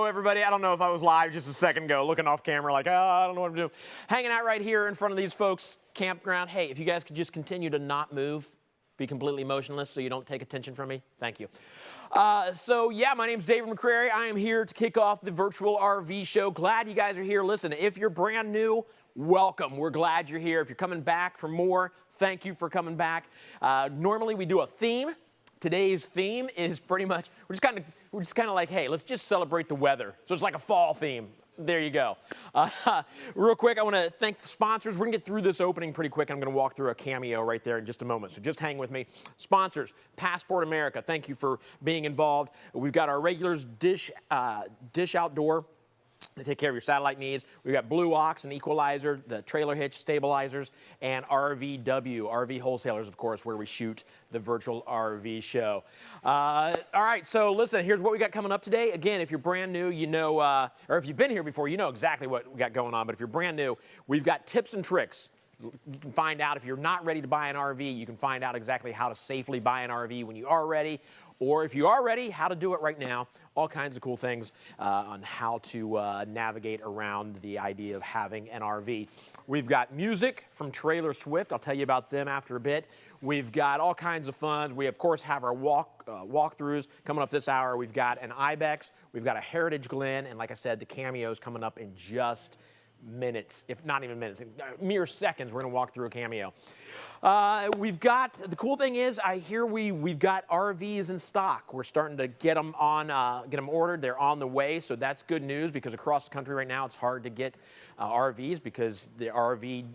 Hello, everybody. I don't know if I was live just a second ago, looking off camera like, oh, I don't know what I'm doing. Hanging out right here in front of these folks' campground. Hey, if you guys could just continue to not move, be completely motionless so you don't take attention from me. Thank you. So, yeah, my name's David McCrary. I am here to kick off the virtual RV show. Glad you guys are here. Listen, if you're brand new, welcome. We're glad you're here. If you're coming back for more, thank you for coming back. Normally, we do a theme. Today's theme is pretty much, we're just kind of like, hey, let's just celebrate the weather. So it's like a fall theme. There you go. Real quick, I want to thank the sponsors. We're going to get through this opening pretty quick. I'm going to walk through a Cameo right there in just a moment. So just hang with me. Sponsors, Passport America, thank you for being involved. We've got our regulars, Dish Outdoor. They take care of your satellite needs. We've got Blue Ox and Equalizer, the trailer hitch stabilizers, and RVW, RV Wholesalers, of course, where we shoot the virtual RV show. All right, so listen, here's what we got coming up today. Again, if you're brand new, you know, or if you've been here before, you know exactly what we got going on. But if you're brand new, we've got tips and tricks. You can find out if you're not ready to buy an RV, you can find out exactly how to safely buy an RV when you are ready. Or if you are ready, how to do it right now. All kinds of cool things on how to navigate around the idea of having an RV. We've got music from Trailer Swift. I'll tell you about them after a bit. We've got all kinds of fun. We, of course, have our walkthroughs coming up this hour. We've got an Ibex. We've got a Heritage Glen. And like I said, the Cameo's coming up in just minutes, if not even minutes, mere seconds. We're going to walk through a Cameo. We've got, the cool thing is, I hear we've got RVs in stock. We're starting to get them on, get them ordered. They're on the way, so that's good news because across the country right now it's hard to get RVs because the RV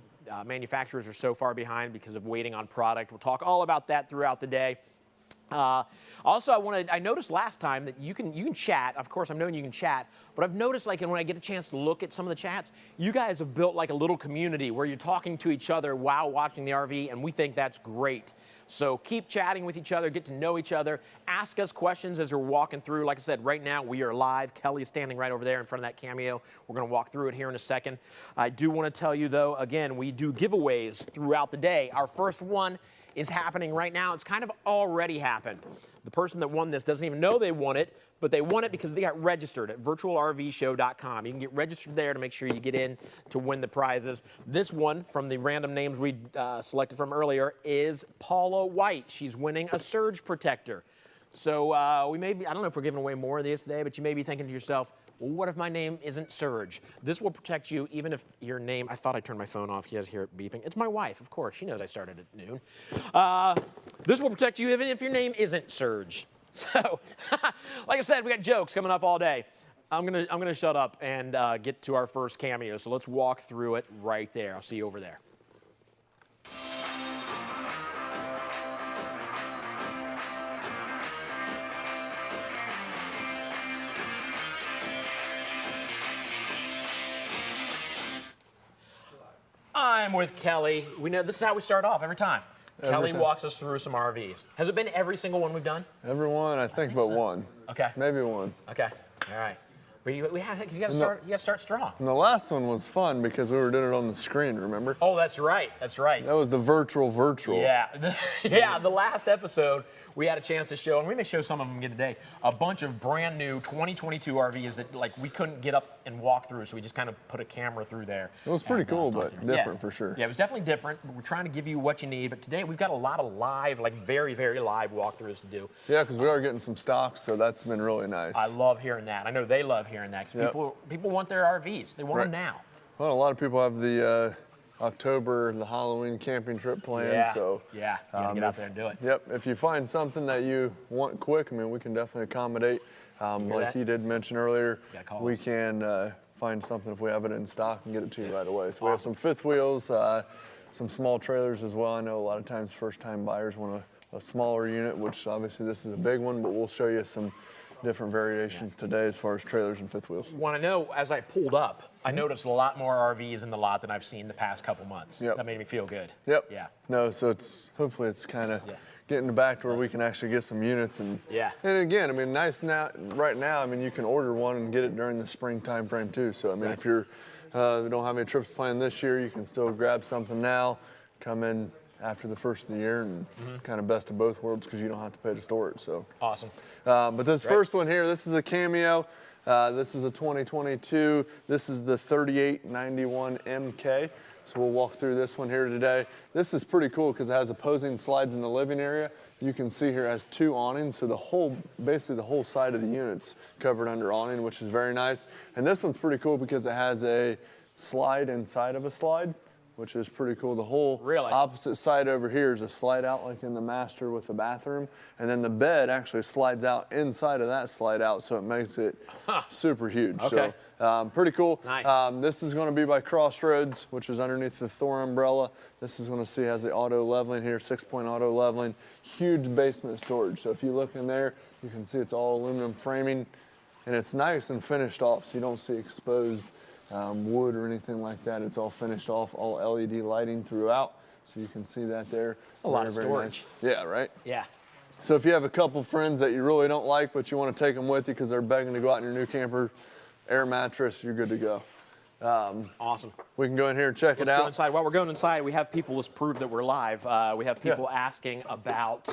manufacturers are so far behind because of waiting on product. We'll talk all about that throughout the day. Also, I noticed last time that you can chat. Of course, I've known you can chat, but I've noticed like when I get a chance to look at some of the chats, you guys have built like a little community where you're talking to each other while watching the RV, and we think that's great. So keep chatting with each other, get to know each other, ask us questions as we're walking through. Like I said, right now we are live. Kelly is standing right over there in front of that Cameo. We're going to walk through it here in a second. I do want to tell you, though, again, we do giveaways throughout the day. Our first one is happening right now. It's kind of already happened. The person that won this doesn't even know they won it, but they won it because they got registered at virtualrvshow.com. You can get registered there to make sure you get in to win the prizes. This one, from the random names we selected from earlier, is Paula White. She's winning a surge protector. So we may be, I don't know if we're giving away more of these today, but you may be thinking to yourself, well, what if my name isn't Surge? This will protect you even if your name, I thought I turned my phone off. You guys hear it beeping. It's my wife, of course. She knows I started at noon. This will protect you even if your name isn't Surge. So, like I said, we got jokes coming up all day. I'm gonna shut up and get to our first Cameo. So let's walk through it right there. I'll see you over there. I'm with Kelly. We know this is how we start off every time. Kelly walks us through some RVs. Has it been every single one we've done? Every one, I think but one. Okay. Maybe one. Okay. All right. But you got to start strong. And the last one was fun because we were doing it on the screen, remember? Oh, that's right. That's right. That was the virtual. Yeah. Yeah, the last episode, we had a chance to show, and we may show some of them again today, a bunch of brand new 2022 RVs that like we couldn't get up and walk through, so we just kind of put a camera through there. It was pretty cool, but different for sure. Yeah, it was definitely different. We're trying to give you what you need, but today we've got a lot of live, like very, very live walkthroughs to do. Yeah, because we are getting some stock, so that's been really nice. I love hearing that. I know they love hearing that because people want their RVs. They want them now. Well, a lot of people have the October, the Halloween camping trip planned, so yeah, you gotta get out there and do it. Yep, if you find something that you want quick, I mean, we can definitely accommodate. Like he did mention earlier, we can find something if we have it in stock and get it to you right away. So we have some fifth wheels, some small trailers as well. I know a lot of times first-time buyers want a smaller unit, which obviously this is a big one, but we'll show you some different variations today as far as trailers and fifth wheels. Want to know, as I pulled up, I noticed a lot more RVs in the lot than I've seen the past couple months. Yep. That made me feel good. Yep. Yeah. No, so hopefully it's kind of getting back to where we can actually get some units. And again, I mean, right now, I mean, you can order one and get it during the spring time frame too. So, I mean, if you don't have any trips planned this year, you can still grab something now, come in after the first of the year, and kind of best of both worlds because you don't have to pay to store it. So awesome. But this first one here, this is a Cameo. This is a 2022. This is the 3891 MK. So we'll walk through this one here today. This is pretty cool because it has opposing slides in the living area. You can see here it has 2 awnings, so basically the whole side of the unit's covered under awning, which is very nice. And this one's pretty cool because it has a slide inside of a slide, which is pretty cool. The whole opposite side over here is a slide out like in the master with the bathroom. And then the bed actually slides out inside of that slide out, so it makes it super huge. Okay. So pretty cool. Nice. This is gonna be by Crossroads, which is underneath the Thor umbrella. This is gonna see has the auto leveling here, 6-point auto leveling. Huge basement storage. So if you look in there, you can see it's all aluminum framing, and it's nice and finished off, so you don't see exposed wood or anything like that. It's all finished off, all LED lighting throughout, so you can see that there. It's a lot of storage. Nice. Yeah, right? Yeah. So if you have a couple friends that you really don't like, but you want to take them with you because they're begging to go out in your new camper, air mattress, you're good to go. Awesome. We can go in here and check it out. Let's go inside. While we're going inside, we have people, let's prove that we're live. We have people asking about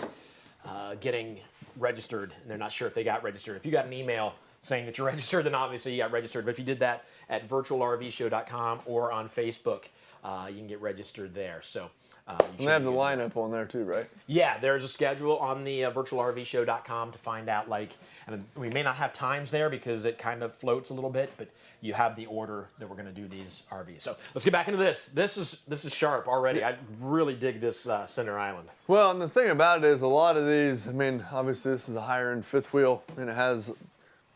getting registered, and they're not sure if they got registered. If you got an email saying that you're registered, then obviously you got registered. But if you did that at virtualrvshow.com or on Facebook, you can get registered there. So they have the lineup on there too, right? Yeah, there's a schedule on the virtualrvshow.com to find out, and we may not have times there because it kind of floats a little bit, but you have the order that we're going to do these RVs. So let's get back into this. This is sharp already. I really dig this center island. Well, and the thing about it is a lot of these, I mean, obviously this is a higher end 5th wheel, and it has,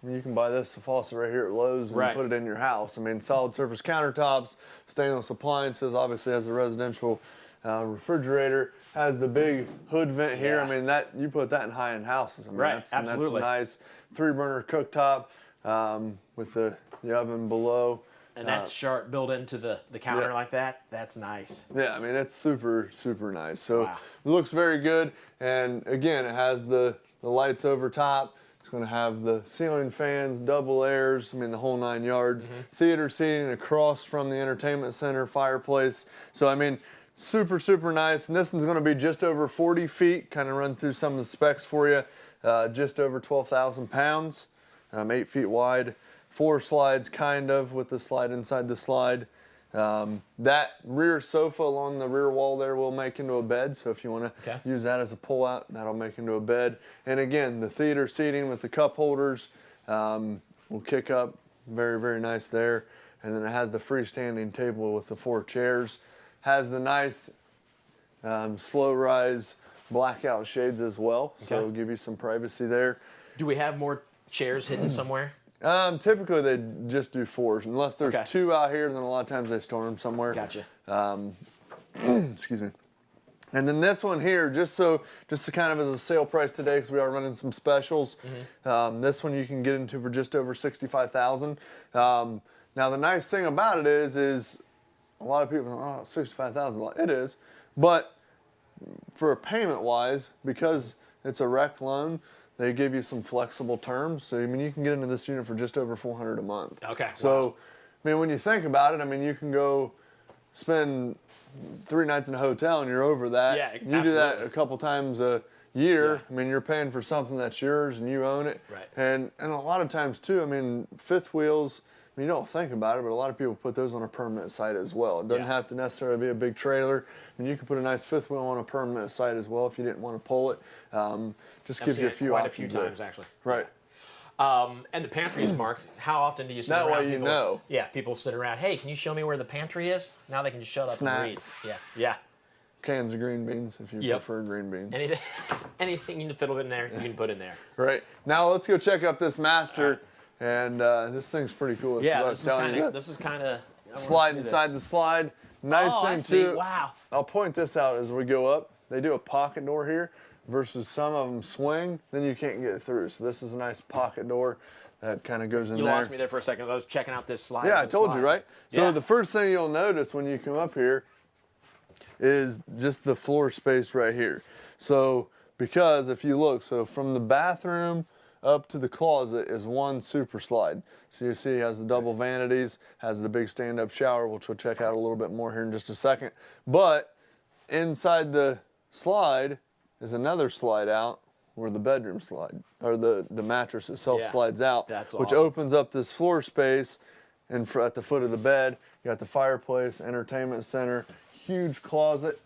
you can buy this faucet right here at Lowe's and put it in your house. I mean, solid surface countertops, stainless appliances, obviously has a residential refrigerator, has the big hood vent here. I mean, that you put that in high-end houses. I mean, that's nice. 3-burner cooktop with the oven below. And that's sharp built into the counter like that. That's nice. Yeah, I mean, it's super, super nice. So it looks very good. And again, it has the lights over top. It's going to have the ceiling fans, double airs, I mean, the whole 9 yards. Theater seating across from the entertainment center, fireplace. So, I mean, super, super nice. And this one's going to be just over 40 feet. Kind of run through some of the specs for you. Just over 12,000 pounds, 8 feet wide. 4 slides, kind of, with the slide inside the slide. That rear sofa along the rear wall there will make into a bed, so if you want to use that as a pull-out, that'll make into a bed. And again, the theater seating with the cup holders will kick up very, very nice there. And then it has the freestanding table with the 4 chairs. Has the nice slow rise blackout shades as well, so it'll give you some privacy there. Do we have more chairs hidden somewhere? Typically they just do 4s. Unless there's 2 out here, then a lot of times they store them somewhere. Gotcha. Excuse me. And then this one here, just to kind of as a sale price today, because we are running some specials. This one you can get into for just over $65,000. Now the nice thing about it is a lot of people are, oh, $65,000. It is, but for a payment wise, because it's a rec loan, they give you some flexible terms. So, I mean, you can get into this unit for just over $400 a month. Okay. So, I mean, when you think about it, I mean, you can go spend 3 nights in a hotel and you're over that. Yeah, you do that a couple times a year. I mean, you're paying for something that's yours and you own it. Right. And a lot of times, too, I mean, 5th wheels, I mean, you don't think about it, but a lot of people put those on a permanent site as well. It doesn't have to necessarily be a big trailer. I mean, you can put a nice 5th wheel on a permanent site as well if you didn't want to pull it. Just gives you a few options. Quite a few times, actually. Right. And the pantry is marked. How often do you sit around? That way you know. Yeah, people sit around. Hey, can you show me where the pantry is? Now they can just shut up Snacks. and read. Yeah. Cans of green beans if you prefer green beans. Anything you need to fit in there, you can put in there. Right. Now let's go check up this master. And this thing's pretty cool. This is kind of slide inside the slide. Nice thing too. Wow. I'll point this out as we go up. They do a pocket door here versus some of them swing, then you can't get through. So this is a nice pocket door that kind of goes in there. You lost me there for a second. I was checking out this slide. Yeah, I told you, right? So the first thing you'll notice when you come up here is just the floor space right here. So because if you look, so from the bathroom up to the closet is one super slide. So you see it has the double vanities, has the big stand-up shower, which we'll check out a little bit more here in just a second. But inside the slide is another slide out where the bedroom slide, or the mattress itself slides out, which awesome. opens up this floor space. And at the foot of the bed, you got the fireplace, entertainment center, huge closet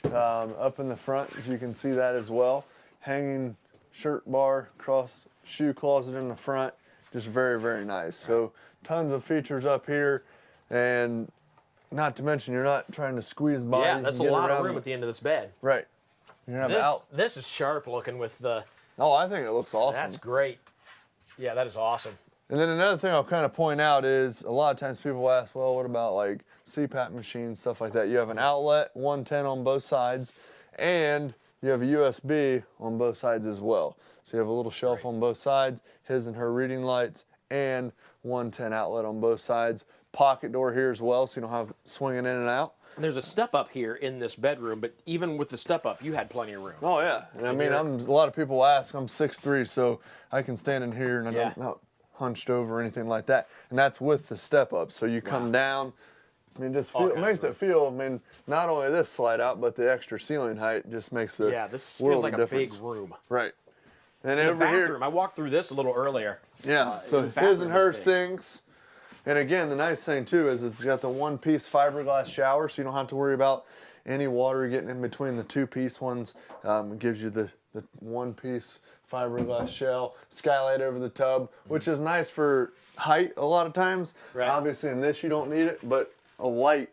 up in the front, as you can see that as well. Hanging shirt bar, cross shoe closet in the front, just very, very nice. So tons of features up here, and not to mention you're not trying to squeeze by. Yeah, that's a lot of room at the end of this bed. Right. You're gonna have this is sharp looking with the. Oh, I think it looks awesome. That's great. Yeah, that is awesome. And then another thing I'll kind of point out is a lot of times people ask, well, what about like CPAP machines, stuff like that? You have an outlet, 110 on both sides, and you have a USB on both sides as well. So you have a little shelf on both sides, his and her reading lights, and 110 outlet on both sides. Pocket door here as well, so you don't have swinging in and out. And there's a step up here in this bedroom, but even with the step up, you had plenty of room. Oh yeah, and I mean, a lot of people ask, I'm 6'3", so I can stand in here and I'm not hunched over or anything like that. And that's with the step up, so you come down. I mean, just feel, it makes it feel. I mean, not only this slide out, but the extra ceiling height just makes it. Yeah, this feels like a big room. Right. And the over bathroom, here, I walked through this a little earlier. Yeah. So his and her sinks. And again, the nice thing too is it's got the one-piece fiberglass shower, so you don't have to worry about any water getting in between the two-piece ones. It gives you the one-piece fiberglass shell, skylight over the tub, which is nice for height a lot of times. Right. Obviously in this you don't need it, but a light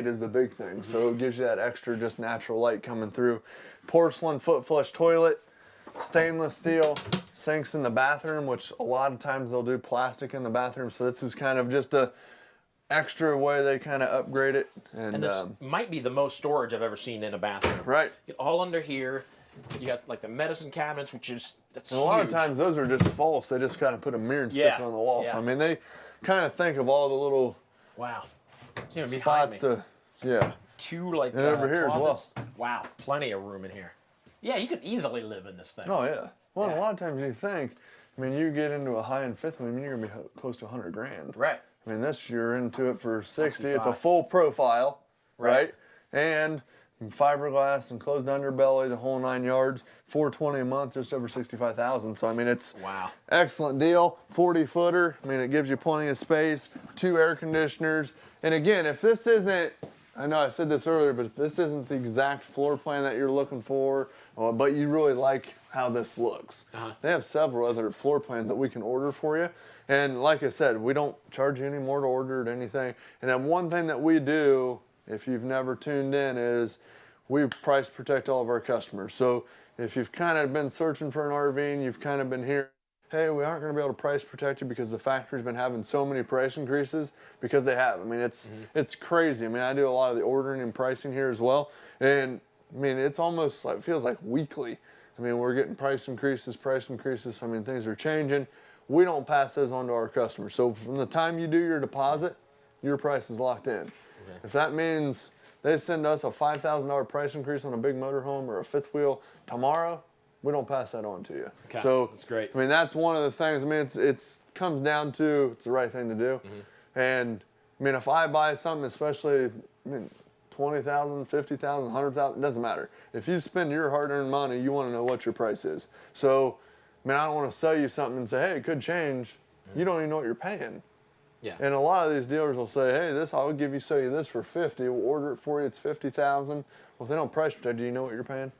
is the big thing. So it gives you that extra just natural light coming through. Porcelain foot flush toilet, stainless steel sinks in the bathroom, which a lot of times they'll do plastic in the bathroom. So this is kind of just a extra way they kind of upgrade it. And this might be the most storage I've ever seen in a bathroom. Right. Get all under here. You got like the medicine cabinets, that's and a lot of times those are just false. They just kind of put a mirror and stick it on the wall. So I mean, they kind of think of all the little spots to two like and over here closets. as well. Wow, plenty of room in here. Yeah, you could easily live in this thing. Oh yeah. Well, a lot of times you think, I mean, you get into a high-end fifth wheel, I mean, you're gonna be close to 100 grand. Right. I mean, this you're into it for 60. It's a full profile, right? And fiberglass and closed underbelly, the whole 9 yards. $420 a month, just over 65,000. So I mean, it's excellent deal. 40-footer. I mean, it gives you plenty of space. 2 air conditioners. And again, if this isn't, I know I said this earlier, but if this isn't the exact floor plan that you're looking for, but you really like how this looks, they have several other floor plans that we can order for you. And like I said, we don't charge you any more to order it, anything. And then one thing that we do, if you've never tuned in, is we price protect all of our customers. So if you've kind of been searching for an RV and you've kind of been hearing, hey, we aren't going to be able to price protect you because the factory's been having so many price increases, because they have. I mean, it's crazy. I mean, I do a lot of the ordering and pricing here as well. And I mean, it's almost like, feels like weekly. I mean, we're getting price increases. I mean, things are changing. We don't pass those on to our customers. So from the time you do your deposit, your price is locked in. If that means they send us a $5,000 price increase on a big motorhome or a fifth wheel tomorrow, we don't pass that on to you. Okay. So that's great. I mean, that's one of the things. I mean, it's comes down to it's the right thing to do. And I mean, if I buy something, especially, I mean, 20,000, 50,000, 100,000, it doesn't matter. If you spend your hard-earned money, you want to know what your price is. So, I mean, I don't want to sell you something and say, hey, it could change. You don't even know what you're paying. Yeah. And a lot of these dealers will say, hey, I'll sell you this for 50. We'll order it for you. It's 50,000. Well, if they don't price protect you, you know what you're paying?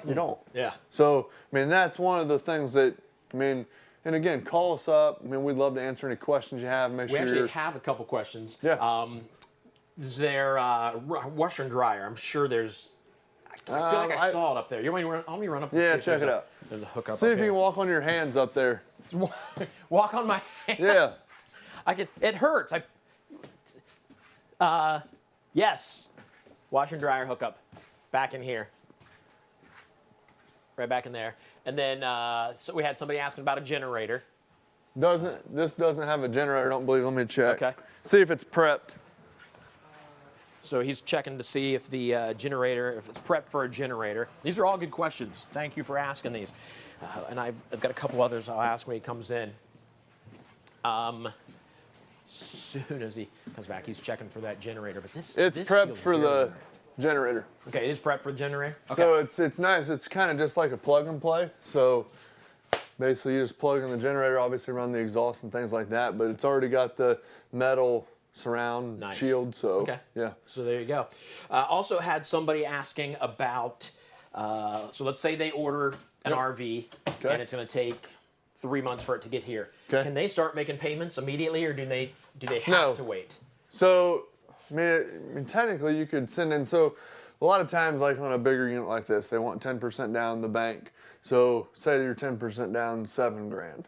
You don't. Yeah. So, I mean, that's one of the things that, I mean, and again, call us up. I mean, we'd love to answer any questions you have. We actually have a couple questions. Yeah. Is there washer and dryer? I'm sure there's. I feel like I saw it up there. You want me to run up? And see check it out. There's a hookup. See if you can walk on your hands up there. Walk on my hands. Yeah. It hurts. Yes. Washer and dryer hookup. Back in here. Right back in there. And then so we had somebody asking about a generator. This doesn't have a generator, I don't believe. Let me check. Okay. See if it's prepped. So he's checking to see if the generator, if it's prepped for a generator. These are all good questions. Thank you for asking these. And I've got a couple others I'll ask when he comes in. Soon as he comes back, he's checking for that generator. But It's prepped for the Generator. Okay, it is prepped for the generator? Okay. So it's nice. It's kind of just like a plug and play. So basically you just plug in the generator, obviously run the exhaust and things like that, but it's already got the metal surround shield, so yeah. So there you go. Also had somebody asking about, so let's say they order an RV and it's going to take 3 months for it to get here. Can they start making payments immediately, or do they have to wait? So I mean, technically you could send in, so a lot of times like on a bigger unit like this, they want 10% down the bank. So say you're 10% down, $7 grand.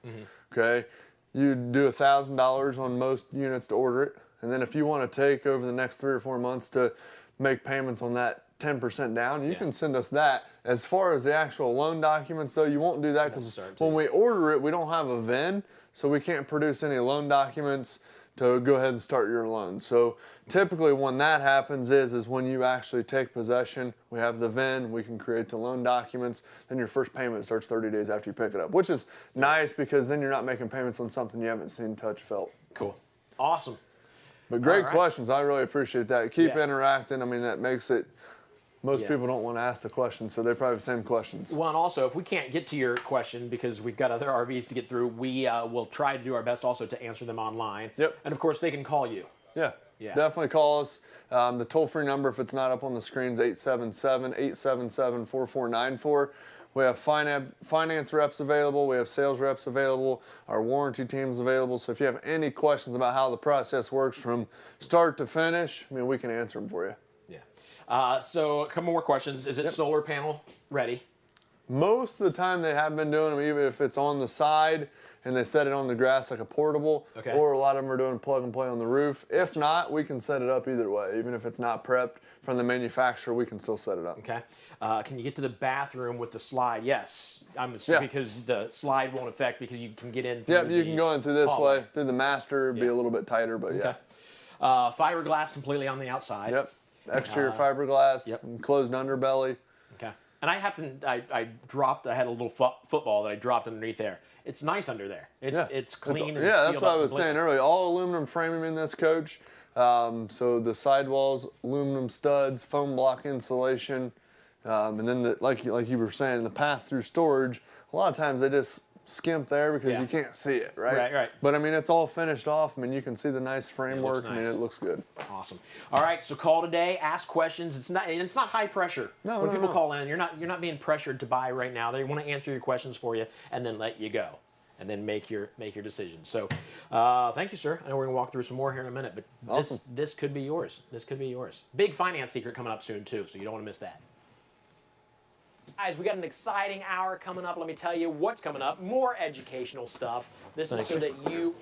Okay, you do $1,000 on most units to order it, and then if you want to take over the next 3 or 4 months to make payments on that 10% down, you can send us that. As far as the actual loan documents though, you won't do that because when we order it, we don't have a VIN, so we can't produce any loan documents to go ahead and start your loan. So typically when that happens is when you actually take possession, we have the VIN, we can create the loan documents, then your first payment starts 30 days after you pick it up, which is nice because then you're not making payments on something you haven't seen, touched, felt. Cool. Awesome. But great questions. I really appreciate that. Keep interacting. I mean, that makes it, most people don't want to ask the questions, so they probably have the same questions. Well, and also, if we can't get to your question because we've got other RVs to get through, we will try to do our best also to answer them online. Yep. And of course, they can call you. Yeah. Definitely call us. The toll-free number, if it's not up on the screen, is 877-877-4494. We have finance reps available. We have sales reps available. Our warranty team's available. So if you have any questions about how the process works from start to finish, I mean, we can answer them for you. Yeah. So a couple more questions. Is it solar panel ready? Most of the time they have been doing them, even if it's on the side and they set it on the grass like a portable, or a lot of them are doing plug and play on the roof. If not, we can set it up either way. Even if it's not prepped from the manufacturer, we can still set it up. Okay. Can you get to the bathroom with the slide? Yes. I'm assuming because the slide won't affect because you can get in through you can go in through this way. Through the master, it'd be a little bit tighter, but fiberglass completely on the outside. Yep. Exterior fiberglass, enclosed underbelly. Okay. And I had a little football that I dropped underneath there. It's nice under there. It's clean. And that's what I was saying earlier. All aluminum framing in this coach. So the sidewalls, aluminum studs, foam block insulation, and then like you were saying, the pass-through storage. A lot of times they just skimp there because you can't see it, right? Right. But I mean, it's all finished off. I mean, you can see the nice framework. I mean, it looks good. Awesome. All right, so call today, ask questions. It's not high pressure. When people call in, you're not being pressured to buy right now. They want to answer your questions for you and then let you go, and then make your decision. So, thank you, sir. I know we're gonna walk through some more here in a minute, but this could be yours. This could be yours. Big finance secret coming up soon too, so you don't want to miss that. Guys, we got an exciting hour coming up. Let me tell you what's coming up. More educational stuff. This is so that you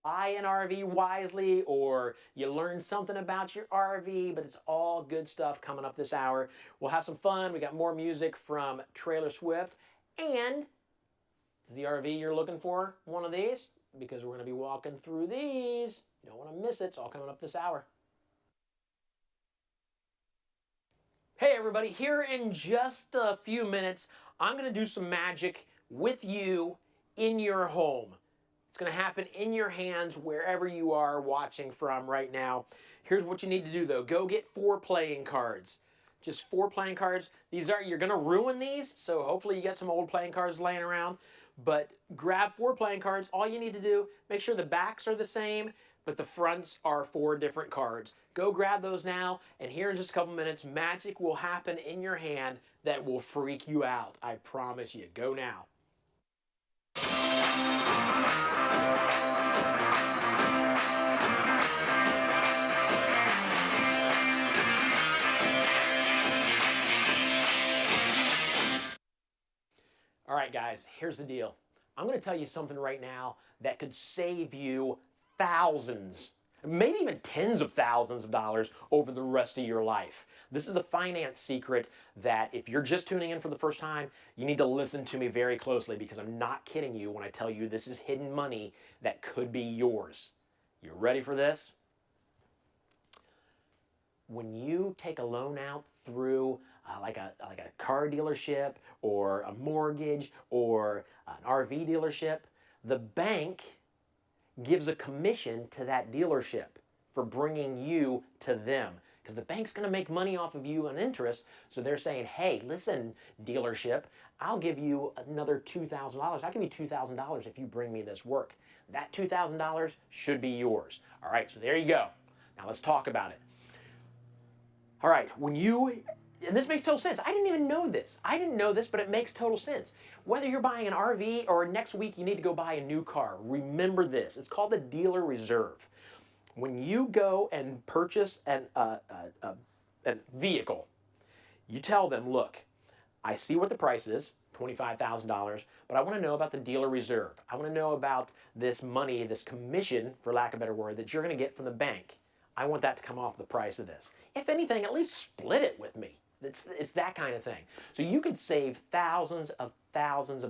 buy an RV wisely, or you learn something about your RV, but it's all good stuff coming up this hour. We'll have some fun. We got more music from Trailer Swift. And is the RV you're looking for one of these? Because we're going to be walking through these. You don't want to miss it. It's all coming up this hour. Hey everybody, here in just a few minutes, I'm going to do some magic with you in your home. It's going to happen in your hands wherever you are watching from right now. Here's what you need to do though. Go get 4 playing cards. Just 4 playing cards. You're going to ruin these, so hopefully you got some old playing cards laying around. But grab 4 playing cards. All you need to do, make sure the backs are the same, but the fronts are 4 different cards. Go grab those now, and here in just a couple minutes, magic will happen in your hand that will freak you out. I promise you. Go now. All right, guys, here's the deal. I'm going to tell you something right now that could save you thousands, maybe even tens of thousands of dollars over the rest of your life. This is a finance secret that if you're just tuning in for the first time, you need to listen to me very closely, because I'm not kidding you when I tell you this is hidden money that could be yours. You ready for this? When you take a loan out through like a car dealership or a mortgage or an RV dealership, the bank gives a commission to that dealership for bringing you to them. because the bank's going to make money off of you on interest. So they're saying, hey, listen, dealership, I'll give you another $2,000. I'll give you $2,000 if you bring me this work. That $2,000 should be yours. All right, so there you go. Now let's talk about it. All right, and this makes total sense. I didn't even know this. I didn't know this, but it makes total sense. Whether you're buying an RV or next week you need to go buy a new car, remember this. It's called the dealer reserve. When you go and purchase a vehicle, you tell them, look, I see what the price is, $25,000, but I want to know about the dealer reserve. I want to know about this money, this commission, for lack of a better word, that you're going to get from the bank. I want that to come off the price of this. If anything, at least split it with me. It's that kind of thing. So you could save thousands of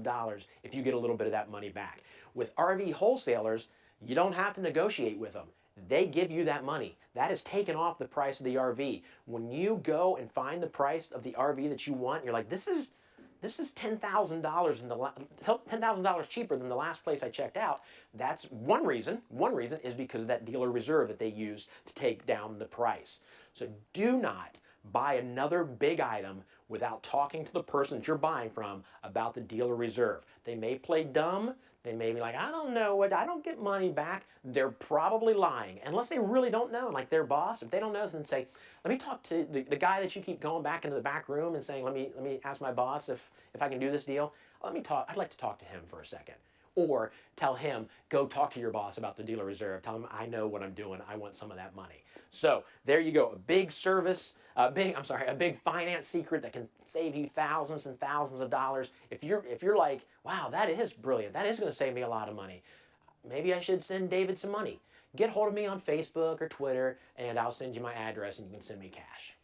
dollars if you get a little bit of that money back. With RV wholesalers, you don't have to negotiate with them. They give you that money. That is taken off the price of the RV. When you go and find the price of the RV that you want, you're like, this is $10,000 $10,000 cheaper than the last place I checked out. That's one reason. One reason is because of that dealer reserve that they use to take down the price. So do not buy another big item without talking to the person that you're buying from about the dealer reserve. They may play dumb. They may be like, I don't know what, I don't get money back. They're probably lying, unless they really don't know. Like their boss, if they don't know, then say, let me talk to the guy that you keep going back into the back room and saying, let me ask my boss if I can do this deal. Let me talk, I'd like to talk to him for a second. Or tell him, go talk to your boss about the dealer reserve. Tell him, I know what I'm doing. I want some of that money. So there you go, a big service, a big finance secret that can save you thousands and thousands of dollars. If you're like, wow, that is brilliant. That is going to save me a lot of money. Maybe I should send David some money. Get hold of me on Facebook or Twitter, and I'll send you my address, and you can send me cash.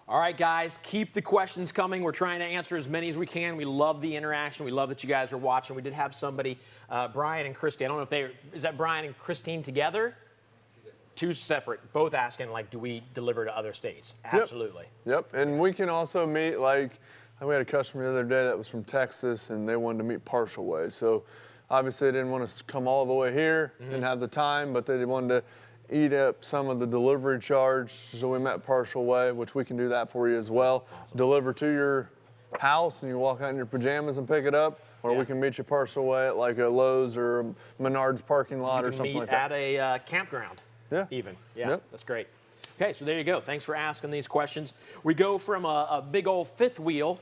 All right, guys, keep the questions coming. We're trying to answer as many as we can. We love the interaction. We love that you guys are watching. We did have somebody, Brian and Christy. I don't know if is that Brian and Christine together? Two separate, both asking, like, do we deliver to other states? Absolutely. Yep, and we can also meet, like, we had a customer the other day that was from Texas, and they wanted to meet partial way. So obviously they didn't want to come all the way here, didn't have the time, but they wanted to eat up some of the delivery charge, so we met partial way, which we can do that for you as well. Awesome. Deliver to your house and you walk out in your pajamas and pick it up, or we can meet you partial way at like a Lowe's or a Menards parking lot or something like that. You can meet at a campground. Yeah. Even. Yeah, that's great. Okay, so there you go. Thanks for asking these questions. We go from a big old fifth wheel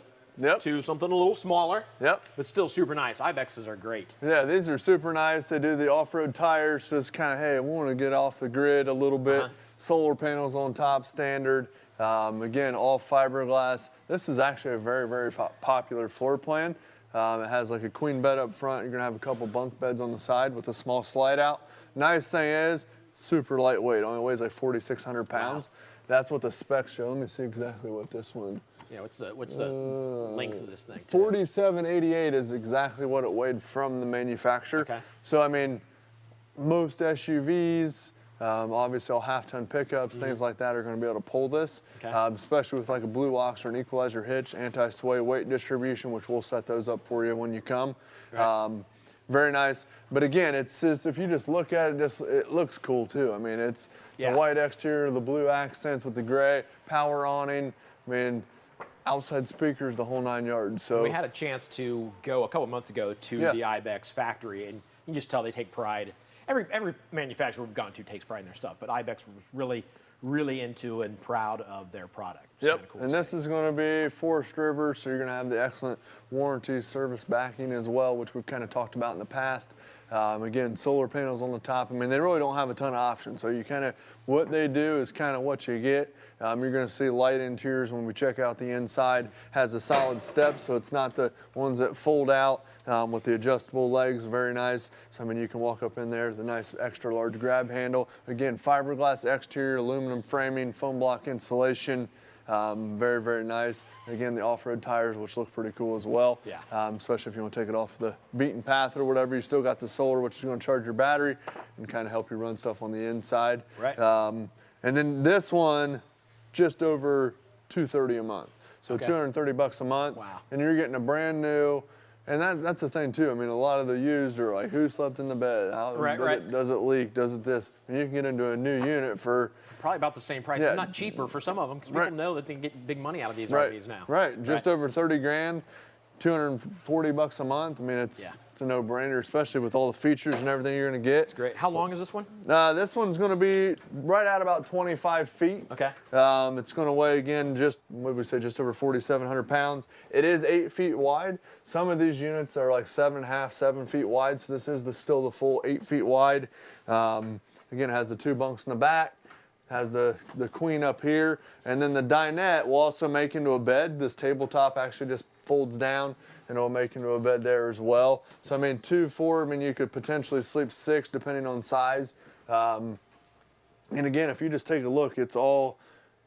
to something a little smaller, but still super nice. Ibexes are great. Yeah, these are super nice. They do the off-road tires, so it's kind of, hey, I want to get off the grid a little bit. Solar panels on top, standard. Again, all fiberglass. This is actually a very, very popular floor plan. It has like a queen bed up front. You're going to have a couple bunk beds on the side with a small slide out. Nice thing is, super lightweight. Only weighs like 4,600 pounds. Wow. That's what the specs show. Let me see exactly what this one. Yeah, what's the length of this thing? 4788 is exactly what it weighed from the manufacturer. Okay. So I mean, most SUVs, obviously all half-ton pickups, things like that are going to be able to pull this, especially with like a Blue Ox or an equalizer hitch, anti-sway weight distribution, which we'll set those up for you when you come. Right. Very nice, but again, it's just, if you just look at it, it looks cool too. I mean, it's the white exterior, the blue accents with the gray, power awning. I mean, outside speakers, the whole 9 yards. So we had a chance to go a couple months ago to the Ibex factory, and you can just tell they take pride. Every manufacturer we've gone to takes pride in their stuff, but Ibex was really into and proud of their product. Cool, and this is going to be Forest River, so you're going to have the excellent warranty service backing as well, which we've kind of talked about in the past. Again, solar panels on the top. I mean, they really don't have a ton of options, so you kind of, what they do is kind of what you get. You're going to see light interiors when we check out the inside. Has a solid step, so it's not the ones that fold out with the adjustable legs. Very nice. So I mean, you can walk up in there, the nice extra large grab handle. Again, fiberglass exterior, aluminum framing, foam block insulation. Very, very nice. Again, the off-road tires, which look pretty cool as well. Especially if you want to take it off the beaten path or whatever. You still got the solar, which is going to charge your battery and kind of help you run stuff on the inside. Right. And then this one, just over $230 a month. So $230 a month. Wow. And you're getting a brand new. And that's the thing too. I mean, a lot of the used are like, who slept in the bed? How does it leak? Does it this? And you can get into a new unit for probably about the same price, if not cheaper for some of them, because people know that they can get big money out of these RVs now. Right, just over 30 grand, $240 a month. I mean, it's a no-brainer, especially with all the features and everything you're gonna get. It's great. How long is this one? This one's gonna be right at about 25 feet. Okay. It's gonna weigh, again, just, what did we say, just over 4,700 pounds. It is 8 feet wide. Some of these units are like 7.5, 7 feet wide, so this is still the full 8 feet wide. Again, it has the 2 bunks in the back. Has the queen up here, and then the dinette will also make into a bed. This tabletop actually just folds down, and it'll make into a bed there as well. So I mean, 2, 4. I mean, you could potentially sleep 6 depending on size. And again, if you just take a look, it's all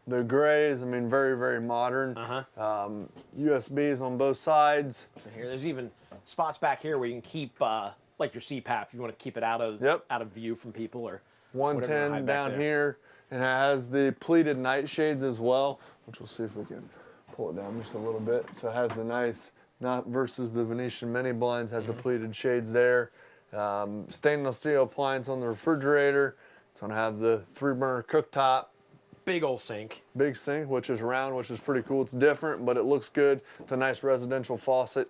the grays. I mean, very, very modern. USBs on both sides. Here, there's even spots back here where you can keep like your CPAP if you want to keep it out of view from people, or 110 down here. And it has the pleated nightshades as well, which we'll see if we can pull it down just a little bit. So it has the nice, not versus the Venetian mini blinds, has the pleated shades there. Stainless steel appliance on the refrigerator. It's gonna have the 3-burner cooktop. Big old sink. Big sink, which is round, which is pretty cool. It's different, but it looks good. It's a nice residential faucet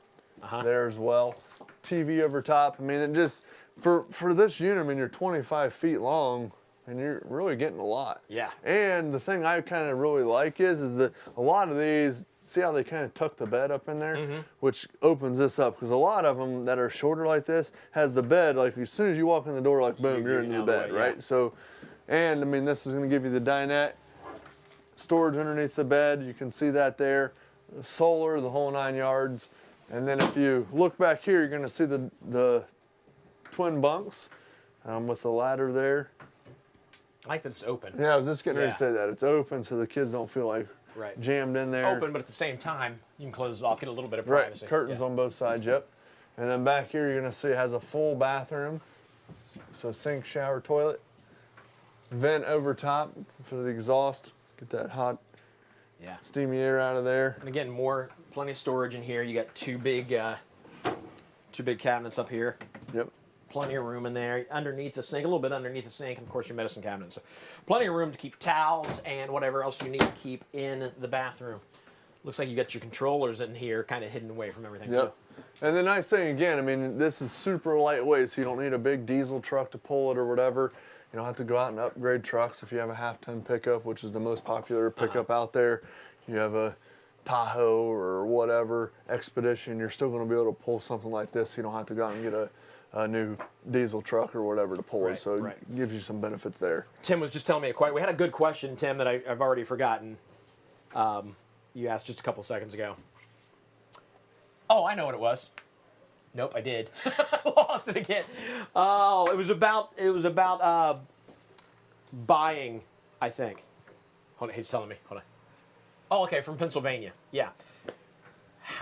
there as well. TV over top. I mean, it just, for this unit, I mean, you're 25 feet long, and you're really getting a lot. Yeah. And the thing I kind of really like is that a lot of these, see how they kind of tuck the bed up in there, which opens this up, because a lot of them that are shorter like this has the bed, like as soon as you walk in the door, like boom, you're into the bed, right? So, and I mean, this is going to give you the dinette, storage underneath the bed. You can see that there, solar, the whole 9 yards. And then if you look back here, you're going to see the twin bunks with the ladder there. I like that it's open. Yeah, I was just getting ready to say that. It's open so the kids don't feel like jammed in there. Open, but at the same time, you can close it off, get a little bit of privacy. Right, curtains on both sides, yep. And then back here, you're gonna see it has a full bathroom. So sink, shower, toilet. Vent over top for the exhaust. Get that hot, steamy air out of there. And again, plenty of storage in here. You got two big cabinets up here. Yep. Plenty of room in there, underneath the sink, a little bit underneath the sink, and of course your medicine cabinet. So plenty of room to keep towels and whatever else you need to keep in the bathroom. Looks like you got your controllers in here, kind of hidden away from everything. Yep. And the nice thing, again, I mean, this is super lightweight, so you don't need a big diesel truck to pull it or whatever. You don't have to go out and upgrade trucks if you have a half-ton pickup, which is the most popular pickup out there. You have a Tahoe or whatever, Expedition, you're still going to be able to pull something like this, so you don't have to go out and get a new diesel truck or whatever to pull it, so it gives you some benefits there. Tim was just telling me a question. We had a good question, Tim, that I've already forgotten. You asked just a couple seconds ago. Oh, I know what it was. Nope, I did. Lost it again. Oh, it was about buying, I think. Hold on, he's telling me. Hold on. Oh, okay, from Pennsylvania. Yeah.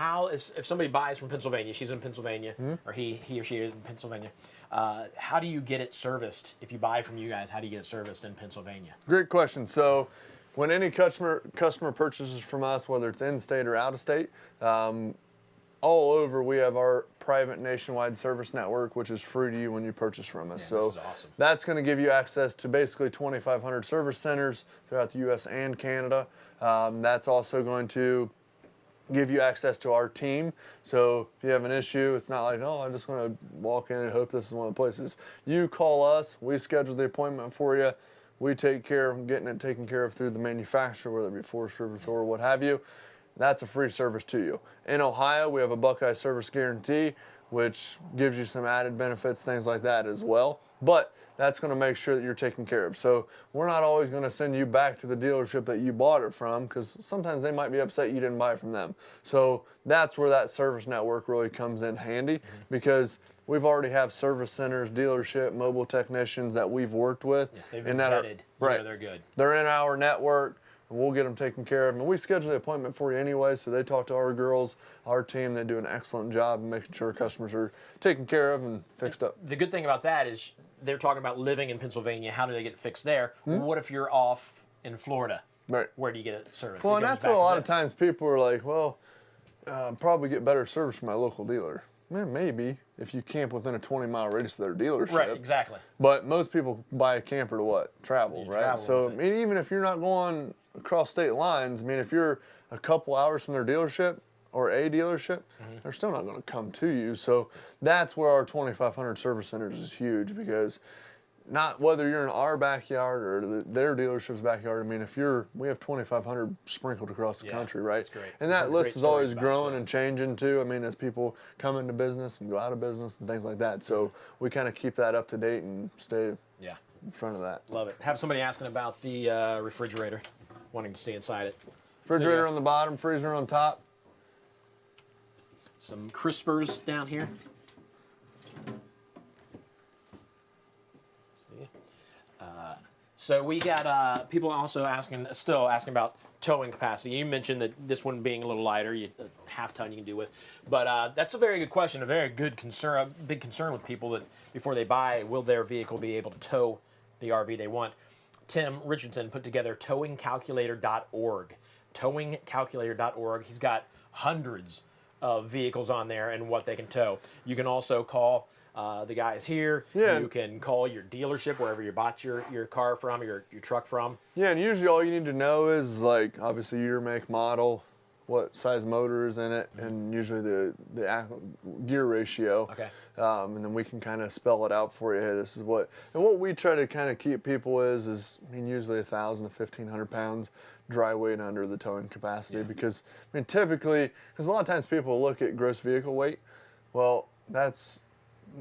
If somebody buys from Pennsylvania, she's in Pennsylvania, or he or she is in Pennsylvania, how do you get it serviced? If you buy from you guys, how do you get it serviced in Pennsylvania? Great question. So when any customer purchases from us, whether it's in-state or out-of-state, all over we have our private nationwide service network, which is free to you when you purchase from us. So this is awesome. That's going to give you access to basically 2,500 service centers throughout the U.S. and Canada. That's also going to give you access to our team. So if you have an issue, it's not like, oh, I'm just going to walk in and hope this is one of the places. You call us, we schedule the appointment for you. We take care of getting it taken care of through the manufacturer, whether it be Forest River Thor or what have you. That's a free service to you. In Ohio, we have a Buckeye Service Guarantee, which gives you some added benefits, things like that as well. But that's going to make sure that you're taken care of. So we're not always going to send you back to the dealership that you bought it from, because sometimes they might be upset you didn't buy it from them. So that's where that service network really comes in handy, because we've already have service centers, dealership, mobile technicians that we've worked with. Yeah, they've been vetted. Right. They're good. They're in our network. And we'll get them taken care of. And we schedule the appointment for you anyway, so they talk to our girls, our team. They do an excellent job of making sure customers are taken care of and fixed up. The good thing about that is they're talking about living in Pennsylvania. How do they get fixed there? What if you're off in Florida? Right. Where do you get it serviced? Well, It and goes that's back a to lot of this. times people are like, well, probably get better service from my local dealer. Man, maybe if you camp within a 20-mile radius of their dealership. Right, exactly. But most people buy a camper to what? Travel, right? travel So, I with it. mean, even if you're not going across state lines, I mean, if you're a couple hours from their dealership or a dealership, they're still not going to come to you. So that's where our 2,500 service centers is huge, because not whether you're in our backyard or their dealership's backyard. I mean, we have 2,500 sprinkled across the country, right? that's great. And that Heard list great is always stories about it, growing too. and changing too. I mean, as people come into business and go out of business and things like that. So we kind of keep that up to date and stay Yeah. in front of that. Love it. Have somebody asking about the refrigerator, wanting to see inside it. Refrigerator So, yeah. on the bottom, freezer on top. Some crispers down here. So we got people also still asking about towing capacity. You mentioned that this one being a little lighter, half ton you can do with, but that's a very good question, a very good concern, a big concern with people that before they buy, will their vehicle be able to tow the RV they want? Tim Richardson put together towingcalculator.org. Towingcalculator.org. He's got hundreds of vehicles on there and what they can tow. You can also call the guys here. Yeah. You can call your dealership wherever you bought your car from, your truck from. Yeah, and usually all you need to know is, like, obviously year, make, model, what size motor is in it, and usually the gear ratio. Okay. And then we can kind of spell it out for you. Hey, this is what, and what we try to kind of keep people is I mean, usually 1,000 to 1,500 pounds dry weight under the towing capacity, because I mean, typically, because a lot of times people look at gross vehicle weight. Well, that's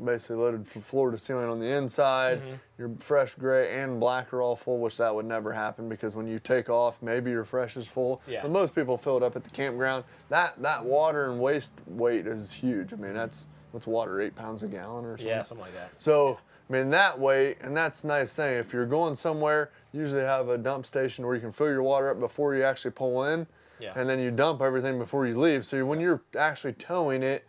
basically loaded from floor to ceiling on the inside. Your fresh gray and black are all full, which that would never happen, because when you take off, maybe your fresh is full. Yeah. But most people fill it up at the campground. That water and waste weight is huge. I mean, what's water, 8 pounds a gallon or something? Yeah, something like that. So, I mean, that weight, and that's a nice thing. If you're going somewhere, you usually have a dump station where you can fill your water up before you actually pull in. Yeah. And then you dump everything before you leave. So when you're actually towing it,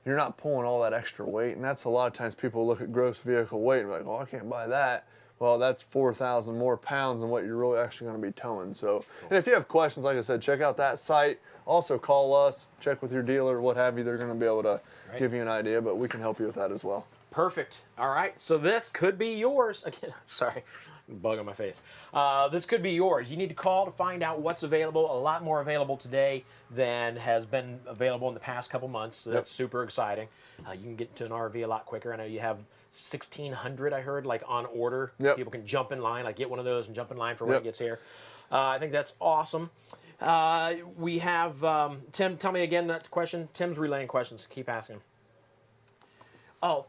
you're not pulling all that extra weight. And that's a lot of times people look at gross vehicle weight and be like, well, I can't buy that. Well, that's 4,000 more pounds than what you're really actually going to be towing. So, and if you have questions, like I said, check out that site. Also call us, check with your dealer, what have you. They're going to be able to give you an idea, but we can help you with that as well. Perfect. All right. So this could be yours. Again, sorry, bug on my face. This could be yours. You need to call to find out what's available. A lot more available today than has been available in the past couple months. So that's super exciting. You can get into an RV a lot quicker. I know you have 1,600, I heard, like on order. Yep. People can jump in line, like get one of those and jump in line for when it gets here. I think that's awesome. We have, Tim, tell me again that question. Tim's relaying questions. Keep asking. Oh,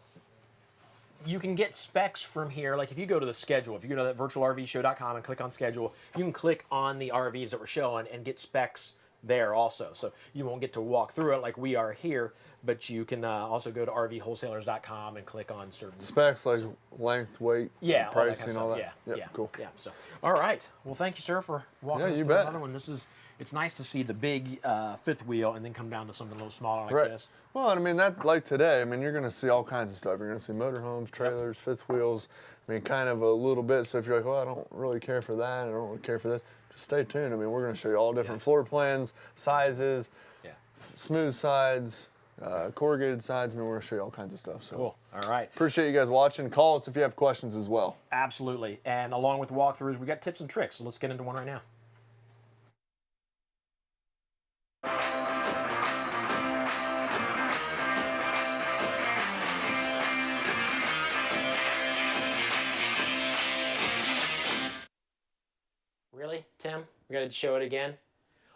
you can get specs from here. Like if you go to the schedule, if you go to that virtualrvshow.com and click on schedule, you can click on the RVs that we're showing and get specs there also. So you won't get to walk through it like we are here, but you can also go to rvwholesalers.com and click on certain Specs like length, weight, pricing, all all that. that. Yeah, Cool. Yeah. So, all right. Well, thank you, sir, for walking Yeah, us you through bet. another one. It's nice to see the big fifth wheel and then come down to something a little smaller like Right. this. Well, and I mean, that, like today, I mean, you're going to see all kinds of stuff. You're going to see motorhomes, trailers, fifth wheels. I mean, kind of a little bit. So if you're like, well, I don't really care for that, I don't really care for this, just stay tuned. I mean, we're going to show you all different floor plans, sizes, smooth sides, corrugated sides. I mean, we're going to show you all kinds of stuff. So Cool. All right. appreciate you guys watching. Call us if you have questions as well. Absolutely. And along with walkthroughs, we got tips and tricks. So let's get into one right now. Really, Tim? We got to show it again?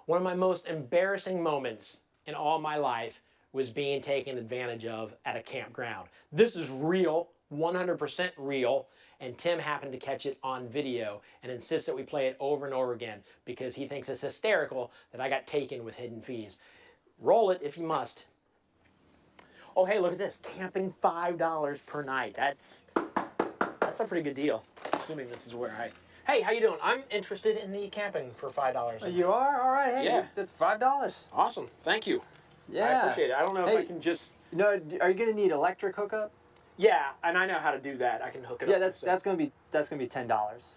One of my most embarrassing moments in all my life was being taken advantage of at a campground. This is real, 100% real, and Tim happened to catch it on video and insists that we play it over and over again because he thinks it's hysterical that I got taken with hidden fees. Roll it if you must. Oh, hey, look at this. Camping $5 per night. That's a pretty good deal, assuming this is where I... Hey, how you doing? I'm interested in the camping for $5 a night. You are? All right. Hey, Yeah. that's $5. Awesome. Thank you. Yeah. I appreciate it. I don't know if I Hey. can just... No, are you gonna need electric hookup? Yeah, and I know how to do that. I can hook it Yeah, up. that's gonna be $10.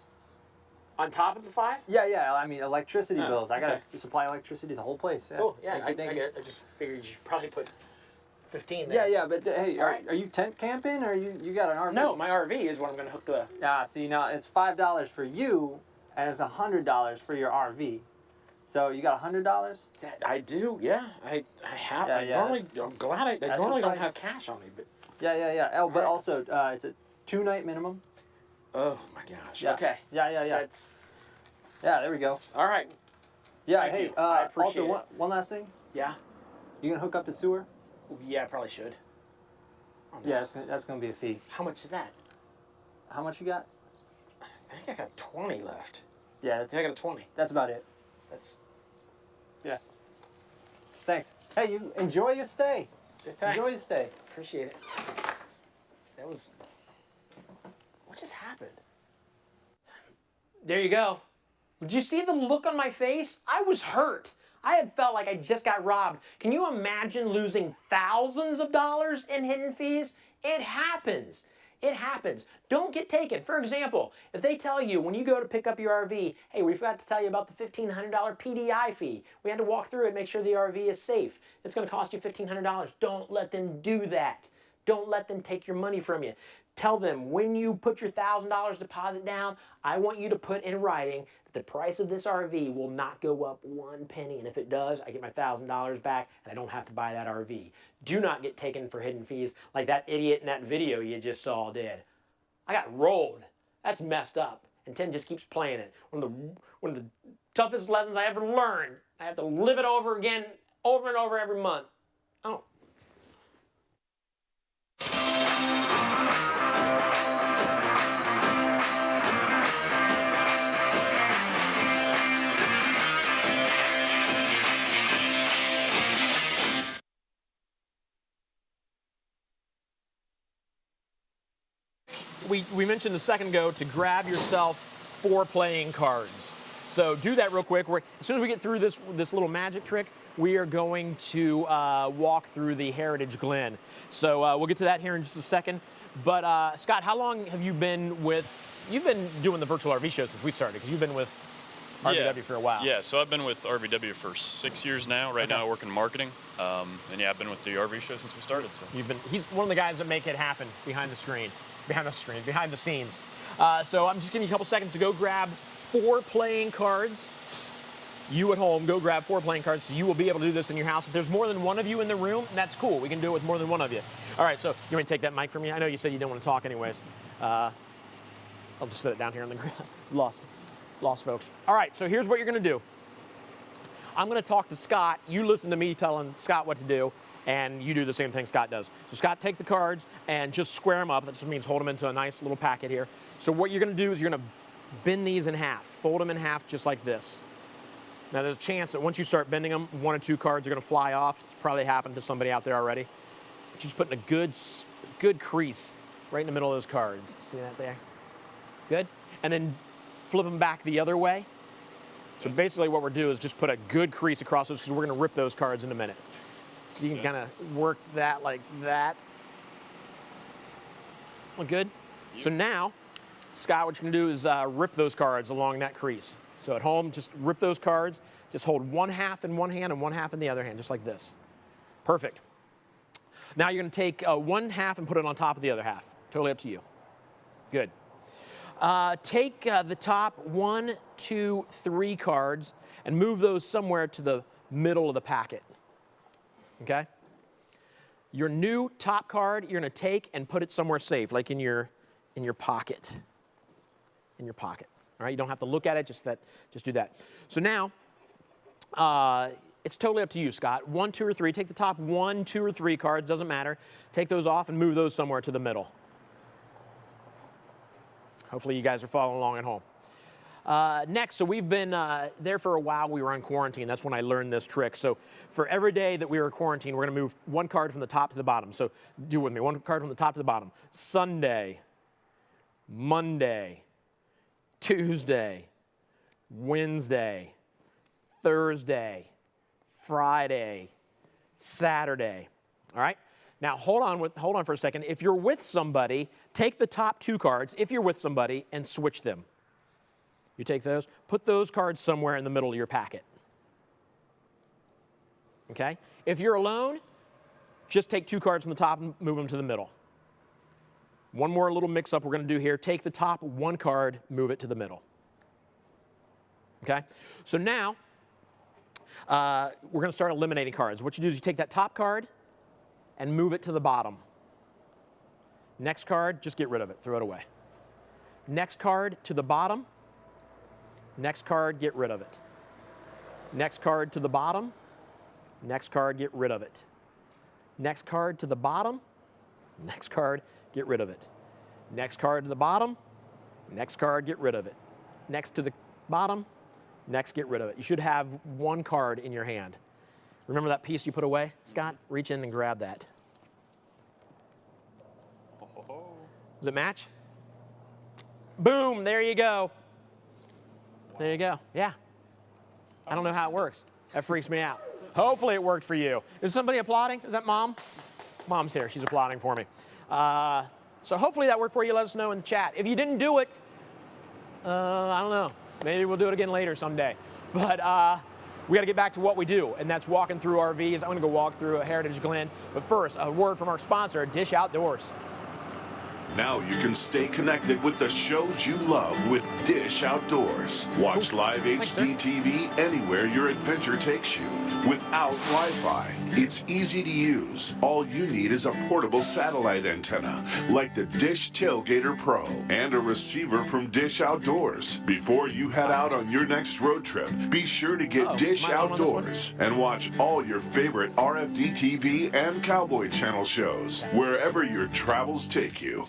On top of the 5? Yeah. I mean, electricity Oh, bills. I okay. gotta supply electricity to the whole place. Yeah. Cool. Yeah, I Thank you. get it. I just figured you should probably put 15 there. Yeah, but hey, All right. are you tent camping or you got an RV? No, my RV is what I'm going to hook the... Yeah, see, now it's $5 for you, and it's $100 for your RV. So you got $100? I do, yeah. I have. Yeah, I'm glad I that's normally the don't price. have cash on me, but... Yeah. Oh, but Alright. also, it's a 2-night minimum. Oh, my gosh. Yeah. Okay. Yeah. That's... Yeah, there we go. All right. Yeah, Thank hey, you. I appreciate also, it. one last thing. Yeah? You gonna hook up the sewer? Yeah, I probably should. Oh, no. Yeah, that's gonna be a fee. How much is that? How much you got? I think I got 20 left. Yeah, I got a 20. that's about it. That's... Yeah. Thanks. Hey, you enjoy your stay. Thanks. Enjoy your stay. Appreciate it. That was... What just happened? There you go. Did you see the look on my face? I was hurt. I had felt like I just got robbed. Can you imagine losing thousands of dollars in hidden fees? It happens. It happens. Don't get taken. For example, if they tell you when you go to pick up your RV, hey, we forgot to tell you about the $1,500 PDI fee. We had to walk through it and make sure the RV is safe. It's going to cost you $1,500. Don't let them do that. Don't let them take your money from you. Tell them when you put your $1,000 deposit down, I want you to put in writing that the price of this RV will not go up 1 penny. And if it does, I get my $1,000 back and I don't have to buy that RV. Do not get taken for hidden fees like that idiot in that video you just saw did. I got rolled. That's messed up. And Tim just keeps playing it. One of the toughest lessons I ever learned. I have to live it over again, over and over every month. Oh. We mentioned a second ago to grab yourself 4 playing cards. So do that real quick. As soon as we get through this little magic trick, we are going to walk through the Heritage Glen. So we'll get to that here in just a second. But Scott, how long have you been you've been doing the virtual RV show since we started, because you've been with RVW for a while. Yeah, so I've been with RVW for 6 years now. Right now I work in marketing. And yeah, I've been with the RV show since we started. So He's one of the guys that make it happen behind the scenes. So I'm just giving you a couple seconds to go grab 4 playing cards. You at home, go grab 4 playing cards. So you will be able to do this in your house. If there's more than one of you in the room, that's cool. We can do it with more than one of you. All right, so you want me to take that mic from you? I know you said you didn't want to talk anyways. I'll just set it down here on the ground. Lost folks. All right, so here's what you're going to do. I'm going to talk to Scott. You listen to me telling Scott what to do, and you do the same thing Scott does. So Scott, take the cards and just square them up. That just means hold them into a nice little packet here. So what you're going to do is you're going to bend these in half. Fold them in half just like this. Now there's a chance that once you start bending them, 1 or 2 cards are going to fly off. It's probably happened to somebody out there already. But you're just putting a good crease right in the middle of those cards. See that there? Good? And then flip them back the other way. So basically what we're doing is just put a good crease across those, because we're going to rip those cards in a minute. So you can kind of work that like that. Well, good? Yep. So now, Scott, what you can do is rip those cards along that crease. So at home, just rip those cards. Just hold 1/2 in one hand and 1/2 in the other hand, just like this. Perfect. Now you're going to take 1/2 and put it on top of the other half. Totally up to you. Good. Take the top 1, 2, 3 cards and move those somewhere to the middle of the packet. Okay? Your new top card, you're going to take and put it somewhere safe, like in your pocket. In your pocket. All right? You don't have to look at it, just do that. So now, it's totally up to you, Scott. 1, 2, or 3. Take the top 1, 2, or 3 cards, doesn't matter. Take those off and move those somewhere to the middle. Hopefully you guys are following along at home. Next, so we've been there for a while. We were on quarantine. That's when I learned this trick. So for every day that we were quarantined, we're going to move 1 card from the top to the bottom. So do it with me. 1 card from the top to the bottom. Sunday, Monday, Tuesday, Wednesday, Thursday, Friday, Saturday. All right? Now, hold on for a second. If you're with somebody, take the top 2 cards, if you're with somebody, and switch them. You take those, put those cards somewhere in the middle of your packet. Okay? If you're alone, just take 2 cards from the top and move them to the middle. One more little mix-up we're going to do here. Take the top 1 card, move it to the middle. Okay? So now, we're going to start eliminating cards. What you do is you take that top card and move it to the bottom. Next card, just get rid of it. Throw it away. Next card to the bottom. Next card, get rid of it. Next card to the bottom. Next card, get rid of it. Next card to the bottom. Next card, get rid of it. Next card to the bottom. Next card, get rid of it. Next to the bottom. Next, get rid of it. You should have 1 card in your hand. Remember that piece you put away? Scott, reach in and grab that. Does it match? Boom, there you go. There you go, yeah. I don't know how it works. That freaks me out. Hopefully it worked for you. Is somebody applauding? Is that Mom? Mom's here, she's applauding for me. So hopefully that worked for you. Let us know in the chat. If you didn't do it, I don't know. Maybe we'll do it again later someday. But we got to get back to what we do, and that's walking through RVs. I'm going to go walk through a Heritage Glen. But first, a word from our sponsor, Dish Outdoors. Now you can stay connected with the shows you love with Dish Outdoors. Watch live HD TV anywhere your adventure takes you without Wi-Fi. It's easy to use. All you need is a portable satellite antenna like the Dish Tailgater Pro and a receiver from Dish Outdoors. Before you head out on your next road trip, be sure to get Dish Outdoors and watch all your favorite RFD TV and Cowboy Channel shows wherever your travels take you.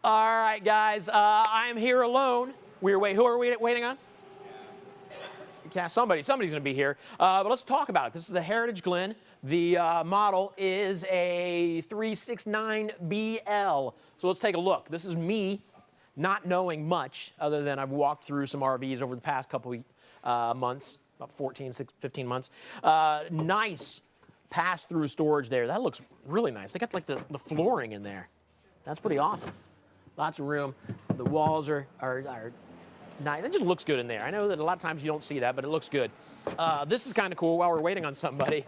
All right, guys, I'm here alone. Who are we waiting on? Yeah, somebody's going to be here. But let's talk about it. This is the Heritage Glen. The model is a 369BL. So let's take a look. This is me not knowing much other than I've walked through some RVs over the past couple months, about 15 months. Nice pass-through storage there. That looks really nice. They got like the flooring in there. That's pretty awesome. Lots of room. The walls are nice. It just looks good in there. I know that a lot of times you don't see that, but it looks good. This is kind of cool while we're waiting on somebody.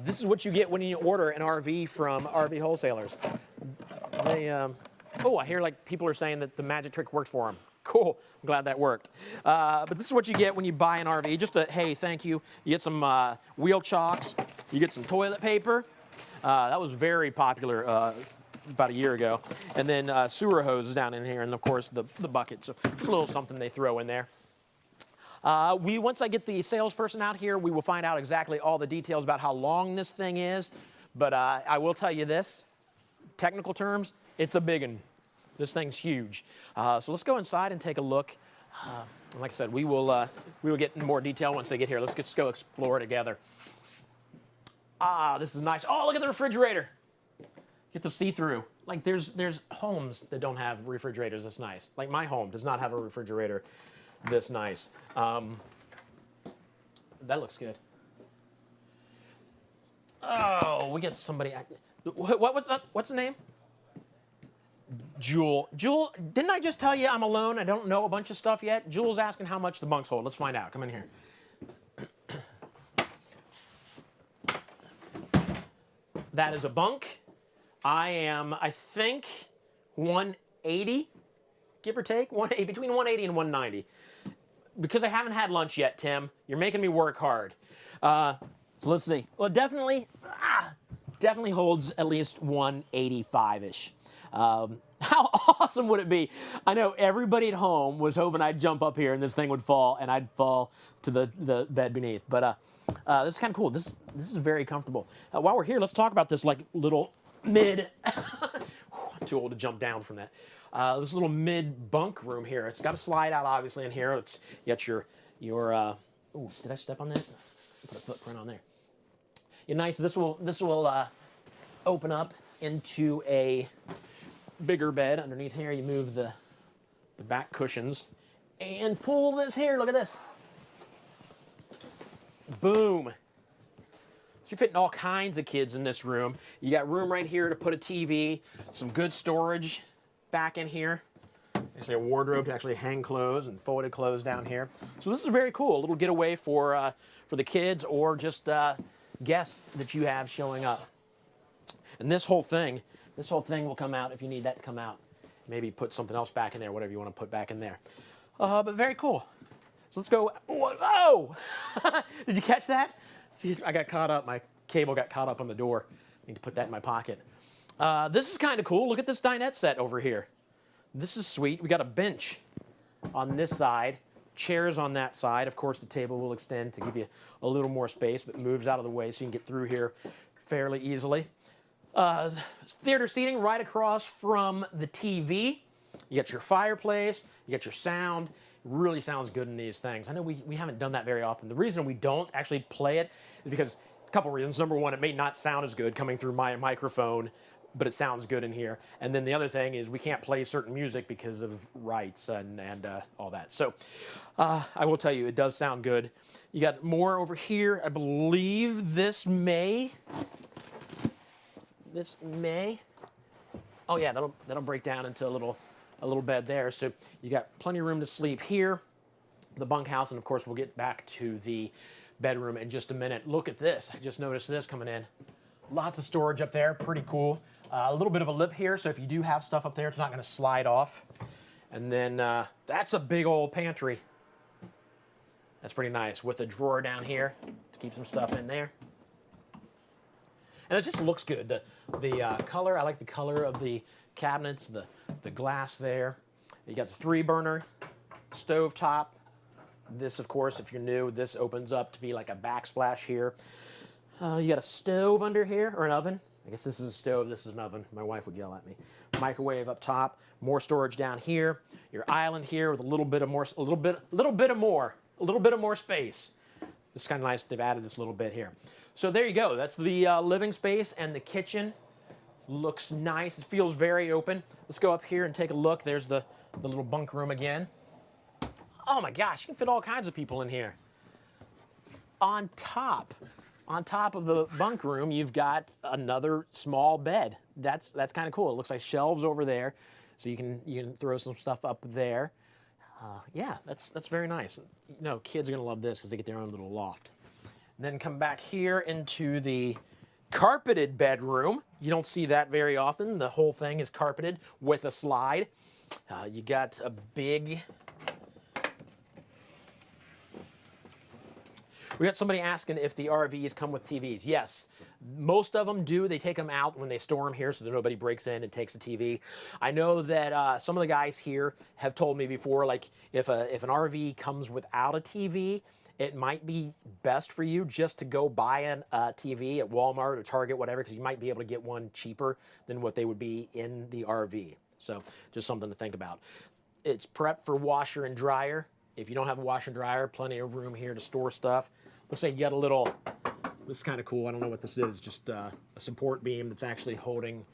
This is what you get when you order an RV from RV wholesalers. They, oh, I hear like people are saying that the magic trick worked for them. Cool. I'm glad that worked. But this is what you get when you buy an RV. Just a, hey, thank you. You get some wheel chocks. You get some toilet paper. That was very popular about a year ago. And then sewer hose down in here, and of course the bucket. So just a little something they throw in there. Once I get the salesperson out here, we will find out exactly all the details about how long this thing is. But I will tell you this, technical terms, it's a big one. This thing's huge. So let's go inside and take a look. Like I said, we will get in more detail once they get here. Let's just go explore together. Ah, this is nice. Oh, look at the refrigerator. Get the see-through. Like there's homes that don't have refrigerators this nice. Like my home does not have a refrigerator this nice. That looks good. Oh, we get somebody. What's the name? Jewel. Jewel, didn't I just tell you I'm alone? I don't know a bunch of stuff yet. Jewel's asking how much the bunks hold. Let's find out. Come in here. That is a bunk. I am, I think, 180, give or take, between 180 and 190. Because I haven't had lunch yet, Tim, you're making me work hard. So let's see. Well, it definitely holds at least 185-ish. How awesome would it be? I know everybody at home was hoping I'd jump up here and this thing would fall and I'd fall to the bed beneath. But this is kind of cool. This is very comfortable. While we're here, let's talk about this like little mid. I'm too old to jump down from that. This little mid bunk room here. It's got a slide out obviously in here. It's got your oh, did I step on that? Put a footprint on there. Yeah, nice. This will open up into a bigger bed. Underneath here, you move the back cushions and pull this here. Look at this. Boom. So you're fitting all kinds of kids in this room. You got room right here to put a TV, some good storage back in here. Actually, a wardrobe to actually hang clothes and folded clothes down here. So this is very cool. A little getaway for the kids or just guests that you have showing up. And this whole thing will come out if you need that to come out. Maybe put something else back in there, whatever you want to put back in there. But very cool. So let's go. Oh! Did you catch that? Jeez, I got caught up. My cable got caught up on the door. I need to put that in my pocket. This is kind of cool. Look at this dinette set over here. This is sweet. We got a bench on this side, chairs on that side. Of course, the table will extend to give you a little more space, but moves out of the way so you can get through here fairly easily. Theater seating right across from the TV. You got your fireplace, you got your sound. It really sounds good in these things. I know we haven't done that very often. The reason we don't actually play it is because a couple reasons. Number one, it may not sound as good coming through my microphone, but it sounds good in here. And then the other thing is we can't play certain music because of rights and all that. So I will tell you, it does sound good. You got more over here. I believe this may. Oh yeah, that'll break down into a little bed there. So you got plenty of room to sleep here. The bunkhouse, and of course we'll get back to the bedroom in just a minute. Look at this. I just noticed this coming in. Lots of storage up there, pretty cool. A little bit of a lip here, so if you do have stuff up there, it's not going to slide off. And then that's a big old pantry. That's pretty nice, with a drawer down here to keep some stuff in there. And it just looks good. The color, I like the color of the cabinets, the glass there. You got the 3-burner stove top. This, of course, if you're new, this opens up to be like a backsplash here. You got a stove under here, or an oven. I guess this is a stove, this is an oven. My wife would yell at me. Microwave up top, more storage down here. Your island here with a little bit more space. It's kind of nice they've added this little bit here. So there you go. That's the living space, and the kitchen looks nice. It feels very open. Let's go up here and take a look. There's the little bunk room again. Oh my gosh, you can fit all kinds of people in here. On top of the bunk room, you've got another small bed. That's kind of cool. It looks like shelves over there, so you can throw some stuff up there. Yeah, that's very nice. You know, kids are gonna love this because they get their own little loft. And then come back here into the carpeted bedroom. You don't see that very often. The whole thing is carpeted with a slide. You got a big. We got somebody asking if the RVs come with TVs. Yes, most of them do. They take them out when they store them here so that nobody breaks in and takes the TV. I know that some of the guys here have told me before, like if an RV comes without a TV, it might be best for you just to go buy a TV at Walmart or Target, whatever, because you might be able to get one cheaper than what they would be in the RV. So just something to think about. It's prepped for washer and dryer. If you don't have a washer and dryer, plenty of room here to store stuff. Looks like you got a little, this is kind of cool. I don't know what this is, just a support beam that's actually holding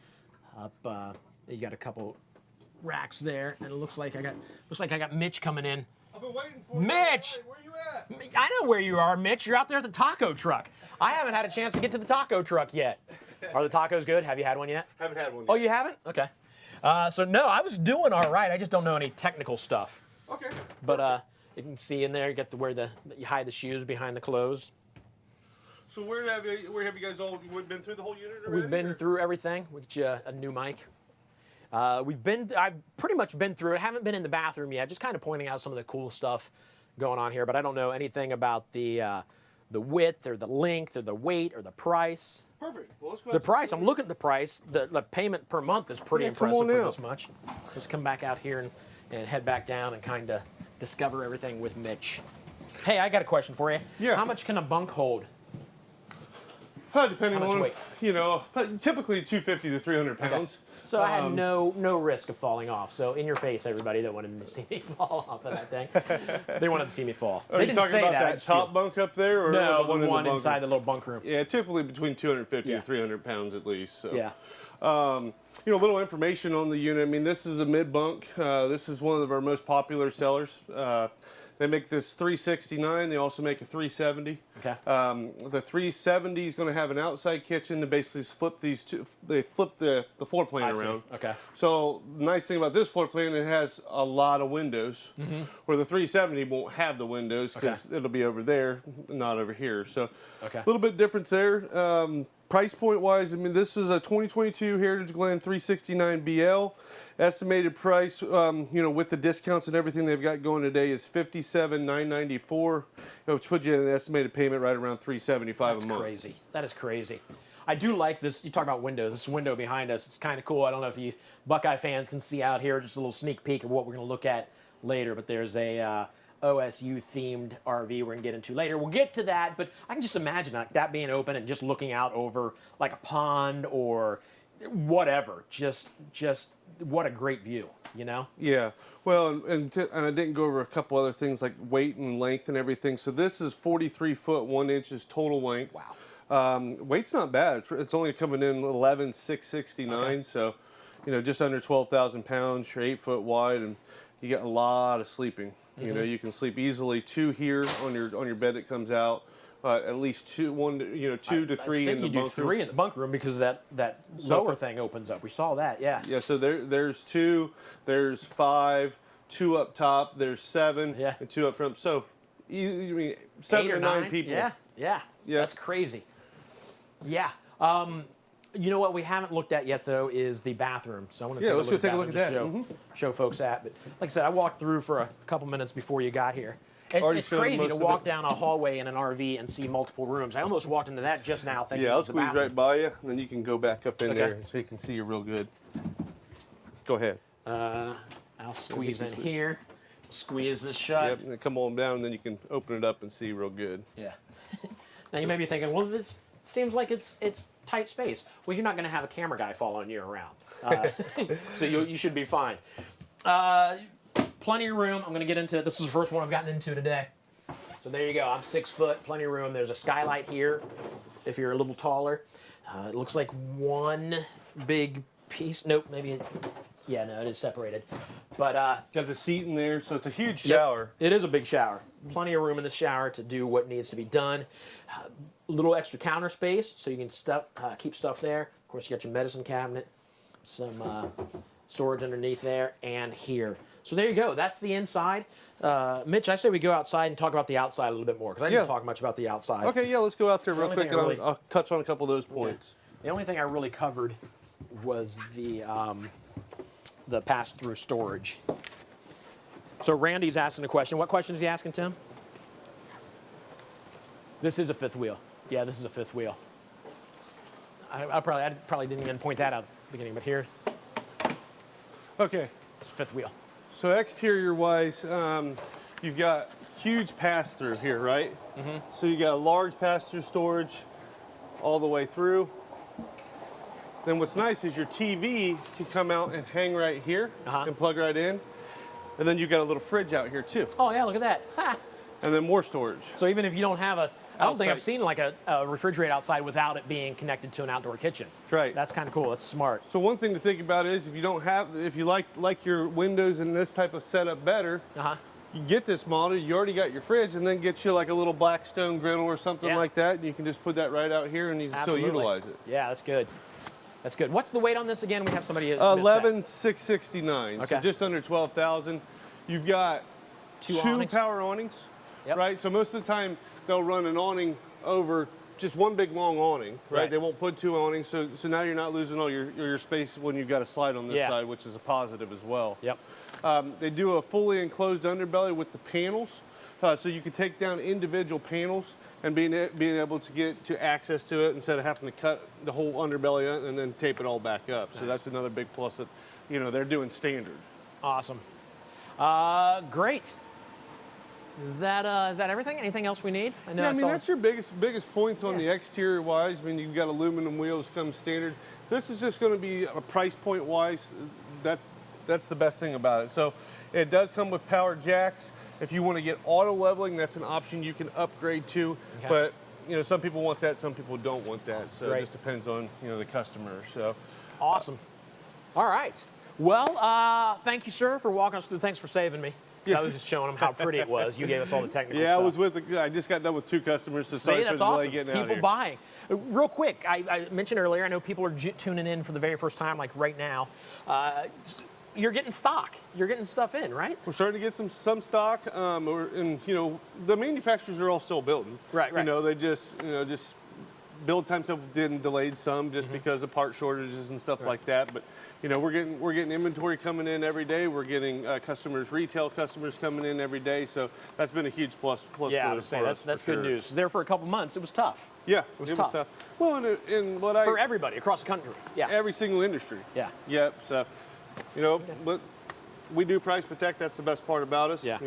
up. You got a couple racks there, and it looks like I got Mitch coming in. I've been waiting for you. Mitch! Where you at? I know where you are, Mitch. You're out there at the taco truck. I haven't had a chance to get to the taco truck yet. Are the tacos good? Have you had one yet? Haven't had one yet. Oh, you haven't? Okay. So no, I was doing all right. I just don't know any technical stuff. Okay. But you can see in there, you get where you hide the shoes behind the clothes. So where have you guys all been through the whole unit already? We've been through everything. We get you a new mic. I've pretty much been through it. I haven't been in the bathroom yet, just kind of pointing out some of the cool stuff going on here, but I don't know anything about the width or the length or the weight or the price. Perfect. Well, let's go. The price, I'm looking at the price. The payment per month is pretty impressive for this much. Just come back out here and head back down and kind of discover everything with Mitch. Hey, I got a question for you. Yeah. How much can a bunk hold? Depending How much on, weight? you know, typically 250 to 300 pounds. Okay. So I had no risk of falling off. So in your face, everybody that wanted to see me fall off of that thing. They wanted to see me fall. Are they you didn't talking say about that. that top bunk up there, or no, the one, inside the little bunk room. Yeah, typically between 250 Yeah. to 300 pounds at least. So. Yeah. You know, a little information on the unit. I mean, this is a mid bunk. This is one of our most popular sellers. They make this 369. They also make a 370. Okay. The 370 is going to have an outside kitchen to basically flip these two. They flip the floor plan around. Okay. So the nice thing about this floor plan, it has a lot of windows, where the 370 won't have the windows because it'll be over there, not over here. So a little bit difference there. Price point wise, I mean, this is a 2022 Heritage Glen 369 BL. Estimated price, with the discounts and everything they've got going today is $57,994, which puts you in an estimated payment right around $375 a month. That's crazy. That is crazy. I do like this. You talk about windows. This window behind us, it's kind of cool. I don't know if you Buckeye fans can see out here, just a little sneak peek of what we're going to look at later, but there's a OSU-themed RV we're going to get into later. We'll get to that, but I can just imagine that being open and just looking out over like a pond or whatever. Just what a great view, you know? Yeah. Well, and I didn't go over a couple other things like weight and length and everything. So this is 43 foot 1 inches total length. Wow. Weight's not bad. It's only coming in 11,669. So, just under 12,000 pounds. You're 8 foot wide, and you got a lot of sleeping. You can sleep easily 2 here on your bed that comes out. At least 2 to 3 in the bunk room. 3 in the bunk room because that lower thing opens up. We saw that, yeah. Yeah, so there's 2, there's 5, 2 up top, there's 7, and 2 up front. So, you mean 7 8 or 9 people. Yeah. That's crazy. Yeah. You know what we haven't looked at yet, though, is the bathroom. So I want to let's go take a look at that. Show folks that. But like I said, I walked through for a couple minutes before you got here. It's crazy to walk down a hallway in an RV and see multiple rooms. I almost walked into that just now thinking I'll it was the squeeze bathroom. right by you, and then you can go back up in there so you can see you real good. Go ahead. I'll squeeze in here. Squeeze this shut. Yep, and then come on down, and then you can open it up and see real good. Yeah. Now you may be thinking, well, this seems like it's tight space. Well, you're not going to have a camera guy following you around, so you should be fine. Plenty of room. I'm going to get into it. This is the first one I've gotten into today. So there you go. I'm 6 foot. Plenty of room. There's a skylight here if you're a little taller. It looks like one big piece. Nope, maybe. Yeah, no, it is separated. But got the seat in there, so it's a huge shower. It is a big shower. Plenty of room in the shower to do what needs to be done. A little extra counter space so you can keep stuff there. Of course, you got your medicine cabinet, some storage underneath there, and here. So there you go. That's the inside. Mitch, I say we go outside and talk about the outside a little bit more because I didn't talk much about the outside. Okay, let's go out there real quick, and I'll touch on a couple of those points. The only thing I really covered was the pass-through storage. So Randy's asking a question. What question is he asking, Tim? This is a fifth wheel. Yeah, this is a fifth wheel. I probably didn't even point that out at the beginning, but here. Okay. It's a fifth wheel. So exterior-wise, you've got huge pass-through here, right? So you got a large pass-through storage all the way through. Then what's nice is your TV can come out and hang right here and plug right in. And then you've got a little fridge out here too. Oh yeah, look at that. Ha! And then more storage. So even if you don't have I don't think I've seen like a refrigerator outside without it being connected to an outdoor kitchen. That's right. That's kind of cool. That's smart. So one thing to think about is if you like your windows and this type of setup better, you get this model, you already got your fridge, and then get you like a little Blackstone griddle or something like that, and you can just put that right out here and you can still utilize it. Yeah, that's good. That's good. What's the weight on this again? We have somebody. 11,669. Okay. So just under 12,000. You've got two power awnings, right? So most of the time they'll run an awning over just one big long awning, right? They won't put 2 awnings, so now you're not losing all your space when you've got a slide on this side, which is a positive as well. Yep. They do a fully enclosed underbelly with the panels, so you can take down individual panels and being able to get to access to it instead of having to cut the whole underbelly and then tape it all back up. So that's another big plus that they're doing standard. Awesome. Great. Is that everything? Anything else we need? I mean that's your biggest points on the exterior wise. I mean you've got aluminum wheels come standard. This is just going to be a price point wise. That's the best thing about it. So it does come with power jacks. If you want to get auto leveling, that's an option you can upgrade to. Okay. But some people want that, some people don't want that. So it just depends on the customer. So awesome. All right. Well, thank you, sir, for walking us through. Thanks for saving me. I was just showing them how pretty it was. You gave us all the technical Yeah, stuff. I just got done with 2 customers. So See, sorry that's for the delay awesome. getting out People here. buying. Real quick, I mentioned earlier, I know people are tuning in for the very first time, like right now. You're getting stock. You're getting stuff in, right? We're starting to get some stock, and the manufacturers are all still building. Right. They just build times have been delayed some just because of part shortages and stuff like that. But we're getting inventory coming in every day. We're getting retail customers coming in every day. So that's been a huge plus. Yeah, for us, that's for good sure. news. There for a couple months, it was tough. Yeah, it was tough. Well, and for everybody across the country. Yeah, every single industry. Yeah. Yep. So, but we do price protect. That's the best part about us. Yeah.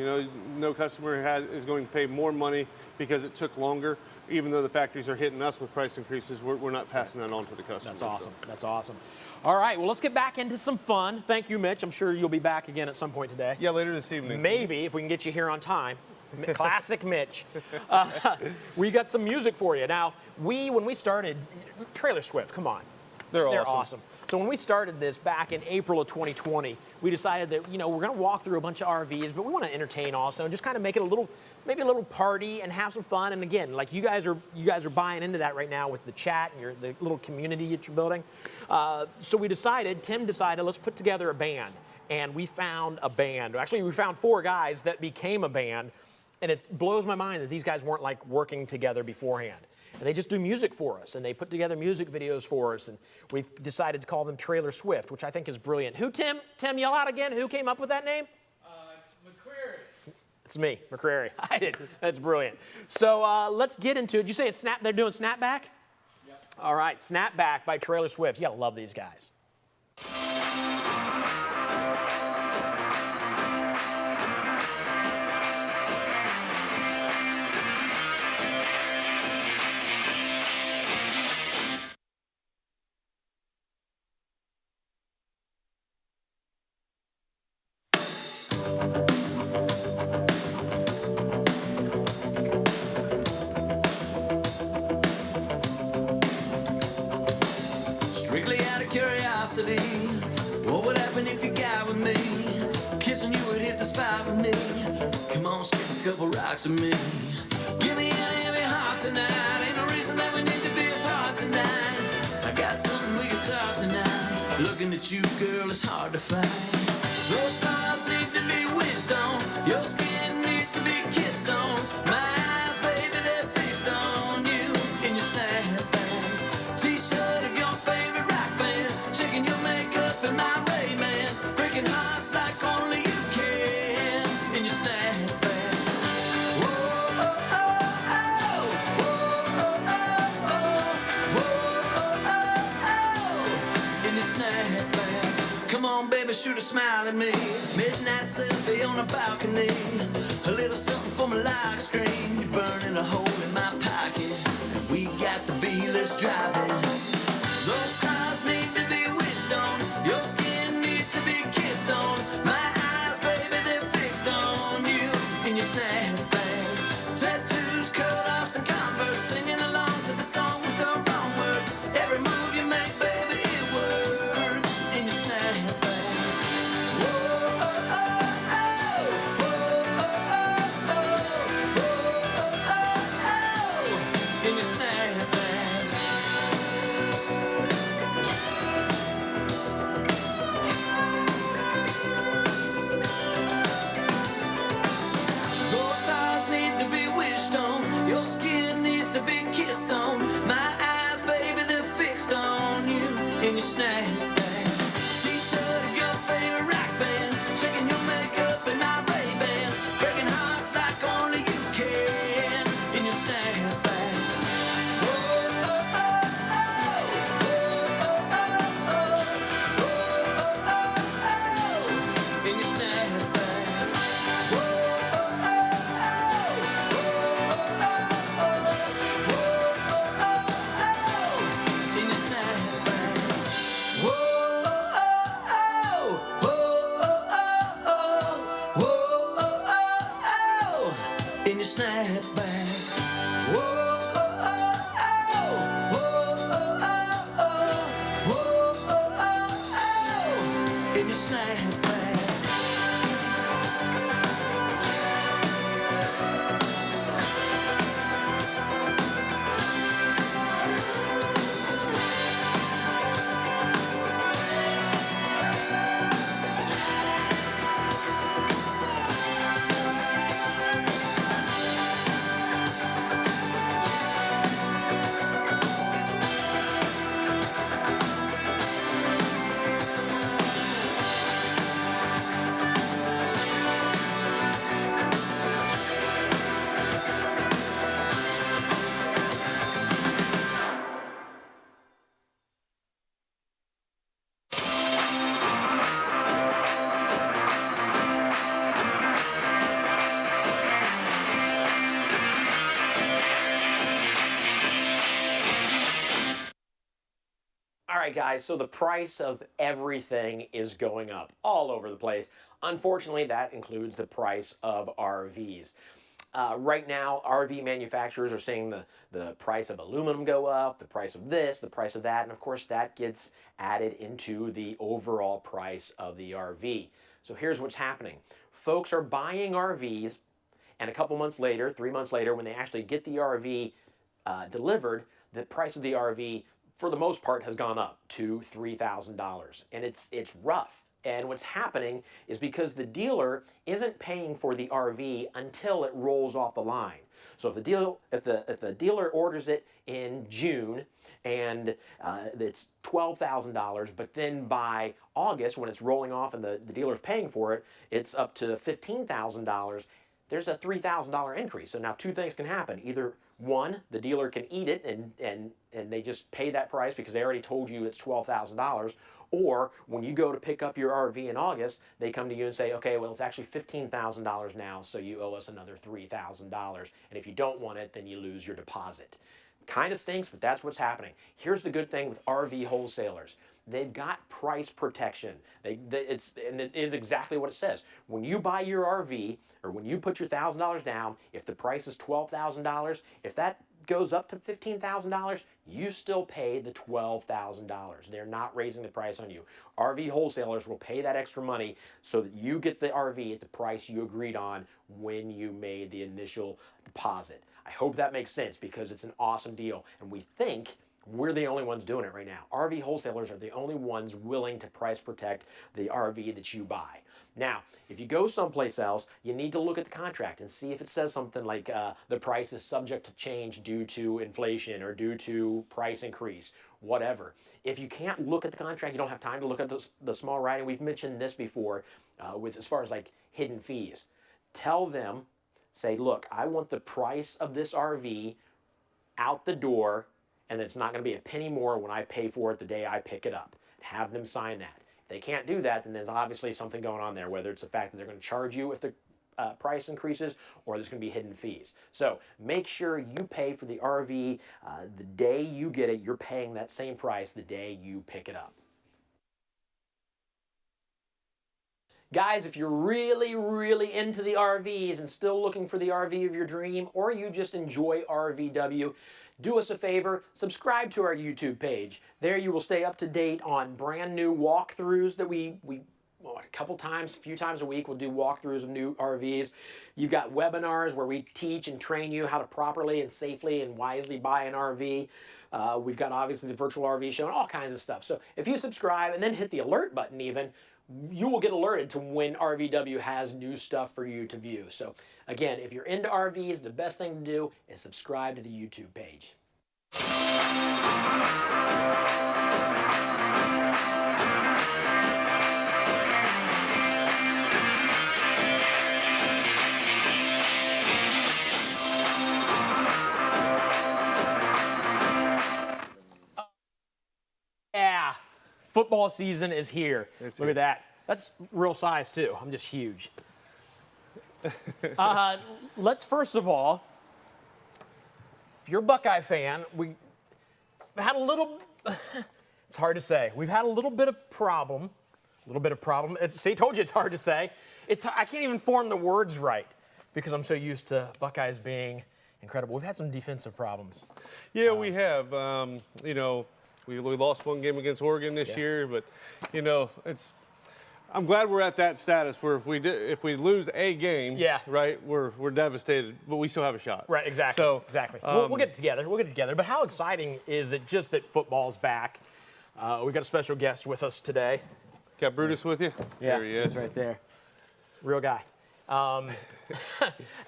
No customer is going to pay more money because it took longer. Even though the factories are hitting us with price increases, we're not passing that on to the customer. That's awesome. That's awesome. All right, well, let's get back into some fun. Thank you, Mitch. I'm sure you'll be back again at some point today. Yeah, later this evening. Maybe, if we can get you here on time. Classic Mitch. We got some music for you. Now, when we started, Trailer Swift, come on. They're awesome. So when we started this back in April of 2020, we decided that, we're going to walk through a bunch of RVs, but we want to entertain also and just kind of make it maybe a little party and have some fun. And again, like you guys are buying into that right now with the chat and the little community that you're building. So Tim decided, let's put together a band. And we found a band. Actually, we found 4 guys that became a band. And it blows my mind that these guys weren't like working together beforehand. And they just do music for us, and they put together music videos for us, and we've decided to call them Trailer Swift, which I think is brilliant. Who, Tim? Tim, yell out again. Who came up with that name? McCrary. It's me, McCrary. I did. That's brilliant. So let's get into it. Did you say they're doing Snapback? Yep. All right, Snapback by Trailer Swift. You gotta love these guys. Strictly out of curiosity, what would happen if you got with me? Kissing you would hit the spot with me. Come on, skip a couple rocks with me. Give me any of your heart tonight. Ain't no reason that we need to be apart tonight. I got something we can start tonight. Looking at you, girl, it's hard to find. Those stars need to be wished on. Your skin needs to be kissed on. My eyes, baby, they're fixed on you in your snapback. T-shirt of your favorite rock band. Checking your makeup and my Ray-Bans. Breaking hearts like only you can in your snapback. Whoa, oh, oh, oh. Whoa, oh, oh, oh. Whoa, oh, oh, oh. In your snapback. Come on, baby, shoot a smile at me. Midnight selfie on a balcony. A little something for my lock screen. You're burning a hole in my pocket. And we got the B-list driving. Those stars need to be wished on. Your skin needs to be kissed on. My eyes, baby, they're fixed on you in your snapback. Tattoos, cut-offs, and Converse. Singing along to the song with the wrong words. Every move you make, baby, it works in your snapback. Whoa, oh, oh, oh. Whoa, oh, oh, oh. Whoa, oh, oh, oh. In your snapback. Those stars need to be wished on. Your skin needs to be kissed on. My eyes, baby, they're fixed on you in your snapback. T-shirt of your favorite rock band. Checking your makeup and my Ray-Bans. Breaking hearts like only you can in your snapback. Whoa, oh, oh, oh. Whoa, oh, oh, oh. Whoa, oh, oh, oh. In your snapback. Whoa, oh, oh, oh. Whoa, oh, oh, oh. Whoa, oh, oh, oh. In your snapback. Whoa, oh, oh, oh. Whoa, oh, oh, oh. Whoa, oh, oh, oh. In your snapback. Whoa, oh, oh, oh. Whoa, oh, oh, oh. Whoa, oh, oh, oh. In your snapback. right, guys, so the price of everything is going up all over the place. Unfortunately, that includes the price of RVs. Right now, RV manufacturers are seeing the price of aluminum go up, the price of this, the price of that, and of course that gets added into the overall price of the RV. So here's what's happening. Folks are buying RVs, and a couple months later, 3 months later, when they actually get the RV delivered, the price of the RV, for the most part, has gone up to $3,000, and it's rough. And what's happening is because the dealer isn't paying for the RV until it rolls off the line. So if the dealer orders it in June and it's $12,000, but then by August when it's rolling off and the dealer's paying for it, it's up to $15,000, there's a $3,000 increase. So now two things can happen. Either one, the dealer can eat it and they just pay that price because they already told you it's $12,000. Or when you go to pick up your RV in August, they come to you and say, okay, well, it's actually $15,000 now, so you owe us another $3,000. And if you don't want it, then you lose your deposit. Kind of stinks, but that's what's happening. Here's the good thing with RV wholesalers. They've got price protection. And it is exactly what it says. When you buy your RV, or when you put your $1,000 down, if the price is $12,000, if that goes up to $15,000, you still pay the $12,000. They're not raising the price on you. RV wholesalers will pay that extra money so that you get the RV at the price you agreed on when you made the initial deposit. I hope that makes sense because it's an awesome deal, and we think we're the only ones doing it right now. RV wholesalers are the only ones willing to price protect the RV that you buy. Now, if you go someplace else, you need to look at the contract and see if it says something like the price is subject to change due to inflation or due to price increase, whatever. If you can't look at the contract, you don't have time to look at the small writing. We've mentioned this before with as far as like hidden fees. Tell them, say, look, I want the price of this RV out the door, and it's not going to be a penny more when I pay for it the day I pick it up. Have them sign that. If they can't do that, then there's obviously something going on there, whether it's the fact that they're going to charge you if the price increases or there's going to be hidden fees. So make sure you pay for the RV the day you get it. You're paying that same price the day you pick it up. Guys, if you're really, really into the RVs and still looking for the RV of your dream, or you just enjoy RVW, do us a favor, subscribe to our YouTube page. There you will stay up to date on brand new walkthroughs that we a few times a week, we'll do walkthroughs of new RVs. You've got webinars where we teach and train you how to properly and safely and wisely buy an RV. We've got obviously the virtual RV show and all kinds of stuff. So if you subscribe and then hit the alert button even, you will get alerted to when RVW has new stuff for you to view. So again, if you're into RVs, the best thing to do is subscribe to the YouTube page. Yeah, football season is here. Look at that. That's real size too. I'm just huge. Let's first of all, if you're a Buckeye fan, we had a little, it's hard to say. We've had a little bit of problem. See, I told you it's hard to say. I can't even form the words right because I'm so used to Buckeyes being incredible. We've had some defensive problems. Yeah, we have. You know, we lost one game against Oregon this year, but you know, I'm glad we're at that status where if we lose a game, right, we're devastated, but we still have a shot. Right, exactly. So exactly. We'll get it together. We'll get it together. But how exciting is it just that football's back? We've got a special guest with us today. Got Brutus with you? Yeah, there he is. He's right there. Real guy.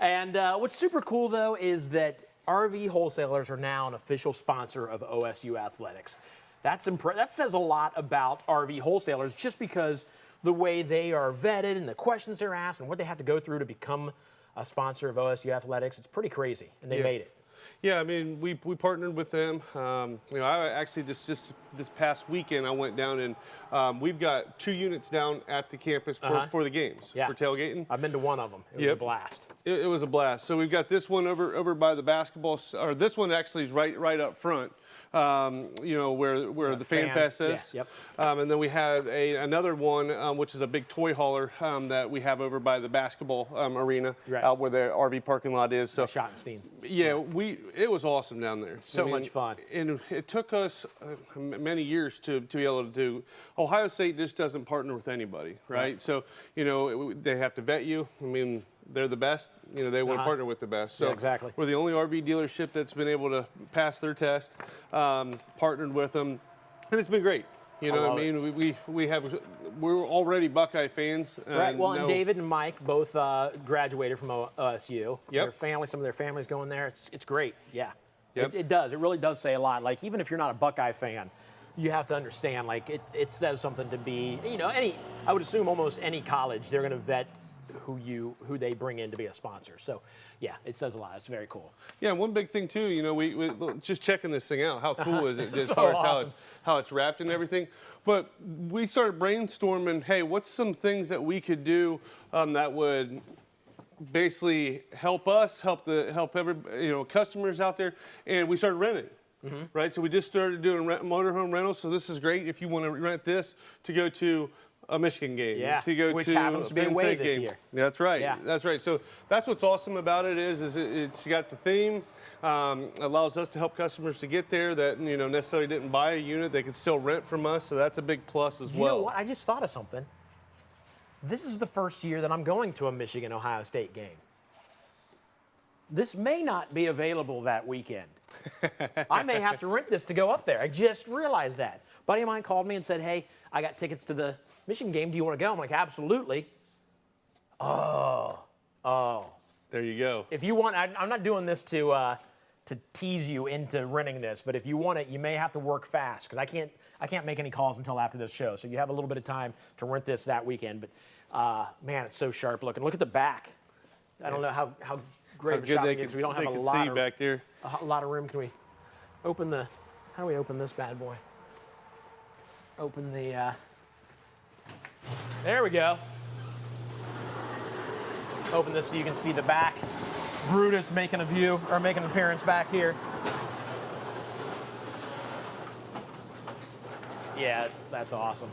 And what's super cool though is that RV wholesalers are now an official sponsor of OSU Athletics. That says a lot about RV wholesalers just because the way they are vetted and the questions they're asked and what they have to go through to become a sponsor of OSU Athletics. It's pretty crazy, and they made it. Yeah, I mean, we partnered with them. You know, I actually just this past weekend I went down and we've got 2 units down at the campus for the games for tailgating. I've been to one of them. It was a blast. It was a blast. So we've got this one over by the basketball, or this one actually is right up front. you know, where the Fan Fest is. Yeah, yep. And then we have another one, which is a big toy hauler that we have over by the basketball arena, Right. out where the RV parking lot is. So Schottenstein's. yeah, it was awesome down there. So much fun. And it took us many years to be able to do. Ohio State just doesn't partner with anybody, right? So, you know, they have to vet you. I mean, they're the best. You know, they want to partner with the best. So Yeah, exactly. we're the only RV dealership that's been able to pass their test, partnered with them, and it's been great. You know what I mean? We're already Buckeye fans. Right. Well, and David and Mike both graduated from OSU. Yep. Their family, some of their families going there. It's great. Yeah. Yep. It does. It really does say a lot. Like, even if you're not a Buckeye fan, you have to understand, like, it says something to be, you know, I would assume almost any college, they're going to vet who they bring in to be a sponsor. So, yeah, it says a lot. It's very cool. Yeah, one big thing too, you know, we just checking this thing out. How cool is it as So far as awesome. how it's wrapped and everything? But we started brainstorming. Hey, what's some things that we could do that would basically help us, help every, you know, customers out there, and we started renting. Right, so we just started doing motorhome rentals. So this is great if you want to rent this to go to a Michigan game, Yeah, to go which to happens to be Penn away State this game. year. That's right. Yeah. That's right. So that's what's awesome about it is it's got the theme, allows us to help customers to get there that, you know, necessarily didn't buy a unit. They can still rent from us, so that's a big plus as well. You know what? I just thought of something. This is the first year that I'm going to a Michigan-Ohio State game. This may not be available that weekend. I may have to rent this to go up there. I just realized that. A buddy of mine called me and said, hey, I got tickets to the Michigan game. Do you want to go? I'm like, absolutely. Oh. There you go. If you want, I'm not doing this to tease you into renting this, but if you want it, you may have to work fast because I can't make any calls until after this show. So you have a little bit of time to rent this that weekend. But man, it's so sharp looking. Look at the back. I don't know how great of a shot it is. We don't have a lot of back there. A lot of room. Can we open the? How do we open this bad boy? Open the. There we go. Open this so you can see the back. Brutus making an appearance back here. Yeah, that's awesome.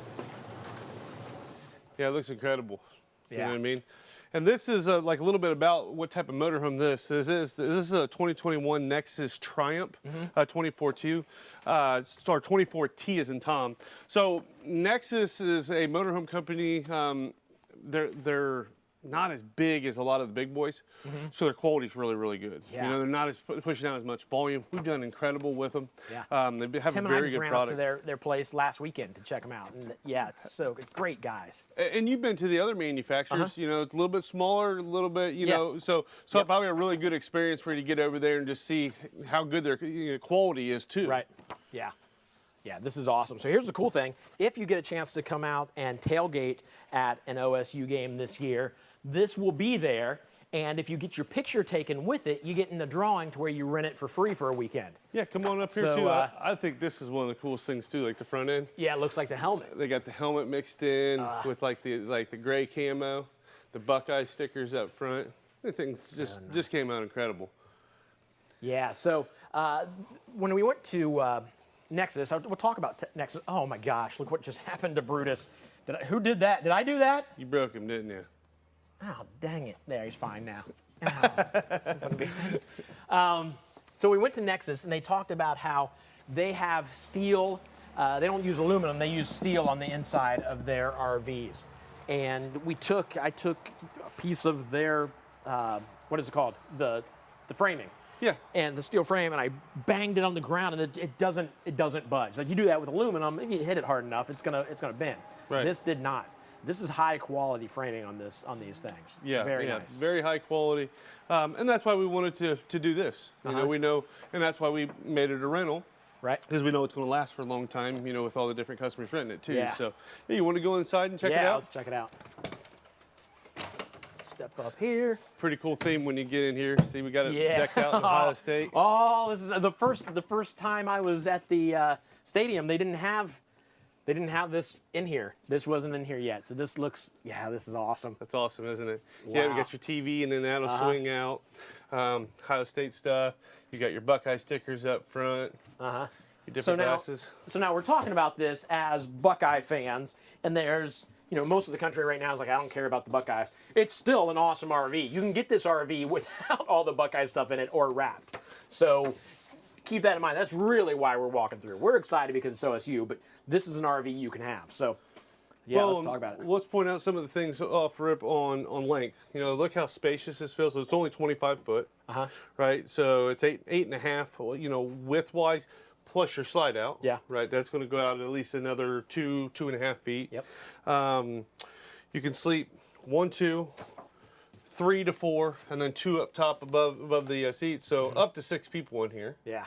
Yeah, it looks incredible. You Yeah. know what I mean? And this is like a little bit about what type of motorhome this is. This is a 2021 Nexus Triumph, 24.2. Our 24T is in Tom. So Nexus is a motorhome company. They're not as big as a lot of the big boys, so their quality is really, really good. Yeah. You know, they're not as pushing out as much volume. We've done incredible with them. Yeah. They have Tim a and I very just good ran product. up to their place last weekend to check them out, and yeah, it's so good. Great guys. And you've been to the other manufacturers, you know, it's a little bit smaller, a little bit, you Yeah. know, so probably a really good experience for you to get over there and just see how good their quality is too. Right. Yeah. Yeah, this is awesome. So here's the cool thing. If you get a chance to come out and tailgate at an OSU game this year, this will be there. And if you get your picture taken with it, you get in the drawing to where you rent it for free for a weekend. Yeah, come on up here So, too. I think this is one of the coolest things too, like the front end. Yeah, it looks like the helmet. They got the helmet mixed in with like the gray camo, the Buckeye stickers up front. The things just came out incredible. Yeah, so when we went to Nexus, we'll talk about Nexus. Oh my gosh, look what just happened to Brutus. Who did that? Did I do that? You broke him, didn't you? Oh, dang it. There, he's fine now. So we went to Nexus, and they talked about how they have steel. They don't use aluminum. They use steel on the inside of their RVs. And I took a piece of their, what is it called? The framing. Yeah. And the steel frame, and I banged it on the ground, and it doesn't budge. Like you do that with aluminum, if you hit it hard enough, it's gonna bend. Right. This did not. This is high quality framing on these things. Yeah, Very nice. Very high quality, and that's why we wanted to do this. You know, we know, and that's why we made it a rental. Right. Because we know it's going to last for a long time. You know, with all the different customers renting it too. Yeah. So, yeah, you want to go inside and check it Yeah, out? let's check it out. Step up here. Pretty cool theme when you get in here. See, we got it Yeah. decked out in Ohio State. Oh, this is the first time I was at the stadium. They didn't have this in here. This wasn't in here yet. So this looks, this is awesome. That's awesome, isn't it? Yeah, we Wow. got your TV, and then that'll swing out. Ohio State stuff. You got your Buckeye stickers up front. Your different glasses. So now we're talking about this as Buckeye fans, and there's, most of the country right now is like, I don't care about the Buckeyes. It's still an awesome RV. You can get this RV without all the Buckeye stuff in it or wrapped. So keep that in mind. That's really why we're walking through. We're excited because it's OSU, but this is an RV you can have. So yeah, let's talk about it. Let's point out some of the things off rip on length. Look how spacious this feels. So it's only 25 foot, right? So it's 8.5, width-wise, plus your slide out. Yeah. Right. That's going to go out at least another 2.5 feet. Yep. You can sleep 1, 2, 3 to 4, and then 2 up top above the seats. So up to 6 people in here. Yeah.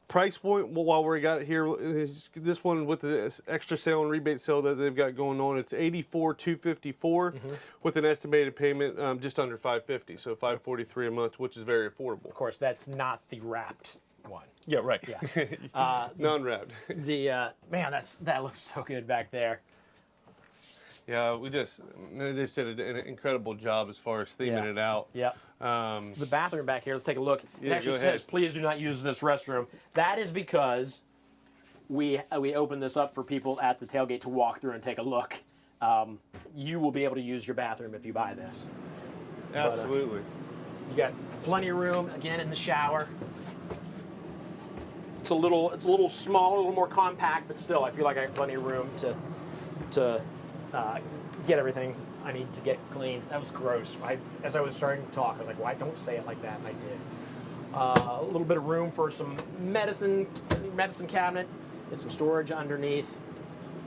Price point, well, while we got it here, is this one with the extra sale and rebate sale that they've got going on, it's $84,254 with an estimated payment just under $550, so $543 a month, which is very affordable. Of course, that's not the wrapped one. Yeah, right. Yeah. Non-wrapped. Man, that looks so good back there. Yeah, they just did an incredible job as far as theming it out. Yep. The bathroom back here, let's take a look. It actually says, please do not use this restroom. That is because we opened this up for people at the tailgate to walk through and take a look. You will be able to use your bathroom if you buy this. Absolutely. You got plenty of room, again, in the shower. It's a little smaller, a little more compact, but still, I feel like I have plenty of room to get everything I need to get cleaned. That was gross. As I was starting to talk, I was like, "Why don't say it like that?" And I did. A little bit of room for some medicine cabinet and some storage underneath.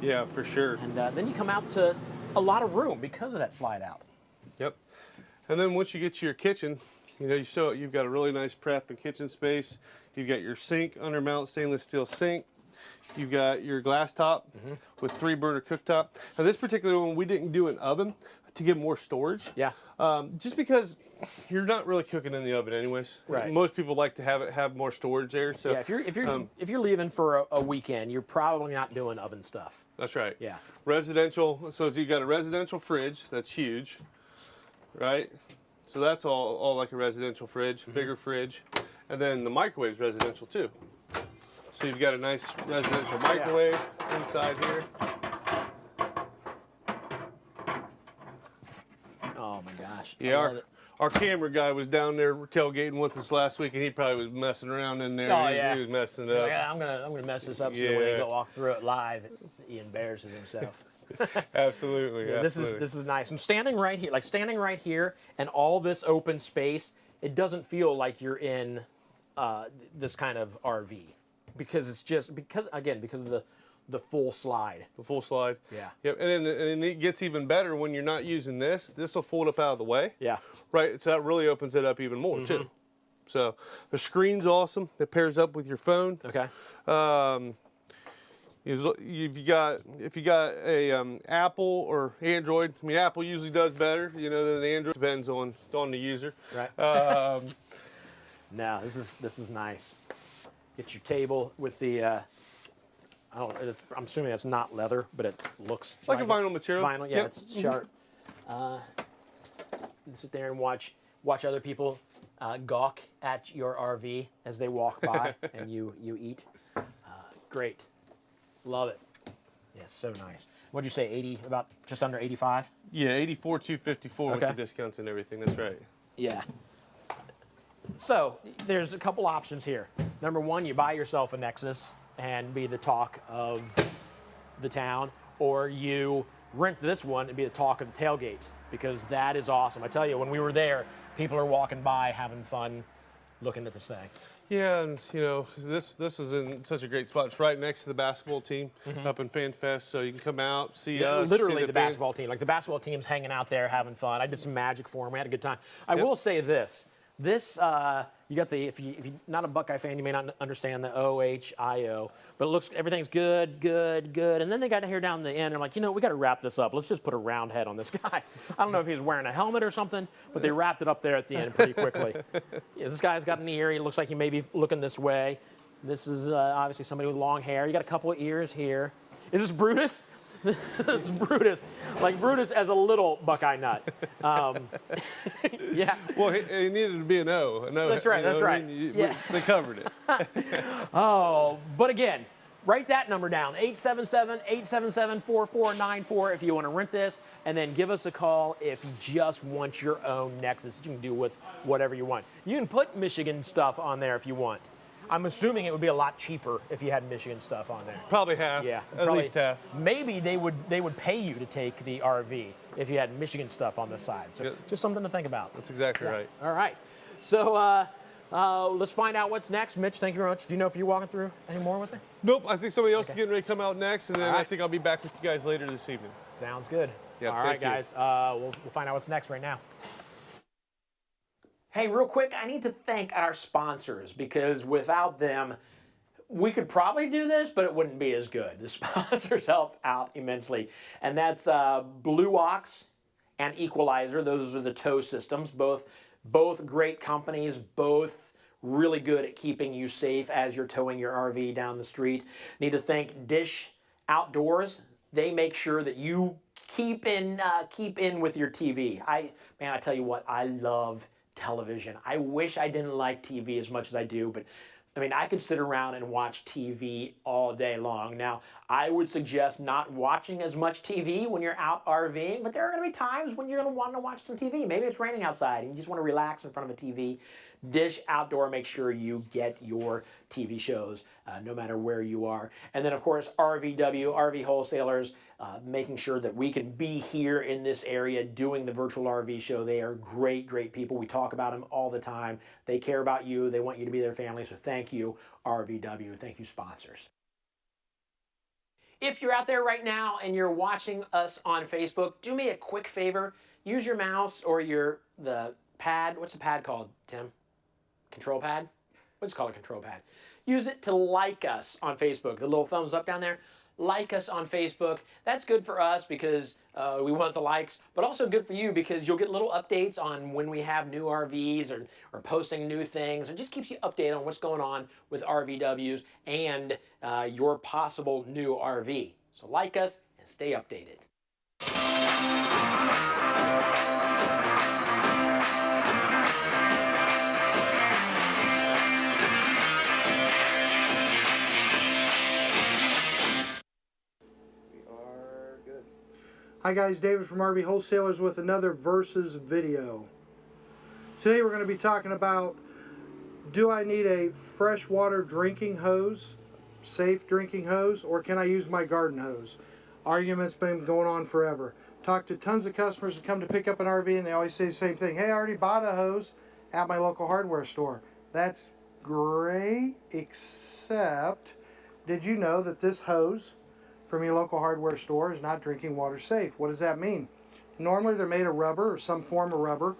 Yeah, for sure. And then you come out to a lot of room because of that slide out. Yep. And then once you get to your kitchen, you've got a really nice prep and kitchen space. You've got your sink, undermount stainless steel sink. You've got your glass top with 3-burner cooktop. Now this particular one, we didn't do an oven to give more storage. Yeah. Just because you're not really cooking in the oven anyways. Right. Most people like to have more storage there. So yeah, if you're leaving for a weekend, you're probably not doing oven stuff. That's right. Yeah. Residential. So you've got a residential fridge that's huge, right? So that's all like a residential fridge, bigger fridge, and then the microwave's residential too. So you've got a nice residential microwave inside here. Oh my gosh. Yeah, our camera guy was down there tailgating with us last week, and he probably was messing around in there. Oh, yeah. He was messing it up. Yeah, I'm gonna mess this up so when they go walk through it live, he embarrasses himself. Absolutely. Yeah, absolutely. This is nice. I'm standing right here, and all this open space. It doesn't feel like you're in this kind of RV because because of the full slide. The full slide. Yeah. Yep. And it gets even better when you're not using this. This will fold up out of the way. Yeah. Right. So that really opens it up even more too. So the screen's awesome. It pairs up with your phone. Okay. If you got a Apple or Android, I mean Apple usually does better, than Android. Depends on the user. Right. No, this is nice. Get your table with the. I'm assuming that's not leather, but it looks like a vinyl material. Vinyl, yeah, it's sharp. Sit there and watch other people gawk at your RV as they walk by, and you eat. Great, love it. Yeah, so nice. What'd you say? 80, about just under 85? Yeah, 84,254 with the discounts and everything. That's right. Yeah. So there's a couple options here. Number one, you buy yourself a Nexus and be the talk of the town, or you rent this one and be the talk of the tailgates, because that is awesome. I tell you, when we were there, people are walking by having fun looking at this thing. Yeah, and this was in such a great spot. It's right next to the basketball team up in Fan Fest, so you can come out, see us. Literally see the basketball team. Like the basketball team's hanging out there having fun. I did some magic for them. We had a good time. I will say this. You got if you're not a Buckeye fan, you may not understand the OHIO, but everything's good. And then they got here down the end, and I'm like, we got to wrap this up. Let's just put a round head on this guy. I don't know if he was wearing a helmet or something, but they wrapped it up there at the end pretty quickly. Yeah, this guy's got an ear. He looks like he may be looking this way. This is obviously somebody with long hair. You got a couple of ears here. Is this Brutus? It's Brutus, like Brutus as a little Buckeye nut. Yeah. Well, he needed to be an O. That's right. That's right. They covered it. Oh, but again, write that number down, 877-877-4494 if you want to rent this, and then give us a call if you just want your own Nexus. You can do with whatever you want. You can put Michigan stuff on there if you want. I'm assuming it would be a lot cheaper if you had Michigan stuff on there. Probably half. Yeah, at least half. Maybe they would pay you to take the RV if you had Michigan stuff on the side. So just something to think about. That's exactly right. All right. So let's find out what's next. Mitch, thank you very much. Do you know if you're walking through any more with me? Nope. I think somebody else is getting ready to come out next, and then I think I'll be back with you guys later this evening. Sounds good. Yep, all right, guys. We'll find out what's next right now. Hey, real quick, I need to thank our sponsors because without them, we could probably do this, but it wouldn't be as good. The sponsors help out immensely, and that's Blue Ox and Equalizer. Those are the tow systems. Both great companies, both really good at keeping you safe as you're towing your RV down the street. Need to thank Dish Outdoors. They make sure that you keep in with your TV. I tell you what, I love television. I wish I didn't like TV as much as I do, but I mean, I could sit around and watch TV all day long. Now, I would suggest not watching as much TV when you're out RVing, but there are going to be times when you're going to want to watch some TV. Maybe it's raining outside and you just want to relax in front of a TV. Dish Outdoor, make sure you get your TV shows no matter where you are. And then, of course, RVW, RV Wholesalers, making sure that we can be here in this area doing the virtual RV show. They are great, great people. We talk about them all the time. They care about you. They want you to be their family. So thank you, RVW. Thank you, sponsors. If you're out there right now and you're watching us on Facebook, do me a quick favor. Use your mouse or the pad. What's the pad called, Tim? Control pad? Let's call it control pad. Use it to like us on Facebook. The little thumbs up down there. Like us on Facebook. That's good for us because we want the likes, but also good for you because you'll get little updates on when we have new RVs or posting new things. It just keeps you updated on what's going on with RVWs and your possible new RV. So like us and stay updated. Hi guys, David from RV Wholesalers with another Versus video. Today we're going to be talking about, do I need a freshwater drinking hose, safe drinking hose, or can I use my garden hose? Argument's been going on forever. Talked to tons of customers that come to pick up an RV and they always say the same thing. Hey, I already bought a hose at my local hardware store. That's great, except did you know that this hose from your local hardware store is not drinking water safe? What does that mean? Normally they're made of rubber or some form of rubber,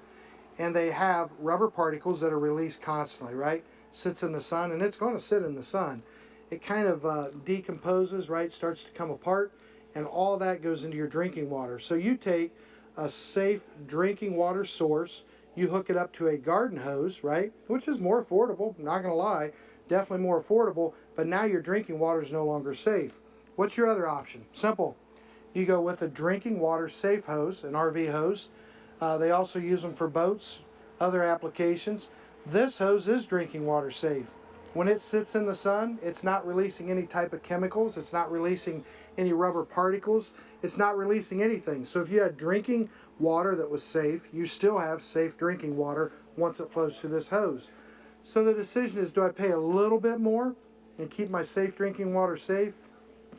and they have rubber particles that are released constantly, right? Sits in the sun, and it's going to sit in the sun. It kind of decomposes, right? Starts to come apart, and all that goes into your drinking water. So you take a safe drinking water source, you hook it up to a garden hose, right? Which is more affordable, not going to lie, definitely more affordable, but now your drinking water is no longer safe. What's your other option? Simple. You go with a drinking water safe hose, an RV hose. They also use them for boats, other applications. This hose is drinking water safe. When it sits in the sun, it's not releasing any type of chemicals. It's not releasing any rubber particles. It's not releasing anything. So if you had drinking water that was safe, you still have safe drinking water once it flows through this hose. So the decision is, do I pay a little bit more and keep my safe drinking water safe?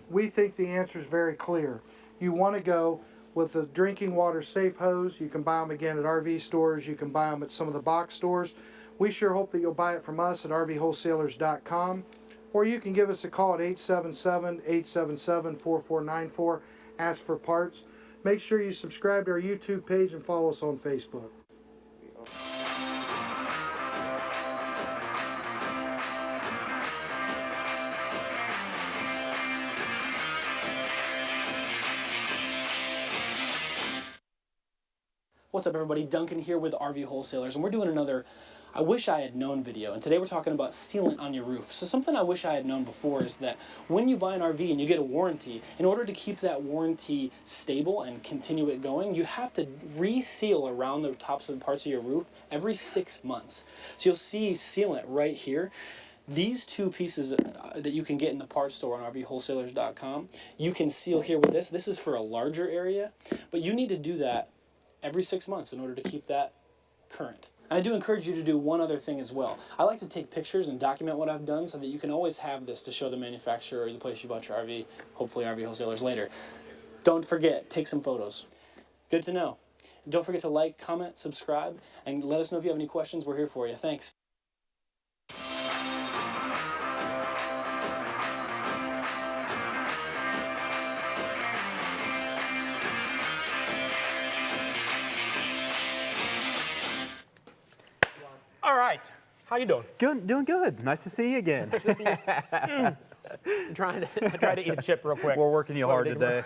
We think the answer is very clear. You want to go with the drinking water safe hose. You can buy them again at RV stores. You can buy them at some of the box stores. We sure hope that you'll buy it from us at rvwholesalers.com, or you can give us a call at 877-877-4494. Ask for parts. Make sure you subscribe to our YouTube page and follow us on Facebook. What's up everybody, Duncan here with RV Wholesalers, and we're doing another I wish I had known video, and today we're talking about sealant on your roof. So something I wish I had known before is that when you buy an RV and you get a warranty, in order to keep that warranty stable and continue it going, you have to reseal around the tops of the parts of your roof every 6 months. So you'll see sealant right here. These two pieces that you can get in the parts store on RVwholesalers.com, you can seal here with this. This is for a larger area, but you need to do that every 6 months in order to keep that current. And I do encourage you to do one other thing as well. I like to take pictures and document what I've done so that you can always have this to show the manufacturer or the place you bought your RV, hopefully RV wholesalers later. Don't forget, take some photos. Good to know. Don't forget to like, comment, subscribe, and let us know if you have any questions. We're here for you. Thanks. All right. How you doing? Good, doing good. Nice to see you again. I'm trying to eat a chip real quick. We're working you hard today.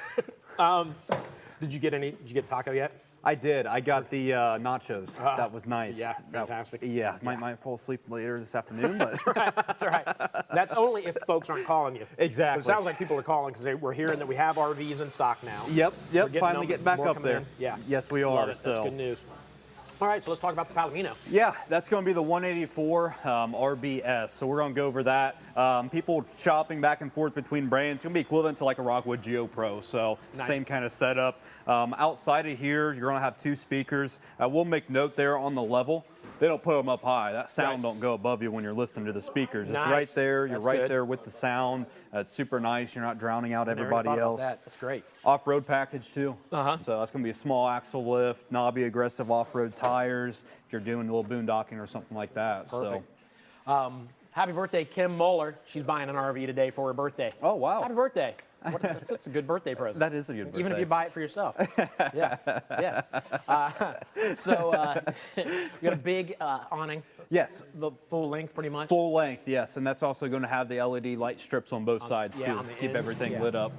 Did you get taco yet? I did. I got the nachos. That was nice. Yeah, fantastic. Might fall asleep later this afternoon, but That's all right. That's only if folks aren't calling you. Exactly. But it sounds like people are calling because we're hearing that we have RVs in stock now. Yep. We're Finally getting back more up coming there. in. Yeah. Yes, we Love are. it. That's good news. All right, so let's talk about the Palomino. Yeah, that's going to be the 184 RBS. So we're going to go over that. People shopping back and forth between brands. It's going to be equivalent to like a Rockwood Geo Pro. So Nice. Same kind of setup. Outside of here, you're going to have 2 speakers. We'll make note there on the level. They don't put them up high. That sound don't go above you when you're listening to the speakers. It's Nice. right there. You're That's right good. there with the sound. It's super nice. You're not drowning out Never everybody thought about else. that. That's great. Off-road package too. Uh-huh. So that's going to be a small axle lift, knobby aggressive off-road tires if you're doing a little boondocking or something like that. Perfect. So. Happy birthday, Kim Moeller. She's buying an RV today for her birthday. Oh, wow. Happy birthday. That's a good birthday present. That is a good birthday. Even if you buy it for yourself. Yeah. We got a big awning. Yes. The full length, pretty much. Full length, yes. And that's also going to have the LED light strips on both sides, too. on the Keep ends, everything yeah. lit up.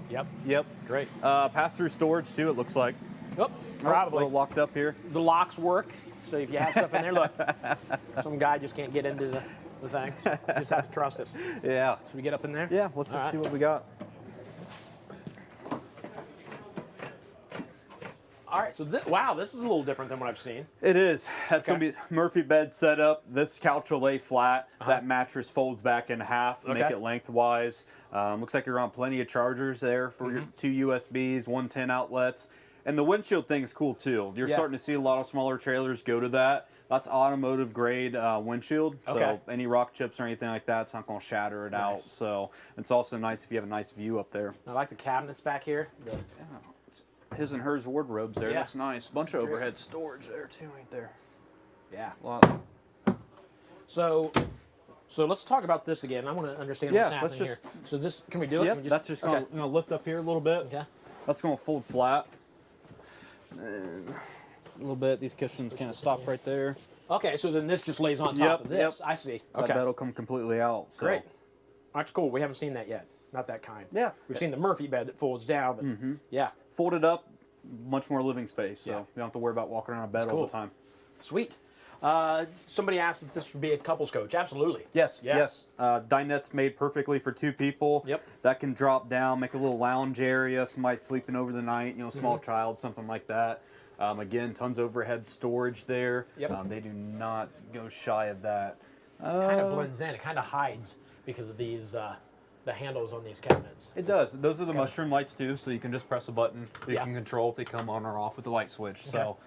Yep. Great. Pass-through storage, too, it looks like. Oh, probably. A little locked up here. The locks work, so if you have stuff in there, look, some guy just can't get into the thing. So you just have to trust us. Yeah. Should we get up in there? Yeah, let's just see what we got. All right, so wow, this is a little different than what I've seen. It is. That's going to be Murphy bed setup. This couch will lay flat. That mattress folds back in half, make it lengthwise. Looks like you're on plenty of chargers there for your 2 USBs, 110 outlets. And the windshield thing is cool too. You're starting to see a lot of smaller trailers go to that. That's automotive grade windshield. So any rock chips or anything like that, it's not going to shatter it out. So it's also nice if you have a nice view up there. I like the cabinets back here. His and hers wardrobes there. Yeah. That's nice. Bunch of overhead storage there too, right there. Yeah. Lot. So let's talk about this again. I want to understand what's happening here. So this, can we do it? Yep, Can we that's just going to lift up here a little bit. Okay. That's going to fold flat. And a little bit. These cushions kind of stop right there. Okay, so then this just lays on top of this. I see. That bed will come completely out. So. Great. That's cool. We haven't seen that yet. Not that kind. Yeah. We've seen the Murphy bed that folds down, but yeah. Folded up, much more living space. So Yeah. you don't have to worry about walking around a bed all the time. Sweet. Somebody asked if this would be a couples coach. Absolutely. Yes, Yeah. yes. Dinette's made perfectly for 2 people. Yep. That can drop down, make a little lounge area, somebody sleeping over the night, small child, something like that. Again, tons of overhead storage there. Yep. They do not go shy of that. Kind of blends in. It kind of hides because of these, the handles on these cabinets. It does. Those are the mushroom lights too, so you can just press a button. You can control if they come on or off with the light switch. So.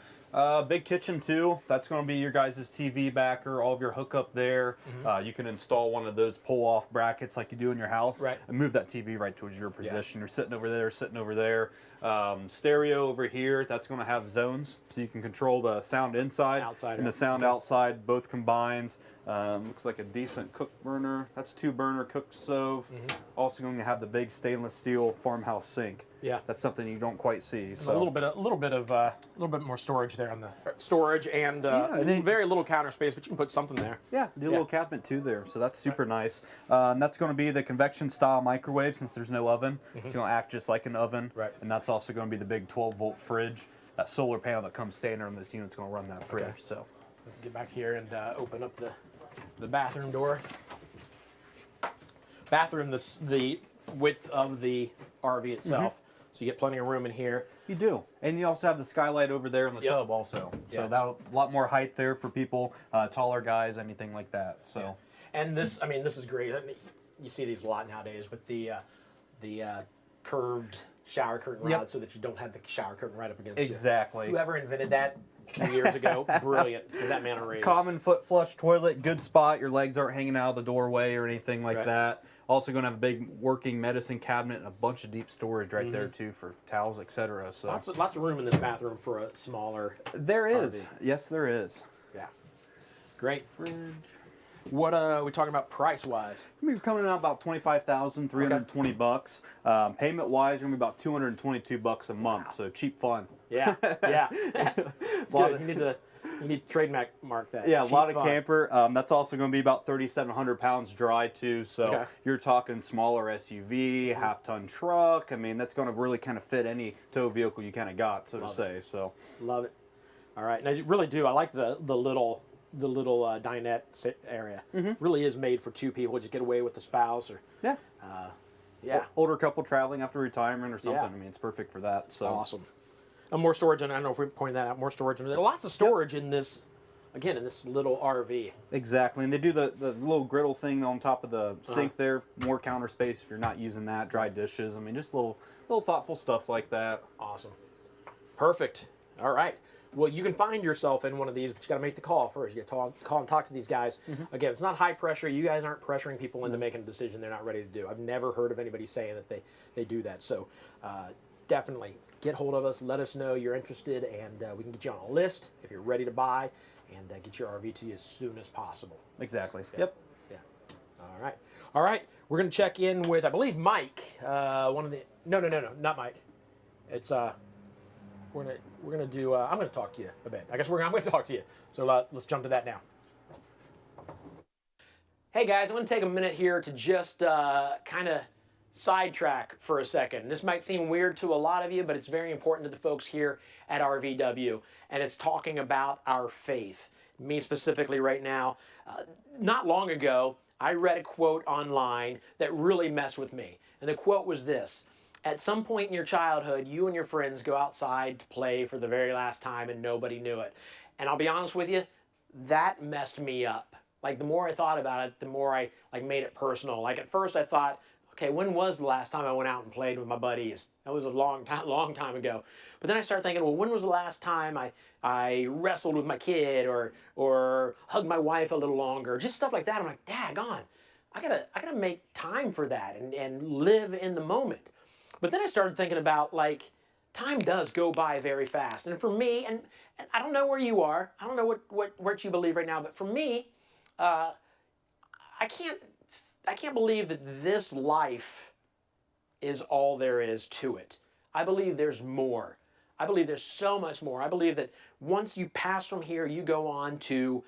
Big kitchen too. That's going to be your guys' TV backer, all of your hookup there. You can install one of those pull-off brackets like you do in your house and move that TV right towards your position. You're sitting over there, stereo over here. That's going to have zones, so you can control the sound inside and the sound outside, both combined. Looks like a decent cook burner. That's 2-burner cook stove. Also going to have the big stainless steel farmhouse sink. Yeah, that's something you don't quite see. So a little bit more storage there on the storage and very little counter space, but you can put something there. Yeah, do a little cabinet too there, so that's super nice. That's going to be the convection style microwave since there's no oven. It's going to act just like an oven, and that's also going to be the big 12-volt fridge. That solar panel that comes standard on this unit's going to run that fridge. So get back here and open up the bathroom door. Bathroom, the width of the RV itself. So you get plenty of room in here. You do. And you also have the skylight over there in the tub also. So that a lot more height there for people, taller guys, anything like that. So And this, I mean, this is great. I mean, you see these a lot nowadays with the curved shower curtain rod, so that you don't have the shower curtain right up against you. Exactly. Whoever invented that a few years ago, brilliant. Give that man a raise. Common foot flush toilet, good spot. Your legs aren't hanging out of the doorway or anything like that. Also going to have a big working medicine cabinet and a bunch of deep storage right there too for towels, etc. So lots of room in this bathroom for a smaller. There is. RV. Yes, there is. Yeah. Great. Fridge. What are we talking about price wise? We're coming out about $25,320. Payment wise, we're gonna be about $222 a month. So cheap fun. Yeah, yeah. That's good. You need to trademark that. Yeah, cheap a lot of fun. camper. That's also going to be about 3,700 pounds dry too. So you're talking smaller SUV, half-ton truck. I mean, that's going to really kind of fit any tow vehicle you kind of got, so to say. So love it. All right, now you really do. I like the little dinette area. Really is made for two people. Just get away with the spouse or older couple traveling after retirement or something. I mean, it's perfect for that. So awesome. More storage, and I don't know if we pointed that out. More storage, and lots of storage in this. Again, in this little RV. Exactly, and they do the little griddle thing on top of the sink there. More counter space if you're not using that. Dry dishes. I mean, just little thoughtful stuff like that. Awesome. Perfect. All right. Well, you can find yourself in one of these, but you got to make the call first. You got to call and talk to these guys. Again, it's not high pressure. You guys aren't pressuring people into making a decision they're not ready to do. I've never heard of anybody saying that they do that. So definitely get hold of us. Let us know you're interested, and we can get you on a list if you're ready to buy, and get your RV to you as soon as possible. Exactly. Yeah. Yeah. All right. We're gonna check in with, I believe, Mike. One of the no, not Mike. It's we're gonna do. I'm gonna talk to you a bit. I guess I'm gonna talk to you. So let's jump to that now. Hey guys, I'm gonna take a minute here to just kind of sidetrack for a second. This might seem weird to a lot of you, but it's very important to the folks here at RVW, and it's talking about our faith. Me specifically right now. Not long ago, I read a quote online that really messed with me, and the quote was this: at some point in your childhood, you and your friends go outside to play for the very last time and nobody knew it. And I'll be honest with you, that messed me up. Like, the more I thought about it, the more I made it personal. Like, at first I thought, okay, when was the last time I went out and played with my buddies? That was a long time ago. But then I started thinking, well, when was the last time I wrestled with my kid or hugged my wife a little longer? Just stuff like that. I'm like, daggone, I gotta make time for that and live in the moment. But then I started thinking about, like, time does go by very fast. And for me, and I don't know where you are, I don't know what you believe right now, but for me, I can't believe that this life is all there is to it. I believe there's more. I believe there's so much more. I believe that once you pass from here, you go on to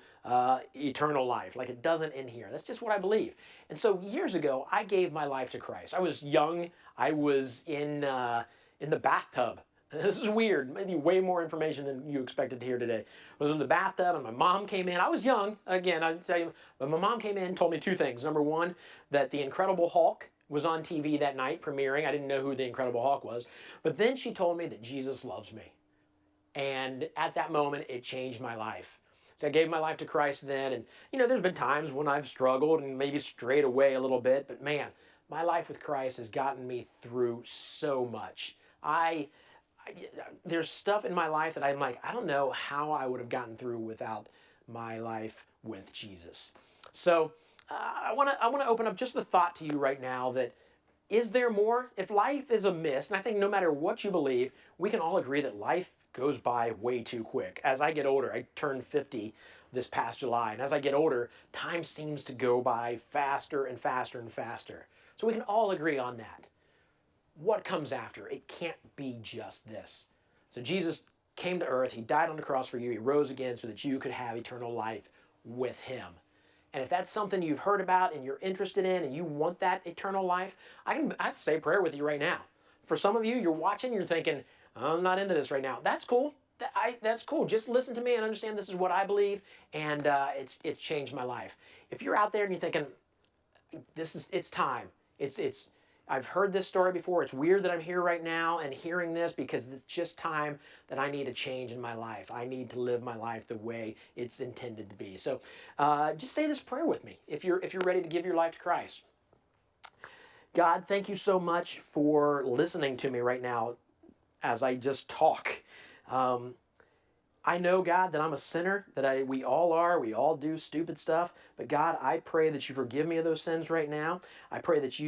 eternal life. Like, it doesn't end here. That's just what I believe. And so years ago, I gave my life to Christ. I was young. I was in the bathtub. This is weird. Maybe way more information than you expected to hear today. I was in the bathtub, and my mom came in. I was young, again, I tell you, but my mom came in and told me two things. Number one, that The Incredible Hulk was on TV that night, premiering. I didn't know who The Incredible Hulk was. But then she told me that Jesus loves me. And at that moment, it changed my life. So I gave my life to Christ then, and, you know, there's been times when I've struggled and maybe strayed away a little bit, but man, my life with Christ has gotten me through so much. There's stuff in my life that I'm like, I don't know how I would have gotten through without my life with Jesus. So I want to open up just the thought to you right now that, is there more? If life is a mist, and I think no matter what you believe, we can all agree that life goes by way too quick. As I get older, I turned 50 this past July, and as I get older, time seems to go by faster and faster and faster. So we can all agree on that. What comes after? It can't be just this. So Jesus came to earth, he died on the cross for you, he rose again so that you could have eternal life with him. And if that's something you've heard about and you're interested in and you want that eternal life, I'd say a prayer with you right now. For some of you, you're watching, you're thinking, I'm not into this right now. That's cool. That's cool. Just listen to me and understand this is what I believe, and it's changed my life. If you're out there and you're thinking, it's time. I've heard this story before. It's weird that I'm here right now and hearing this because it's just time that I need a change in my life. I need to live my life the way it's intended to be. So just say this prayer with me if you're ready to give your life to Christ. God, thank you so much for listening to me right now as I just talk. I know, God, that I'm a sinner, that we all are. We all do stupid stuff. But God, I pray that you forgive me of those sins right now. I pray that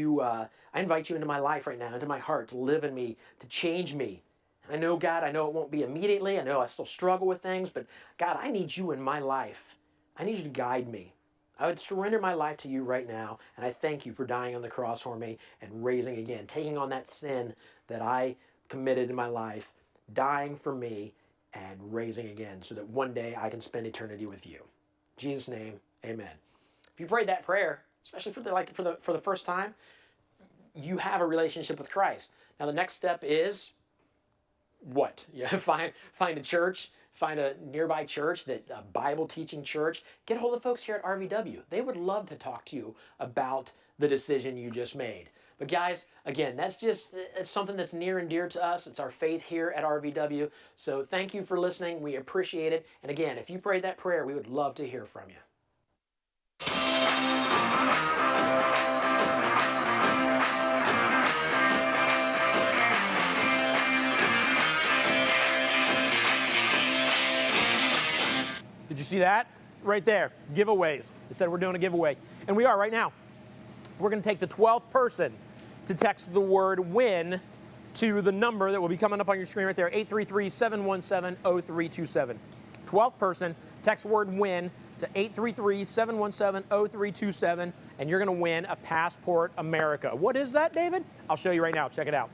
I invite you into my life right now, into my heart, to live in me, to change me. And I know, God, I know it won't be immediately. I know I still struggle with things. But God, I need you in my life. I need you to guide me. I would surrender my life to you right now. And I thank you for dying on the cross for me and raising again, taking on that sin that I committed in my life, dying for me, and raising again so that one day I can spend eternity with you. In Jesus' name, amen. If you prayed that prayer, especially for the first time, you have a relationship with Christ. Now the next step is what? You find a church, find a nearby church, a Bible teaching church. Get a hold of folks here at RVW. They would love to talk to you about the decision you just made. But guys, again, it's something that's near and dear to us. It's our faith here at RVW. So thank you for listening. We appreciate it. And again, if you prayed that prayer, we would love to hear from you. Did you see that? Right there, giveaways. It said we're doing a giveaway. And we are right now. We're going to take the 12th person to text the word WIN to the number that will be coming up on your screen right there, 833-717-0327. 12th person, text the word WIN to 833-717-0327, and you're going to win a Passport America. What is that, David? I'll show you right now. Check it out.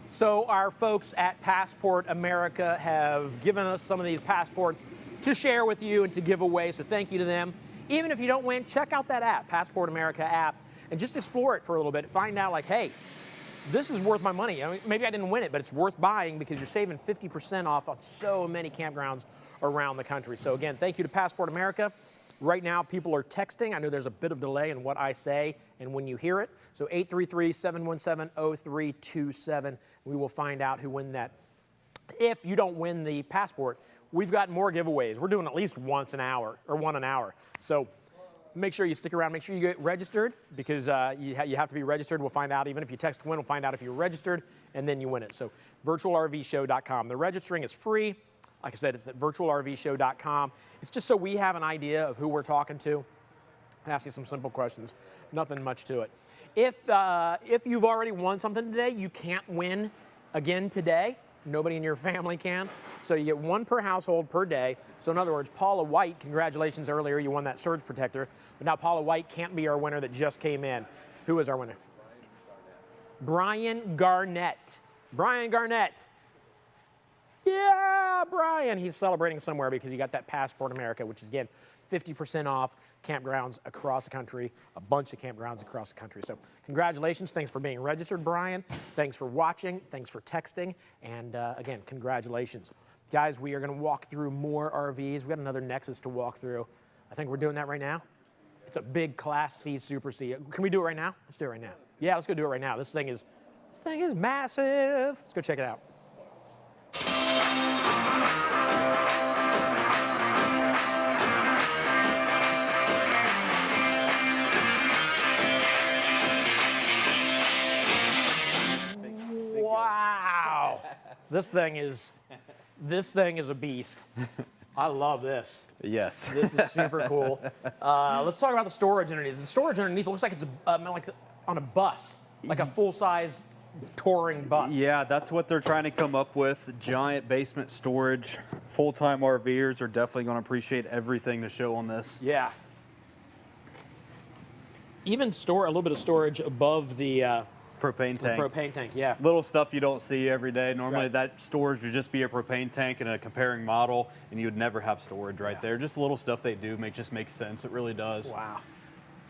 So our folks at Passport America have given us some of these passports to share with you and to give away, so thank you to them. Even if you don't win, check out that app, Passport America app, and just explore it for a little bit. Find out, like, hey, this is worth my money. I mean, maybe I didn't win it, but it's worth buying because you're saving 50% off on so many campgrounds around the country. So again, thank you to Passport America. Right now, people are texting. I know there's a bit of delay in what I say and when you hear it. So 833-717-0327. We will find out who wins that. If you don't win the passport, we've got more giveaways. We're doing at least one an hour. So make sure you stick around. Make sure you get registered because you have to be registered. We'll find out. Even if you text WIN, we'll find out if you're registered, and then you win it. So virtualrvshow.com. The registering is free. Like I said, it's at virtualrvshow.com. It's just so we have an idea of who we're talking to. I ask you some simple questions. Nothing much to it. If you've already won something today, you can't win again today. Nobody in your family can. So you get one per household per day. So in other words, Paula White, congratulations earlier, you won that surge protector. But now Paula White can't be our winner that just came in. Who is our winner? Brian Garnett. Brian Garnett. Yeah, Brian. He's celebrating somewhere because he got that Passport America, which is, again, 50% off campgrounds across the country, a bunch of campgrounds across the country. So congratulations. Thanks for being registered, Brian. Thanks for watching. Thanks for texting. And again, congratulations. Guys, we are going to walk through more RVs. We got another Nexus to walk through. I think we're doing that right now. It's a big Class C, Super C. Can we do it right now? Let's do it right now. Yeah, let's go do it right now. This thing is massive. Let's go check it out. Wow. This thing is a beast. I love this. Yes. This is super cool. Let's talk about the storage underneath. The storage underneath looks like it's like on a bus, like a full-size touring bus. Yeah, that's what they're trying to come up with. Giant basement storage. Full-time RVers are definitely going to appreciate everything to show on this. Yeah. even store a little bit of storage above the propane tank. propane tank, yeah. Little stuff you don't see every day. Normally Right. that storage would just be a propane tank and a comparing model, and you would never have storage right there. Just little stuff they do just makes sense. It really does. Wow.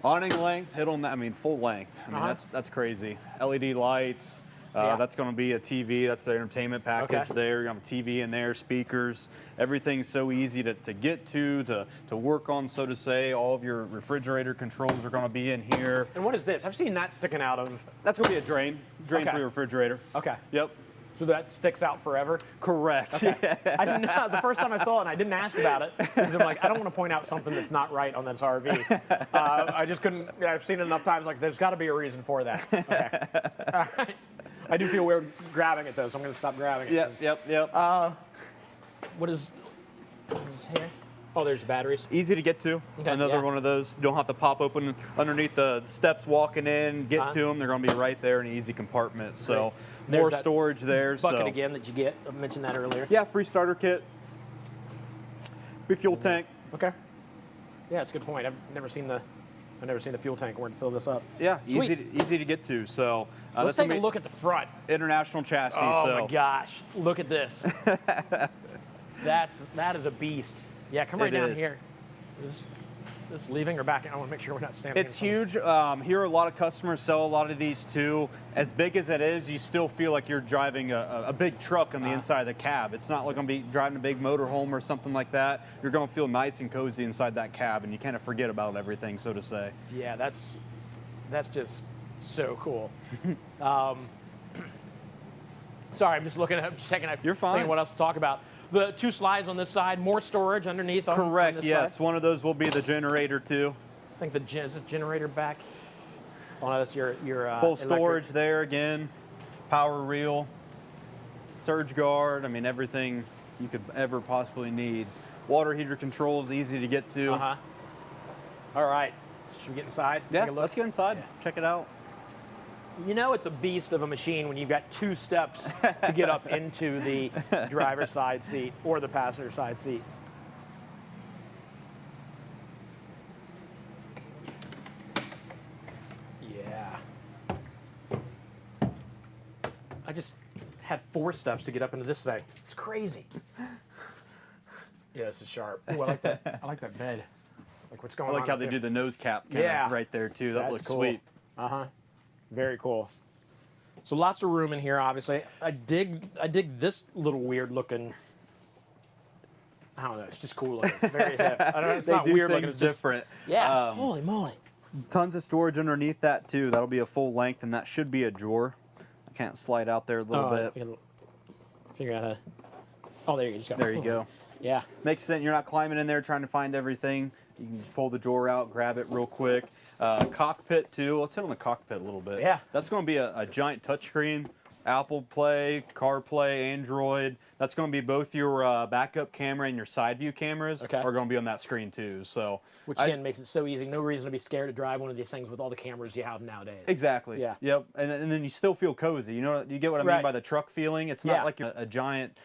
Awning length, hit on that. I mean, full length. I mean, that's crazy. LED lights. Yeah. That's going to be a TV. That's the entertainment package there. You have a TV in there, speakers. Everything's so easy to get to work on, so to say. All of your refrigerator controls are going to be in here. And what is this? I've seen that sticking out of. That's going to be a drain for your refrigerator. Okay. Yep. So that sticks out forever? Correct. Okay. I didn't know. The first time I saw it, and I didn't ask about it, because I'm like, I don't want to point out something that's not right on this RV. I just couldn't. I've seen it enough times, like, there's got to be a reason for that. Okay. All right. I do feel weird grabbing it, though, so I'm going to stop grabbing it. Yep. What is here? Oh, there's batteries. Easy to get to. Okay, Another one of those. You don't have to pop open underneath the steps walking in, get to them. They're going to be right there in an easy compartment. So more storage there. Bucket again that you get. I mentioned that earlier. Yeah, free starter kit. Free fuel tank. Okay. Yeah, it's a good point. I've never seen the fuel tank where to fill this up. Yeah, Sweet. easy to get to. So let's take a look at the front. International chassis. Oh my gosh! Look at this. that is a beast. Yeah, come right down here. Is this leaving or back? I want to make sure we're not standing. It's huge. Here, a lot of customers sell a lot of these too. As big as it is, you still feel like you're driving a big truck on the inside of the cab. It's not like I'm going to be driving a big motorhome or something like that. You're going to feel nice and cozy inside that cab, and you kind of forget about everything, so to say. Yeah, that's just so cool. Sorry, I'm just checking out. You're fine. Thinking what else to talk about. The two slides on this side, more storage underneath. Correct. On this Yes, side. one of those will be the generator too. I think is the generator back. Oh no, that's your full electric. storage there again. Power reel, surge guard. I mean, everything you could ever possibly need. Water heater controls, easy to get to. All right. Should we get inside? Yeah, Take a look? let's get inside. Yeah. Check it out. You know it's a beast of a machine when you've got two steps to get up into the driver's side seat or the passenger side seat. Yeah. I just had 4 steps to get up into this thing. It's crazy. Yeah, this is sharp. Ooh, I like that. I like that bed. Like what's going on? I like how they do the nose cap right there too. That looks cool. sweet. Very cool. So lots of room in here, obviously. I dig this little weird looking. I don't know. It's just cool looking. It's very hip. I don't know. It's not weird looking. It's just different. Yeah. Holy moly. Tons of storage underneath that too. That'll be a full length, and that should be a drawer. I can't slide out there a little bit. We can figure out how to. Oh, there you go. There you go. Yeah. Makes sense. You're not climbing in there trying to find everything. You can just pull the drawer out, grab it real quick. Cockpit too. Let's hit on the cockpit a little bit. Yeah. That's going to be a giant touchscreen. Apple Play, CarPlay, Android. That's going to be both your backup camera and your side view cameras are going to be on that screen too. So, which again makes it so easy. No reason to be scared to drive one of these things with all the cameras you have nowadays. Exactly. Yeah. Yep. And then you still feel cozy. You know, you get what I mean by the truck feeling. It's not like a giant,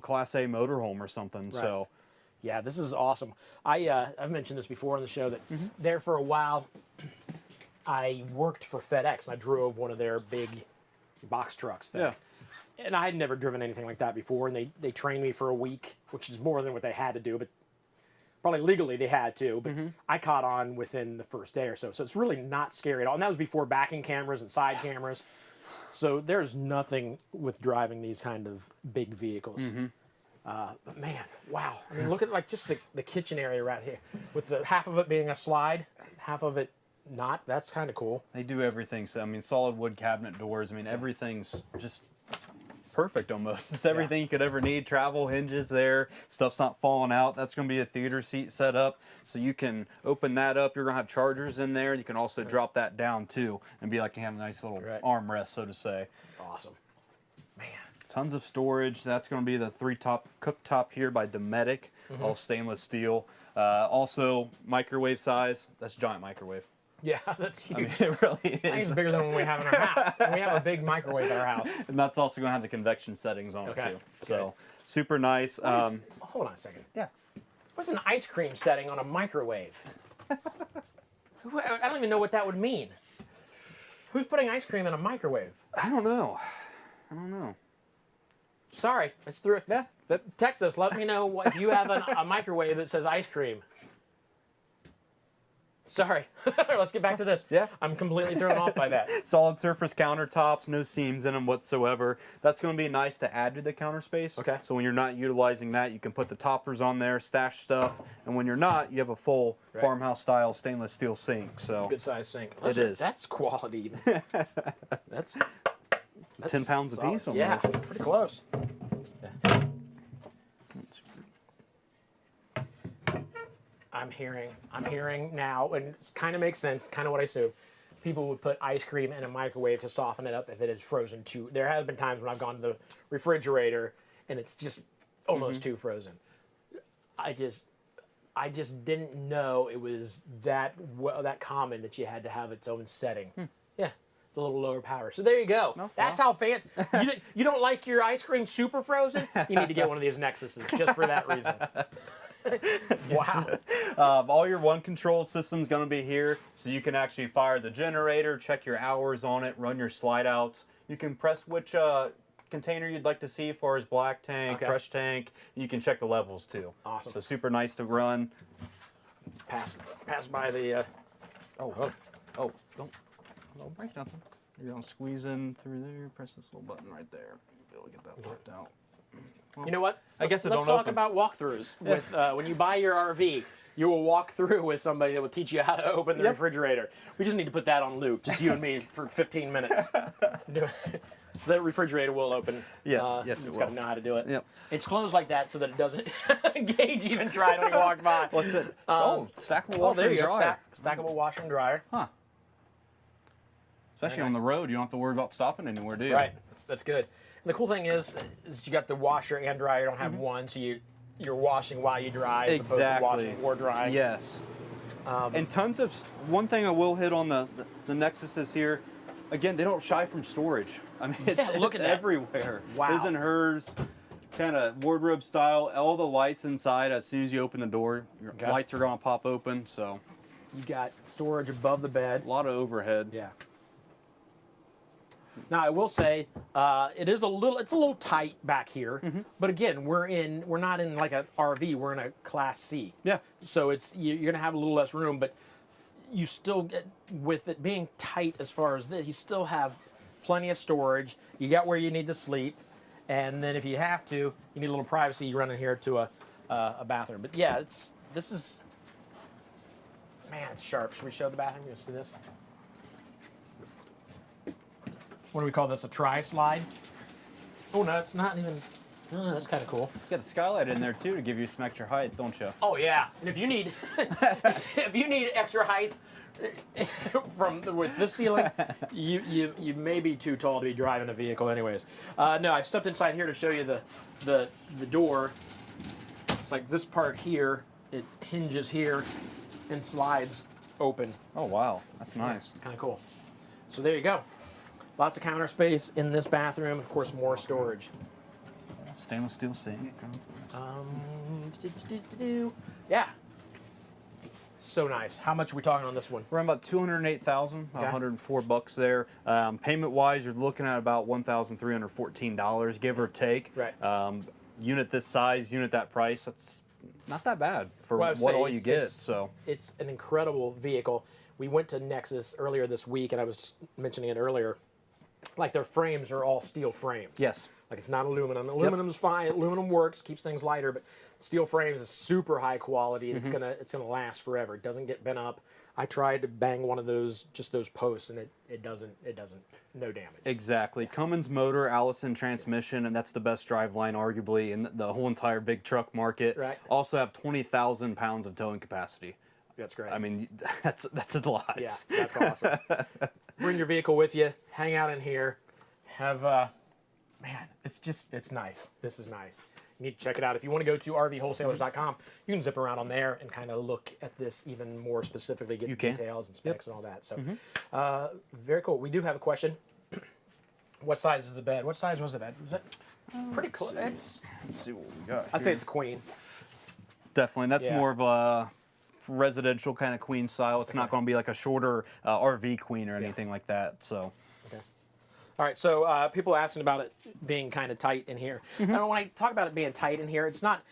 Class A motorhome or something. Right. So. Yeah, this is awesome. I've mentioned this before on the show that there for a while, I worked for FedEx and I drove one of their big box trucks there. Yeah. And I had never driven anything like that before, and they trained me for a week, which is more than what they had to do, but probably legally they had to, but I caught on within the first day or so. So it's really not scary at all. And that was before backing cameras and side cameras. So there's nothing with driving these kind of big vehicles. But man, wow. I mean, look at just the kitchen area right here with the half of it being a slide, half of it not. That's kind of cool. They do everything. So, I mean, solid wood cabinet doors. I mean, everything's just perfect almost. It's everything you could ever need. Travel hinges there. Stuff's not falling out. That's going to be a theater seat set up. So you can open that up. You're going to have chargers in there. You can also drop that down too and be like you have a nice little armrest, so to say. That's awesome. Man. Tons of storage. That's going to be the 3-top cooktop here by Dometic, all stainless steel. Also, microwave size. That's a giant microwave. Yeah, that's huge. I mean, it really is. I think it's bigger than one we have in our house. We have a big microwave at our house. And that's also going to have the convection settings on it too. So super nice. Hold on a second. Yeah. What's an ice cream setting on a microwave? I don't even know what that would mean. Who's putting ice cream in a microwave? I don't know. I don't know. Sorry, it's through. Yeah. Text us. Let me know if you have a microwave that says ice cream. Sorry. Let's get back to this. Yeah. I'm completely thrown off by that. Solid surface countertops, no seams in them whatsoever. That's going to be nice to add to the counter space. Okay. So when you're not utilizing that, you can put the toppers on there, stash stuff, and when you're not, you have a full farmhouse style stainless steel sink. So Good size sink. It is. That's quality. That's 10 pounds solid. a piece almost. Yeah, pretty close. Yeah. I'm hearing now, and it kind of makes sense, kind of what I assumed. People would put ice cream in a microwave to soften it up if it is frozen too. There have been times when I've gone to the refrigerator and it's just almost too frozen. I just didn't know it was that common that you had to have its own setting. Yeah, it's a little lower power. So there you go. That's how fancy. You don't like your ice cream super frozen? You need to get one of these Nexuses just for that reason. Wow. All your one control system's going to be here, so you can actually fire the generator, check your hours on it, run your slide outs. You can press which container you'd like to see as far as black tank, fresh tank. You can check the levels too. Awesome. So super nice to run. Pass by the. Don't break nothing. You're going to squeeze in through there, press this little button right there. Be able to get that popped out. Well, You know what? Let's talk open. about walkthroughs. With when you buy your RV, you will walk through with somebody that will teach you how to open the refrigerator. We just need to put that on loop, just you and me for 15 minutes. The refrigerator will open. Yeah, yes, it It's will. got to know how to do it. Yep. It's closed like that so that it doesn't Gage even tried when he walked by. What's it? Stackable washer Oh, there you and go. dryer. Stackable washer and dryer. Huh. Especially on the road, you don't have to worry about stopping anywhere, do you? Right. That's good. And the cool thing is you got the washer and dryer. You don't have one, so you're washing while you dry as opposed to washing or drying. Yes. And tons of, one thing I will hit on the Nexuses here, again, they don't shy from storage. I mean, look it's at that. everywhere. Wow. His and hers, kind of wardrobe style. All the lights inside, as soon as you open the door, your lights are going to pop open. So You got storage above the bed. a lot of overhead. Yeah. Now I will say it's a little tight back here, but again we're not in like an RV, we're in a Class C. Yeah. So you're gonna have a little less room, but you still get, with it being tight as far as this, you still have plenty of storage. You got where you need to sleep, and then if you have to, you need a little privacy. You run in here to a bathroom. But yeah, it's sharp. Should we show the bathroom? You see this? What do we call this? A tri-slide? Oh no, it's not even. No, that's kind of cool. You got the skylight in there too to give you some extra height, don't you? Oh yeah, and if you need extra height with this ceiling, you may be too tall to be driving a vehicle, anyways. No, I stepped inside here to show you the door. It's like this part here. It hinges here and slides open. Oh wow, that's nice. It's kind of cool. So there you go. Lots of counter space in this bathroom. Of course, more storage. Stainless steel sink. Yeah. So nice. How much are we talking on this one? We're about $208,000, $104 there. Payment wise, you're looking at about $1,314, give or take. Right. Unit this size, unit that price, that's not that bad for what all you get. So it's an incredible vehicle. We went to Nexus earlier this week, and I was just mentioning it earlier. Like their frames are all steel frames. Yes. Like it's not aluminum. Aluminum's fine. Aluminum works, keeps things lighter, but steel frames is super high quality. And it's gonna last forever. It doesn't get bent up. I tried to bang one of those posts, and it doesn't no damage. Exactly. Cummins motor, Allison transmission, and that's the best drive line arguably in the whole entire big truck market. Right. Also have 20,000 pounds of towing capacity. That's great. I mean, that's a lot. Yeah, that's awesome. Bring your vehicle with you. Hang out in here. Have man, it's nice. This is nice. You need to check it out. If you want to go to rvwholesalers.com, you can zip around on there and kind of look at this even more specifically, get details and specs and all that. So, very cool. We do have a question. What size is the bed? What size was the bed? Was it pretty close? Let's see what we got. I'd say it's queen. Definitely. That's more of a residential kind of queen style. It's not going to be like a shorter RV queen or anything like that. So. Okay. All right, so people are asking about it being kind of tight in here. And when I talk about it being tight in here, it's not,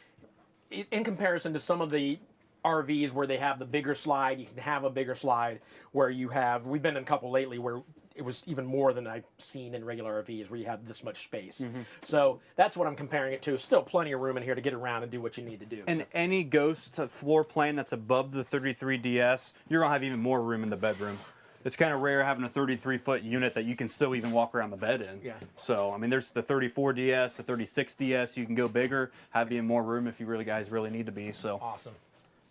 in comparison to some of the RVs where they have the bigger slide, you can have a bigger slide where you have, we've been in a couple lately where it was even more than I've seen in regular RVs where you have this much space. So that's what I'm comparing it to. Still plenty of room in here to get around and do what you need to do. And any Ghost floor plan that's above the 33DS, you're going to have even more room in the bedroom. It's kind of rare having a 33-foot unit that you can still even walk around the bed in. Yeah. So, I mean, there's the 34DS, the 36DS. You can go bigger, have even more room if you guys really need to be. So awesome.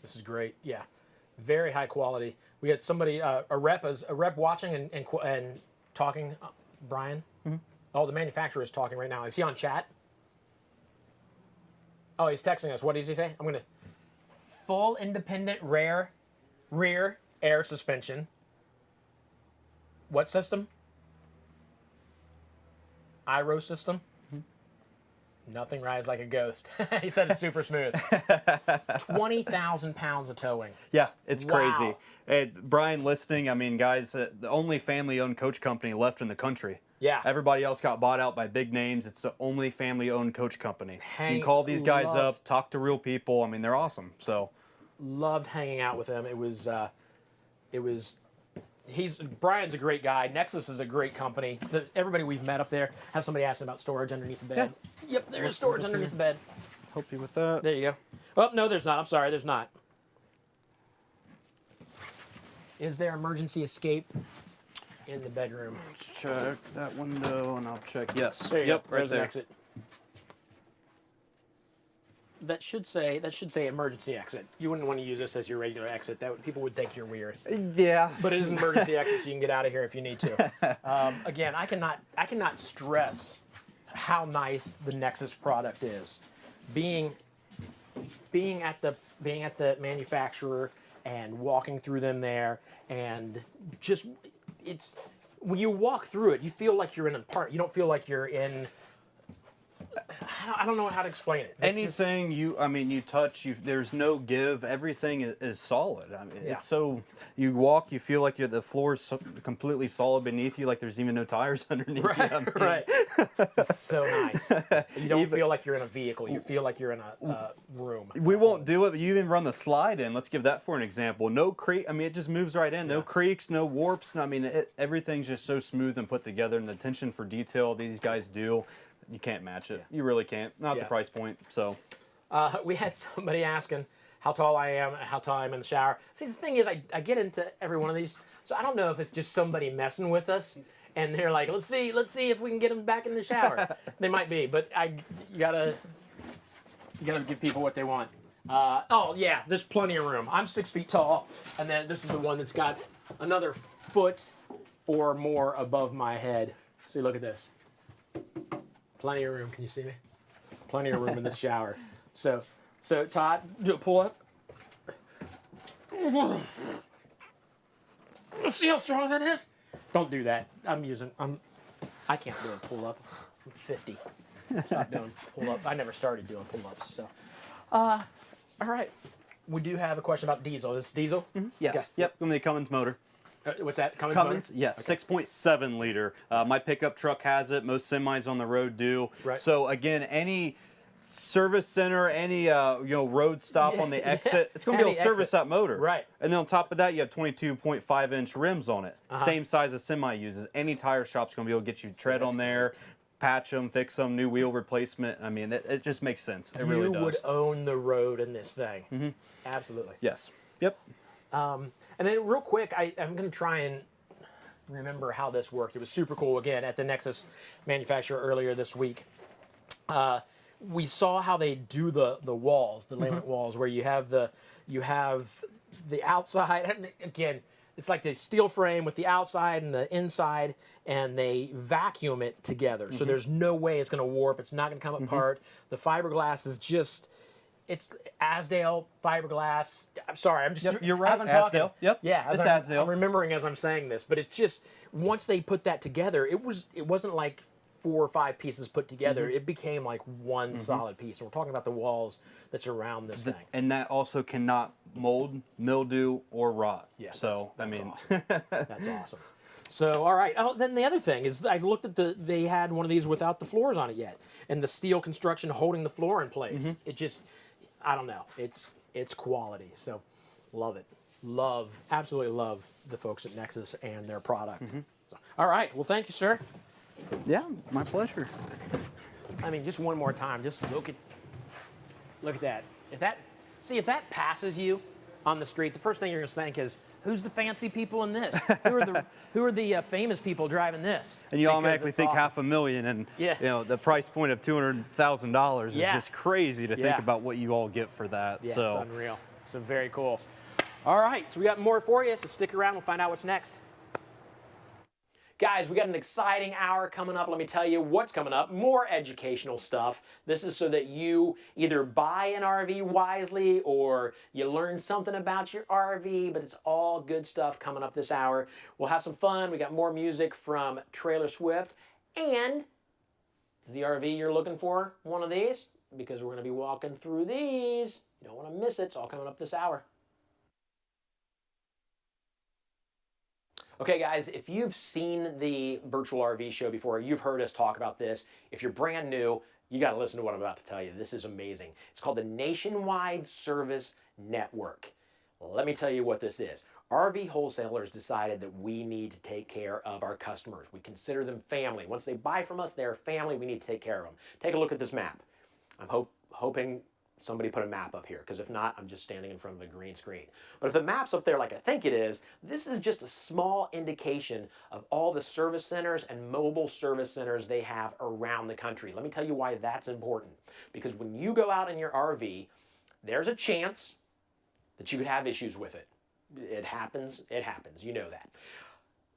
This is great. Yeah. Very high quality. We had somebody, a rep watching and talking. Brian. Oh, the manufacturer is talking right now. Is he on chat? Oh, he's texting us. What does he say? I'm gonna full independent rear air suspension. What system? IRO system. Nothing rides like a ghost. He said it's super smooth. 20,000 pounds of towing. Yeah, it's Wow. crazy. Hey, Brian listing, I mean, guys, the only family-owned coach company left in the country. Yeah. Everybody else got bought out by big names. It's the only family-owned coach company. You can call these guys up, talk to real people. I mean, they're awesome. So, loved hanging out with him. Brian's a great guy. Nexus is a great company. Everybody we've met up there. Have somebody asking about storage underneath the bed. Yeah. Yep, there is storage underneath the bed. Help you with that. There you go. Oh, no, there's not. I'm sorry, there's not. Is there emergency escape in the bedroom? Let's check that window, and I'll check. Yes. There you yep, go. right There's there. an exit. That should say emergency exit. You wouldn't want to use this as your regular exit. People would think you're weird. Yeah. But it is an emergency exit, so you can get out of here if you need to. Again, I cannot stress how nice the Nexus product is. Being at the manufacturer and walking through them there, and just when you walk through it, you feel like you're in a park. You don't feel like you're in. I don't know how to explain it. Anything you touch, there's no give. Everything is solid. I mean, it's so you walk, you feel like the floor is completely solid beneath you, like there's even no tires underneath you. I mean, Right. It's so nice. You don't feel like you're in a vehicle. You feel like you're in a room. We won't do it, but you even run the slide in. Let's give that for an example. No creak. I mean, it just moves right in. No creaks, no warps. I mean, everything's just so smooth and put together, and the attention for detail these guys do. You can't match it. You really can't. Not the price point. So, we had somebody asking how tall I am, how tall I am in the shower. See, the thing is, I get into every one of these, so I don't know if it's just somebody messing with us, and they're like, let's see if we can get them back in the shower. They might be, but you gotta give people what they want. Oh yeah, there's plenty of room. I'm 6 feet tall, and then this is the one that's got another foot or more above my head. See, look at this. Plenty of room. Can you see me? Plenty of room in this shower. So Todd, do a pull up. See how strong that is? Don't do that. I can't do a pull up. I'm 50. I stopped doing pull up. I never started doing pull ups. So, all right. We do have a question about diesel. Is this diesel? yes. Okay. Yep. From the Cummins motor. What's that? Cummins Cummins, motor? yes, Okay. 6.7 liter. My pickup truck has it. Most semis on the road do. Right. So again, any service center, any road stop on the exit, it's going to be able to service that motor. Right. And then on top of that, you have 22.5-inch rims on it. Same size as semi uses. Any tire shop's going to be able to get you tread on there, patch them, fix them, new wheel replacement. I mean, it just makes sense. It really does. You would own the road in this thing. Mm-hmm. Absolutely. Yes. Yep. And then real quick, I'm going to try and remember how this worked. It was super cool, again, at the Nexus manufacturer earlier this week. We saw how they do the walls, the laminate walls, where you have the outside, and again, it's like the steel frame with the outside and the inside, and they vacuum it together. So there's no way it's going to warp. It's not going to come apart. The fiberglass is just... It's Asdale fiberglass. I'm sorry, I'm just. Yep, you're right. As I'm talking, Asdale. Yep. Yeah, it's Asdale. I'm remembering as I'm saying this, but it's just once they put that together, it wasn't like 4 or 5 pieces put together. It became like one solid piece. And we're talking about the walls that surround this thing. And that also cannot mold, mildew, or rot. Yeah, so that's I mean, awesome. That's awesome. So, all right. Oh, then the other thing is, I looked at they had one of these without the floors on it yet, and the steel construction holding the floor in place. It just, I don't know. It's quality. So, love it. Absolutely love the folks at Nexus and their product. So, all right. Well, thank you, sir. Yeah, my pleasure. I mean, just one more time. Just look at that. If that passes you on the street, the first thing you're going to think is, who's the fancy people in this? Who are the famous people driving this? And you automatically think awesome. $500,000, and yeah. you know the price point of $200,000 is Yeah. just crazy to think about what you all get for that. Yeah, so it's unreal. So very cool. All right, so we got more for you. So stick around. We'll find out what's next. Guys, we got an exciting hour coming up. Let me tell you what's coming up. More educational stuff. This is so that you either buy an RV wisely or you learn something about your RV, but it's all good stuff coming up this hour. We'll have some fun. We got more music from Trailer Swift. And is the RV you're looking for one of these? Because we're going to be walking through these. You don't want to miss it. It's all coming up this hour. Okay, guys, if you've seen the virtual RV show before, you've heard us talk about this. If you're brand new, you got to listen to what I'm about to tell you. This is amazing. It's called the Nationwide Service Network. Let me tell you what this is. RV wholesalers decided that we need to take care of our customers. We consider them family. Once they buy from us, they're family. We need to take care of them. Take a look at this map. I'm hoping somebody put a map up here, because if not, I'm just standing in front of a green screen. But if the map's up there like I think it is, this is just a small indication of all the service centers and mobile service centers they have around the country. Let me tell you why that's important. Because when you go out in your RV, there's a chance that you could have issues with it. It happens, you know that.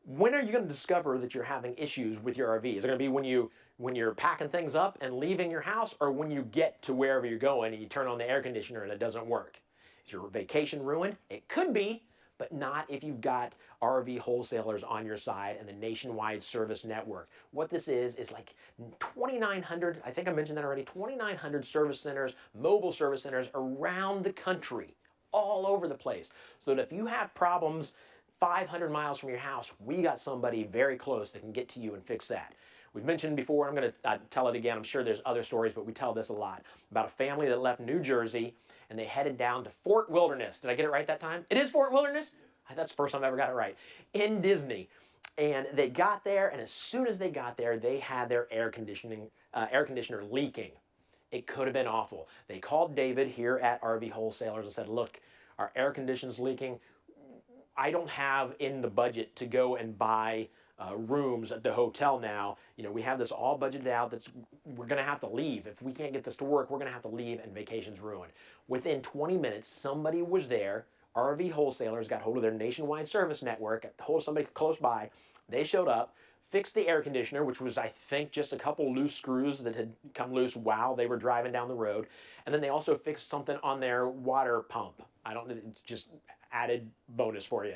When are you going to discover that you're having issues with your RV? Is it going to be when you're packing things up and leaving your house, or when you get to wherever you're going and you turn on the air conditioner and it doesn't work? Is your vacation ruined? It could be, but not if you've got RV wholesalers on your side and the Nationwide Service Network. What this is like 2,900, I think I mentioned that already, 2,900 service centers, mobile service centers around the country, all over the place. So that if you have problems 500 miles from your house, we got somebody very close that can get to you and fix that. We've mentioned before, I'm going to tell it again, I'm sure there's other stories, but we tell this a lot, about a family that left New Jersey and they headed down to Fort Wilderness. Did I get it right that time? It is Fort Wilderness? That's the first time I ever got it right. In Disney. And they got there, and as soon as they got there, they had their air conditioner leaking. It could have been awful. They called David here at RV Wholesalers and said, look, our air conditioner's leaking. I don't have in the budget to go and buy rooms at the hotel now. You know, we have this all budgeted out. We're going to have to leave. If we can't get this to work, we're going to have to leave, and vacation's ruined. Within 20 minutes, somebody was there. RV wholesalers got hold of their Nationwide Service Network, got hold of somebody close by. They showed up, fixed the air conditioner, which was, I think, just a couple loose screws that had come loose while they were driving down the road. And then they also fixed something on their water pump. It's just added bonus for you.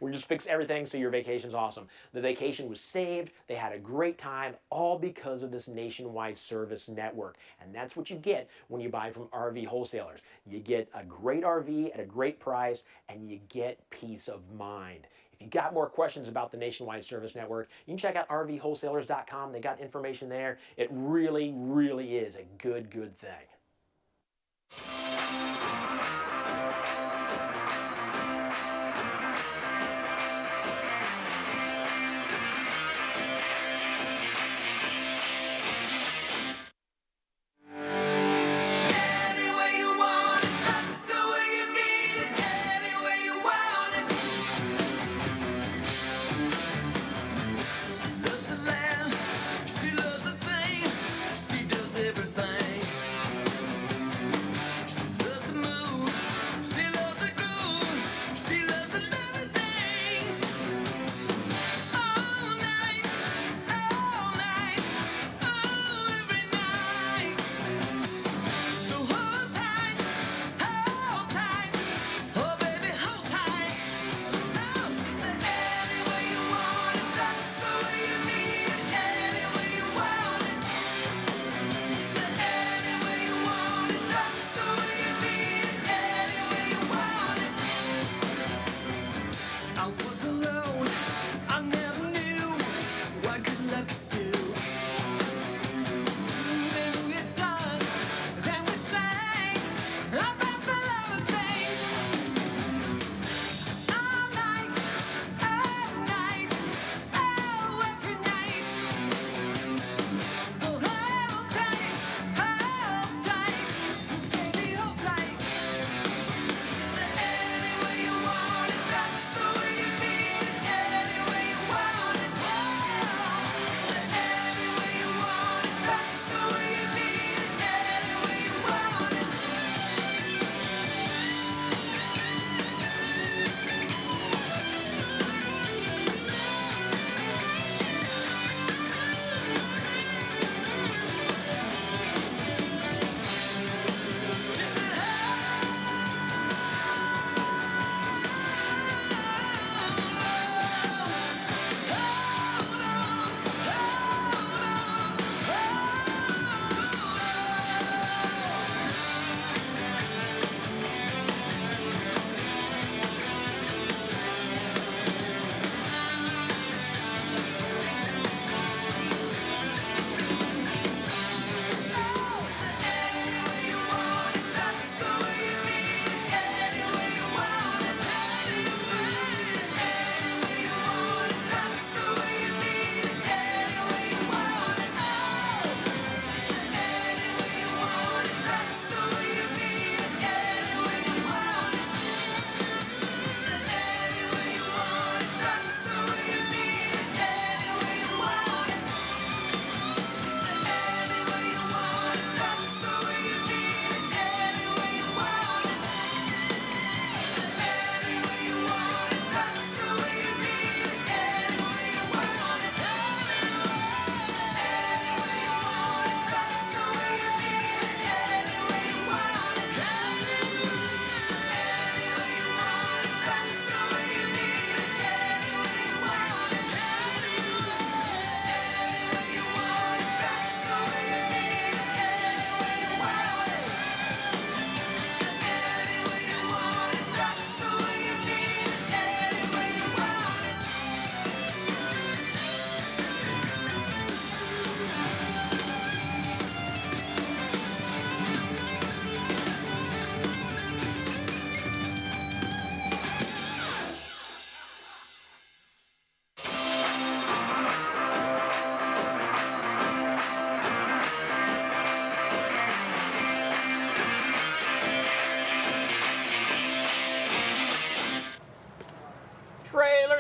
We just fix everything so your vacation's awesome. The vacation was saved. They had a great time, all because of this Nationwide Service Network. And that's what you get when you buy from RV wholesalers. You get a great RV at a great price, and you get peace of mind. If you got more questions about the Nationwide Service Network, you can check out rvwholesalers.com. They got information there. It really, really is a good thing. Everything. She loves to move.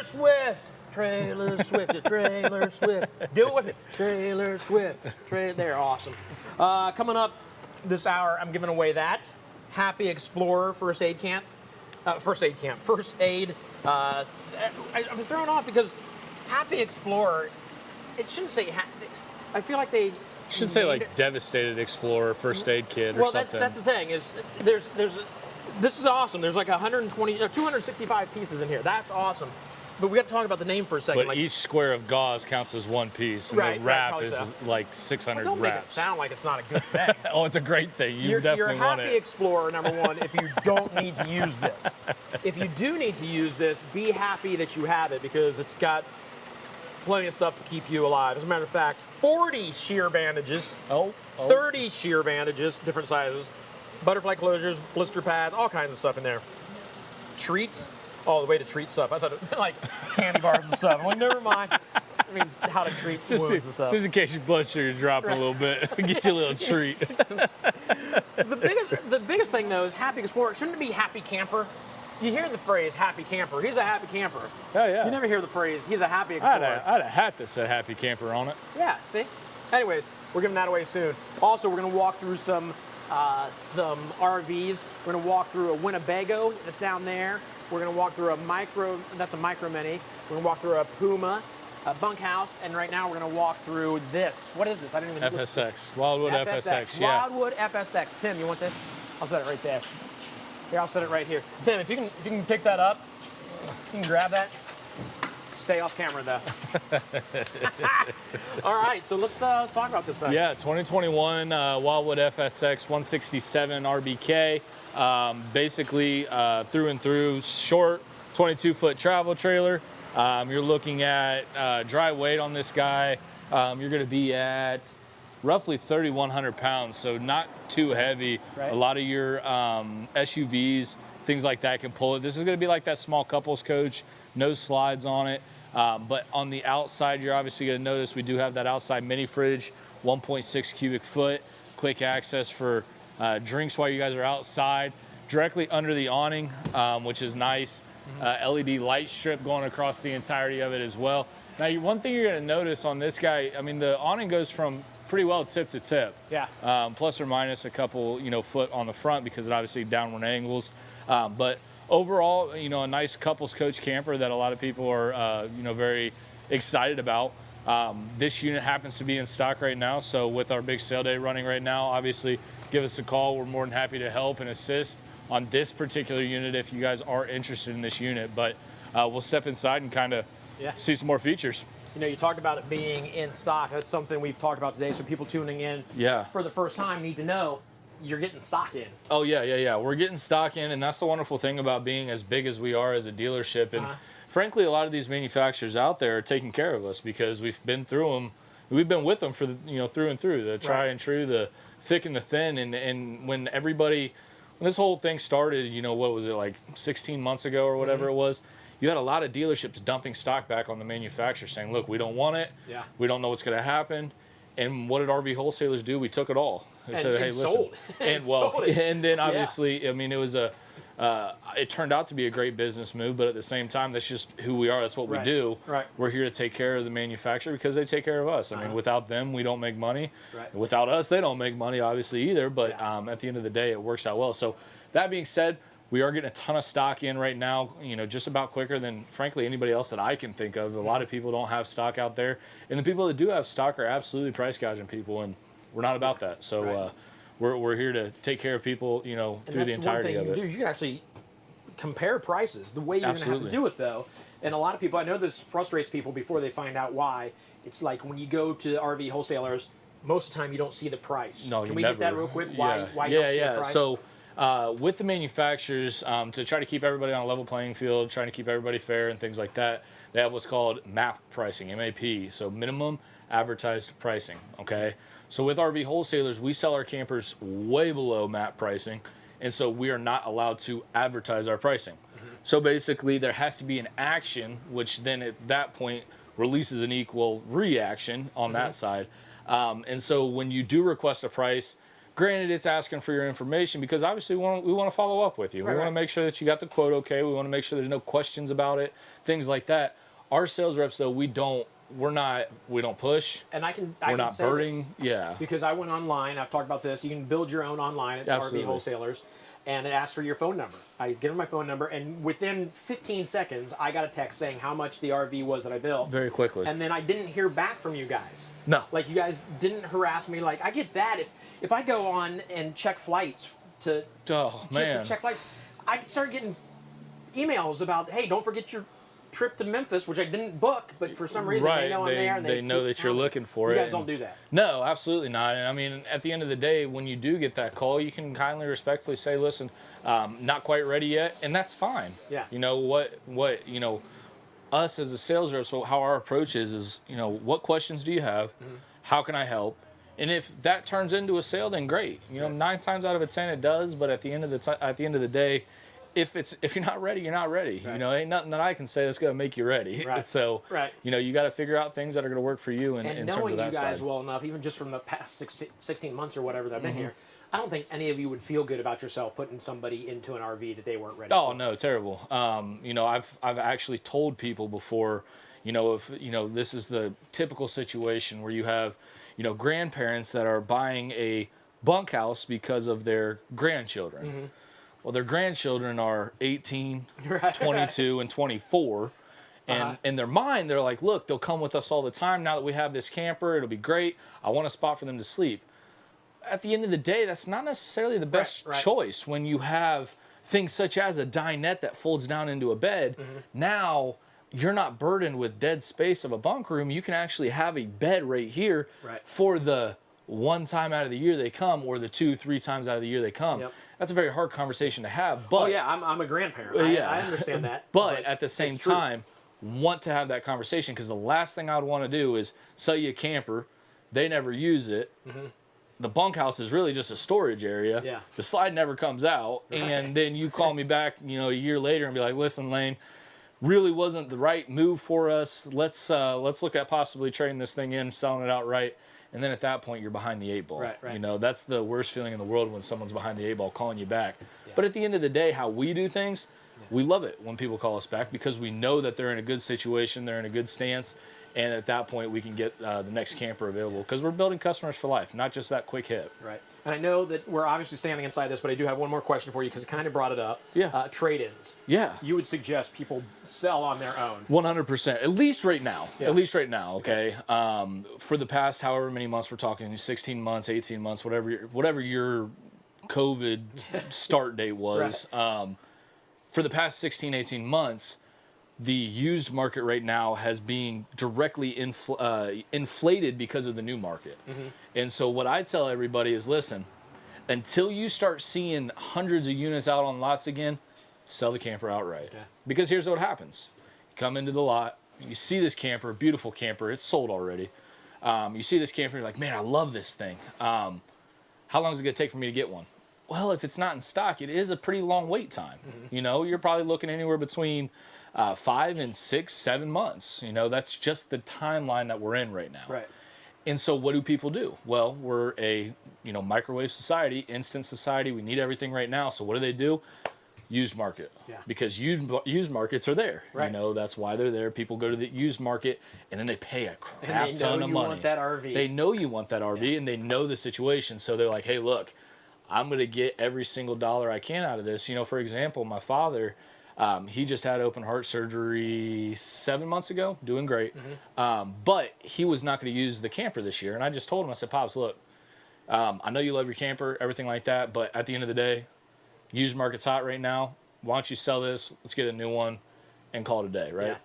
Swift. Trailer Swift. Trailer Swift. Do it with me. Trailer Swift. They're awesome. Coming up this hour, I'm giving away that Happy Explorer first aid camp. First aid. I'm thrown off because Happy Explorer, it shouldn't say I feel like they should say like Devastated Explorer first aid kit or something. Well, that's the thing is this is awesome. There's like 265 pieces in here. That's awesome. But we got to talk about the name for a second. But like, each square of gauze counts as one piece, and the wrap is like 600 don't wraps. Make it sound like it's not a good thing. Oh, it's a great thing. You're definitely You're want Happy it. Explorer, number one, if you don't need to use this. If you do need to use this, be happy that you have it because it's got plenty of stuff to keep you alive. As a matter of fact, 40 shear bandages, 30 shear bandages, different sizes, butterfly closures, blister pads, all kinds of stuff in there. Treat. Oh, the way to treat stuff. I thought it was like candy bars and stuff. I'm like, never mind. It means how to treat wounds and stuff. Just in case your blood sugar's dropping a little bit, get you a little treat. The biggest thing, though, is Happy Explorer. Shouldn't it be Happy Camper? You hear the phrase Happy Camper. He's a happy camper. Oh, yeah. You never hear the phrase, he's a Happy Explorer. I had a hat that said Happy Camper on it. Yeah, see? Anyways, we're giving that away soon. Also, we're going to walk through some RVs. We're going to walk through a Winnebago that's down there. We're going to walk through that's a Micro Mini. We're going to walk through a Puma, a bunkhouse, and right now we're going to walk through this. What is this? I didn't even FSX. Wildwood FSX, yeah. Wildwood FSX. Tim, you want this? I'll set it right there. Here, I'll set it right here. Tim, if you can pick that up, you can grab that. Stay off camera, though. All right, so let's talk about this thing. Yeah, 2021 Wildwood FSX 167 RBK. Basically, through and through, short 22-foot travel trailer. You're looking at dry weight on this guy. You're going to be at roughly 3,100 pounds, so not too heavy. Right. A lot of your SUVs, things like that can pull it. This is going to be like that small couples coach, no slides on it. But on the outside, you're obviously going to notice we do have that outside mini fridge, 1.6 cubic foot, quick access for drinks while you guys are outside, directly under the awning, which is nice. LED light strip going across the entirety of it as well. Now, one thing you're going to notice on this guy, I mean, the awning goes from pretty well tip to tip. Yeah. Plus or minus a couple, foot on the front because it obviously downward angles. But overall, a nice couples coach camper that a lot of people are, very excited about. This unit happens to be in stock right now. So with our big sale day running right now, obviously give us a call. We're more than happy to help and assist on this particular unit if you guys are interested in this unit. But we'll step inside and kind of see some more features. You talked about it being in stock. That's something we've talked about today. So people tuning in for the first time need to know you're getting stock in. Oh, yeah. We're getting stock in, and that's the wonderful thing about being as big as we are as a dealership. And frankly, a lot of these manufacturers out there are taking care of us because we've been through them. We've been with them for the, through and through, the try and true, the thick and the thin. And when this whole thing started, what was it, like 16 months ago or whatever it was, you had a lot of dealerships dumping stock back on the manufacturer saying, look, we don't want it. Yeah. We don't know what's going to happen. And what did RV wholesalers do? We took it all. They said, hey, listen. Sold. And then obviously, I mean, it was it turned out to be a great business move, but at the same time, that's just who we are. That's what we do. Right. We're here to take care of the manufacturer because they take care of us. I mean, without them, we don't make money. Right. Without us, they don't make money, obviously, either. But at the end of the day, it works out well. So that being said, we are getting a ton of stock in right now, just about quicker than, frankly, anybody else that I can think of. A lot of people don't have stock out there. And the people that do have stock are absolutely price gouging people, and we're not about that. So we're here to take care of people, through the entirety of it. You can actually compare prices. The way you're going to have to do it, though, and a lot of people, I know this frustrates people before they find out why. It's like when you go to RV wholesalers, most of the time you don't see the price. No, Can we never. get that real quick? Why you don't see the price? So with the manufacturers, to try to keep everybody on a level playing field, trying to keep everybody fair and things like that, they have what's called MAP pricing, MAP, so minimum advertised pricing, okay? So with RV wholesalers, we sell our campers way below MAP pricing, and so we are not allowed to advertise our pricing. So basically, there has to be an action, which then at that point releases an equal reaction on that side. And so when you do request a price, Granted, it's asking for your information because obviously we want to follow up with you. We want to make sure that you got the quote okay. We want to make sure there's no questions about it, things like that. Our sales reps, though, we don't push. And I can not say birding. This, yeah. Because I went online. I've talked about this. You can build your own online at RV Wholesalers, and it asks for your phone number. I give them my phone number, and within 15 seconds, I got a text saying how much the RV was that I built. Very quickly. And then I didn't hear back from you guys. No. Like, you guys didn't harass me. Like, I get that. If I go on and check flights to check flights, I start getting emails about, hey, don't forget your trip to Memphis, which I didn't book, but for some reason they know I'm there and they know that you're looking for it. You guys don't do that. No, absolutely not. And I mean, at the end of the day, when you do get that call, you can kindly, respectfully say, listen, not quite ready yet, and that's fine. Yeah. You know what us as a sales rep, so how our approach is what questions do you have? Mm-hmm. How can I help? And if that turns into a sale, then great. 9 times out of 10 it does. But at the end of the day, if you're not ready, you're not ready. Right. Ain't nothing that I can say that's gonna make you ready. Right. So you got to figure out things that are gonna work for you. In knowing terms of that you guys side. well enough, even just from the past 16 months or whatever that I've been here, I don't think any of you would feel good about yourself putting somebody into an RV that they weren't ready for. Oh no, terrible. I've actually told people before, if this is the typical situation where you have grandparents that are buying a bunkhouse because of their grandchildren. Mm-hmm. Well, their grandchildren are 18, 22, and 24. And in their mind, they're like, look, they'll come with us all the time. Now that we have this camper, it'll be great. I want a spot for them to sleep. At the end of the day, that's not necessarily the best choice when you have things such as a dinette that folds down into a bed. Mm-hmm. Now, you're not burdened with dead space of a bunk room. You can actually have a bed right here for the one time out of the year they come, or the 2-3 times out of the year they come. Yep. That's a very hard conversation to have. But I'm a grandparent. I understand that. But at the same time, want to have that conversation, because the last thing I would want to do is sell you a camper. They never use it. Mm-hmm. The bunkhouse is really just a storage area. Yeah. The slide never comes out, and then you call me back, a year later and be like, "Listen, Lane, really wasn't the right move for us. Let's look at possibly trading this thing in, selling it outright." And then at that point, you're behind the 8 ball. Right. That's the worst feeling in the world, when someone's behind the 8 ball calling you back. Yeah. But at the end of the day, how we do things, we love it when people call us back, because we know that they're in a good situation, they're in a good stance, and at that point, we can get the next camper available, because we're building customers for life, not just that quick hit. Right. And I know that we're obviously standing inside this, but I do have one more question for you, because I kind of brought it up. Yeah. Trade-ins. Yeah. You would suggest people sell on their own. 100%. At least right now. Yeah. At least right now, okay? For the past however many months we're talking, 16 months, 18 months, whatever your COVID start date was, for the past 16, 18 months, the used market right now has been directly inflated because of the new market. Mm-hmm. And so what I tell everybody is, listen, until you start seeing hundreds of units out on lots again, sell the camper outright. Okay. Because here's what happens. You come into the lot, you see this camper, beautiful camper, it's sold already. You see this camper, you're like, man, I love this thing. How long is it going to take for me to get one? Well, if it's not in stock, it is a pretty long wait time. Mm-hmm. You're probably looking anywhere between 5 and 6, 7 months. That's just the timeline that we're in right now. Right. And so what do people do? Well, we're a microwave society, instant society. We need everything right now. So what do? Used market. Yeah. Because used markets are there. Right. That's why they're there. People go to the used market, and then they pay a crap ton of money. They know you want that RV. They know you want that RV, and they know the situation. So they're like, hey, look, I'm going to get every single dollar I can out of this. For example, my father, he just had open heart surgery 7 months ago, doing great. Mm-hmm. But he was not going to use the camper this year. And I just told him, I said, Pops, look, I know you love your camper, everything like that, but at the end of the day, used market's hot right now. Why don't you sell this? Let's get a new one and call it a day, right? Yeah.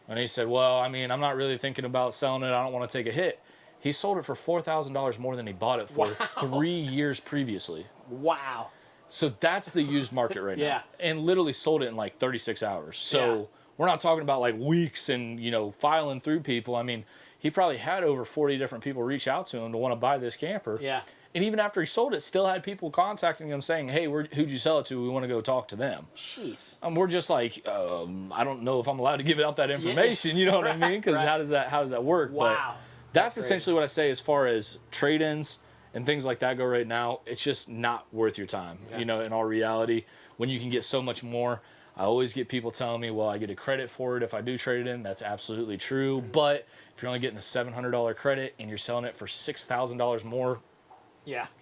And he said, well, I'm not really thinking about selling it. I don't want to take a hit. He sold it for $4,000 more than he bought it for 3 years previously. Wow. So that's the used market right now. And literally sold it in like 36 hours. So we're not talking about like weeks and, filing through people. He probably had over 40 different people reach out to him to want to buy this camper. Yeah. And even after he sold it, still had people contacting him saying, hey, who'd you sell it to? We want to go talk to them. Jeez. We're just like, I don't know if I'm allowed to give out that information. You know what I mean? Because how does that work? Wow. But that's essentially what I say as far as trade-ins and things like that go right now, it's just not worth your time. You know, in all reality, when you can get so much more. I always get people telling me, well, I get a credit for it if I do trade it in. That's absolutely true. But if you're only getting a $700 credit and you're selling it for $6,000 more,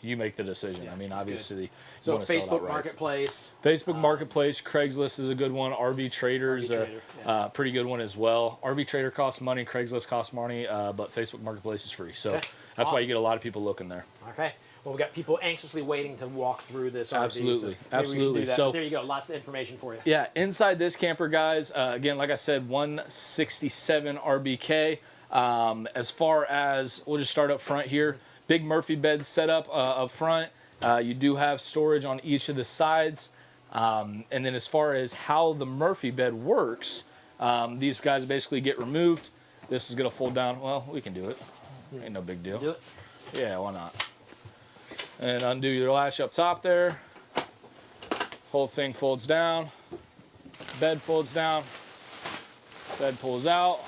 you make the decision. I mean, obviously, so you want to sell Facebook that right. Marketplace. Facebook Marketplace, Craigslist is a good one. RV Trader's a pretty good one as well. RV Trader costs money, Craigslist costs money, but Facebook Marketplace is free. So that's why you get a lot of people looking there. Okay. Well, we've got people anxiously waiting to walk through this RV. Absolutely, So absolutely. So there you go. Lots of information for you. Yeah, inside this camper, guys, again, like I said, 167 RBK. As far as, we'll just start up front here. Big Murphy bed setup up front. You do have storage on each of the sides. And then as far as how the Murphy bed works, these guys basically get removed. This is going to fold down. Well, we can do it. Ain't no big deal. Do it? Yeah, why not? And undo your latch up top there. Whole thing folds down. Bed folds down. Bed pulls out.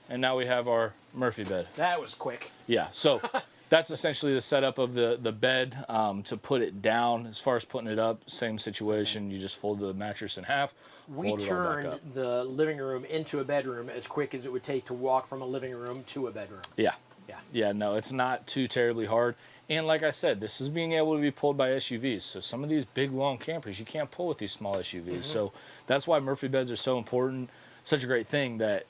And now we have our Murphy bed. That was quick. Yeah, so that's essentially the setup of the bed. To put it down, as far as putting it up, same situation. You just fold the mattress in half. We turned the living room into a bedroom as quick as it would take to walk from a living room to a bedroom. Yeah. Yeah, no, it's not too terribly hard. And like I said, this is being able to be pulled by SUVs. So some of these big, long campers, you can't pull with these small SUVs. So that's why Murphy beds are so important. Such a great thing that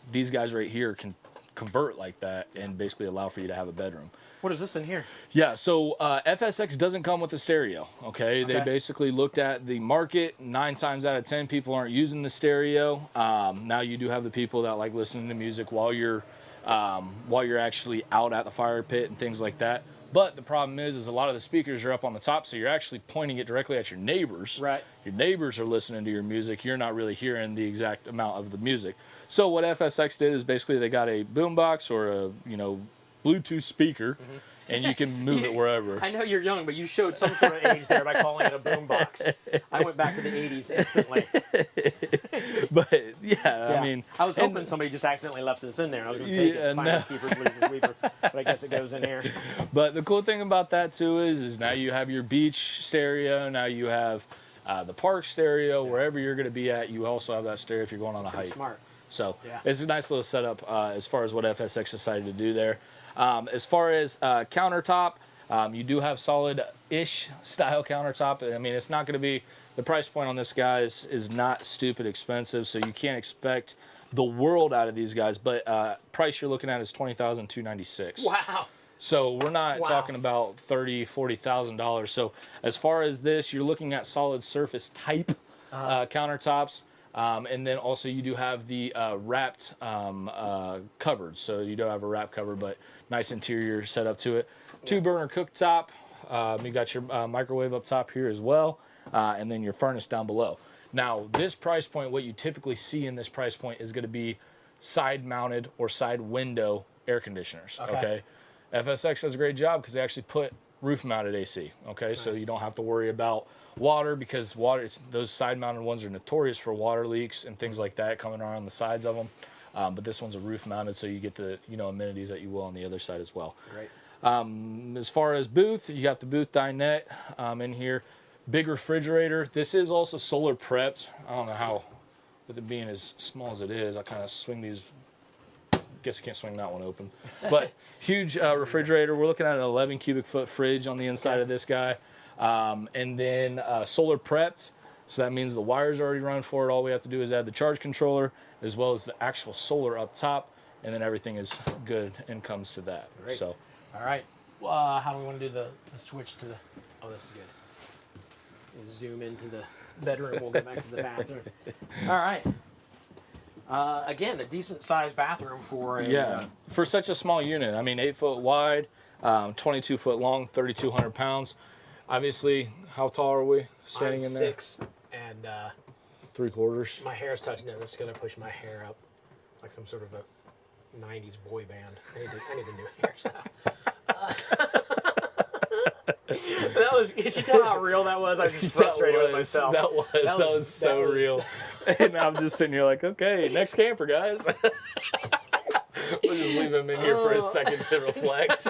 these guys right here can convert like that and basically allow for you to have a bedroom. What is this in here? Yeah, so FSX doesn't come with a stereo, okay? They basically looked at the market. 9 times out of 10, people aren't using the stereo. Now you do have the people that like listening to music while you're actually out at the fire pit and things like that. But the problem is a lot of the speakers are up on the top, so you're actually pointing it directly at your neighbors. Right. Your neighbors are listening to your music. You're not really hearing the exact amount of the music. So what FSX did is basically they got a boombox or a Bluetooth speaker, and you can move it wherever. I know you're young, but you showed some sort of age there by calling it a boombox. I went back to the 80s instantly. But yeah, I mean, I was hoping somebody just accidentally left this in there. I was going to take it, finders keepers, losers weepers, but I guess it goes in here. But the cool thing about that too is now you have your beach stereo. Now you have the park stereo. Wherever you're going to be at, you also have that stereo if you're going on a hike. Smart. So it's a nice little setup as far as what FSX decided to do there. As far as countertop, you do have solid-ish style countertop. I mean, it's not going to be, the price point on this, guys, is not stupid expensive, so you can't expect the world out of these guys. But price you're looking at is $20,296. Wow. So we're not talking about $30,000, $40,000. So as far as this, you're looking at solid surface type countertops. And then also you do have the wrapped cupboard. So you do have a wrap cover, but nice interior setup to it. 2-burner cooktop. You got your microwave up top here as well. And then your furnace down below. Now, this price point, what you typically see in this price point is going to be side-mounted or side-window air conditioners. Okay. FSX does a great job because they actually put roof-mounted AC. Okay, so you don't have to worry about water because those side-mounted ones are notorious for water leaks and things like that coming around the sides of them. But this one's a roof-mounted, so you get the amenities that you will on the other side as well. Great. As far as booth, you got the booth dinette in here. Big refrigerator. This is also solar prepped. I don't know how, with it being as small as it is, I kind of swing these. Guess I can't swing that one open. But huge refrigerator. We're looking at an 11 cubic foot fridge on the inside of this guy. And then solar prepped. So that means the wires are already run for it. All we have to do is add the charge controller as well as the actual solar up top. And then everything is good and comes to that. Great. So, all right. How do we want to do the switch to the... Oh, this is good. We'll zoom into the bedroom. We'll go back to the bathroom. All right. Again, a decent sized bathroom for a... for such a small unit. I mean, 8 foot wide, 22 foot long, 3,200 pounds. Obviously, how tall are we standing in there? 6 and... 3/4. My hair's touching it. I'm just going to push my hair up like some sort of a 90s boy band. I need a new hairstyle. That was, can you tell how real that was? I was just frustrated with myself. That was so real. And I'm just sitting here like, okay, next camper, guys. We'll just leave him in here for a second to reflect.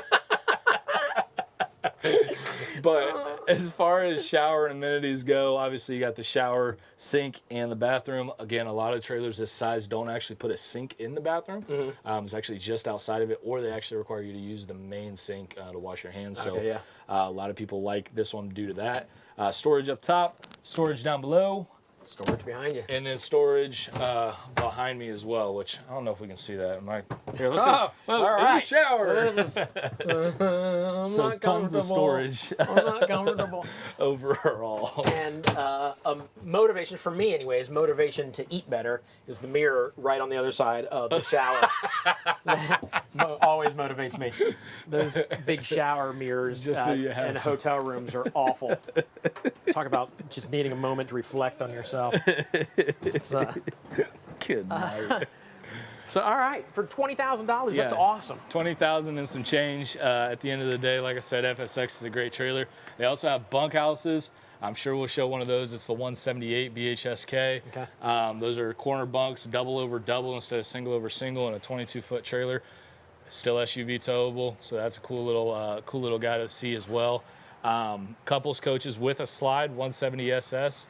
But as far as shower and amenities go, obviously you got the shower, sink, and the bathroom. Again, a lot of trailers this size don't actually put a sink in the bathroom. It's actually just outside of it, or they actually require you to use the main sink to wash your hands. So a lot of people like this one due to that. Storage up top, storage down below. Storage behind you. And then storage behind me as well, which I don't know if we can see that. Here, let's go. All right. Shower. I'm So not tons of storage. I'm not comfortable. Overall. And motivation for me, anyways, motivation to eat better is the mirror right on the other side of the shower. Always motivates me. Those big shower mirrors in hotel rooms are awful. Talk about just needing a moment to reflect on yourself. It's, Good night. So, all right, for $20,000, that's awesome. $20,000 and some change. At the end of the day, like I said, FSX is a great trailer. They also have bunkhouses. I'm sure we'll show one of those. It's the 178 BHSK. Okay. Those are corner bunks, double over double instead of single over single, in a 22-foot trailer. Still SUV towable, so that's a cool little guy to see as well. Couples coaches with a slide, 170 SS.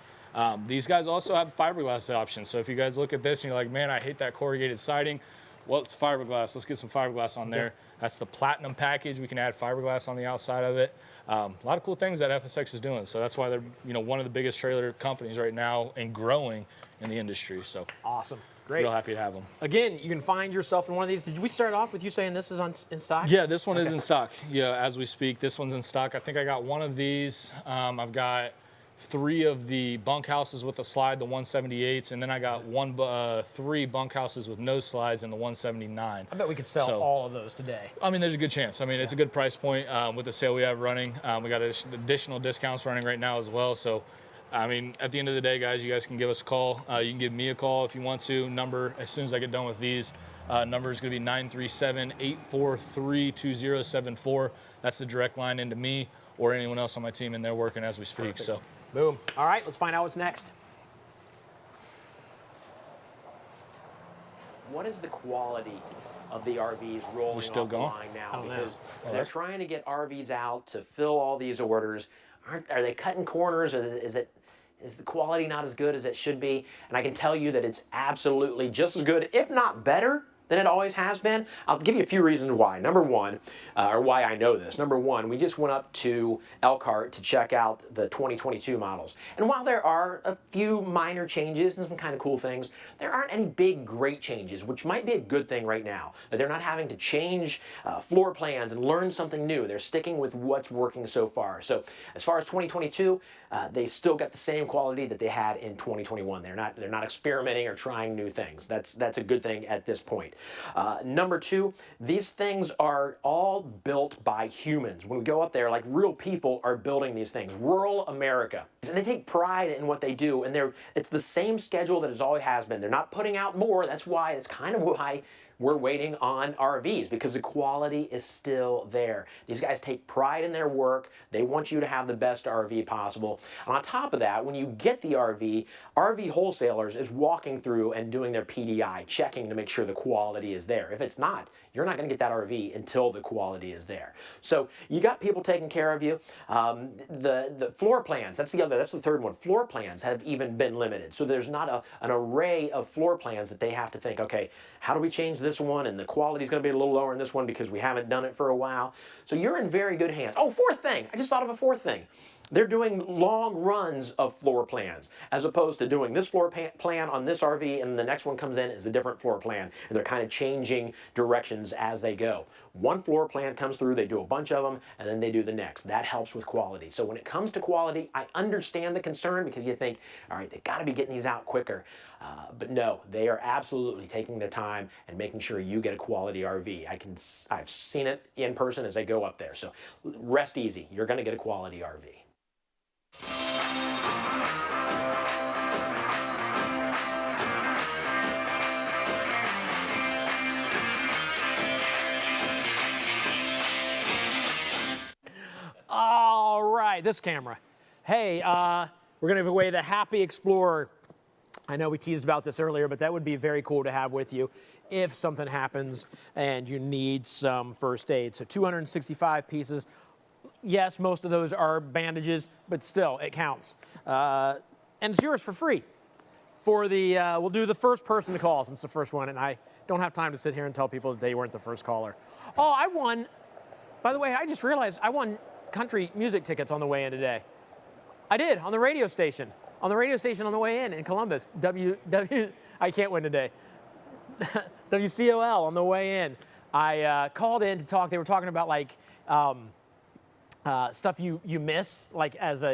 These guys also have fiberglass options. So if you guys look at this and you're like, man, I hate that corrugated siding. Well, it's fiberglass. Let's get some fiberglass on there. That's the platinum package. We can add fiberglass on the outside of it. A lot of cool things that FSX is doing. So that's why they're one of the biggest trailer companies right now and growing in the industry. So awesome. Great. Real happy to have them. Again, you can find yourself in one of these. Did we start off with you saying this is in stock? Yeah, this one is in stock. Yeah, as we speak, this one's in stock. I think I got one of these. I've got 3 of the bunkhouses with a slide, the 178s, and then I got 3 bunkhouses with no slides in the 179. I bet we could sell all of those today. I mean, there's a good chance. I mean, it's a good price point with the sale we have running. We got additional discounts running right now as well. So, I mean, at the end of the day, guys, you guys can give us a call. You can give me a call if you want to. Number, as soon as I get done with these, number is going to be 937-843-2074. That's the direct line into me or anyone else on my team, and they're working as we speak. Perfect. So, boom. All right, let's find out what's next. What is the quality of the RVs rolling off the line now? Because they're trying to get RVs out to fill all these orders. Are they cutting corners, or is the quality not as good as it should be? And I can tell you that it's absolutely just as good, if not better, than it always has been. I'll give you a few reasons why. Number one, or why I know this. Number one, we just went up to Elkhart to check out the 2022 models. And while there are a few minor changes and some kind of cool things, there aren't any big, great changes, which might be a good thing right now. That they're not having to change floor plans and learn something new. They're sticking with what's working so far. So as far as 2022, they still got the same quality that they had in 2021. They're not experimenting or trying new things. That's a good thing at this point. Number two, these things are all built by humans. When we go up there, like real people are building these things. Rural America. And they take pride in what they do, and it's the same schedule that it always has been. They're not putting out more. That's why, it's kind of why we're waiting on RVs, because the quality is still there. These guys take pride in their work. They want you to have the best RV possible. And on top of that, when you get the RV Wholesalers is walking through and doing their PDI, checking to make sure the quality is there. If it's not, you're not going to get that RV until the quality is there. So you got people taking care of you. The floor plans, that's the third one. Floor plans have even been limited. So there's not an array of floor plans that they have to think, okay, how do we change this one? And the quality is going to be a little lower in this one because we haven't done it for a while. So you're in very good hands. Oh, fourth thing. I just thought of a fourth thing. They're doing long runs of floor plans as opposed to doing this floor plan on this RV and the next one comes in is a different floor plan. And they're kind of changing directions as they go. One floor plan comes through, they do a bunch of them, and then they do the next. That helps with quality. So when it comes to quality, I understand the concern because you think, all right, they've got to be getting these out quicker. But no, they are absolutely taking their time and making sure you get a quality RV. I've seen it in person as I go up there. So rest easy. You're going to get a quality RV. All right, this camera. Hey, we're going to give away the Happy Explorer. I know we teased about this earlier, but that would be very cool to have with you if something happens and you need some first aid. So 265 pieces. yes, most of those are bandages, but still, it counts. And it's yours for free. For the, we'll do the first person to call since the first one, and I don't have time to sit here and tell people that they weren't the first caller. Oh, I won. By the way, I just realized I won country music tickets on the way in today. I did, on the radio station. On the radio station on the way in Columbus. I can't win today. WCOL on the way in. I called in to talk. They were talking about like stuff you miss, like as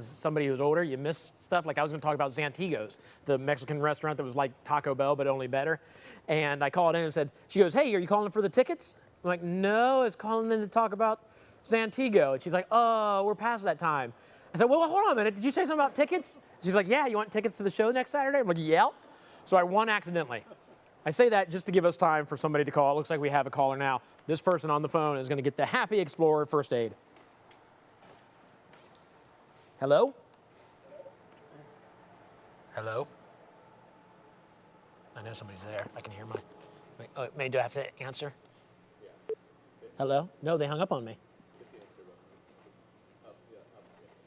somebody who's older, you miss stuff. Like I was going to talk about Zantigo's, the Mexican restaurant that was like Taco Bell but only better. And I called in and said, she goes, "Hey, are you calling for the tickets?" I'm like, "No, I was calling in to talk about Zantigo." And she's like, "Oh, we're past that time." I said, "Well, hold on a minute. Did you say something about tickets?" She's like, "Yeah, you want tickets to the show next Saturday?" I'm like, "Yep." So I won accidentally. I say that just to give us time for somebody to call. It looks like we have a caller now. This person on the phone is going to get the Happy Explorer First Aid. Hello? Hello? I know somebody's there. I can hear my... Oh, do I have to answer? Hello? No, they hung up on me.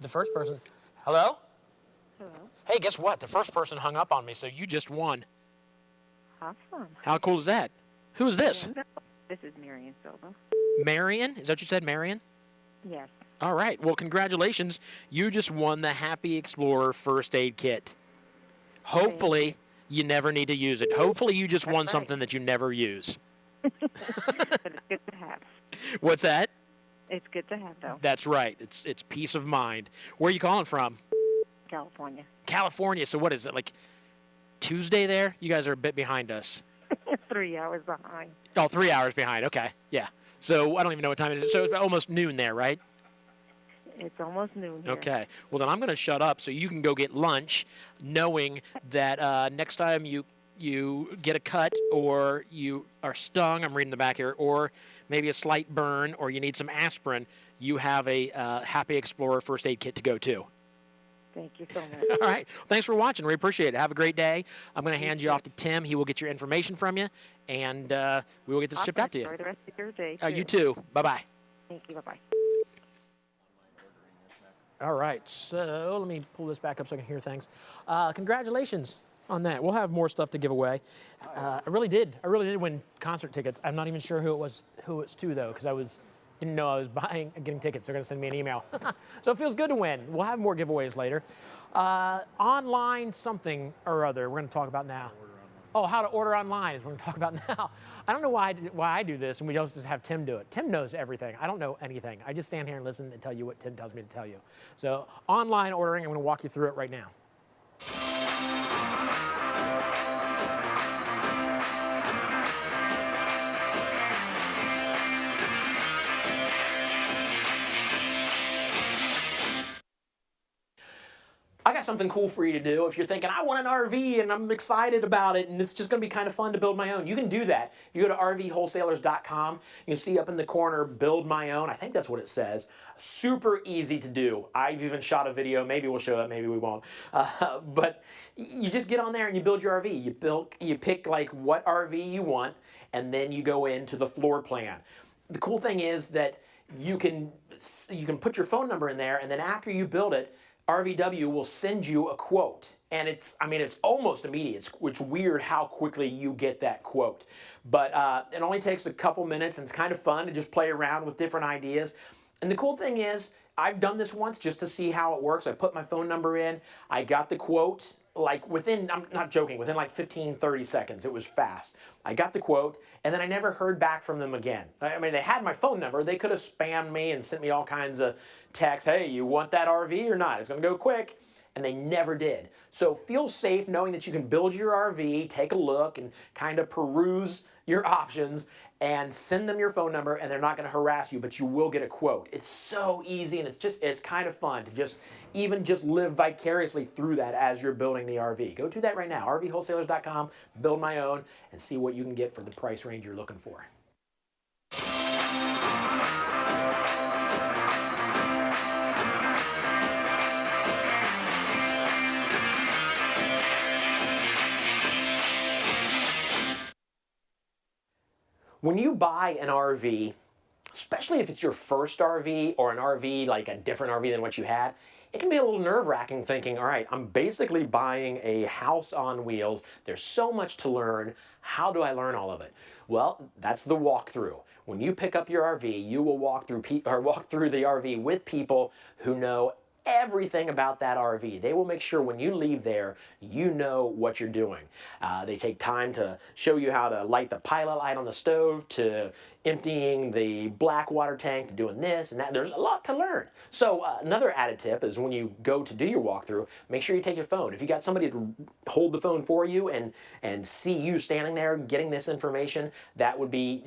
The first person. Hello? Hello. Hey, guess what? The first person hung up on me, so you just won. Awesome. How cool is that? Who is this? This is Marion Silva. Marion? Is that what you said, Marion? Yes. All right. Well, congratulations. You just won the Happy Explorer First Aid Kit. Hopefully, you never need to use it. Hopefully, you just won something that you never use. But it's good to have. What's that? It's good to have, though. That's right. It's peace of mind. Where are you calling from? California. California. So what is it, like Tuesday there? You guys are a bit behind us. 3 hours behind. Oh, 3 hours behind. Okay. Yeah. So I don't even know what time it is. So it's almost noon there, right? It's almost noon here. Okay. Well, then I'm going to shut up so you can go get lunch, knowing that next time you get a cut or you are stung, I'm reading the back here, or maybe a slight burn, or you need some aspirin, you have a Happy Explorer First Aid Kit to go to. Thank you so much. All right. Thanks for watching. We appreciate it. Have a great day. I'm going to hand you off to Tim. He will get your information from you, and we will get this shipped out to you. Enjoy the rest of your day. You too. Bye-bye. Thank you. Bye-bye. All right. So let me pull this back up so I can hear things. Congratulations on that. We'll have more stuff to give away. I really did win concert tickets. I'm not even sure who it's to, though, because didn't know I was getting tickets. They're going to send me an email. So it feels good to win. We'll have more giveaways later. Online something or other we're going to talk about now. Oh, how to order online is what we're going to talk about now. I don't know why I do this and we don't just have Tim do it. Tim knows everything. I don't know anything. I just stand here and listen and tell you what Tim tells me to tell you. So online ordering, I'm going to walk you through it right now. I got something cool for you to do. If you're thinking, I want an RV and I'm excited about it and it's just going to be kind of fun to build my own, you can do that. If you go to rvwholesalers.com, you can see up in the corner, build my own. I think that's what it says. Super easy to do. I've even shot a video. Maybe we'll show it, maybe we won't. But you just get on there and you build your RV. You pick like what RV you want, and then you go into the floor plan. The cool thing is that you can put your phone number in there, and then after you build it, RVW will send you a quote, and it's almost immediate. It's weird how quickly you get that quote, but it only takes a couple minutes, and it's kind of fun to just play around with different ideas. And the cool thing is, I've done this once just to see how it works. I put my phone number in, I got the quote, like within, I'm not joking, within like 15, 30 seconds. It was fast. I got the quote, and then I never heard back from them again. I mean, they had my phone number. They could have spammed me and sent me all kinds of texts. Hey, you want that RV or not? It's going to go quick. And they never did. So feel safe knowing that you can build your RV, take a look, and kind of peruse your options, and send them your phone number, and they're not going to harass you, but you will get a quote. It's so easy, and it's kind of fun to just live vicariously through that as you're building the RV. Go do that right now, rvwholesalers.com, build my own, and see what you can get for the price range you're looking for. When you buy an RV, especially if it's your first RV or an RV like a different RV than what you had. It can be a little nerve-wracking thinking, all right, I'm basically buying a house on wheels. There's so much to learn. How do I learn all of it? Well, that's the walkthrough. When you pick up your RV, you will walk through the RV with people who know everything about that RV. They will make sure when you leave there, you know what you're doing. They take time to show you how to light the pilot light on the stove, to emptying the black water tank, to doing this and that. There's a lot to learn. So another added tip is when you go to do your walkthrough, make sure you take your phone. If you got somebody to hold the phone for you and see you standing there getting this information, that would be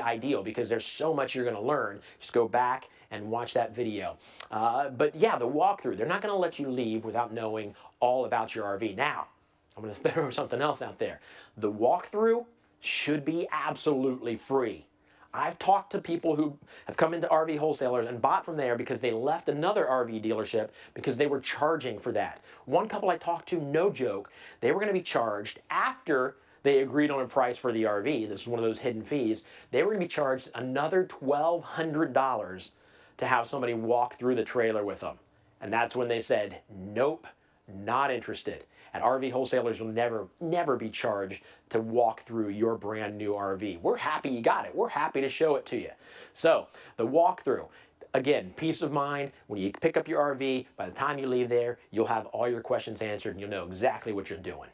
ideal, because there's so much you're going to learn. Just go back and watch that video. But yeah, the walkthrough, they're not going to let you leave without knowing all about your RV. Now, I'm going to throw something else out there. The walkthrough should be absolutely free. I've talked to people who have come into RV wholesalers and bought from there because they left another RV dealership because they were charging for that. One couple I talked to, no joke, they were going to be charged after they agreed on a price for the RV. This is one of those hidden fees. They were going to be charged another $1,200 to have somebody walk through the trailer with them. And that's when they said, nope, not interested. At RV wholesalers, you'll never be charged to walk through your brand new RV. We're happy you got it. We're happy to show it to you. So the walkthrough, again, peace of mind. When you pick up your RV, by the time you leave there, you'll have all your questions answered and you'll know exactly what you're doing.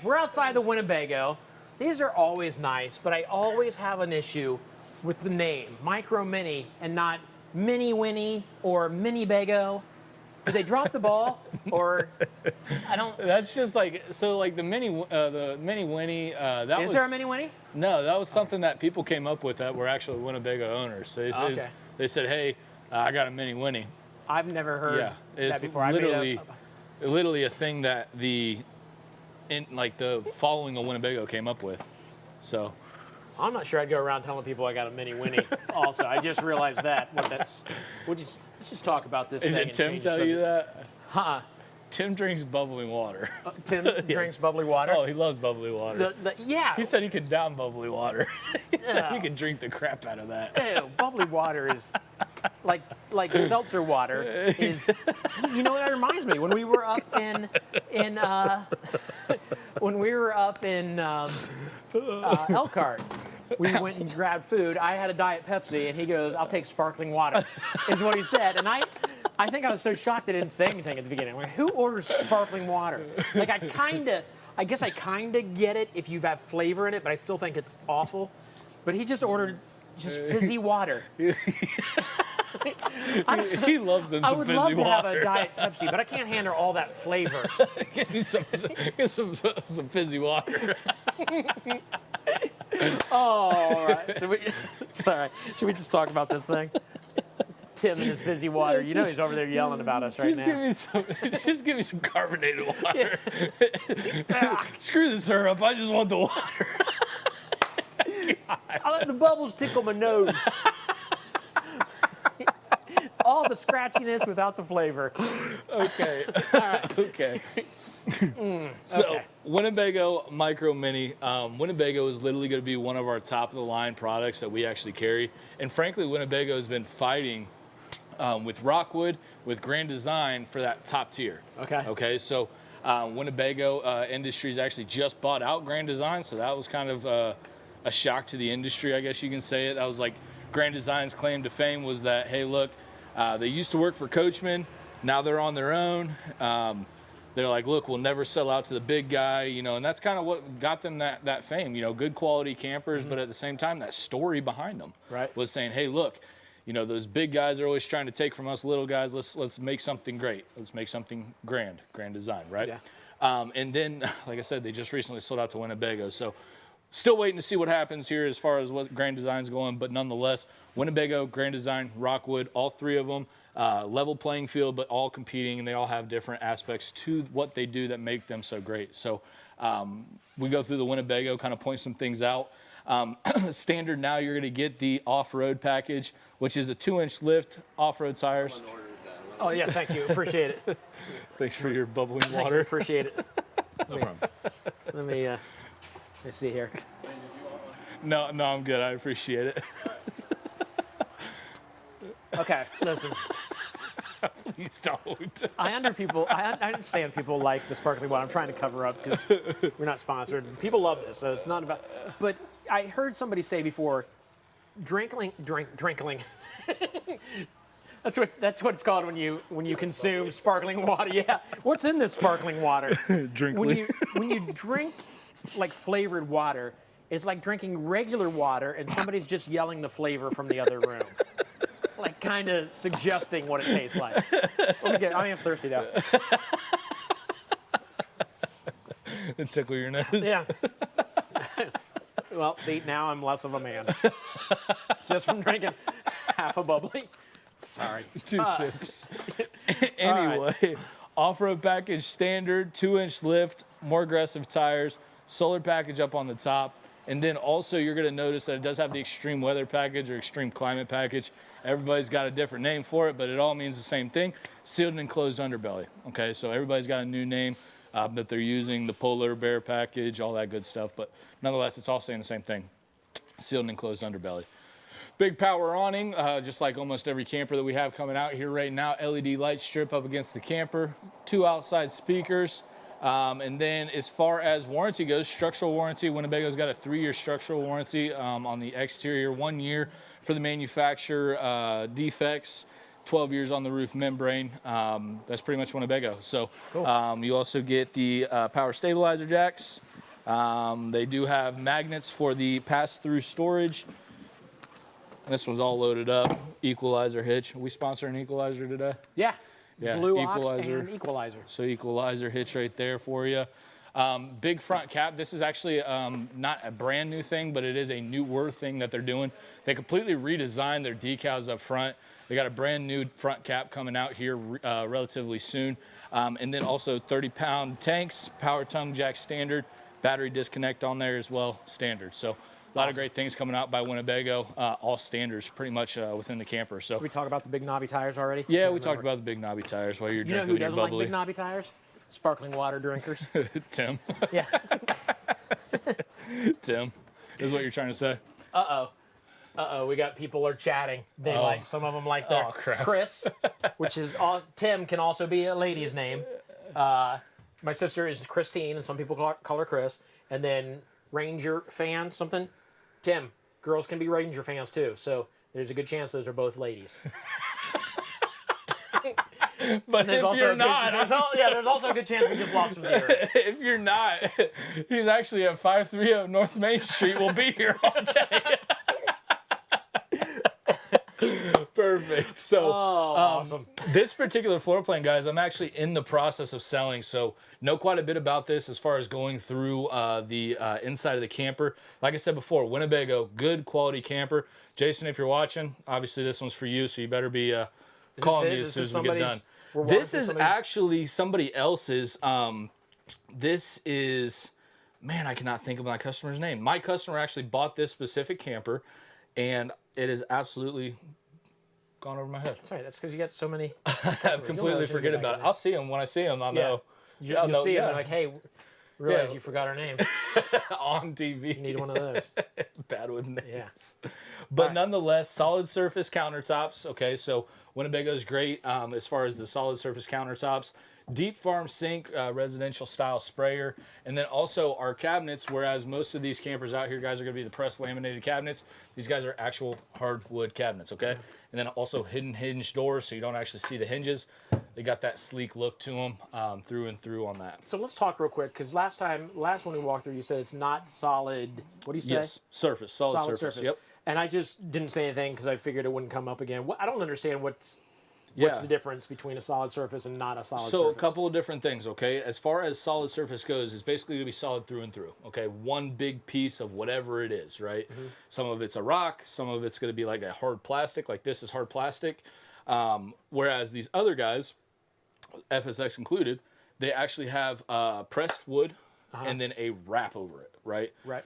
We're outside the Winnebago. These are always nice, but I always have an issue with the name, Micro Mini, and not Mini Winnie or Mini Bago. Did they drop the ball, or I don't? That's just like, so like the Mini Winnie. Is there a Mini Winnie? No, that was something that people came up with that were actually Winnebago owners. So they said, hey, I got a Mini Winnie. I've never heard that before. Literally a thing that the following of Winnebago came up with. So I'm not sure I'd go around telling people I got a Mini Winnie. Also, I just realized that. Let's just talk about this. Did Tim tell you that? Tim drinks bubbling water. Tim drinks bubbly water? Oh, he loves bubbly water. Yeah. He said he could down bubbly water. He said he could drink the crap out of that. Ew, bubbly water is like seltzer water is. You know what that reminds me? When we were up in Elkhart, we went and grabbed food. I had a Diet Pepsi, and he goes, "I'll take sparkling water," is what he said. And I think I was so shocked I didn't say anything at the beginning. I'm like, who orders sparkling water? Like, I guess I kind of get it if you have flavor in it, but I still think it's awful. But he just ordered just fizzy water. He loves them. I would love to have a Diet Pepsi, but I can't handle all that flavor. Give me some fizzy water. All right. Should we just talk about this thing? Tim and his fizzy water. You know he's over there yelling about us right now. Just give me some carbonated water. Screw the syrup. I just want the water. I let the bubbles tickle my nose. All the scratchiness without the flavor. Okay. All right. Okay. So, Winnebago Micro Mini. Winnebago is literally going to be one of our top of the line products that we actually carry. And frankly, Winnebago has been fighting with Rockwood, with Grand Design for that top tier. Okay. So, Winnebago Industries actually just bought out Grand Design. So that was kind of a shock to the industry, I guess you can say it. That was like Grand Design's claim to fame was that, hey, look, they used to work for Coachman. Now they're on their own. They're like, look, we'll never sell out to the big guy, and that's kind of what got them that fame, good quality campers, but at the same time, that story behind them was saying, hey, look, those big guys are always trying to take from us little guys. Let's make something great. Let's make something Grand Design, right? Yeah. And then, like I said, they just recently sold out to Winnebago. So still waiting to see what happens here as far as what Grand Design's going, but nonetheless, Winnebago, Grand Design, Rockwood, all three of them, level playing field, but all competing, and they all have different aspects to what they do that make them so great. So we go through the Winnebago, kind of point some things out. Standard now, you're going to get the off-road package, which is a 2-inch lift, off-road tires. Oh, yeah, thank you. Appreciate it. Thanks for your bubbling Thank you. water. Appreciate it. No problem. Let me see here. No, I'm good. I appreciate it. Okay, listen. Please don't. I understand people like the sparkling water. I'm trying to cover up because we're not sponsored. People love this, so it's not about. But I heard somebody say before, drinkling. That's what it's called when you consume sparkling water. Yeah. What's in this sparkling water? Drinkling. When you drink like flavored water, it's like drinking regular water and somebody's just yelling the flavor from the other room. Like kind of suggesting what it tastes like. I am thirsty now. Tickle your nose. Yeah. Well, see, now I'm less of a man. Just from drinking half a bubbly. Sorry. 2 sips. Anyway, off-road package standard, 2-inch lift, more aggressive tires, solar package up on the top. And then also you're going to notice that it does have the extreme weather package or extreme climate package. Everybody's got a different name for it, but it all means the same thing, sealed and enclosed underbelly. Okay, so everybody's got a new name that they're using, the polar bear package, all that good stuff. But nonetheless, it's all saying the same thing, sealed and enclosed underbelly. Big power awning, just like almost every camper that we have coming out here right now. LED light strip up against the camper, 2 outside speakers. And then as far as warranty goes, structural warranty, Winnebago's got a 3-year structural warranty on the exterior, 1 year for the manufacturer defects, 12 years on the roof membrane. That's pretty much Winnebago. So cool. You also get the power stabilizer jacks. They do have magnets for the pass-through storage. This one's all loaded up. Equalizer hitch. Are we sponsoring an equalizer today? Yeah. Yeah, Blue equalizer. and equalizer. So equalizer hitch right there for you. Big front cap. This is actually not a brand new thing, but it is a newer thing that they're doing. They completely redesigned their decals up front. They got a brand new front cap coming out here relatively soon. And then also 30-pound tanks, power tongue jack standard, battery disconnect on there as well, standard. So a lot of great things coming out by Winnebago, all standards pretty much within the camper. So we talk about the big knobby tires already? Yeah, we talked about the big knobby tires while you're drinking your bubbly. You know who doesn't like big knobby tires? Sparkling water drinkers. Tim. Yeah. Tim, is what you're trying to say? Uh-oh, we got people are chatting. They like, some of them like their Chris, which is, Tim can also be a lady's name. My sister is Christine, and some people call her Chris. And then Ranger fan, something. Tim, girls can be Ranger fans too, so there's a good chance those are both ladies. But if you're not, there's also a good chance we just lost some viewers. If you're not, he's actually at 530 North Main Street. We'll be here all day. Perfect. So awesome. This particular floor plan, guys, I'm actually in the process of selling, so know quite a bit about this as far as going through the inside of the camper. Like I said before, Winnebago, good quality camper. Jason, if you're watching, obviously this one's for you, so you better be calling me as soon as we get done. This is actually somebody else's. This is, man, I cannot think of my customer's name. My customer actually bought this specific camper, and it is absolutely gone over my head. That's right. That's because you got so many. I completely forget about it. I'll see him when I see him. I'll know. You'll see him and like, hey, realize you forgot our name. On TV. You need one of those. Bad with names. Yeah. But nonetheless, solid surface countertops. Okay, so Winnebago's great as far as the solid surface countertops. Deep farm sink, residential style sprayer. And then also our cabinets, whereas most of these campers out here, guys, are going to be the pressed laminated cabinets. These guys are actual hardwood cabinets, okay? And then also hidden hinge doors, so you don't actually see the hinges. They got that sleek look to them through and through on that. So let's talk real quick, because last one we walked through, you said it's not solid, what do you say? Yes, surface, solid surface. Yep. And I just didn't say anything because I figured it wouldn't come up again. I don't understand what's the difference between a solid surface and not a solid surface. So a couple of different things, okay? As far as solid surface goes, it's basically going to be solid through and through, okay? One big piece of whatever it is, right? Mm-hmm. Some of it's a rock. Some of it's going to be like a hard plastic, like this is hard plastic. Whereas these other guys, FSX included, they actually have pressed wood and then a wrap over it, right? Right.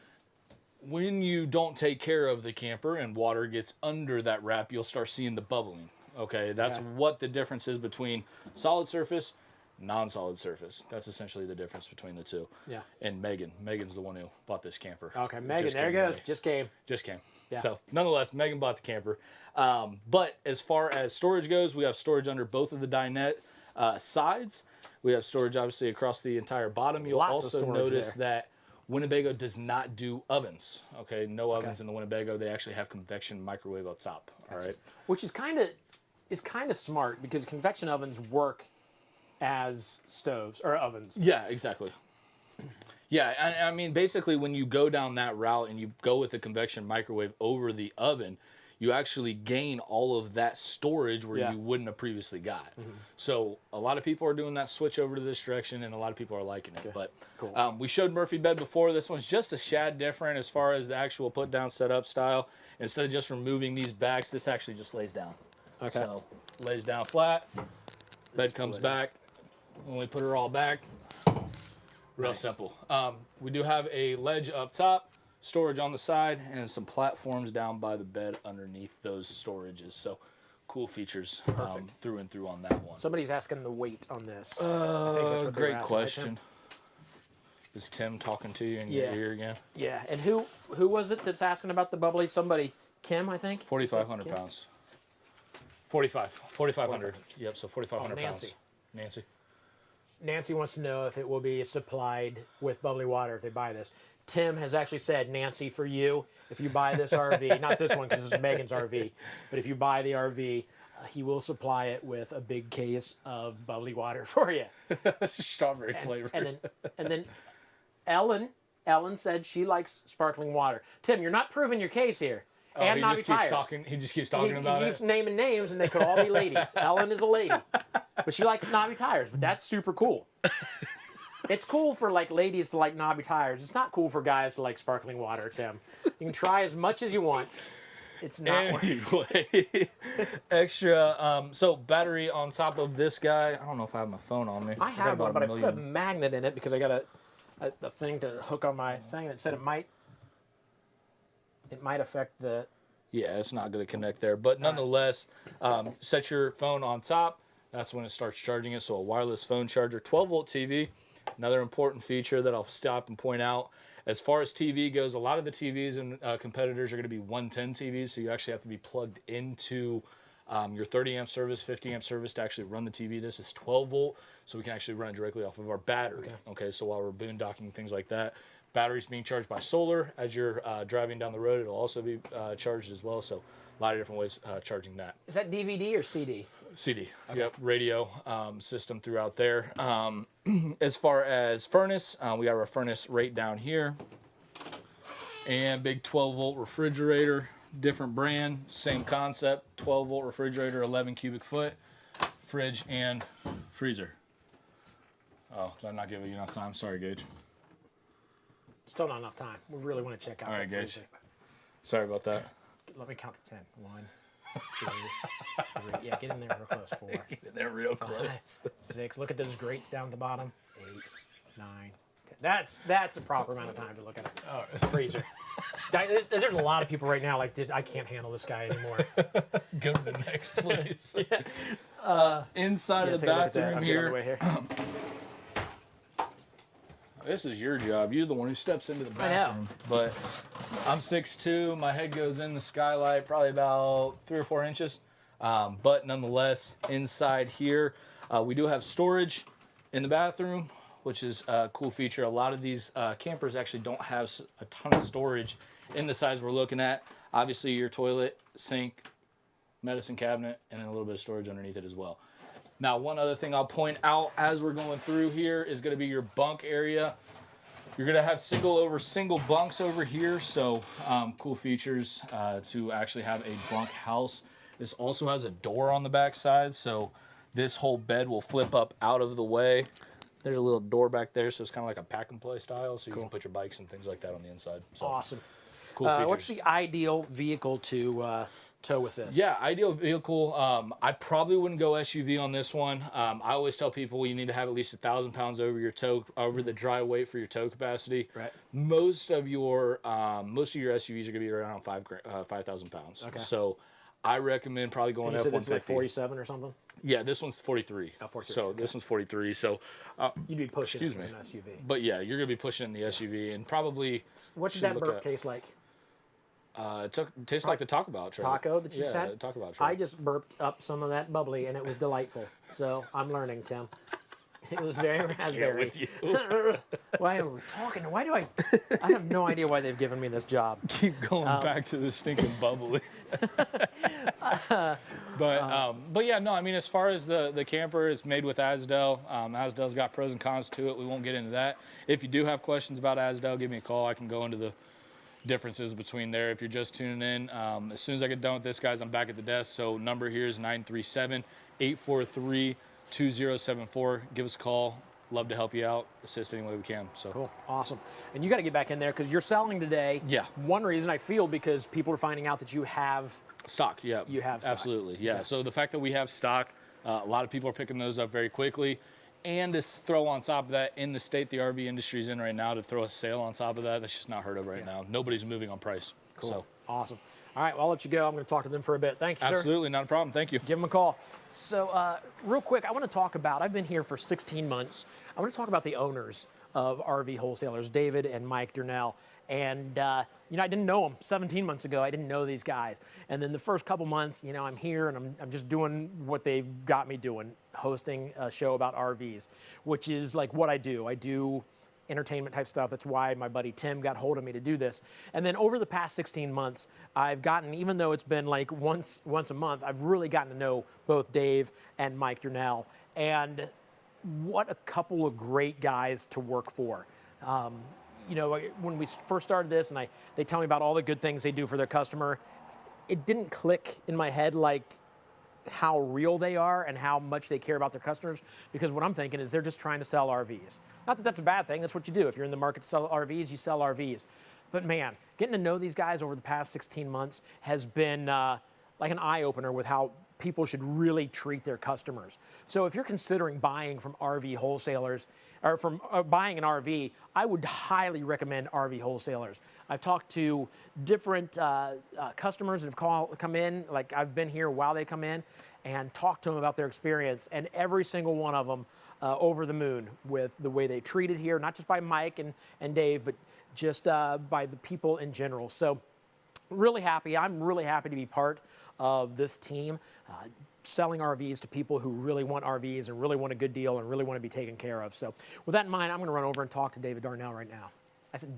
when you don't take care of the camper and water gets under that wrap, you'll start seeing the bubbling. Okay, that's what the difference is between solid surface, non-solid surface. That's essentially the difference between the two. Yeah. And Megan's the one who bought this camper. Okay, Megan, there he goes. Just came. Yeah. So nonetheless, Megan bought the camper. But as far as storage goes, we have storage under both of the dinette sides. We have storage obviously across the entire bottom. You'll also notice that Winnebago does not do ovens. Okay, no ovens in the Winnebago. They actually have convection microwave up top. All right, which is kind of smart because convection ovens work as stoves or ovens. Yeah, exactly. Yeah, I mean, basically, when you go down that route and you go with the convection microwave over the oven, you actually gain all of that storage where you wouldn't have previously got. So a lot of people are doing that switch over to this direction, and a lot of people are liking it. But we showed Murphy bed before. This one's just a shad different as far as the actual put-down setup style. Instead of just removing these backs, this actually just lays down. Okay. So lays down flat, bed comes back. When we put her all back, real simple. We do have a ledge up top, storage on the side, and some platforms down by the bed underneath those storages. So cool features through and through on that one. Somebody's asking the weight on this. Great question. Is Tim talking to you in your ear again? Yeah, and who was it that's asking about the bubbly? Somebody, Kim, I think? 4,500 pounds. 4,500. Yep, so 4,500 pounds. Nancy. Nancy wants to know if it will be supplied with bubbly water if they buy this. Tim has actually said, Nancy, for you, if you buy this RV, not this one because this is Megan's RV, but if you buy the RV, he will supply it with a big case of bubbly water for you. Strawberry flavor. And then Ellen said she likes sparkling water. Tim, you're not proving your case here. Oh, and he Nobby just keeps Tires. talking. He just keeps talking about he it. keeps naming names, and they could all be ladies. Ellen is a lady, but she likes Nobby Tires. But that's super cool. It's cool for like ladies to like Nobby Tires. It's not cool for guys to like sparkling water, Tim. You can try as much as you want. It's not anyway. Extra. So battery on top of this guy. I don't know if I have my phone on me. I have one, but I put a magnet in it because I got a thing to hook on my thing that said it might affect the... Yeah, it's not going to connect there. But nonetheless, set your phone on top. That's when it starts charging it. So a wireless phone charger, 12-volt TV. Another important feature that I'll stop and point out. As far as TV goes, a lot of the TVs and competitors are going to be 110 TVs. So you actually have to be plugged into your 30-amp service, 50-amp service to actually run the TV. This is 12-volt, so we can actually run it directly off of our battery. Okay, so while we're boondocking, things like that, battery's being charged by solar. As you're driving down the road, it'll also be charged as well. So a lot of different ways charging that. Is that DVD or CD? CD. Okay. Yep. Radio system throughout there. As far as furnace, we got our furnace right down here. And big 12-volt refrigerator. Different brand, same concept. 12-volt refrigerator, 11 cubic foot. Fridge and freezer. Oh, did I not give you enough time? Sorry, Gage. Still not enough time. We really want to check out. All right, Gage. Sorry about that. Let me count to 10. 1, 2, 3. Yeah, get in there real close. 4. Get in there real close. 5, 6. Look at those grates down at the bottom. 8, 9, 10. That's a proper amount of time to look at a freezer. There's a lot of people right now like this. I can't handle this guy anymore. Go to the next, please. Inside of the bathroom here. This is your job. You're the one who steps into the bathroom. I know. But I'm 6'2". My head goes in the skylight probably about 3 or 4 inches. But nonetheless, inside here, we do have storage in the bathroom, which is a cool feature. A lot of these campers actually don't have a ton of storage in the size we're looking at. Obviously, your toilet, sink, medicine cabinet, and then a little bit of storage underneath it as well. Now, one other thing I'll point out as we're going through here is going to be your bunk area. You're going to have single bunks over here, so cool features to actually have a bunk house. This also has a door on the back side, so this whole bed will flip up out of the way. There's a little door back there, so it's kind of like a pack and play style, so you can put your bikes and things like that on the inside. So, awesome. Cool features. What's the ideal vehicle to tow with this? Yeah, ideal vehicle. I probably wouldn't go SUV on this one. I always tell people you need to have at least 1,000 pounds over your tow, over the dry weight for your tow capacity. Right. Most of your SUVs are gonna be around 5,000 pounds. Okay. So I recommend probably going F-150. This is like 47 or something? Yeah, this one's 43. Oh, 43. So okay. This one's 43. So you'd be pushing excuse it me. in an SUV. But yeah, you're gonna be pushing in the SUV and probably. What did that burp taste like? It tastes like the Taco Bell tray. Taco that you said? Yeah, Taco Bell tray. I just burped up some of that bubbly, and it was delightful. So I'm learning, Tim. It was very raspberry. With you. Why are we talking? Why do I have no idea why they've given me this job. Keep going back to the stinking bubbly. But yeah, no, I mean, as far as the camper, it's made with Asdel. Asdel's got pros and cons to it. We won't get into that. If you do have questions about Asdel, give me a call. I can go into the differences between there. If you're just tuning in, as soon as I get done with this, guys, I'm back at the desk. So number here is 937-843-2074. Give us a call. Love to help you out, assist any way we can. So cool, awesome. And you got to get back in there because you're selling today. Yeah. One reason I feel because people are finding out that you have stock. Yeah. You have stock. Absolutely. Yeah. Okay. So the fact that we have stock, a lot of people are picking those up very quickly. And to throw on top of that, in the state the RV industry is in right now, to throw a sale on top of that, that's just not heard of right now. Nobody's moving on price. Cool. So. Awesome. All right, well, I'll let you go. I'm going to talk to them for a bit. Thank you, sir. Absolutely, not a problem. Thank you. Give them a call. So real quick, I want to talk about, I've been here for 16 months. I want to talk about the owners of RV wholesalers, David and Mike Durnell. And, I didn't know them 17 months ago. I didn't know these guys. And then the first couple months, I'm here and I'm just doing what they've got me doing, hosting a show about RVs, which is like what I do. I do entertainment type stuff. That's why my buddy Tim got hold of me to do this. And then over the past 16 months, I've gotten, even though it's been like once a month, I've really gotten to know both Dave and Mike Durnell. And what a couple of great guys to work for. When we first started this and they tell me about all the good things they do for their customer, it didn't click in my head like how real they are and how much they care about their customers, because what I'm thinking is they're just trying to sell RVs. Not that that's a bad thing, that's what you do. If you're in the market to sell RVs, you sell RVs. But man, getting to know these guys over the past 16 months has been like an eye-opener with how people should really treat their customers. So if you're considering buying from RV wholesalers, or from buying an RV, I would highly recommend RV wholesalers. I've talked to different customers that have come in, like I've been here while they come in, and talked to them about their experience, and every single one of them over the moon with the way they treated here, not just by Mike and Dave, but just by the people in general. So really happy. I'm really happy to be part of this team, selling RVs to people who really want RVs and really want a good deal and really want to be taken care of. So with that in mind, I'm going to run over and talk to David Darnell right now. I said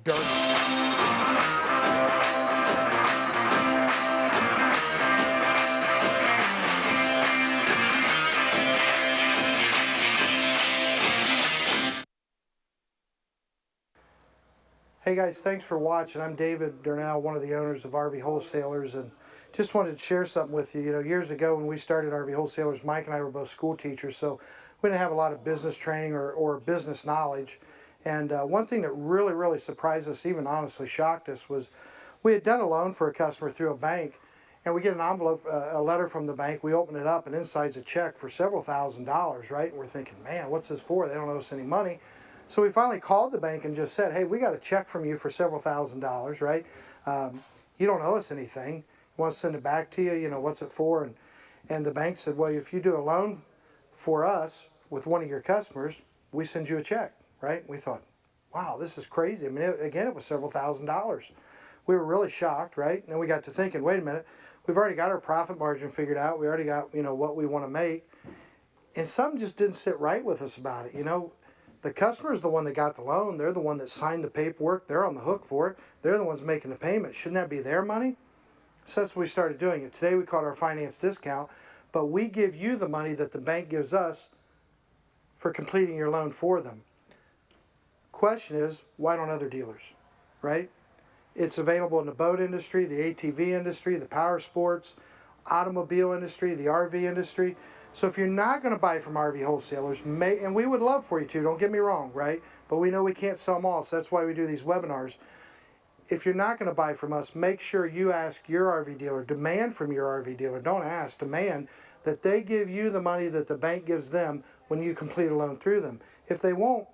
Hey guys, thanks for watching. I'm David Durnell, one of the owners of RV Wholesalers, and just wanted to share something with you. Years ago when we started RV Wholesalers, Mike and I were both school teachers, so we didn't have a lot of business training or business knowledge. And one thing that really, really surprised us, even honestly shocked us, was we had done a loan for a customer through a bank, and we get an envelope, a letter from the bank. We open it up, and inside's a check for several $1,000s, right? And we're thinking, man, what's this for? They don't owe us any money. So we finally called the bank and just said, hey, we got a check from you for several $1,000s, right? You don't owe us anything. You want to send it back to you, what's it for? And the bank said, well, if you do a loan for us with one of your customers, we send you a check, right? We thought, wow, this is crazy. I mean, it was several $1,000s. We were really shocked, right? And then we got to thinking, wait a minute, we've already got our profit margin figured out. We already got, what we want to make. And something just didn't sit right with us about it, The customer is the one that got the loan. They're the one that signed the paperwork. They're on the hook for it. They're the ones making the payment. Shouldn't that be their money? So that's what we started doing it. Today we call it our finance discount, but we give you the money that the bank gives us for completing your loan for them. Question is, why don't other dealers, right? It's available in the boat industry, the ATV industry, the power sports, automobile industry, the RV industry. So if you're not going to buy from RV wholesalers, and we would love for you to, don't get me wrong, right? But we know we can't sell them all, so that's why we do these webinars. if you're not going to buy from us, make sure you ask your RV dealer, demand from your RV dealer, don't ask, demand that they give you the money that the bank gives them when you complete a loan through them. If they won't,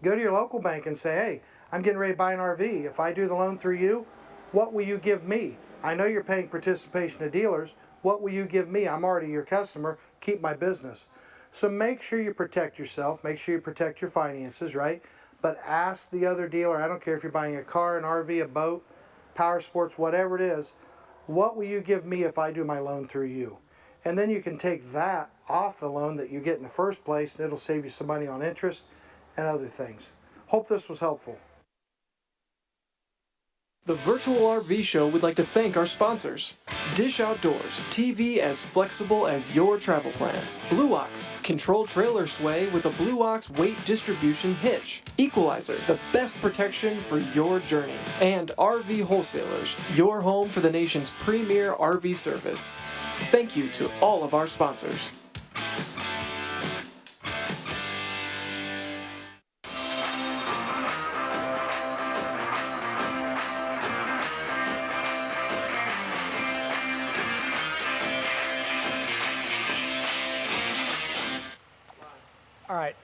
go to your local bank and say, hey, I'm getting ready to buy an RV. If I do the loan through you, what will you give me? I know you're paying participation to dealers. What will you give me? I'm already your customer. Keep my business. So make sure you protect yourself. Make sure you protect your finances, right? But ask the other dealer, I don't care if you're buying a car, an RV, a boat, power sports, whatever it is, what will you give me if I do my loan through you? And then you can take that off the loan that you get in the first place, and it'll save you some money on interest and other things. Hope this was helpful. The Virtual RV Show would like to thank our sponsors. Dish Outdoors, TV as flexible as your travel plans. Blue Ox, control trailer sway with a Blue Ox weight distribution hitch. Equalizer, the best protection for your journey. And RV Wholesalers, your home for the nation's premier RV service. Thank you to all of our sponsors. All right,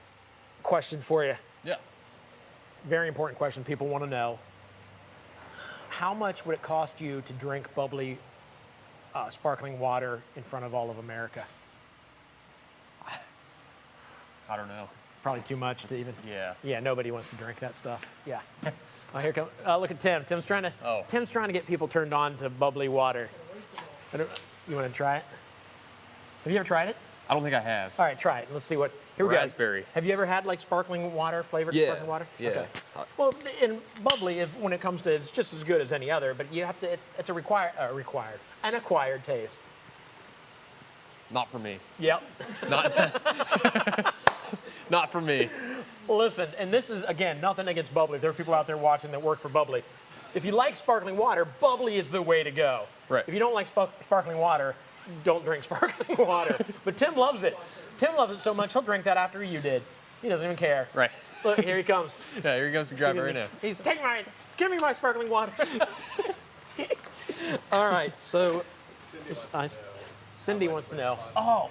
question for you. Yeah. Very important question. People want to know. How much would it cost you to drink bubbly, sparkling water in front of all of America? I don't know. Probably too much to even. Yeah. Yeah, nobody wants to drink that stuff. Yeah. Oh, here come. Look at Tim. Tim's trying to get people turned on to bubbly water. You want to try it? Have you ever tried it? I don't think I have. All right, try it. Let's see what. Here we go. Raspberry. Have you ever had like sparkling water, flavored sparkling water? Yeah. Okay. Well, in bubbly, when it comes to, it's just as good as any other, but you have to. It's a an acquired taste. Not for me. Yep. Not for me. Listen, and this is again nothing against bubbly. If there are people out there watching that work for bubbly. If you like sparkling water, bubbly is the way to go. Right. If you don't like sparkling water, don't drink sparkling water. But Tim loves it. Tim loves it so much, he'll drink that after you did. He doesn't even care. Right. Look, here he comes. Yeah, here he comes to grab it right now. He's give me my sparkling water. All right, so Cindy wants to know. Oh,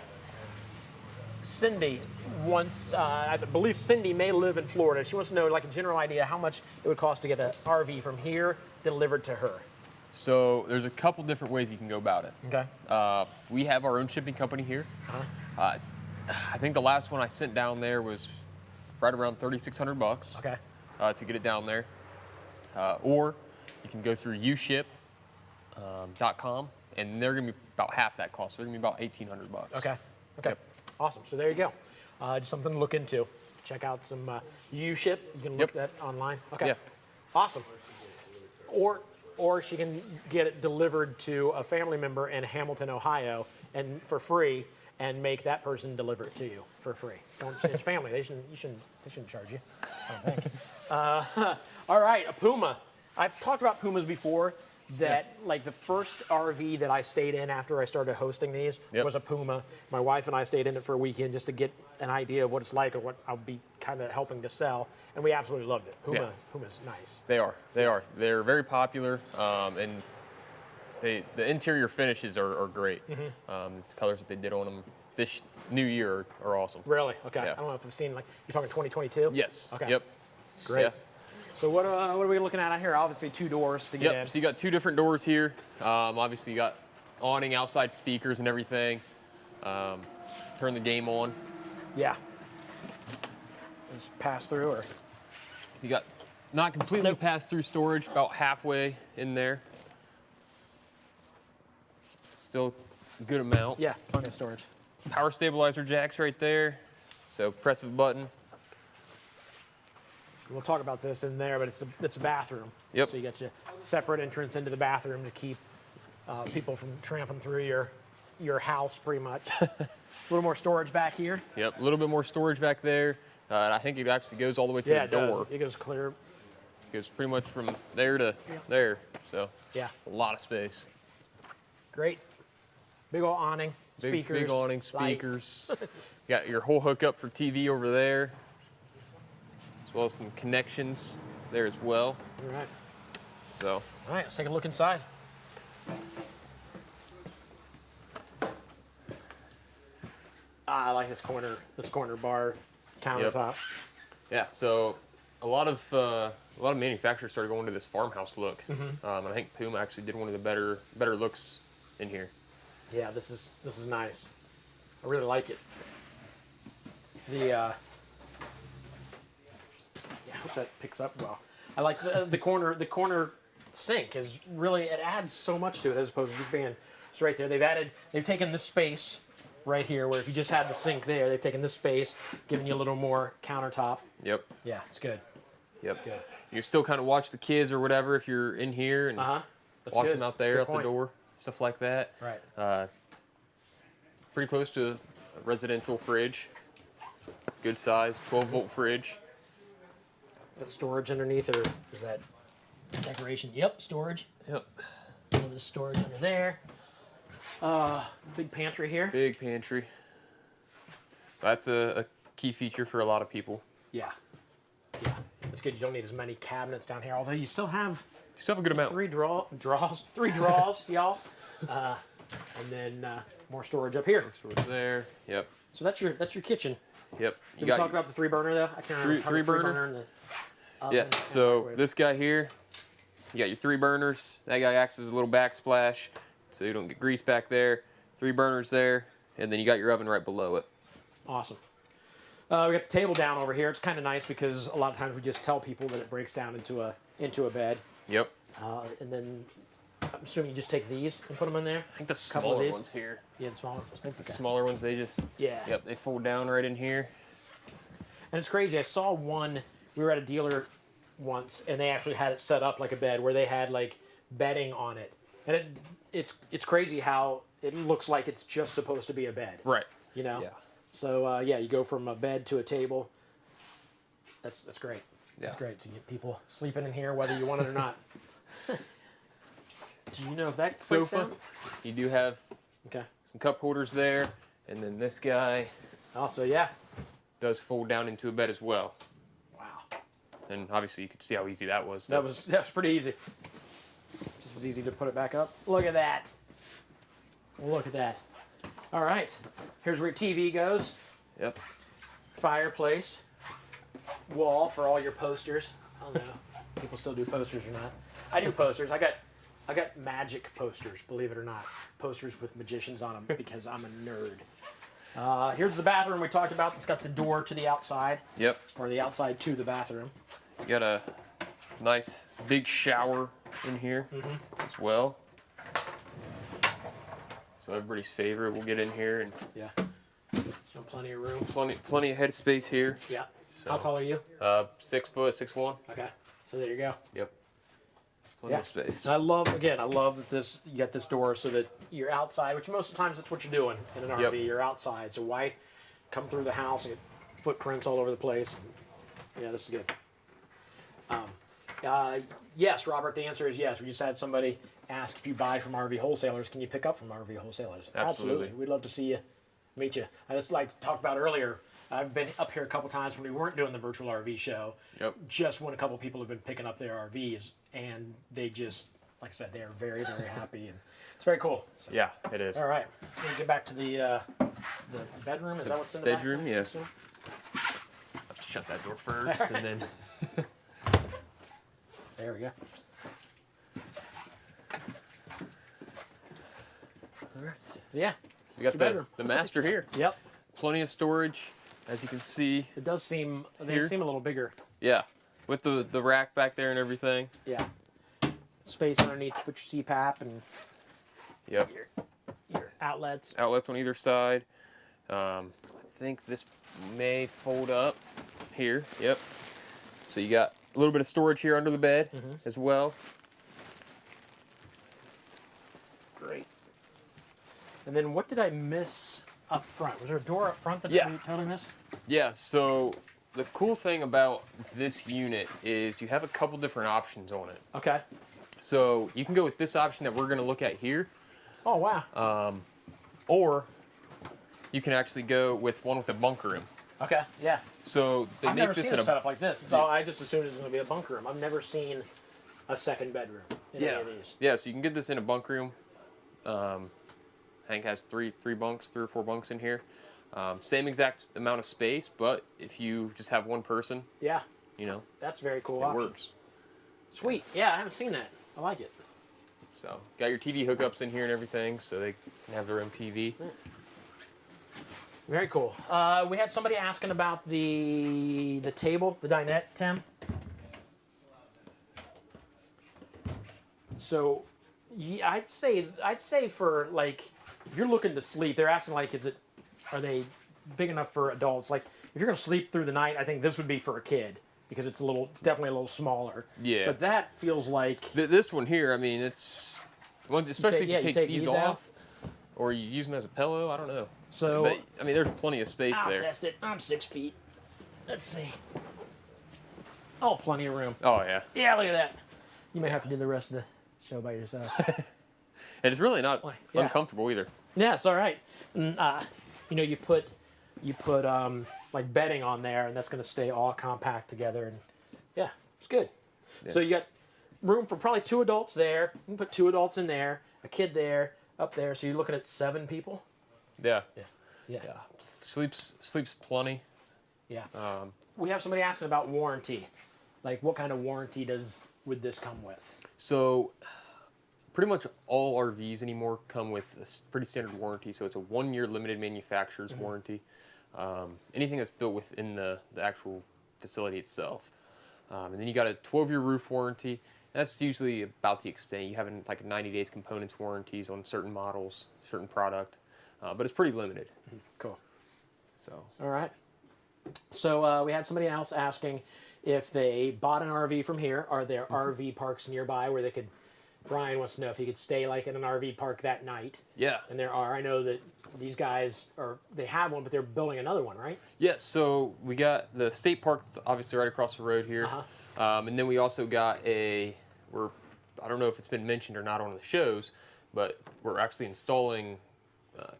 Cindy wants, I believe Cindy may live in Florida. She wants to know like a general idea how much it would cost to get an RV from here delivered to her. So there's a couple different ways you can go about it. Okay. We have our own shipping company here. I think the last one I sent down there was right around $3,600. Okay. To get it down there. Or you can go through uship.com, and they're gonna be about half that cost. So they're gonna be about $1,800. Okay. Okay. Yep. Awesome. So there you go. Just something to look into. Check out some uship. You can look that online. Okay. Yeah. Awesome. Or she can get it delivered to a family member in Hamilton, Ohio, and for free, and make that person deliver it to you for free. It's family. They shouldn't charge you. I don't think. All right, a Puma. I've talked about Pumas before. Like the first RV that I stayed in after I started hosting these was a Puma. My wife and I stayed in it for a weekend just to get an idea of what it's like or what I'll be kind of helping to sell, and we absolutely loved it. Puma's nice. They are. They're very popular, and the interior finishes are great. The colors that they did on them this new year are awesome. Really? Okay. Yeah. I don't know if I've seen, like, you're talking 2022? Yes. Okay. Yep. Great. Yeah. So what are we looking at out here? Obviously 2 doors to get in. So you got 2 different doors here. Obviously you got awning, outside speakers and everything. Turn the game on. Yeah. Just pass through or? So you got not completely pass through storage, about halfway in there. Still a good amount. Yeah, plenty of storage. Power stabilizer jacks right there. So press a button. We'll talk about this in there, but it's a bathroom. Yep. So you got your separate entrance into the bathroom to keep people from tramping through your house pretty much. A little more storage back here. Yep, a little bit more storage back there. And I think it actually goes all the way to the door. Does. It goes clear. It goes pretty much from there to there. So yeah, a lot of space. Great. Big old awning, speakers. Big awning, speakers. You got your whole hookup for TV over there, as well as some connections there as well. All right. So. All right, let's take a look inside. I like this corner bar countertop. Yep. Yeah, so a lot of manufacturers started going to this farmhouse look. And I think Puma actually did one of the better looks in here. Yeah, this is nice. I really like it. I hope that picks up well. I like the corner sink is really, it adds so much to it as opposed to just being just right there. They've taken this space right here where if you just had the sink there, they've taken this space, giving you a little more countertop. Yep. Yeah, it's good. Yep. Good. You can still kind of watch the kids or whatever if you're in here and watch them out there out the door, stuff like that. Right. Pretty close to a residential fridge. Good size, 12-volt fridge. Is that storage underneath or is that decoration? Yep, storage. Yep. A little bit of storage under there. Big pantry here. Big pantry. That's a key feature for a lot of people. Yeah. Yeah. It's good you don't need as many cabinets down here, although you still have a good amount. Three draws, y'all. And then more storage up here. Storage there. Yep. So that's your kitchen. Yep. Did we talk about the 3-burner though? I can't remember. Three burner. And the oven Yeah. and So microwave. this guy here, you got your 3 burners. That guy acts as a little backsplash, so you don't get grease back there. 3 burners there, and then you got your oven right below it. Awesome. We got the table down over here. It's kind of nice because a lot of times we just tell people that it breaks down into a bed. Yep. And then I'm assuming you just take these and put them in there. I think the Couple of smaller these? ones here. Yeah, the smaller ones. I think the smaller ones, they just Yep, they fold down right in here. And it's crazy. I saw one. We were at a dealer once, and they actually had it set up like a bed, where they had like bedding on it, and it's crazy how it looks like it's just supposed to be a bed. Right. You know. Yeah. So you go from a bed to a table. That's great. Yeah. That's great. So you get people sleeping in here, whether you want it or not. Do you know if that breaks Sofa. down? You do have some cup holders there, and then this guy. Also, yeah. Does fold down into a bed as well. Wow. And obviously you could see how easy that was. That was pretty easy. Just as easy to put it back up. Look at that. Look at that. All right. Here's where your TV goes. Yep. Fireplace. Wall for all your posters. I don't know. People still do posters or not. I do posters. I got magic posters, believe it or not. Posters with magicians on them because I'm a nerd. Here's the bathroom we talked about. It's got the door to the outside. Yep. Or the outside to the bathroom. You got a nice big shower in here as well. So everybody's favorite. We'll get in here and So plenty of room. plenty of head space here. Yeah. So, How tall are you? 6 foot, 6'1". Okay. So there you go. Yep. Plenty of space. And I love that you got this door so that you're outside, which most of the times that's what you're doing in an RV. You're outside. So why come through the house and get footprints all over the place? Yeah, this is good. Yes, Robert, the answer is yes. We just had somebody ask if you buy from RV wholesalers, can you pick up from RV wholesalers? Absolutely. We'd love to see you, meet you. I just like talked about earlier. I've been up here a couple times when we weren't doing the virtual RV show. Yep. Just when a couple people have been picking up their RVs, and they just, like I said, they are very, very happy, and it's very cool. So. Yeah, it is. All right, we'll get back to the bedroom. Is that what's in the bedroom? back? Yes. I have to shut that door first, and then. There we go. All right. Yeah. So we got the master here. Yep. Plenty of storage, as you can see. It does seem Here. they seem a little bigger. Yeah, with the rack back there and everything. Yeah. Space underneath to put your CPAP and Yep. your outlets. Outlets on either side. I think this may fold up here. Yep. So you got a little bit of storage here under the bed as well. Great. And then what did I miss up front? Was there a door up front that we totally missed? Yeah, so the cool thing about this unit is you have a couple different options on it. Okay. So you can go with this option that we're going to look at here. Oh, wow. Or you can actually go with one with a bunker room. Okay, yeah. So they I've make never this seen in it a set up like this. It's all, I just assumed it was going to be a bunker room. I've never seen a second bedroom in any of these. Yeah, so you can get this in a bunk room. Hank has three or four bunks in here. Same exact amount of space, but if you just have one person, yeah, you know, that's very cool. It works. Sweet. Yeah, I haven't seen that. I like it. So got your TV hookups in here and everything, so they can have their own TV. Very cool. We had somebody asking about the table, the dinette, Tim. So, yeah, I'd say for like, if you're looking to sleep, they're asking like, are they big enough for adults? Like, if you're gonna sleep through the night, I think this would be for a kid because it's definitely a little smaller. Yeah. But that feels like this one here. I mean, it's especially if you take these off, or you use them as a pillow. I don't know. So, but, I mean, there's plenty of space I'll there. test it. I'm 6 feet. Let's see. Oh, plenty of room. Oh yeah. Yeah, look at that. You may have to do the rest of the show by yourself. And it's really not uncomfortable either. Yeah, it's all right. And, you know, you put like bedding on there, and that's going to stay all compact together. And yeah, it's good. Yeah. So you got room for probably 2 adults there. You can put 2 adults in there, a kid there, up there. So you're looking at 7 people. Yeah. Yeah. Sleeps plenty. Yeah. We have somebody asking about warranty. Like, what kind of warranty would this come with? So, pretty much all RVs anymore come with a pretty standard warranty. So it's a 1-year limited manufacturer's warranty. Anything that's built within the actual facility itself. And then you got a 12-year roof warranty. That's usually about the extent. You have like a 90 days components warranties on certain models, certain product. But it's pretty limited. Cool. So. All right. So we had somebody else asking if they bought an RV from here. Are there RV parks nearby where they could? Brian wants to know if he could stay like in an RV park that night. Yeah. And there are. I know that these guys they have one, but they're building another one, right? Yes. So we got the state park that's obviously right across the road here, and then we also got I don't know if it's been mentioned or not on the shows, but we're actually installing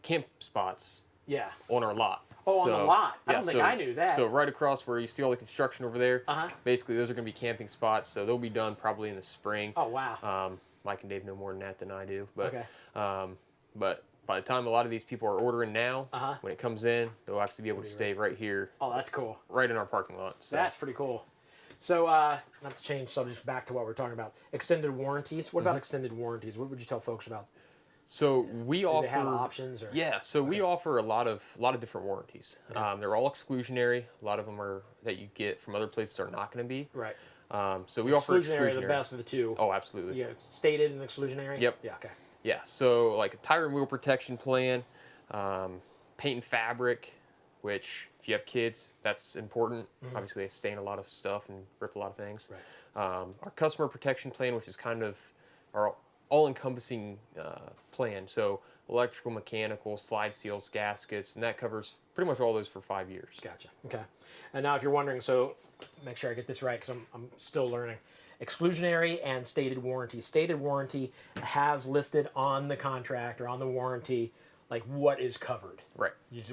camp spots. Yeah. On our lot. Oh, on the lot. I don't think I knew that. So right across where you see all the construction over there, basically those are going to be camping spots. So they'll be done probably in the spring. Oh, wow. Mike and Dave know more than that than I do. But, but by the time a lot of these people are ordering now, when it comes in, they'll actually be able to stay right here. Oh, that's cool. Right in our parking lot. So. That's pretty cool. So, not to change subjects back to what we're talking about. Extended warranties. What about extended warranties? What would you tell folks about? So we offer. Do they have options? Or? Yeah. So we offer a lot of different warranties. Okay. They're all exclusionary. A lot of them are that you get from other places are not going to be. Right. So we offer exclusionary. The best of the two. Oh, absolutely. Yeah. Stated and exclusionary. Yep. Yeah. Okay. Yeah. So like a tire and wheel protection plan, paint and fabric, which if you have kids, that's important. Obviously, they stain a lot of stuff and rip a lot of things. Right. Our customer protection plan, which is kind of our all-encompassing plan. So electrical, mechanical, slide seals, gaskets, and that covers pretty much all those for 5 years. Gotcha. Okay. And now if you're wondering, so make sure I get this right because I'm still learning. Exclusionary and stated warranty. Stated warranty has listed on the contract or on the warranty like what is covered. Right. Just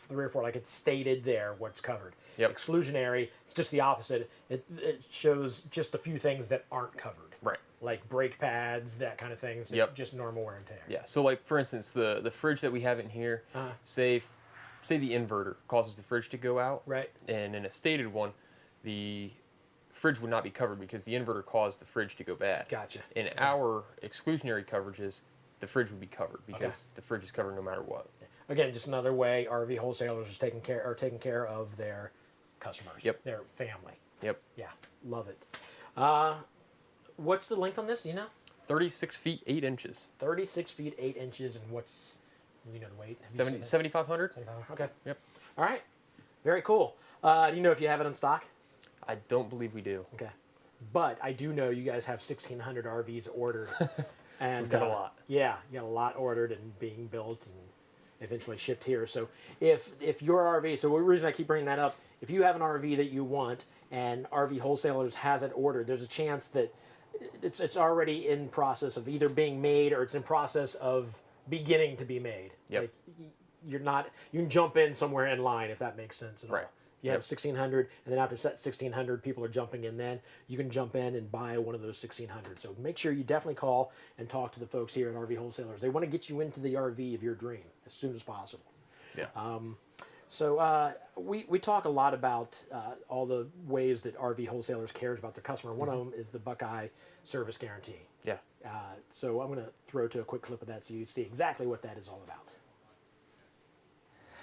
3 or 4, like it's stated there what's covered. Yep. Exclusionary, it's just the opposite. It shows just a few things that aren't covered. Right. Like brake pads, that kind of thing. So yep. Just normal wear and tear. Yeah. So like for instance, the fridge that we have in here, say the inverter causes the fridge to go out. Right. And in a stated one, the fridge would not be covered because the inverter caused the fridge to go bad. Gotcha. In our exclusionary coverages, the fridge would be covered because the fridge is covered no matter what. Again, just another way RV wholesalers are taking care of their customers. Yep. Their family. Yep. Yeah. Love it. What's the length on this? Do you know? 36 feet 8 inches. 36 feet 8 inches, and what's the weight? 7,500. 7,500. Okay. Yep. All right. Very cool. Do you know if you have it in stock? I don't believe we do. Okay. But I do know you guys have 1,600 RVs ordered. And we've got a lot. Yeah, you got a lot ordered and being built and eventually shipped here. So if your RV, so the reason I keep bringing that up, if you have an RV that you want and RV Wholesalers has it ordered, there's a chance that it's already in process of either being made or it's in process of beginning to be made. Yep. Like you can jump in somewhere in line if that makes sense at all. Right. You have 1,600, and then after 1,600, people are jumping in then. You can jump in and buy one of those 1,600. So make sure you definitely call and talk to the folks here at RV Wholesalers. They want to get you into the RV of your dream as soon as possible. Yeah. So we talk a lot about all the ways that RV Wholesalers cares about their customer. One of them is the Buckeye Service Guarantee. Yeah. So I'm going to throw to a quick clip of that so you see exactly what that is all about.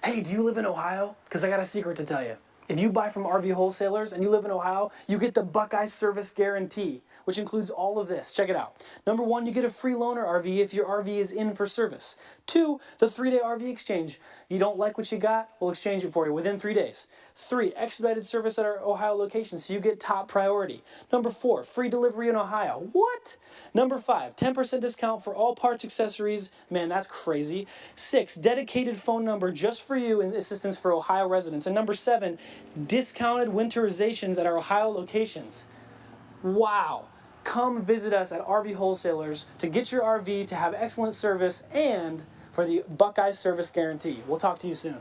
Hey, do you live in Ohio? Because I got a secret to tell you. If you buy from RV Wholesalers and you live in Ohio, you get the Buckeye Service Guarantee, which includes all of this. Check it out. Number 1, you get a free loaner RV if your RV is in for service. 2, the 3-day RV exchange. You don't like what you got? We'll exchange it for you within 3 days. 3, expedited service at our Ohio location, so you get top priority. Number 4, free delivery in Ohio. What? Number 5, 10% discount for all parts, accessories. Man, that's crazy. 6, dedicated phone number just for you and assistance for Ohio residents. And number 7, discounted winterizations at our Ohio locations. Wow. Come visit us at RV Wholesalers to get your RV to have excellent service and for the Buckeye Service Guarantee. We'll talk to you soon.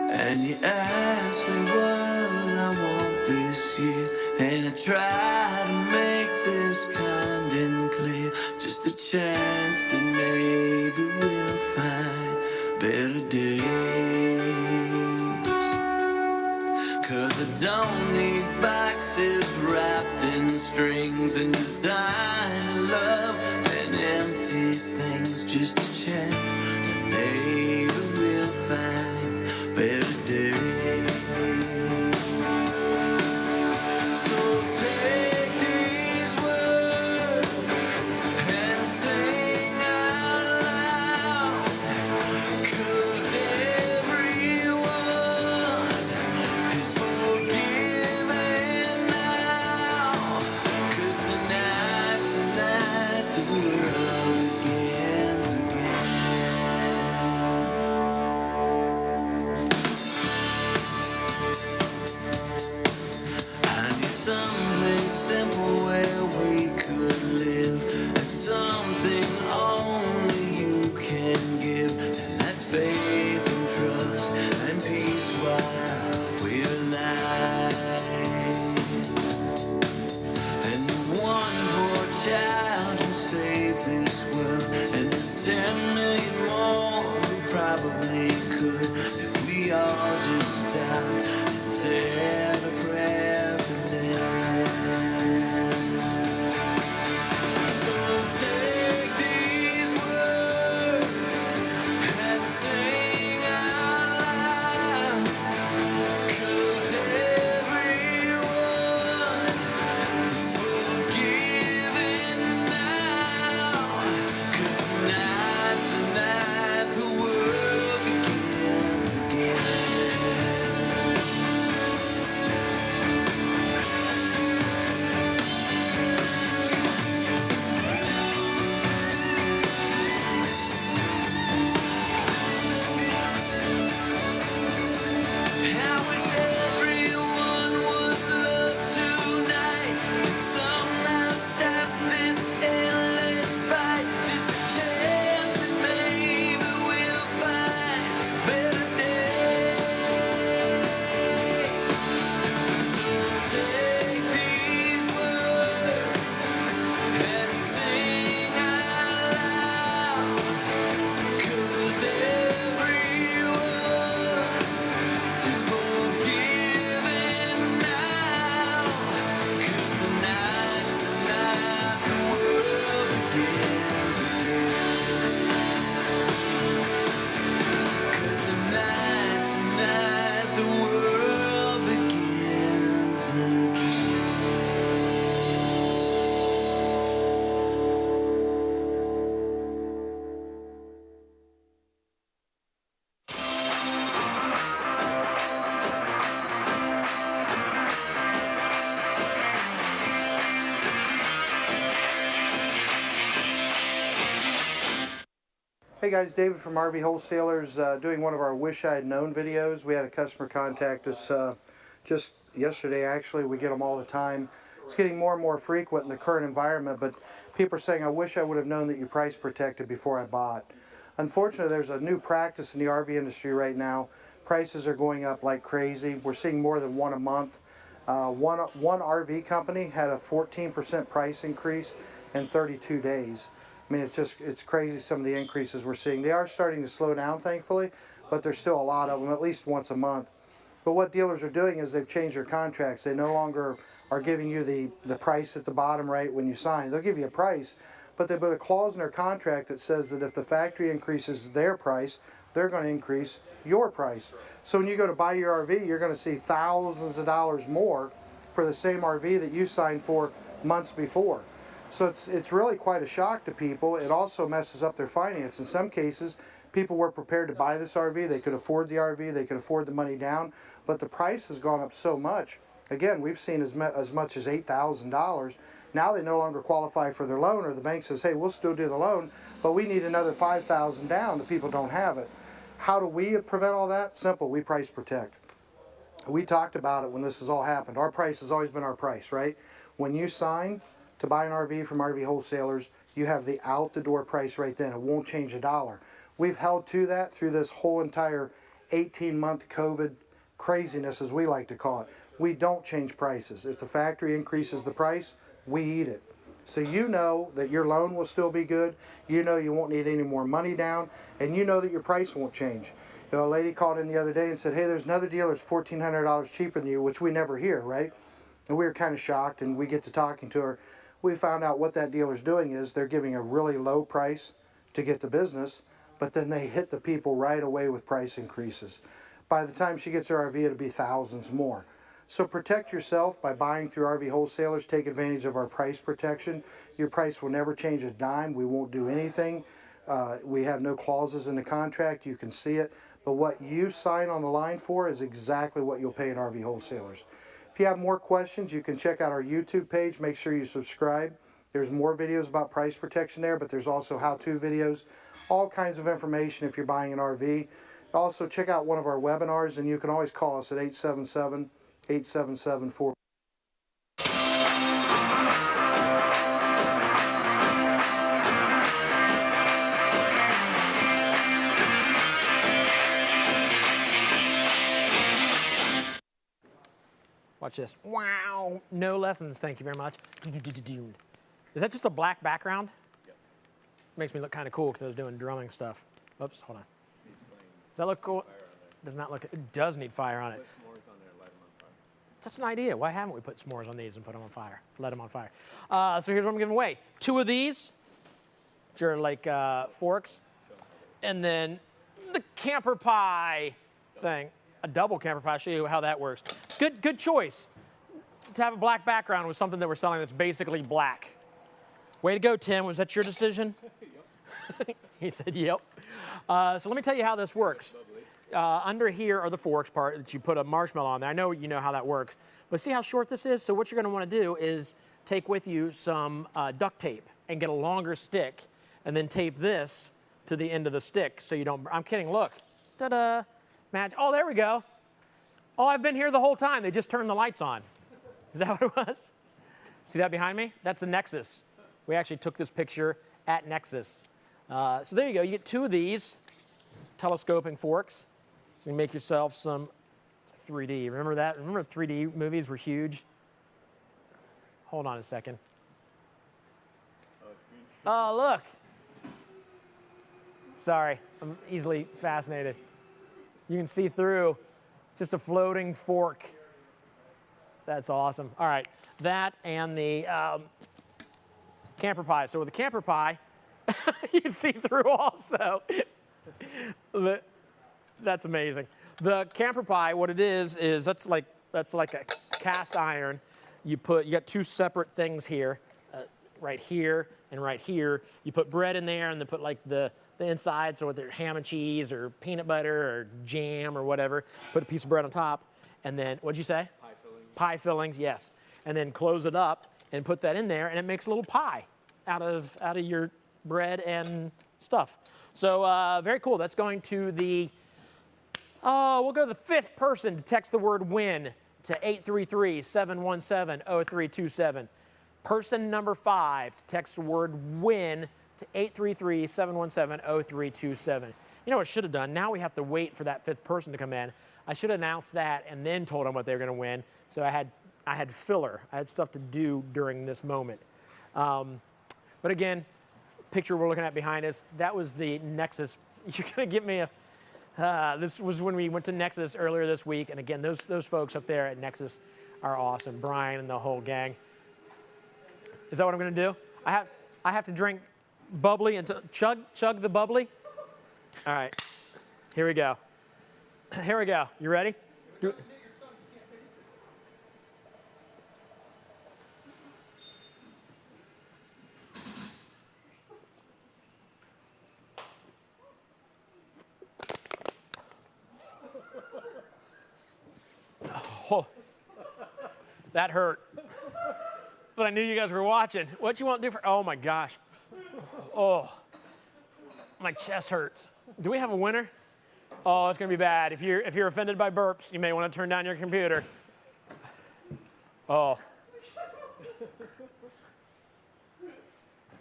And you ask me what I want this year, and I try to make this kind and clear. Just a chance that maybe we'll find better days. 'Cause I don't need boxes wrapped in strings and designer love and empty things. Just a chance that maybe we'll find better days. So take these words and sing out loud, 'cause everyone is forgiven now. 'Cause tonight's the night the world begins again. I need something simple where we could live, and something only you can give, and that's faith and trust and peace while we're alive. And the one poor child who saved this world, and there's 10 million more who probably could, if we all just stop and said a prayer for them. So take these words and sing out loud, 'cause everyone is forgiven now. 'Cause tonight's the night the world begins again. Hey guys, David from RV Wholesalers, doing one of our Wish I Had Known videos. We had a customer contact us just yesterday, actually. We get them all the time. It's getting more and more frequent in the current environment, but people are saying, I wish I would have known that you price protected before I bought. Unfortunately, there's a new practice in the RV industry right now. Prices are going up like crazy. We're seeing more than one a month. One RV company had a 14% price increase in 32 days. I mean, it's crazy some of the increases we're seeing. They are starting to slow down, thankfully, but there's still a lot of them, at least once a month. But what dealers are doing is they've changed their contracts. They no longer are giving you the price at the bottom right when you sign. They'll give you a price, but they put a clause in their contract that says that if the factory increases their price, they're going to increase your price. So when you go to buy your RV, you're going to see thousands of dollars more for the same RV that you signed for months before. So it's really quite a shock to people. It also messes up their finance. In some cases, people were prepared to buy this RV. They could afford the RV. They could afford the money down. But the price has gone up so much. Again, we've seen as much as $8,000. Now they no longer qualify for their loan, or the bank says, hey, we'll still do the loan, but we need another $5,000 down. The people don't have it. How do we prevent all that? Simple. We price protect. We talked about it when this has all happened. Our price has always been our price, right? When you sign to buy an RV from RV Wholesalers, you have the out-the-door price right then. It won't change a dollar. We've held to that through this whole entire 18-month COVID craziness, as we like to call it. We don't change prices. If the factory increases the price, we eat it. So you know that your loan will still be good, you know you won't need any more money down, and you know that your price won't change. You know, a lady called in the other day and said, hey, there's another dealer that's $1,400 cheaper than you, which we never hear, right? And we were kind of shocked, and we get to talking to her. We found out what that dealer's doing is they're giving a really low price to get the business, but then they hit the people right away with price increases. By the time she gets her RV, it'll be thousands more. So protect yourself by buying through RV Wholesalers. Take advantage of our price protection. Your price will never change a dime. We won't do anything. We have no clauses in the contract. You can see it. But what you sign on the line for is exactly what you'll pay at RV Wholesalers. If you have more questions, you can check out our YouTube page. Make sure you subscribe. There's more videos about price protection there, but there's also how-to videos. All kinds of information if you're buying an RV. Also, check out one of our webinars, and you can always call us at 877-877-4. Watch this. Wow. No lessons. Thank you very much. Is that just a black background? Yep. Makes me look kind of cool because I was doing drumming stuff. Oops, hold on. Does that look cool? Does not look. It does need fire on it. Put s'mores on there, light them on fire. That's an idea. Why haven't we put s'mores on these and put them on fire? Let them on fire. So here's what I'm giving away. 2 of these, which are like forks, and then the camper pie thing. A double camper pie. I'll show you how that works. Good choice to have a black background with something that we're selling that's basically black. Way to go, Tim. Was that your decision? He said, yep. So let me tell you how this works. Under here are the forks part that you put a marshmallow on there. I know you know how that works. But see how short this is? So what you're going to want to do is take with you some duct tape and get a longer stick and then tape this to the end of the stick so you don't, I'm kidding, look. Ta-da. Magic. Oh, there we go. Oh, I've been here the whole time. They just turned the lights on. Is that what it was? See that behind me? That's a Nexus. We actually took this picture at Nexus. So there you go. You get 2 of these telescoping forks. So you make yourself some 3D. Remember that? Remember 3D movies were huge? Hold on a second. Oh, look. Sorry. I'm easily fascinated. You can see through. It's just a floating fork. That's awesome. All right. That and the camper pie. So with the camper pie, you can see through also. That's amazing. The camper pie, what it is that's like a cast iron. You got 2 separate things here, right here and right here. You put bread in there and then put like the inside, so whether ham and cheese or peanut butter or jam or whatever, put a piece of bread on top, and then, what'd you say? Pie fillings. Pie fillings, yes. And then close it up and put that in there, and it makes a little pie out of your bread and stuff. So very cool. That's going to the, we'll go to the 5th person to text the word win to 833-717-0327. Person number 5 to text the word win to 833-717-0327. You know what I should have done? Now we have to wait for that 5th person to come in. I should have announced that and then told them what they were going to win. So I had filler. I had stuff to do during this moment. But again, picture we're looking at behind us, that was the Nexus. You're going to give me a, this was when we went to Nexus earlier this week. And again, those folks up there at Nexus are awesome. Brian and the whole gang. Is that what I'm going to do? I have to drink bubbly and chug the bubbly. All right, here we go. Here we go. You ready? Oh, that hurt. But I knew you guys were watching. What you want to do for, oh my gosh. Oh, my chest hurts. Do we have a winner? Oh, it's gonna be bad. If you're offended by burps, you may want to turn down your computer. Oh.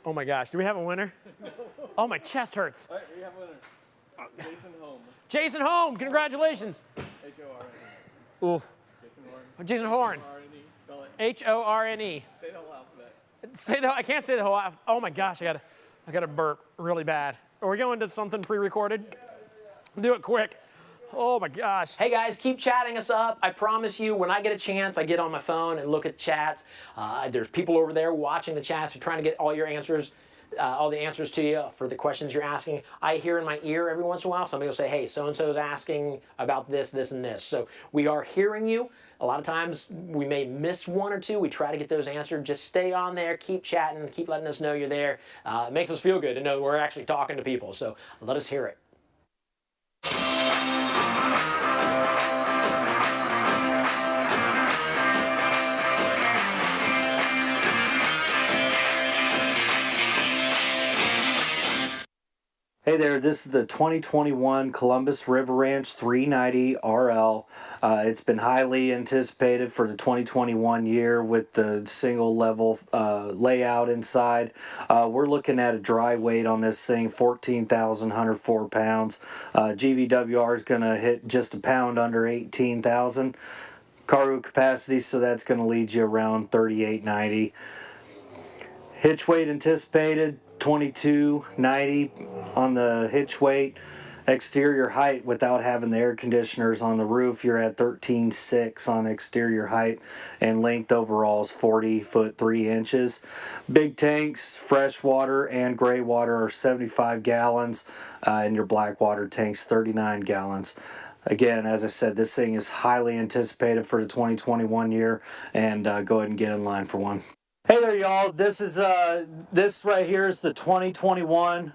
Oh my gosh, do we have a winner? Oh, my chest hurts. All right, we have a winner. Jason Home. Jason Home, congratulations. H-O-R-N-E. Ooh. Jason Horn. H-O-R-N-E. Say the whole alphabet. I can't say the whole alphabet. Oh my gosh, I gotta burp really bad. Are we going to something pre-recorded? Do it quick. Oh my gosh. Hey guys, keep chatting us up. I promise you, when I get a chance, I get on my phone and look at chats. There's people over there watching the chats who are trying to get all your answers, all the answers to you for the questions you're asking. I hear in my ear every once in a while, somebody will say, hey, so-and-so is asking about this, this, and this. So we are hearing you. A lot of times we may miss one or two. We try to get those answered. Just stay on there, keep chatting, keep letting us know you're there. It makes us feel good to know we're actually talking to people. So let us hear it. Hey there, this is the 2021 Columbus River Ranch 390 RL. It's been highly anticipated for the 2021 year with the single level layout inside. We're looking at a dry weight on this thing, 14,104 pounds. GVWR is going to hit just a pound under 18,000. Cargo capacity, so that's going to lead you around 3890. Hitch weight anticipated 2290 on the hitch weight. Exterior height, without having the air conditioners on the roof, you're at 13.6 on exterior height, and length overall is 40 foot 3 inches. Big tanks, fresh water and gray water, are 75 gallons, and your black water tanks 39 gallons. Again, as I said, this thing is highly anticipated for the 2021 year, and go ahead and get in line for one. Hey there, y'all. This is this right here is the 2021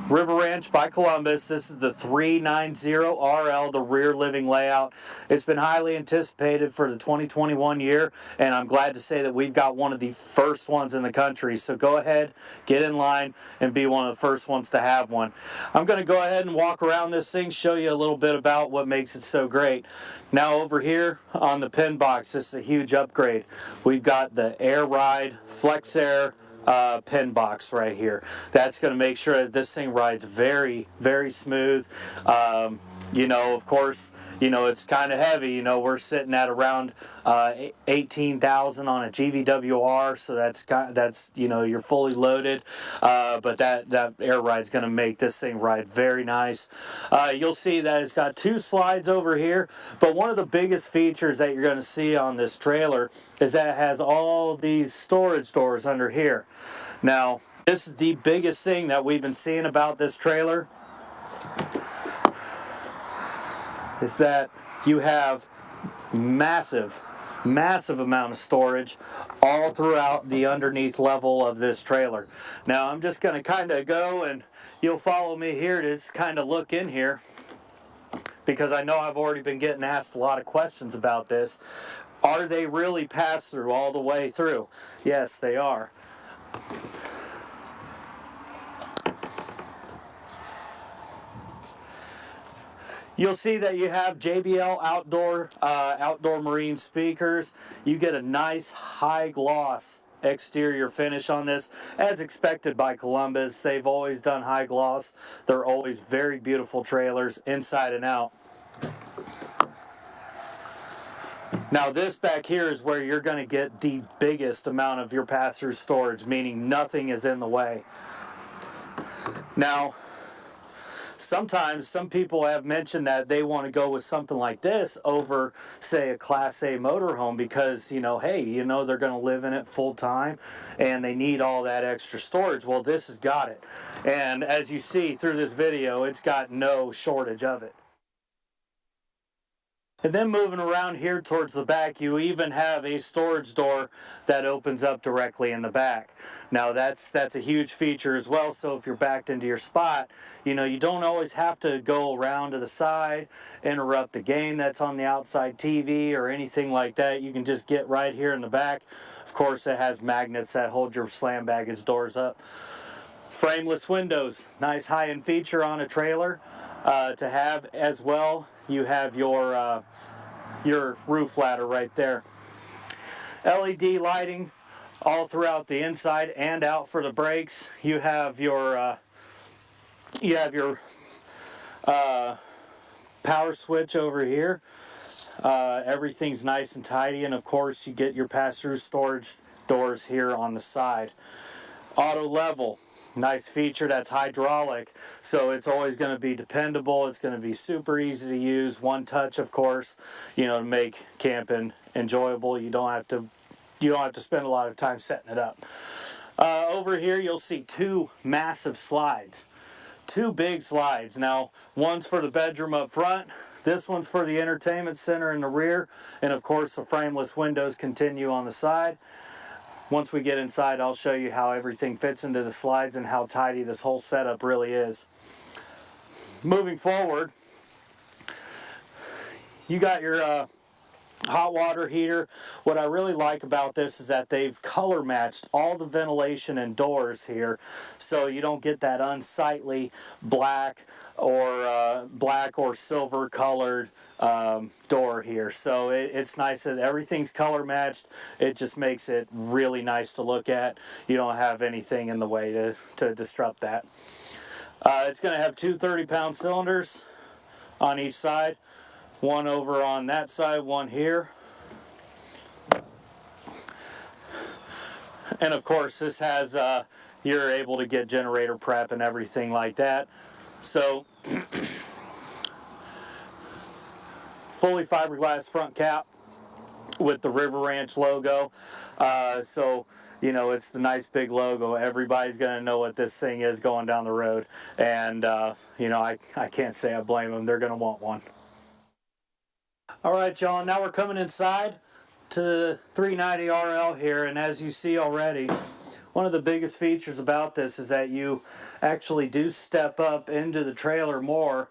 River Ranch by Columbus. This is the 390 RL, the rear living layout. It's been highly anticipated for the 2021 year, and I'm glad to say that we've got one of the first ones in the country. So go ahead, get in line, and be one of the first ones to have one. I'm going to go ahead and walk around this thing, show you a little bit about what makes it so great. Now over here on the pin box, this is a huge upgrade. We've got the Air Ride Flex Air pin box right here. That's going to make sure that this thing rides very, very smooth. You know, of course, you know, it's kind of heavy. You know, we're sitting at around 18,000 on a GVWR, so that's you know, you're fully loaded. But that air ride's going to make this thing ride very nice. You'll see that it's got 2 slides over here, but one of the biggest features that you're going to see on this trailer is that it has all these storage doors under here. Now, this is the biggest thing that we've been seeing about this trailer, is that you have massive amount of storage all throughout the underneath level of this trailer. Now I'm just going to kind of go, and you'll follow me here to just kind of look in here, because I know I've already been getting asked a lot of questions about this. Are they really pass through all the way through? Yes, they are. You'll see that you have JBL outdoor marine speakers. You get a nice high gloss exterior finish on this, as expected by Columbus. They've always done high gloss. They're always very beautiful trailers inside and out. Now this back here is where you're going to get the biggest amount of your pass-through storage, meaning nothing is in the way. Now, sometimes some people have mentioned that they want to go with something like this over, say, a Class A motorhome because, hey, they're going to live in it full time and they need all that extra storage. Well, this has got it. And as you see through this video, it's got no shortage of it. And then moving around here towards the back, you even have a storage door that opens up directly in the back. Now that's a huge feature as well, so if you're backed into your spot, you don't always have to go around to the side, interrupt the game that's on the outside TV or anything like that. You can just get right here in the back. Of course, it has magnets that hold your slam baggage doors up. Frameless windows, nice high-end feature on a trailer to have as well. You have your roof ladder right there. LED lighting all throughout the inside and out for the brakes. You have your power switch over here. Everything's nice and tidy, and of course you get your pass-through storage doors here on the side. Auto level. Nice feature that's hydraulic, so it's always going to be dependable. It's going to be super easy to use. One touch, of course, to make camping enjoyable. You don't have to spend a lot of time setting it up. Over here, you'll see two massive slides, two big slides. Now, one's for the bedroom up front. This one's for the entertainment center in the rear, and of course, the frameless windows continue on the side. Once we get inside, I'll show you how everything fits into the slides and how tidy this whole setup really is. Moving forward, you got your hot water heater. What I really like about this is that they've color matched all the ventilation and doors here, so you don't get that unsightly black or silver colored door here. So it's nice that everything's color matched. It just makes it really nice to look at. You don't have anything in the way to disrupt that. It's going to have two 30-pound cylinders on each side. One over on that side, one here. And of course this has, you're able to get generator prep and everything like that. So, fully fiberglass front cap with the River Ranch logo. It's the nice big logo. Everybody's going to know what this thing is going down the road. And, I can't say I blame them. They're going to want one. All right, y'all, now we're coming inside to the 390 RL here, and as you see already, one of the biggest features about this is that you actually do step up into the trailer more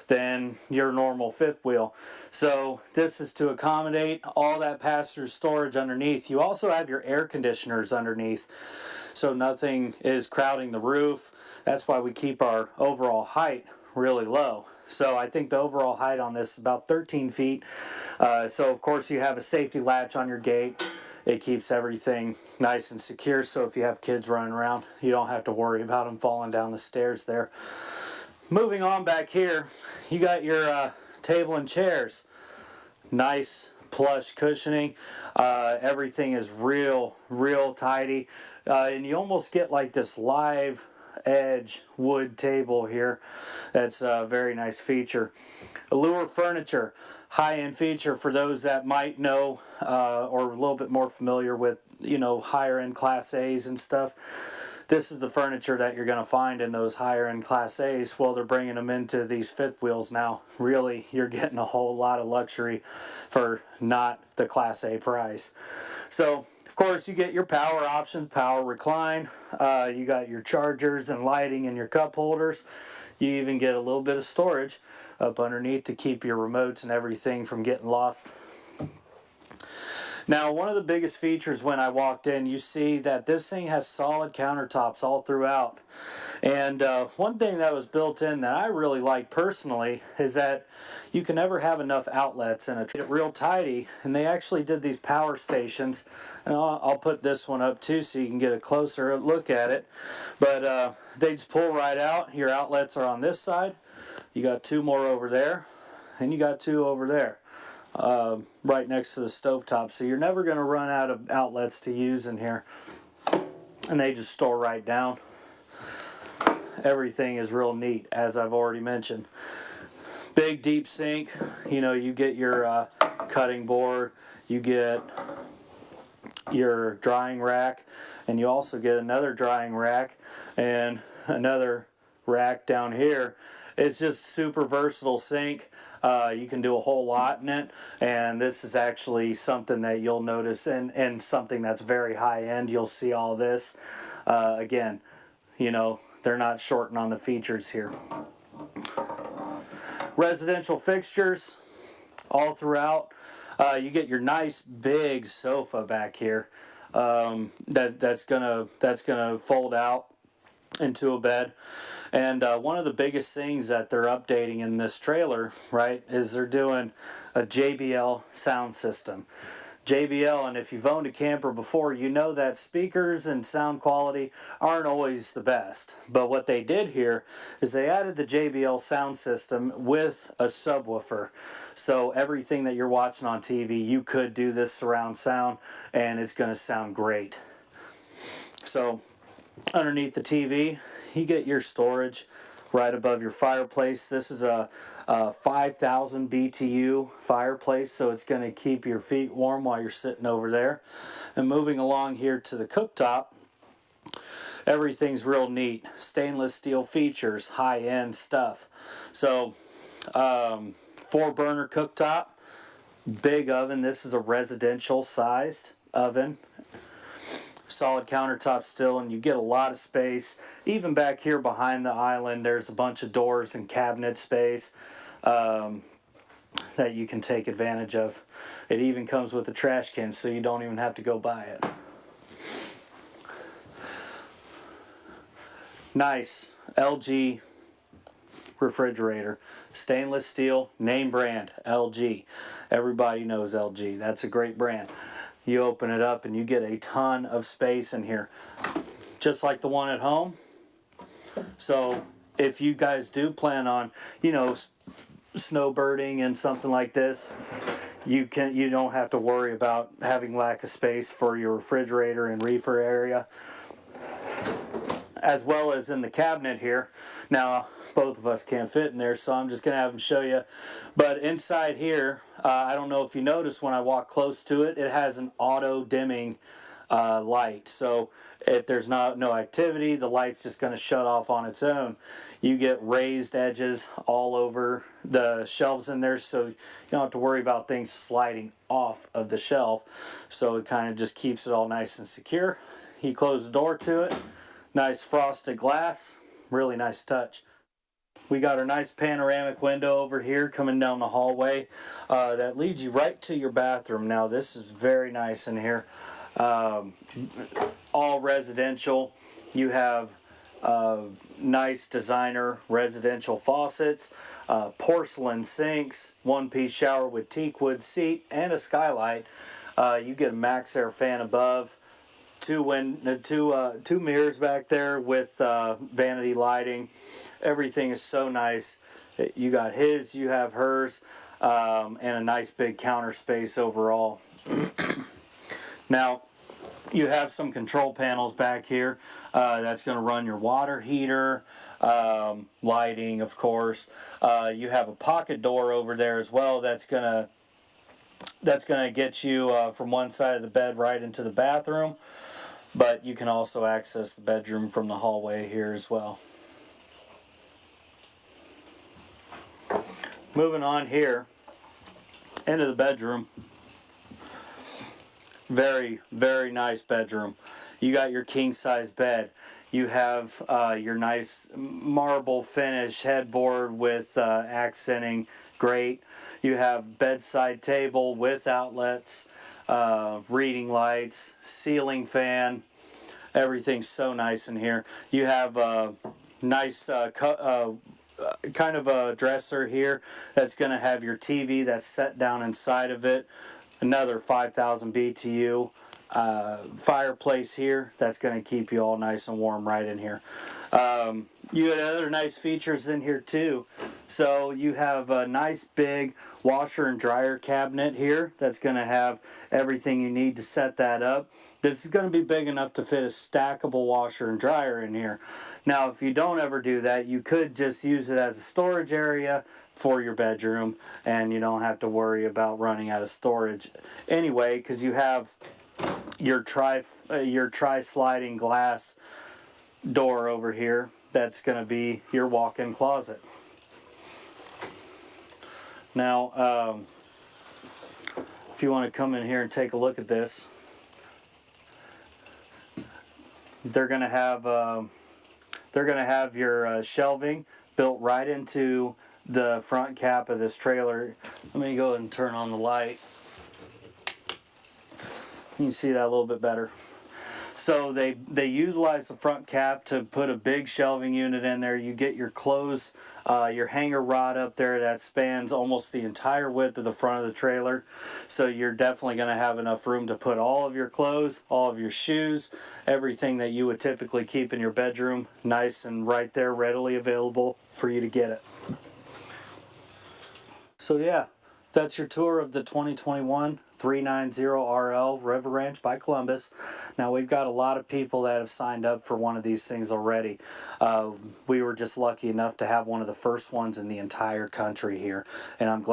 than your normal fifth wheel. So this is to accommodate all that pass-through storage underneath. You also have your air conditioners underneath, so nothing is crowding the roof. That's why we keep our overall height really low. So I think the overall height on this is about 13 feet. So of course you have a safety latch on your gate. It keeps everything nice and secure, so if you have kids running around, you don't have to worry about them falling down the stairs there. Moving on back here, you got your table and chairs. Nice plush cushioning. Everything is real tidy. And you almost get like this live edge wood table here. That's a very nice feature. Allure furniture, high-end feature for those that might know or a little bit more familiar with higher end Class A's and stuff. This is the furniture that you're going to find in those higher end Class A's. Well, they're bringing them into these fifth wheels now. Really, you're getting a whole lot of luxury for not the Class A price. So of course you get your power options, power recline. You got your chargers and lighting and your cup holders. You even get a little bit of storage up underneath to keep your remotes and everything from getting lost. Now, one of the biggest features when I walked in, you see that this thing has solid countertops all throughout. And one thing that was built in that I really like personally is that you can never have enough outlets in it. It's real tidy, and they actually did these power stations. And I'll put this one up too so you can get a closer look at it. But they just pull right out. Your outlets are on this side. You got 2 more over there, and you got 2 over there. Right next to the stovetop, so you're never going to run out of outlets to use in here, and they just store right down. Everything is real neat, as I've already mentioned. Big deep sink, you know, you get your cutting board, you get your drying rack, and you also get another drying rack and another rack down here. It's just super versatile sink. You can do a whole lot in it, and this is actually something that you'll notice, and something that's very high end. You'll see all this. Again, you know, they're not shorting on the features here. Residential fixtures all throughout. You get your nice big sofa back here. That's gonna fold out into a bed. And one of the biggest things that they're updating in this trailer, right, is they're doing a JBL sound system. JBL, and if you've owned a camper before, you know that speakers and sound quality aren't always the best. But what they did here is they added the JBL sound system with a subwoofer. So everything that you're watching on TV, you could do this surround sound, and it's going to sound great. So underneath the TV, you get your storage right above your fireplace. This is a 5,000 BTU fireplace, so it's going to keep your feet warm while you're sitting over there. And moving along here to the cooktop, everything's real neat. Stainless steel features, high-end stuff. So 4-burner cooktop, big oven. This is a residential sized oven. Solid countertop still, and you get a lot of space. Even back here behind the island, there's a bunch of doors and cabinet space that you can take advantage of. It even comes with a trash can, so you don't even have to go buy it. Nice LG refrigerator. Stainless steel, name brand, LG. Everybody knows LG. That's a great brand. You open it up and you get a ton of space in here, just like the one at home. So if you guys do plan on, you know, snowbirding and something like this, you don't have to worry about having lack of space for your refrigerator and reefer area, as well as in the cabinet here. Now both of us can't fit in there, so I'm just gonna have them show you. But inside here, I don't know if you noticed when I walk close to it, it has an auto dimming light. So if there's no activity, the light's just going to shut off on its own. You get raised edges all over the shelves in there, so you don't have to worry about things sliding off of the shelf. So it kind of just keeps it all nice and secure. You close the door to it. Nice frosted glass. Really nice touch. We got our nice panoramic window over here coming down the hallway that leads you right to your bathroom. Now this is very nice in here. All residential. You have nice designer residential faucets, porcelain sinks, one-piece shower with teak wood seat and a skylight. You get a Max Air fan above. Two mirrors back there with vanity lighting. Everything is so nice. You got his, you have hers, and a nice big counter space overall. Now, you have some control panels back here. That's going to run your water heater, lighting, of course. You have a pocket door over there as well. That's gonna get you from one side of the bed right into the bathroom. But you can also access the bedroom from the hallway here as well. Moving on here into the bedroom. Very, very nice bedroom. You got your king size bed. You have your nice marble finish headboard with accenting, great. You have bedside table with outlets. reading lights, ceiling fan. Everything's so nice in here. You have a nice kind of a dresser here that's going to have your TV that's set down inside of it. Another 5,000 BTU fireplace here that's going to keep you all nice and warm right in here. You have other nice features in here too. So you have a nice big washer and dryer cabinet here that's going to have everything you need to set that up. This is going to be big enough to fit a stackable washer and dryer in here. Now, if you don't ever do that, you could just use it as a storage area for your bedroom, and you don't have to worry about running out of storage anyway, because you have your tri-sliding glass door over here. That's going to be your walk-in closet. Now, if you want to come in here and take a look at this, they're going to have your shelving built right into the front cap of this trailer. Let me go ahead and turn on the light. You can see that a little bit better. So they utilize the front cap to put a big shelving unit in there. You get your clothes, your hanger rod up there that spans almost the entire width of the front of the trailer. So you're definitely going to have enough room to put all of your clothes, all of your shoes, everything that you would typically keep in your bedroom, nice and right there, readily available for you to get it. So yeah, that's your tour of the 2021 390RL River Ranch by Columbus. Now we've got a lot of people that have signed up for one of these things already. We were just lucky enough to have one of the first ones in the entire country here, and I'm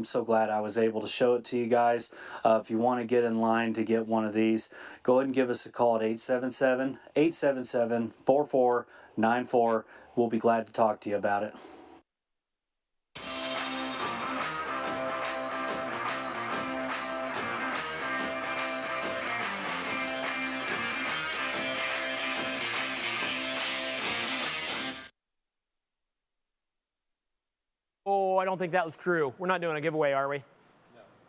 so glad I was able to show it to you guys. If you want to get in line to get one of these, go ahead and give us a call at 877-877-4494. We'll be glad to talk to you about it. Oh, I don't think that was true. We're not doing a giveaway, are we?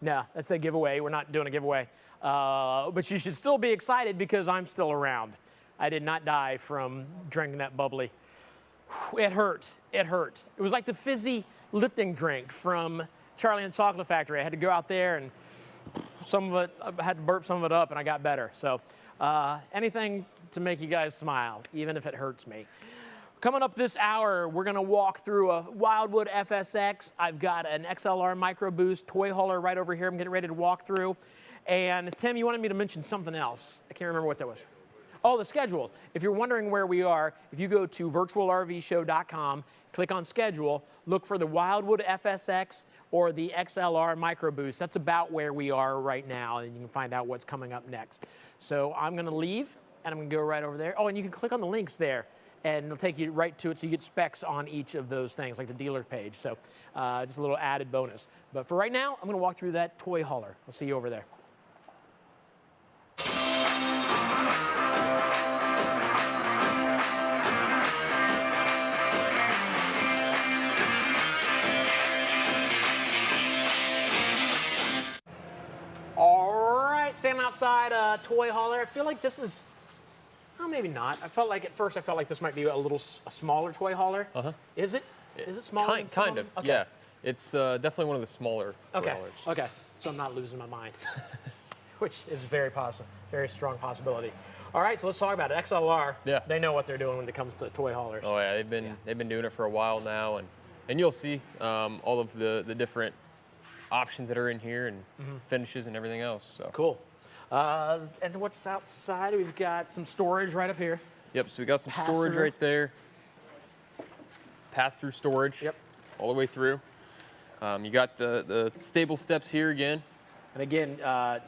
No, that's a giveaway. We're not doing a giveaway. But you should still be excited because I'm still around. I did not die from drinking that bubbly. It hurt. It hurt. It was like the fizzy lifting drink from Charlie and the Chocolate Factory. I had to go out there and some of it, I had to burp some of it up and I got better. So anything to make you guys smile, even if it hurts me. Coming up this hour, we're going to walk through a Wildwood FSX. I've got an XLR Micro Boost toy hauler right over here I'm getting ready to walk through. And Tim, you wanted me to mention something else. I can't remember what that was. Oh, the schedule. If you're wondering where we are, if you go to virtualrvshow.com, click on schedule, look for the Wildwood FSX or the XLR Micro Boost. That's about where we are right now, and you can find out what's coming up next. So I'm going to leave, and I'm going to go right over there. Oh, and you can click on the links there, and it'll take you right to it, so you get specs on each of those things, like the dealer page. So just a little added bonus. But for right now, I'm going to walk through that toy hauler. I'll see you over there. All right, standing outside a toy hauler. I feel like this is, oh, maybe not. I felt like at first this might be a smaller toy hauler. Is it? Is it smaller? Kind of. Okay. Yeah. It's definitely one of the smaller toy haulers. Okay. So I'm not losing my mind, which is very strong possibility. All right, so let's talk about it. XLR. Yeah. They know what they're doing when it comes to toy haulers. Oh yeah, they've been doing it for a while now, and you'll see all of the different options that are in here and finishes and everything else. So cool. And what's outside? We've got some storage right up here. Yep. So we got some storage right there. Pass-through storage. Yep. All the way through. You got the stable steps here again. And again,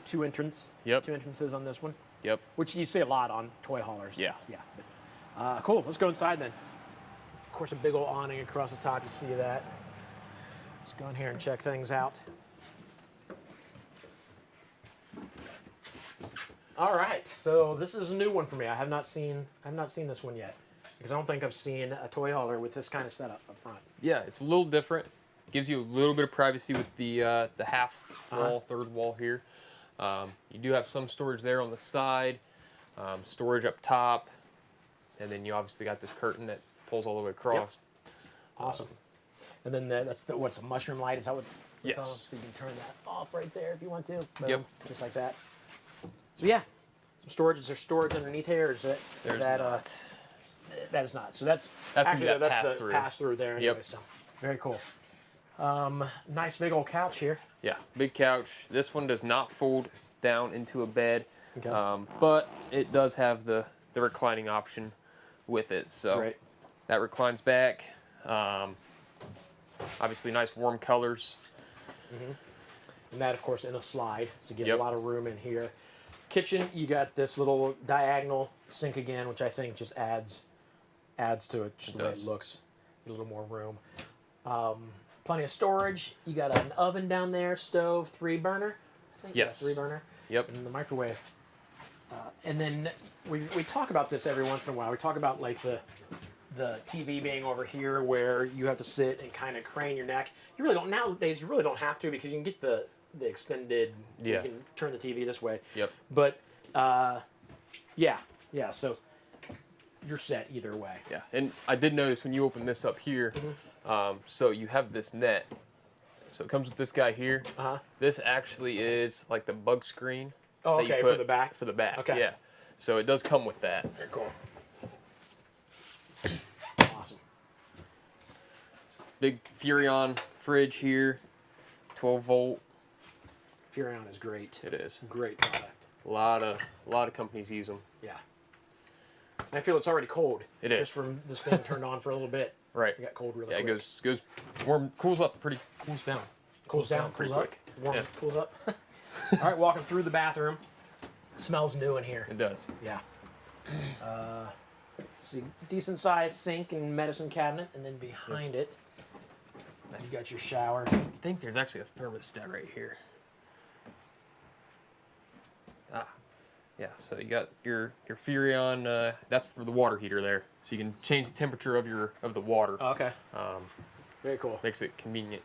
two entrances. Yep. Two entrances on this one. Yep. Which you see a lot on toy haulers. Yeah. Yeah. But, cool. Let's go inside then. Of course, a big old awning across the top. You see that. Let's go in here and check things out. All right. So this is a new one for me. I have not seen this one yet, because I don't think I've seen a toy hauler with this kind of setup up front. Yeah, it's a little different. Gives you a little bit of privacy with the half wall, third wall here. You do have some storage there on the side, storage up top, and then you obviously got this curtain that pulls all the way across. Yep. Awesome. And then that's what's a mushroom light? Is that what? Yes. So you can turn that off right there if you want to. Boom, Yep. Just like that. So yeah, some storage. Is there storage underneath here? Or is it? There's that, not. That is not. So that's gonna actually be that that's the pass-through. pass-through there. Anyway, Yep. So very cool. Nice big old couch here. Yeah, big couch. This one does not fold down into a bed, Okay. but it does have the reclining option with it. So Great. that reclines back. Obviously, nice warm colors. And that, of course, in a slide, so you get Yep. a lot of room in here. Kitchen, you got this little diagonal sink again, which I think just adds to it, just the way it looks. A little more room. Plenty of storage. You got an oven down there, stove, 3-burner. I think. Yes. Yeah, 3-burner. Yep. And the microwave. And then we talk about this every once in a while. We talk about like the TV being over here where you have to sit and kind of crane your neck. You really don't nowadays. You really don't have to because you can get the extended. Yeah. You can turn the TV this way. Yep. But yeah. So you're set either way. Yeah, and I did notice when you open this up here, so you have this net. So it comes with this guy here. This actually is like the bug screen. Oh, that you okay, put for the back? For the back, Okay. yeah. So it does come with that. Very cool. Awesome. Big Furrion fridge here, 12 volt. Furrion is great. It is. Great product. A lot of companies use them. Yeah. And I feel it's already cold. It is. Just from this being turned on for a little bit. Right. It got cold really Yeah, quick. it goes warm, cools up cools down. Cools down pretty cools quick. Up, warm, Yeah. cools up. All right, walking through the bathroom. Smells new in here. It does. Yeah. See, decent sized sink and medicine cabinet, and then behind it, you got your shower. I think there's actually a thermostat right here. Yeah, so you got your Furrion, that's for the water heater there. So you can change the temperature of the water. Okay. Very cool. Makes it convenient.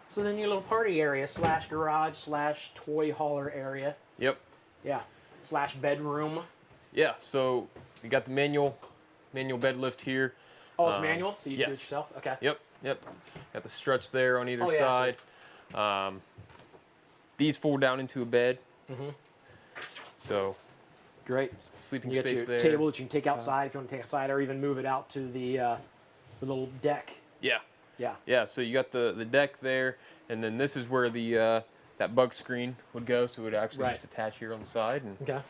So then your little party area / garage / toy hauler area. Yep. Yeah. / bedroom. Yeah, so you got the manual bed lift here. Oh, it's manual? So you do it yes. yourself? Okay. Yep. Got the struts there on either Oh, yeah, side. These fold down into a bed. So great. Sleeping You got space your there. table that you can take outside if you want to take outside, or even move it out to the little deck. Yeah. Yeah. Yeah, so you got the deck there, and then this is where the that bug screen would go, so it would actually Right. just attach here on the side. And Okay.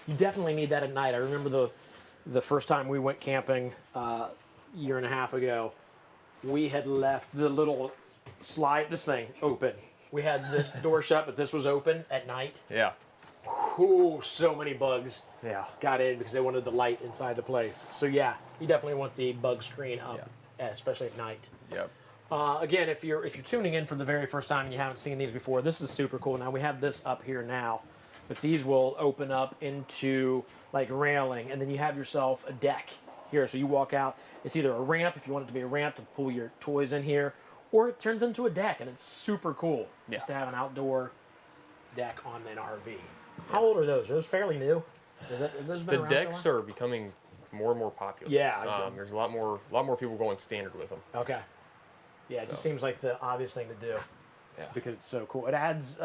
You definitely need that at night. I remember the first time we went camping a year and a half ago, we had left the little this thing open. We had this door shut, but this was open at night. Yeah. Ooh, so many bugs Yeah. got in because they wanted the light inside the place. So yeah, you definitely want the bug screen up, especially at night. Yep. Again, if you're tuning in for the very first time and you haven't seen these before, this is super cool. Now we have this up here now, but these will open up into like railing, and then you have yourself a deck here. So you walk out. It's either a ramp if you want it to be a ramp to pull your toys in here, or it turns into a deck, and it's super cool just to have an outdoor deck on an RV. How old are those? Are those fairly new? Have those been The around for a decks while? are becoming more and more popular. Yeah. There's a lot more people going standard with them. Okay. Yeah, it just seems like the obvious thing to do. Yeah. Because it's so cool. It adds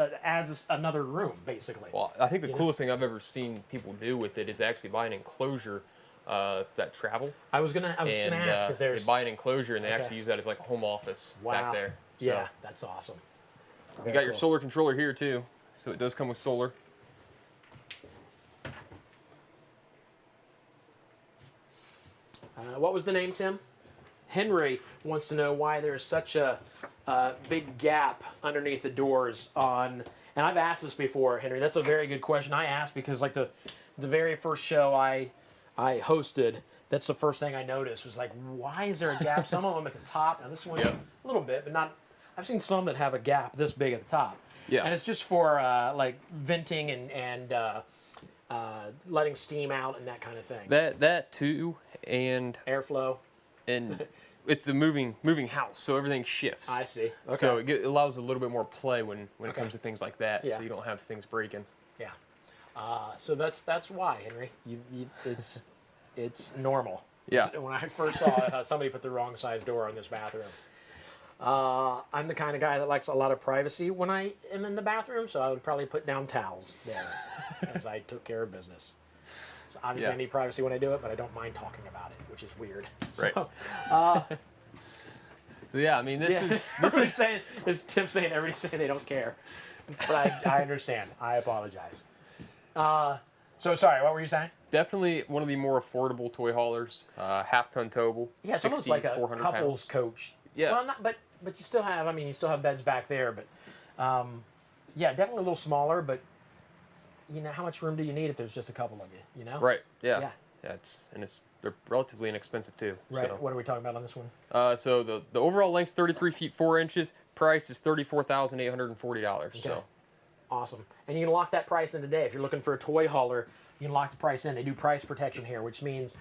another room, basically. Well, I think the coolest thing I've ever seen people do with it is actually buy an enclosure that travel. I was gonna ask if there's. They buy an enclosure and they Okay. actually use that as like a home office Wow. back there. So Yeah, that's awesome. you Very got your cool. solar controller here too, so it does come with solar. What was the name, Tim? Henry wants to know why there's such a big gap underneath the doors on. And I've asked this before, Henry. That's a very good question. I asked because like the very first show I hosted, that's the first thing I noticed was like, why is there a gap? Some of them at the top. Now this one a little bit, but not. I've seen some that have a gap this big at the top. Yeah. And it's just for like venting and letting steam out and that kind of thing. That too, and airflow. And it's a moving house, so everything shifts. I see. Okay. So it allows a little bit more play when it comes to things like that. Yeah. So you don't have things breaking. Yeah. So that's why, Henry. It's normal. Yeah. When I first saw it, I thought somebody put the wrong size door on this bathroom. I'm the kind of guy that likes a lot of privacy when I am in the bathroom, so I would probably put down towels there, as I took care of business. So obviously I need privacy when I do it, but I don't mind talking about it, which is weird. Right. So, yeah, I mean, this is saying, this Tim's saying everybody's saying they don't care, but I understand. I apologize. So sorry, what were you saying? Definitely one of the more affordable toy haulers. Half-ton towable. Yeah, it's almost like a 400 couple's pounds. coach. Yeah. Well, but you still have. I mean, you still have beds back there, but yeah, definitely a little smaller. But you know, how much room do you need if there's just a couple of you? You know. Right. Yeah. Yeah. Yeah. They're relatively inexpensive too. Right. So. What are we talking about on this one? So the overall length's 33 feet 4 inches. Price is $34,840. Okay. So. Awesome. And you can lock that price in today. If you're looking for a toy hauler, you can lock the price in. They do price protection here, which means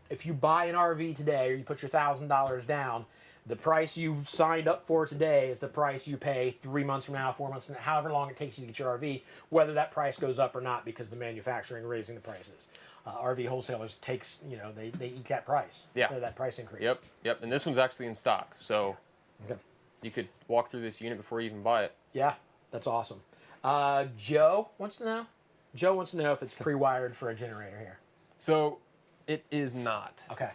if you buy an RV today or you put your $1,000 down, the price you signed up for today is the price you pay 3 months from now, 4 months from now, however long it takes you to get your RV, whether that price goes up or not because the manufacturing raising the prices. RV wholesalers takes, they eat that price. Yeah. That price increase. Yep. And this one's actually in stock, so okay. You could walk through this unit before you even buy it. Yeah, that's awesome. Joe wants to know. Joe wants to know if it's pre-wired for a generator here. So it is not. Okay.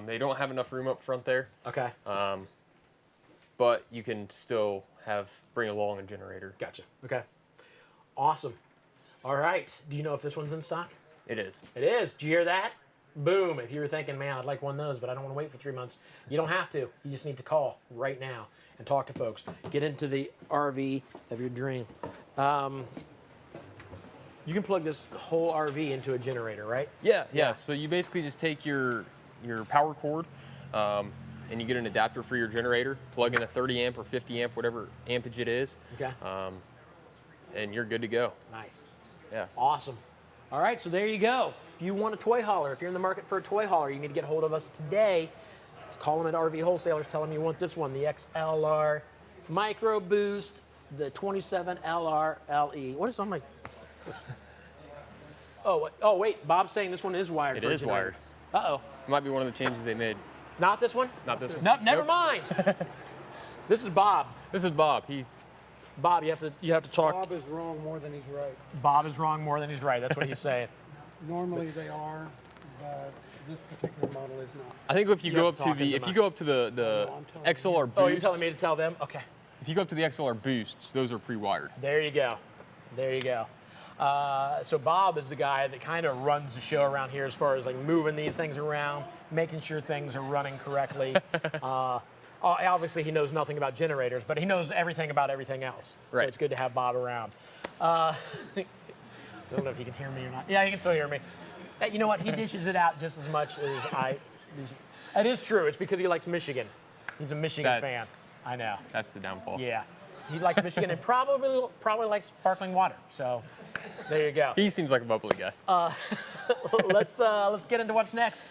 They don't have enough room up front there. Okay. But you can still bring along a generator. Gotcha. Okay. Awesome. All right. Do you know if this one's in stock? It is. It is. Do you hear that? Boom. If you were thinking, man, I'd like one of those, but I don't want to wait for 3 months, you don't have to. You just need to call right now and talk to folks. Get into the RV of your dream. You can plug this whole RV into a generator, right? Yeah. So you basically just take your power cord and you get an adapter for your generator, plug in a 30 amp or 50 amp, whatever ampage it is. Okay. And you're good to go. Nice. Yeah. Awesome. All right, so there you go. If you want a toy hauler, if you're in the market for a toy hauler, you need to get hold of us today. Call them at RV Wholesalers. Tell them you want this one, the XLR Micro Boost, the 27LR LE. What is on my... Oh, wait. Bob's saying this one is wired. It is wired. Uh-oh. It might be one of the changes they made. Not this one? Not this one. No, never mind. This is Bob. This is Bob. Bob, you have to talk. Bob is wrong more than he's right. Bob is wrong more than he's right. That's what he's saying. Normally they are, but this particular model is not. I think if you go up to the XLR boosts. Oh, you're telling me to tell them? Okay. If you go up to the XLR boosts, those are pre-wired. There you go. There you go. So Bob is the guy that kind of runs the show around here as far as like moving these things around, making sure things are running correctly. Obviously, he knows nothing about generators, but he knows everything about everything else. Right. So it's good to have Bob around. I don't know if he can hear me or not. Yeah, he can still hear me. You know what? He dishes it out just as much as I. It is true. It's because he likes Michigan. He's a Michigan fan. I know. That's the downfall. Yeah. He likes Michigan and probably likes sparkling water. So there you go. He seems like a bubbly guy. Let's get into what's next.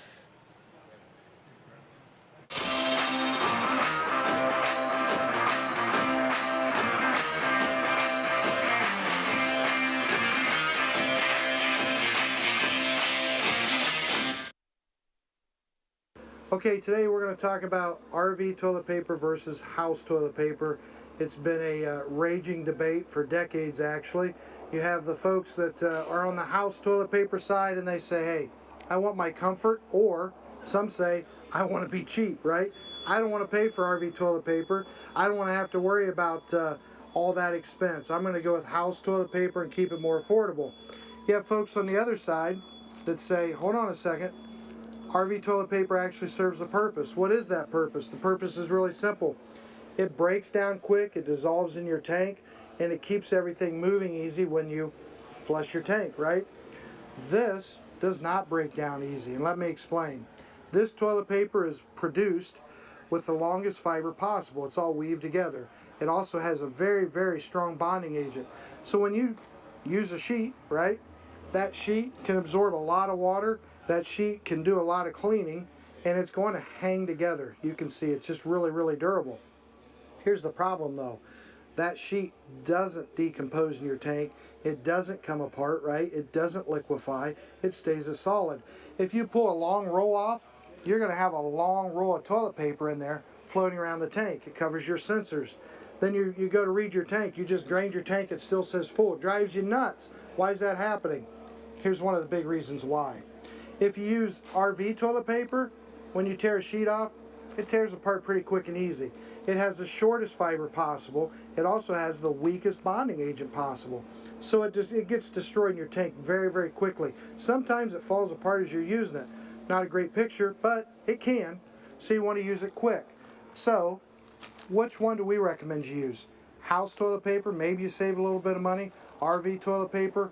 Okay, today we're going to talk about RV toilet paper versus house toilet paper. It's been a raging debate for decades, actually. You have the folks that are on the house toilet paper side and they say, hey, I want my comfort, or some say, I want to be cheap, right? I don't want to pay for RV toilet paper. I don't want to have to worry about all that expense. I'm going to go with house toilet paper and keep it more affordable. You have folks on the other side that say, hold on a second, RV toilet paper actually serves a purpose. What is that purpose? The purpose is really simple. It breaks down quick, it dissolves in your tank, and it keeps everything moving easy when you flush your tank, right? This does not break down easy, and let me explain. This toilet paper is produced with the longest fiber possible. It's all weaved together. It also has a very, very strong bonding agent. So when you use a sheet, right, that sheet can absorb a lot of water. That sheet can do a lot of cleaning, and it's going to hang together. You can see it's just really, really durable. Here's the problem though. That sheet doesn't decompose in your tank. It doesn't come apart, right? It doesn't liquefy. It stays a solid. If you pull a long roll off, you're going to have a long roll of toilet paper in there floating around the tank. It covers your sensors. Then you go to read your tank. You just drained your tank. It still says full. It drives you nuts. Why is that happening? Here's one of the big reasons why. If you use RV toilet paper, when you tear a sheet off, it tears apart pretty quick and easy. It has the shortest fiber possible. It also has the weakest bonding agent possible. So it gets destroyed in your tank very, very quickly. Sometimes it falls apart as you're using it. Not a great picture, but it can. So you want to use it quick. So which one do we recommend you use? House toilet paper, maybe you save a little bit of money. RV toilet paper,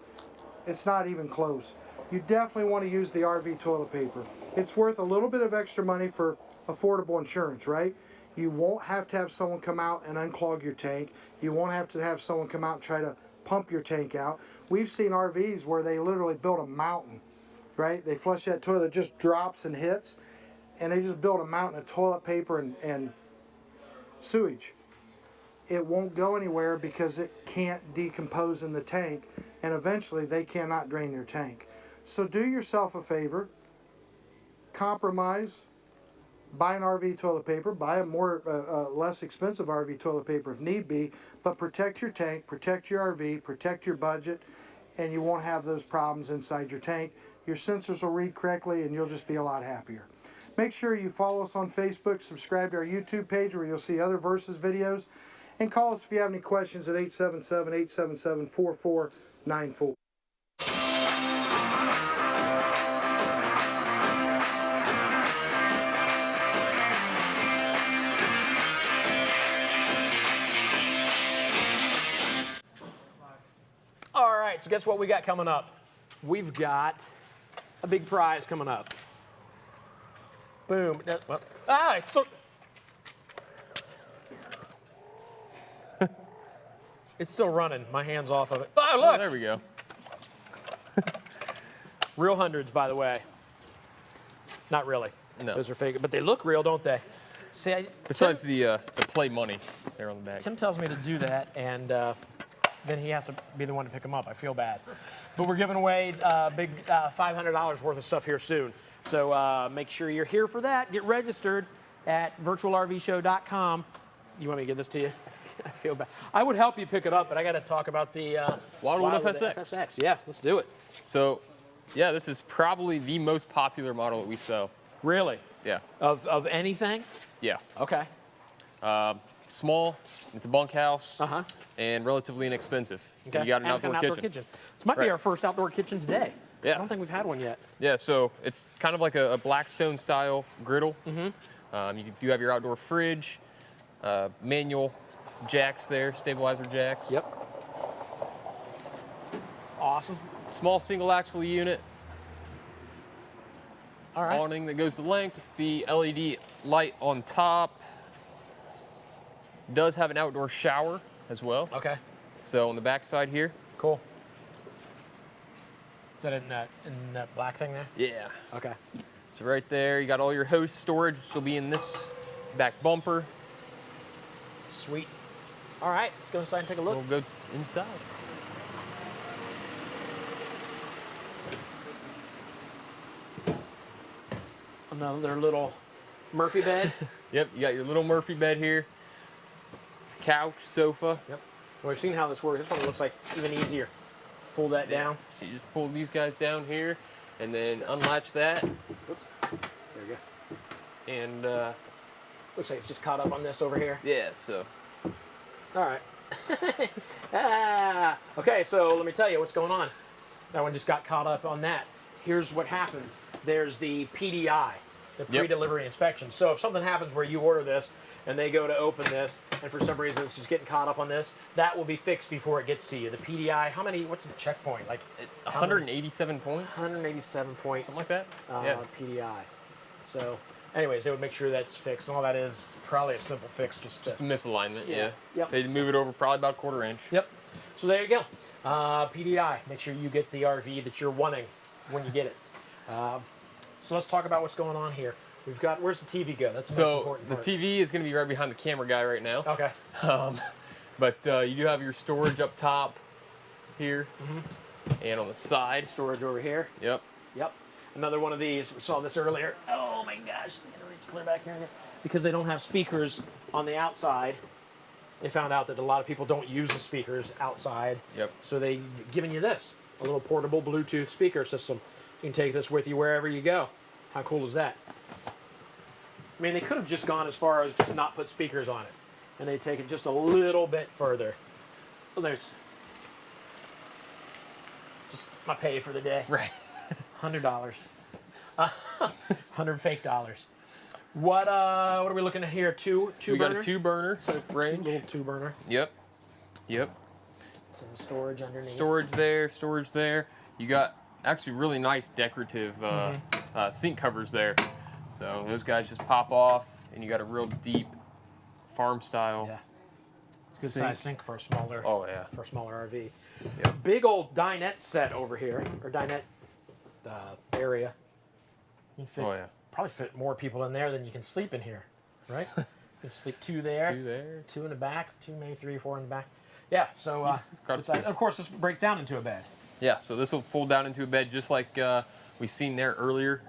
it's not even close. You definitely want to use the RV toilet paper. It's worth a little bit of extra money for affordable insurance, right? You won't have to have someone come out and unclog your tank. You won't have to have someone come out and try to pump your tank out. We've seen RVs where they literally build a mountain, right? They flush that toilet, it just drops and hits, and they just build a mountain of toilet paper and sewage. It won't go anywhere because it can't decompose in the tank, and eventually they cannot drain their tank. So do yourself a favor, compromise, buy an RV toilet paper, buy a more less expensive RV toilet paper if need be, but protect your tank, protect your RV, protect your budget, and you won't have those problems inside your tank. Your sensors will read correctly and you'll just be a lot happier. Make sure you follow us on Facebook, subscribe to our YouTube page where you'll see other Versus videos, and call us if you have any questions at 877-877-4494. All right, so guess what we got coming up? We've got a big prize coming up. Boom. It's still... It's still running. My hand's off of it. Oh, look! Oh, there we go. Real hundreds, by the way. Not really. No. Those are fake, but they look real, don't they? See, Besides the play money there on the back. Tim tells me to do that, and then he has to be the one to pick them up. I feel bad. But we're giving away big $500 worth of stuff here soon. So make sure you're here for that. Get registered at virtualrvshow.com. You want me to give this to you? I feel bad. I would help you pick it up, but I got to talk about the Wildwood FSX. Yeah, let's do it. So, yeah, this is probably the most popular model that we sell. Really? Yeah. Of anything? Yeah. Okay. Small, it's a bunkhouse, and relatively inexpensive. Okay. You got an And outdoor kitchen. This might be our first outdoor kitchen today. Yeah. I don't think we've had one yet. Yeah, so it's kind of like a Blackstone style griddle. You do have your outdoor fridge, manual jacks there, stabilizer jacks. Yep. Awesome. Small single axle unit. All right. Awning that goes the length. The LED light on top. Does have an outdoor shower as well. Okay. So on the back side here. Cool. Is that in that black thing there? Yeah. Okay. So right there, you got all your hose storage, which will be in this back bumper. Sweet. All right, let's go inside and take a look. We'll go inside. Another little Murphy bed. Yep, you got your little Murphy bed here. Couch, sofa. Yep. Well, we've seen how this works. This one looks like even easier. Pull that down. So you just pull these guys down here and then unlatch that. Oop. There you go. And looks like it's just caught up on this over here. yeah, so. All right. Okay, so let me tell you what's going on. That one just got caught up on that. Here's what happens. There's the PDI, the pre-delivery inspection. So if something happens where you order this and they go to open this and for some reason it's just getting caught up on this, that will be fixed before it gets to you. The PDI, what's the checkpoint? Like 187 points? 187 points. Something like that? PDI. So anyways, they would make sure that's fixed. And all that is probably a simple fix. Just a misalignment, yeah. Yep. They'd move it over probably about a 1/4 inch. Yep. So there you go. PDI. Make sure you get the RV that you're wanting when you get it. So let's talk about what's going on here. We've got, where's the TV go? That's the most So important the part. TV is going to be right behind the camera guy right now. Okay. But you do have your storage up top here and on the side. Storage over here. Yep. Yep. Another one of these. We saw this earlier. Oh my gosh. I'm gonna reach clear back here. Because they don't have speakers on the outside, they found out that a lot of people don't use the speakers outside. Yep. So they've given you this, a little portable Bluetooth speaker system. You can take this with you wherever you go. How cool is that? I mean, they could have just gone as far as just not put speakers on it. And they take it just a little bit further. Well, there's just my pay for the day. Right. $100. 100 fake dollars. What are we looking at here? Two We burner? got a 2-burner range. Little 2-burner. Yep. Yep. Some storage underneath. Storage there, storage there. You got actually really nice decorative sink covers there. So those guys just pop off, and you got a real deep farm style. Yeah. It's a good size sink for a smaller. Oh yeah. For a smaller RV. Yep. Big old dinette set over here, or dinette area. You can fit, Oh yeah. probably fit more people in there than you can sleep in here, right? You can sleep 2 there, 2 there, 2 in the back, 2 maybe 3 or 4 in the back. Yeah. So got of course this breaks down into a bed. Yeah. So this will fold down into a bed just like we seen there earlier.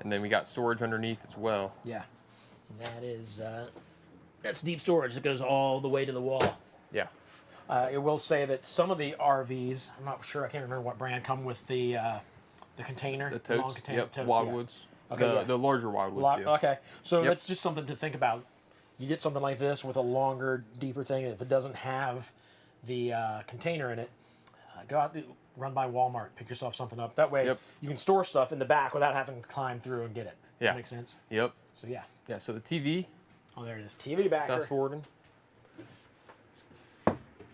And then we got storage underneath as well. Yeah. And that is that's deep storage that goes all the way to the wall. Yeah. I will say that some of the RVs, I'm not sure, I can't remember what brand, come with the container, The long totes. container Yep. totes. Wildwoods. Yeah. Okay, The larger Wildwoods do. Okay, so Yep. that's just something to think about. You get something like this with a longer, deeper thing. If it doesn't have the container in it, go out, run by Walmart, pick yourself something up. That way, you can store stuff in the back without having to climb through and get it. Does that make sense? Yep. So yeah. Yeah. So the TV. Oh, there it is. TV backer. Fast forwarding.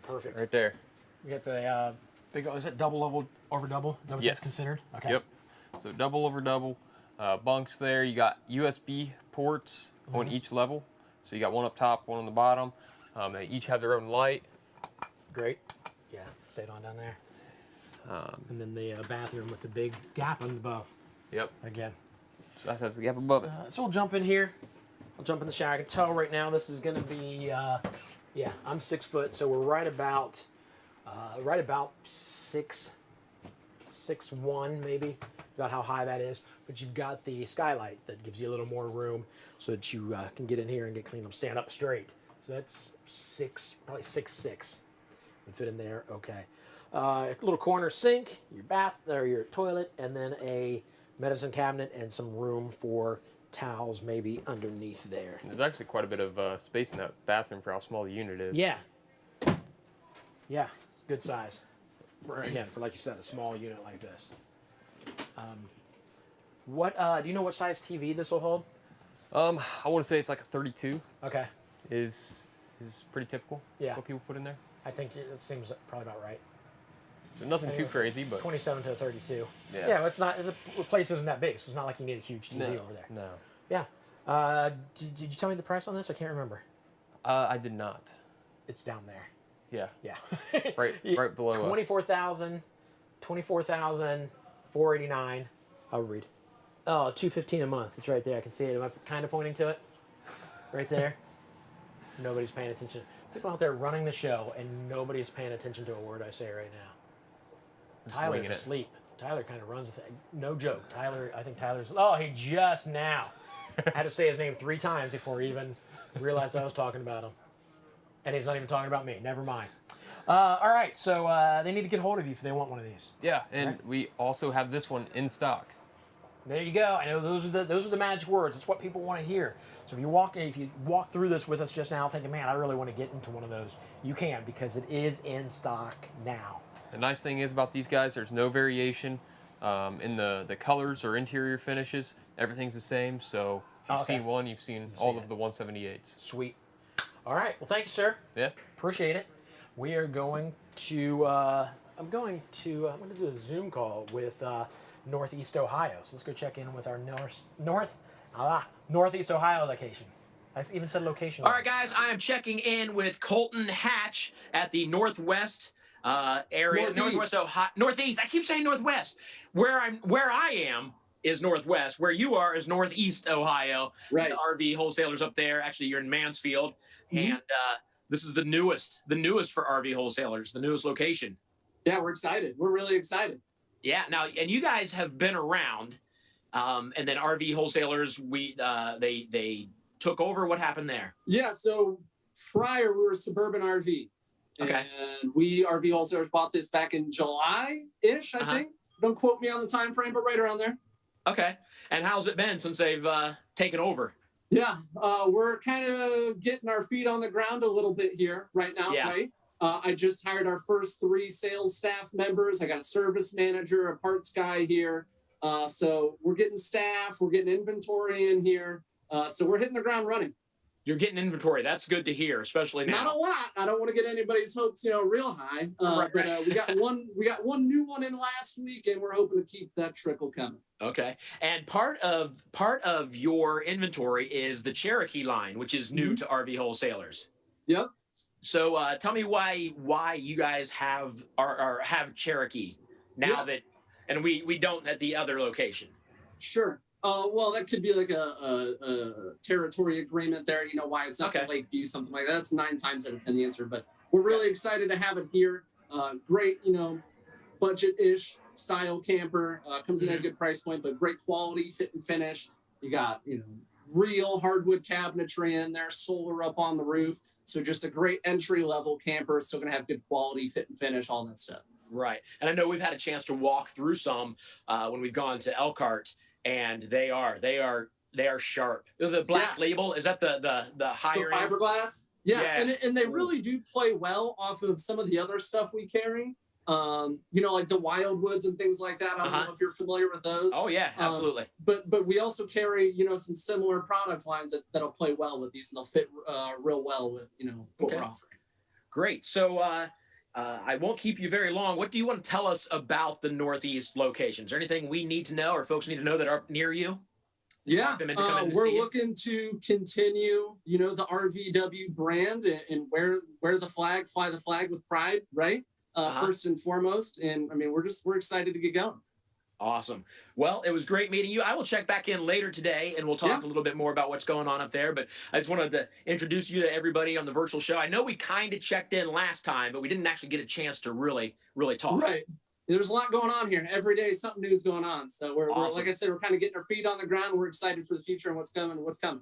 Perfect. Right there. We got the big. Is it double level over double? Is that what Yes. that's considered? Okay. Yep. So double over double bunks there. You got USB ports on each level. So you got one up top, one on the bottom. They each have their own light. Great. Yeah, stayed on down there. And then the bathroom with the big gap above. Yep. Again. So that has the gap above it. So we'll jump in here. I'll jump in the shower. I can tell right now this is going to be, yeah, I'm 6 foot, so we're right about 6'1" maybe, about how high that is. But you've got the skylight that gives you a little more room so that you can get in here and get cleaned up, stand up straight. So that's probably 6'6". Would fit in there, okay. A little corner sink, your bath or your toilet, and then a medicine cabinet and some room for towels maybe underneath there. There's actually quite a bit of space in that bathroom for how small the unit is. Yeah. Yeah, it's good size. Again, for like you said, a small unit like this. Do you know what size TV this will hold? I want to say it's like a 32. Okay. Is pretty typical. Yeah. What people put in there. I think it seems probably about right. So nothing too crazy, but 27 to 32. Yeah. Yeah, it's not, the place isn't that big, so it's not like you need a huge TV over there. No. Yeah. Did you tell me the price on this? I can't remember. I did not. It's down there. Yeah. Yeah. right below us. 24,489. I'll read. Oh, $215 a month. It's right there. I can see it. Am I kind of pointing to it? Right there. Nobody's paying attention. People out there running the show, and nobody's paying attention to a word I say right now. Just Tyler's winging it. asleep. Tyler kind of runs with it. No joke. I think Tyler's. Oh, he just now. I had to say his name 3 times before he even realized I was talking about him. And he's not even talking about me. Never mind. All right, so they need to get hold of you if they want one of these. Yeah, and we also have this one in stock. There you go. I know those are the magic words. It's what people want to hear. So if you walk through this with us just now thinking, man, I really want to get into one of those, you can, because it is in stock now. The nice thing is about these guys, there's no variation in the colors or interior finishes. Everything's the same. So if you've seen one, you've seen all of the 178s. Sweet. All right. Well, thank you, sir. Yeah. Appreciate it. We are going to. I'm going to do a Zoom call with Northeast Ohio. So let's go check in with our Northeast Ohio location. I even said location. All right, guys, I am checking in with Colton Hatch at the Northwest area. Northeast. Northeast. I keep saying Northwest. Where I am is northwest. Where you are is northeast Ohio. Right. The RV wholesalers up there. Actually, you're in Mansfield, and this is the newest for RV wholesalers, the newest location. Yeah, we're excited. We're really excited. Yeah. Now, and you guys have been around, and then RV wholesalers, they took over. What happened there? Yeah. So prior, we were Suburban RV. Okay. And we RV wholesalers bought this back in July-ish, I think. Don't quote me on the time frame, but right around there. Okay. And how's it been since they've taken over? Yeah, we're kind of getting our feet on the ground a little bit here right now, right? I just hired our first 3 sales staff members. I got a service manager, a parts guy here. So we're getting staff, we're getting inventory in here. So we're hitting the ground running. You're getting inventory. That's good to hear, especially now. Not a lot. I don't want to get anybody's hopes, real high. But we got one new one in last week, and we're hoping to keep that trickle coming. Okay. And part of your inventory is the Cherokee line, which is new to RV wholesalers. Yep. So tell me why you guys have Cherokee now that, and we don't at the other location. Sure. Well, that could be like a territory agreement there. You know why it's not Lakeview, something like that. That's 9 times out of 10 the answer. But we're really excited to have it here. Great, budget-ish style camper. Comes in at a good price point, but great quality, fit and finish. You got, real hardwood cabinetry in there, solar up on the roof. So just a great entry-level camper. Still gonna have good quality, fit and finish, all that stuff. Right. And I know we've had a chance to walk through some when we've gone to Elkhart. And they are sharp. The black label, is that the higher the fiberglass? Yeah. And they really do play well off of some of the other stuff we carry. Like the Wildwoods and things like that. I don't know if you're familiar with those. Oh yeah, absolutely. But we also carry, some similar product lines that'll play well with these, and they'll fit real well with, what we're offering. Great. So I won't keep you very long. What do you want to tell us about the Northeast locations? Is there anything we need to know or folks need to know that are near you? Yeah, we're looking to continue, the RVW brand and wear the flag, fly the flag with pride, right? First and foremost. And I mean, we're excited to get going. Awesome. Well, it was great meeting you. I will check back in later today and we'll talk a little bit more about what's going on up there. But I just wanted to introduce you to everybody on the virtual show. I know we kind of checked in last time, but we didn't actually get a chance to really talk. Right. There's a lot going on here. Every day something new is going on. So we're like I said, we're kind of getting our feet on the ground. We're excited for the future and what's coming.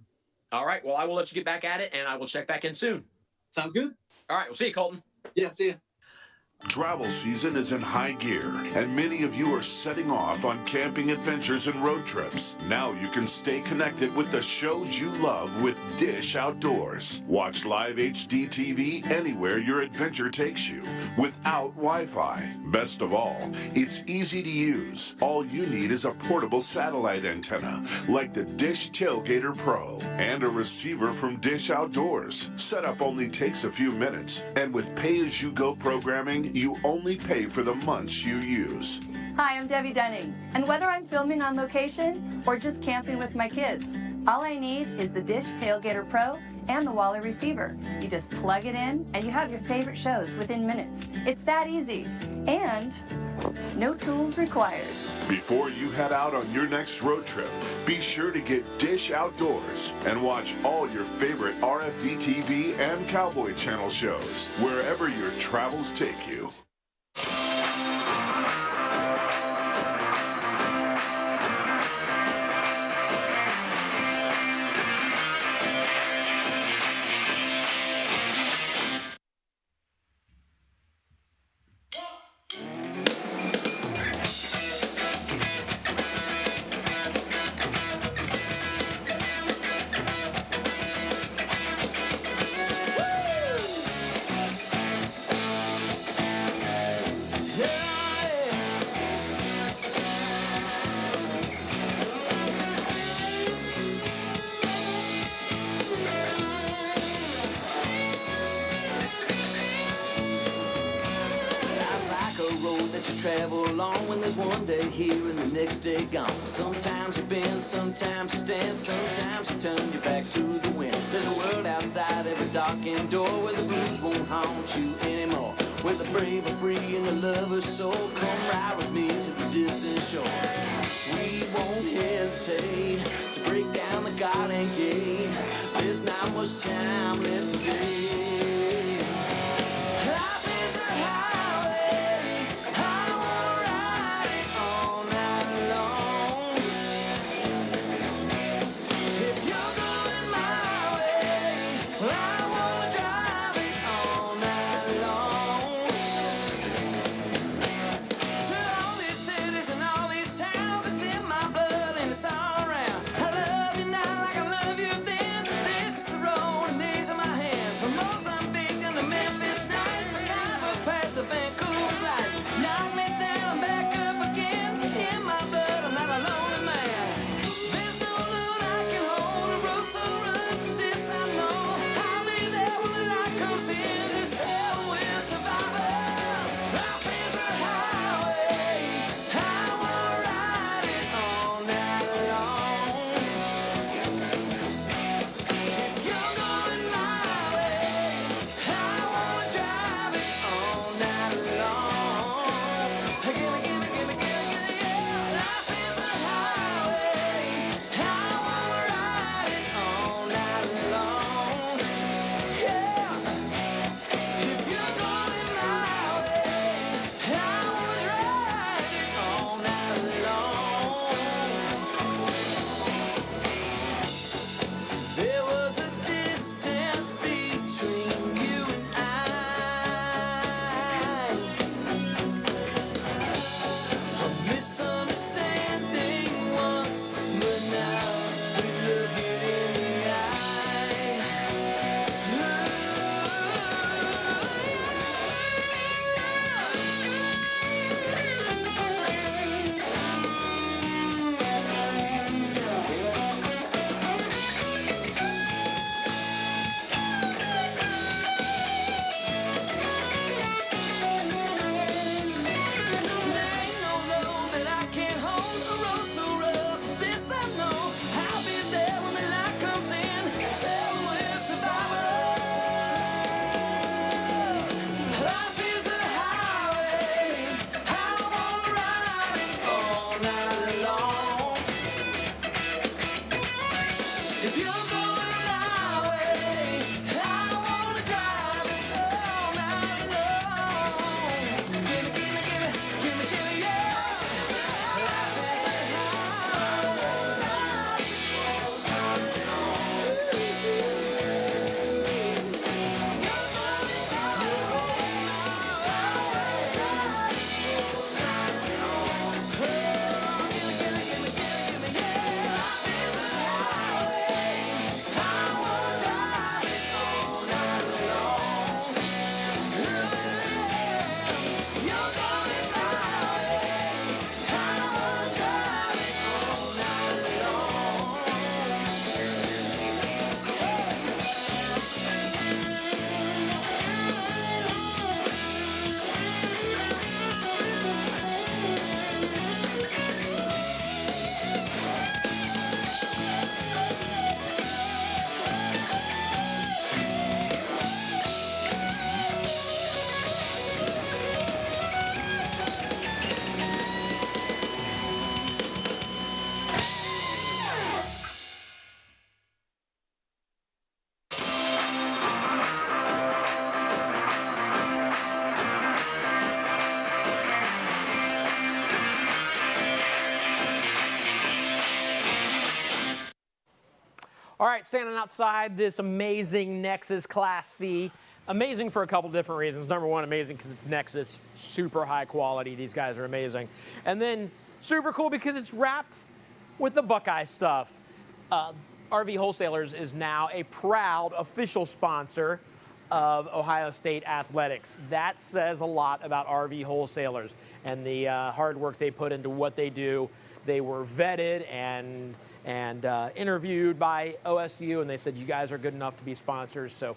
All right. Well, I will let you get back at it and I will check back in soon. Sounds good. All right. We'll see you, Colton. Yeah, see you. Travel season is in high gear, and many of you are setting off on camping adventures and road trips. Now you can stay connected with the shows you love with Dish Outdoors. Watch live HD TV anywhere your adventure takes you, without Wi-Fi. Best of all, it's easy to use. All you need is a portable satellite antenna, like the Dish Tailgater Pro, and a receiver from Dish Outdoors. Setup only takes a few minutes, and with pay-as-you-go programming, you only pay for the months you use. Hi, I'm Debbie Dunning, and whether I'm filming on location or just camping with my kids, all I need is the Dish Tailgater Pro and the Wally receiver. You just plug it in and you have your favorite shows within minutes. It's that easy, and no tools required. Before you head out on your next road trip, be sure to get Dish Outdoors and watch all your favorite RFD TV and Cowboy Channel shows wherever your travels take you. Travel along when there's one day here and the next day gone. Sometimes you bend, sometimes you stand, sometimes you turn your back to the wind. There's a world outside every darkened door where the blues won't haunt you anymore. Where the brave are free and the lover's soul. Come ride with me to the distant shore. We won't hesitate to break down the garden gate. There's not much time left today. Life is a highway, I wanna ride it all night long. If you're going my way, well, I wanna drive it all night long. Through all these cities and all these towns, it's in my blood and it's all around. I love you now like I love you then. This is the road and these are my hands. From Mozambique down to Memphis nights, the Cabo past the Vancouver's lights. Knock me down, back up again. In my blood, I'm not a lonely man. There's no load I can hold, a road so rough, this I know. I'll be there when the light comes in. Just tell we're survivors. Life is a highway, I wanna ride it all night long. If you're going my way, I wanna drive it all night long. Gimme, yeah. Life is a highway, I wanna ride it all night long. Yeah. If you're going my way, I wanna ride it all night long. There was a distance between you and a misunderstanding once, but now we look it in the eye. There ain't no load that I can't hold, a road so rough, this I know. I'll be there when the light comes in, tell we're survivors. Life is a highway, I wanna ride it all night long. If you're going my way, I wanna drive it all night long. Gimme, yeah. Life is a All right, standing outside this amazing Nexus Class C. Amazing for a couple different reasons. Number one, amazing because it's Nexus, super high quality. These guys are amazing. And then super cool because it's wrapped with the Buckeye stuff. RV Wholesalers is now a proud official sponsor of Ohio State Athletics. That says a lot about RV Wholesalers and the hard work they put into what they do. They were vetted and interviewed by OSU, and they said, you guys are good enough to be sponsors. So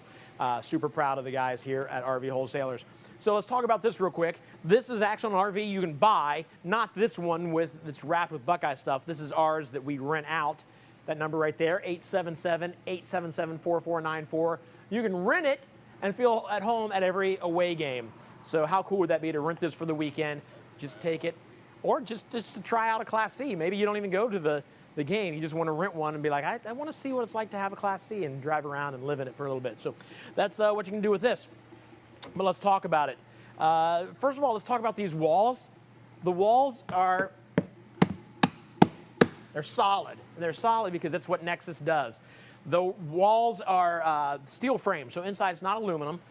super proud of the guys here at RV Wholesalers. So let's talk about this real quick. This is actually an RV you can buy, not this one that's wrapped with Buckeye stuff. This is ours that we rent out. That number right there, 877-877-4494. You can rent it and feel at home at every away game. So how cool would that be to rent this for the weekend? Just take it or just to try out a Class C. Maybe you don't even go to the game. You just want to rent one and be like, I want to see what it's like to have a Class C and drive around and live in it for a little bit. So that's what you can do with this. But let's talk about it. First of all, let's talk about these walls. The walls they're solid. And they're solid because that's what Nexus does. The walls are steel frame, so inside it's not aluminum.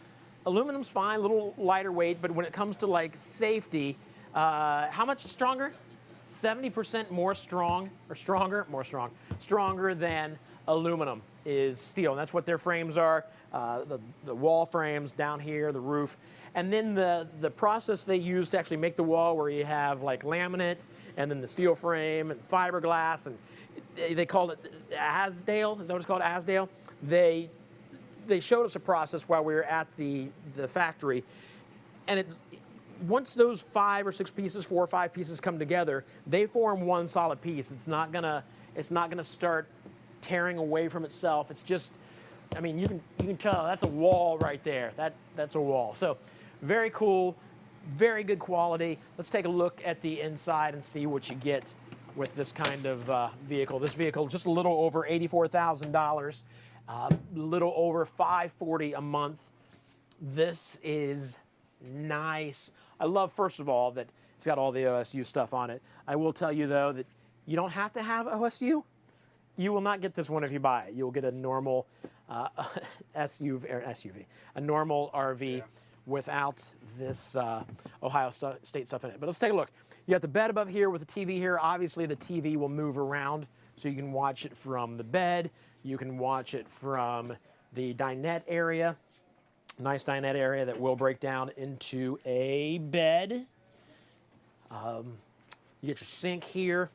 Aluminum's fine, a little lighter weight, but when it comes to like safety, how much stronger? 70% more strong, or stronger, more strong, stronger than aluminum is steel. And that's what their frames are, the wall frames down here, the roof. And then the process they use to actually make the wall, where you have like laminate and then the steel frame and fiberglass, and they called it Asdale. Is that what it's called, Asdale? They showed us a process while we were at the factory, and once those 5 or 6 pieces, 4 or 5 pieces come together, they form one solid piece. It's not gonna start tearing away from itself. It's just, I mean, you can tell that's a wall right there. That's a wall. So very cool, very good quality. Let's take a look at the inside and see what you get with this kind of vehicle. This vehicle just a little over $84,000, little over $540 a month. This is nice. I love, first of all, that it's got all the OSU stuff on it. I will tell you, though, that you don't have to have OSU. You will not get this one if you buy it. You'll get a normal SUV, a normal RV without this Ohio State stuff in it. But let's take a look. You got the bed above here with the TV here. Obviously, the TV will move around, so you can watch it from the bed. You can watch it from the dinette area. Nice dinette area that will break down into a bed. You get your sink here,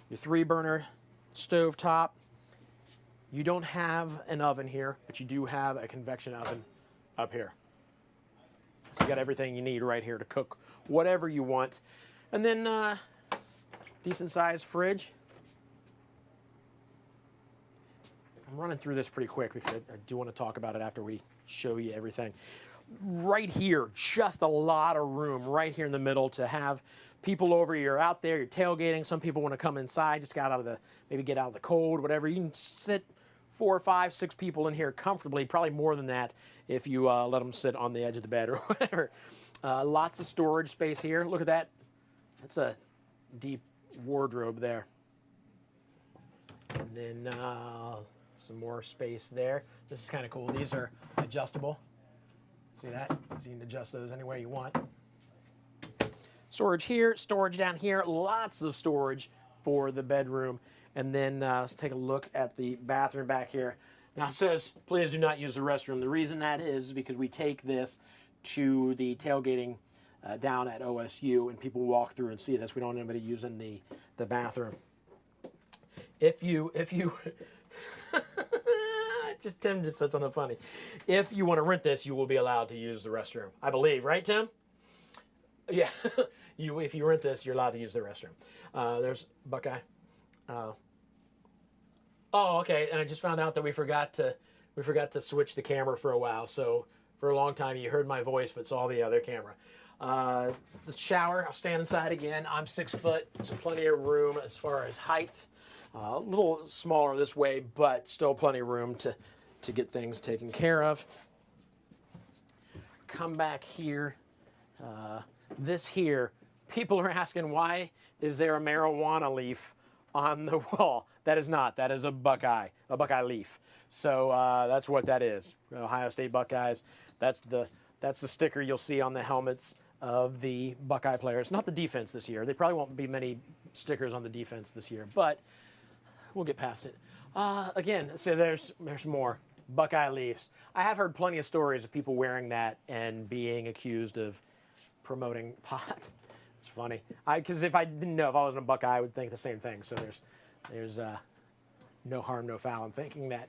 your 3-burner stove top. You don't have an oven here, but you do have a convection oven up here. So you got everything you need right here to cook whatever you want. And then decent sized fridge. I'm running through this pretty quick because I do want to talk about it after we show you everything. Right here, just a lot of room right here in the middle to have people over. You're out there, you're tailgating. Some people want to come inside, just maybe get out of the cold, whatever. You can sit 4, 5, 6 people in here comfortably, probably more than that if you let them sit on the edge of the bed or whatever. Lots of storage space here. Look at that. That's a deep wardrobe there. And then some more space there. This is kind of cool. These are adjustable. See that? So you can adjust those any way you want. Storage here, storage down here. Lots of storage for the bedroom. And then let's take a look at the bathroom back here. Now it says, please do not use the restroom. The reason that is because we take this to the tailgating down at OSU, and people walk through and see this. We don't want anybody using the bathroom. If you Tim just said something funny. If you want to rent this, you will be allowed to use the restroom, I believe, right, Tim? Yeah, if you rent this, you're allowed to use the restroom. There's Buckeye. Oh, okay. And I just found out that we forgot to switch the camera for a while. So for a long time, you heard my voice but saw the other camera. The shower. I'll stand inside again. I'm 6 foot. So plenty of room as far as height. A little smaller this way, but still plenty of room to get things taken care of. Come back here. This here, people are asking, why is there a marijuana leaf on the wall? That is not. That is a Buckeye leaf. So that's what that is. Ohio State Buckeyes. That's the sticker you'll see on the helmets of the Buckeye players. Not the defense this year. There probably won't be many stickers on the defense this year, but we'll get past it. Again, so there's more Buckeye leaves. I have heard plenty of stories of people wearing that and being accused of promoting pot. It's funny. Because if I didn't know, if I wasn't a Buckeye, I would think the same thing. So there's no harm, no foul in thinking that.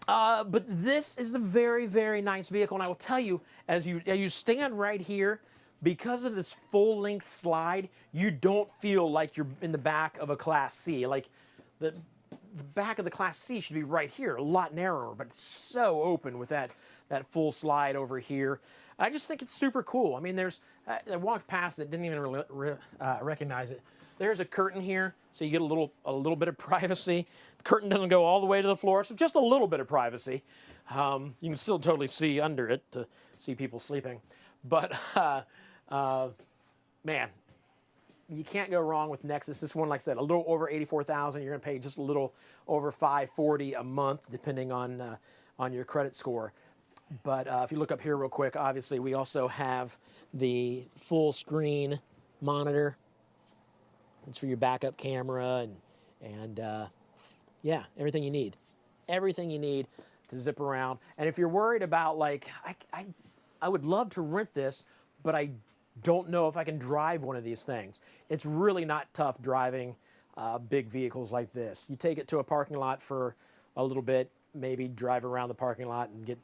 But this is a very, very nice vehicle. And I will tell you, as you stand right here, because of this full-length slide, you don't feel like you're in the back of a Class C. Like the back of the Class C should be right here, a lot narrower, but it's so open with that full slide over here. I just think it's super cool. I mean, I walked past it, didn't even recognize it. There's a curtain here, so you get a little bit of privacy. The curtain doesn't go all the way to the floor, so just a little bit of privacy. You can still totally see under it to see people sleeping. But, man, you can't go wrong with Nexus. This one, like I said, a little over $84,000. You're going to pay just a little over $540 a month, depending on your credit score. But if you look up here real quick, obviously we also have the full screen monitor. It's for your backup camera and yeah, everything you need. Everything you need to zip around. And if you're worried about, like, I would love to rent this, but I don't know if I can drive one of these things. It's really not tough driving big vehicles like this. You take it to a parking lot for a little bit, maybe drive around the parking lot and get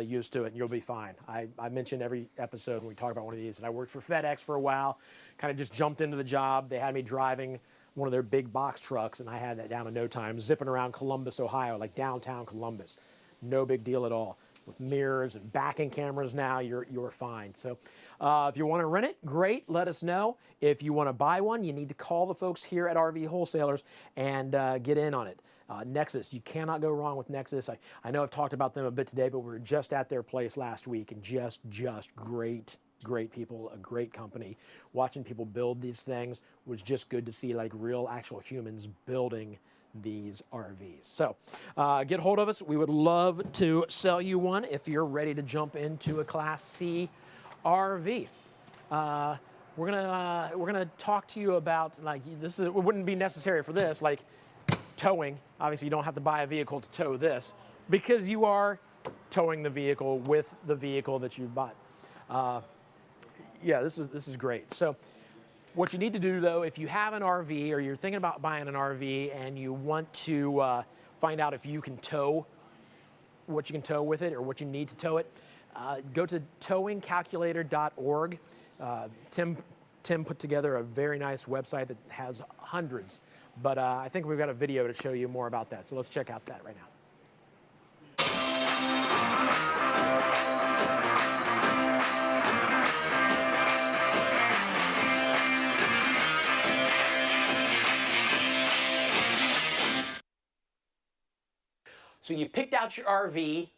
used to it, and you'll be fine. I mention every episode when we talk about one of these, and I worked for FedEx for a while, kind of just jumped into the job. They had me driving one of their big box trucks, and I had that down in no time, zipping around Columbus, Ohio, like downtown Columbus. No big deal at all. With mirrors and backing cameras now, you're fine. So if you want to rent it, great, let us know. If you want to buy one, you need to call the folks here at RV Wholesalers and get in on it. Nexus, you cannot go wrong with Nexus. I know I've talked about them a bit today, but we were just at their place last week, and just great people, a great company. Watching people build these things was just good to see, like real actual humans building these RVs. So get hold of us. We would love to sell you one if you're ready to jump into a Class C RV. We're gonna talk to you about, like, it wouldn't be necessary for this, like towing. Obviously, you don't have to buy a vehicle to tow this, because you are towing the vehicle with the vehicle that you've bought. Yeah, this is great. So what you need to do, though, if you have an RV or you're thinking about buying an RV and you want to find out if you can tow, what you can tow with it or what you need to tow it, go to towingcalculator.org. Tim put together a very nice website that has hundreds, but I think we've got a video to show you more about that. So let's check out that right now. So you've picked out your RV.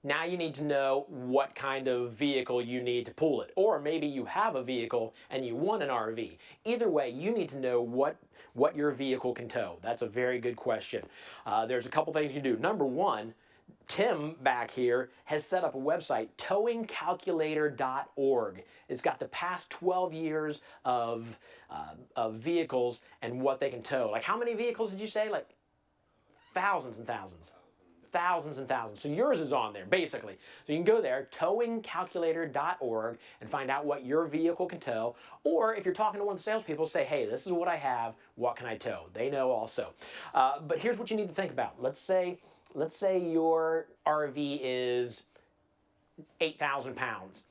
Now you need to know what kind of vehicle you need to pull it. Or maybe you have a vehicle and you want an RV. Either way, you need to know what your vehicle can tow. That's a very good question. There's a couple things you do. Number one, Tim back here has set up a website, towingcalculator.org. It's got the past 12 years of vehicles and what they can tow. Like, how many vehicles did you say? Like thousands and thousands. Thousands and thousands. So yours is on there, basically. So you can go there, towingcalculator.org, and find out what your vehicle can tow. Or if you're talking to one of the salespeople, say, hey, this is what I have, what can I tow? They know also. But here's what you need to think about. Let's say your RV is 8,000 pounds.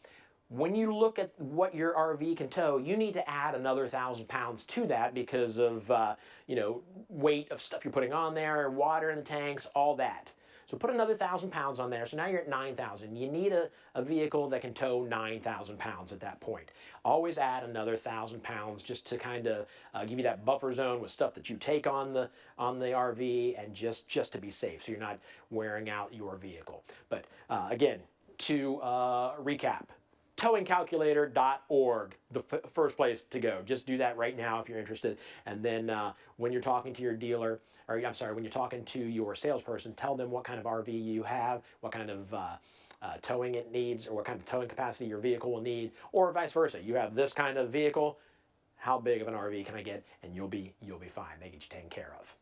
When you look at what your RV can tow, you need to add another 1,000 pounds to that because of weight of stuff you're putting on there, water in the tanks, all that. So put another 1,000 pounds on there. So now you're at 9,000. You need a vehicle that can tow 9,000 pounds at that point. Always add another 1,000 pounds just to kind of give you that buffer zone with stuff that you take on the RV, and just to be safe, so you're not wearing out your vehicle. But again, to recap, towingcalculator.org, the first place to go. Just do that right now if you're interested. And then when you're talking to your dealer, or I'm sorry, when you're talking to your salesperson, tell them what kind of RV you have, what kind of towing it needs, or what kind of towing capacity your vehicle will need, or vice versa. You have this kind of vehicle, how big of an RV can I get? And you'll be fine. They get you taken care of.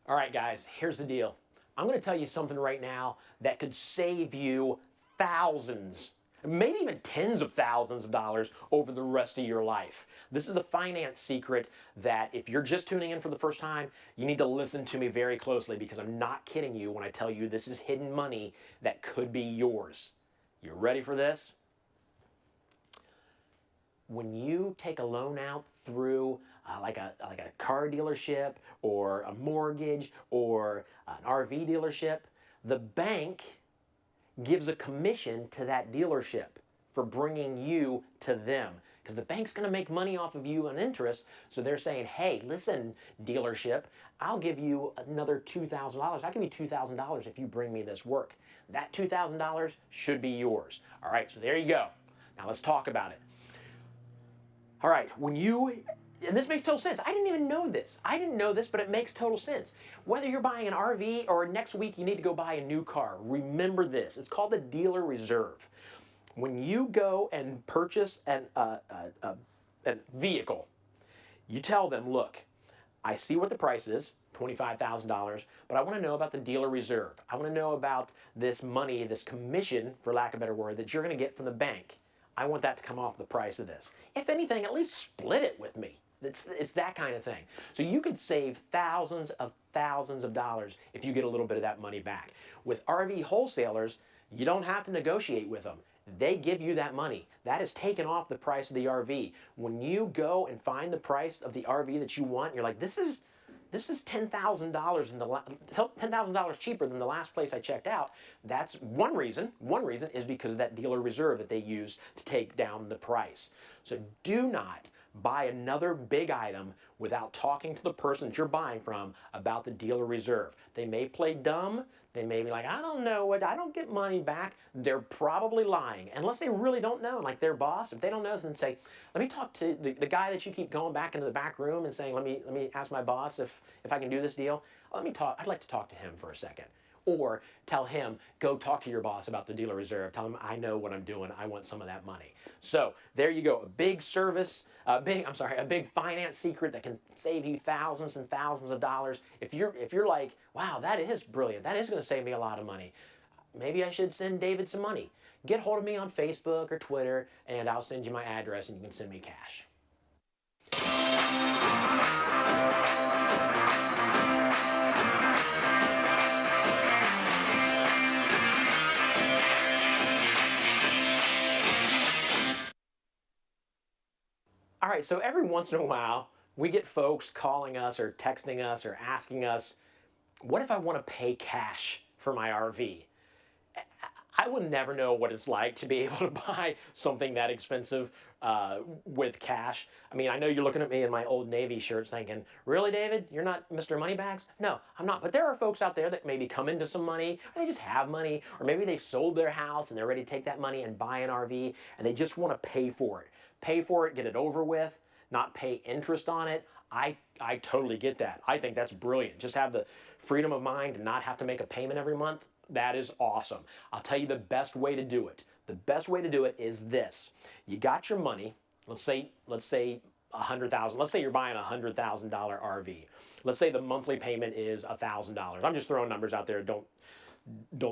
All right, guys, here's the deal. I'm going to tell you something right now that could save you thousands, maybe even tens of thousands of dollars over the rest of your life. This is a finance secret that, if you're just tuning in for the first time, you need to listen to me very closely, because I'm not kidding you when I tell you this is hidden money that could be yours. You ready for this? when you take a loan out through like a car dealership or a mortgage or an RV dealership, the bank gives a commission to that dealership for bringing you to them, because the bank's going to make money off of you on interest. So they're saying, hey, listen, dealership, I'll give you another $2,000. I'll give you $2,000 if you bring me this work. That $2,000 should be yours. All right, so there you go. Now let's talk about it. All right, and this makes total sense. I didn't even know this. I didn't know this, but it makes total sense. Whether you're buying an RV or next week you need to go buy a new car, remember this. It's called the dealer reserve. When you go and purchase a vehicle, you tell them, look, I see what the price is, $25,000, but I want to know about the dealer reserve. I want to know about this money, this commission, for lack of a better word, that you're going to get from the bank. I want that to come off the price of this. If anything, at least split it with me. It's that kind of thing. So you could save thousands of dollars if you get a little bit of that money back. With RV wholesalers, you don't have to negotiate with them. They give you that money. That is taken off the price of the RV. When you go and find the price of the RV that you want, you're like, this is $10,000 $10,000 cheaper than the last place I checked out. That's one reason. One reason is because of that dealer reserve that they use to take down the price. So do not buy another big item without talking to the person that you're buying from about the dealer reserve. They may play dumb. They may be like, I don't know what, I don't get money back. They're probably lying, unless they really don't know, like their boss. If they don't know, then say, let me talk to the guy that you keep going back into the back room and saying, let me ask my boss if I can do this deal. Let me talk, I'd like to talk to him for a second. Or tell him, go talk to your boss about the dealer reserve. Tell him, I know what I'm doing. I want some of that money. So there you go. A big service, a big finance secret that can save you thousands and thousands of dollars. If you're like, wow, that is brilliant. That is going to save me a lot of money. Maybe I should send David some money. Get hold of me on Facebook or Twitter, and I'll send you my address, and you can send me cash. All right, so every once in a while, we get folks calling us or texting us or asking us, what if I want to pay cash for my RV? I would never know what it's like to be able to buy something that expensive with cash. I mean, I know you're looking at me in my old Navy shirts thinking, really, David? You're not Mr. Moneybags? No, I'm not. But there are folks out there that maybe come into some money, or they just have money, or maybe they've sold their house and they're ready to take that money and buy an RV, and they just want to pay for it. Pay for it, get it over with, not pay interest on it. I totally get that. I think that's brilliant. Just have the freedom of mind and not have to make a payment every month. That is awesome. I'll tell you the best way to do it. The best way to do it is this. You got your money, let's say $100,000. Let's say you're buying a $100,000 RV. Let's say the monthly payment is $1,000. I'm just throwing numbers out there. Don't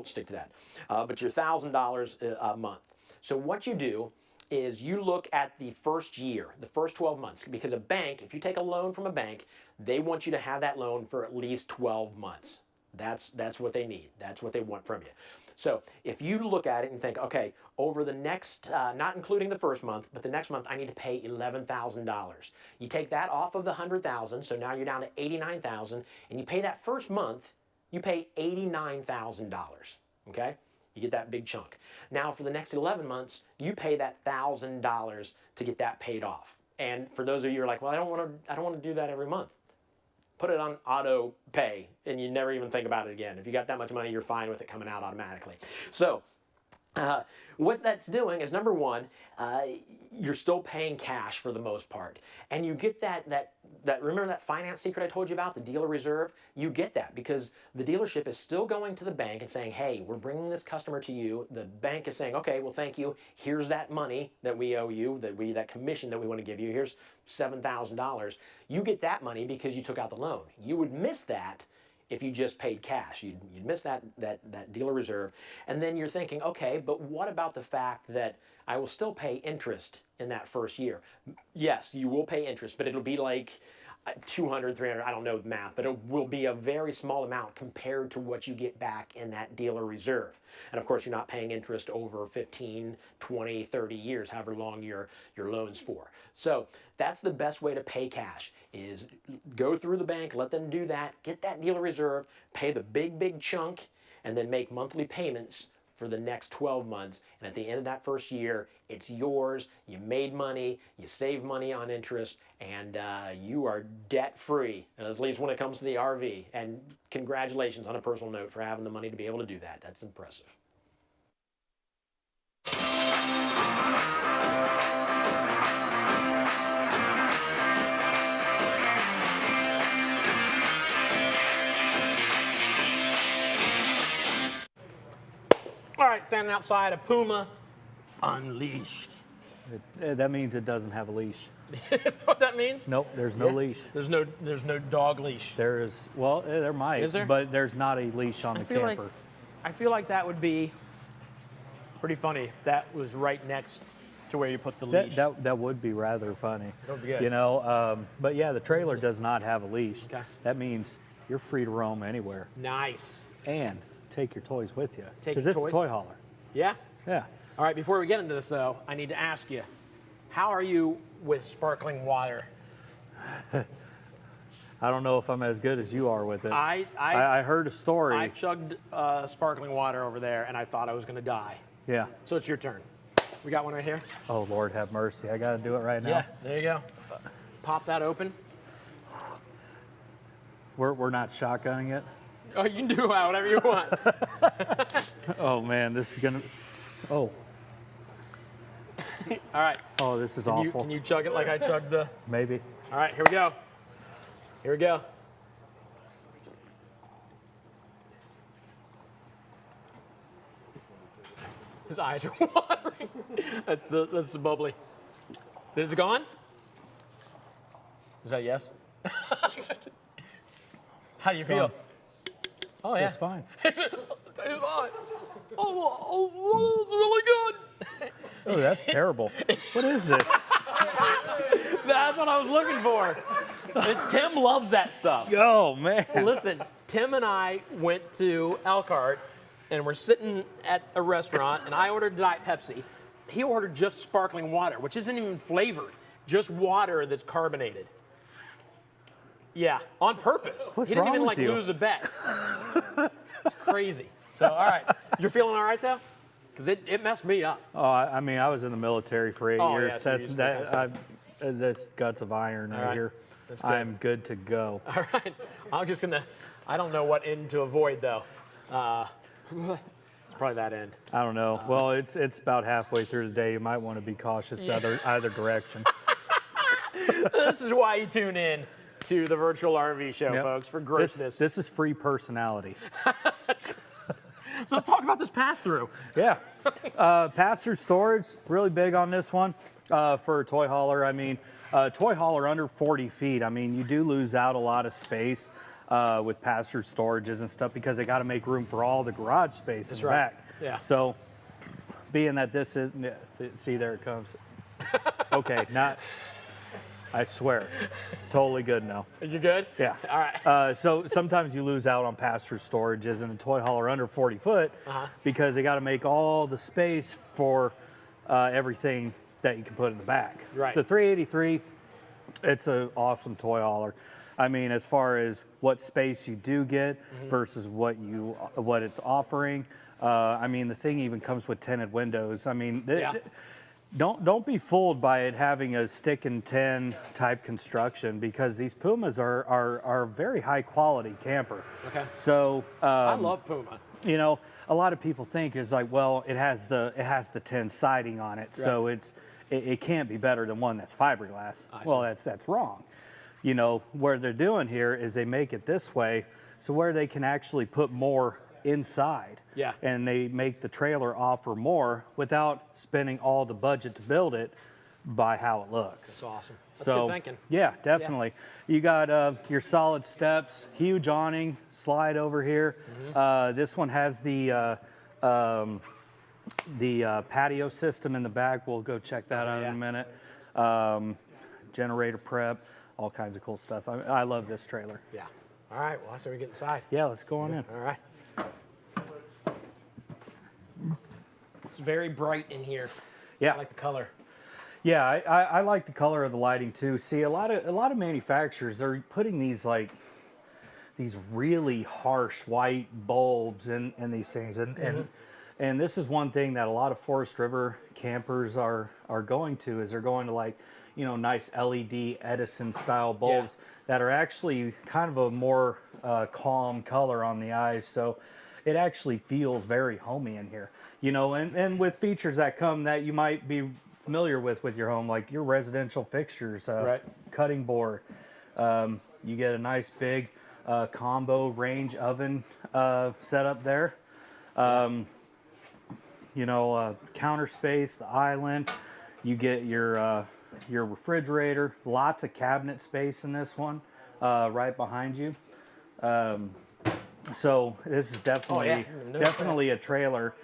stick to that. But you're $1,000 a month. So what you do is you look at the first year, the first 12 months, because a bank, if you take a loan from a bank, they want you to have that loan for at least 12 months. That's what they need. That's what they want from you. So if you look at it and think, okay, over the next, not including the first month, but the next month I need to pay $11,000. You take that off of the $100,000, so now you're down to $89,000, and you pay that first month, you pay $89,000, okay? You get that big chunk. Now for the next 11 months, you pay that $1,000 to get that paid off. And for those of you who are like, well, I don't want to do that every month. Put it on auto pay and you never even think about it again. If you got that much money, you're fine with it coming out automatically. So what that's doing is, number one, you're still paying cash for the most part. And you get that remember that finance secret I told you about, the dealer reserve? You get that because the dealership is still going to the bank and saying, hey, we're bringing this customer to you. The bank is saying, okay, well, thank you. Here's that money that we owe you, that commission that we want to give you. Here's $7,000. You get that money because you took out the loan. You would miss that if you just paid cash. You'd miss that dealer reserve. And then you're thinking, okay, but what about the fact that I will still pay interest in that first year? Yes, you will pay interest, but it'll be like, 200, 300, I don't know the math, but it will be a very small amount compared to what you get back in that dealer reserve. And of course, you're not paying interest over 15, 20, 30 years, however long your loan's for. So that's the best way to pay cash, is go through the bank, let them do that, get that dealer reserve, pay the big chunk, and then make monthly payments for the next 12 months. And at the end of that first year, it's yours. You made money, you save money on interest, and you are debt-free, at least when it comes to the RV. And congratulations on a personal note for having the money to be able to do that. That's impressive. All right, standing outside a Puma Unleashed. That means it doesn't have a leash. What that means? Nope, there's no leash. There's no dog leash. There is, well, there might, Is there? but there's not a leash on the camper. I feel like that would be pretty funny if that was right next to where you put the leash. That would be rather funny. That would be good. You know, but yeah, the trailer does not have a leash. Okay. That means you're free to roam anywhere. Nice. And take your toys with you. Take Because your it's toys? a toy hauler. Yeah? Yeah. All right, before we get into this, though, I need to ask you, how are you with sparkling water? I don't know if I'm as good as you are with it. I heard a story. I chugged sparkling water over there, and I thought I was going to die. Yeah. So it's your turn. We got one right here. Oh, Lord have mercy. I got to do it right now. Yeah, there you go. Pop that open. We're not shotgunning it. Oh, you can do whatever you want. Oh, man, this is going to... Oh. All right. Oh, this is Can awful. you chug it like I chugged the... Maybe. All right, here we go. Here we go. His eyes are watering. That's the bubbly. Is it gone? Is that yes? How do you feel? Oh yeah, Just fine. It's fine. Oh, it's really good. Oh, that's terrible. What is this? That's what I was looking for. And Tim loves that stuff. Oh, man. Listen, Tim and I went to Elkhart, and we're sitting at a restaurant, and I ordered Diet Pepsi. He ordered just sparkling water, which isn't even flavored, just water that's carbonated. Yeah, on purpose. What's he didn't wrong even with like you? lose a bet. It's crazy. So, all right, you're feeling all right though? Because it messed me up. Oh, I mean, I was in the military for 8 Oh, years. yeah, so you're used to that kind of That's guts of iron right, right. here. That's good. I'm good to go. All right, I'm just gonna. I don't know what end to avoid though. It's probably that end. I don't know. Well, it's about halfway through the day. You might want to be cautious either direction. This is why you tune in to the virtual RV show, Yep. folks, for grossness. This is free personality. So let's talk about this pass-through. Yeah. Pass-through storage, really big on this one for a toy hauler. I mean, toy hauler under 40 feet. I mean, you do lose out a lot of space with pass-through storages and stuff because they got to make room for all the garage space in the back. Yeah. So, being that this is, see, there it comes. Okay, not. I swear, totally good now. You good? Yeah. All right. So sometimes you lose out on pass-through storages in a toy hauler under 40 foot because they got to make all the space for everything that you can put in the back. Right. The 383, it's an awesome toy hauler. I mean, as far as what space you do get versus what it's offering. I mean, the thing even comes with tinted windows. I mean, don't be fooled by it having a stick and tin type construction because these Pumas are very high quality camper. Okay. So I love Puma. You know, a lot of people think it's like, well, it has the tin siding on it, so it can't be better than one that's fiberglass. Well, that's wrong. You know, what they're doing here is they make it this way, so where they can actually put more inside. Yeah. And they make the trailer offer more without spending all the budget to build it by how it looks. That's awesome. That's so, good thinking. Yeah, definitely. You got your solid steps, huge awning, slide over here. This one has the patio system in the back. We'll go check that out in a minute. Generator prep, all kinds of cool stuff. I love this trailer. Yeah. All right. Well, so we get inside. Yeah, let's go on in. All right. It's very bright in here. Yeah. I like the color. Yeah, I like the color of the lighting too. See, a lot of manufacturers are putting these these really harsh white bulbs in these things, and this is one thing that a lot of Forest River campers are going to, is they're going to, like, you know, nice LED Edison style bulbs that are actually kind of a more calm color on the eyes, so it actually feels very homey in here, you know, and with features that come that you might be familiar with your home, like your residential fixtures, cutting board. You get a nice big combo range oven set up there. You know, counter space, the island. You get your refrigerator. Lots of cabinet space in this one, right behind you. So this is definitely definitely a trailer.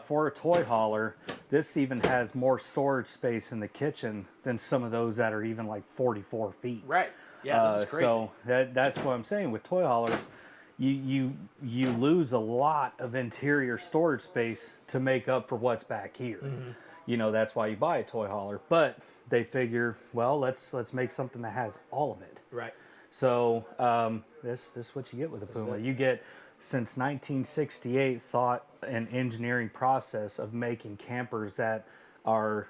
For a toy hauler, this even has more storage space in the kitchen than some of those that are even like 44 feet. Right. Yeah, this is crazy. So that's what I'm saying. With toy haulers, you lose a lot of interior storage space to make up for what's back here. You know, that's why you buy a toy hauler. But they figure, well, let's make something that has all of it. Right. So this is what you get with a Puma. You get, since 1968, thought and engineering process of making campers that are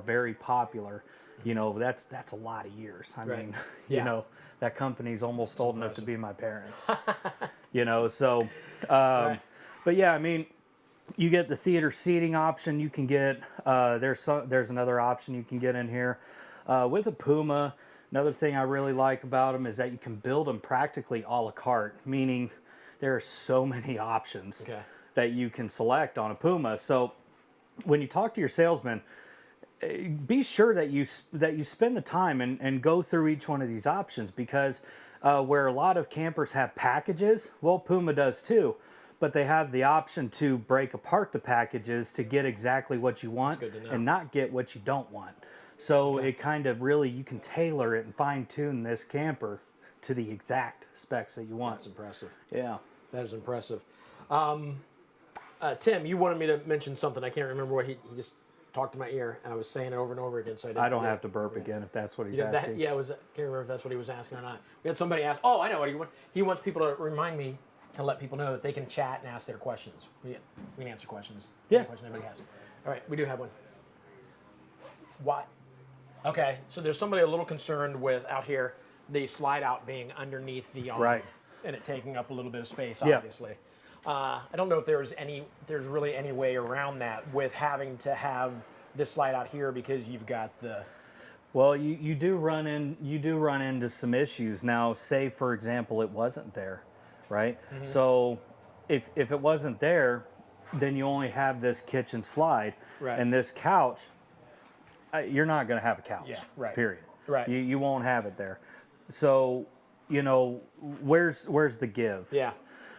very popular. You know, that's a lot of years. I mean, you know, that company's almost old enough to be my parents. You know, so but yeah, I mean, you get the theater seating option. You can get there's another option you can get in here with a Puma. Another thing I really like about them is that you can build them practically a la carte, meaning there are so many options that you can select on a Puma. So when you talk to your salesman, be sure that you spend the time and go through each one of these options, because where a lot of campers have packages, well, Puma does too, but they have the option to break apart the packages to get exactly what you want and not get what you don't want. So it kind of really, you can tailor it and fine tune this camper to the exact specs that you want. That's impressive. Yeah. That is impressive. Tim, you wanted me to mention something. I can't remember what he just talked to my ear, and I was saying it over and over again. So I don't have to burp again if that's what he's asking. I can't remember if that's what he was asking or not. We had somebody ask. Oh, I know what he wants. He wants people to remind me to let people know that they can chat and ask their questions. We can answer questions. Any question anybody has. All right, we do have one. Why? Okay, so there's somebody a little concerned with out here the slide out being underneath the awning, and it taking up a little bit of space, obviously. I don't know if there's really any way around that with having to have this slide out here, because you've got the. Well, you do run into some issues. Now, say for example it wasn't there, right? So if it wasn't there, then you only have this kitchen slide and this couch. You're not going to have a couch. Period. Right. You won't have it there. So, you know, where's the give? Yeah.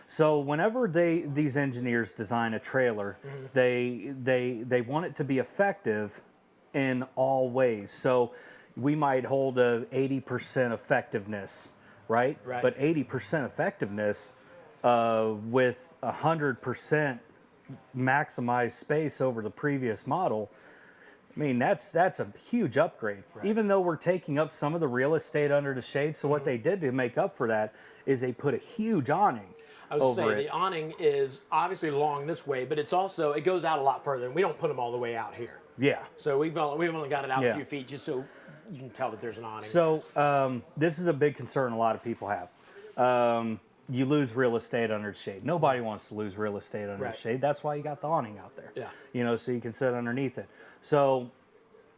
So whenever these engineers design a trailer, they want it to be effective in all ways. So we might hold a 80% effectiveness, right? But 80% effectiveness with 100% maximized space over the previous model. I mean, that's a huge upgrade. Even though we're taking up some of the real estate under the shade, so what they did to make up for that is they put a huge awning. I was saying the awning is obviously long this way, but it's also, it goes out a lot further, and we don't put them all the way out here. Yeah. So we've only got it out a few feet just so you can tell that there's an awning. So this is a big concern a lot of people have. You lose real estate under the shade. Nobody wants to lose real estate under the shade. That's why you got the awning out there. Yeah. You know, so you can sit underneath it. So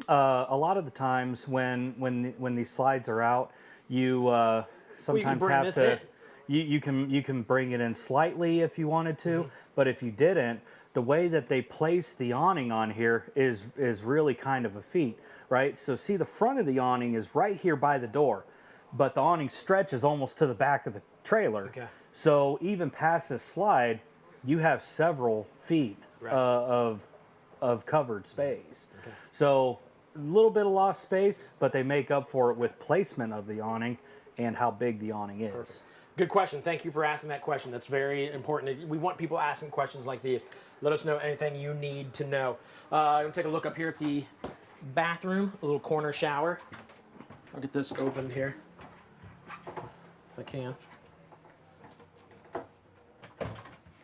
a lot of the times when these slides are out, you sometimes have to. You can bring it in slightly if you wanted to, but if you didn't, the way that they place the awning on here is really kind of a feat, right? So see, the front of the awning is right here by the door, but the awning stretches almost to the back of the trailer. Okay. So even past this slide, you have several feet of covered space. Okay. So little bit of lost space, but they make up for it with placement of the awning and how big the awning is. Perfect. Good question. Thank you for asking that question. That's very important. We want people asking questions like these. Let us know anything you need to know. I'm going to take a look up here at the bathroom, a little corner shower. I'll get this opened here, if I can. Is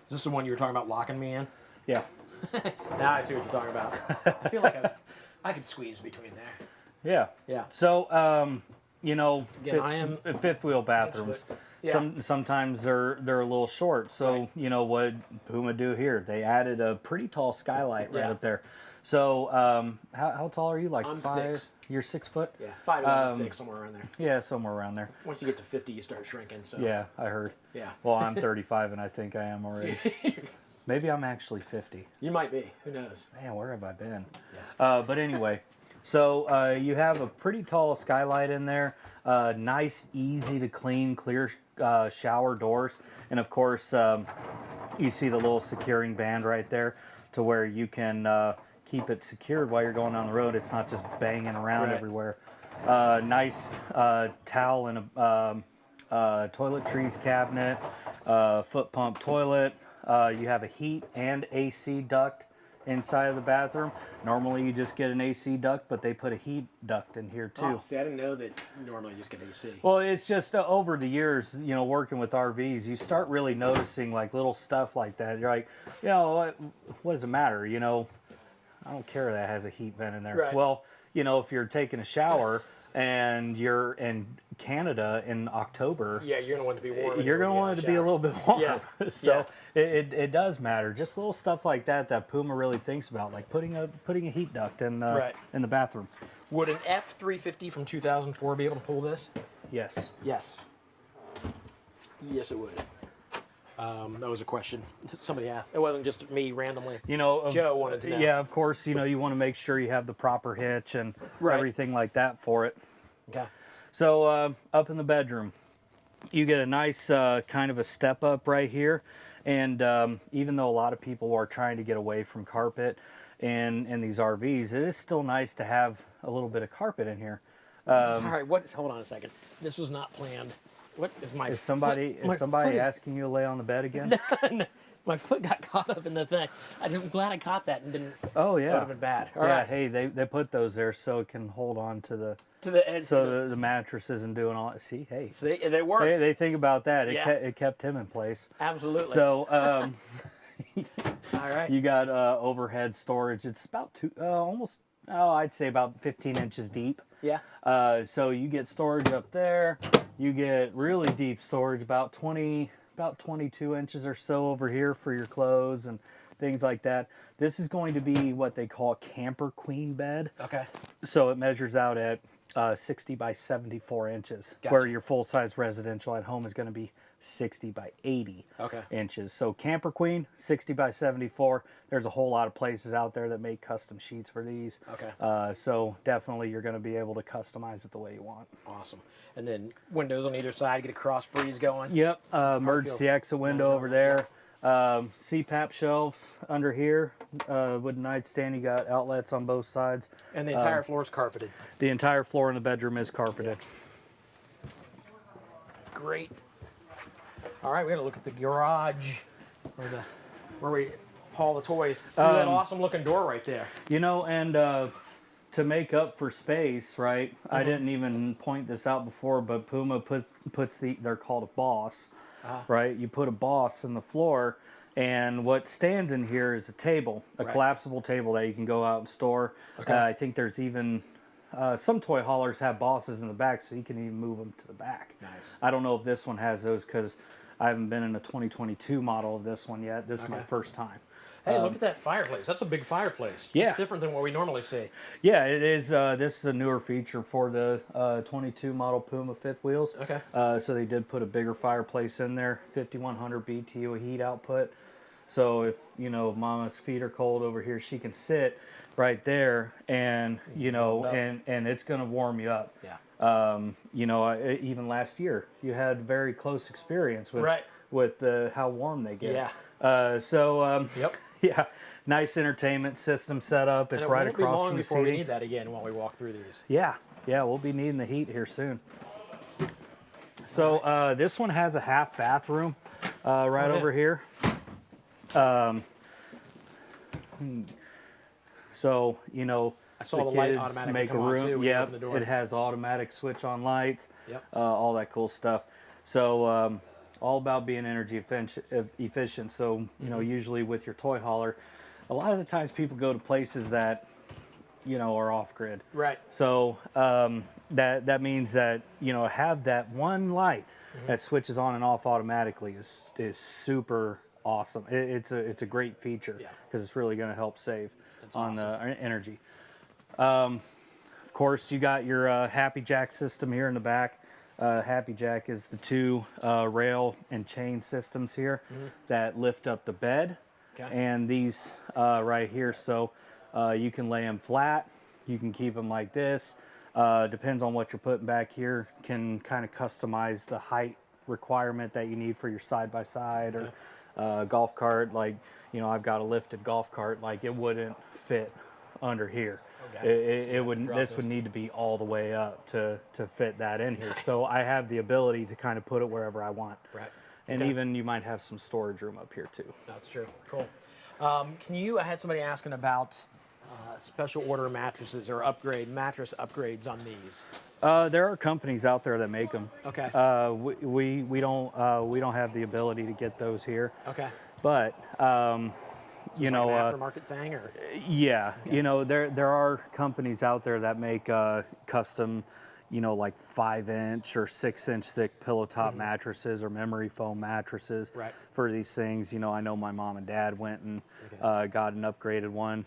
this the one you were talking about locking me in? Yeah. Now I see what you're talking about. I feel like I could squeeze between there. Yeah. Yeah. So, you know, Again, I am fifth wheel bathrooms. Yeah. Sometimes they're a little short. So you know what Puma do here? They added a pretty tall skylight right up there. So how tall are you? Like I'm 5? 6. You're 6 foot. Yeah, 5'11", 6, somewhere around there. Yeah, somewhere around there. Once you get to 50, you start shrinking. So. Yeah, I heard. Yeah. Well, I'm 35, and I think I am already. Maybe I'm actually 50. You might be. Who knows? Man, where have I been? Yeah. But anyway, so you have a pretty tall skylight in there. Nice, easy to clean, clear shower doors. And of course, you see the little securing band right there to where you can keep it secured while you're going down the road. It's not just banging around everywhere. Nice towel and a toiletries cabinet, foot pump toilet. You have a heat and AC duct inside of the bathroom. Normally you just get an AC duct, but they put a heat duct in here too. Oh, see, I didn't know that you normally just get AC. Well, it's just over the years, you know, working with RVs, you start really noticing like little stuff like that. You're like, you know, what does it matter? You know, I don't care that has a heat vent in there. Right. Well, you know, if you're taking a shower and you're in Canada in October, yeah, you're gonna want it to be warm. You're gonna want it to be a little bit warm. Yeah. So it does matter. Just little stuff like that Puma really thinks about, like putting a heat duct in the bathroom. Would an F350 from 2004 be able to pull this? Yes. Yes. Yes, it would. That was a question somebody asked. It wasn't just me randomly. You know, Joe wanted to know. Yeah, of course. You know, you want to make sure you have the proper hitch and everything like that for it. Okay. So up in the bedroom, you get a nice kind of a step up right here. And even though a lot of people are trying to get away from carpet in these RVs, it is still nice to have a little bit of carpet in here. Sorry, hold on a second. This was not planned. What is my Is somebody asking you to lay on the bed again? No, my foot got caught up in the thing. I'm glad I caught that and didn't. Oh yeah. That would have been bad. All yeah. right. Hey, they put those there so it can hold on to the edge. So the mattress isn't doing all. See, hey. So they work. They think about that. Yeah. It kept him in place. Absolutely. So all right. You got overhead storage. It's about I'd say about 15 inches deep. Yeah. So you get storage up there. You get really deep storage, about 22 inches or so over here for your clothes and things like that. This is going to be what they call a camper queen bed. Okay. So it measures out at 60 by 74 inches, Gotcha. where your full-size residential at home is going to be 60 by 80 inches. So camper queen, 60 by 74. There's a whole lot of places out there that make custom sheets for these. Okay. So definitely you're going to be able to customize it the way you want. Awesome. And then windows on either side, get a cross breeze going. Yep. Emergency exit window over there. CPAP shelves under here with a nightstand. You got outlets on both sides. And the entire floor is carpeted. The entire floor in the bedroom is carpeted. Great. All right, we got to look at the garage, or where we haul the toys through that awesome looking door right there. You know, and to make up for space, right? I didn't even point this out before, but Puma puts they're called a boss, right? You put a boss in the floor, and what stands in here is a table, a collapsible table that you can go out and store. Okay. I think there's even some toy haulers have bosses in the back, so you can even move them to the back. Nice. I don't know if this one has those because I haven't been in a 2022 model of this one yet. This is my first time. Hey, look at that fireplace. That's a big fireplace. Yeah. It's different than what we normally see. Yeah, it is. This is a newer feature for the 22 model Puma fifth wheels. Okay. So they did put a bigger fireplace in there, 5100 BTU heat output. So if, you know, mama's feet are cold over here, she can sit right there and, you know, and it's going to warm you up. Yeah. You know, even last year, you had very close experience with, how warm they get. Yeah. So, yep. Yeah, nice entertainment system set up. It's and right won't be across long from the before we seating. need that again while we walk through these. Yeah, we'll be needing the heat here soon. So this one has a half bathroom right over here. So, you know, I saw the light kids automatically make a come on, room. too, when you open the door. It has automatic switch on lights. Yep. All that cool stuff. So all about being energy efficient. So, you know, usually with your toy hauler, a lot of the times people go to places that, you know, are off grid. Right. So that means that, you know, have that one light that switches on and off automatically is super awesome. It's a great feature because it's really going to help save on the energy. Of course, you got your Happy Jack system here in the back. Happy Jack is the two rail and chain systems here that lift up the bed, and these right here. So you can lay them flat. You can keep them like this. Depends on what you're putting back here. Can kind of customize the height requirement that you need for your side-by-side or golf cart. Like, you know, I've got a lifted golf cart. Like, it wouldn't fit under here. It would. This would need to be all the way up to fit that in here. Nice. So I have the ability to kind of put it wherever I want. Right. And even you might have some storage room up here too. That's true. Cool. I had somebody asking about special order mattresses or mattress upgrades on these. There are companies out there that make them. Okay. We don't have the ability to get those here. Okay. But you know, like an aftermarket thing, or yeah, you know, there are companies out there that make custom, you know, like 5-inch or 6-inch thick pillow top mattresses or memory foam mattresses for these things. You know, I know my mom and dad went and got an upgraded one.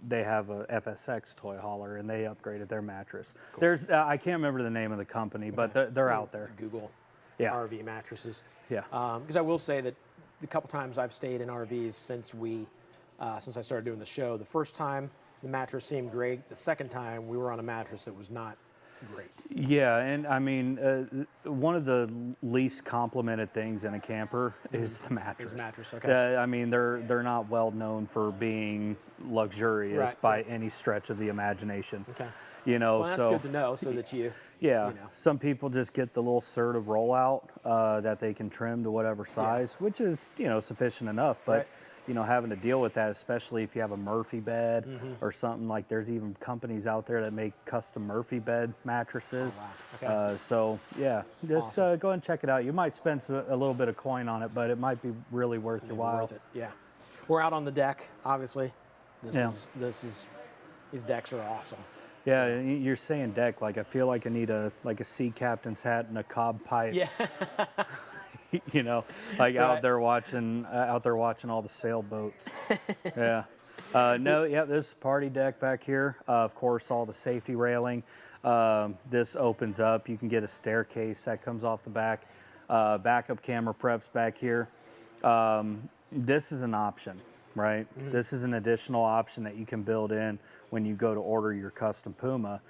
They have a FSX toy hauler and they upgraded their mattress. Cool. There's I can't remember the name of the company, but they're out there. Google RV mattresses. Yeah. Because I will say that the couple times I've stayed in RVs since I started doing the show, the first time the mattress seemed great. The second time we were on a mattress that was not great. Yeah, and I mean, one of the least complimented things in a camper is the mattress. Okay. I mean, they're not well known for being luxurious by any stretch of the imagination. Okay. You know, well, that's good to know, so that you. Yeah, you know. Some people just get the little sertive rollout that they can trim to whatever size, which is, you know, sufficient enough. But you know, having to deal with that, especially if you have a Murphy bed or something, like there's even companies out there that make custom Murphy bed mattresses. Oh, wow. Okay. So yeah, just go ahead and check it out. You might spend a little bit of coin on it, but it might be really worth your while. Worth it. Yeah. We're out on the deck, obviously. These decks are awesome. Yeah, so. You're saying deck, like I feel like I need a sea captain's hat and a cob pipe. Yeah. You know, like out there watching all the sailboats. Yeah. There's a party deck back here. Of course, all the safety railing. This opens up. You can get a staircase that comes off the back. Backup camera preps back here. This is an option, right? This is an additional option that you can build in when you go to order your custom Puma.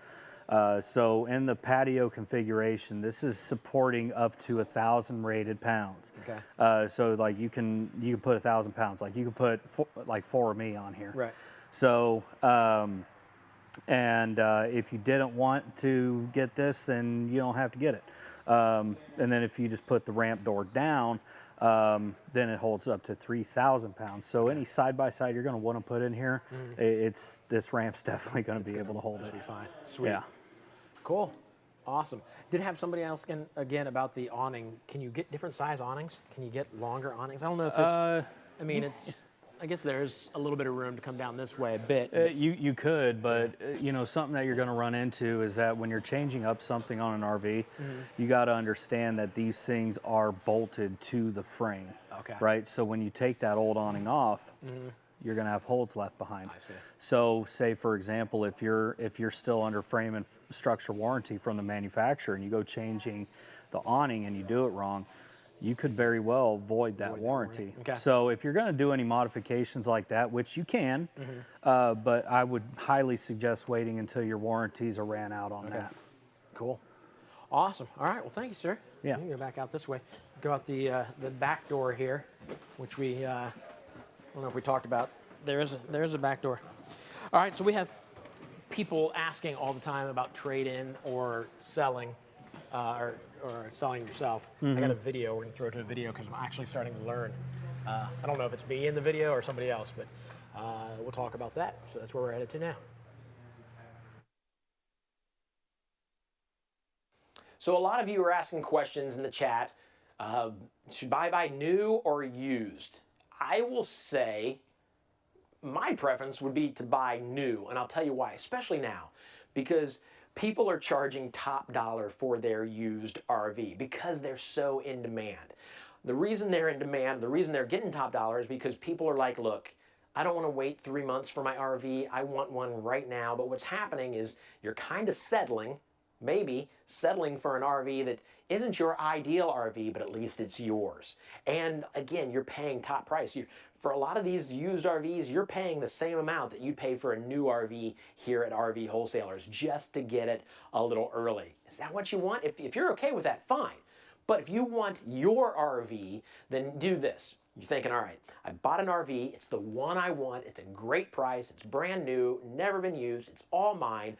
So in the patio configuration, this is supporting up to 1,000 rated pounds. Okay. So like you can put 1,000 pounds. Like you could put four of me on here. Right. So if you didn't want to get this, then you don't have to get it. And then if you just put the ramp door down, then it holds up to 3,000 pounds. So any side-by-side you're going to want to put in here, this ramp's definitely going to be able to hold it. Be fine. Sweet. Yeah. Cool. Awesome. Did have somebody ask again about the awning. Can you get different size awnings? Can you get longer awnings? I don't know if this. I guess there's a little bit of room to come down this way a bit. You could, but you know, something that you're going to run into is that when you're changing up something on an RV, you got to understand that these things are bolted to the frame. Okay. Right. So when you take that old awning off, you're going to have holes left behind. I see. So say for example, if you're still under frame and structure warranty from the manufacturer and you go changing the awning and you do it wrong, you could very well void that warranty. Okay. So if you're going to do any modifications like that, which you can, but I would highly suggest waiting until your warranties are ran out on that. Cool. Awesome. All right. Well, thank you, sir. Yeah. You can go back out this way. Go out the back door here, which we don't know if we talked about. There is a back door. All right, so we have people asking all the time about trade-in or selling, or selling yourself. I got a video. We're gonna throw it to a video because I'm actually starting to learn. I don't know if it's me in the video or somebody else, but we'll talk about that. So that's where we're headed to now. So a lot of you are asking questions in the chat. Should I buy new or used? I will say my preference would be to buy new, and I'll tell you why, especially now, because people are charging top dollar for their used RV because they're so in demand. The reason they're in demand, the reason they're getting top dollar is because people are like, look, I don't want to wait 3 months for my RV. I want one right now. But what's happening is you're kind of settling, maybe settling for an RV that isn't your ideal RV, but at least it's yours. And again, you're paying top price. For a lot of these used RVs, you're paying the same amount that you'd pay for a new RV here at RV Wholesalers just to get it a little early. Is that what you want? If you're okay with that, fine. But if you want your RV, then do this. You're thinking, all right, I bought an RV, it's the one I want, it's a great price, it's brand new, never been used, it's all mine,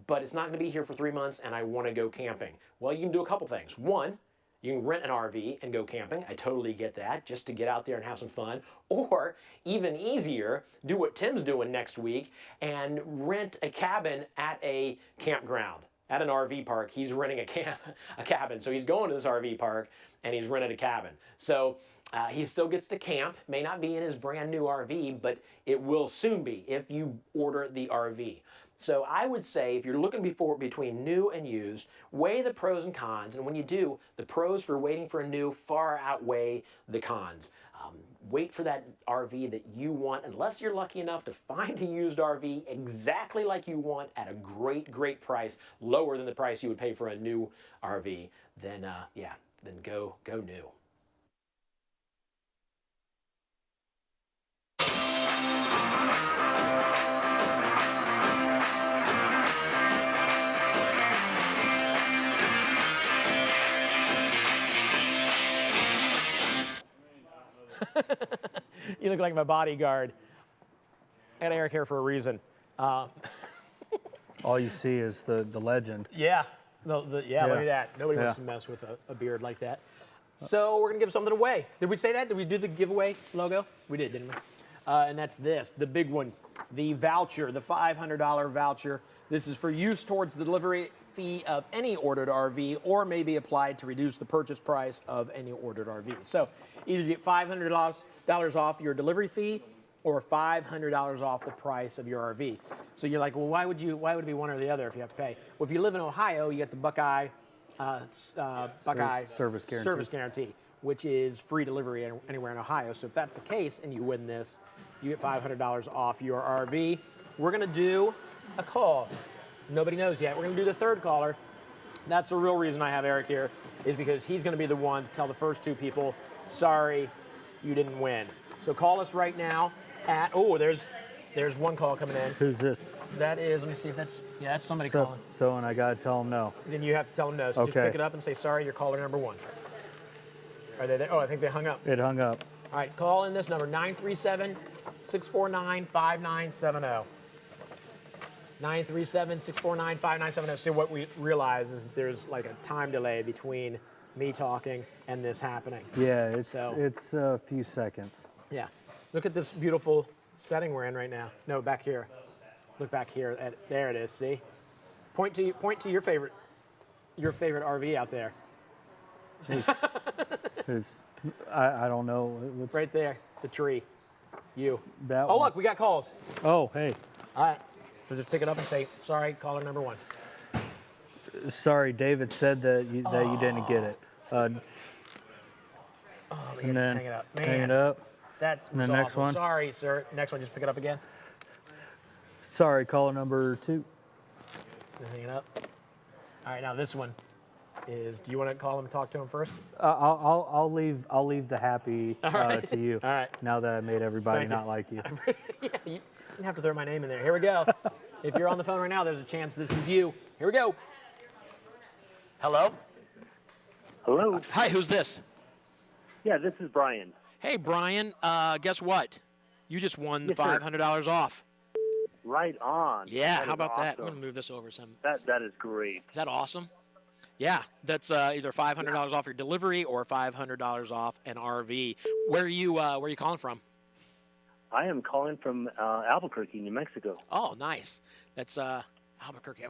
but it's not gonna be here for 3 months and I wanna go camping. Well, you can do a couple things. One, you can rent an RV and go camping. I totally get that, just to get out there and have some fun. Or, even easier, do what Tim's doing next week and rent a cabin at a campground. At an RV park, he's renting a cabin. So he's going to this RV park and he's rented a cabin. So he still gets to camp. May not be in his brand new RV, but it will soon be if you order the RV. So I would say if you're looking between new and used, weigh the pros and cons. And when you do, the pros for waiting for a new far outweigh the cons. Wait for that RV that you want, unless you're lucky enough to find a used RV exactly like you want at a great, great price, lower than the price you would pay for a new RV, then go new. You look like my bodyguard. I got Eric here for a reason. All you see is the legend. Yeah. Look at that. Nobody wants to mess with a beard like that. So we're going to give something away. Did we say that? Did we do the giveaway logo? We did, didn't we? And that's this, the big one, the voucher, the $500 voucher. This is for use towards the delivery fee of any ordered RV or may be applied to reduce the purchase price of any ordered RV. So either get $500 off your delivery fee or $500 off the price of your RV. So you're like, well, why would it be one or the other if you have to pay? Well, if you live in Ohio, you get the Buckeye service guarantee, which is free delivery anywhere in Ohio. So if that's the case and you win this, you get $500 off your RV. We're gonna do a call. Nobody knows yet. We're gonna do the third caller. That's the real reason I have Eric here, is because he's gonna be the one to tell the first two people, sorry, you didn't win. So call us right now at, there's one call coming in. Who's this? That is, let me see if that's somebody so, calling. So, and I gotta tell them no. Then you have to tell them no. So just pick it up and say, sorry, you're caller number one. Are they there? Oh, I think they hung up. It hung up. All right, call in this number, 937-649-5970. 937-649-5970. So what we realize is there's like a time delay between me talking and this happening. Yeah, it's a few seconds. Yeah. Look at this beautiful setting we're in right now. No, back here. Look back here. There it is. See? Point to your favorite RV out there. I don't know. Right there, the tree. You. That one. Look, we got calls. Oh, hey. All right. So just pick it up and say, sorry, caller number one. Sorry, David said that you didn't get it. And then hang it up. Man, hang it up. That's the next one. Sorry, sir. Next one, just pick it up again. Sorry, caller number 2. Then hang it up. All right, now this one is. Do you want to call him and talk to him first? I'll leave the happy to you. All right. Now that I made everybody not like you. Yeah, you didn't have to throw my name in there. Here we go. If you're on the phone right now, there's a chance this is you. Here we go. Hello. Hello. Hi, who's this? Yeah, this is Brian. Hey, Brian. Guess what? You just won the Yes, sir. $500 off. Right on. Yeah, That how is about that? I'm awesome. going to move this over some. That is great. Is that awesome? Yeah, that's either $500 off your delivery or $500 off an RV. Where are you calling from? I am calling from Albuquerque, New Mexico. Oh, nice. That's Albuquerque.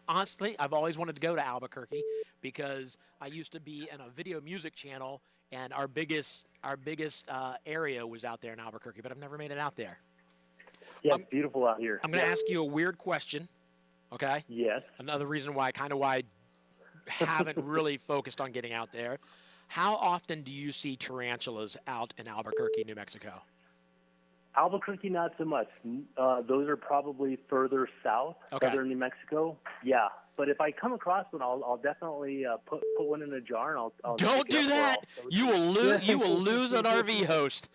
Honestly, I've always wanted to go to Albuquerque because I used to be in a video music channel, and our biggest area was out there in Albuquerque, but I've never made it out there. Yeah, it's beautiful out here. I'm going to ask you a weird question, okay? Yes. Another reason why I haven't really focused on getting out there. How often do you see tarantulas out in Albuquerque, New Mexico? Albuquerque, not so much. Those are probably further south, southern New Mexico. Yeah, but if I come across one, I'll definitely put one in a jar and I'll Don't do that. You will lose. You will lose an RV host.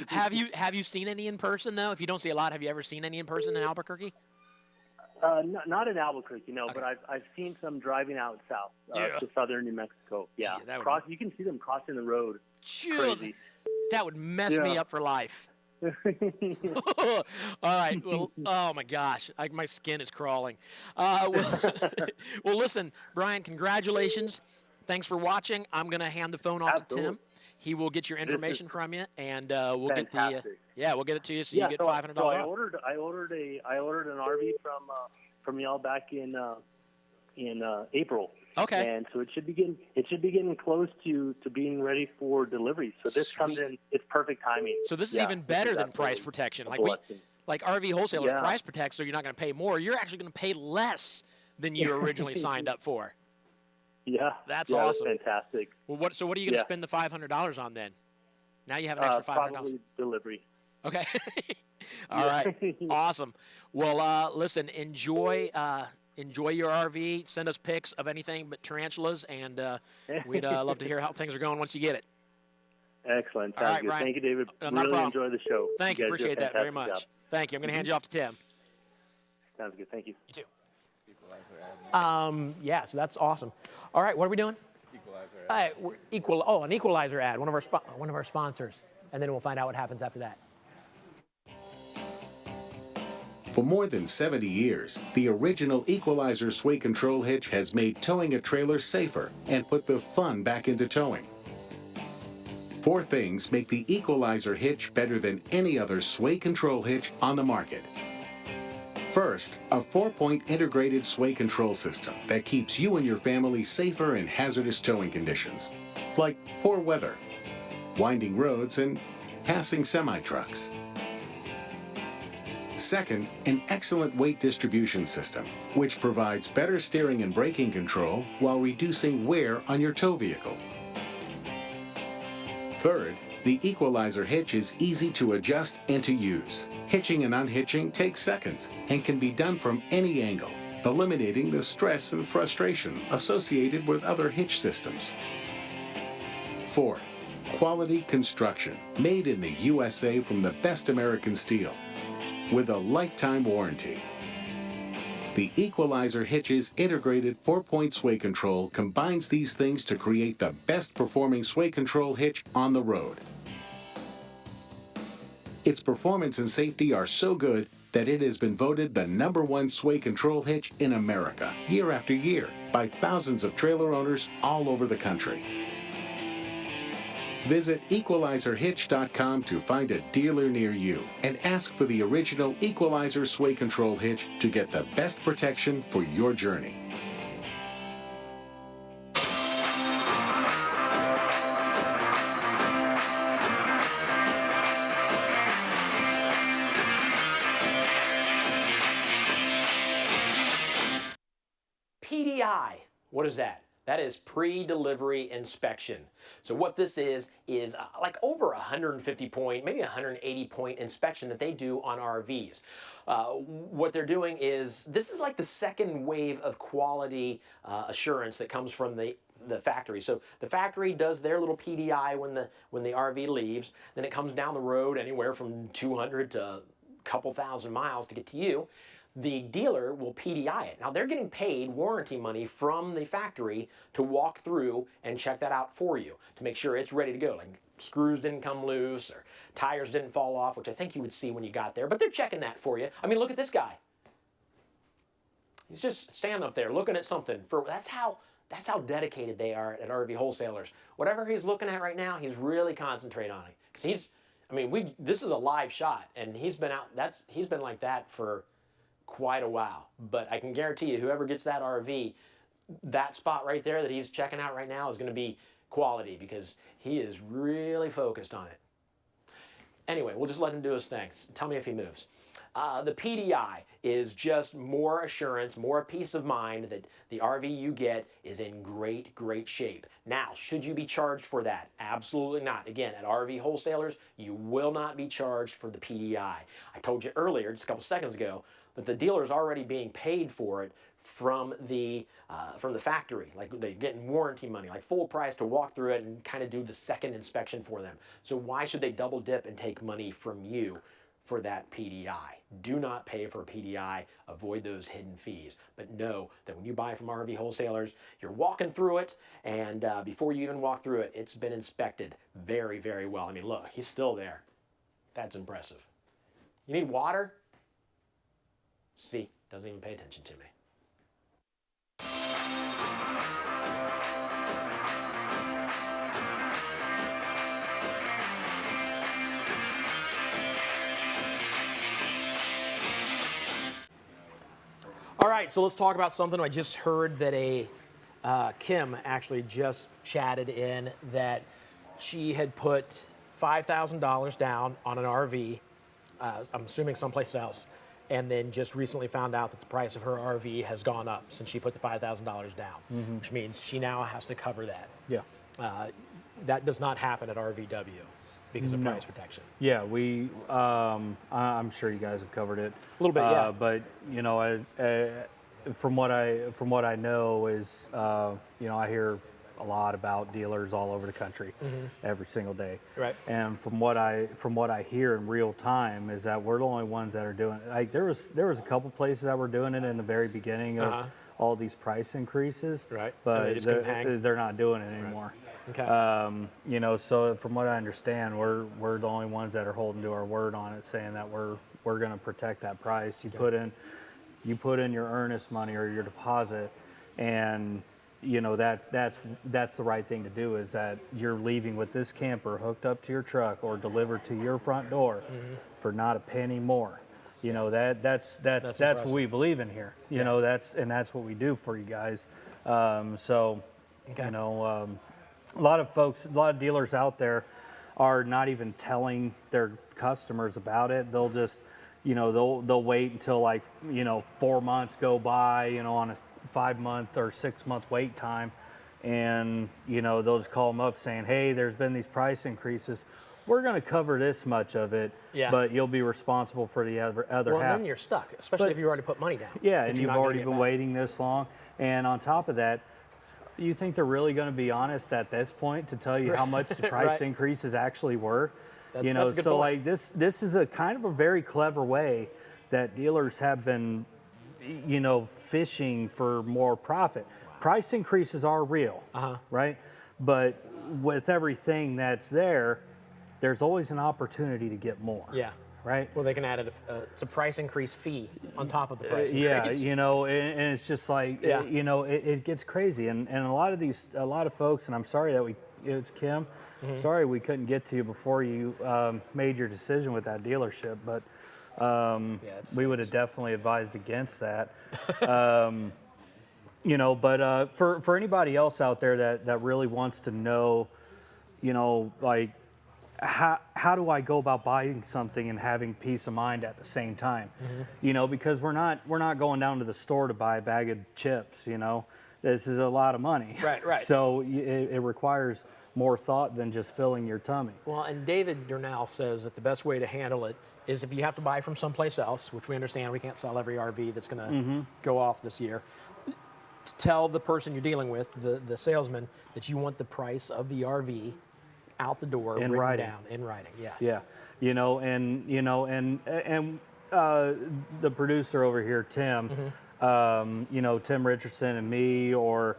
Have you seen any in person though? If you don't see a lot, have you ever seen any in person in Albuquerque? Not in Albuquerque, no. But I've seen some driving out south to southern New Mexico. Yeah, you can see them crossing the road. Crazy. That would mess me up for life. All right. Well, oh my gosh, my skin is crawling. Well, listen, Brian, congratulations. Thanks for watching. I'm gonna hand the phone off to Tim. He will get your information from you, and we'll get we'll get it to you, so you get $500 so off. I ordered an RV from y'all back in April. Okay. And so it should be getting close to being ready for delivery. So this comes in, it's perfect timing. So this is even better than price protection. Like RV wholesalers, price protect, so you're not going to pay more. You're actually going to pay less than you originally signed up for. Yeah. That's awesome. That's fantastic. Well, what are you going to spend the $500 on then? Now you have an extra $500. Probably delivery. Okay. All right. Awesome. Well, listen, enjoy your RV. Send us pics of anything but tarantulas, and we'd love to hear how things are going once you get it. Excellent. Sounds All right, good. Ryan. Thank you, David. Not a really problem. enjoy the show. Thank you. guys do a Appreciate that very fantastic much. job. Thank you. I'm going to hand you off to Tim. Sounds good. Thank you. You too. Yeah, so that's awesome. All right, what are we doing? Equalizer ad. An equalizer ad, one of our sponsors, and then we'll find out what happens after that. For more than 70 years, the original Equalizer sway control hitch has made towing a trailer safer and put the fun back into towing. 4 things make the Equalizer hitch better than any other sway control hitch on the market. First, a 4-point integrated sway control system that keeps you and your family safer in hazardous towing conditions, like poor weather, winding roads, and passing semi-trucks. Second, an excellent weight distribution system, which provides better steering and braking control while reducing wear on your tow vehicle. Third, the Equalizer hitch is easy to adjust and to use. Hitching and unhitching takes seconds and can be done from any angle, eliminating the stress and frustration associated with other hitch systems. Fourth, quality construction, made in the USA from the best American steel, with a lifetime warranty. The Equalizer hitch's integrated 4-point sway control combines these things to create the best performing sway control hitch on the road. Its performance and safety are so good that it has been voted the #1 sway control hitch in America year after year by thousands of trailer owners all over the country. Visit equalizerhitch.com to find a dealer near you and ask for the original Equalizer sway control hitch to get the best protection for your journey. PDI, what is that? That is pre-delivery inspection. So what this is like over 150 point, maybe 180 point inspection that they do on RVs. What they're doing is, this is like the second wave of quality assurance that comes from the factory. So the factory does their little PDI when the RV leaves, then it comes down the road anywhere from 200 to a couple thousand miles to get to you. the dealer will PDI it. Now they're getting paid warranty money from the factory to walk through and check that out for you to make sure it's ready to go. Like screws didn't come loose or tires didn't fall off, which I think you would see when you got there, but they're checking that for you. I mean, look at this guy. He's just standing up there looking at something. That's how dedicated they are at RV Wholesalers. Whatever he's looking at right now, he's really concentrating on it. Because this is a live shot, and he's been like that for quite a while. But I can guarantee you, whoever gets that RV, that spot right there that he's checking out right now is going to be quality because he is really focused on it. Anyway, we'll just let him do his thing. Tell me if he moves. The PDI is just more assurance, more peace of mind that the RV you get is in great, great shape. Now, should you be charged for that? Absolutely not. Again, at RV Wholesalers, you will not be charged for the PDI. I told you earlier, just a couple seconds ago, that the dealer is already being paid for it from the factory. Like they're getting warranty money, like full price to walk through it and kind of do the second inspection for them. So why should they double dip and take money from you for that PDI? Do not pay for a PDI, avoid those hidden fees. But know that when you buy from RV Wholesalers, you're walking through it, and before you even walk through it, it's been inspected very, very well. I mean, look, he's still there. That's impressive. You need water? See, doesn't even pay attention to me. All right, so let's talk about something. I just heard that Kim actually just chatted in that she had put $5,000 down on an RV, I'm assuming someplace else, and then just recently found out that the price of her RV has gone up since she put the $5,000 down, which means she now has to cover that. Yeah. That does not happen at RVW because of price protection. Yeah, I'm sure you guys have covered it a little bit. Yeah, but you know, from what I know is, you know, I hear a lot about dealers all over the country every single day. Right. And from what I hear in real time is that we're the only ones that are doing it. Like there was a couple places that were doing it in the very beginning of all these price increases. Right. But they're not doing it anymore. Okay. You know, so from what I understand, we're the only ones that are holding to our word on it, saying that we're going to protect that price. You put in your earnest money or your deposit, and you know that's the right thing to do. Is that you're leaving with this camper hooked up to your truck or delivered to your front door for not a penny more. You know that's what we believe in here. You know that's what we do for you guys. You know. A lot of dealers out there are not even telling their customers about it. They'll just, you know, they'll wait until like, you know, 4 months go by, you know, on a 5-month or 6-month wait time, and you know they'll just call them up saying, hey, there's been these price increases. We're going to cover this much of it, but you'll be responsible for the other half. Well, then you're stuck, especially if you already put money down. Yeah, and you've already been waiting this long, and on top of that. You think they're really going to be honest at this point to tell you how much the price increases actually were? You know, so point. Like this is a kind of a very clever way that dealers have been, you know, fishing for more profit. Wow. Price increases are real, right? But with everything that's there, there's always an opportunity to get more. Yeah. Right. Well, they can add it's a price increase fee on top of the price increase. Yeah, you know, and it's just like, you know, it gets crazy, and a lot of folks, and I'm sorry that it's Kim. Sorry we couldn't get to you before you made your decision with that dealership, but we would have definitely advised against that. You know, but for anybody else out there that really wants to know, you know, like. How do I go about buying something and having peace of mind at the same time? You know, because we're not going down to the store to buy a bag of chips. You know, this is a lot of money. Right. So it requires more thought than just filling your tummy. Well, and David Durnell says that the best way to handle it is if you have to buy from someplace else, which we understand we can't sell every RV that's going to go off this year. To tell the person you're dealing with, the salesman, that you want the price of the RV out the door, in written writing. down in writing. Yes. Yeah. And the producer over here, Tim, you know, Tim Richardson and me, or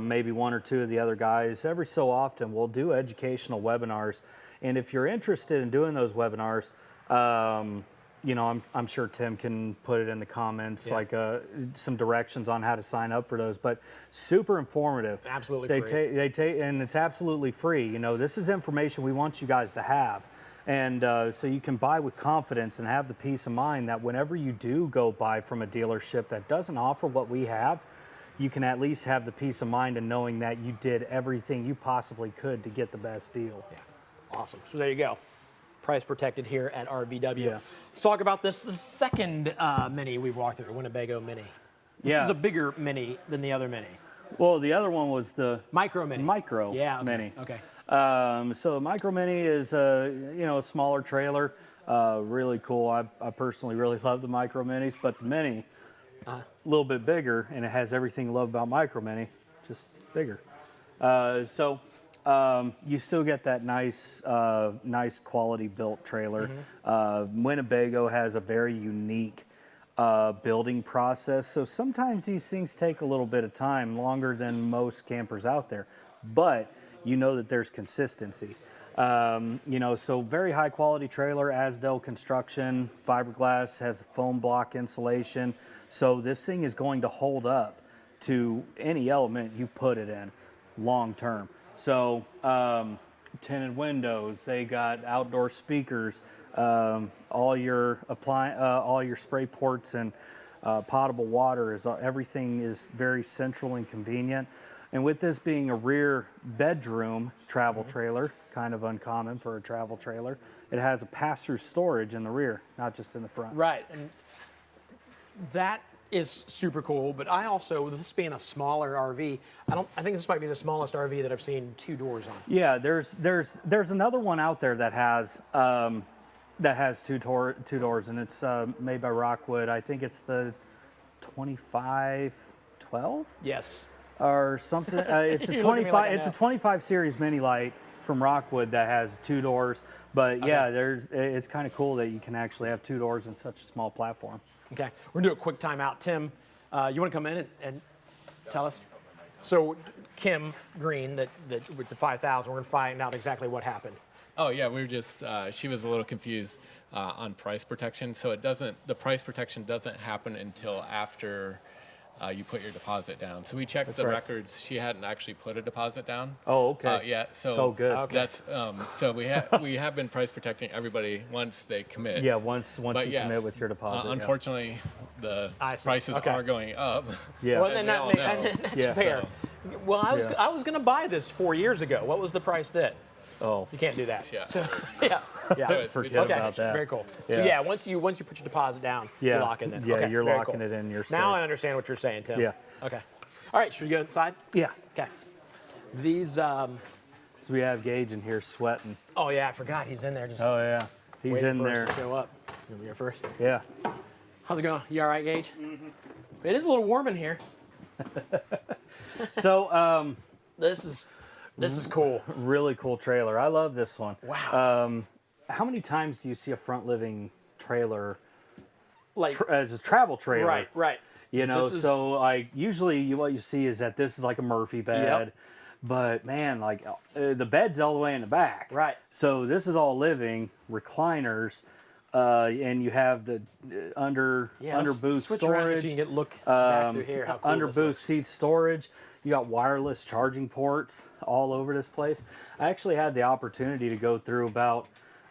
maybe one or two of the other guys, every so often we'll do educational webinars. And if you're interested in doing those webinars, you know, I'm sure Tim can put it in the comments, like some directions on how to sign up for those. But super informative. Absolutely free. And it's absolutely free. You know, this is information we want you guys to have. And so you can buy with confidence and have the peace of mind that whenever you do go buy from a dealership that doesn't offer what we have, you can at least have the peace of mind in knowing that you did everything you possibly could to get the best deal. Yeah, awesome. So there you go. Price protected here at RVW. Yeah. Let's talk about this, the second Mini we've walked through, Winnebago Mini. This is a bigger Mini than the other Mini. Well, the other one was the Micro Mini. Mini. Okay. So the Micro Mini is a smaller trailer, really cool. I personally really love the Micro Minis, but the Mini, a little bit bigger, and it has everything you love about Micro Mini, just bigger. You still get that nice quality built trailer. Winnebago has a very unique building process, so sometimes these things take a little bit of time, longer than most campers out there, but you know that there's consistency. So very high quality trailer, Asdel construction, fiberglass, has foam block insulation, so this thing is going to hold up to any element you put it in long term. So tinted windows, they got outdoor speakers, all your spray ports and potable water, everything is very central and convenient. And with this being a rear bedroom travel trailer, kind of uncommon for a travel trailer, it has a pass-through storage in the rear, not just in the front. Right, and that is super cool, but I also, this being a smaller RV, I think this might be the smallest RV that I've seen 2 doors on. Yeah, there's another one out there that has two doors, and it's made by Rockwood. I think it's the 2512. Yes. Or something. It's a 25. Like it's a 25 series Mini Lite from Rockwood that has 2 doors. But yeah, it's kind of cool that you can actually have 2 doors in such a small platform. Okay, we're gonna do a quick timeout. Tim, you want to come in and tell us? So Kim Green, that with the 5,000, we're gonna find out exactly what happened. Oh yeah, we were just she was a little confused on price protection. So the price protection doesn't happen until after you put your deposit down. So we checked the records. She hadn't actually put a deposit down. Oh, okay. Yeah. So good. Okay. That's so we have been price protecting everybody once they commit. Yeah, once you commit with your deposit. Unfortunately, the prices are going up. Yeah. Well, then that's fair. So. Well, I was going to buy this 4 years ago. What was the price then? Oh, you can't do that. Yeah. So, yeah. Forget about that. Very cool. Yeah. So yeah, once you put your deposit down, you're locking in. Yeah, okay, you're locking it in. You're safe. Now I understand what you're saying, Tim. Yeah. Okay. All right, should we go inside? Yeah. Okay. These. So we have Gage in here sweating. Oh yeah, I forgot he's in there. Just he's in there. To show up. You want to go first? Yeah. How's it going? You all right, Gage? It is a little warm in here. So this is cool. Really cool trailer. I love this one. Wow. How many times do you see a front living trailer, like as a travel trailer? Right. You know, so like usually what you see is that this is like a Murphy bed, but man, like the bed's all the way in the back. Right. So this is all living recliners, and you have the under boost storage. So you can look back through here. How cool under boost seat storage. You got wireless charging ports all over this place. I actually had the opportunity to go through about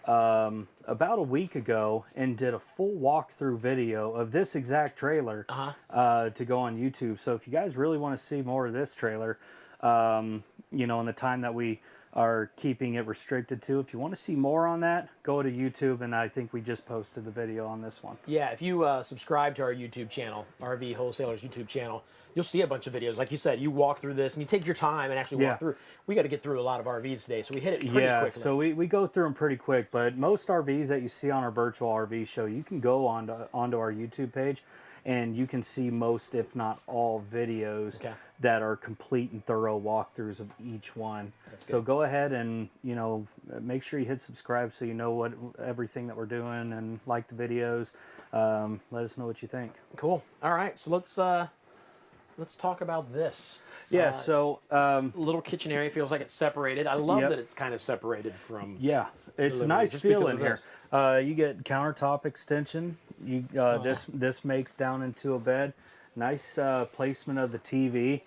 a week ago and did a full walkthrough video of this exact trailer to go on YouTube. So if you guys really want to see more of this trailer, in the time that we are keeping it restricted to, if you want to see more on that, go to YouTube, and I think we just posted the video on this one. Yeah, if you subscribe to our YouTube channel, RV Wholesalers YouTube channel, you'll see a bunch of videos. Like you said, you walk through this and you take your time and actually walk through. We got to get through a lot of RVs today, so we hit it pretty quickly. So we go through them pretty quick, but most RVs that you see on our virtual RV show, you can go onto our YouTube page and you can see most, if not all, videos that are complete and thorough walkthroughs of each one. So go ahead and, you know, make sure you hit subscribe so you know everything that we're doing, and like the videos. Let us know what you think. Cool. All right, so let's talk about this. Yeah, so little kitchen area, feels like it's separated. I love that it's kind of separated from. Yeah, it's a nice feel in here. You get countertop extension. This makes down into a bed. Nice placement of the TV.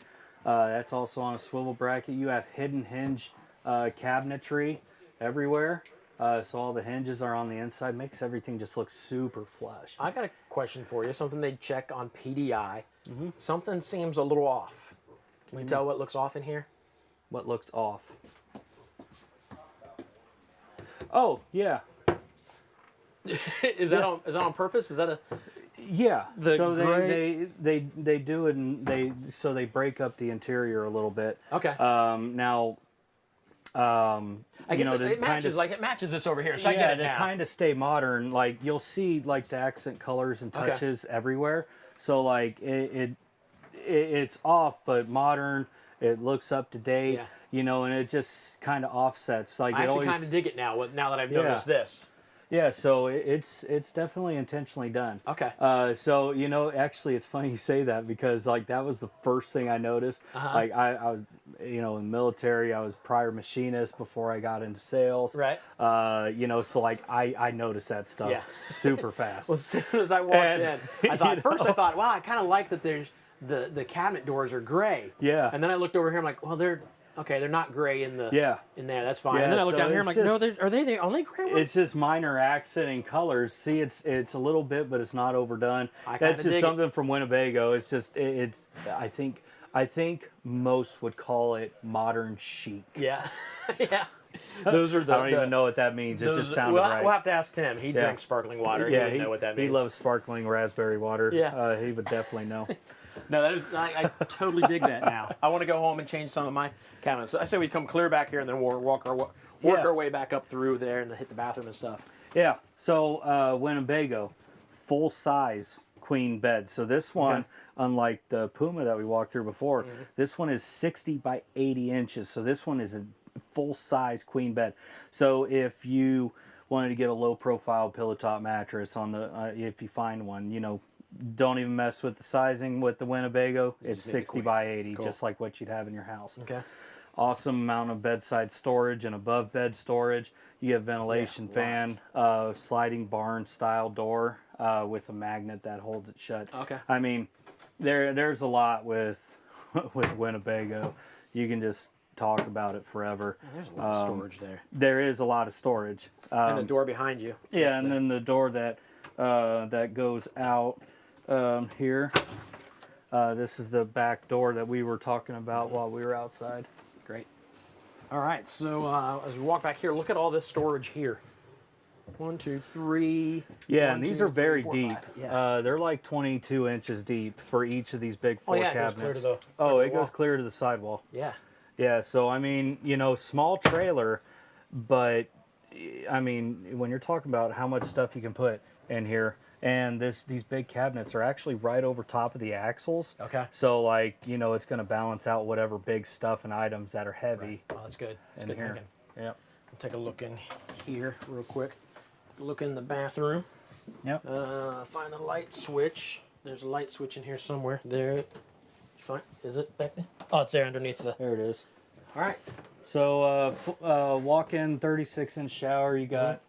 That's also on a swivel bracket. You have hidden hinge cabinetry everywhere. So all the hinges are on the inside. Makes everything just look super flush. I got a question for you. Something they check on PDI. Something seems a little off. Can you tell what looks off in here? What looks off? Oh, yeah. Is that on purpose? Is that a? Yeah. So gray... they do it, and they break up the interior a little bit. Okay. Now. I guess it matches it matches this over here. So I get it now. To kind of stay modern, like you'll see like the accent colors and touches everywhere. So like it's off, but modern. It looks up to date, you know, and it just kind of offsets. Like I actually kind of dig it now. Now that I've noticed this. Yeah, so it's definitely intentionally done. Okay. So you know, actually, it's funny you say that, because like that was the first thing I noticed. Like I was, you know, in the military, I was prior machinist before I got into sales. Right. You know, so like I noticed that stuff super fast. Well, as soon as I walked in, I thought I thought, wow, I kind of like that. There's the cabinet doors are gray. Yeah. And then I looked over here. I'm like, well, they're not gray in the in there. That's fine. Yeah, and then I looked down here. I'm like, no, are they the only gray ones? It's just minor accenting colors. See, it's a little bit, but it's not overdone. That's just something from Winnebago. It's just I think most would call it modern chic. Yeah, yeah. Those are the. I don't even know what that means. It just sounded right. We'll have to ask Tim. He drinks sparkling water. Yeah, he would know what that means. He loves sparkling raspberry water. Yeah, he would definitely know. No, that is. I totally dig that now. I want to go home and change some of my cabinets. So I say we come clear back here, and then we'll work our way back up through there and hit the bathroom and stuff. Yeah. So Winnebago, full size queen bed. So this one, unlike the Puma that we walked through before, this one is 60 by 80 inches. So this one is a full size queen bed. So if you wanted to get a low profile pillow top mattress on the, if you find one, you know, don't even mess with the sizing with the Winnebago. It's 60 by 80, just like what you'd have in your house. Okay. Awesome amount of bedside storage and above bed storage. You have ventilation fan, sliding barn style door with a magnet that holds it shut. Okay. I mean, there's a lot with Winnebago. You can just talk about it forever. There's a lot of storage there. There is a lot of storage. And the door behind you. Yeah, and then the door that goes out here. This is the back door that we were talking about while we were outside. Great. All right, so as we walk back here, look at all this storage here. 1, 2, 3. Yeah, and these are very deep. Yeah. They're like 22 inches deep for each of these big floor cabinets. It goes clear to the it goes clear to the sidewall. Yeah. Yeah, so I mean, you know, small trailer, but I mean, when you're talking about how much stuff you can put in here, and these big cabinets are actually right over top of the axles. Okay. So like, you know, it's going to balance out whatever big stuff and items that are heavy. Right. Oh, that's good. That's in good here. thinking. Yep. We'll take a look in here real quick. Look in the bathroom. Yep. Find the light switch. There's a light switch in here somewhere. There. Fine. Is it back there? Oh, it's there underneath the. There it is. All right. So walk-in 36-inch shower. You got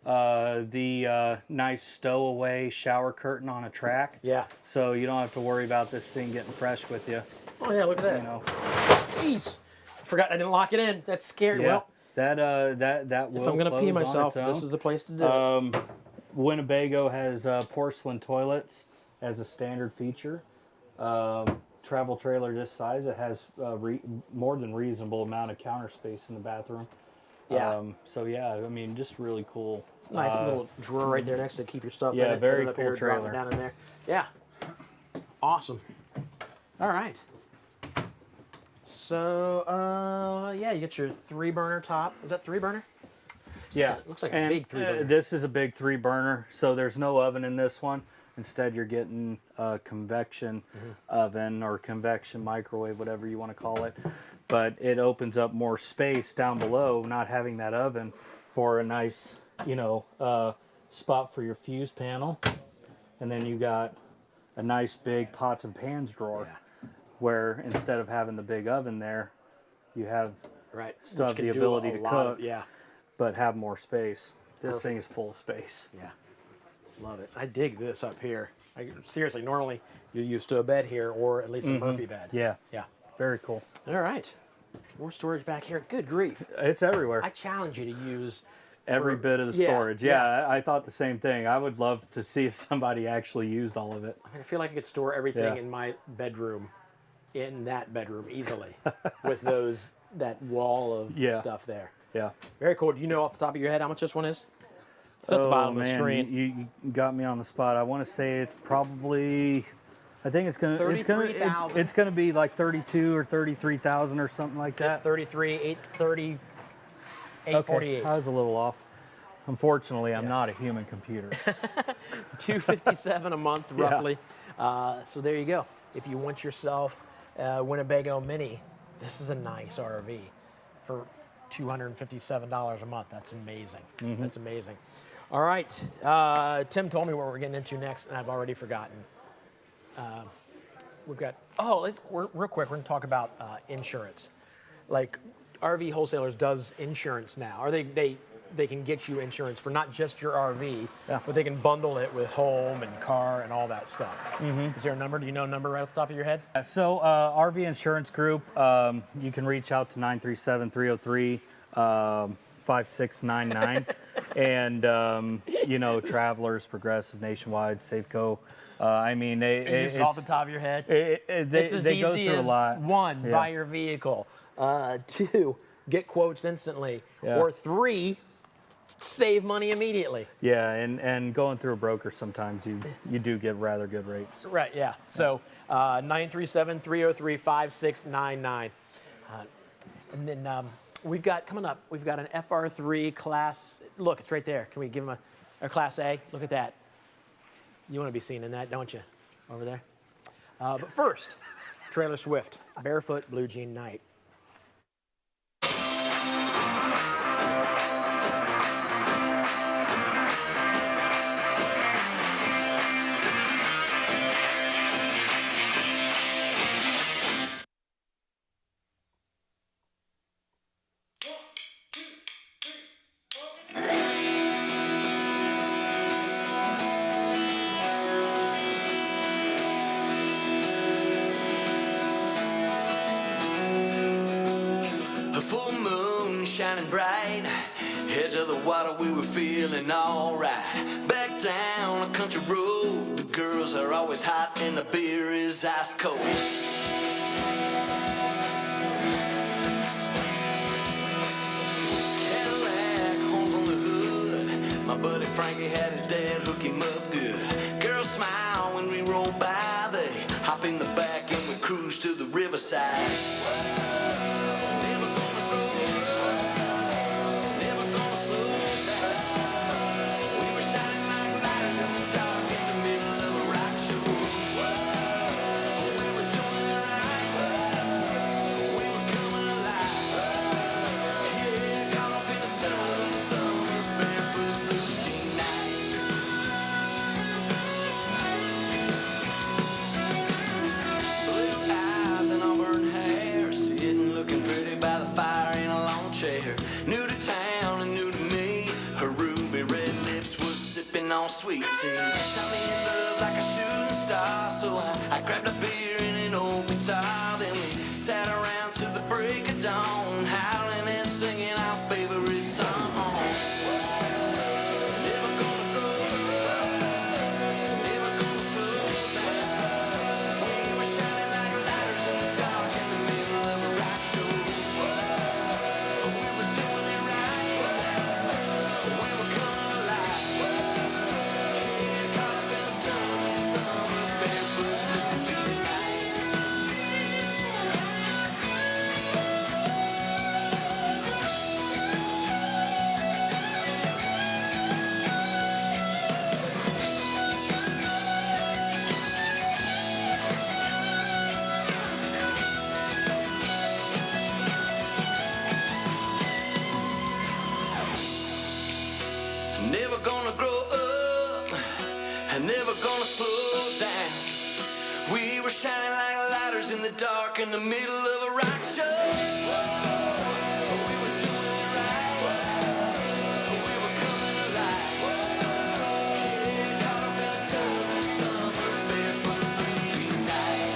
the nice stowaway shower curtain on a track. Yeah. So you don't have to worry about this thing getting fresh with you. Oh yeah, look at that. You know. Jeez. I forgot I didn't lock it in. That's scary. Yeah. Well. That will if I'm gonna pee myself, this is the place to do it. Winnebago has porcelain toilets as a standard feature. Travel trailer this size, it has more than reasonable amount of counter space in the bathroom. Yeah. So yeah, I mean, just really cool. It's a nice little drawer right there next to keep your stuff in. Yeah, it. very Set it up cool here, trailer. drop it down in there. Yeah. Awesome. All right. So yeah, you get your 3-burner top. Is that 3-burner? Yeah. Looks like a big 3-burner. This is a big 3-burner, so there's no oven in this one. Instead, you're getting a convection oven or convection microwave, whatever you want to call it. But it opens up more space down below, not having that oven, for a nice, spot for your fuse panel. And then you got a nice big pots and pans drawer, where instead of having the big oven there, you have still have the ability to cook, but have more space. This thing is full of space. Yeah. Love it. I dig this up here. Seriously, normally you're used to a bed here, or at least a Murphy bed. Yeah. Yeah. Very cool. All right. More storage back here. Good grief. It's everywhere. I challenge you to use every bit of the storage. Yeah, I thought the same thing. I would love to see if somebody actually used all of it. I feel like I could store everything in my bedroom, in that bedroom easily, with that wall of stuff there. Yeah. Very cool. Do you know off the top of your head how much this one is? It's at the bottom of the screen. You got me on the spot. I want to say it's probably, I think it's gonna be like 32 or 33,000 or something like that. 33, 830, 848. Okay, I was a little off. Unfortunately, I'm not a human computer. $257 a month, roughly. So there you go. If you want yourself a Winnebago Mini, this is a nice RV for $257 a month. That's amazing. That's amazing. All right. Tim told me what we're getting into next, and I've already forgotten. We've got, real quick, we're going to talk about insurance. Like, RV Wholesalers does insurance now, or they can get you insurance for not just your RV, but they can bundle it with home and car and all that stuff. Is there a number? Do you know a number right off the top of your head? So RV Insurance Group, you can reach out to 937-303-5699. And, Travelers, Progressive, Nationwide, Safeco. I mean, it's off the top of your head. It's as easy go through as a lot. One, buy your vehicle. Two, get quotes instantly. Or three, save money immediately. Yeah, and going through a broker, sometimes you do get rather good rates. Right, yeah. So 937-303-5699. And then we've got, coming up, we've got an FR3 class. Look, it's right there. Can we give them a class A? Look at that. You want to be seen in that, don't you? Over there. But first, Trailer Swift, Barefoot Blue Jean Night. Shining bright, edge of the water, we were feeling alright. Back down a country road, the girls are always hot and the beer is ice cold. Cadillac, horns on the hood, my buddy Frankie had his dad hook him up good. Girls smile when we roll by, they hop in the back and we cruise to the riverside. On sweet tea, shot me in love like a shooting star. So I grabbed a beer and an old guitar. Then we sat around till the break of dawn, howling and singing our favorite song. Never gonna grow up, never gonna slow down. We were shining like lighters in the dark in the middle of a rock show. We were doing it right, we were coming alive. stuck in the middle of a rock show. We were doing it right. We were coming alive. Yeah, caught up in a southern summer, barefoot breezy night.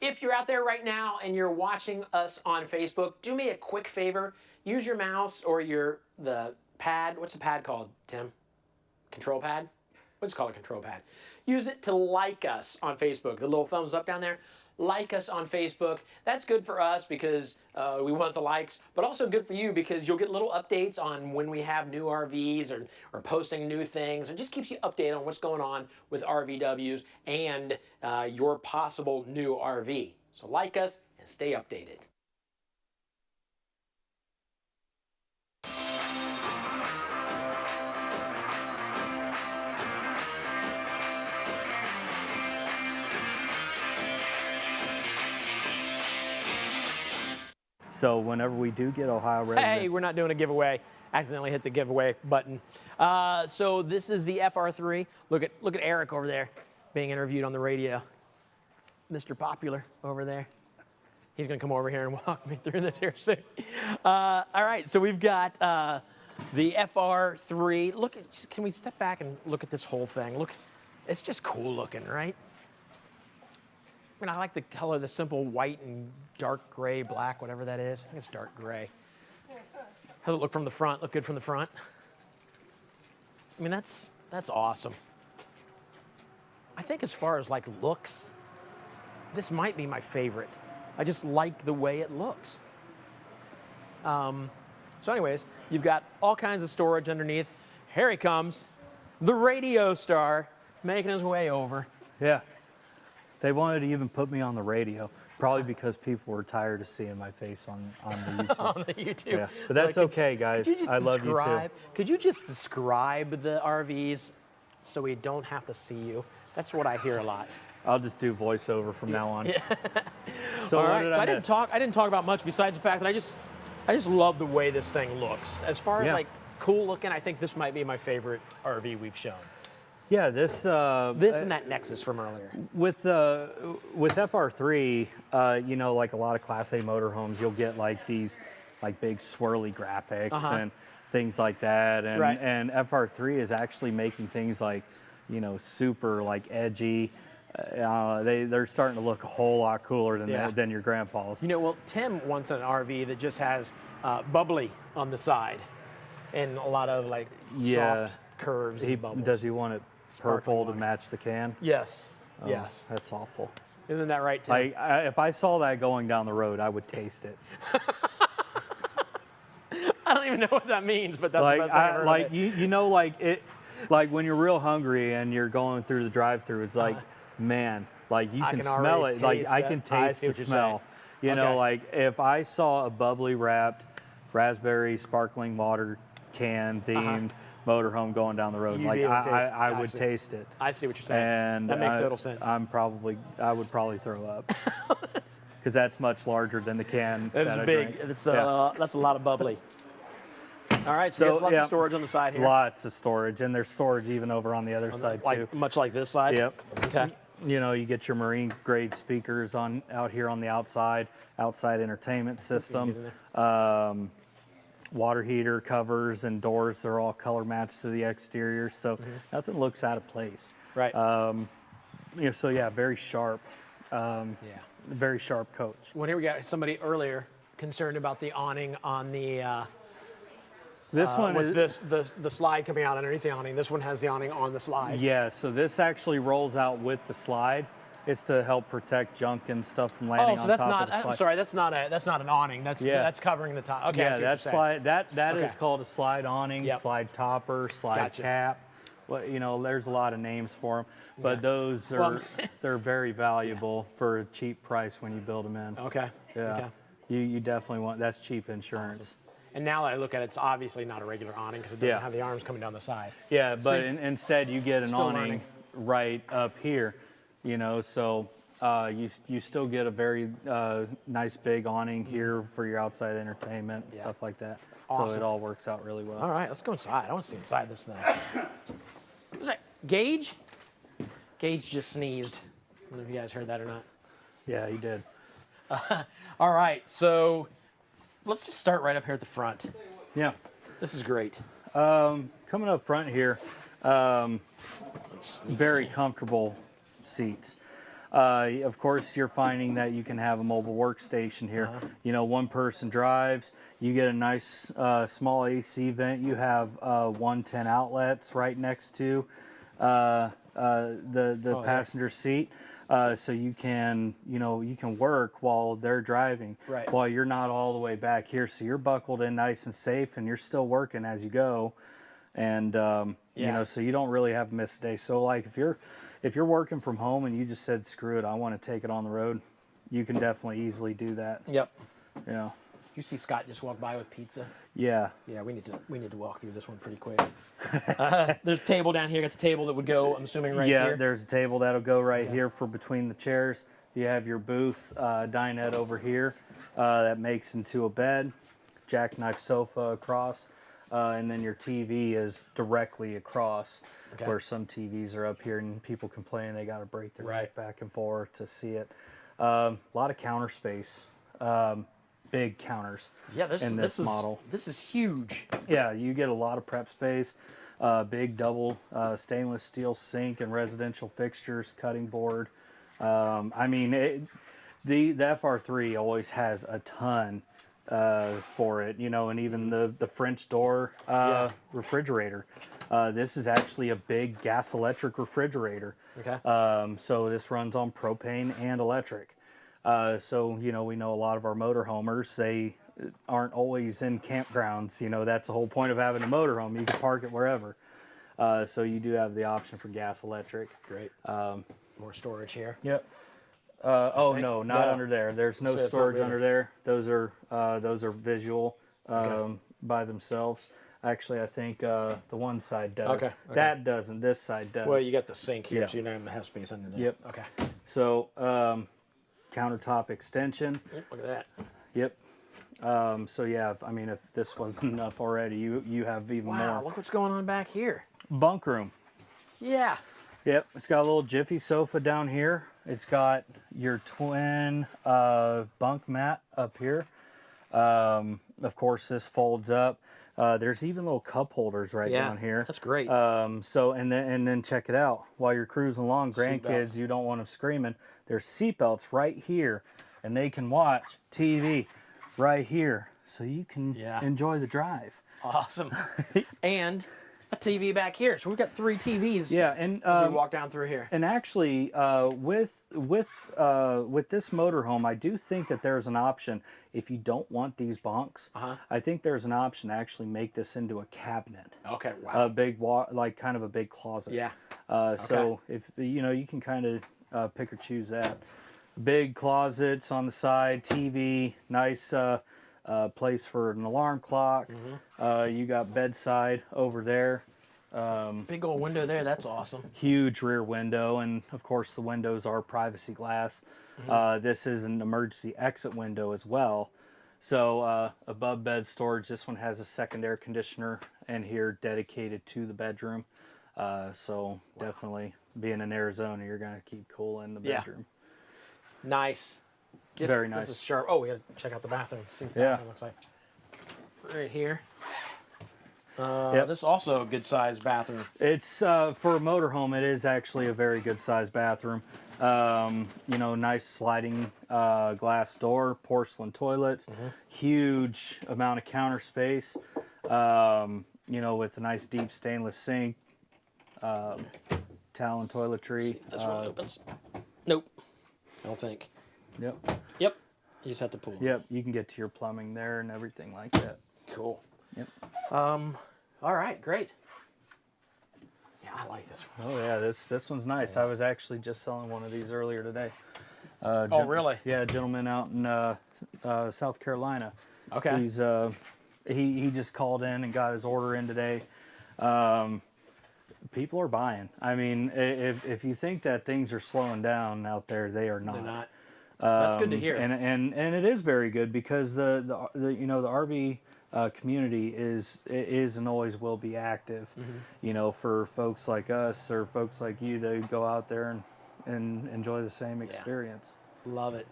If you're out there right now and you're watching us on Facebook, do me a quick favor. Use your mouse or the pad. What's the pad called, Tim? Control pad? Let's call it control pad. Use it to like us on Facebook. The little thumbs up down there. Like us on Facebook. That's good for us because we want the likes, but also good for you because you'll get little updates on when we have new RVs or posting new things. It just keeps you updated on what's going on with RVWs and your possible new RV. So like us and stay updated. So whenever we do get Ohio residents... Hey, we're not doing a giveaway. Accidentally hit the giveaway button. So this is the FR3. Look at Eric over there being interviewed on the radio. Mr. Popular over there. He's going to come over here and walk me through this here soon. All right, so we've got the FR3. Look, can we step back and look at this whole thing? Look, it's just cool looking, right? I mean, I like the color, the simple white and dark gray, black, whatever that is. I think it's dark gray. How does it look from the front? Look good from the front? I mean, that's awesome. I think as far as like looks, this might be my favorite. I just like the way it looks. So anyways, you've got all kinds of storage underneath. Here he comes, the radio star, making his way over. Yeah. They wanted to even put me on the radio, probably because people were tired of seeing my face on the YouTube. On the YouTube. Yeah. But that's okay, guys. I love you too. Could you just describe the RVs so we don't have to see you? That's what I hear a lot. I'll just do voiceover from now on. Yeah. So all what right. did So I I miss? didn't talk about much besides the fact that I just love the way this thing looks. As far as like cool looking, I think this might be my favorite RV we've shown. Yeah, this and that Nexus from earlier. With FR3, you know, like a lot of Class A motorhomes, you'll get like these like big swirly graphics and things like that. And and FR3 is actually making things like, you know, super like edgy. They're starting to look a whole lot cooler than your grandpa's. You know, well, Tim wants an RV that just has bubbly on the side and a lot of like soft curves and bubbles. Does he want it purple to match the can? Yes. Oh, yes. That's awful. Isn't that right, Tim? Like, if I saw that going down the road, I would taste it. I don't even know what that means, but that's the best I've heard like of it. you know, like it, like when you're real hungry and you're going through the drive-through, it's like, man, like you can smell it. Like I can taste the smell. You know, like if I saw a bubbly wrapped raspberry sparkling water can themed motorhome going down the road, like I would taste it. I see what you're saying. And that makes total sense. I would probably throw up because that's much larger than the can. It's big. It's that's a lot of bubbly. All right, so lots of storage on the side here. Lots of storage, and there's storage even over on the other side too. Much like this side. Yep. Okay. You know, you get your marine grade speakers out here on the outside entertainment system. Water heater covers and doors are all color matched to the exterior, so nothing looks out of place. Right. You know, so yeah, very sharp. Very sharp coach. Well, here we got somebody earlier concerned about the awning on the. This one with the slide coming out underneath the awning. This one has the awning on the slide. Yeah, so this actually rolls out with the slide. It's to help protect junk and stuff from landing on top of the slide. I'm sorry, that's not an awning. That's covering the top. Okay. Yeah, that slide that is called a slide awning, slide topper, slide cap. Well, you know, there's a lot of names for them, but those are they're very valuable for a cheap price when you build them in. Okay. Yeah. Okay. You definitely want that's cheap insurance. Awesome. And now that I look at it, it's obviously not a regular awning because it doesn't have the arms coming down the side. Yeah, but instead you get an awning right up here, you know, so you still get a very nice big awning here for your outside entertainment, stuff like that. Awesome. So it all works out really well. All right, let's go inside. I want to see inside this thing. What was that? Gage? Gage just sneezed. I don't know if you guys heard that or not. Yeah, he did. All right, so let's just start right up here at the front. Yeah. This is great. Coming up front here, very comfortable seats. Of course, you're finding that you can have a mobile workstation here. You know, one person drives, you get a nice small AC vent. You have 110 outlets right next to the passenger seat. So you can, you can work while they're driving, while you're not all the way back here. So you're buckled in nice and safe, and you're still working as you go. And, you know, so you don't really have a missed day. So like if you're working from home and you just said, screw it, I want to take it on the road, you can definitely easily do that. Yep. Yeah. Did you see Scott just walk by with pizza? Yeah. Yeah, we need to walk through this one pretty quick. There's a table down here. Got the table that would go, I'm assuming, right here. Yeah, there's a table that'll go right here for between the chairs. You have your booth dinette over here that makes into a bed, jackknife sofa across, and then your TV is directly across, where some TVs are up here and people complain they got to break their neck back and forth to see it. A lot of counter space. Big counters in this model. This is huge. Yeah, you get a lot of prep space, big double stainless steel sink and residential fixtures, cutting board. I mean, the FR3 always has a ton for it, and even the French door refrigerator. This is actually a big gas electric refrigerator. Okay. So this runs on propane and electric. So, we know a lot of our motorhomers, they aren't always in campgrounds. That's the whole point of having a motorhome. You can park it wherever. So you do have the option for gas electric. Great. More storage here. Yep. No, not under there. There's no storage under there. Those are visual by themselves. Actually, I think the one side does. Okay. That doesn't. This side does. Well, you got the sink here, so you don't have space under there. Yep. Okay. So, countertop extension. Look at that. Yep. So yeah, I mean, if this wasn't enough already, you have even more. Wow, look what's going on back here. Bunk room. Yeah. Yep. It's got a little jiffy sofa down here. It's got your twin bunk mat up here. Of course, this folds up. There's even little cup holders down here. That's great. So and then check it out. While you're cruising along, grandkids, you don't want them screaming. There's seatbelts right here, and they can watch TV right here, so you can enjoy the drive. Awesome. And a TV back here. So we've got 3 TVs. Yeah, and we walk down through here. And actually, with this motorhome, I do think that there's an option. If you don't want these bunks, I think there's an option to actually make this into a cabinet. Okay. Wow. A big kind of a big closet. Yeah. So if you can kind of pick or choose that. Big closets on the side, TV, nice place for an alarm clock. You got bedside over there. Big old window there, that's awesome. Huge rear window, and of course the windows are privacy glass. This is an emergency exit window as well. So above bed storage, this one has a second air conditioner and here dedicated to the bedroom. So definitely being in Arizona, you're going to keep cool in the bedroom. Nice. Very nice. This is sharp. Oh, we got to check out the bathroom. See what the bathroom looks like. Right here. This is also a good sized bathroom. It's for a motorhome. It is actually a very good sized bathroom. Nice sliding glass door, porcelain toilets, huge amount of counter space. With a nice deep stainless sink, towel and toiletry. See if this one opens. Nope. I don't think. Yep. Yep. You just have to pull. Yep. You can get to your plumbing there and everything like that. Cool. Yep. All right. Great. Yeah, I like this one. Oh yeah, this one's nice. I was actually just selling one of these earlier today. Really? Yeah, a gentleman out in South Carolina. Okay. He's he just called in and got his order in today. people are buying. I mean, if you think that things are slowing down out there, they are not. They're not. That's good to hear. And it is very good because the you know, the RV community is and always will be active. You know, for folks like us or folks like you to go out there and enjoy the same experience. Love it.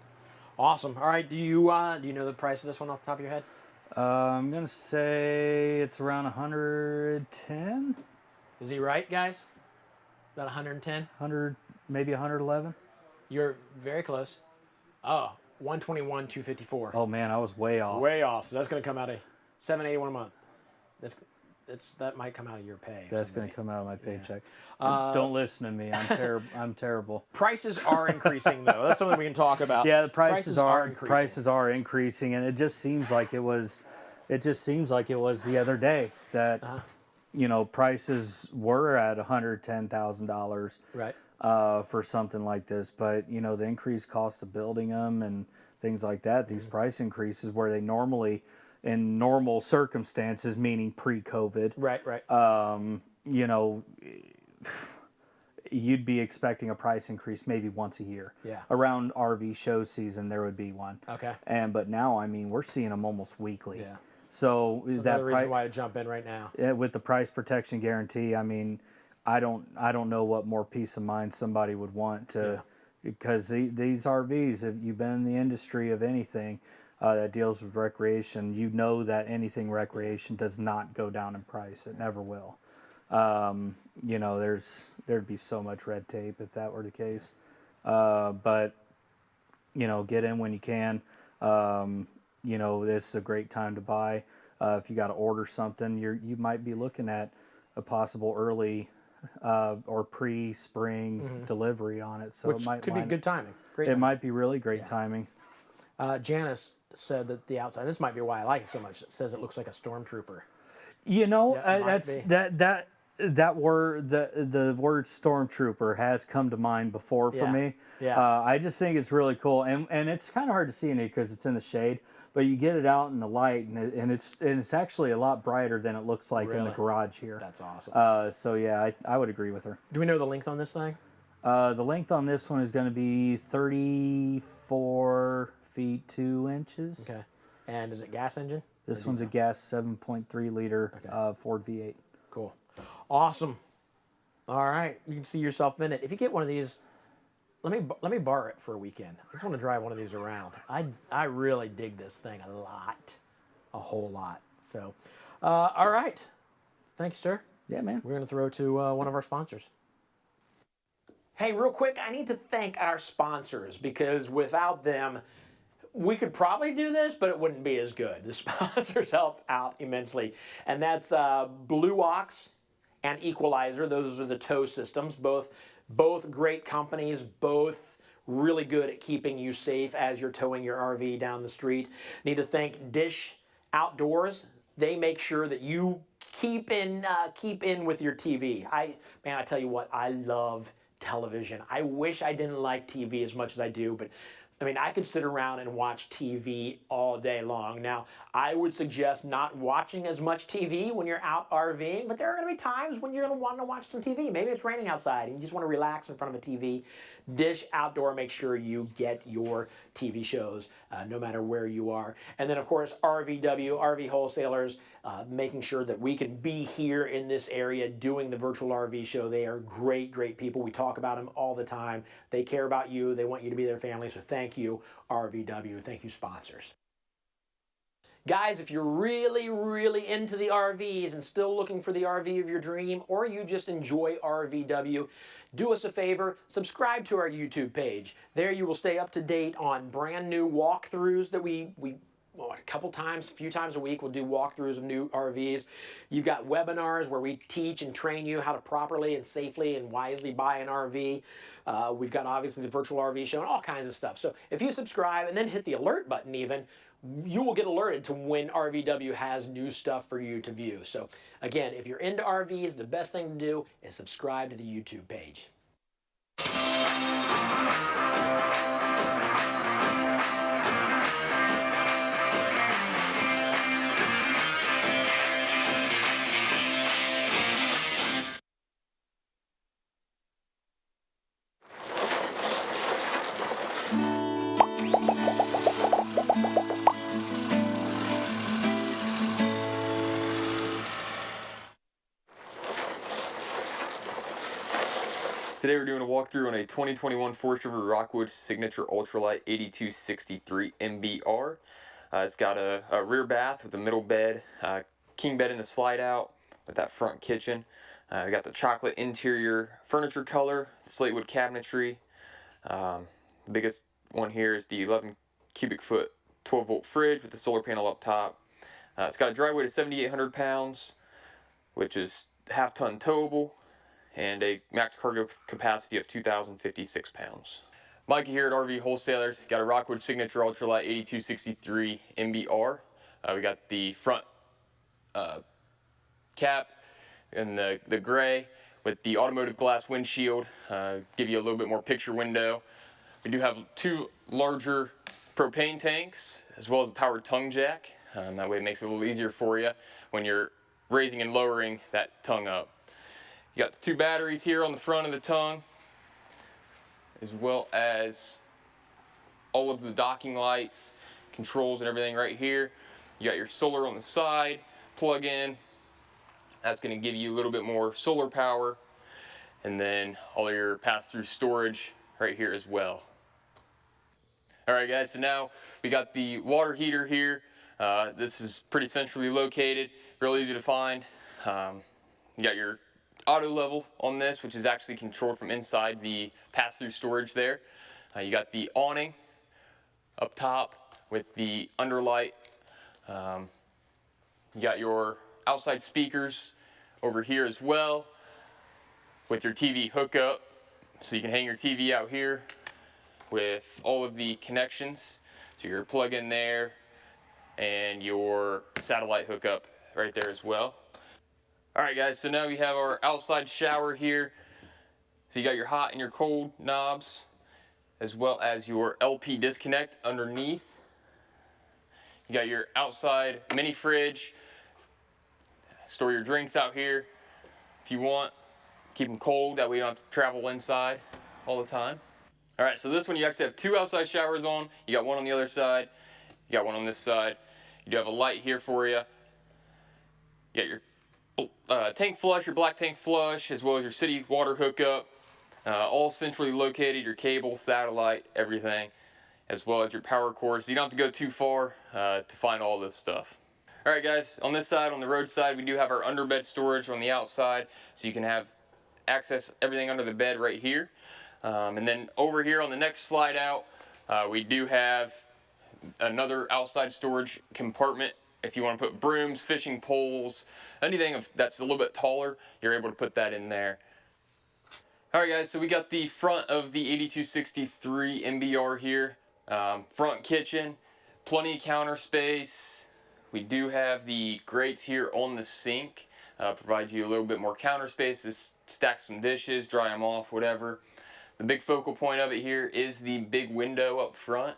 Awesome. All right. Do you know the price of this one off the top of your head? I'm gonna say it's around 110. Is he right, guys? About 110? 100, maybe 111. You're very close. Oh, 121, 254. Oh man, I was way off. Way off. So that's going to come out of $781 a month. That might come out of your pay. That's going to come out of my paycheck. Don't listen to me. I'm terrible. Prices are increasing though. That's something we can talk about. Yeah, the prices are increasing, and it just seems like it was. It just seems like it was the other day that you know, prices were at $110,000 right for something like this, but you know, the increased cost of building them and things like that, these price increases where they normally, in normal circumstances, meaning pre-COVID, right, you know, you'd be expecting a price increase maybe once a year. Yeah. Around RV show season, there would be one. Okay. But now, I mean, we're seeing them almost weekly. Yeah. So that's that the reason why to jump in right now. Yeah, with the price protection guarantee, I mean, I don't know what more peace of mind somebody would want to, because these RVs, if you've been in the industry of anything that deals with recreation, you know that anything recreation does not go down in price. It never will. You know, there'd be so much red tape if that were the case. But you know, get in when you can. You know, this is a great time to buy. If you got to order something, you might be looking at a possible early or pre-spring delivery on it. So which it might could be good timing. Great. It might be really great timing. Janice said that the outside. This might be why I like it so much. It says it looks like a stormtrooper. You know, Yeah, that word, the word stormtrooper has come to mind before for me. Yeah. I just think it's really cool, and it's kind of hard to see in it because it's in the shade. But you get it out in the light, and it's actually a lot brighter than it looks like in the garage here. That's awesome. So yeah, I would agree with her. Do we know the length on this thing? The length on this one is going to be 34 feet 2 inches. Okay. And is it gas engine? This one's a gas 7.3 liter Ford V8. Cool. Awesome. All right. You can see yourself in it. If you get one of these, let me borrow it for a weekend. I just want to drive one of these around. I really dig this thing a lot. A whole lot. So, all right. Thank you, sir. Yeah, man. We're going to throw to one of our sponsors. Hey, real quick, I need to thank our sponsors because without them, we could probably do this, but it wouldn't be as good. The sponsors help out immensely. And that's Blue Ox and Equalizer. Those are the tow systems. Both great companies, both really good at keeping you safe as you're towing your RV down the street. Need to thank Dish Outdoors. They make sure that you keep in with your TV. I tell you what, I love television. I wish I didn't like TV as much as I do, but I mean, I could sit around and watch TV all day long. Now, I would suggest not watching as much TV when you're out RVing, but there are going to be times when you're going to want to watch some TV. Maybe it's raining outside and you just want to relax in front of a TV. Dish Outdoor makes sure you get your TV shows no matter where you are. And then, of course, RVW, RV Wholesalers, making sure that we can be here in this area doing the virtual RV show. They are great, great people. We talk about them all the time. They care about you. They want you to be their family. So thank you, RVW. Thank you, sponsors. Guys, if you're really, really into the RVs and still looking for the RV of your dream, or you just enjoy RVW, do us a favor, subscribe to our YouTube page. There you will stay up to date on brand new walkthroughs that we a few times a week, we'll do walkthroughs of new RVs. You've got webinars where we teach and train you how to properly and safely and wisely buy an RV. We've got obviously the virtual RV show and all kinds of stuff. So if you subscribe and then hit the alert button even, you will get alerted to when RVW has new stuff for you to view. So again, if you're into RVs, the best thing to do is subscribe to the YouTube page. Today we're doing a walkthrough on a 2021 Forest River Rockwood Signature Ultralight 8263 MBR. It's got a rear bath with a middle bed, king bed in the slide out with that front kitchen. We got the chocolate interior furniture color, the slate wood cabinetry. The biggest one here is the 11 cubic foot 12 volt fridge with the solar panel up top. It's got a dry weight of 7,800 pounds, which is half-ton towable, and a max cargo capacity of 2,056 pounds. Mikey here at RV Wholesalers. Got a Rockwood Signature Ultralight 8263 MBR. We got the front cap in the gray with the automotive glass windshield. Give you a little bit more picture window. We do have two larger propane tanks as well as a powered tongue jack. That way it makes it a little easier for you when you're raising and lowering that tongue up. You got the two batteries here on the front of the tongue, as well as all of the docking lights, controls and everything right here. You got your solar on the side, plug in. That's going to give you a little bit more solar power, and then all your pass-through storage right here as well. Alright guys, so now we got the water heater here. This is pretty centrally located, real easy to find. You got your auto level on this, which is actually controlled from inside the pass-through storage there. You got the awning up top with the underlight. You got your outside speakers over here as well with your TV hookup, so you can hang your TV out here with all of the connections. So your plug in there and your satellite hookup right there as well. Alright guys, so now we have our outside shower here. So you got your hot and your cold knobs, as well as your LP disconnect underneath. You got your outside mini fridge. Store your drinks out here if you want. Keep them cold, that way you don't have to travel inside all the time. Alright, so this one you actually have two outside showers on. You got one on the other side, you got one on this side. You do have a light here for you. You got your tank flush, your black tank flush, as well as your city water hookup, all centrally located, your cable, satellite, everything, as well as your power cord, so you don't have to go too far to find all this stuff. Alright guys, on this side, on the road side, we do have our underbed storage on the outside, so you can have access everything under the bed right here. And then over here on the next slide out, we do have another outside storage compartment. If you want to put brooms, fishing poles, anything that's a little bit taller, you're able to put that in there. Alright guys, so we got the front of the 8263 MBR here. Front kitchen, plenty of counter space. We do have the grates here on the sink. Provide you a little bit more counter space to stack some dishes, dry them off, whatever. The big focal point of it here is the big window up front.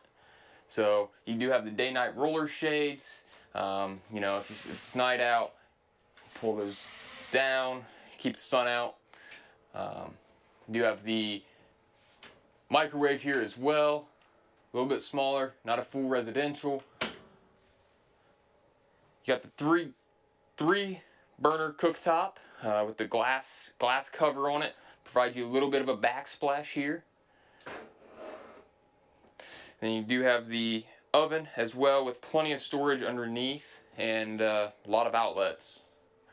So you do have the day-night roller shades. You know, if it's night out, pull those down, keep the sun out. You do have the microwave here as well, a little bit smaller, not a full residential. You got the three burner cooktop with the glass cover on it. Provide you a little bit of a backsplash here. Then you do have the oven as well with plenty of storage underneath and a lot of outlets.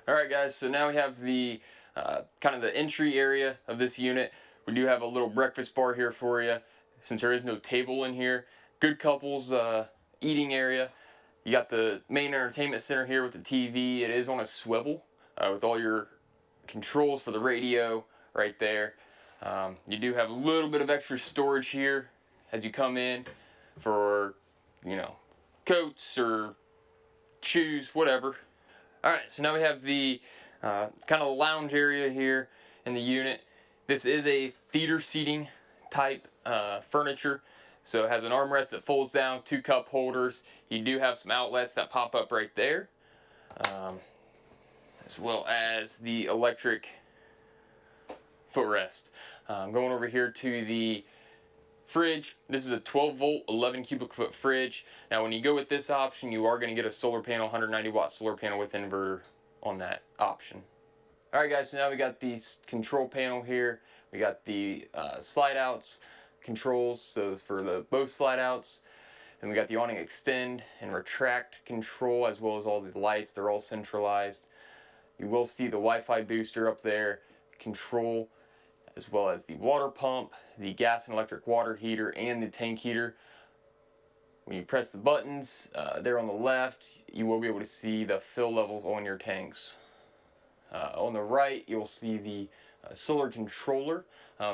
Alright guys, so now we have the kind of the entry area of this unit. We do have a little breakfast bar here for you since there is no table in here. Good couples eating area. You got the main entertainment center here with the TV. It is on a swivel with all your controls for the radio right there. You do have a little bit of extra storage here as you come in for, you know, coats or shoes, whatever. Alright, so now we have the kind of lounge area here in the unit. This is a theater seating type furniture. So it has an armrest that folds down, two cup holders. You do have some outlets that pop up right there. As well as the electric footrest. Going over here to the fridge. This is a 12 volt 11 cubic foot fridge. Now when you go with this option, you are going to get a solar panel, 190 watt solar panel with inverter on that option. Alright guys, so now we got the control panel here We got the slide outs controls, so for the both slide outs. And we got the awning extend and retract control, as well as all the lights. They're all centralized. You will see the Wi-Fi booster up there, control, as well as the water pump, the gas and electric water heater, and the tank heater. When you press the buttons there on the left, you will be able to see the fill levels on your tanks. On the right, you'll see the solar controller.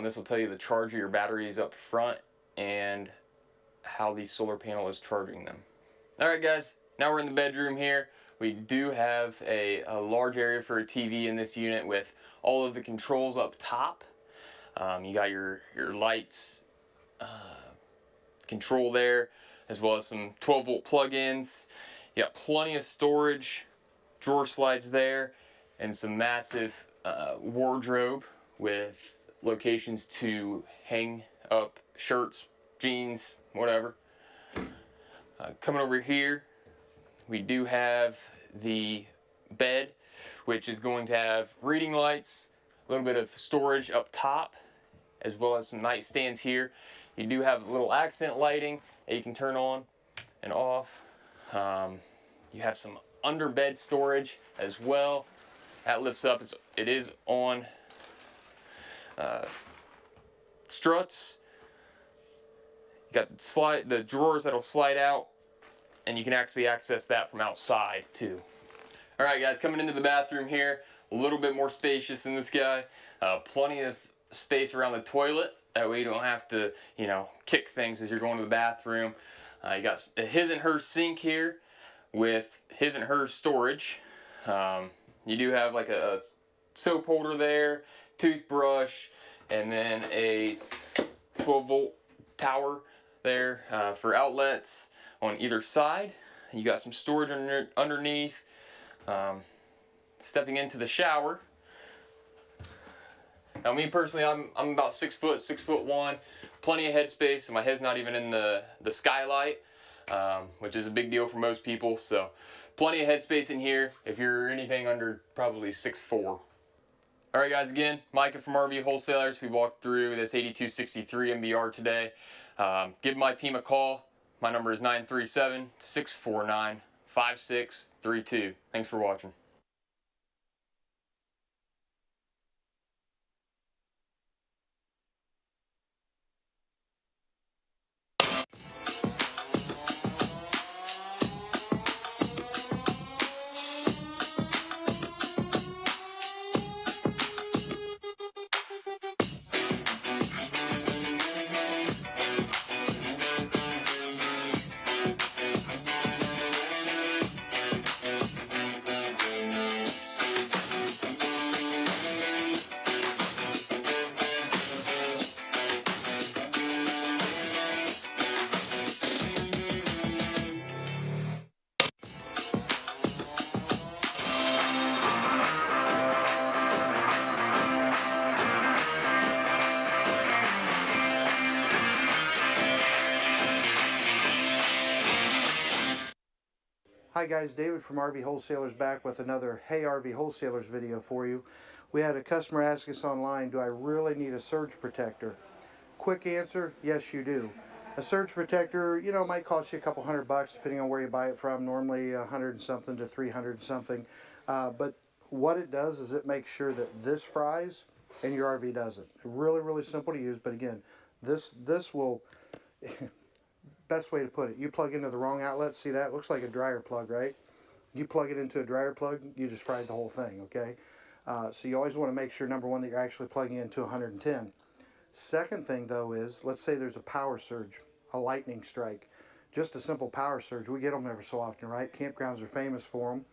This will tell you the charge of your batteries up front and how the solar panel is charging them. Alright guys, now we're in the bedroom here. We do have a large area for a TV in this unit with all of the controls up top. You got your lights control there, as well as some 12-volt plug-ins. You got plenty of storage, drawer slides there, and some massive wardrobe with locations to hang up shirts, jeans, whatever. Coming over here, we do have the bed, which is going to have reading lights, a little bit of storage up top, as well as some nightstands here. You do have a little accent lighting that you can turn on and off. You have some under bed storage as well. That lifts up. It is on struts. You got the drawers that'll slide out, and you can actually access that from outside too. All right, guys, coming into the bathroom here, a little bit more spacious than this guy. Plenty of space around the toilet. That way you don't have to, you know, kick things as you're going to the bathroom. You got a his and her sink here with his and her storage. You do have like a soap holder there, toothbrush, and then a 12-volt tower there for outlets on either side. You got some storage underneath. Stepping into the shower. Now me personally, I'm about 6 foot, 6'1", plenty of headspace, and my head's not even in the skylight, which is a big deal for most people. So plenty of headspace in here if you're anything under probably 6'4". All right, guys, again, Micah from RV Wholesalers. We walked through this 8263 MBR today. Give my team a call. My number is 937-649-5632. Thanks for watching. Hi guys, David from RV Wholesalers back with another Hey RV Wholesalers video for you. We had a customer ask us online, do I really need a surge protector? Quick answer, yes you do. A surge protector, you know, might cost you a couple $100 depending on where you buy it from, normally $100 and something to $300 and something. But what it does is it makes sure that this fries and your RV doesn't. Really, really simple to use, but again, this will... Best way to put it, you plug into the wrong outlet, see that? It looks like a dryer plug, right? You plug it into a dryer plug, you just fried the whole thing, okay? So you always want to make sure, number one, that you're actually plugging into 110. Second thing, though, is, let's say there's a power surge, a lightning strike. Just a simple power surge, we get them ever so often, right? Campgrounds are famous for them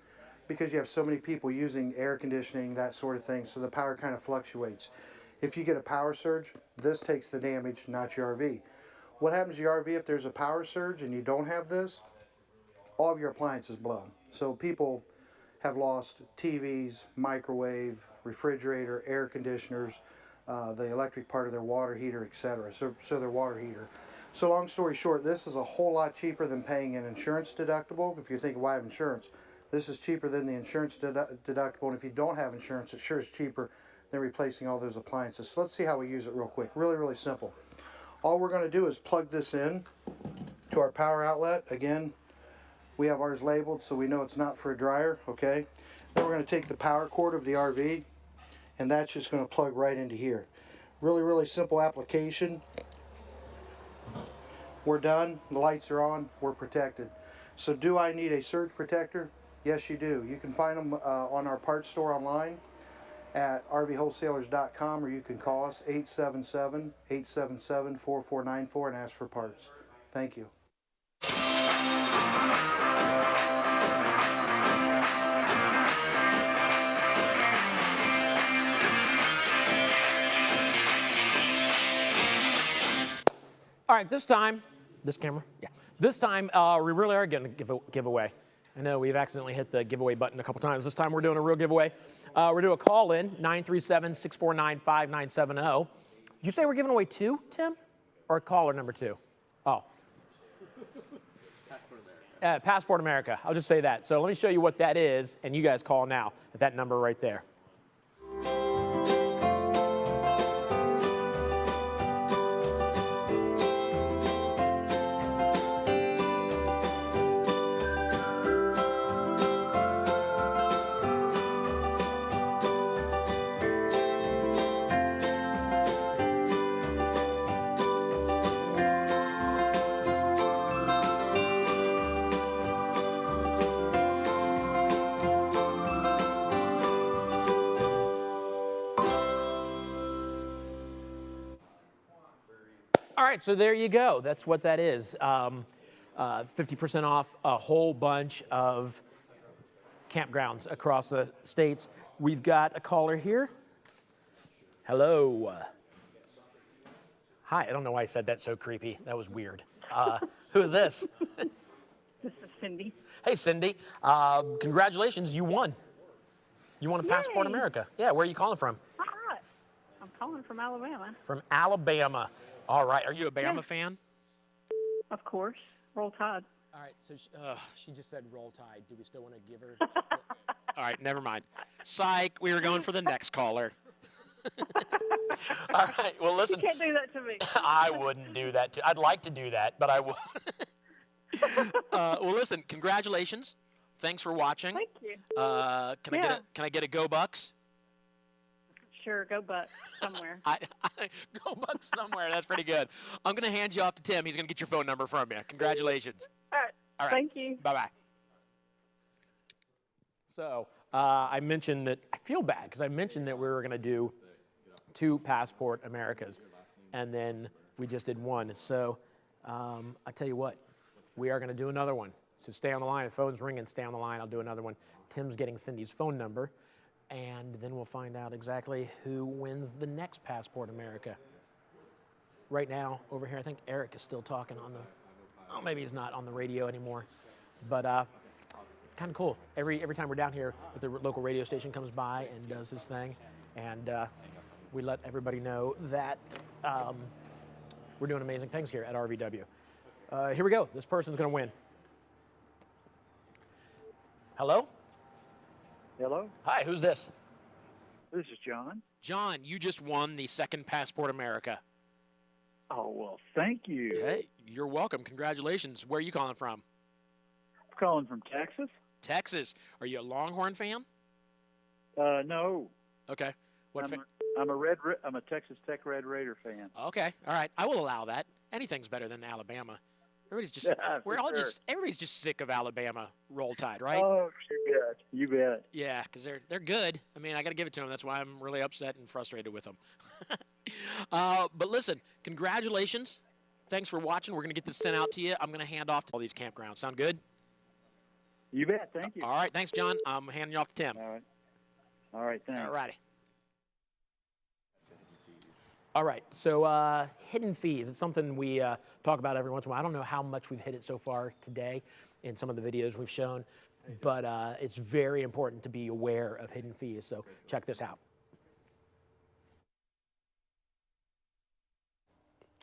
because you have so many people using air conditioning, that sort of thing, so the power kind of fluctuates. If you get a power surge, this takes the damage, not your RV. What happens to your RV if there's a power surge and you don't have this? All of your appliances blow. So people have lost TVs, microwave, refrigerator, air conditioners, the electric part of their water heater, etc. So their water heater. So long story short, this is a whole lot cheaper than paying an insurance deductible. If you think, why have insurance? This is cheaper than the insurance deductible, and if you don't have insurance, it sure is cheaper than replacing all those appliances. So let's see how we use it real quick. Really, really simple. All we're going to do is plug this in to our power outlet. Again, we have ours labeled so we know it's not for a dryer, okay? Then we're going to take the power cord of the RV, and that's just going to plug right into here. Really, really simple application. We're done. The lights are on. We're protected. So do I need a surge protector? Yes, you do. You can find them on our parts store online at rvwholesalers.com, or you can call us 877-877-4494 and ask for parts. Thank you. All right, this time, this camera? Yeah. This time, we really are going to give a giveaway. I know we've accidentally hit the giveaway button a couple times. This time we're doing a real giveaway. We're doing a call-in, 937-649-5970. Did you say we're giving away 2, Tim? Or caller number 2? Oh. Passport America. I'll just say that. So let me show you what that is, and you guys call now at that number right there. All right, so there you go. That's what that is. 50% off a whole bunch of campgrounds across the states. We've got a caller here. Hello. Hi, I don't know why I said that so creepy. That was weird. Who is this? This is Cindy. Hey, Cindy. Congratulations, you won. You won a Passport America. Yeah, where are you calling from? All right. I'm calling from Alabama. From Alabama. All right. Are you a Bama fan? Of course. Roll Tide. All right. So she just said Roll Tide. Do we still want to give her? All right. Never mind. Psych. We were going for the next caller. All right. Well, listen. You can't do that to me. I wouldn't do that to. I'd like to do that, but I would. Well, listen. Congratulations. Thanks for watching. Thank you. Can I get a Go Bucks? Sure, go Bucks somewhere. Go Bucks somewhere. That's pretty good. I'm going to hand you off to Tim. He's going to get your phone number from you. Congratulations. All right. Thank you. Bye-bye. So I mentioned that I feel bad because I mentioned that we were going to do 2 Passport Americas, and then we just did 1. So I tell you what, we are going to do another one. So stay on the line. If the phone's ringing, stay on the line. I'll do another one. Tim's getting Cindy's phone number. And then we'll find out exactly who wins the next Passport America. Right now, over here, I think Eric is still talking on the, oh, maybe he's not on the radio anymore. But it's kind of cool. Every time we're down here, the local radio station comes by and does his thing. And we let everybody know that we're doing amazing things here at RVW. Here we go. This person's going to win. Hello? Hello? Hi, who's this? This is John. John, you just won the second Passport America. Oh, well, thank you. Hey, you're welcome. Congratulations. Where are you calling from? I'm calling from Texas. Texas. Are you a Longhorn fan? No. Okay. What I'm a Texas Tech Red Raider fan. Okay. All right. I will allow that. Anything's better than Alabama. Everybody's just everybody's just sick of Alabama Roll Tide, right? Oh, you bet. You bet. Yeah, because they're good. I mean, I got to give it to them. That's why I'm really upset and frustrated with them. But listen, congratulations. Thanks for watching. We're going to get this sent out to you. I'm going to hand off to all these campgrounds. Sound good? You bet. Thank you. All right. Thanks, John. I'm handing you off to Tim. All right. All right. Thanks. All righty. All right, so hidden fees. It's something we talk about every once in a while. I don't know how much we've hit it so far today in some of the videos we've shown, but it's very important to be aware of hidden fees, so check this out.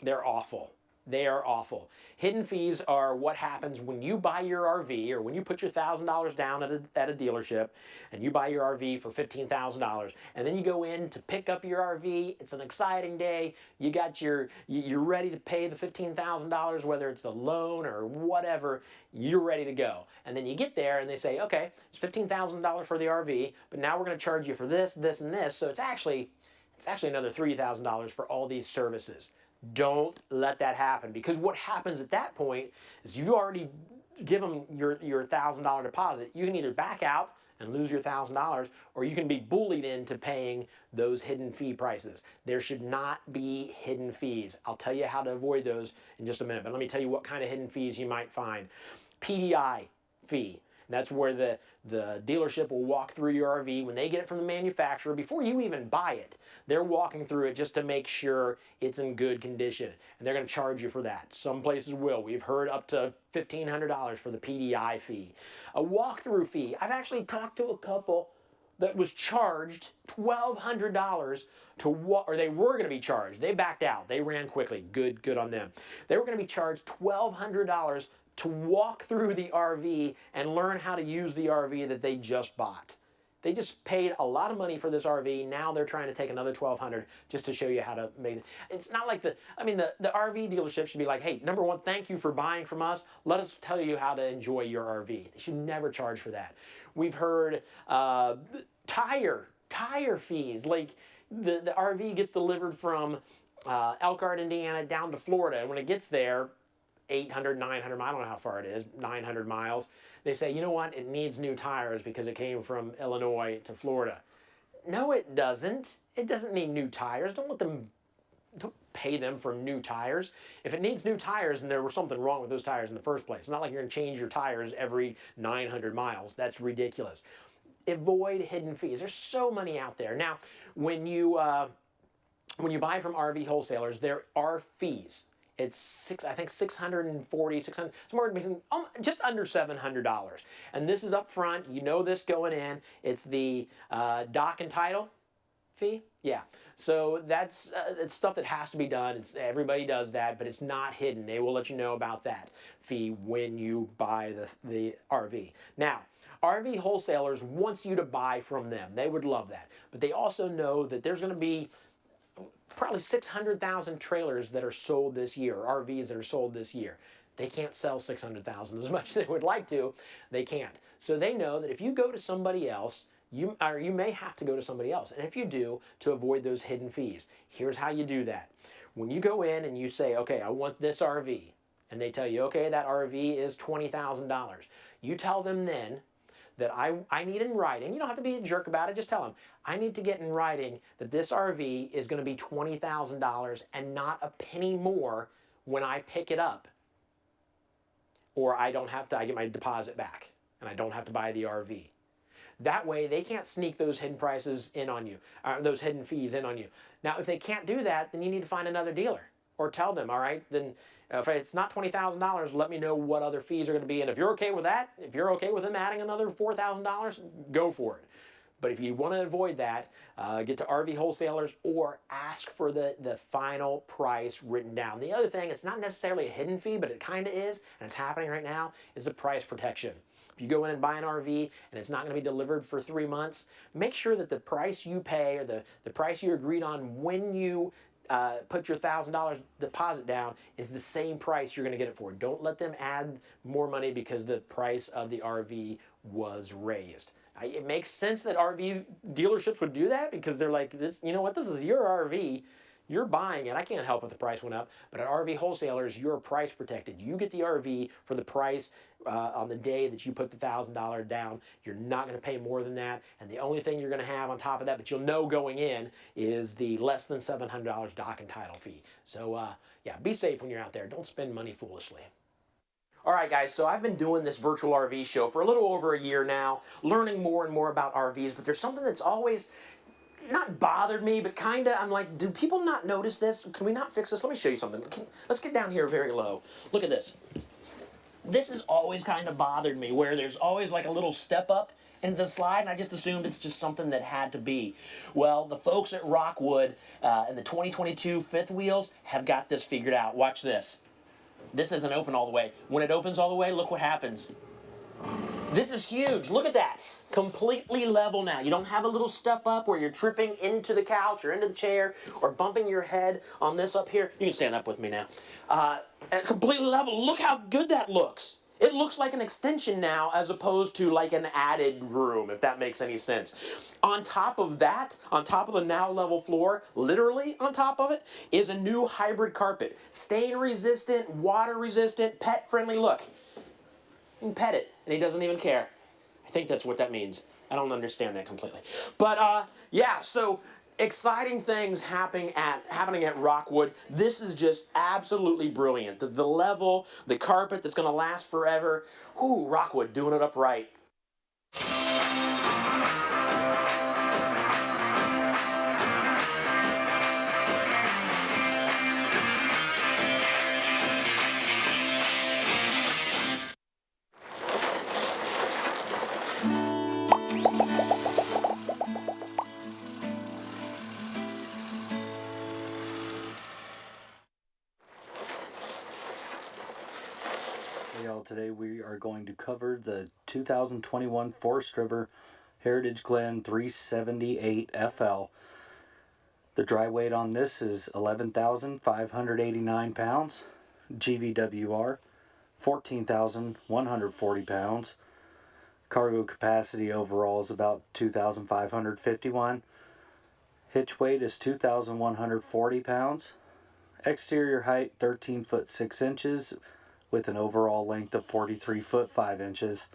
They're awful. They are awful. Hidden fees are what happens when you buy your RV or when you put your $1,000 down at a dealership and you buy your RV for $15,000 and then you go in to pick up your RV. It's an exciting day. You're ready to pay the $15,000, whether it's the loan or whatever. You're ready to go. And then you get there and they say, okay, it's $15,000 for the RV, but now we're going to charge you for this, this, and this. So it's actually another $3,000 for all these services. Don't let that happen, because what happens at that point is you already give them your $1,000 deposit. You can either back out and lose your $1,000, or you can be bullied into paying those hidden fee prices. There should not be hidden fees. I'll tell you how to avoid those in just a minute, but let me tell you what kind of hidden fees you might find. PDI fee. That's where the dealership will walk through your RV when they get it from the manufacturer. Before you even buy it, they're walking through it just to make sure it's in good condition. And they're going to charge you for that. Some places will. We've heard up to $1,500 for the PDI fee. A walkthrough fee. I've actually talked to a couple that was charged $1,200 to walk, or they were going to be charged. They backed out. They ran quickly. Good on them. They were going to be charged $1,200 to walk through the RV and learn how to use the RV that they just bought. They just paid a lot of money for this RV. Now they're trying to take another $1,200 just to show you how to make it. It's not like the RV dealership should be like, hey, number one, thank you for buying from us. Let us tell you how to enjoy your RV. They should never charge for that. We've heard tire fees. Like the RV gets delivered from Elkhart, Indiana down to Florida, and when it gets there, 800, 900 miles, I don't know how far it is, 900 miles. They say, you know what, it needs new tires because it came from Illinois to Florida. No, it doesn't. It doesn't need new tires. Don't pay them for new tires. If it needs new tires, then there was something wrong with those tires in the first place. It's not like you're going to change your tires every 900 miles. That's ridiculous. Avoid hidden fees. There's so many out there. Now, when you buy from RV wholesalers, there are fees. It's I think $640, somewhere between just under $700. And this is up front. You know this going in. It's the dock and title fee. Yeah. So that's it's stuff that has to be done. Everybody does that, but it's not hidden. They will let you know about that fee when you buy the RV. Now, RV wholesalers wants you to buy from them. They would love that. But they also know that there's going to be probably 600,000 trailers that are sold this year, or RVs that are sold this year. They can't sell 600,000 as much as they would like to. They can't. So they know that if you go to somebody else, you may have to go to somebody else. And if you do, to avoid those hidden fees, here's how you do that. When you go in and you say, okay, I want this RV, and they tell you, okay, that RV is $20,000. You tell them then that I need in writing, you don't have to be a jerk about it, just tell them, I need to get in writing that this RV is going to be $20,000 and not a penny more when I pick it up. Or I get my deposit back and I don't have to buy the RV. That way they can't sneak those hidden prices in on you, those hidden fees in on you. Now, if they can't do that, then you need to find another dealer or tell them, all right, then if it's not $20,000, let me know what other fees are going to be. And if you're okay with that, if you're okay with them adding another $4,000, go for it. But if you want to avoid that, get to RV wholesalers or ask for the final price written down. The other thing, it's not necessarily a hidden fee, but it kind of is, and it's happening right now, is the price protection. If you go in and buy an RV and it's not going to be delivered for 3 months, make sure that the price you pay or the price you agreed on when you put your $1,000 deposit down is the same price you're going to get it for. Don't let them add more money because the price of the RV was raised. It makes sense that RV dealerships would do that because they're like, you know what, this is your RV. You're buying it. I can't help if the price went up. But at RV wholesalers, you're price protected. You get the RV for the price on the day that you put the $1,000 down. You're not going to pay more than that. And the only thing you're going to have on top of that, but you'll know going in, is the less than $700 dock and title fee. So, yeah, be safe when you're out there. Don't spend money foolishly. All right, guys, so I've been doing this virtual RV show for a little over a year now, learning more and more about RVs, but there's something that's always not bothered me, but kind of, I'm like, do people not notice this? Can we not fix this? Let me show you something. Let's get down here very low. Look at this. This has always kind of bothered me, where there's always like a little step up into the slide, and I just assumed it's just something that had to be. Well, the folks at Rockwood and the 2022 fifth wheels have got this figured out. Watch this. This isn't open all the way. When it opens all the way, look what happens. This is huge. Look at that. Completely level now. You don't have a little step up where you're tripping into the couch or into the chair or bumping your head on this up here. You can stand up with me now. Completely level. Look how good that looks. It looks like an extension now as opposed to like an added room, if that makes any sense. On top of that, on top of the now level floor, literally on top of it, is a new hybrid carpet. Stain resistant, water resistant, pet friendly. Look, you can pet it and he doesn't even care. I think that's what that means. I don't understand that completely. But yeah, so exciting things happening at Rockwood. This is just absolutely brilliant. The level, the carpet that's going to last forever. Whoo, Rockwood doing it up right. Today we are going to cover the 2021 Forest River Heritage Glen 378 FL. The dry weight on this is 11,589 pounds. GVWR 14,140 pounds. Cargo capacity overall is about 2,551. Hitch weight is 2,140 pounds. Exterior height 13 foot 6 inches. With an overall length of 43 foot 5 inches.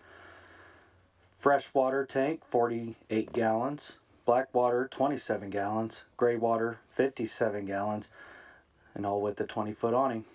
Freshwater tank 48 gallons, black water 27 gallons, gray water 57 gallons, and all with the 20-foot awning.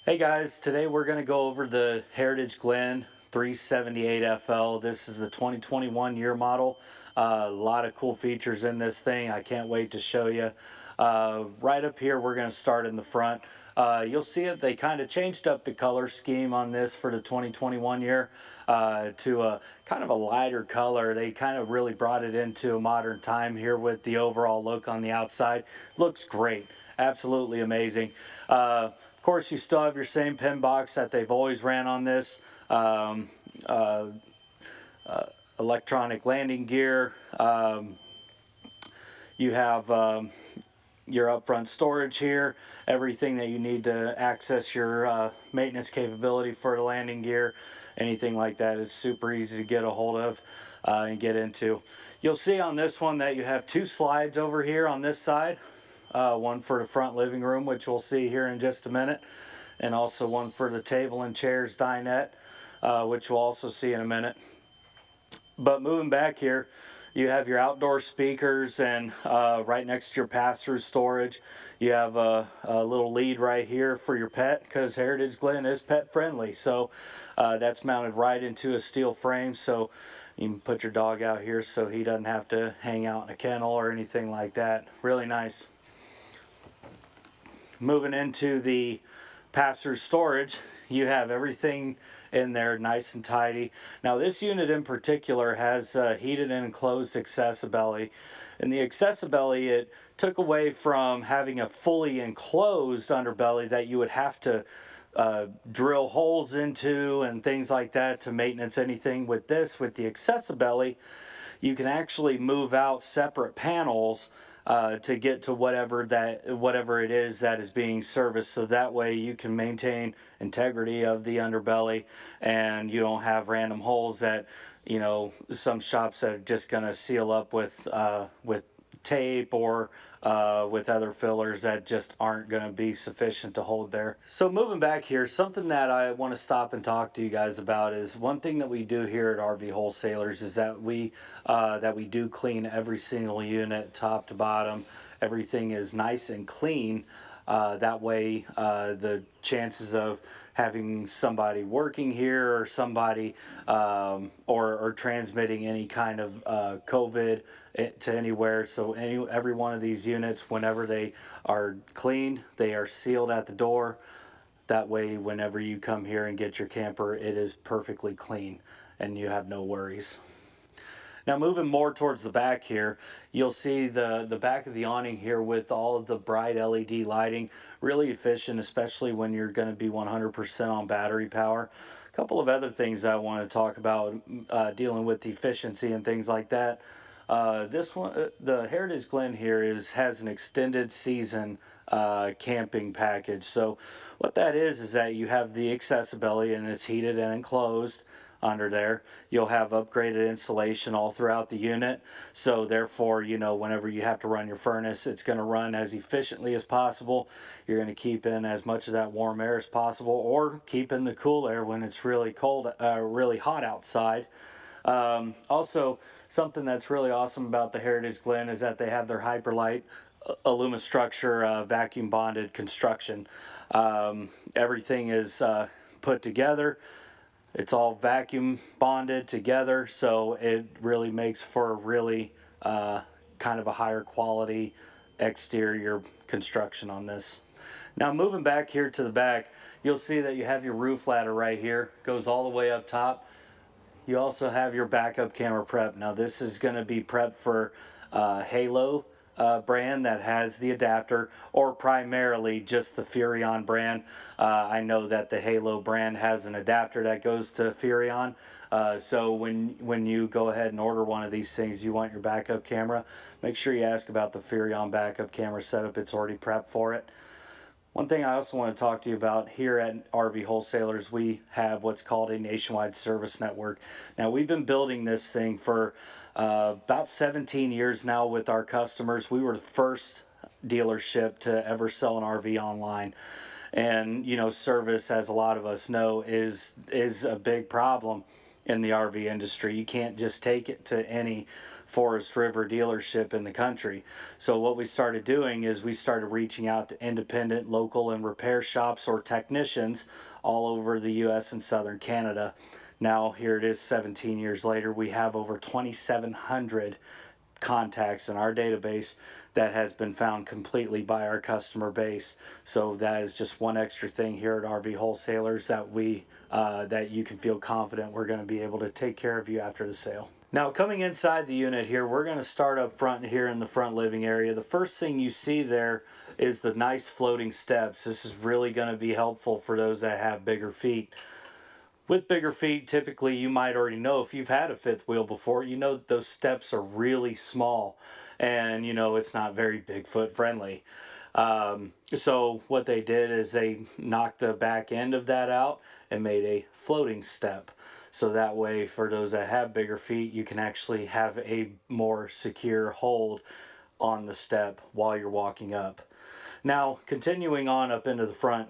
Hey guys, today we're going to go over the Heritage Glen 378 FL. This is the 2021 year model. A lot of cool features in this thing. I can't wait to show you. Right up here we're going to start in the front. You'll see it, they kind of changed up the color scheme on this for the 2021 year to a kind of a lighter color. They kind of really brought it into a modern time here with the overall look on the outside. Looks great, absolutely amazing. Of course, you still have your same pin box that they've always ran on this. Electronic landing gear. You have your upfront storage here, everything that you need to access your maintenance capability for the landing gear, anything like that is super easy to get a hold of and get into. You'll see on this one that you have two slides over here on this side, one for the front living room, which we'll see here in just a minute, and also one for the table and chairs dinette, which we'll also see in a minute. But moving back here, you have your outdoor speakers, and right next to your pass-through storage, you have a little lead right here for your pet, because Heritage Glen is pet friendly. So that's mounted right into a steel frame, so you can put your dog out here so he doesn't have to hang out in a kennel or anything like that. Really nice. Moving into the pass-through storage, you have everything in there nice and tidy. Now this unit in particular has heated and enclosed accessibelly. And the accessibelly, it took away from having a fully enclosed underbelly that you would have to drill holes into and things like that to maintenance anything. With this, with the accessibelly, you can actually move out separate panels to get to whatever it is that is being serviced, so that way you can maintain integrity of the underbelly and you don't have random holes that, you know, some shops that are just going to seal up with tape or with other fillers that just aren't going to be sufficient to hold there. So moving back here, something that I want to stop and talk to you guys about is one thing that we do here at RV Wholesalers is that we do clean every single unit top to bottom. Everything is nice and clean. That way the chances of having somebody working here or somebody or transmitting any kind of COVID to anywhere. So every one of these units, whenever they are cleaned, they are sealed at the door. That way, whenever you come here and get your camper, it is perfectly clean and you have no worries. Now moving more towards the back here, you'll see the back of the awning here with all of the bright LED lighting. Really efficient, especially when you're going to be 100% on battery power. A couple of other things I want to talk about dealing with efficiency and things like that. This one, the Heritage Glen here has an extended season camping package. So what that is that you have the accessibility, and it's heated and enclosed under there. You'll have upgraded insulation all throughout the unit, so therefore, you know, whenever you have to run your furnace, it's going to run as efficiently as possible. You're going to keep in as much of that warm air as possible, or keep in the cool air when it's really cold, really hot outside. Also, something that's really awesome about the Heritage Glen is that they have their Hyperlight Alumistructure vacuum bonded construction. Everything is put together. It's all vacuum bonded together, so it really makes for a really kind of a higher quality exterior construction on this. Now moving back here to the back, you'll see that you have your roof ladder right here, goes all the way up top. You also have your backup camera prep. Now this is going to be prepped for Halo brand that has the adapter, or primarily just the Furrion brand. I know that the Halo brand has an adapter that goes to Furrion. So when you go ahead and order one of these things, you want your backup camera, make sure you ask about the Furrion backup camera setup. It's already prepped for it. One thing I also want to talk to you about, here at RV Wholesalers, we have what's called a nationwide service network. Now we've been building this thing for about 17 years now with our customers. We were the first dealership to ever sell an RV online. And you know, service, as a lot of us know, is a big problem in the RV industry. You can't just take it to any Forest River dealership in the country. So what we started doing is we started reaching out to independent, local, and repair shops or technicians all over the US and southern Canada. Now here it is 17 years later, we have over 2,700 contacts in our database that has been found completely by our customer base. So that is just one extra thing here at RV Wholesalers that that you can feel confident we're going to be able to take care of you after the sale. Now coming inside the unit here, we're going to start up front here in the front living area. The first thing you see there is the nice floating steps. This is really going to be helpful for those that have bigger feet. With bigger feet, typically you might already know, if you've had a fifth wheel before, you know that those steps are really small, and you know it's not very Bigfoot friendly. So what they did is they knocked the back end of that out and made a floating step. So that way, for those that have bigger feet, you can actually have a more secure hold on the step while you're walking up. Now, continuing on up into the front,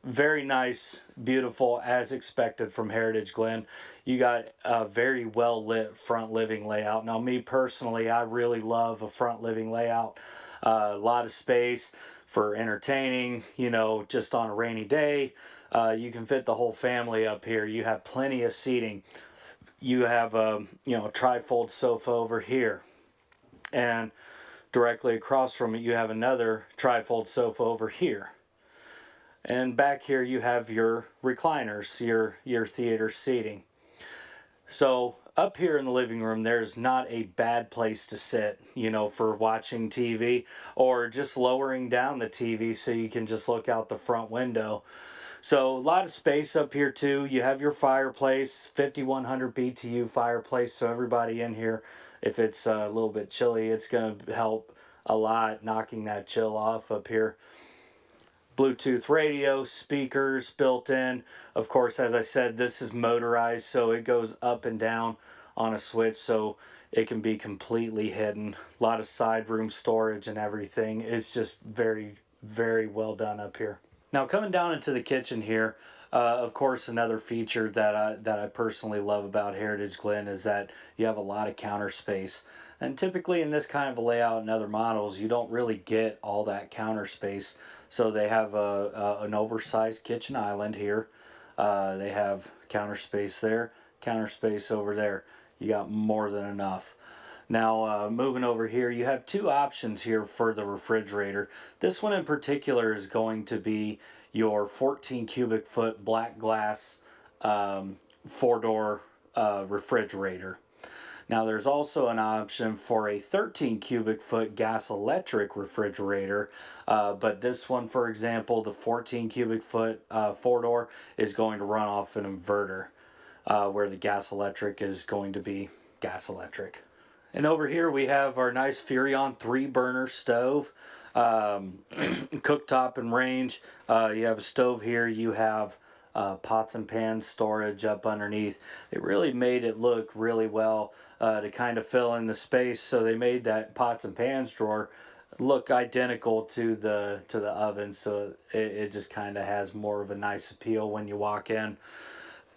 very nice, beautiful, as expected from Heritage Glen. You got a very well lit front living layout. Now me personally, I really love a front living layout. A lot of space for entertaining, you know, just on a rainy day. You can fit the whole family up here. You have plenty of seating. You have a trifold sofa over here, and directly across from it you have another trifold sofa over here. And back here you have your recliners, your theater seating. So up here in the living room, there's not a bad place to sit, you know, for watching TV, or just lowering down the TV so you can just look out the front window. So a lot of space up here too. You have your fireplace, 5100 BTU fireplace, so everybody in here, if it's a little bit chilly, it's going to help a lot knocking that chill off up here. Bluetooth radio, speakers built in. Of course, as I said, this is motorized, so it goes up and down on a switch, so it can be completely hidden. A lot of side room storage and everything. It's just very, very well done up here. Now coming down into the kitchen here, of course another feature that I personally love about Heritage Glen is that you have a lot of counter space. And typically in this kind of a layout and other models, you don't really get all that counter space. So they have an oversized kitchen island here. They have counter space there, counter space over there. You got more than enough. Now moving over here, you have two options here for the refrigerator. This one in particular is going to be your 14 cubic foot black glass 4-door refrigerator. Now there's also an option for a 13 cubic foot gas electric refrigerator, but this one, for example, the 14 cubic foot 4-door is going to run off an inverter, where the gas electric is going to be gas electric. And over here we have our nice Furrion 3-burner stove, cooktop and range. You have a stove here, you have pots and pans storage up underneath. They really made it look really well to kind of fill in the space, so they made that pots and pans drawer look identical to the oven, so it just kind of has more of a nice appeal when you walk in.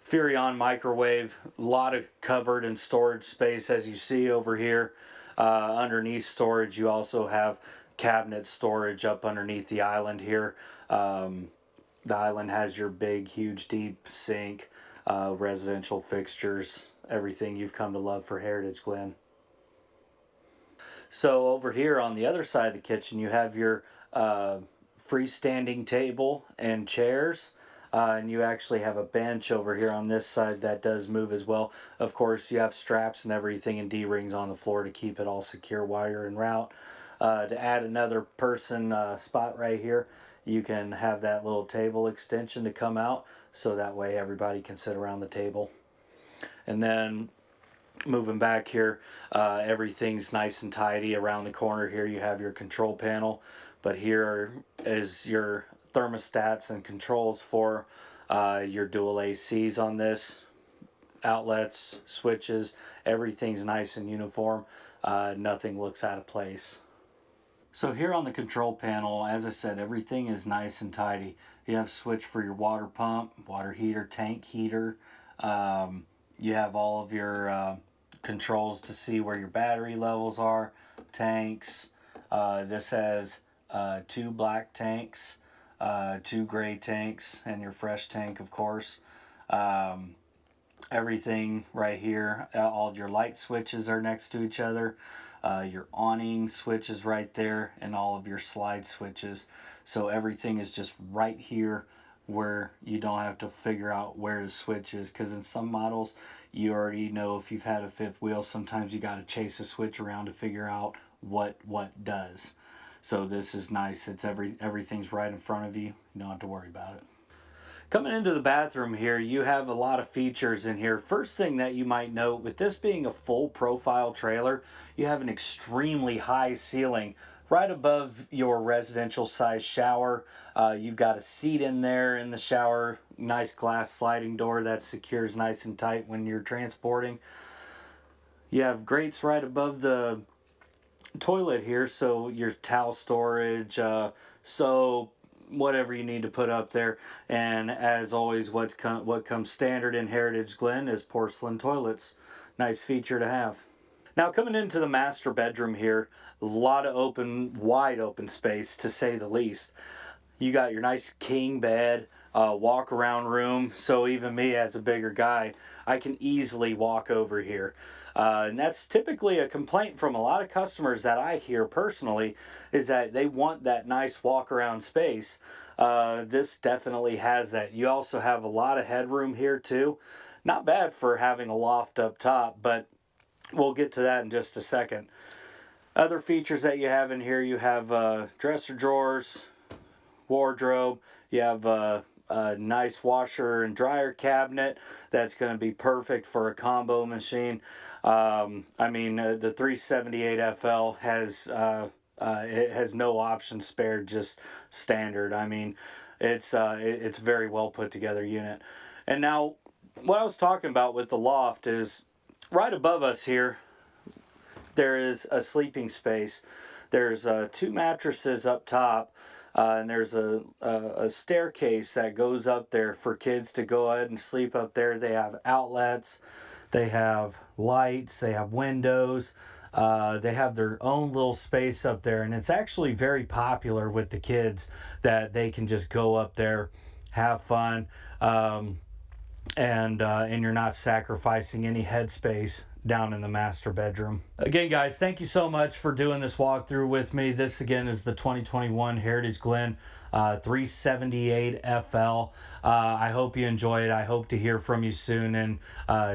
Furrion microwave, a lot of cupboard and storage space as you see over here. Underneath storage you also have cabinet storage up underneath the island here. The island has your big, huge, deep sink, residential fixtures, everything you've come to love for Heritage Glen. So over here on the other side of the kitchen, you have your freestanding table and chairs, and you actually have a bench over here on this side that does move as well. Of course, you have straps and everything and D-rings on the floor to keep it all secure while you're en route. To add another person spot right here, you can have that little table extension to come out, so that way everybody can sit around the table. And then moving back here, everything's nice and tidy around the corner. Here you have your control panel, but here is your thermostats and controls for your dual ACs on this. Outlets, switches, everything's nice and uniform. Nothing looks out of place. So here on the control panel, as I said, everything is nice and tidy. You have a switch for your water pump, water heater, tank heater. You have all of your controls to see where your battery levels are, tanks. This has 2 black tanks, 2 gray tanks, and your fresh tank, of course. Everything right here, all your light switches are next to each other. Your awning switches right there, and all of your slide switches. So everything is just right here where you don't have to figure out where the switch is, because in some models you already know if you've had a fifth wheel, sometimes you got to chase a switch around to figure out what does. So this is nice. It's everything's right in front of you. You don't have to worry about it. Coming into the bathroom here, you have a lot of features in here. First thing that you might note, with this being a full profile trailer, you have an extremely high ceiling right above your residential size shower. You've got a seat in there in the shower, nice glass sliding door that secures nice and tight when you're transporting. You have grates right above the toilet here, so your towel storage, soap, whatever you need to put up there. And as always, what comes standard in Heritage Glen is porcelain toilets. Nice feature to have. Now coming into the master bedroom here, a lot of wide open space to say the least. You got your nice king bed, walk around room, so even me as a bigger guy, I can easily walk over here. And that's typically a complaint from a lot of customers that I hear personally, is that they want that nice walk around space. This definitely has that. You also have a lot of headroom here too. Not bad for having a loft up top, but we'll get to that in just a second. Other features that you have in here, you have dresser drawers, wardrobe, you have a nice washer and dryer cabinet that's going to be perfect for a combo machine. I mean, the 378 FL has it has no option spared, just standard. I mean, it's a very well put together unit. And now, what I was talking about with the loft is right above us here, there is a sleeping space. There's 2 mattresses up top. And there's a staircase that goes up there for kids to go ahead and sleep up there. They have outlets, they have lights, they have windows, they have their own little space up there. And it's actually very popular with the kids that they can just go up there, have fun, and you're not sacrificing any headspace down in the master bedroom. Again, guys, thank you so much for doing this walkthrough with me. This again is the 2021 Heritage Glen 378 FL. I hope you enjoy it. I hope to hear from you soon and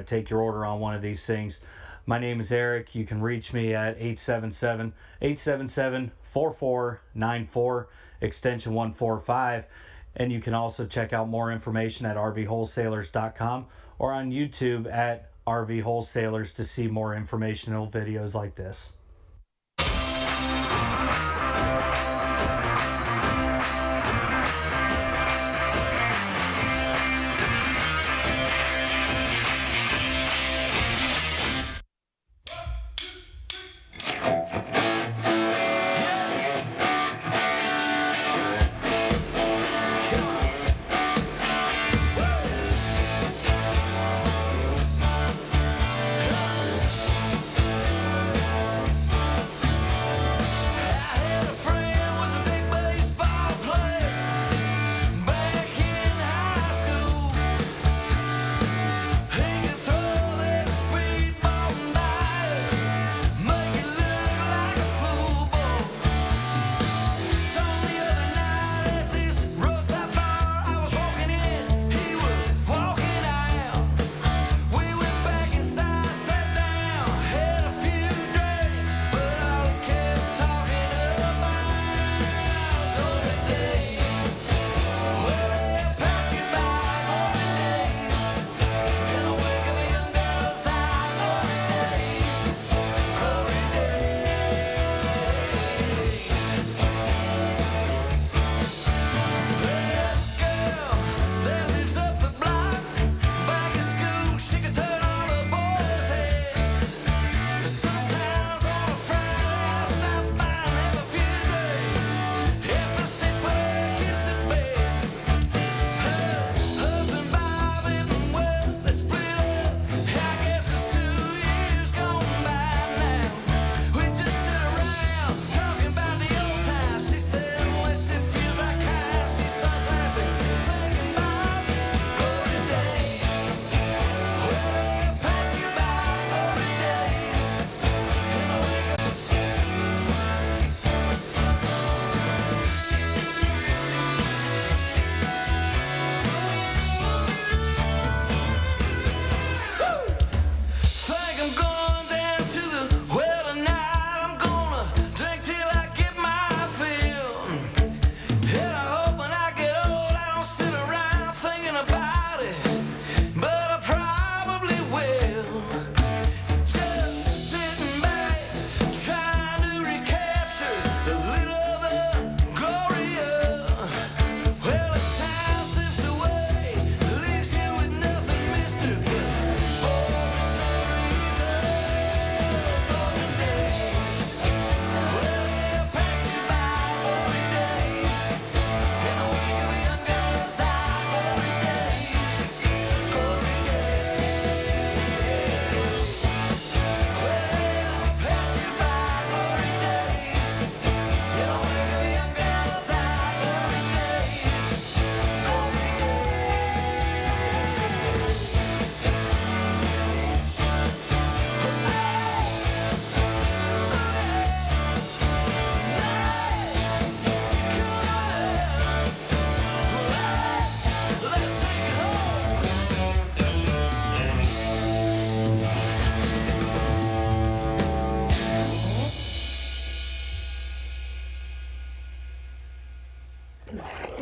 take your order on one of these things. My name is Eric. You can reach me at 877-877-4494, extension 145. And you can also check out more information at rvwholesalers.com or on YouTube at RV Wholesalers to see more informational videos like this.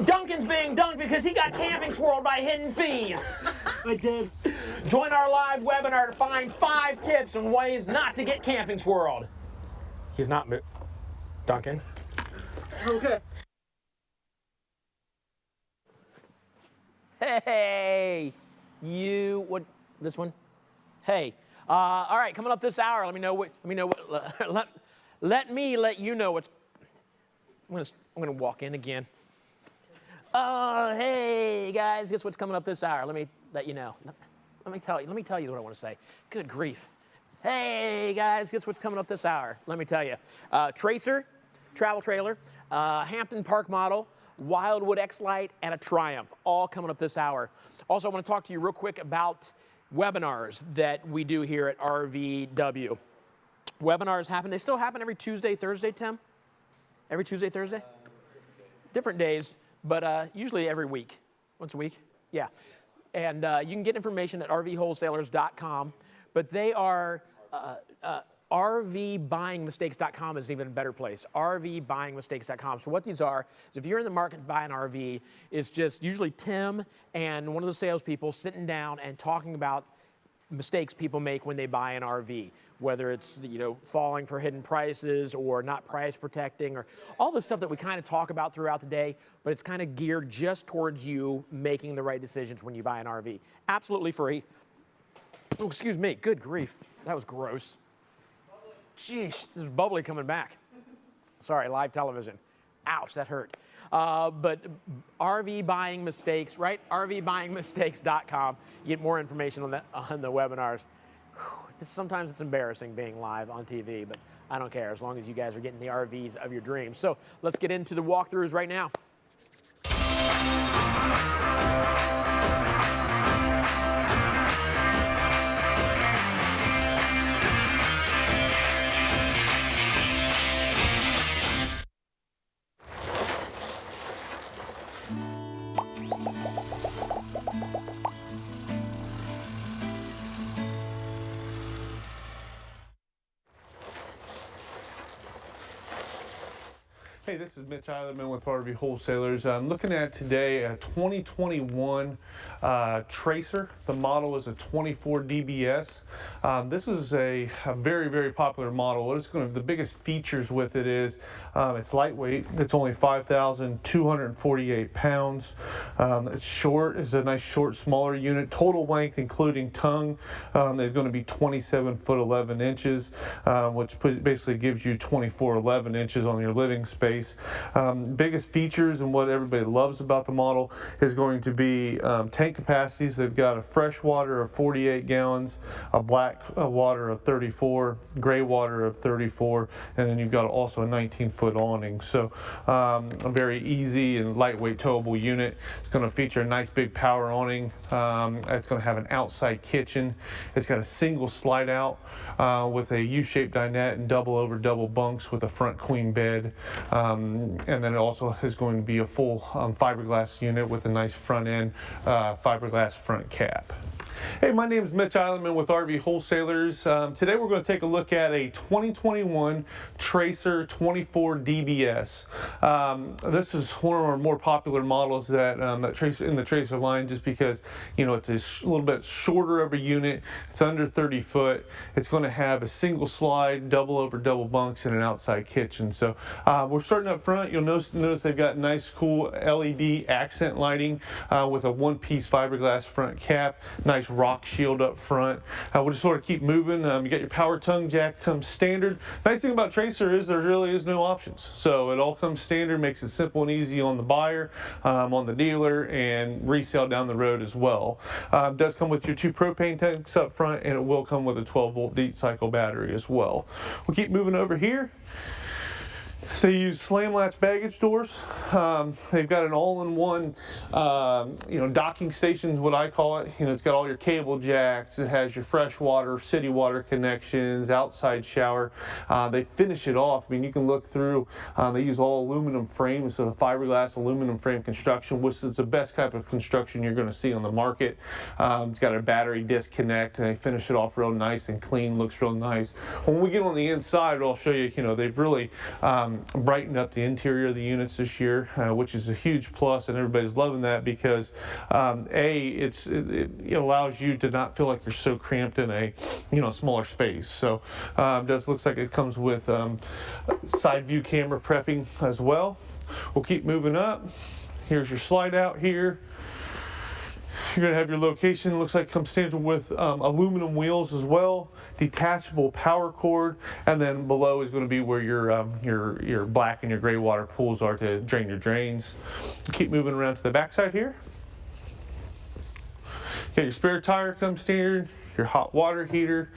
Duncan's being dunked because he got camping swirled by hidden fees. I did. Join our live webinar to find 5 tips on ways not to get camping swirled. He's not Duncan. Okay. Hey, you, what, this one? Hey, all right, coming up this hour, let me let you know what's, I'm gonna walk in again. Hey guys, guess what's coming up this hour? Let me let you know. Let me tell you what I want to say. Good grief. Hey guys, guess what's coming up this hour? Let me tell you. Tracer, travel trailer, Hampton Park model, Wildwood X-lite, and a Triumph, all coming up this hour. Also, I want to talk to you real quick about webinars that we do here at RVW. Webinars happen, they still happen every Tuesday, Thursday, Tim? Every Tuesday, Thursday? Different days, but usually every week. Once a week? Yeah. And you can get information at rvwholesalers.com, but they are RVBuyingmistakes.com is even a better place. RVBuyingmistakes.com. So what these are is if you're in the market to buy an RV, it's just usually Tim and one of the salespeople sitting down and talking about mistakes people make when they buy an RV, whether it's, you know, falling for hidden prices or not price protecting or all the stuff that we kind of talk about throughout the day, but it's kind of geared just towards you making the right decisions when you buy an RV. Absolutely free. Oh, excuse me, good grief. That was gross. Jeez, there's bubbly coming back. Sorry, live television. Ouch, that hurt. But RV Buying Mistakes, right? RVBuyingmistakes.com. You get more information on that on the webinars. Sometimes it's embarrassing being live on TV, but I don't care as long as you guys are getting the RVs of your dreams. So let's get into the walkthroughs right now. Hey, this is Mitch Eilerman with RV Wholesalers. I'm looking at today a 2021 Tracer. The model is a 24 DBS. This is a very, very popular model. The biggest features with it is it's lightweight. It's only 5,248 pounds. It's short. It's a nice short, smaller unit. Total length, including tongue, is going to be 27 foot 11 inches, which basically gives you 24, 11 inches on your living space. Biggest features and what everybody loves about the model is going to be tank capacities. They've got a fresh water of 48 gallons, a black water of 34, gray water of 34, and then you've got also a 19-foot awning. So a very easy and lightweight towable unit. It's going to feature a nice big power awning. It's going to have an outside kitchen. It's got a single slide out with a U-shaped dinette and double over double bunks with a front queen bed. And then it also is going to be a full fiberglass unit with a nice front end fiberglass front cap. Hey, my name is Mitch Eilerman with RV Wholesalers. Today we're going to take a look at a 2021 Tracer 24 DBS. This is one of our more popular models that in the Tracer line, just because, you know, it's a little bit shorter of a unit. It's under 30 foot. It's going to have a single slide, double over double bunks, and an outside kitchen. So we're starting up front. You'll notice they've got nice, cool LED accent lighting with a one-piece fiberglass front cap. Nice rock shield up front. We'll just sort of keep moving. You got your power tongue jack, comes standard. Nice thing about Tracer is there really is no options. So it all comes standard, makes it simple and easy on the buyer, on the dealer, and resale down the road as well. It does come with your 2 propane tanks up front, and it will come with a 12-volt deep cycle battery as well. We'll keep moving over here. They use slam latch baggage doors. They've got an all-in-one, docking station is what I call it. You know, it's got all your cable jacks. It has your fresh water, city water connections, outside shower. They finish it off. I mean, you can look through. They use all aluminum frames, so the fiberglass aluminum frame construction, which is the best type of construction you're going to see on the market. It's got a battery disconnect, and they finish it off real nice and clean. Looks real nice. When we get on the inside, I'll show you. You know, they've really brightened up the interior of the units this year, which is a huge plus, and everybody's loving that because it allows you to not feel like you're so cramped in a smaller space. So it does looks like it comes with side view camera prepping as well. We'll keep moving up. Here's your slide out here. You're going to have your location, looks like comes standard with aluminum wheels as well, detachable power cord, and then below is going to be where your black and your gray water pools are to drain your drains. Keep moving around to the back side here. Got your spare tire comes standard, your hot water heater.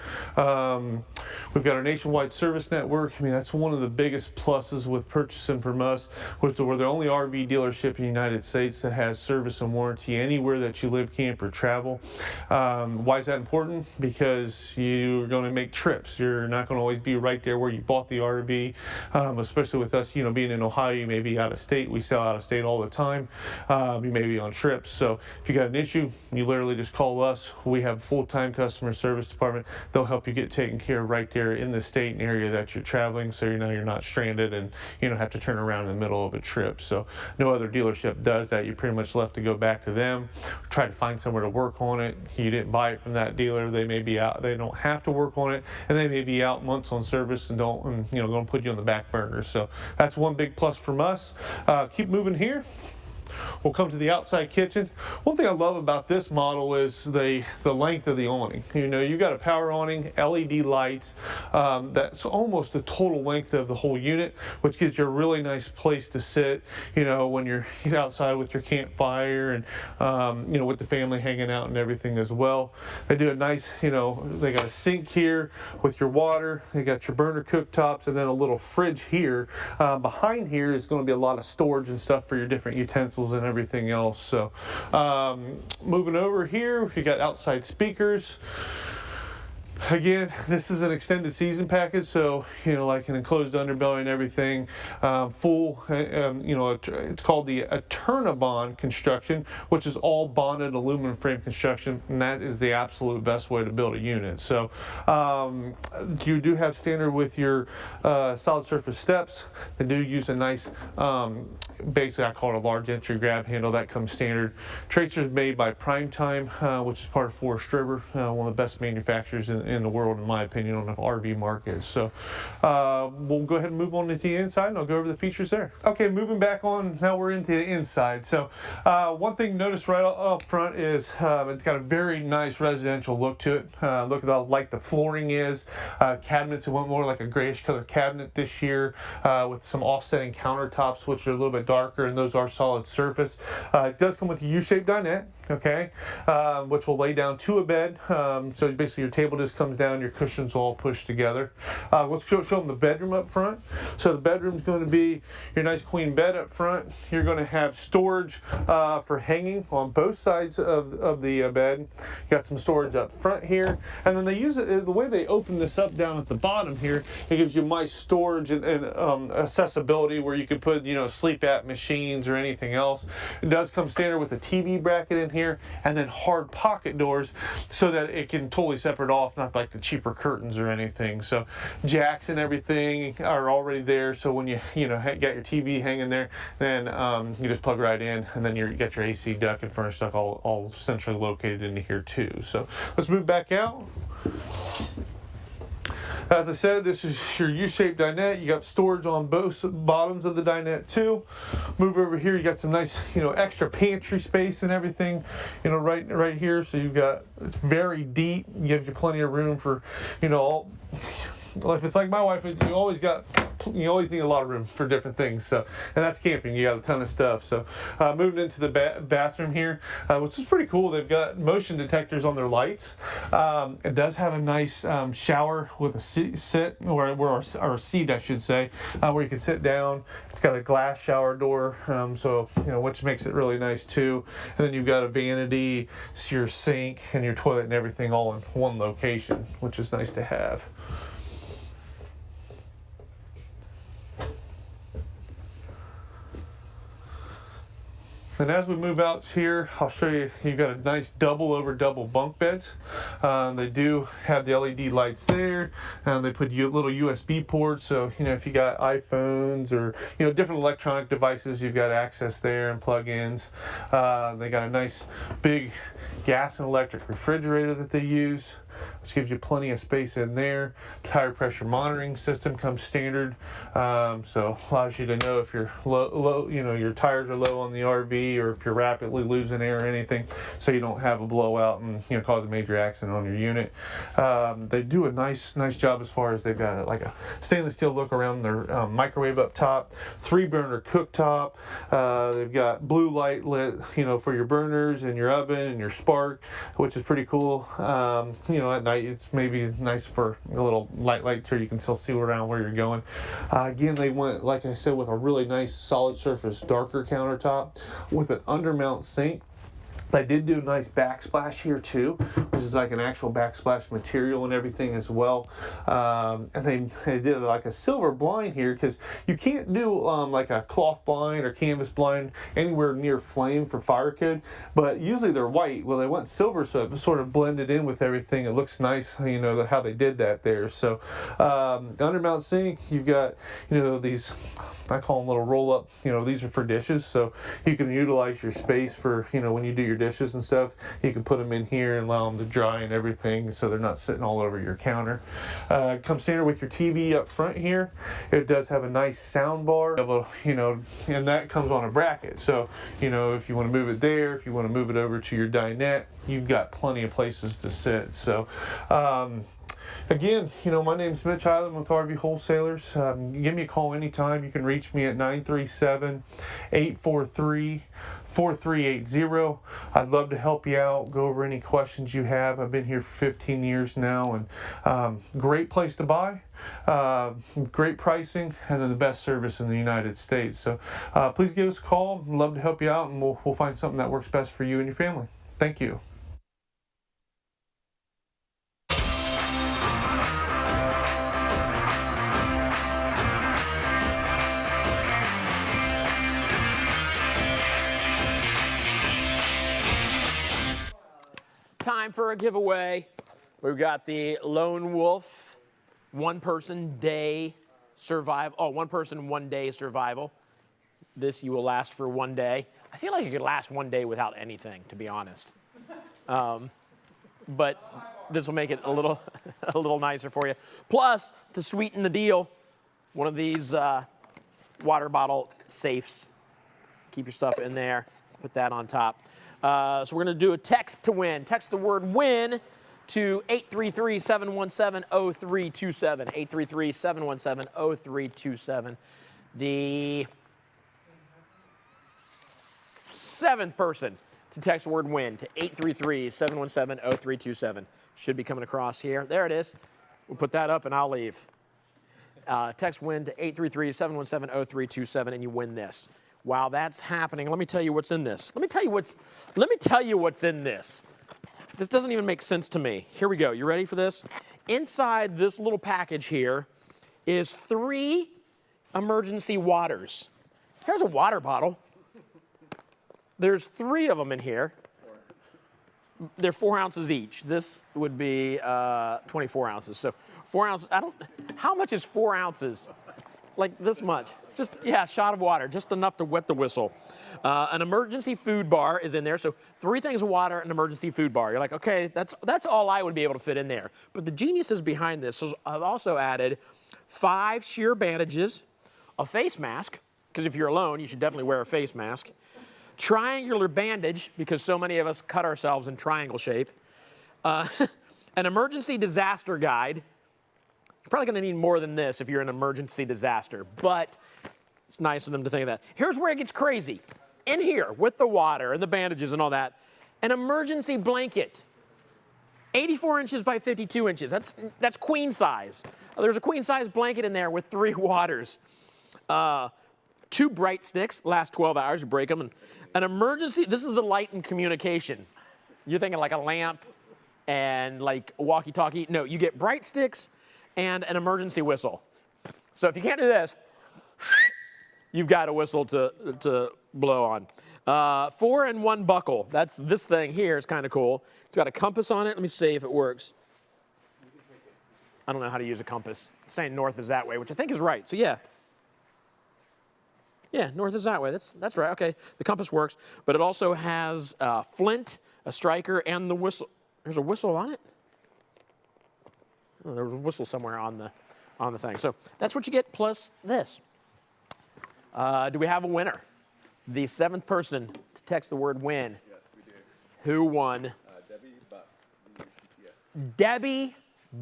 We've got our nationwide service network. I mean, that's one of the biggest pluses with purchasing from us, which we're the only RV dealership in the United States that has service and warranty anywhere that you live, camp, or travel. Why is that important? Because you're going to make trips. You're not going to always be right there where you bought the RV, especially with us, being in Ohio, you may be out of state. We sell out of state all the time. You may be on trips. So if you got an issue, you literally just call us. We have a full-time customer service department. They'll help you get taken care of right there in the state and area that you're traveling, so you're not stranded and you don't have to turn around in the middle of a trip. So no other dealership does that. You're pretty much left to go back to them, try to find somewhere to work on it. You didn't buy it from that dealer. They may be out. They don't have to work on it, and they may be out months on service and going to put you on the back burner. So that's one big plus from us. Keep moving here. We'll come to the outside kitchen. One thing I love about this model is the length of the awning. You got a power awning, LED lights. That's almost the total length of the whole unit, which gives you a really nice place to sit, when you're outside with your campfire and, with the family hanging out and everything as well. They do a nice, they got a sink here with your water. They got your burner cooktops and then a little fridge here. Behind here is going to be a lot of storage and stuff for your different utensils and everything else. So moving over here, you got outside speakers. Again, this is an extended season package, so like an enclosed underbelly and everything, full. It's called the Eternabond construction, which is all bonded aluminum frame construction, and that is the absolute best way to build a unit. So you do have standard with your solid surface steps. They do use a nice, basically I call it a large entry grab handle that comes standard. Tracer's made by Primetime, which is part of Forest River, one of the best manufacturers in the world, in my opinion, on the RV market. So we'll go ahead and move on to the inside, and I'll go over the features there. Okay, moving back on, now we're into the inside. So one thing to notice right up front is it's got a very nice residential look to it. Look at how light the flooring is. Cabinets, it went more like a grayish color cabinet this year with some offsetting countertops, which are a little bit darker, and those are solid surface. It does come with a U-shaped dinette, okay, which will lay down to a bed. So basically your table just comes down, your cushions all pushed together. Let's show them the bedroom up front. So the bedroom's going to be your nice queen bed up front. You're going to have storage for hanging on both sides of the bed. You got some storage up front here, and then they use it the way they open this up down at the bottom here. It gives you nice storage and accessibility where you can put sleep app machines or anything else. It does come standard with a TV bracket in here, and then hard pocket doors so that it can totally separate off, not like the cheaper curtains or anything. So jacks and everything are already there, so when you got your TV hanging there, then you just plug right in, and then you get your AC duct and furnace duct all centrally located into here too. So let's move back out. As I said, this is your U-shaped dinette. You got storage on both bottoms of the dinette too. Move over here, you got some nice, extra pantry space and everything, right here. So you've got, it's very deep, gives you plenty of room for, all. If it's like my wife, you always need a lot of room for different things. So, and that's camping. You got a ton of stuff. So, moving into the bathroom here, which is pretty cool. They've got motion detectors on their lights. It does have a nice shower with a seat, or seat, I should say, where you can sit down. It's got a glass shower door, so which makes it really nice too. And then you've got a vanity, your sink, and your toilet and everything all in one location, which is nice to have. And as we move out here, I'll show you, you've got a nice double over double bunk beds. They do have the LED lights there. They put little USB ports, so if you got iPhones or different electronic devices, you've got access there and plug-ins. They got a nice big gas and electric refrigerator that they use, which gives you plenty of space in there. Tire pressure monitoring system comes standard, so allows you to know if you're low, your tires are low on the RV. RV, or if you're rapidly losing air or anything, so you don't have a blowout and cause a major accident on your unit. They do a nice job as far as they've got like a stainless steel look around their microwave up top, 3-burner cooktop. They've got blue light lit, for your burners and your oven and your spark, which is pretty cool. At night it's maybe nice for a little light so you can still see around where you're going. Again, they went, like I said, with a really nice solid surface darker countertop with an undermount sink. They did do a nice backsplash here too, which is like an actual backsplash material and everything as well. And they did like a silver blind here, because you can't do like a cloth blind or canvas blind anywhere near flame for fire code, but usually they're white. Well, they went silver, so it sort of blended in with everything. It looks nice, how they did that there. So undermount sink, you've got these, I call them little roll up, these are for dishes, so you can utilize your space for when you do your dishes and stuff. You can put them in here and allow them to dry and everything, so they're not sitting all over your counter. Comes standard with your TV up front here. It does have a nice sound bar, and that comes on a bracket. So if you want to move it there, if you want to move it over to your dinette, you've got plenty of places to sit. So again, my name's Mitch Island with RV Wholesalers. Give me a call anytime. You can reach me at 937-843-4380. I'd love to help you out, go over any questions you have. I've been here for 15 years now, and great place to buy, great pricing, and then the best service in the United States. So please give us a call. I'd love to help you out, and we'll find something that works best for you and your family. Thank you. Time for a giveaway. We've got the Lone Wolf one-person day survival. Oh, one-person, one-day survival. This you will last for 1 day. I feel like you could last 1 day without anything, to be honest. But this will make it a little nicer for you. Plus, to sweeten the deal, one of these water bottle safes. Keep your stuff in there. Put that on top. So we're going to do a text to win. Text the word WIN to 833-717-0327. 833-717-0327. The 7th person to text the word WIN to 833-717-0327. Should be coming across here. There it is. We'll put that up and I'll leave. Text WIN to 833-717-0327 and you win this. While that's happening, let me tell you what's in this. Let me tell you what's in this. This doesn't even make sense to me. Here we go. You ready for this? Inside this little package here is 3 emergency waters. Here's a water bottle. There's 3 of them in here. They're 4 ounces each. This would be 24 ounces. So 4 ounces. How much is 4 ounces? Like this much. It's just, yeah, a shot of water, just enough to wet the whistle. An emergency food bar is in there. So 3 things of water, an emergency food bar. You're like, okay, that's all I would be able to fit in there. But the geniuses behind this, so I've also added 5 sheer bandages, a face mask, because if you're alone, you should definitely wear a face mask. Triangular bandage, because so many of us cut ourselves in triangle shape. An emergency disaster guide. You're probably going to need more than this if you're in an emergency disaster, but it's nice of them to think of that. Here's where it gets crazy. In here, with the water and the bandages and all that, an emergency blanket. 84 inches by 52 inches. That's queen size. There's a queen size blanket in there with 3 waters. 2 bright sticks, last 12 hours, you break them. And an emergency, this is the light and communication. You're thinking like a lamp and like a walkie-talkie. No, you get bright sticks and an emergency whistle. So if you can't do this, you've got a whistle to blow on. 4-in-1 buckle. That's this thing here. It's kind of cool. It's got a compass on it. Let me see if it works. I don't know how to use a compass. It's saying north is that way, which I think is right. So yeah. Yeah, north is that way. That's right. Okay, the compass works. But it also has a flint, a striker, and the whistle. There's a whistle on it? Oh, there was a whistle somewhere on the thing. So that's what you get plus this. Do we have a winner? The 7th person to text the word win. Yes, we do. Who won? Debbie Butts, B-U-T-T-S. Debbie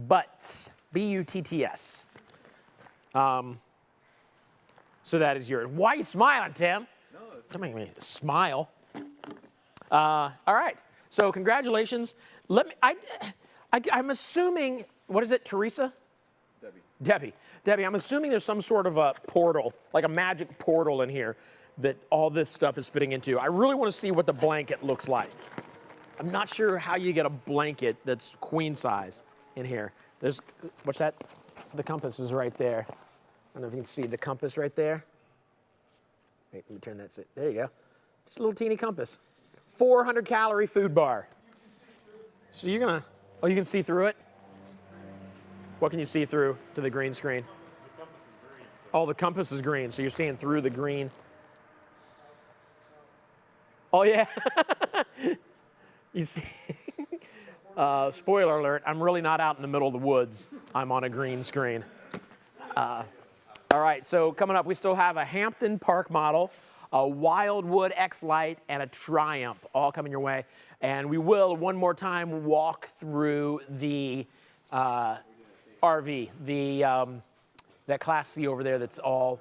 Butts, B-U-T-T-S. So that is yours. Why are you smiling, Tim? No, don't make me smile. All right. So congratulations. I'm assuming, what is it, Teresa? Debbie. Debbie, I'm assuming there's some sort of a portal, like a magic portal in here that all this stuff is fitting into. I really want to see what the blanket looks like. I'm not sure how you get a blanket that's queen size in here. There's, what's that? The compass is right there. I don't know if you can see the compass right there. Wait, let me turn that. There you go. Just a little teeny compass. 400 calorie food bar. So you're gonna, oh, you can see through it? What can you see through to the green screen? The compass is green. Oh, the compass is green, so you're seeing through the green. Oh, yeah. You see. Spoiler alert, I'm really not out in the middle of the woods. I'm on a green screen. All right, so coming up, we still have a Hampton Park model, a Wildwood X-lite, and a Triumph, all coming your way. And we will, one more time, walk through the RV, that Class C over there that's all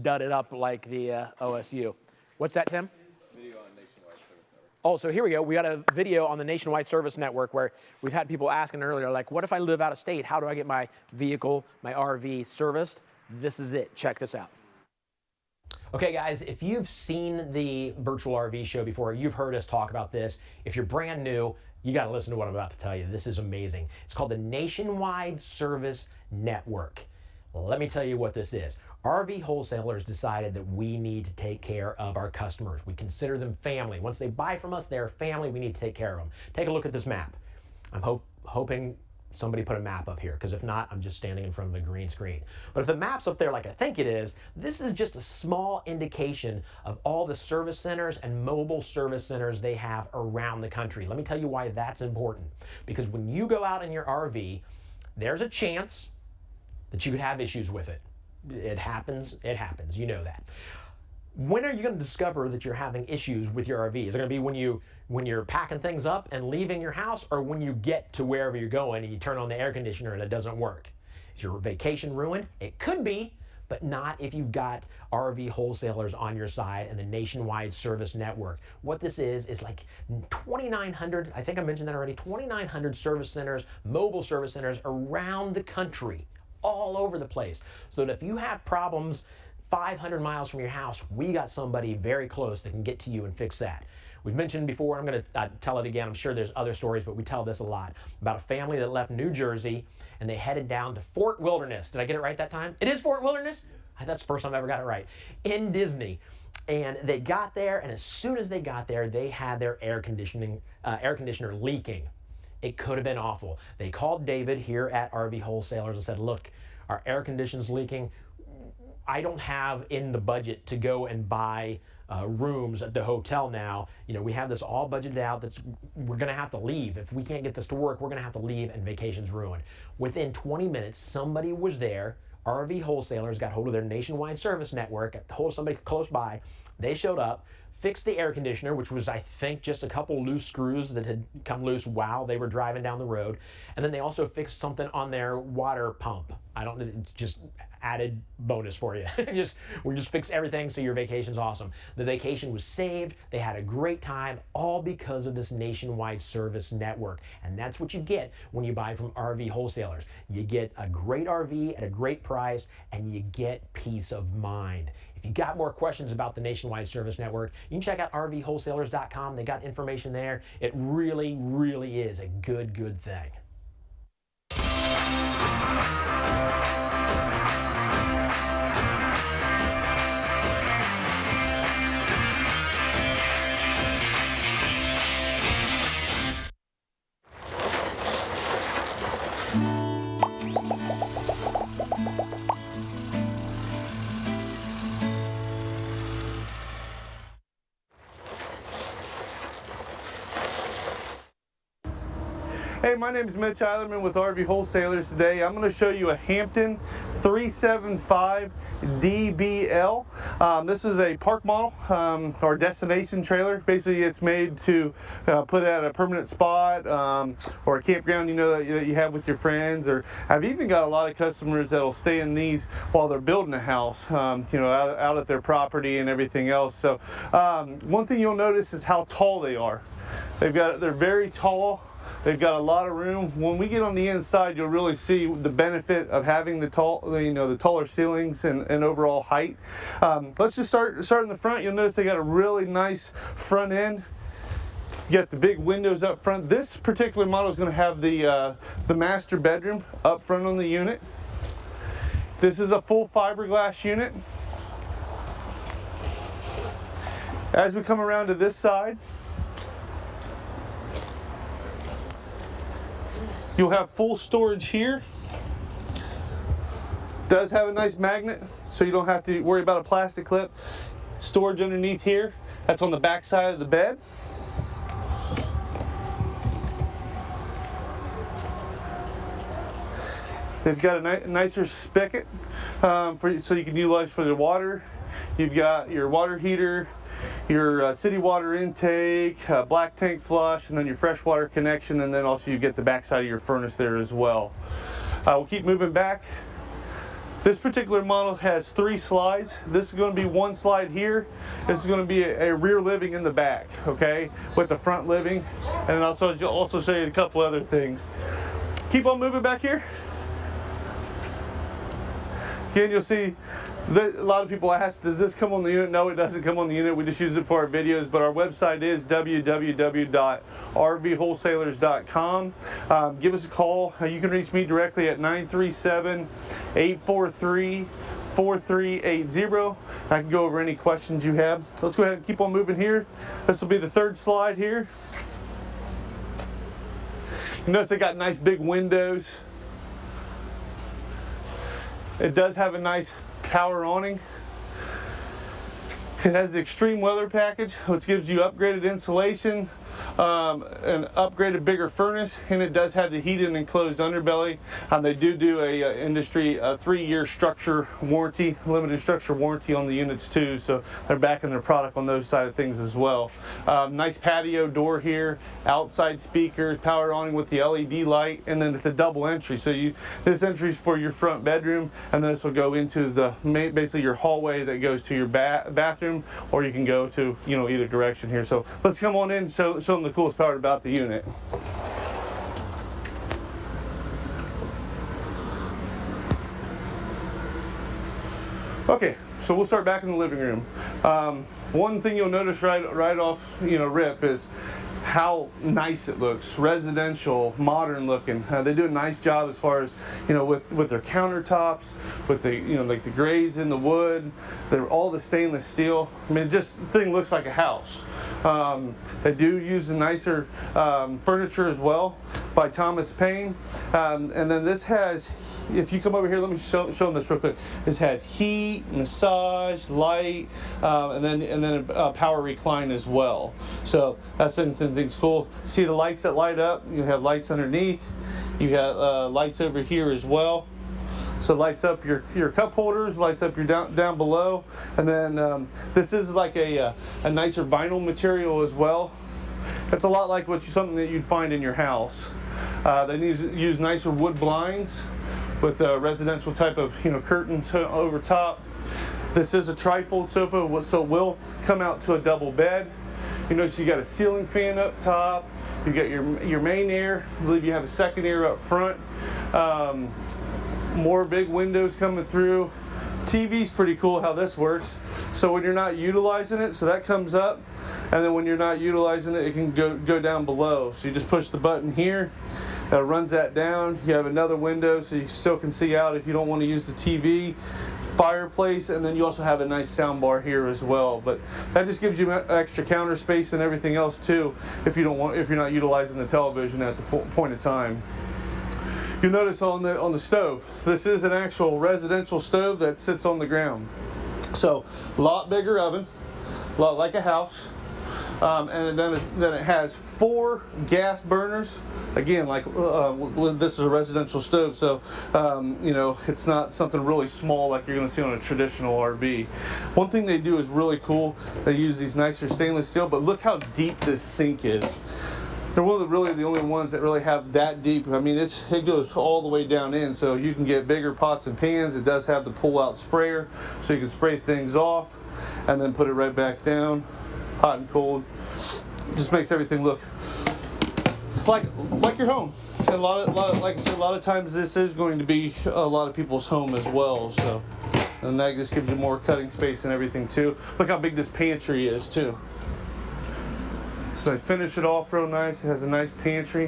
dudded up like the OSU. What's that, Tim? Video on Nationwide Service Network. Oh, so here we go. We got a video on the Nationwide Service Network where we've had people asking earlier, like, what if I live out of state? How do I get my vehicle, my RV serviced? This is it. Check this out. Okay, guys, if you've seen the virtual RV show before, you've heard us talk about this. If you're brand new, you got to listen to what I'm about to tell you. This is amazing. It's called the Nationwide Service Network. Let me tell you what this is. RV wholesalers decided that we need to take care of our customers. We consider them family. Once they buy from us, they're family. We need to take care of them. Take a look at this map. I'm hoping somebody put a map up here, because if not, I'm just standing in front of the green screen. But if the map's up there like I think it is, this is just a small indication of all the service centers and mobile service centers they have around the country. Let me tell you why that's important. Because when you go out in your RV, there's a chance that you could have issues with it. It happens, you know that. When are you going to discover that you're having issues with your RV? Is it going to be when you're packing things up and leaving your house, or when you get to wherever you're going and you turn on the air conditioner and it doesn't work? Is your vacation ruined? It could be, but not if you've got RV wholesalers on your side and the Nationwide Service Network. What this is like 2,900, I think I mentioned that already, 2,900 service centers, mobile service centers around the country, all over the place. So that if you have problems 500 miles from your house, we got somebody very close that can get to you and fix that. We've mentioned before, I'm going to tell it again, I'm sure there's other stories, but we tell this a lot, about a family that left New Jersey and they headed down to Fort Wilderness. Did I get it right that time? It is Fort Wilderness? That's the first time I ever got it right. In Disney. And they got there, and as soon as they got there, they had their air conditioner leaking. It could have been awful. They called David here at RV Wholesalers and said, look, our air conditioner's leaking. I don't have in the budget to go and buy rooms at the hotel now. You know, we have this all budgeted out. We're going to have to leave. If we can't get this to work, we're going to have to leave, and vacation's ruined. Within 20 minutes, somebody was there. RV Wholesalers got hold of their Nationwide Service Network, got hold of somebody close by. They showed up, fixed the air conditioner, which was, I think, just a couple loose screws that had come loose while they were driving down the road. And then they also fixed something on their water pump. I don't know, it's just added bonus for you. We just fix everything so your vacation's awesome. The vacation was saved. They had a great time, all because of this Nationwide Service Network. And that's what you get when you buy from RV Wholesalers. You get a great RV at a great price, and you get peace of mind. If you got more questions about the Nationwide Service Network, you can check out rvwholesalers.com. They got information there. It really, really is a good thing. Hey, my name is Mitch Eilerman with RV Wholesalers. Today I'm going to show you a Hampton 375DBL. This is a park model or destination trailer. Basically, it's made to put at a permanent spot or a campground, you know, that you have with your friends. Or I've even got a lot of customers that'll stay in these while they're building a house, you know, out at their property and everything else. So one thing you'll notice is how tall they are. They're very tall. They've got a lot of room. When we get on the inside, you'll really see the benefit of having the taller ceilings and overall height. Let's just start in the front. You'll notice they got a really nice front end. You got the big windows up front. This particular model is going to have the master bedroom up front on the unit. This is a full fiberglass unit. As we come around to this side, you'll have full storage here. Does have a nice magnet, so you don't have to worry about a plastic clip. Storage underneath here. That's on the back side of the bed. They've got a nicer spigot so you can utilize for the water. You've got your water heater, your city water intake, black tank flush, and then your freshwater connection, and then also you get the backside of your furnace there as well. We'll keep moving back. This particular model has 3 slides. This is going to be 1 slide here. This is going to be a rear living in the back, okay, with the front living, and then I'll also show you a couple other things. Keep on moving back here. Again, you'll see that a lot of people ask, does this come on the unit? No, it doesn't come on the unit. We just use it for our videos, but our website is www.rvwholesalers.com. Give us a call. You can reach me directly at 937-843-4380. I can go over any questions you have. Let's go ahead and keep on moving here. This will be the 3rd slide here. You notice they got nice big windows. It does have a nice power awning. It has the extreme weather package, which gives you upgraded insulation, an upgraded bigger furnace, and it does have the heated and enclosed underbelly. They do a industry 3-year structure warranty, limited structure warranty on the units too, so they're backing their product on those side of things as well. Nice patio door here, outside speakers, power awning with the LED light, and then it's a double entry. So this entry is for your front bedroom, and this will go into basically your hallway that goes to your bathroom, or you can go to either direction here. So let's come on in and show them the coolest part about the unit. Okay, so we'll start back in the living room. One thing you'll notice right off rip is how nice it looks, residential, modern looking. They do a nice job as far as with their countertops, with the like the grays in the wood. They're all the stainless steel. I mean, the thing looks like a house. They do use a nicer furniture as well by Thomas Payne, and then this has. If you come over here, let me show them this real quick. This has heat, massage, light, and then a power recline as well. So that's something's cool. See the lights that light up? You have lights underneath. You have lights over here as well. So lights up your cup holders, lights up your down below, and then this is like a nicer vinyl material as well. It's a lot like something that you'd find in your house. They use nicer wood blinds with a residential type of curtains over top. This is a trifold sofa, so it will come out to a double bed. You notice you got a ceiling fan up top. You got your main air. I believe you have a second air up front. More big windows coming through. TV's pretty cool how this works. So when you're not utilizing it, so that comes up, and then when you're not utilizing it, it can go down below. So you just push the button here. Runs that down. You have another window so you still can see out if you don't want to use the TV. Fireplace, and then you also have a nice sound bar here as well. But that just gives you extra counter space and everything else too if you're not utilizing the television at the point of time. You'll notice on the stove, this is an actual residential stove that sits on the ground. So a lot bigger oven, a lot like a house. and then it has 4 gas burners. Again, like this is a residential stove, so you know, it's not something really small like you're going to see on a traditional RV. One thing they do is really cool. They use these nicer stainless steel, but look how deep this sink is. They're really the only ones that really have that deep. I mean, it goes all the way down in, so you can get bigger pots and pans. It does have the pull-out sprayer, so you can spray things off and then put it right back down, hot and cold. It just makes everything look like your home. And a lot of, like I said, a lot of times this is going to be a lot of people's home as well. So, and that just gives you more cutting space and everything too. Look how big this pantry is too. So I finish it off real nice. It has a nice pantry.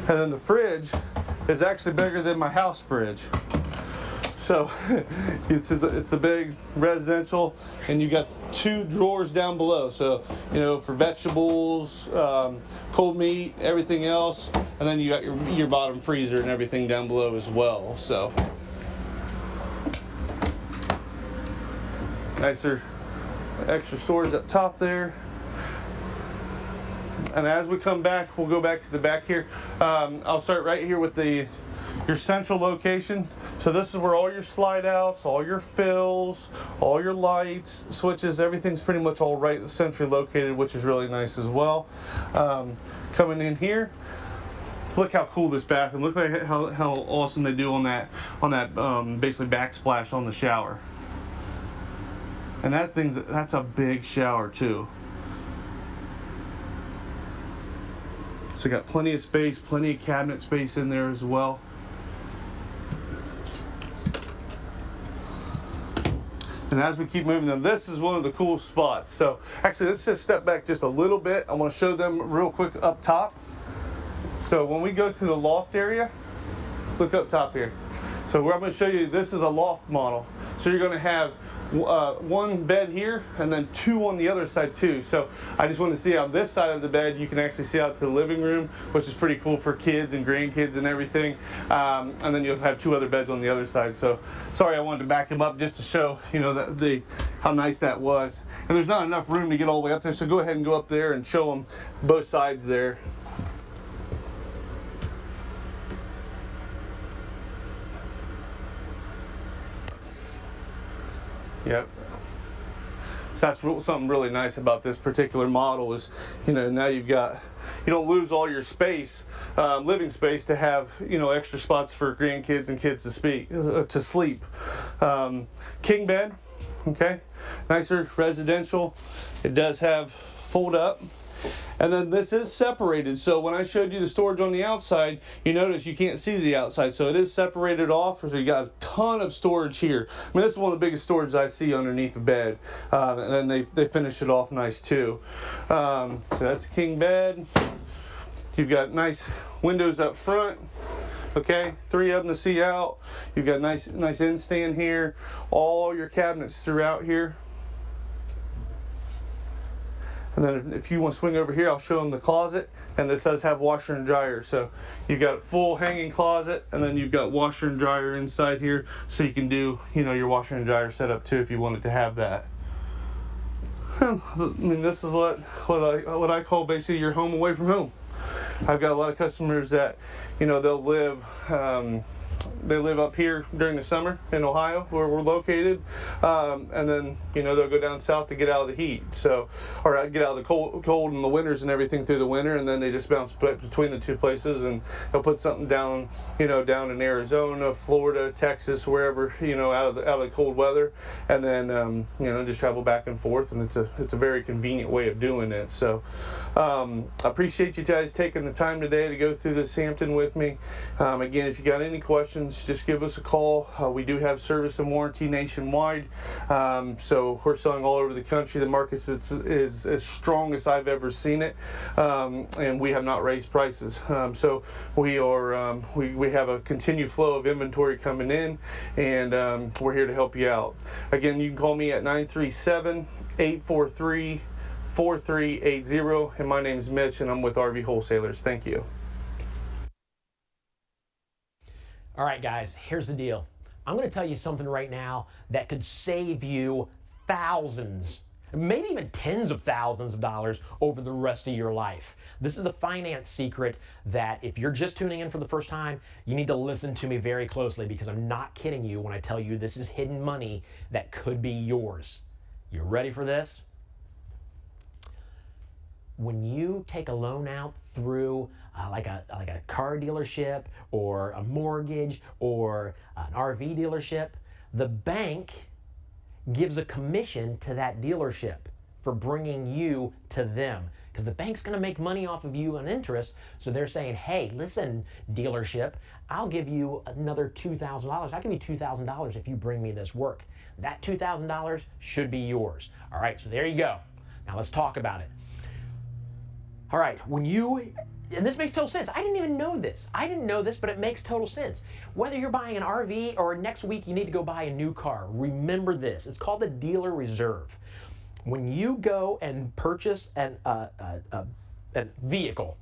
And then the fridge is actually bigger than my house fridge. So it's a big residential, and you got 2 drawers down below. So, you know, for vegetables, cold meat, everything else. And then you got your bottom freezer and everything down below as well. So nicer extra storage up top there. And as we come back, we'll go back to the back here. I'll start right here with your central location. So this is where all your slide outs, all your fills, all your lights, switches, everything's pretty much all right centrally located, which is really nice as well. Coming in here, look how cool this bathroom. Look like how awesome they do on that basically backsplash on the shower. And that's a big shower too. So you got plenty of space, plenty of cabinet space in there as well. And as we keep moving them, this is one of the cool spots. So actually, let's just step back just a little bit. I want to show them real quick up top. So when we go to the loft area, look up top here. So where I'm going to show you, this is a loft model. So you're going to have 1 bed here and then 2 on the other side too. So I just want to see on this side of the bed you can actually see out to the living room, which is pretty cool for kids and grandkids and everything. And then you'll have 2 other beds on the other side. So sorry, I wanted to back them up just to show, you know, how nice that was. And there's not enough room to get all the way up there, so go ahead and go up there and show them both sides there. Yep. So that's something really nice about this particular model is, you know, now you don't lose all your space, living space, to have, you know, extra spots for grandkids and kids to sleep. King bed, okay, nicer residential. It does have fold up. And then this is separated, so when I showed you the storage on the outside, you notice you can't see the outside, so it is separated off, so you got a ton of storage here. I mean, this is one of the biggest storage I see underneath a bed, and then they finish it off nice too. So that's a king bed. You've got nice windows up front. Okay, 3 of them to see out. You've got nice end stand here. All your cabinets throughout here. And then if you want to swing over here, I'll show them the closet. And this does have washer and dryer. So you've got a full hanging closet, and then you've got washer and dryer inside here. So you can do, you know, your washer and dryer setup too if you wanted to have that. I mean, this is what I call basically your home away from home. I've got a lot of customers that, you know, they'll live they live up here during the summer in Ohio, where we're located, and then, you know, they'll go down south to get out of the heat, so, or get out of the cold in the winters and everything through the winter, and then they just bounce between the 2 places, and they'll put something down, you know, down in Arizona, Florida, Texas, wherever, you know, out of the cold weather, and then you know, just travel back and forth, and it's a very convenient way of doing it. So I appreciate you guys taking the time today to go through this Hampton with me. Again, if you got any questions, just give us a call. We do have service and warranty nationwide, so we're selling all over the country. The market is as strong as I've ever seen it, and we have not raised prices. So we have a continued flow of inventory coming in, and we're here to help you out. Again, you can call me at 937-843-4380, and my name is Mitch, and I'm with RV Wholesalers. Thank you. All right, guys, here's the deal. I'm going to tell you something right now that could save you thousands, maybe even tens of thousands of dollars over the rest of your life. This is a finance secret that if you're just tuning in for the first time, you need to listen to me very closely, because I'm not kidding you when I tell you this is hidden money that could be yours. You ready for this? When you take a loan out through like a car dealership or a mortgage or an RV dealership, the bank gives a commission to that dealership for bringing you to them, because the bank's going to make money off of you on interest. So they're saying, hey, listen, dealership, I'll give you another $2,000. I'll give you $2,000 if you bring me this work. That $2,000 should be yours. All right, so there you go. Now let's talk about it. All right, and this makes total sense. I didn't even know this. I didn't know this, but it makes total sense. Whether you're buying an RV or next week you need to go buy a new car, remember this. It's called the dealer reserve. When you go and purchase a vehicle,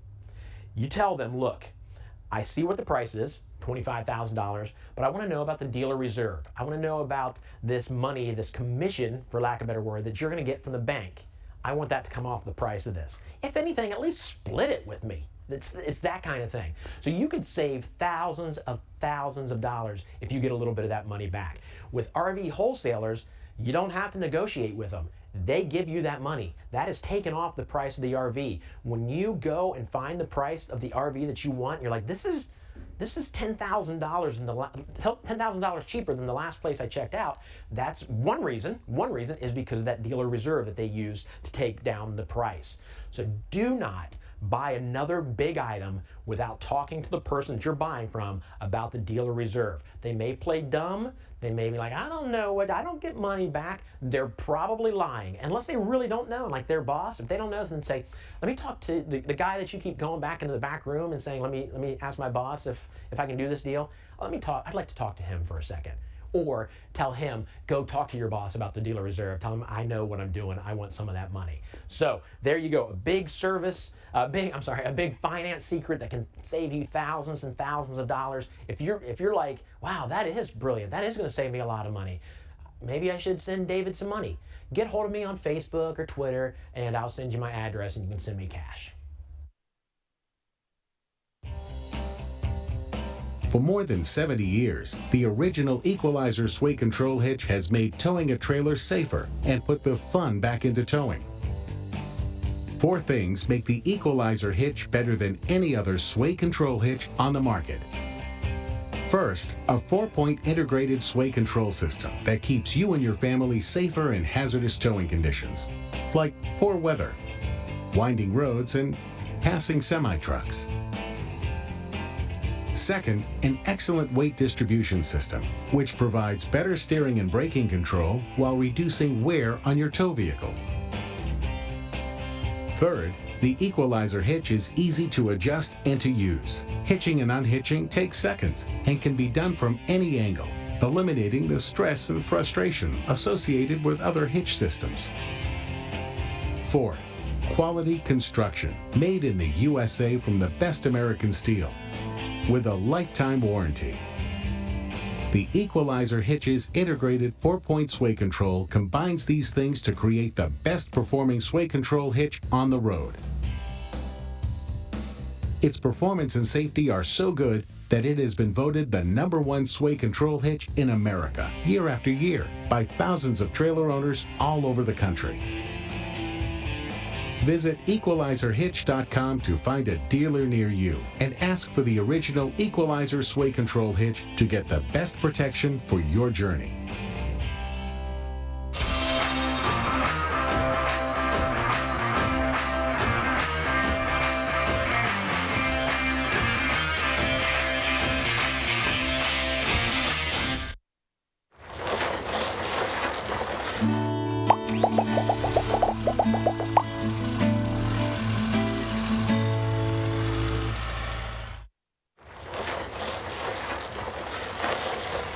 you tell them, look, I see what the price is, $25,000, but I want to know about the dealer reserve. I want to know about this money, this commission, for lack of a better word, that you're going to get from the bank. I want that to come off the price of this. If anything, at least split it with me. It's that kind of thing. So you could save thousands of dollars if you get a little bit of that money back. With RV wholesalers, you don't have to negotiate with them. They give you that money. That is taken off the price of the RV. When you go and find the price of the RV that you want, you're like, this is $10,000 $10,000 cheaper than the last place I checked out. That's one reason. One reason is because of that dealer reserve that they use to take down the price. So do not buy another big item without talking to the person that you're buying from about the dealer reserve. They may play dumb. They may be like, I don't know what, I don't get money back. They're probably lying, unless they really don't know. Like their boss, if they don't know, then say, let me talk to the guy that you keep going back into the back room and saying, let me ask my boss if I can do this deal. I'd like to talk to him for a second. Or tell him, go talk to your boss about the dealer reserve. Tell him, I know what I'm doing. I want some of that money. So there you go. A big big finance secret that can save you thousands and thousands of dollars. If you're like, wow, that is brilliant. That is going to save me a lot of money. Maybe I should send David some money. Get hold of me on Facebook or Twitter, and I'll send you my address, and you can send me cash. For more than 70 years, the original Equalizer sway control hitch has made towing a trailer safer and put the fun back into towing. 4 things make the Equalizer hitch better than any other sway control hitch on the market. First, a 4-point integrated sway control system that keeps you and your family safer in hazardous towing conditions, like poor weather, winding roads, and passing semi-trucks. Second, an excellent weight distribution system, which provides better steering and braking control while reducing wear on your tow vehicle. Third, the Equalizer hitch is easy to adjust and to use. Hitching and unhitching takes seconds and can be done from any angle, eliminating the stress and frustration associated with other hitch systems. Fourth, quality construction, made in the USA from the best American steel, with a lifetime warranty. The Equalizer hitch's integrated 4-point sway control combines these things to create the best performing sway control hitch on the road. Its performance and safety are so good that it has been voted the #1 sway control hitch in America year after year by thousands of trailer owners all over the country. Visit equalizerhitch.com to find a dealer near you and ask for the original Equalizer sway control hitch to get the best protection for your journey.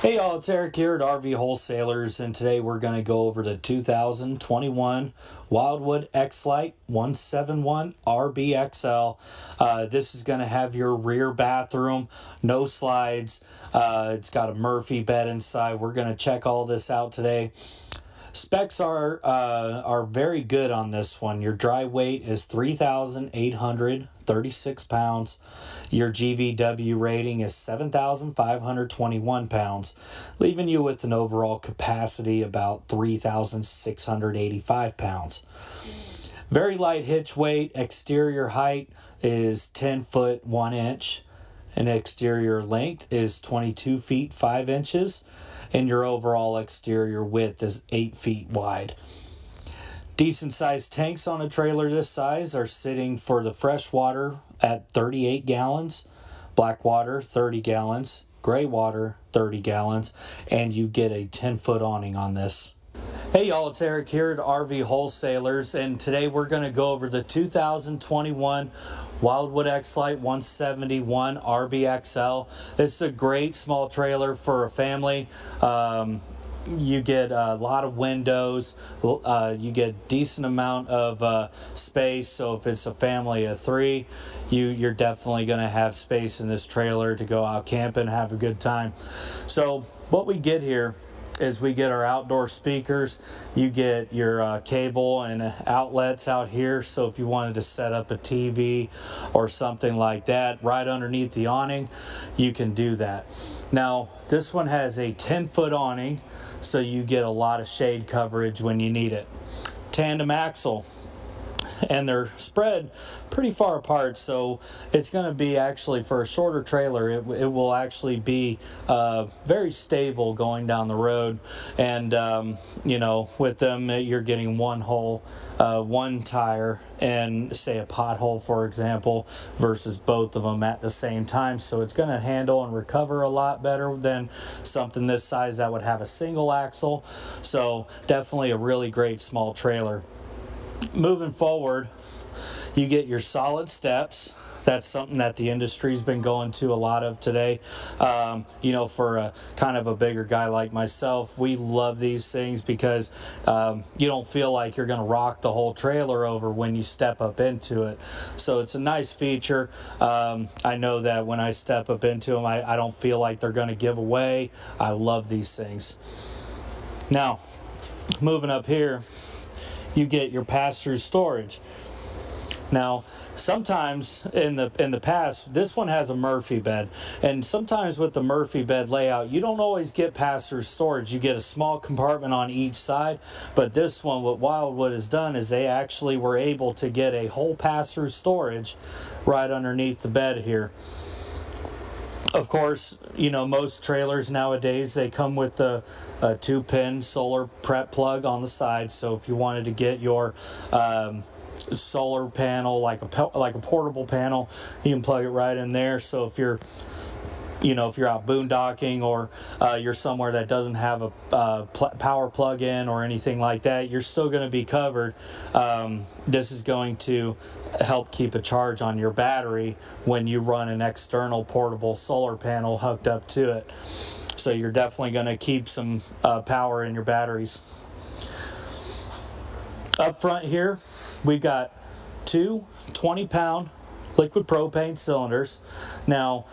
Hey y'all, it's Eric here at RV Wholesalers, and today we're going to go over the 2021 Wildwood X-lite 171 RBXL. This is going to have your rear bathroom, no slides. It's got a Murphy bed inside. We're going to check all this out today. Specs are very good on this one. Your dry weight is 3,836 pounds. Your GVW rating is 7,521 pounds, leaving you with an overall capacity about 3,685 pounds. Very light hitch weight. Exterior height is 10 foot 1 inch, and exterior length is 22 feet 5 inches. And your overall exterior width is 8 feet wide. Decent sized tanks on a trailer this size are sitting for the fresh water at 38 gallons, black water 30 gallons, gray water 30 gallons, and you get a 10-foot awning on this. Hey y'all, it's Eric here at RV Wholesalers, and today we're going to go over the 2021 Wildwood X-lite 171 RBXL. It's a great small trailer for a family. You get a lot of windows, you get a decent amount of space, so if it's a family of 3, you're definitely going to have space in this trailer to go out camping and have a good time. So what we get here is we get our outdoor speakers. You get your cable and outlets out here, so if you wanted to set up a TV or something like that right underneath the awning, you can do that. Now this one has a 10-foot awning, so you get a lot of shade coverage when you need it. Tandem axle, and they're spread pretty far apart, so it's going to be actually, for a shorter trailer, it will actually be very stable going down the road. And you know, with them you're getting one hole, one tire, and say a pothole for example, versus both of them at the same time, so it's going to handle and recover a lot better than something this size that would have a single axle. So definitely a really great small trailer. Moving forward, you get your solid steps. That's something that the industry's been going to a lot of today. You know, for a kind of a bigger guy like myself, we love these things because you don't feel like you're going to rock the whole trailer over when you step up into it. So it's a nice feature. I know that when I step up into them, I don't feel like they're going to give away. I love these things. Now, moving up here, you get your pass-through storage. Now, sometimes in the past, this one has a Murphy bed, and sometimes with the Murphy bed layout, you don't always get pass-through storage. You get a small compartment on each side, but this one, what Wildwood has done is they actually were able to get a whole pass-through storage right underneath the bed here. Of course, you know, most trailers nowadays, they come with a 2-pin solar prep plug on the side. So if you wanted to get your solar panel, like a portable panel, you can plug it right in there. So if you're, you know, if you're out boondocking, or you're somewhere that doesn't have a power plug-in or anything like that, you're still going to be covered. This is going to help keep a charge on your battery when you run an external portable solar panel hooked up to it. So you're definitely going to keep some power in your batteries. Up front here, we've got 2 20-pound liquid propane cylinders. Now,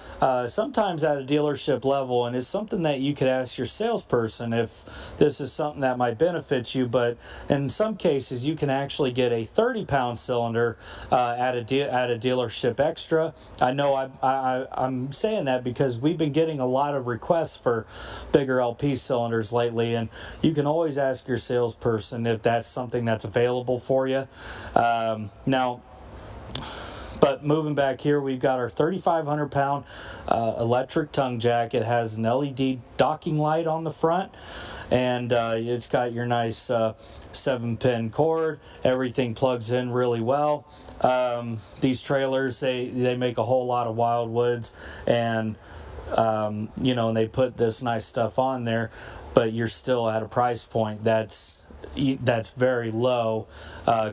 sometimes at a dealership level, and it's something that you could ask your salesperson if this is something that might benefit you, but in some cases you can actually get a 30-pound cylinder at a dealership extra. I know I'm saying that because we've been getting a lot of requests for bigger LP cylinders lately, and you can always ask your salesperson if that's something that's available for you. Now, but moving back here, we've got our 3,500-pound electric tongue jack. It has an LED docking light on the front, and it's got your nice 7-pin cord. Everything plugs in really well. These trailers, they make a whole lot of Wildwoods, and you know, and they put this nice stuff on there, but you're still at a price point that's very low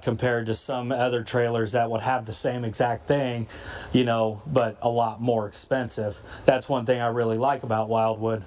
compared to some other trailers that would have the same exact thing, you know, but a lot more expensive. That's one thing I really like about Wildwood.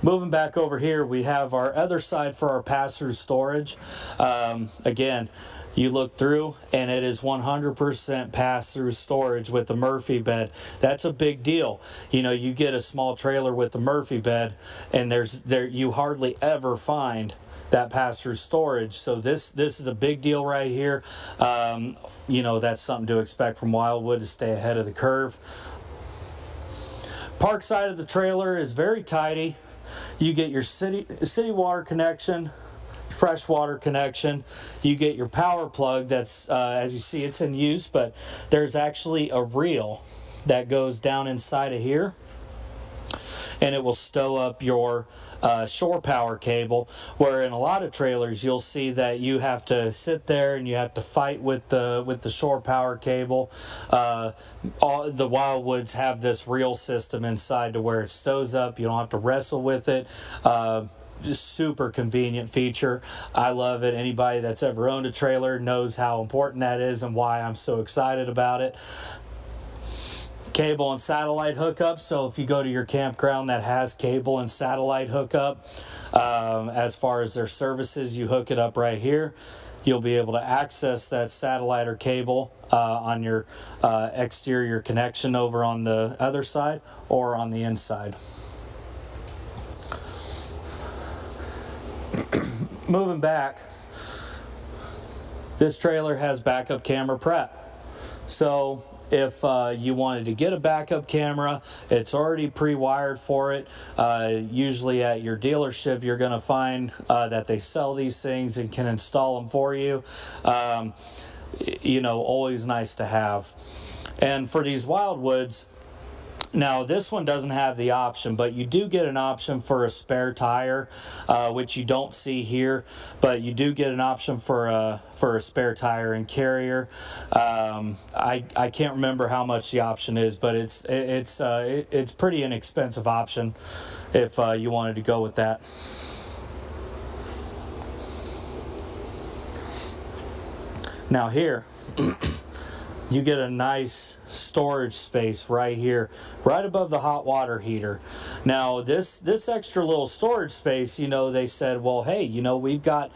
Moving back over here, we have our other side for our pass-through storage. Again, you look through and it is 100% pass-through storage with the Murphy bed. That's a big deal. You know, you get a small trailer with the Murphy bed and you hardly ever find that pass-through storage. So this is a big deal right here. You know, that's something to expect from Wildwood, to stay ahead of the curve. Park side of the trailer is very tidy. You get your city water connection, fresh water connection. You get your power plug that's, as you see, it's in use, but there's actually a reel that goes down inside of here, and it will stow up your shore power cable, where in a lot of trailers you'll see that you have to sit there and you have to fight with the shore power cable. All the Wildwoods have this reel system inside to where it stows up. You don't have to wrestle with it. Just super convenient feature. I love it. Anybody that's ever owned a trailer knows how important that is and why I'm so excited about it. Cable and satellite hookup. So if you go to your campground that has cable and satellite hookup, as far as their services, you hook it up right here. You'll be able to access that satellite or cable on your exterior connection over on the other side or on the inside. Moving back, this trailer has backup camera prep. So if you wanted to get a backup camera, it's already pre-wired for it. Usually at your dealership, you're going to find that they sell these things and can install them for you. You know, always nice to have. And for these Wildwoods, now this one doesn't have the option, but you do get an option for a spare tire, which you don't see here, but you do get an option for a spare tire and carrier. I can't remember how much the option is, but it's pretty inexpensive option if you wanted to go with that. Now here you get a nice storage space right here, right above the hot water heater. Now this extra little storage space, you know, they said, well, hey, you know, we've got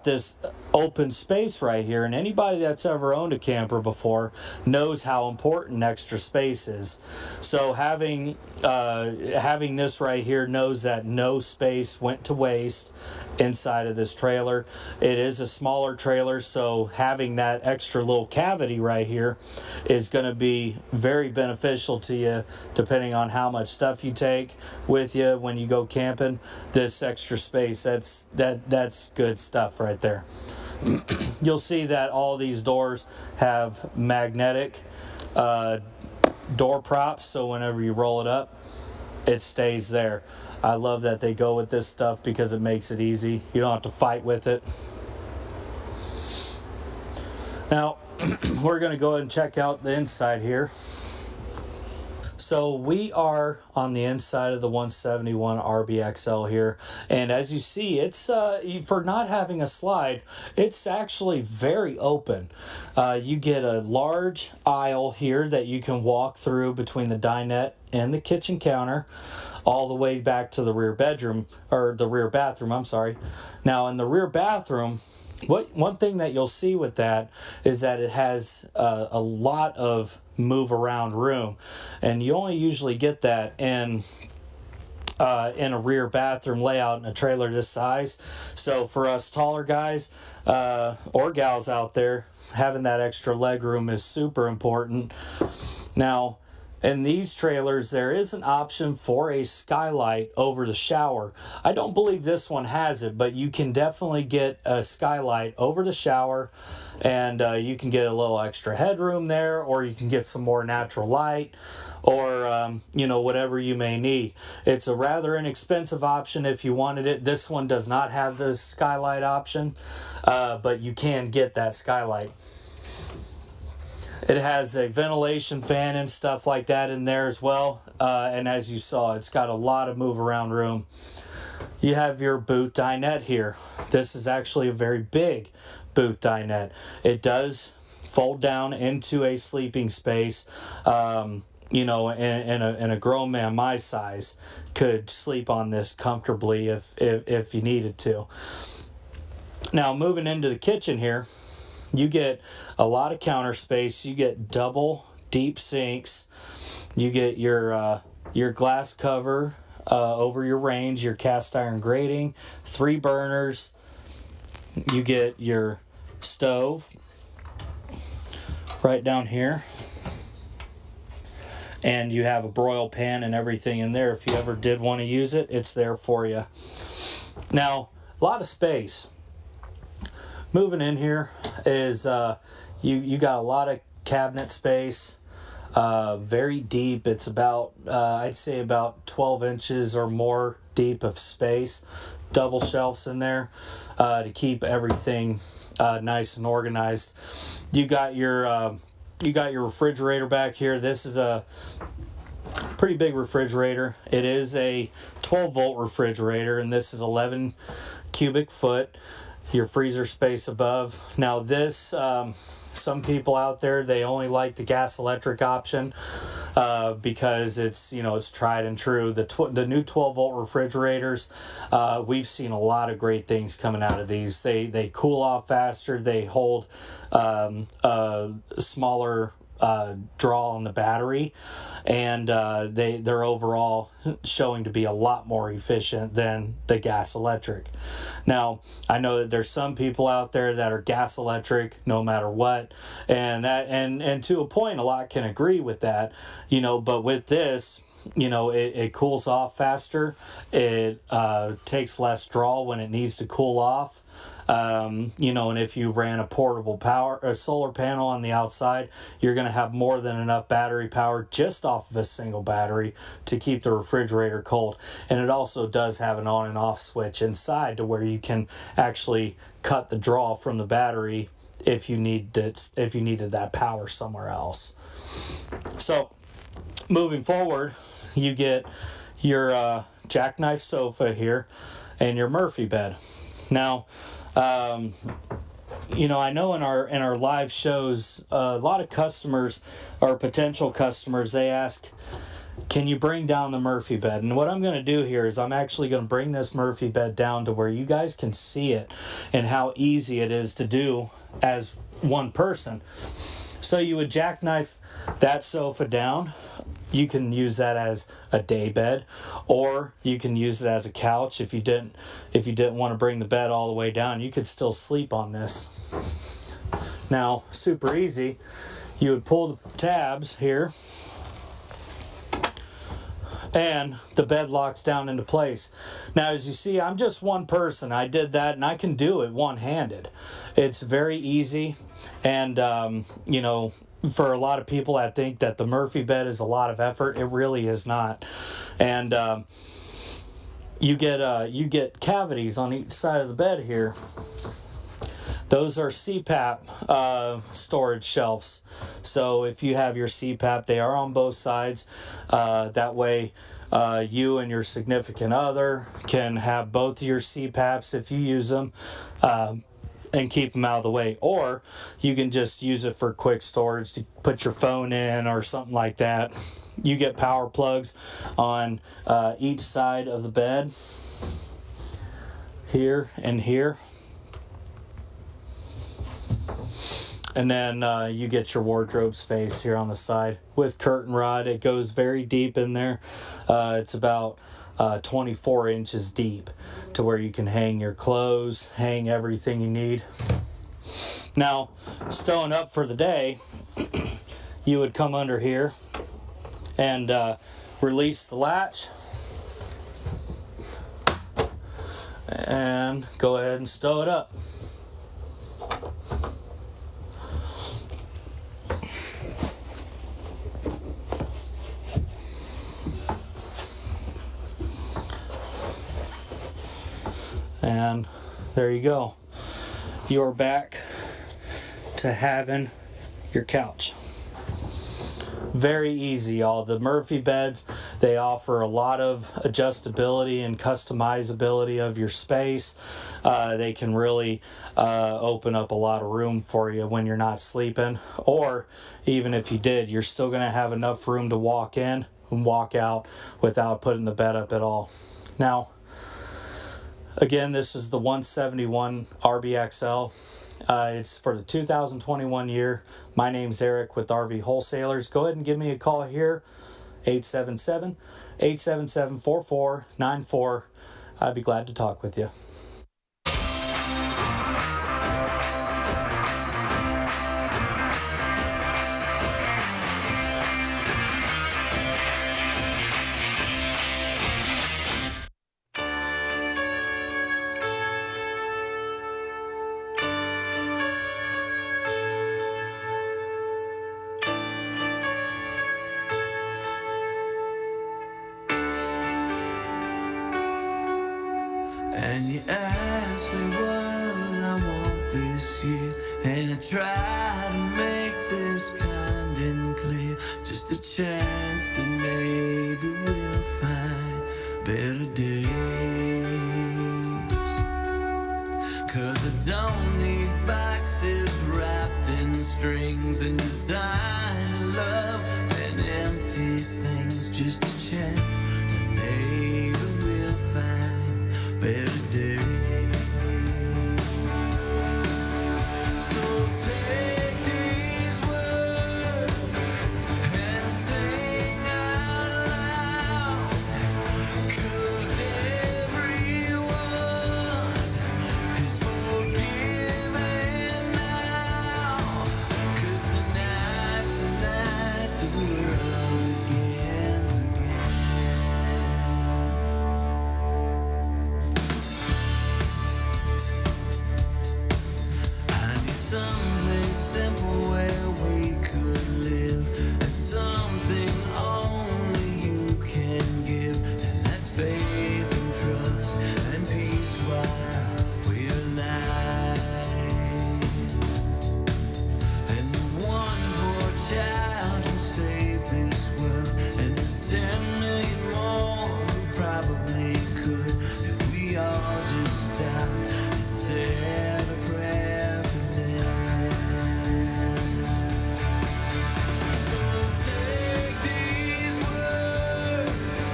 this open space right here, and anybody that's ever owned a camper before knows how important extra space is. So having this right here knows that no space went to waste inside of this trailer. It is a smaller trailer, so having that extra little cavity right here is going to be very beneficial to you, depending on how much stuff you take with you when you go camping. This extra space, that's good stuff right there. You'll see that all these doors have magnetic door props, so whenever you roll it up, it stays there. I love that they go with this stuff because it makes it easy. You don't have to fight with it. Now, we're going to go ahead and check out the inside here. So we are on the inside of the 171 RBXL here, and as you see, it's for not having a slide, it's actually very open. You get a large aisle here that you can walk through between the dinette and the kitchen counter, all the way back to the rear bedroom, or the rear bathroom, I'm sorry. Now in the rear bathroom, one thing that you'll see with that is that it has a lot of move around room, and you only usually get that in a rear bathroom layout in a trailer this size. So for us taller guys or gals out there, having that extra leg room is super important. Now in these trailers, there is an option for a skylight over the shower. I don't believe this one has it, but you can definitely get a skylight over the shower, and you can get a little extra headroom there, or you can get some more natural light, or you know, whatever you may need. It's a rather inexpensive option if you wanted it. This one does not have the skylight option, but you can get that skylight. It has a ventilation fan and stuff like that in there as well. And as you saw, it's got a lot of move around room. You have your boot dinette here. This is actually a very big boot dinette. It does fold down into a sleeping space. and a grown man my size could sleep on this comfortably if you needed to. Now, moving into the kitchen here, you get a lot of counter space. You get double deep sinks. You get your glass cover over your range, your cast iron grating, 3 burners. You get your stove right down here. And you have a broil pan and everything in there. If you ever did want to use it, it's there for you. Now, a lot of space. Moving in here is you got a lot of cabinet space, very deep. It's about I'd say about 12 inches or more deep of space. Double shelves in there to keep everything nice and organized. You got your refrigerator back here. This is a pretty big refrigerator. It is a 12-volt refrigerator, and this is 11 cubic foot. Your freezer space above. Now this, some people out there, they only like the gas electric option because it's tried and true. The new 12-volt refrigerators, we've seen a lot of great things coming out of these. They cool off faster. They hold a smaller draw on the battery, and they're overall showing to be a lot more efficient than the gas electric. Now, I know that there's some people out there that are gas electric no matter what, and to a point, a lot can agree with that, but with this, it cools off faster. It takes less draw when it needs to cool off. And if you ran a portable solar panel on the outside, you're going to have more than enough battery power just off of a single battery to keep the refrigerator cold. And it also does have an on and off switch inside to where you can actually cut the draw from the battery if you needed that power somewhere else. So moving forward, you get your jackknife sofa here and your Murphy bed. Now, I know in our live shows, a lot of customers or potential customers, they ask, can you bring down the Murphy bed? And what I'm going to do here is I'm actually going to bring this Murphy bed down to where you guys can see it and how easy it is to do as one person. So you would jackknife that sofa down. You can use that as a day bed, or you can use it as a couch. If you didn't want to bring the bed all the way down, you could still sleep on this. Now, super easy. You would pull the tabs here, and the bed locks down into place. Now, as you see, I'm just one person. I did that, and I can do it one-handed. It's very easy, and for a lot of people that think that the Murphy bed is a lot of effort, it really is not. And you get cavities on each side of the bed here. Those are CPAP storage shelves. So if you have your CPAP, they are on both sides. That way you and your significant other can have both of your CPAPs if you use them. And keep them out of the way, or you can just use it for quick storage to put your phone in or something like that. You get power plugs on each side of the bed, here and here, and then you get your wardrobe space here on the side with curtain rod. It goes very deep in there. It's about 24 inches deep to where you can hang your clothes, hang everything you need. Now, stowing up for the day, you would come under here and release the latch and go ahead and stow it up. And there you go. You're back to having your couch. Very easy. All the Murphy beds, they offer a lot of adjustability and customizability of your space. They can really open up a lot of room for you when you're not sleeping, or even if you did, you're still going to have enough room to walk in and walk out without putting the bed up at all. Now, again, this is the 171 RBXL. It's for the 2021 year. My name's Eric with RV Wholesalers. Go ahead and give me a call here, 877-877-4494. I'd be glad to talk with you. And you ask me what I want this year, and I try to make this kind and clear. Just a chance that maybe we'll find better days. 'Cause I don't need boxes wrapped in strings and design love and empty things. Just a chance that maybe we'll find better days. So take these words and sing out loud, 'cause everyone is forgiven now. 'Cause tonight's the night the world begins again. I need someplace simple where we could live, and something only you can give, and that's faith and trust and peace while we're alive. And the one poor child who saved this world, and there's 10 million more who probably could, if we all just stopped and said a prayer for them. So take these words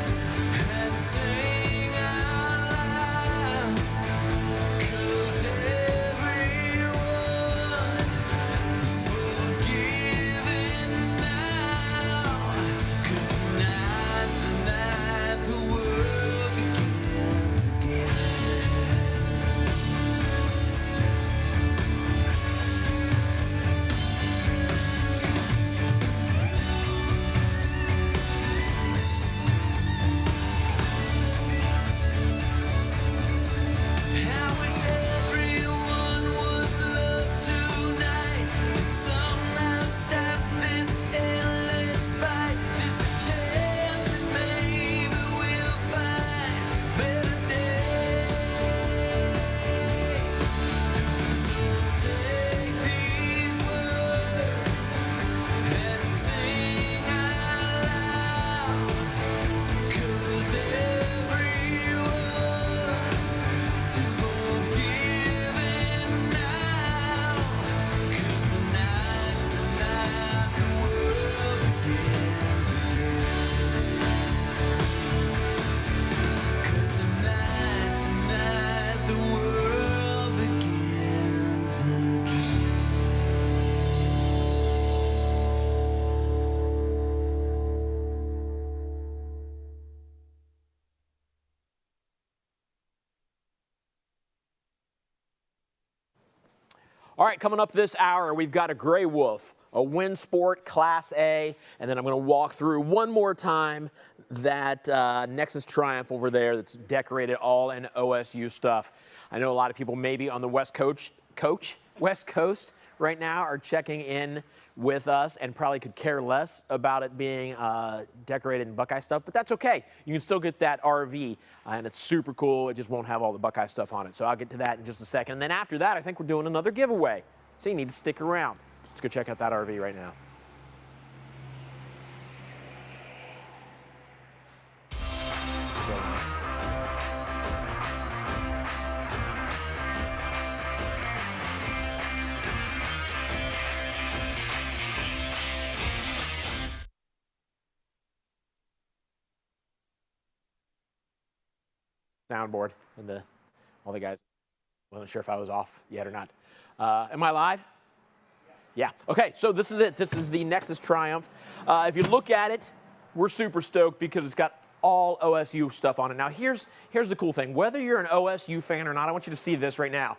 and sing out loud, 'cause everyone is forgiven now. 'Cause tonight's the night the world begins again. I wish everyone was loved tonight and somehow stop this endless fight. Just a chance that maybe we'll find better days. So take these words and sing out loud, 'cause everyone is forgiven now. 'Cause tonight's the night the world begins again. 'Cause tonight's the night the world begins again. All right, coming up this hour, we've got a Gray Wolf, a Wind Sport Class A, and then I'm going to walk through one more time that Nexus Triumph over there that's decorated all in OSU stuff. I know a lot of people maybe on the West Coast right now are checking in with us and probably could care less about it being decorated in Buckeye stuff, but that's okay. You can still get that RV, and it's super cool. It just won't have all the Buckeye stuff on it, so I'll get to that in just a second. And then after that, I think we're doing another giveaway, so you need to stick around. Let's go check out that RV right now. soundboard and all the guys. Wasn't sure if I was off yet or not. Am I live? Yeah. Okay, so this is it. This is the Nexus Triumph. If you look at it, we're super stoked because it's got all OSU stuff on it. Now, here's the cool thing. Whether you're an OSU fan or not, I want you to see this right now.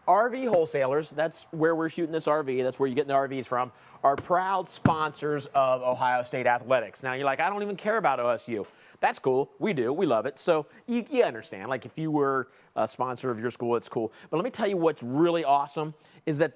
RV Wholesalers, that's where we're shooting this RV, that's where you're getting the RVs from, are proud sponsors of Ohio State Athletics. Now, you're like, I don't even care about OSU. That's cool. We do. We love it. So you understand. Like, if you were a sponsor of your school, it's cool. But let me tell you what's really awesome is that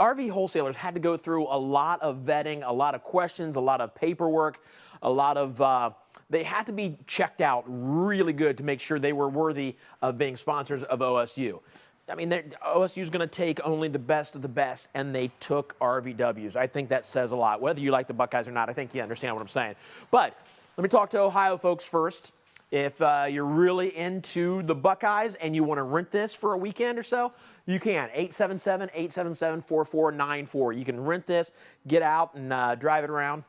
RV Wholesalers had to go through a lot of vetting, a lot of questions, a lot of paperwork, a lot of they had to be checked out really good to make sure they were worthy of being sponsors of OSU. I mean, OSU is going to take only the best of the best, and they took RVWs. I think that says a lot. Whether you like the Buckeyes or not, I think you understand what I'm saying. But let me talk to Ohio folks first. If you're really into the Buckeyes and you want to rent this for a weekend or so, you can. 877-877-4494. You can rent this, get out and drive it around.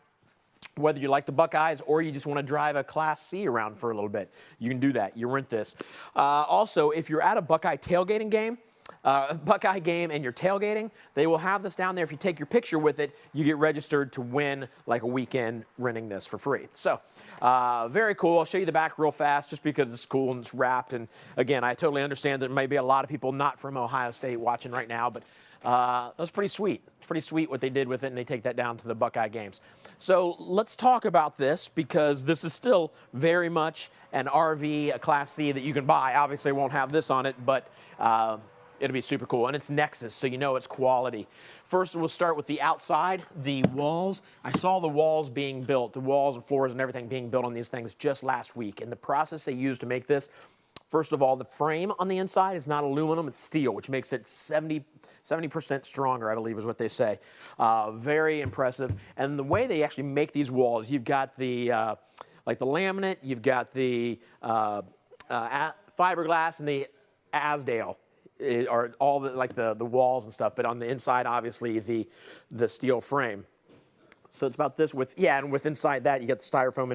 Whether you like the Buckeyes or you just want to drive a Class C around for a little bit, you can do that. You rent this. Also, if you're at a Buckeye tailgating game, Buckeye game and you're tailgating, they will have this down there. If you take your picture with it, you get registered to win like a weekend renting this for free. So very cool. I'll show you the back real fast just because it's cool and it's wrapped. And again, I totally understand that there may be a lot of people not from Ohio State watching right now, but that was pretty sweet. It's pretty sweet what they did with it, and they take that down to the Buckeye games. So let's talk about this because this is still very much an RV, a Class C that you can buy. Obviously, it won't have this on it, but it'll be super cool. And it's Nexus, so you know it's quality. First, we'll start with the outside, the walls. I saw the walls being built, the walls and floors and everything being built on these things just last week. And the process they used to make this, first of all, the frame on the inside is not aluminum, it's steel, which makes it 70% stronger, I believe is what they say. Very impressive. And the way they actually make these walls, you've got the, like the laminate, you've got the fiberglass and the Asdale. Are all the, like the walls and stuff, but on the inside, obviously, the steel frame. So it's about this with, yeah, and with inside that, you got the styrofoam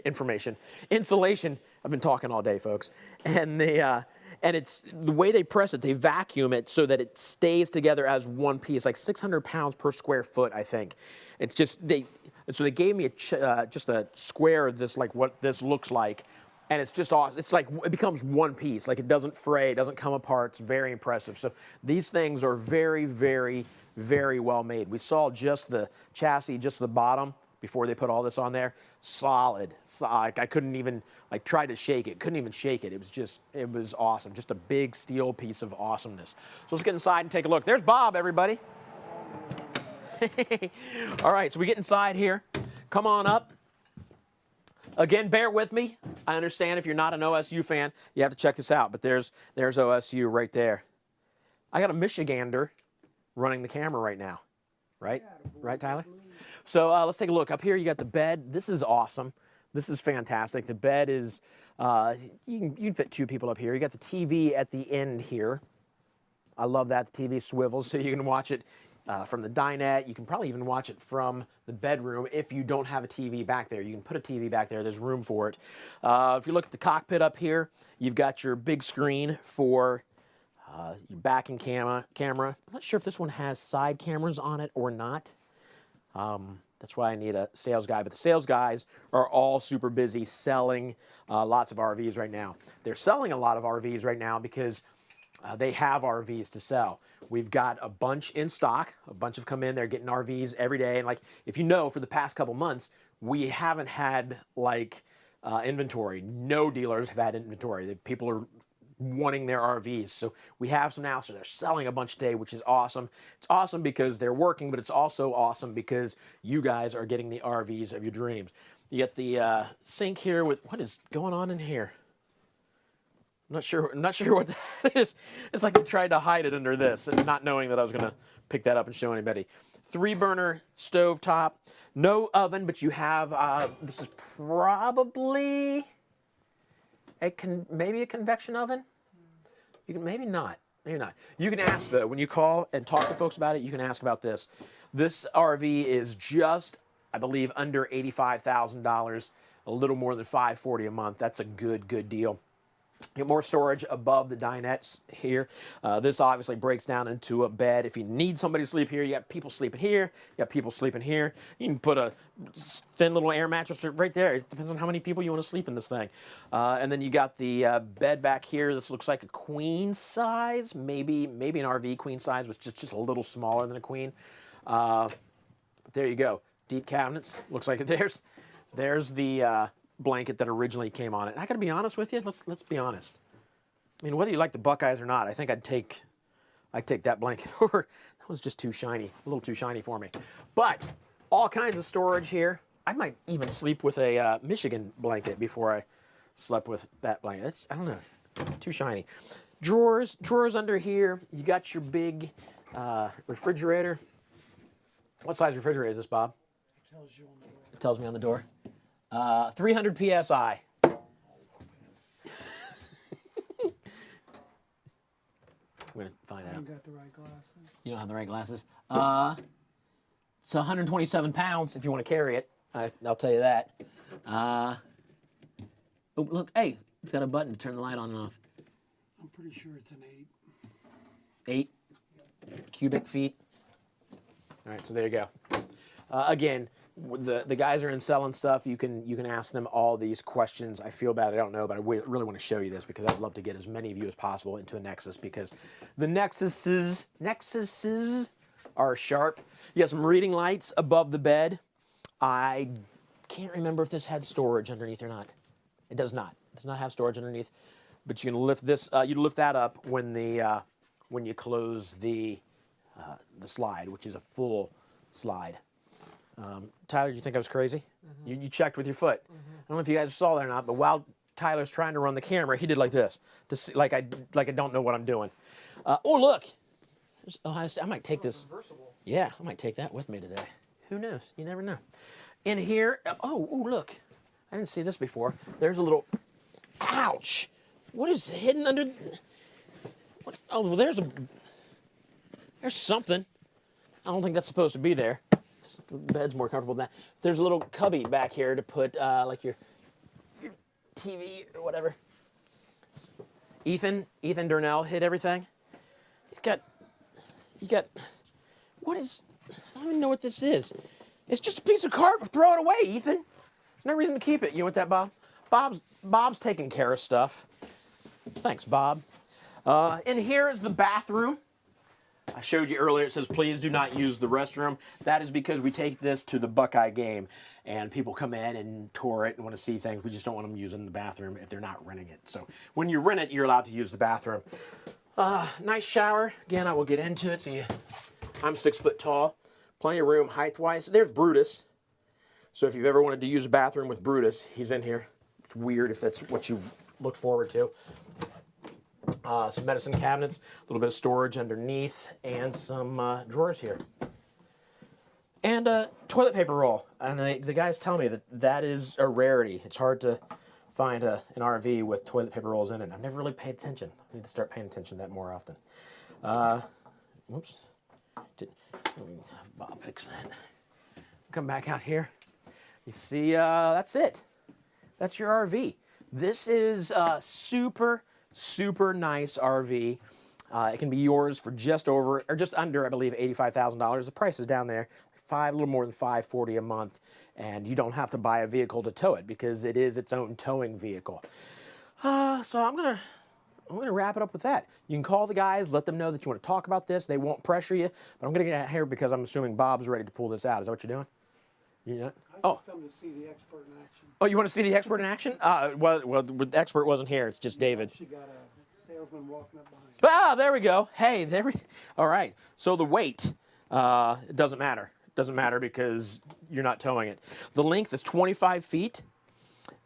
information. Insulation, I've been talking all day, folks. And and it's the way they press it, they vacuum it so that it stays together as one piece, like 600 pounds per square foot, I think. It's just, and so they gave me just a square of this, like what this looks like. And it's just awesome. It's like it becomes one piece. Like it doesn't fray, it doesn't come apart. It's very impressive. So these things are very, very, very well made. We saw just the chassis, just the bottom before they put all this on there. Solid. I couldn't even like try to shake it. Couldn't even shake it. It was awesome. Just a big steel piece of awesomeness. So let's get inside and take a look. There's Bob, everybody. All right, so we get inside here. Come on up. Again, bear with me. I understand if you're not an OSU fan, you have to check this out. But there's OSU right there. I got a Michigander running the camera right now. Right? Right, Tyler? So let's take a look. Up here, you got the bed. This is awesome. This is fantastic. The bed is, you can fit two people up here. You got the TV at the end here. I love that. The TV swivels so you can watch it from the dinette. You can probably even watch it from the bedroom if you don't have a TV back there. You can put a TV back there. There's room for it. If you look at the cockpit up here, you've got your big screen for your backing camera. I'm not sure if this one has side cameras on it or not. That's why I need a sales guy. But the sales guys are all super busy selling lots of RVs right now. They're selling a lot of RVs right now because they have RVs to sell. We've got a bunch in stock. A bunch have come in. They're getting RVs every day. And like, if you know, for the past couple months, we haven't had like inventory. No dealers have had inventory. People are wanting their RVs. So we have some now. So they're selling a bunch today, which is awesome. It's awesome because they're working, but it's also awesome because you guys are getting the RVs of your dreams. You get the sink here with, what is going on in here? I'm not sure what that is. It's like they tried to hide it under this and not knowing that I was going to pick that up and show anybody. 3-burner stove top. No oven, but you have, this is probably maybe a convection oven. You can, maybe not. You can ask though, when you call and talk to folks about it, you can ask about this. This RV is just, I believe, under $85,000, a little more than $540 a month. That's a good deal. Get more storage above the dinettes here. This obviously breaks down into a bed. If you need somebody to sleep here, you got people sleeping here, you got people sleeping here. You can put a thin little air mattress right there. It depends on how many people you want to sleep in this thing. And then you got the bed back here. This looks like a queen size, maybe an RV queen size, which is just a little smaller than a queen. But there you go. Deep cabinets. Looks like there's the blanket that originally came on it. And I got to be honest with you. Let's be honest. I mean, whether you like the Buckeyes or not, I think I'd take that blanket over. That was just too shiny, a little too shiny for me. But all kinds of storage here. I might even sleep with a Michigan blanket before I slept with that blanket. I don't know, too shiny. Drawers under here. You got your big refrigerator. What size refrigerator is this, Bob? It tells you on the door. It tells me on the door. 300 PSI. We're going to find out. You got the right glasses. You don't have the right glasses. It's 127 pounds if you want to carry it. I'll tell you that. Oh, look, hey, it's got a button to turn the light on and off. I'm pretty sure it's an 8 cubic feet. All right, so there you go. Again, the guys are in selling stuff. You can ask them all these questions. I feel bad I don't know, but I really want to show you this because I'd love to get as many of you as possible into a Nexus because the Nexuses are sharp. You got some reading lights above the bed. I can't remember if this had storage underneath or not. It does not. It does not have storage underneath, but you can lift this. You lift that up when you close the slide, which is a full slide. Tyler, do you think I was crazy? Mm-hmm. You checked with your foot. Mm-hmm. I don't know if you guys saw that or not, but while Tyler's trying to run the camera, he did like this to see, like I don't know what I'm doing. Oh look, I might take this. Reversible. Yeah, I might take that with me today. Who knows? You never know. In here, oh look, I didn't see this before. There's a little. Ouch! What is hidden under? What? Oh, well, there's something. I don't think that's supposed to be there. The bed's more comfortable than that. There's a little cubby back here to put like your TV or whatever. Ethan Durnell hit everything. You got, what is, I don't even know what this is. It's just a piece of cardboard. Throw it away, Ethan. There's no reason to keep it. You want that, Bob? Bob's taking care of stuff. Thanks, Bob. In here is the bathroom. I showed you earlier, it says, please do not use the restroom. That is because we take this to the Buckeye game, and people come in and tour it and want to see things. We just don't want them using the bathroom if they're not renting it. So when you rent it, you're allowed to use the bathroom. Nice shower. Again, I will get into it. See, I'm 6 foot tall. Plenty of room height-wise. There's Brutus. So if you've ever wanted to use a bathroom with Brutus, he's in here. It's weird if that's what you look forward to. Some medicine cabinets, a little bit of storage underneath, and some drawers here. And a toilet paper roll. And the guys tell me that is a rarity. It's hard to find an RV with toilet paper rolls in it. I've never really paid attention. I need to start paying attention to that more often. Whoops. Let me have Bob fix that. Come back out here. You see, that's it. That's your RV. This is super nice RV. It can be yours for just over, or just under, I believe, $85,000. The price is down there, a little more than $540 a month, and you don't have to buy a vehicle to tow it because it is its own towing vehicle. So I'm gonna wrap it up with that. You can call the guys, let them know that you want to talk about this. They won't pressure you, but I'm gonna get out here because I'm assuming Bob's ready to pull this out. Is that what you're doing? I just come to see the expert in action. Oh, you want to see the expert in action? Well, the expert wasn't here. It's just David. She got a salesman walking up behind. Ah, there we go. Hey, all right. So the weight, it doesn't matter. It doesn't matter because you're not towing it. The length is 25 feet.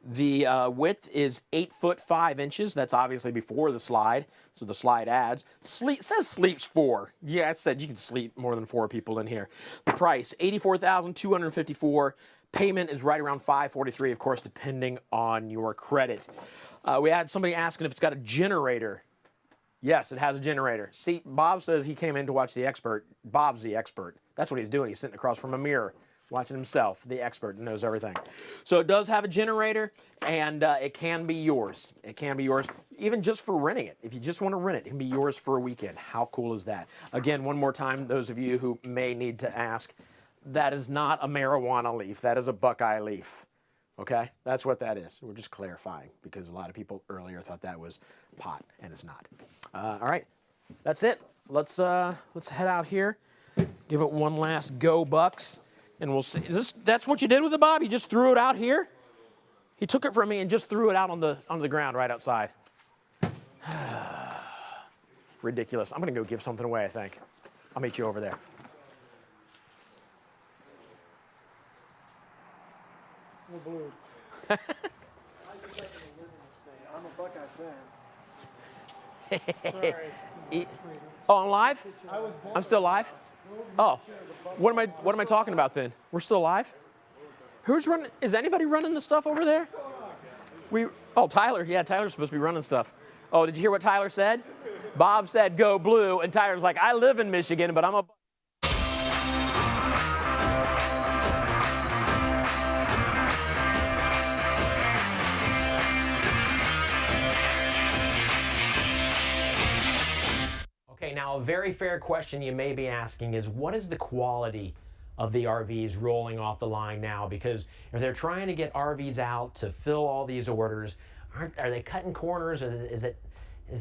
The width is 8 foot 5 inches. That's obviously before the slide, so the slide adds. Says sleeps 4. Yeah, it said you can sleep more than 4 people in here. The price, $84,254. Payment is right around $543, of course, depending on your credit. We had somebody asking if it's got a generator. Yes, it has a generator. See, Bob says he came in to watch the expert. Bob's the expert. That's what he's doing. He's sitting across from a mirror Watching himself, the expert knows everything. So it does have a generator, and it can be yours. It can be yours, even just for renting it. If you just want to rent it, it can be yours for a weekend. How cool is that? Again, one more time, those of you who may need to ask, that is not a marijuana leaf. That is a Buckeye leaf. Okay? That's what that is. We're just clarifying, because a lot of people earlier thought that was pot, and it's not. All right, that's it. Let's head out here. Give it one last go, Bucks. And we'll see. That's what you did with it, Bob? You just threw it out here? He took it from me and just threw it out on the ground right outside. Ridiculous. I'm going to go give something away, I think. I'll meet you over there. We're blue. I'm a Buckeye fan. Sorry. Oh, I'm live? I'm still live? Oh, what am I talking about then? We're still live? Who's running? Is anybody running the stuff over there? Oh, Tyler. Yeah, Tyler's supposed to be running stuff. Oh, did you hear what Tyler said? Bob said go blue, and Tyler was like, I live in Michigan, but I'm a... Okay, now a very fair question you may be asking is, what is the quality of the RVs rolling off the line now? Because if they're trying to get RVs out to fill all these orders, are they cutting corners? Or is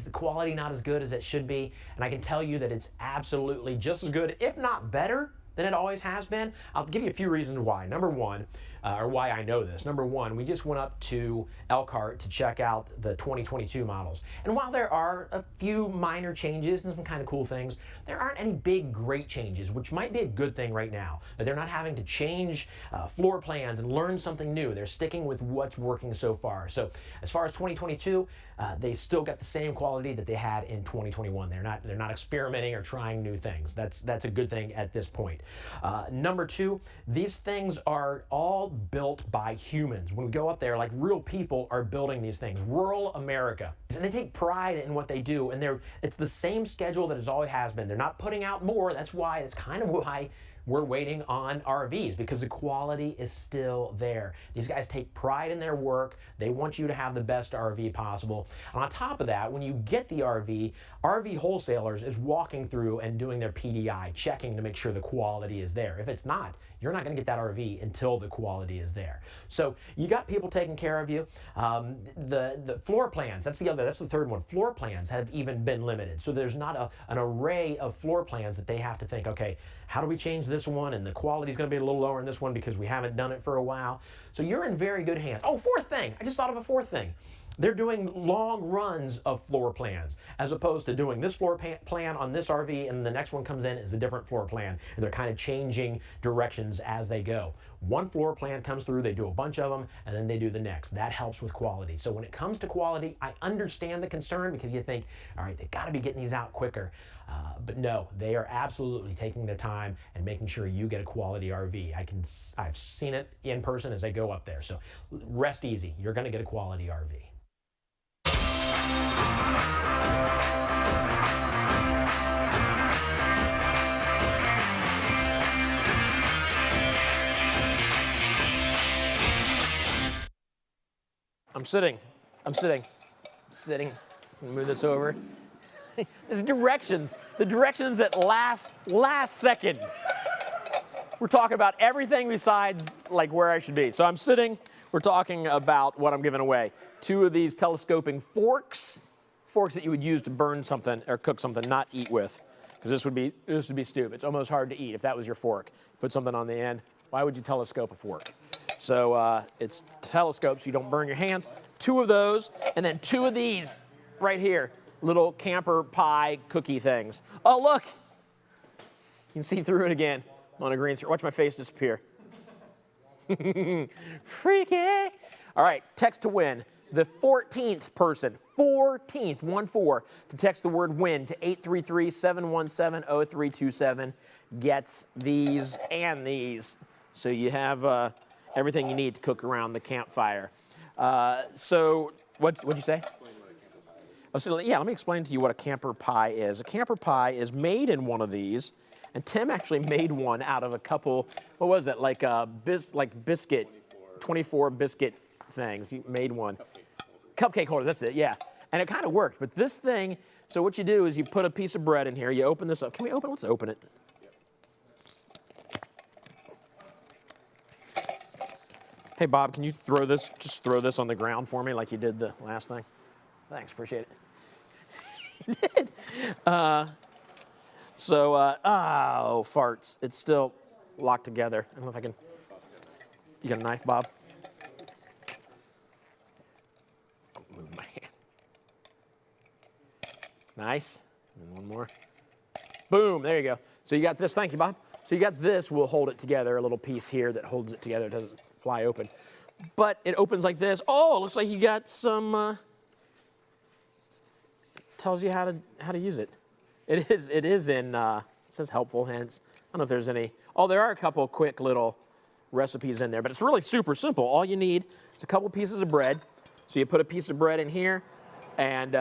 the quality not as good as it should be? And I can tell you that it's absolutely just as good, if not better, than it always has been. I'll give you a few reasons why. Number one, or why I know this. Number one, we just went up to Elkhart to check out the 2022 models. And while there are a few minor changes and some kind of cool things, there aren't any big, great changes, which might be a good thing right now. That they're not having to change floor plans and learn something new. They're sticking with what's working so far. So as far as 2022, they still got the same quality that they had in 2021. They're not experimenting or trying new things. That's a good thing at this point. Number two, these things are all built by humans. When we go up there, like real people are building these things. Rural America. And they take pride in what they do, and it's the same schedule that it always has been. They're not putting out more. That's kind of why we're waiting on RVs, because the quality is still there. These guys take pride in their work. They want you to have the best RV possible. And on top of that, when you get the RV Wholesalers is walking through and doing their PDI, checking to make sure the quality is there. If it's not, you're not going to get that RV until the quality is there. So you got people taking care of you. The floor plans, that's the third one. Floor plans have even been limited. So there's not an array of floor plans that they have to think, okay, how do we change this one? And the quality is going to be a little lower in this one because we haven't done it for a while. So you're in very good hands. Oh, fourth thing. I just thought of a fourth thing. They're doing long runs of floor plans as opposed to doing this floor plan on this RV and the next one comes in as a different floor plan. And they're kind of changing directions as they go. One floor plan comes through, they do a bunch of them, and then they do the next. That helps with quality. So when it comes to quality, I understand the concern because you think, all right, they've got to be getting these out quicker. But no, they are absolutely taking their time and making sure you get a quality RV. I've seen it in person as I go up there. So rest easy. You're going to get a quality RV. I'm sitting. Move this over. There's directions. The directions at last second. We're talking about everything besides like where I should be. So I'm sitting. We're talking about what I'm giving away. 2 of these telescoping forks that you would use to burn something or cook something, not eat with, because this would be stupid. It's almost hard to eat if that was your fork. Put something on the end. Why would you telescope a fork? So it's telescopes so you don't burn your hands. 2 of those, and then 2 of these right here, little camper pie cookie things. Oh look, you can see through it again on a green screen. Watch my face disappear. Freaky. All right, text to win. The 14th person, 14th, 1-4, to text the word win to 833-717-0327 gets these and these. So you have everything you need to cook around the campfire. So what'd you say? Oh, so yeah, let me explain to you what a camper pie is. A camper pie is made in one of these, And Tim actually made one out of a couple, what was it, like biscuit, 24 biscuit things. He made one. Cupcake holders, that's it, yeah. And it kind of worked. But this thing, so what you do is you put a piece of bread in here, you open this up. Can we open it? Let's open it. Hey, Bob, can you just throw this on the ground for me like you did the last thing? Thanks, appreciate it. You did. Oh, farts. It's still locked together. I don't know if I can. You got a knife, Bob? I'll move my hand. Nice. And one more. Boom, there you go. So you got this. Thank you, Bob. So you got this. We'll hold it together, a little piece here that holds it together. It doesn't fly open. But it opens like this. Oh, it looks like you got some, tells you how to use it. It is in, it says helpful hints. I don't know if there's any. Oh, there are a couple quick little recipes in there, but it's really super simple. All you need is a couple pieces of bread. So you put a piece of bread in here and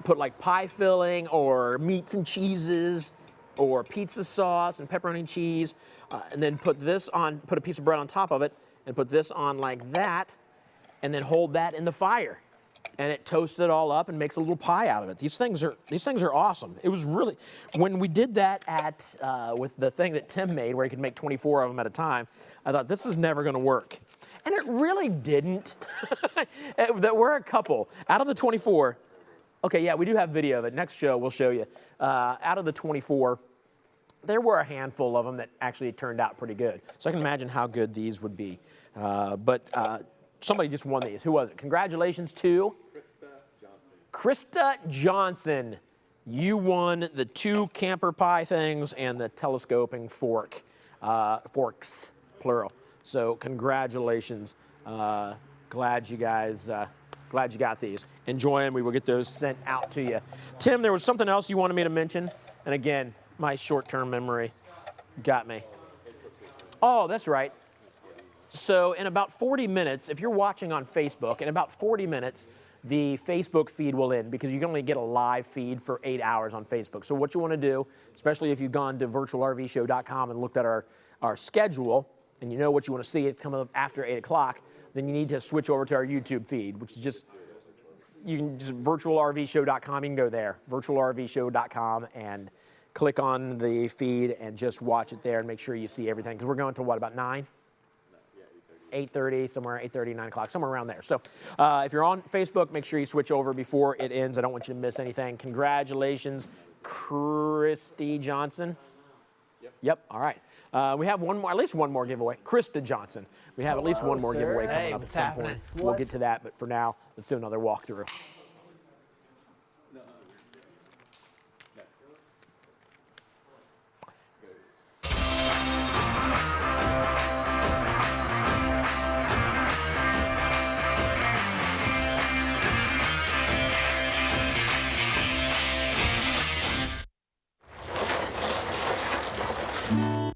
put like pie filling or meats and cheeses or pizza sauce and pepperoni and cheese, and then put a piece of bread on top of it and put this on like that, and then hold that in the fire. And it toasts it all up and makes a little pie out of it. These things are awesome. It was really, when we did that with the thing that Tim made where he could make 24 of them at a time, I thought this is never gonna work. And it really didn't. There were a couple. Out of the 24, okay, yeah, we do have video of it. Next show we'll show you. Out of the 24, there were a handful of them that actually turned out pretty good. So I can imagine how good these would be. But somebody just won these. Who was it? Congratulations to Krista Johnson. You won the 2 camper pie things and the telescoping forks, plural. So congratulations. Glad you got these. Enjoy them. We will get those sent out to you. Tim, there was something else you wanted me to mention. And again, my short-term memory got me. Oh, that's right. So in about 40 minutes, if you're watching on Facebook, in about 40 minutes, the Facebook feed will end because you can only get a live feed for 8 hours on Facebook. So what you want to do, especially if you've gone to virtualrvshow.com and looked at our schedule, and you know what you want to see, it's coming up after 8 o'clock, then you need to switch over to our YouTube feed, which is just virtualrvshow.com. You can go there, virtualrvshow.com, and click on the feed and just watch it there and make sure you see everything. Because we're going to what, about 9? 8:30, somewhere 8:30, 9 o'clock, somewhere around there. So if you're on Facebook, make sure you switch over before it ends. I don't want you to miss anything. Congratulations, Christy Johnson. Yep, all right. We have one more, at least one more giveaway. Krista Johnson. We have at least one more giveaway coming up at some point. We'll get to that, but for now, let's do another walkthrough.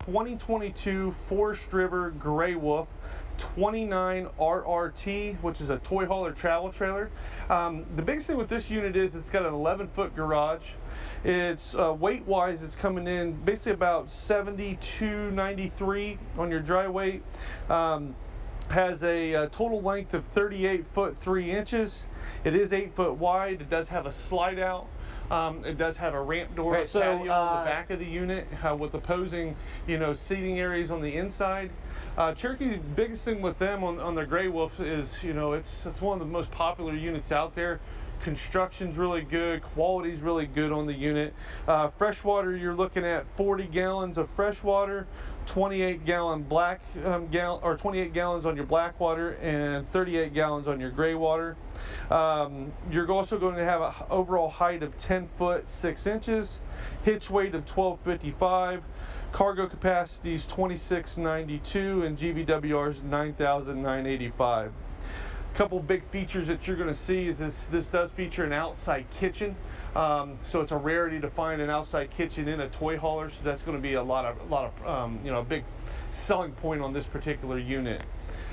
2022 Forest River Gray Wolf 29 RRT, which is a toy hauler travel trailer. The biggest thing with this unit is it's got an 11-foot garage. It's weight-wise, it's coming in basically about 72.93 on your dry weight. Has a total length of 38 foot 3 inches. It is 8 foot wide. It does have a slide out. It does have a ramp door patio on the back of the unit with opposing, seating areas on the inside. Cherokee, the biggest thing with them on their Gray Wolf is, it's one of the most popular units out there. Construction's really good, quality's really good on the unit. Freshwater, you're looking at 40 gallons of freshwater, 28 gallons on your black water, and 38 gallons on your gray water. You're also going to have an overall height of 10 foot 6 inches, hitch weight of 1255, cargo capacity is 2692, and GVWR is 9,985. Couple big features that you're going to see is this does feature an outside kitchen, so it's a rarity to find an outside kitchen in a toy hauler, so that's going to be a big selling point on this particular unit.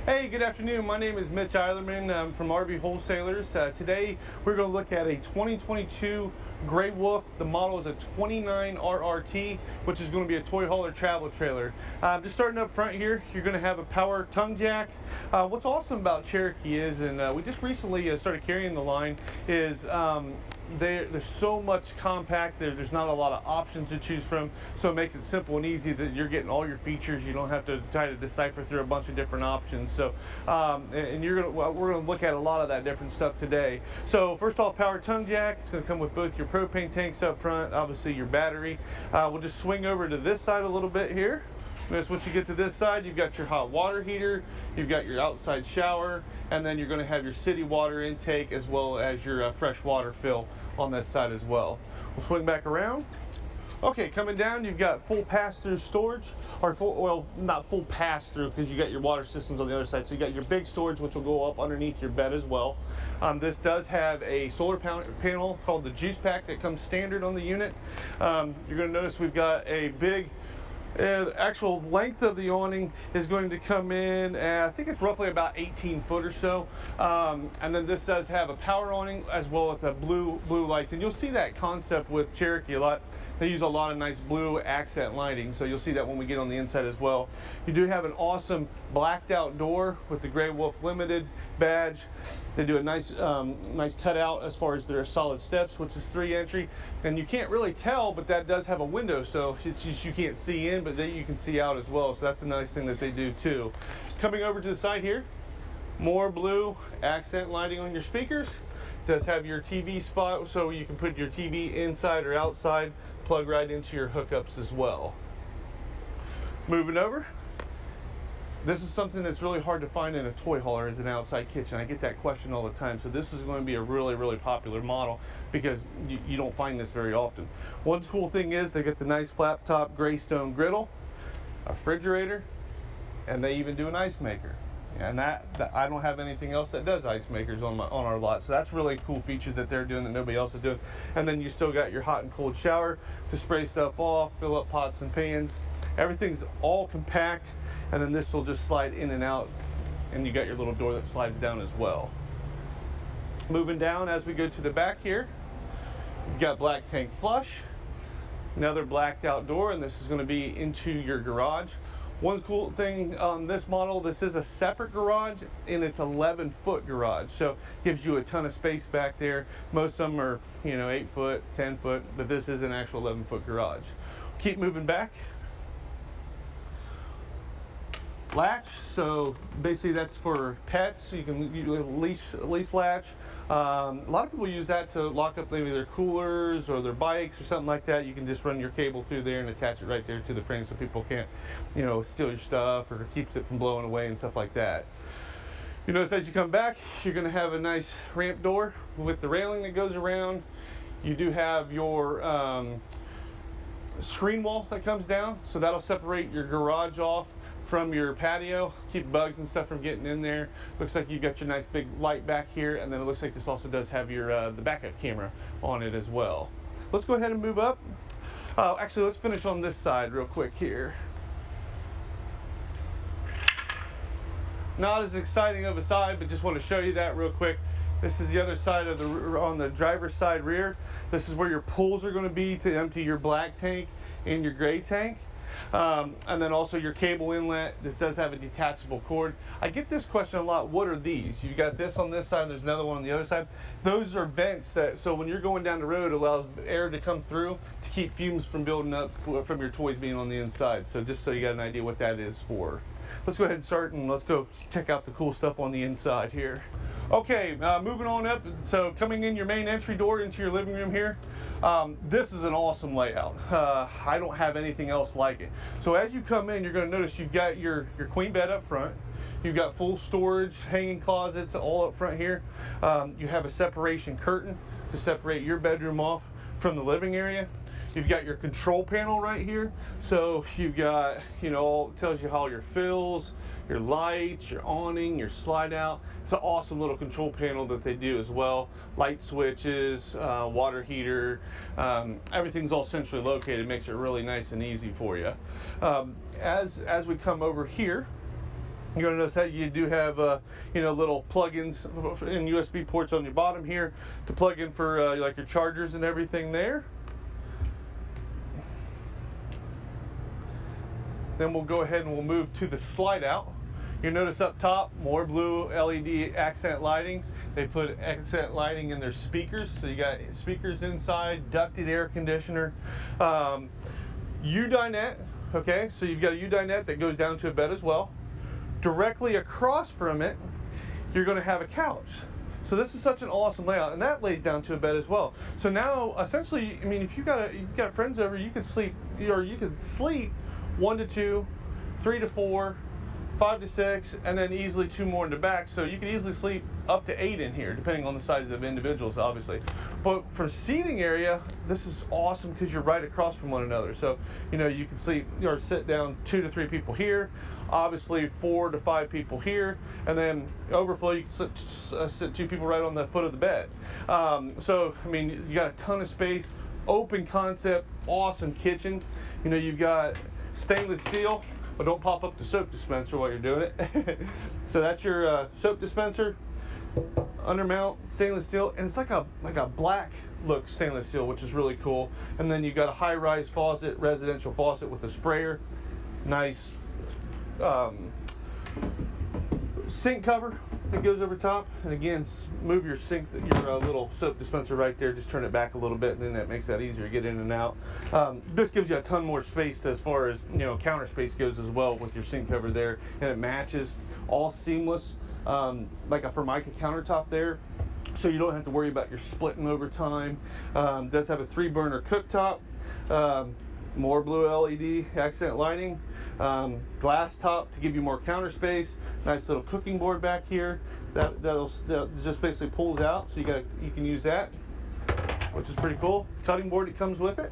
Hey, good afternoon. My name is Mitch Eilerman. I'm from RV Wholesalers. Today we're going to look at a 2022 Gray Wolf. The model is a 29 RRT, which is going to be a toy hauler travel trailer. Just starting up front here, you're going to have a power tongue jack. What's awesome about Cherokee is, and we just recently started carrying the line, is there's so much compact. There's not a lot of options to choose from, so it makes it simple and easy that you're getting all your features. You don't have to try to decipher through a bunch of different options. So, and we're gonna look at a lot of that different stuff today. So first off, power tongue jack. It's gonna come with both your propane tanks up front, obviously your battery. We'll just swing over to this side a little bit here. Notice once you get to this side, you've got your hot water heater, you've got your outside shower, and then you're going to have your city water intake as well as your fresh water fill on this side as well. We'll swing back around. Okay, coming down, you've got full pass-through storage, or well, not full pass-through because you got your water systems on the other side. So you got your big storage, which will go up underneath your bed as well. This does have a solar panel called the Juice Pack that comes standard on the unit. You're going to notice we've got a big. The actual length of the awning is going to come in at, I think it's roughly about 18 foot or so. And then this does have a power awning as well as a blue lights. And you'll see that concept with Cherokee a lot. They use a lot of nice blue accent lighting, so you'll see that when we get on the inside as well. You do have an awesome blacked out door with the Gray Wolf Limited badge. They do a nice nice cutout as far as their solid steps, which is 3 entry. And you can't really tell, but that does have a window, so it's just, you can't see in, but then you can see out as well. So that's a nice thing that they do too. Coming over to the side here, more blue accent lighting on your speakers. Does have your TV spot, so you can put your TV inside or outside, plug right into your hookups as well. Moving over, this is something that's really hard to find in a toy hauler, is an outside kitchen. I get that question all the time, so this is going to be a really popular model because you don't find this very often. One cool thing is they get the nice flat top gray stone griddle, a refrigerator, and they even do an ice maker. And that I don't have anything else that does ice makers on our lot, so that's really a cool feature that they're doing that nobody else is doing. And then you still got your hot and cold shower to spray stuff off, fill up pots and pans. Everything's all compact, and then this will just slide in and out, and you got your little door that slides down as well. Moving down as we go to the back here, you've got black tank flush, another blacked out door, and this is going to be into your garage. One cool thing on this model, this is a separate garage, and it's 11-foot garage, so gives you a ton of space back there. Most of them are, 8 foot, 10 foot, but this is an actual 11-foot garage. Keep moving back. Latch, so basically that's for pets, so you can lease latch. A lot of people use that to lock up maybe their coolers or their bikes or something like that. You can just run your cable through there and attach it right there to the frame so people can't, steal your stuff, or keeps it from blowing away and stuff like that. You notice as you come back, you're going to have a nice ramp door with the railing that goes around. You do have your screen wall that comes down, so that'll separate your garage off from your patio, keep bugs and stuff from getting in there. Looks like you've got your nice big light back here, and then it looks like this also does have your the backup camera on it as well. Let's go ahead and move up. Actually, let's finish on this side real quick here. Not as exciting of a side, but just want to show you that real quick. This is the other side of on the driver's side rear. This is where your pulls are going to be to empty your black tank and your gray tank. And then also your cable inlet. This does have a detachable cord. I get this question a lot. What are these? You got this on this side, there's another one on the other side. Those are vents that, so when you're going down the road, it allows air to come through to keep fumes from building up from your toys being on the inside. So just so you got an idea what that is for. Let's go ahead and start, and let's go check out the cool stuff on the inside here. Okay, moving on up. So coming in your main entry door into your living room here. This is an awesome layout. I don't have anything else like it. So as you come in, you're going to notice you've got your queen bed up front. You've got full storage, hanging closets all up front here. You have a separation curtain to separate your bedroom off from the living area. You've got your control panel right here. So you've got, it tells you how your fills, your lights, your awning, your slide out. It's an awesome little control panel that they do as well. Light switches, water heater, everything's all centrally located. Makes it really nice and easy for you. As we come over here, You're going to notice that you do have, you know, little plug-ins and USB ports on your bottom here to plug in for like your chargers and everything there. Then we'll go ahead and we'll move to the slide out. You'll notice up top, more blue LED accent lighting. They put accent lighting in their speakers. So you got speakers inside, ducted air conditioner. U-dinette, okay? So you've got a U-dinette that goes down to a bed as well. Directly across from it, you're gonna have a couch. So this is such an awesome layout, and that lays down to a bed as well. So now, essentially, I mean, if you've got friends over, you could sleep, or you could sleep 1 to 2, 3 to 4, 5 to 6, and then easily 2 more in the back. So you could easily sleep up to 8 in here, depending on the size of individuals, obviously. But for seating area, this is awesome because you're right across from one another. So, you know, you can sleep or sit down 2 to 3 people here, obviously 4 to 5 people here, and then overflow, you can sit 2 people right on the foot of the bed. So, I mean, you got a ton of space, open concept, awesome kitchen. You know, you've got stainless steel. But don't pop up the soap dispenser while you're doing it. So that's your soap dispenser, undermount, stainless steel, and it's like a black look stainless steel, which is really cool. And then you've got a high-rise faucet, residential faucet with a sprayer, nice sink cover that goes over top. And again, move your sink, your little soap dispenser right there, just turn it back a little bit, and then that makes that easier to get in and out. This gives you a ton more space as far as, you know, counter space goes as well with your sink cover there, and it matches, all seamless, like a Formica countertop there, so you don't have to worry about your splitting over time. Does have a 3-burner cooktop, more blue LED accent lighting, glass top to give you more counter space, nice little cooking board back here that just basically pulls out, so you can use that, which is pretty cool. Cutting board that comes with it.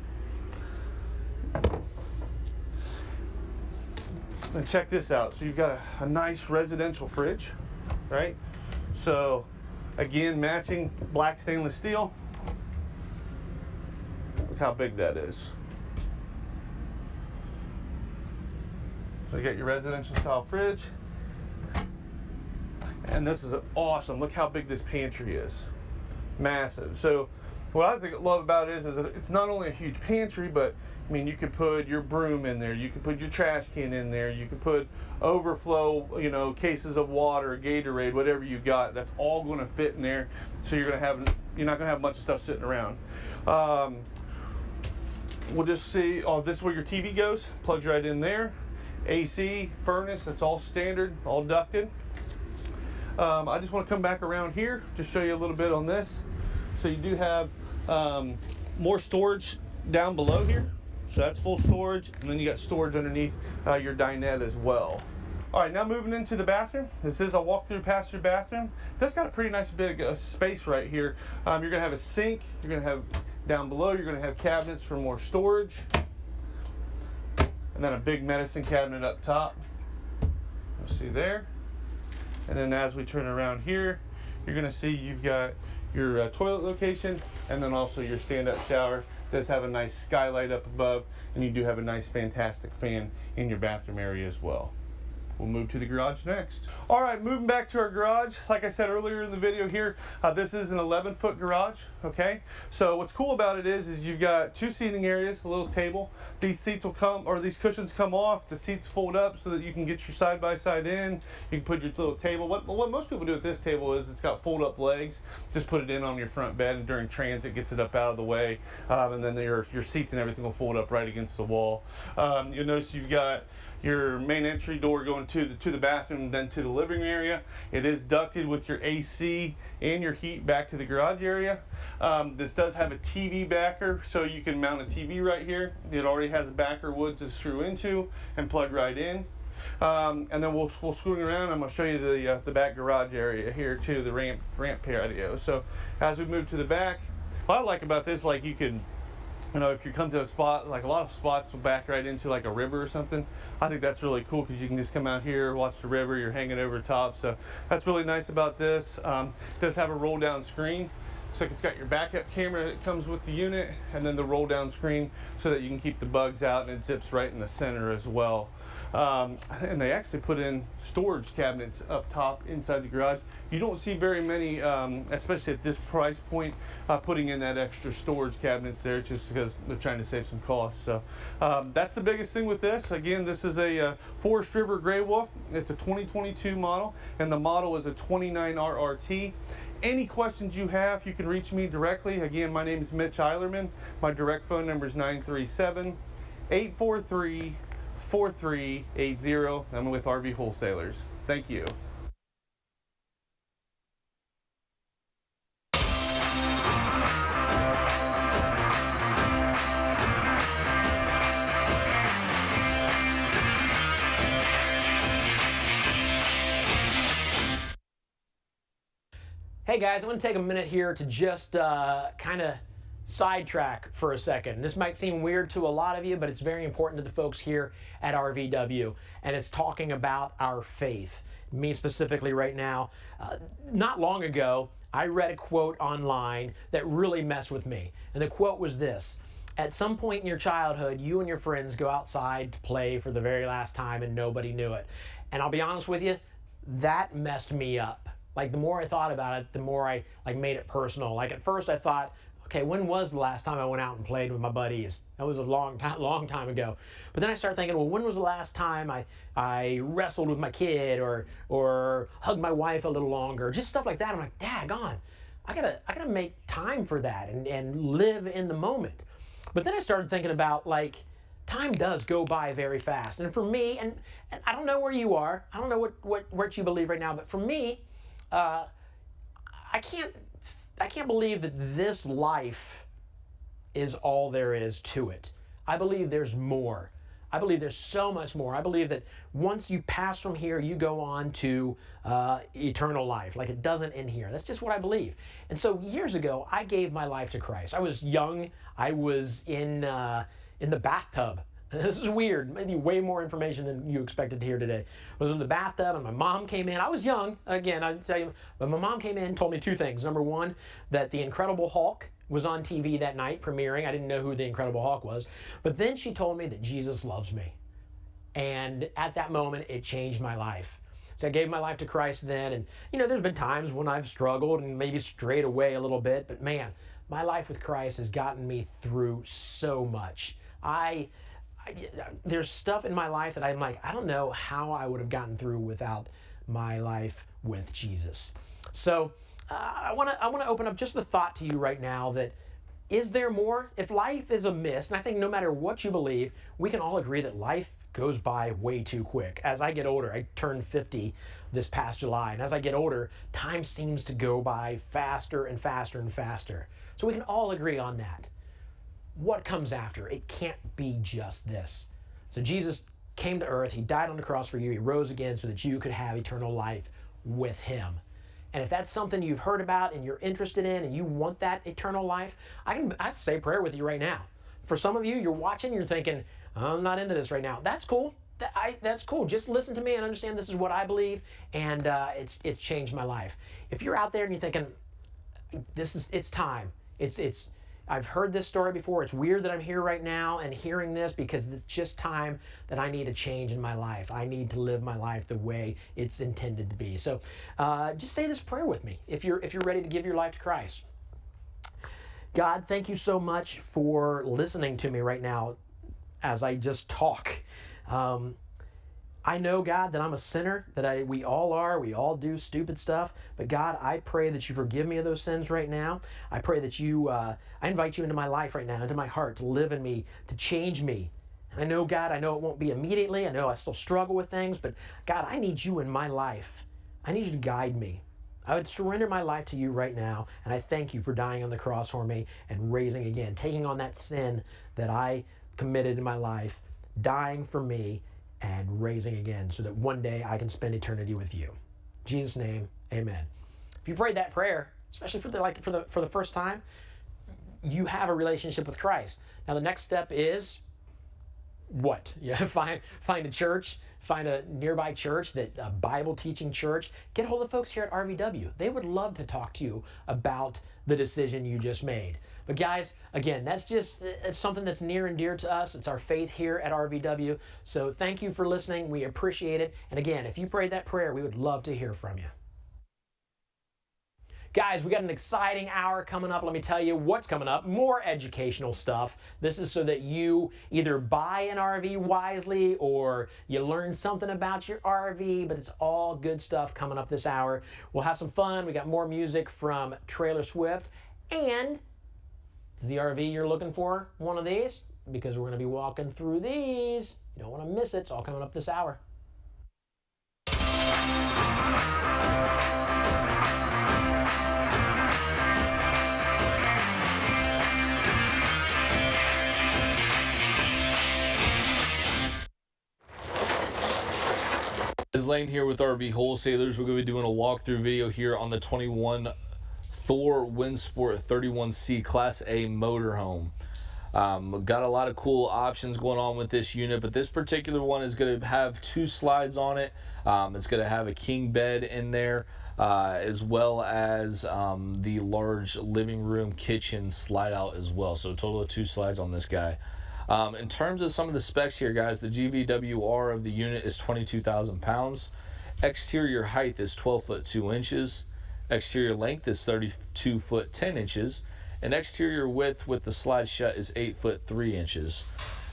And check this out. So you've got a nice residential fridge, right? So again, matching black stainless steel. Look how big that is. So you got your residential style fridge, and this is awesome. Look how big this pantry is, massive. So what I love about it is it's not only a huge pantry, but I mean, you could put your broom in there, you could put your trash can in there, you could put overflow, you know, cases of water, Gatorade, whatever you got. That's all going to fit in there. So you're not going to have a bunch of stuff sitting around. We'll just see. Oh, this is where your TV goes. Plugs right in there. AC, furnace, that's all standard, all ducted. I just want to come back around here, just show you a little bit on this. So you do have more storage down below here. So that's full storage, and then you got storage underneath your dinette as well. All right, now moving into the bathroom. This is a walk-through pass-through bathroom. That's got a pretty nice bit of space right here. You're gonna have a sink, you're gonna have down below, you're gonna have cabinets for more storage. And then a big medicine cabinet up top. You'll see there. And then as we turn around here, you're gonna see you've got your toilet location, and then also your stand-up shower. It does have a nice skylight up above, and you do have a nice, fantastic fan in your bathroom area as well. We'll move to the garage next. All right, moving back to our garage. Like I said earlier in the video here, this is an 11-foot garage, okay? So what's cool about it is you've got 2 seating areas, a little table. These seats will come, or these cushions come off, the seats fold up so that you can get your side-by-side in. You can put your little table. What most people do with this table is it's got fold-up legs. Just put it in on your front bed, and during transit, gets it up out of the way. And then your seats and everything will fold up right against the wall. You'll notice you've got your main entry door going to the bathroom, then to the living area. It is ducted with your AC and your heat back to the garage area. This does have a TV backer, so you can mount a TV right here. It already has a backer wood to screw into and plug right in. And then we'll screw around. I'm going to show you the back garage area here too, the ramp patio. So as we move to the back, what I like about this, like you can, you know, if you come to a spot, like a lot of spots will back right into like a river or something. I think that's really cool because you can just come out here, watch the river, you're hanging over top. So that's really nice about this. It does have a roll down screen. Looks like it's got your backup camera that comes with the unit, and then the roll down screen so that you can keep the bugs out, and it zips right in the center as well. And they actually put in storage cabinets up top inside the garage. You don't see very many, especially at this price point, putting in that extra storage cabinets there just because they're trying to save some costs. So that's the biggest thing with this. Again, this is a Forest River Grey Wolf. It's a 2022 model, and the model is a 29RRT. Any questions you have, you can reach me directly. Again, my name is Mitch Eilerman. My direct phone number is 937-843-4380. I'm with RV Wholesalers. Thank you. Hey guys, I want to take a minute here to just kind of sidetrack for a second. This might seem weird to a lot of you, but it's very important to the folks here at RVW, and it's talking about our faith. Me specifically right now. Not long ago, I read a quote online that really messed with me, and the quote was this: at some point in your childhood, you and your friends go outside to play for the very last time and nobody knew it. And I'll be honest with you, that messed me up. Like, the more I thought about it, the more I made it personal. Like, at first I thought, okay, when was the last time I went out and played with my buddies? That was a long time ago. But then I started thinking, well, when was the last time I wrestled with my kid or hugged my wife a little longer? Just stuff like that. I'm like, daggone, I gotta make time for that and live in the moment. But then I started thinking about, like, time does go by very fast. And for me, and I don't know where you are, I don't know what you believe right now, but for me, I can't believe that this life is all there is to it. I believe there's more. I believe there's so much more. I believe that once you pass from here, you go on to eternal life. Like, it doesn't end here. That's just what I believe. And so years ago, I gave my life to Christ. I was young. I was in the bathtub. This is weird, maybe way more information than you expected to hear today. I was in the bathtub and my mom came in. I was young, again, I tell you, but my mom came in and told me two things. Number one, that the Incredible Hulk was on TV that night premiering. I didn't know who the Incredible Hulk was. But then she told me that Jesus loves me. And at that moment, it changed my life. So I gave my life to Christ then. And, you know, there's been times when I've struggled and maybe strayed away a little bit. But man, my life with Christ has gotten me through so much. There's stuff in my life that I'm like, I don't know how I would have gotten through without my life with Jesus. So I want to open up just the thought to you right now that, is there more? If life is a mist, and I think no matter what you believe, we can all agree that life goes by way too quick. As I get older, I turned 50 this past July, and as I get older, time seems to go by faster and faster and faster. So we can all agree on that. What comes after? It can't be just this. So Jesus came to earth, he died on the cross for you, he rose again so that you could have eternal life with him. And if that's something you've heard about and you're interested in and you want that eternal life, I'd say a prayer with you right now. For some of you, you're watching, you're thinking, I'm not into this right now. That's cool. That's cool. Just listen to me and understand this is what I believe, and it's changed my life. If you're out there and you're thinking, it's time. I've heard this story before. It's weird that I'm here right now and hearing this because it's just time that I need a change in my life. I need to live my life the way it's intended to be. So just say this prayer with me if you're ready to give your life to Christ. God, thank you so much for listening to me right now as I just talk. I know, God, that I'm a sinner, that we all are. We all do stupid stuff. But God, I pray that you forgive me of those sins right now. I pray that I invite you into my life right now, into my heart, to live in me, to change me. And I know, God, I know it won't be immediately. I know I still struggle with things. But God, I need you in my life. I need you to guide me. I would surrender my life to you right now. And I thank you for dying on the cross for me and raising again, taking on that sin that I committed in my life, dying for me, and raising again so that one day I can spend eternity with you. In Jesus' name, amen. If you prayed that prayer, especially for the first time, you have a relationship with Christ. Now the next step is What? Yeah, find a church, find a nearby church, a Bible teaching church. Get a hold of folks here at RVW. They would love to talk to you about the decision you just made. But guys, again, it's something that's near and dear to us. It's our faith here at RVW. So thank you for listening. We appreciate it. And again, if you prayed that prayer, we would love to hear from you. Guys, we got an exciting hour coming up. Let me tell you what's coming up. More educational stuff. This is so that you either buy an RV wisely or you learn something about your RV, but it's all good stuff coming up this hour. We'll have some fun. We got more music from Trailer Swift. And is the RV you're looking for one of these? Because we're going to be walking through these. You don't want to miss it. It's all coming up this hour. Is Lane here with RV Wholesalers. We're going to be doing a walkthrough video here on the 21 Thor Windsport 31C Class A motorhome. Got a lot of cool options going on with this unit, but this particular one is going to have 2 slides on it. It's going to have a king bed in there, as well as the large living room kitchen slide out as well. So a total of 2 slides on this guy. In terms of some of the specs here, guys, the GVWR of the unit is 22,000 pounds. Exterior height is 12 foot 2 inches. Exterior length is 32 foot 10 inches. And exterior width with the slide shut is 8 foot 3 inches.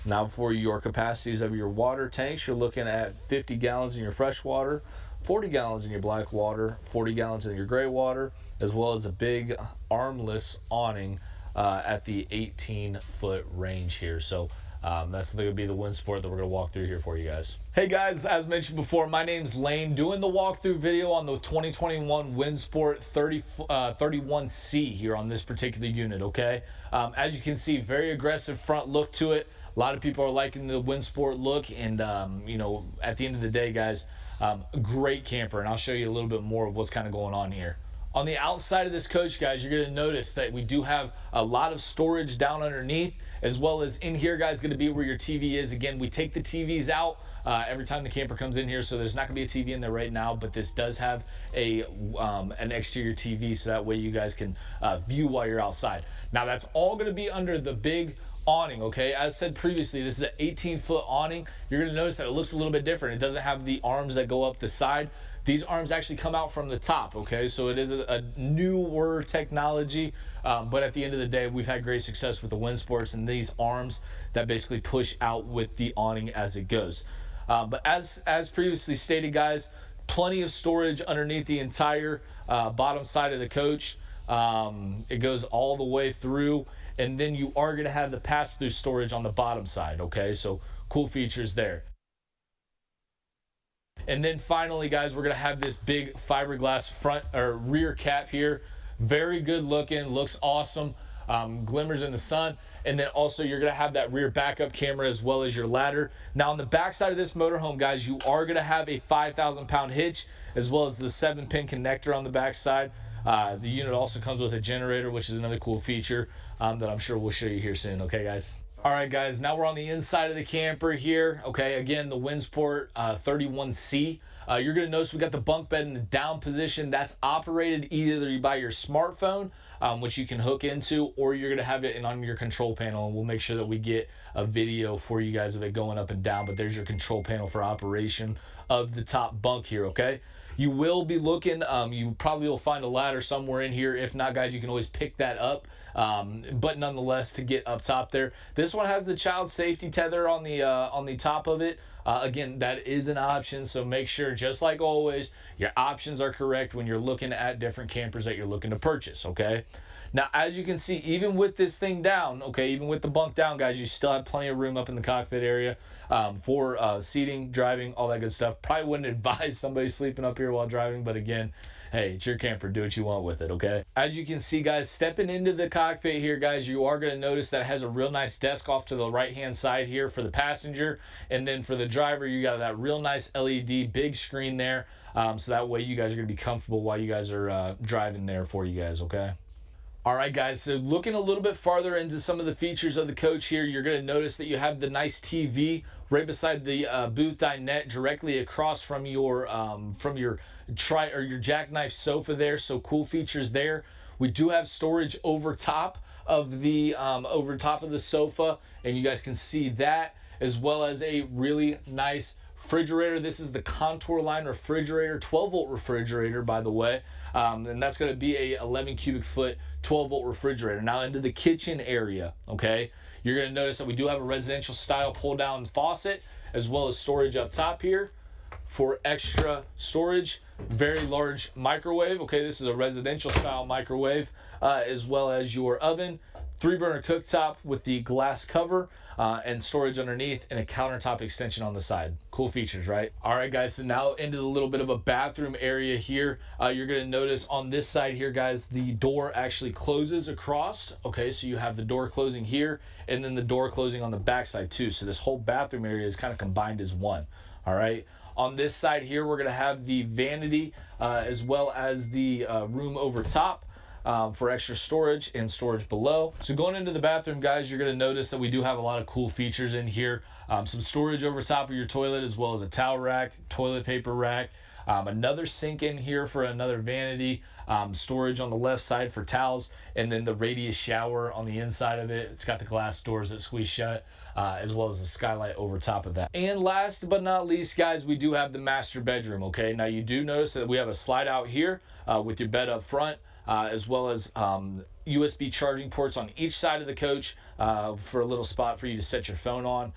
Now for your capacities of your water tanks, you're looking at 50 gallons in your fresh water, 40 gallons in your black water, 40 gallons in your gray water, as well as a big armless awning at the 18-foot range here. So that's going to be the Windsport that we're going to walk through here for you guys. Hey guys, as mentioned before, my name's Lane, doing the walkthrough video on the 2021 Windsport 31C here on this particular unit, okay? As you can see, very aggressive front look to it. A lot of people are liking the Windsport look, and you know, at the end of the day, guys, a great camper, and I'll show you a little bit more of what's kind of going on here. On the outside of this coach, guys, you're going to notice that we do have a lot of storage down underneath, as well as in here, guys, going to be where your TV is. Again, we take the TVs out every time the camper comes in here, so there's not going to be a TV in there right now, but this does have an exterior TV, so that way you guys can view while you're outside. Now, that's all going to be under the big awning, okay? As said previously, this is an 18-foot awning. You're going to notice that it looks a little bit different. It doesn't have the arms that go up the side. These arms actually come out from the top, okay? So it is a newer technology, but at the end of the day, we've had great success with the Windsports and these arms that basically push out with the awning as it goes. But as previously stated, guys, plenty of storage underneath the entire bottom side of the coach. It goes all the way through, and then you are going to have the pass-through storage on the bottom side, okay? So cool features there. And then finally, guys, we're going to have this big fiberglass front or rear cap here. Very good looking, looks awesome, glimmers in the sun. And then also you're going to have that rear backup camera as well as your ladder. Now on the back side of this motorhome, guys, you are going to have a 5,000-pound hitch as well as the 7-pin connector on the back side. The unit also comes with a generator, which is another cool feature that I'm sure we'll show you here soon. Okay, guys? All right, guys, now we're on the inside of the camper here. Okay, again, the Windsport 31C. You're going to notice we got the bunk bed in the down position. That's operated either by your smartphone, which you can hook into, or you're going to have it on your control panel, and we'll make sure that we get a video for you guys of it going up and down. But there's your control panel for operation of the top bunk here, okay? You will be looking, you probably will find a ladder somewhere in here. If not, guys, you can always pick that up. But nonetheless, to get up top there, this one has the child safety tether on the top of it. Again, that is an option, so make sure, just like always, your options are correct when you're looking at different campers that you're looking to purchase, okay? Now, as you can see, even with this thing down, okay, even with the bunk down, guys, you still have plenty of room up in the cockpit area for seating, driving, all that good stuff. Probably wouldn't advise somebody sleeping up here while driving, but again, hey, it's your camper. Do what you want with it, okay? As you can see, guys, stepping into the cockpit here, guys, you are going to notice that it has a real nice desk off to the right-hand side here for the passenger. And then for the driver, you got that real nice LED big screen there. So that way you guys are going to be comfortable while you guys are driving there for you guys, okay? All right, guys, so looking a little bit farther into some of the features of the coach here, you're going to notice that you have the nice TV right beside the booth dinette directly across from your jackknife sofa there. So cool features there. We do have storage over top of the sofa, and you guys can see that, as well as a really nice refrigerator. This is the Contour line refrigerator, 12-volt refrigerator, by the way, and that's going to be a 11 cubic foot 12-volt refrigerator. Now into the kitchen area, okay, you're going to notice that we do have a residential style pull down faucet, as well as storage up top here for extra storage. Very large microwave. Okay, this is a residential style microwave, as well as your oven, 3-burner cooktop with the glass cover, and storage underneath, and a countertop extension on the side. Cool features, right? All right, guys, so now into the little bit of a bathroom area here. You're gonna notice on this side here, guys, the door actually closes across. Okay, so you have the door closing here, and then the door closing on the back side too. So this whole bathroom area is kind of combined as one. All right. On this side here, we're gonna have the vanity, as well as the room over top, for extra storage and storage below. So going into the bathroom, guys, you're going to notice that we do have a lot of cool features in here. Some storage over top of your toilet, as well as a towel rack, toilet paper rack, another sink in here for another vanity, storage on the left side for towels, and then the radius shower on the inside of it. It's got the glass doors that squeeze shut, as well as the skylight over top of that. And last but not least, guys, we do have the master bedroom. Okay, now you do notice that we have a slide out here with your bed up front, as well as USB charging ports on each side of the coach, for a little spot for you to set your phone on.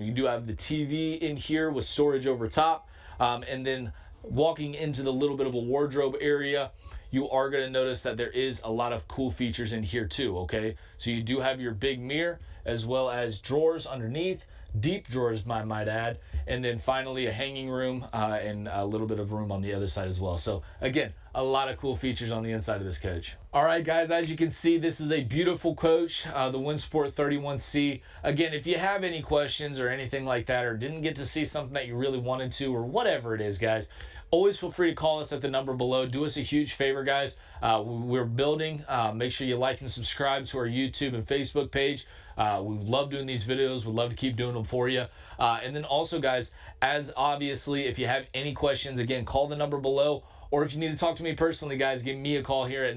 You do have the TV in here with storage over top, and then walking into the little bit of a wardrobe area, you are going to notice that there is a lot of cool features in here too. Okay, so you do have your big mirror, as well as drawers underneath, deep drawers, I might add, and then finally a hanging room, and a little bit of room on the other side as well. So again, a lot of cool features on the inside of this coach. All right, guys, as you can see, this is a beautiful coach, the Windsport 31C. Again, if you have any questions or anything like that, or didn't get to see something that you really wanted to, or whatever it is, guys, always feel free to call us at the number below. Do us a huge favor, guys. We're building. Make sure you like and subscribe to our YouTube and Facebook page. We love doing these videos. We'd love to keep doing them for you. And then also, guys, as obviously, if you have any questions, again, call the number below. Or if you need to talk to me personally, guys, give me a call here at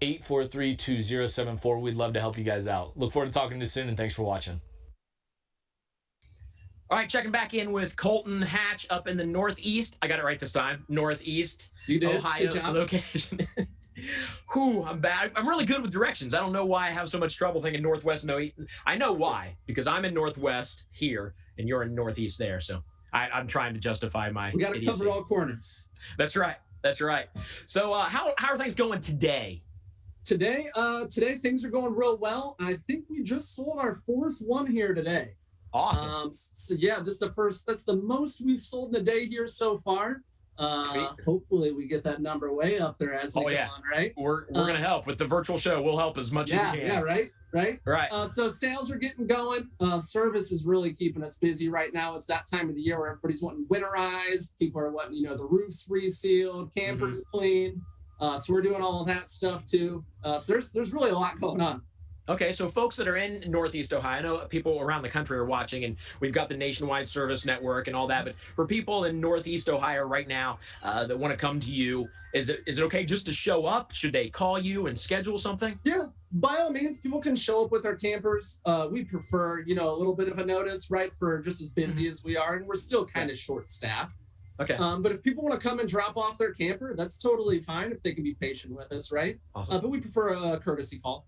937-843-2074. We'd love to help you guys out. Look forward to talking to you soon, and thanks for watching. All right, checking back in with Colton Hatch up in the Northeast. I got it right this time. Northeast, you did. Ohio location. Whew, I'm bad. I'm really good with directions. I don't know why I have so much trouble thinking Northwest. No, I know why, because I'm in Northwest here, and you're in Northeast there. So I'm trying to justify my We got to cover all corners. That's right. That's right. So how are things going today? Today things are going real well. I think we just sold our 4th one here today. Awesome. So yeah, that's the most we've sold in a day here so far. Hopefully we get that number way up there as we go on, right? We're gonna help with the virtual show. We'll help as much as we can. Yeah, right. So sales are getting going. Service is really keeping us busy right now. It's that time of the year where everybody's wanting winterized. People are wanting, the roofs resealed, campers clean. So we're doing all of that stuff too. So there's really a lot going on. Okay, so folks that are in Northeast Ohio, I know people around the country are watching, and we've got the nationwide service network and all that, but for people in Northeast Ohio right now that want to come to you, is it okay just to show up? Should they call you and schedule something? Yeah, by all means, people can show up with our campers. We prefer, a little bit of a notice, right, for just as busy as we are, and we're still kind of short-staffed. Okay. But if people want to come and drop off their camper, that's totally fine if they can be patient with us, right? Awesome. But we prefer a courtesy call.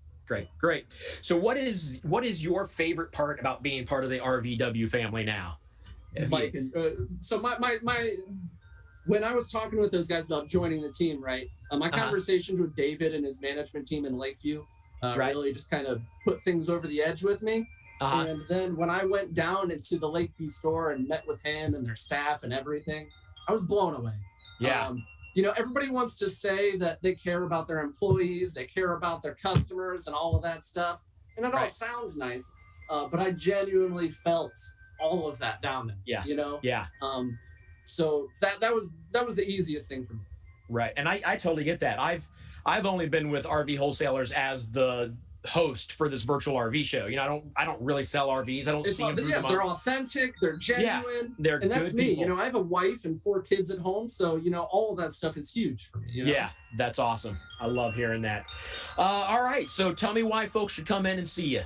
Great. So what is your favorite part about being part of the RVW family now? So my when I was talking with those guys about joining the team, right? My conversations with David and his management team in Lakeview really just kind of put things over the edge with me. And then when I went down into the Lakeview store and met with him and their staff and everything, I was blown away. Yeah. Everybody wants to say that they care about their employees, they care about their customers and all of that stuff. And it all sounds nice, but I genuinely felt all of that down there. Yeah. Yeah. So that was the easiest thing for me. Right. And I totally get that. I've only been with RV Wholesalers as the host for this virtual RV show. You know, I don't really sell RVs. I don't see them through the month. They're authentic. They're genuine. They're and that's good me. people. You know, I have a wife and 4 kids at home, so you know all of that stuff is huge for me. You know? Yeah, that's awesome. I love hearing that. All right, so tell me why folks should come in and see you.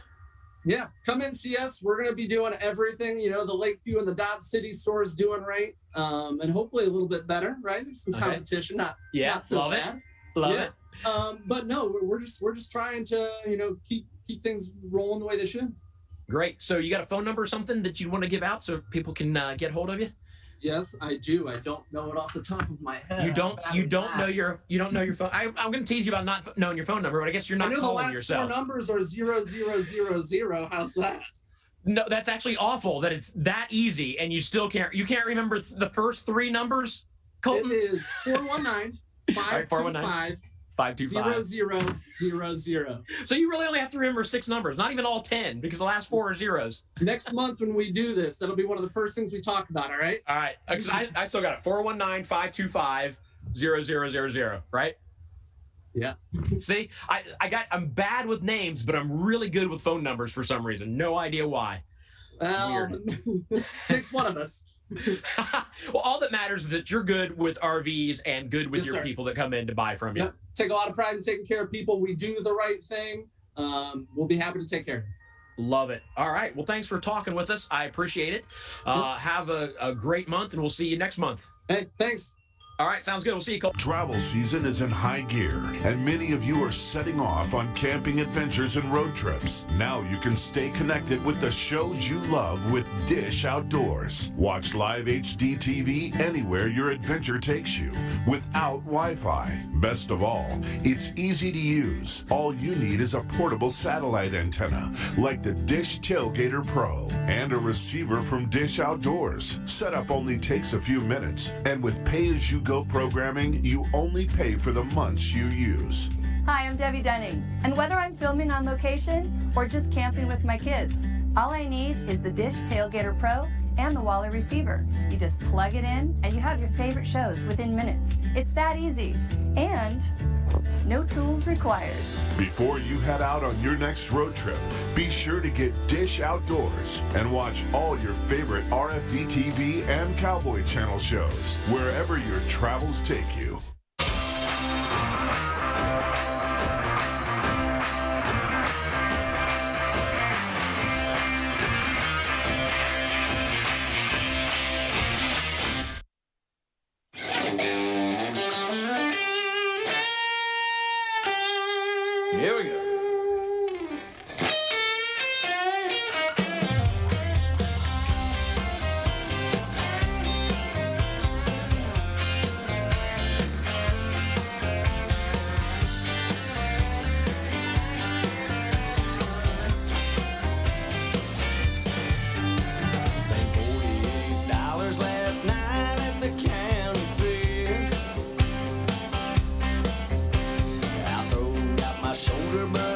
Yeah, come in, see us. We're going to be doing everything, you know, the Lakeview and the Dodge City store is doing right. And hopefully a little bit better, right? There's some competition, not so love bad. it. Love it. But no, we're just trying to, you know, keep things rolling the way they should. Great. So you got a phone number or something that you want to give out so people can get hold of you? Yes, I do. I don't know it off the top of my head. You don't know your phone. I'm going to tease you about not knowing your phone number, but I guess you're not calling yourself. I know the last 4 numbers are 0000. How's that? No, that's actually awful that it's that easy and you still can't remember the first 3 numbers, Colton? It is 419-525-0000. So you really only have to remember 6 numbers, not even all 10, because the last 4 are zeros. Next month when we do this, that'll be one of the first things we talk about, all right? All right, because I still got it, 419-525-0000, right? Yeah. See, I'm bad with names, but I'm really good with phone numbers for some reason. No idea why. Well, takes one of us. Well, all that matters is that you're good with RVs and good with your people that come in to buy from you. Yep. Take a lot of pride in taking care of people. We do the right thing. We'll be happy to take care of you. Love it. All right. Well, thanks for talking with us. I appreciate it. Have a great month, and we'll see you next month. Hey, thanks. All right. Sounds good. We'll see you, Cole. Travel season is in high gear, and many of you are setting off on camping adventures and road trips. Now you can stay connected with the shows you love with Dish Outdoors. Watch live HD TV anywhere your adventure takes you without Wi-Fi. Best of all, it's easy to use. All you need is a portable satellite antenna like the Dish Tailgater Pro and a receiver from Dish Outdoors. Setup only takes a few minutes, and with pay-as-you-go programming, you only pay for the months you use. Hi, I'm Debbie Dunning, and whether I'm filming on location or just camping with my kids, all I need is the Dish Tailgater Pro and the Wally receiver. You just plug it in and you have your favorite shows within minutes. It's that easy, and no tools required. Before you head out on your next road trip, be sure to get Dish Outdoors and watch all your favorite RFD TV and Cowboy Channel shows wherever your travels take you. Here we go. Spent $48 last night at the county fair. I throwed out my shoulder, but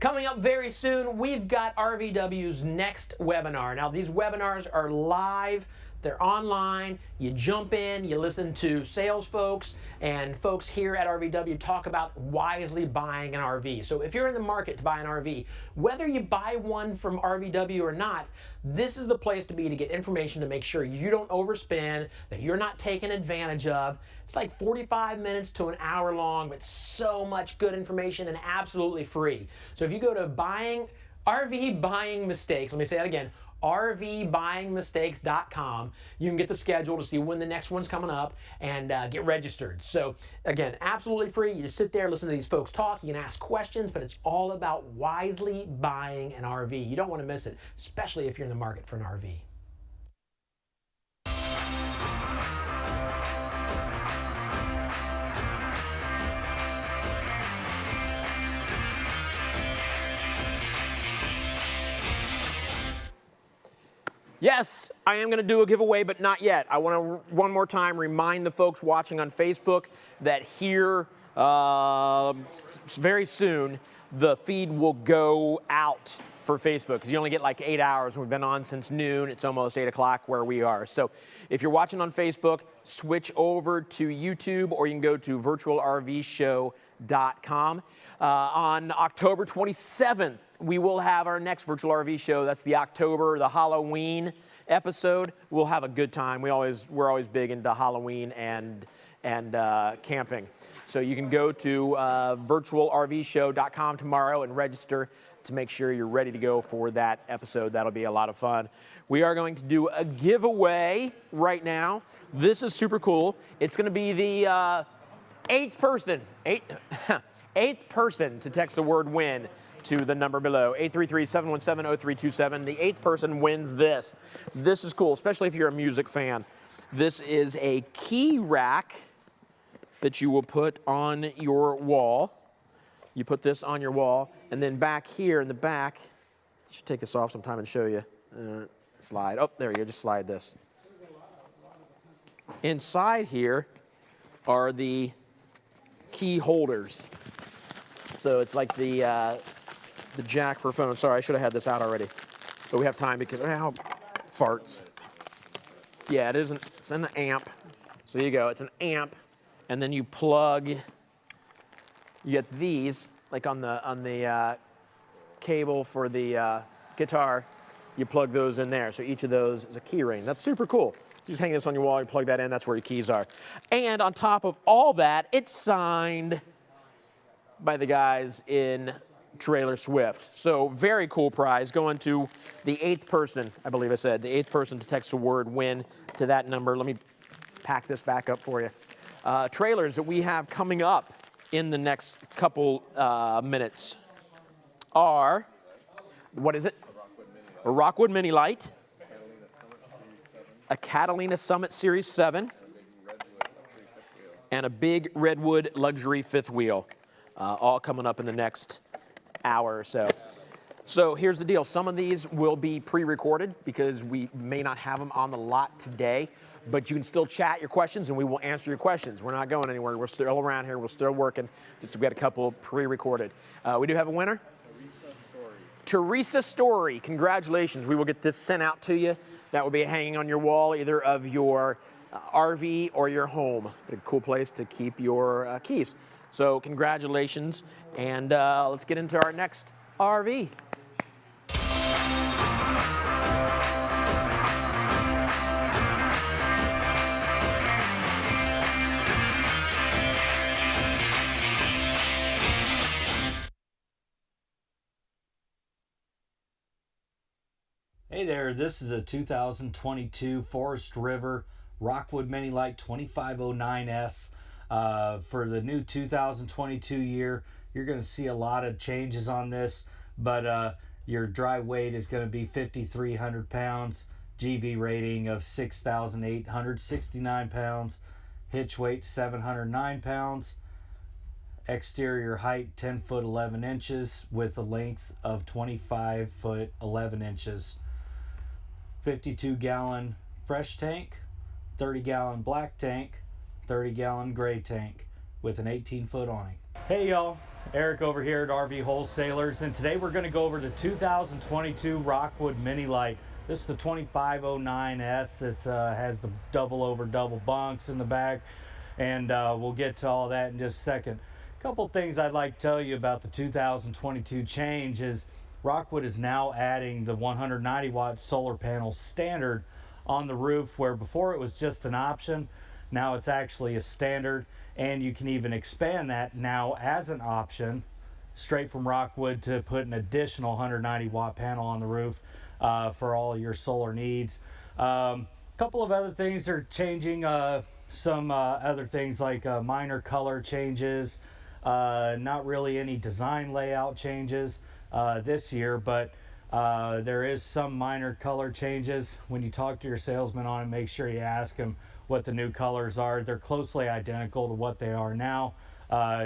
Coming up very soon, we've got RVW's next webinar. Now, these webinars are live. They're online. You jump in, you listen to sales folks and folks here at RVW talk about wisely buying an RV. So if you're in the market to buy an RV, whether you buy one from RVW or not, this is the place to be to get information to make sure you don't overspend, that you're not taken advantage of. It's like 45 minutes to an hour long, but so much good information and absolutely free. So if you go to RV Buying Mistakes, let me say that again, rvbuyingmistakes.com. You can get the schedule to see when the next one's coming up and get registered. So again, absolutely free. You just sit there, listen to these folks talk. You can ask questions, but it's all about wisely buying an RV. You don't want to miss it, especially if you're in the market for an RV. Yes, I am going to do a giveaway, but not yet. I want to, one more time, remind the folks watching on Facebook that here very soon the feed will go out for Facebook because you only get like 8 hours. We've been on since noon. It's almost 8 o'clock where we are. So if you're watching on Facebook, switch over to YouTube or you can go to virtualrvshow.com. On October 27th, we will have our next virtual RV show. That's the Halloween episode. We'll have a good time. We're always big into Halloween and camping. So you can go to virtualrvshow.com tomorrow and register to make sure you're ready to go for that episode. That'll be a lot of fun. We are going to do a giveaway right now. This is super cool. It's going to be the eighth person to text the word win to the number below, 833-717-0327. The eighth person wins this. This is cool, especially if you're a music fan. This is a key rack that you will put on your wall. You put this on your wall, and then back here in the back, I should take this off sometime and show you. Slide. Oh, there you go. Just slide this. Inside here are the key holders. So it's like the jack for phone. Sorry, I should have had this out already, but we have time because farts. Yeah, it isn't. It's an amp. So there you go. It's an amp, and then you plug. You get these like on the cable for the guitar. You plug those in there. So each of those is a key ring. That's super cool. You just hang this on your wall. You plug that in. That's where your keys are. And on top of all that, it's signed by the guys in Trailer Swift. So very cool prize going to the eighth person, I believe I said, the eighth person to text the word win to that number. Let me pack this back up for you. Trailers that we have coming up in the next couple minutes are, what is it? A Rockwood Mini Lite, a Catalina Summit Series 7, and a big Redwood luxury fifth wheel. All coming up in the next hour or so. So here's the deal. Some of these will be pre-recorded because we may not have them on the lot today, but you can still chat your questions and we will answer your questions. We're not going anywhere. We're still around here. We're still working. Just we got a couple pre-recorded. We do have a winner. Teresa Story. Congratulations. We will get this sent out to you. That will be hanging on your wall, either of your RV or your home. A cool place to keep your keys. So congratulations, and let's get into our next RV. Hey there, this is a 2022 Forest River Rockwood Mini Lite 2509S. For the new 2022 year, you're going to see a lot of changes on this, but your dry weight is going to be 5,300 pounds, GV rating of 6,869 pounds, hitch weight 709 pounds, exterior height 10 foot 11 inches with a length of 25 foot 11 inches, 52 gallon fresh tank, 30 gallon black tank, 30 gallon gray tank with an 18 foot awning. Hey y'all, Eric over here at RV Wholesalers, and today we're going to go over the 2022 Rockwood Mini Lite. This is the 2509S. It has the double bunks in the back, and we'll get to all that in just a second. A couple things I'd like to tell you about the 2022 change is Rockwood is now adding the 190 watt solar panel standard on the roof, where before it was just an option. Now it's actually a standard, and you can even expand that now as an option straight from Rockwood to put an additional 190 watt panel on the roof for all your solar needs. Couple of other things are changing, some other things like minor color changes, not really any design layout changes this year, but there is some minor color changes. When you talk to your salesman on it, make sure you ask them what the new colors are. They're closely identical to what they are now,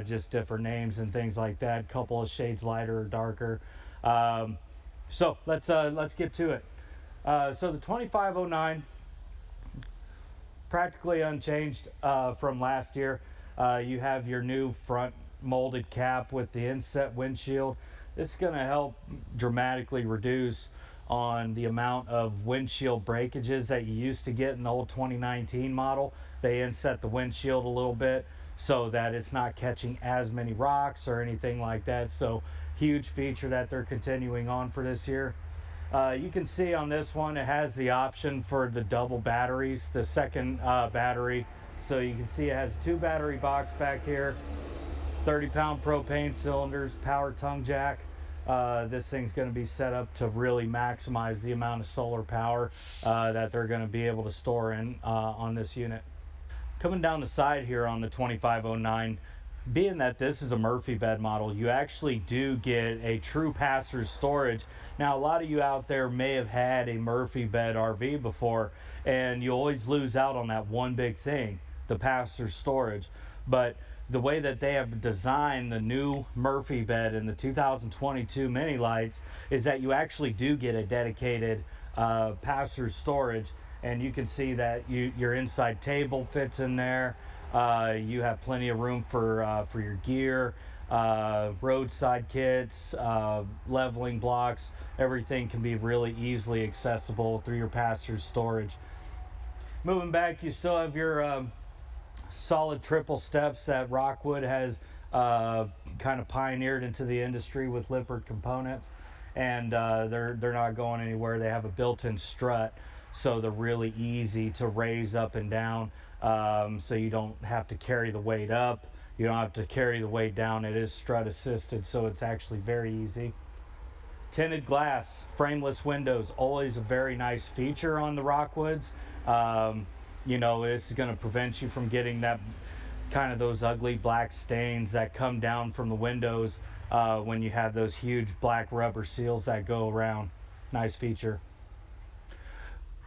just different names and things like that, a couple of shades lighter or darker. So let's get to it. So the 2509, practically unchanged from last year. You have your new front molded cap with the inset windshield. It's going to help dramatically reduce on the amount of windshield breakages that you used to get in the old 2019 model. They inset the windshield a little bit so that it's not catching as many rocks or anything like that. So huge feature that they're continuing on for this year. You can see on this one it has the option for the double batteries, the second battery. So you can see it has a 2 battery box back here, 30-pound propane cylinders, power tongue jack. This thing's going to be set up to really maximize the amount of solar power that they're going to be able to store in on this unit. Coming down the side here on the 2509, being that this is a Murphy bed model, you actually do get a true pass-through storage. Now, a lot of you out there may have had a Murphy bed RV before, and you always lose out on that one big thing, the pass-through storage. But the way that they have designed the new Murphy bed in the 2022 Mini Lites is that you actually do get a dedicated pass-through storage, and you can see that your inside table fits in there. You have plenty of room for your gear, roadside kits, leveling blocks. Everything can be really easily accessible through your pass-through storage. Moving back, you still have your solid triple steps that Rockwood has kind of pioneered into the industry with Lippert components, and they're not going anywhere. They have a built-in strut, so they're really easy to raise up and down, so you don't have to carry the weight up, you don't have to carry the weight down. It is strut assisted, so it's actually very easy. Tinted glass, frameless windows, always a very nice feature on the Rockwoods. You know, this is going to prevent you from getting that kind of those ugly black stains that come down from the windows when you have those huge black rubber seals that go around. Nice feature.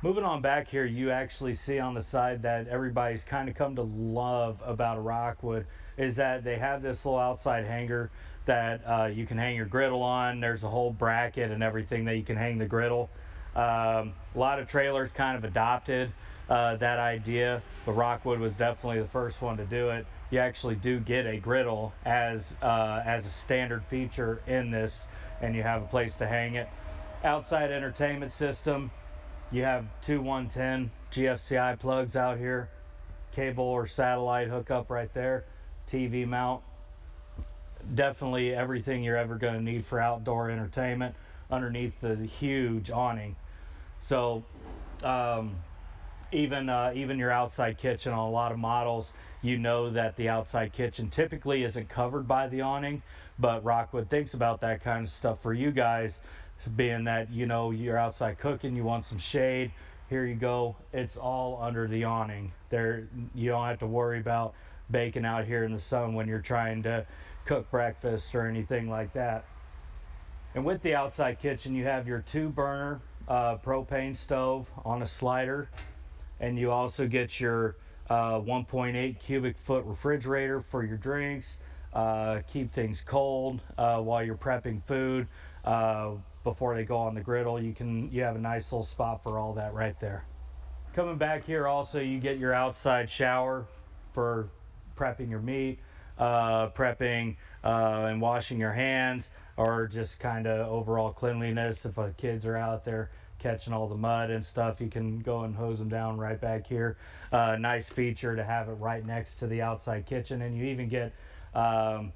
Moving on back here, you actually see on the side that everybody's kind of come to love about a Rockwood is that they have this little outside hanger that you can hang your griddle on. There's a whole bracket and everything that you can hang the griddle. A lot of trailers kind of adopted that idea, but Rockwood was definitely the first one to do it. You actually do get a griddle as a standard feature in this, and you have a place to hang it. Outside entertainment system, you have two 110 GFCI plugs out here, cable or satellite hookup right there, TV mount. Definitely everything you're ever going to need for outdoor entertainment underneath the huge awning. So even your outside kitchen on a lot of models, you know that the outside kitchen typically isn't covered by the awning, but Rockwood thinks about that kind of stuff for you guys, being that, you know, you're outside cooking, you want some shade, here you go, it's all under the awning. There, you don't have to worry about baking out here in the sun when you're trying to cook breakfast or anything like that. And with the outside kitchen, you have your 2-burner propane stove on a slider, and you also get your 1.8 cubic foot refrigerator for your drinks, keep things cold while you're prepping food before they go on the griddle. You have a nice little spot for all that right there. Coming back here also, you get your outside shower for prepping your meat. prepping and washing your hands, or just kind of overall cleanliness. If kids are out there catching all the mud and stuff, you can go and hose them down right back here. Nice feature to have it right next to the outside kitchen, and you even get a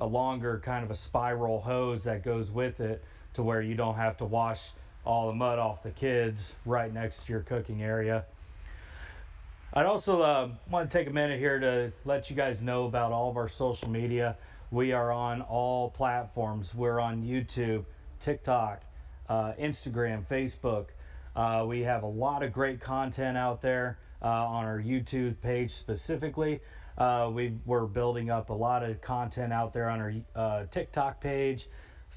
longer kind of a spiral hose that goes with it, to where you don't have to wash all the mud off the kids right next to your cooking area. I'd also want to take a minute here to let you guys know about all of our social media. We are on all platforms. We're on YouTube, TikTok, Instagram, Facebook. We have a lot of great content out there on our YouTube page specifically. We're building up a lot of content out there on our TikTok page,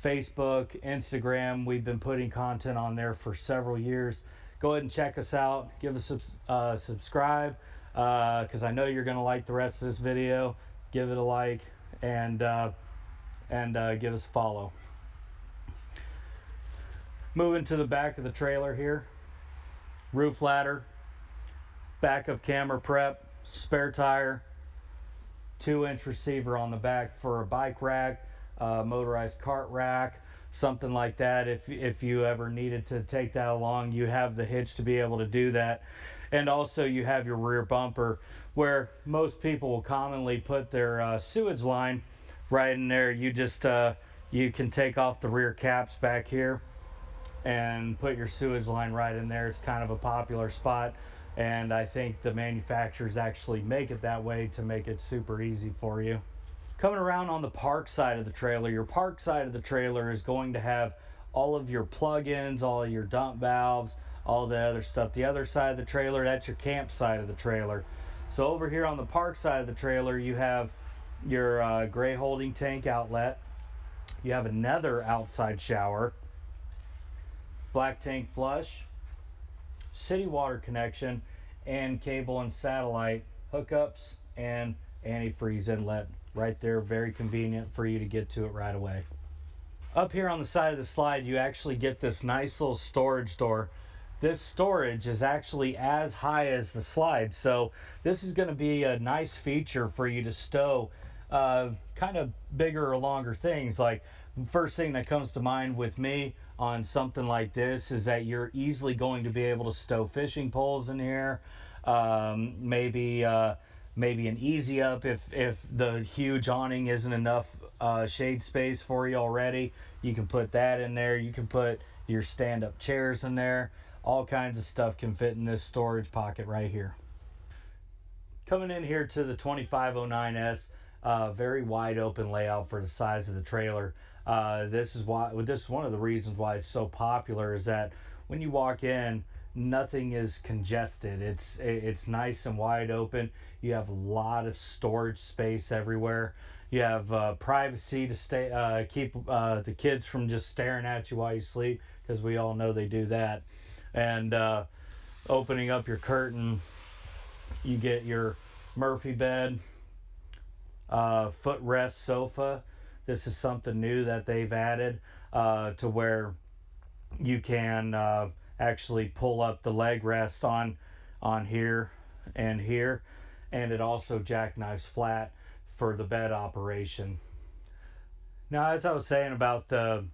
Facebook, Instagram. We've been putting content on there for several years. Go ahead and check us out. Give us a subscribe, because I know you're going to like the rest of this video. Give it a like, and give us a follow. Moving to the back of the trailer here. Roof ladder, backup camera prep, spare tire, 2-inch receiver on the back for a bike rack, motorized cart rack, something like that. If you ever needed to take that along, you have the hitch to be able to do that. And also you have your rear bumper, where most people will commonly put their sewage line right in there. You just you can take off the rear caps back here and put your sewage line right in there. It's kind of a popular spot, and I think the manufacturers actually make it that way to make it super easy for you. Coming around on the park side of the trailer, your park side of the trailer is going to have all of your plug-ins, all of your dump valves, all the other stuff. The other side of the trailer, that's your camp side of the trailer. So over here on the park side of the trailer, you have your gray holding tank outlet. You have another outside shower, black tank flush, city water connection, and cable and satellite hookups and antifreeze inlet right there. Very convenient for you to get to it right away. Up here on the side of the slide, you actually get this nice little storage door. This storage is actually as high as the slide, so this is going to be a nice feature for you to stow kind of bigger or longer things. Like, first thing that comes to mind with me on something like this is that you're easily going to be able to stow fishing poles in here, maybe an easy up if the huge awning isn't enough shade space for you already. You can put that in there. You can put your stand-up chairs in there. All kinds of stuff can fit in this storage pocket right here. Coming in here to the 2509S, very wide open layout for the size of the trailer. This is one of the reasons why it's so popular, is that when you walk in, nothing is congested. It's nice and wide open. You have a lot of storage space everywhere. You have privacy to keep the kids from just staring at you while you sleep, because we all know they do that. And opening up your curtain, you get your Murphy bed, footrest sofa. This is something new that they've added to where you can actually pull up the leg rest on here and here, and it also jackknifes flat for the bed operation. Now, as I was saying about the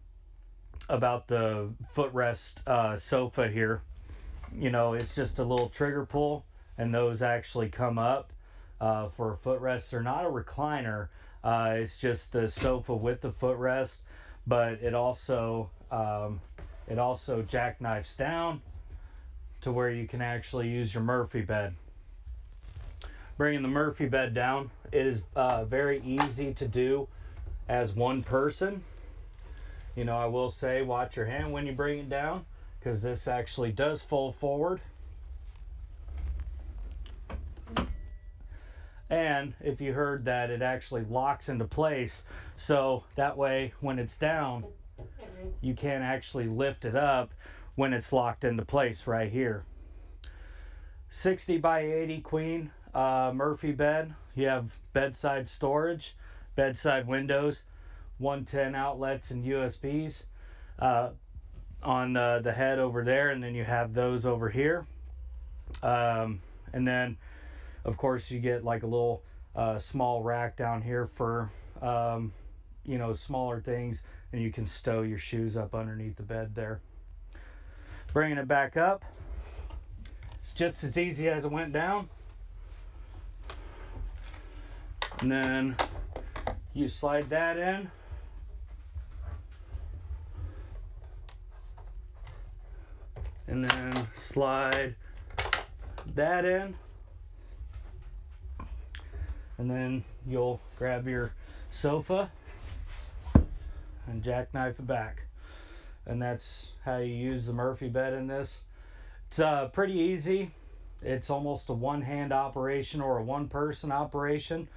footrest sofa here, you know, it's just a little trigger pull, and those actually come up for a footrest. They're not a recliner. It's just the sofa with the footrest, but it also jackknifes down to where you can actually use your Murphy bed. Bringing the Murphy bed down, it is very easy to do as one person. You know, I will say, watch your hand when you bring it down, because this actually does fold forward. And if you heard that, it actually locks into place, so that way when it's down, you can actually lift it up when it's locked into place right here. 60 by 80 queen Murphy bed. You have bedside storage, bedside windows, 110 outlets and USBs on the head over there, and then you have those over here. And then of course you get like a little small rack down here for you know, smaller things, and you can stow your shoes up underneath the bed there. Bringing it back up, it's just as easy as it went down. And then you slide that in. And then slide that in. And then you'll grab your sofa and jackknife it back. And that's how you use the Murphy bed in this. It's pretty easy. It's almost a one-hand operation or a one-person operation.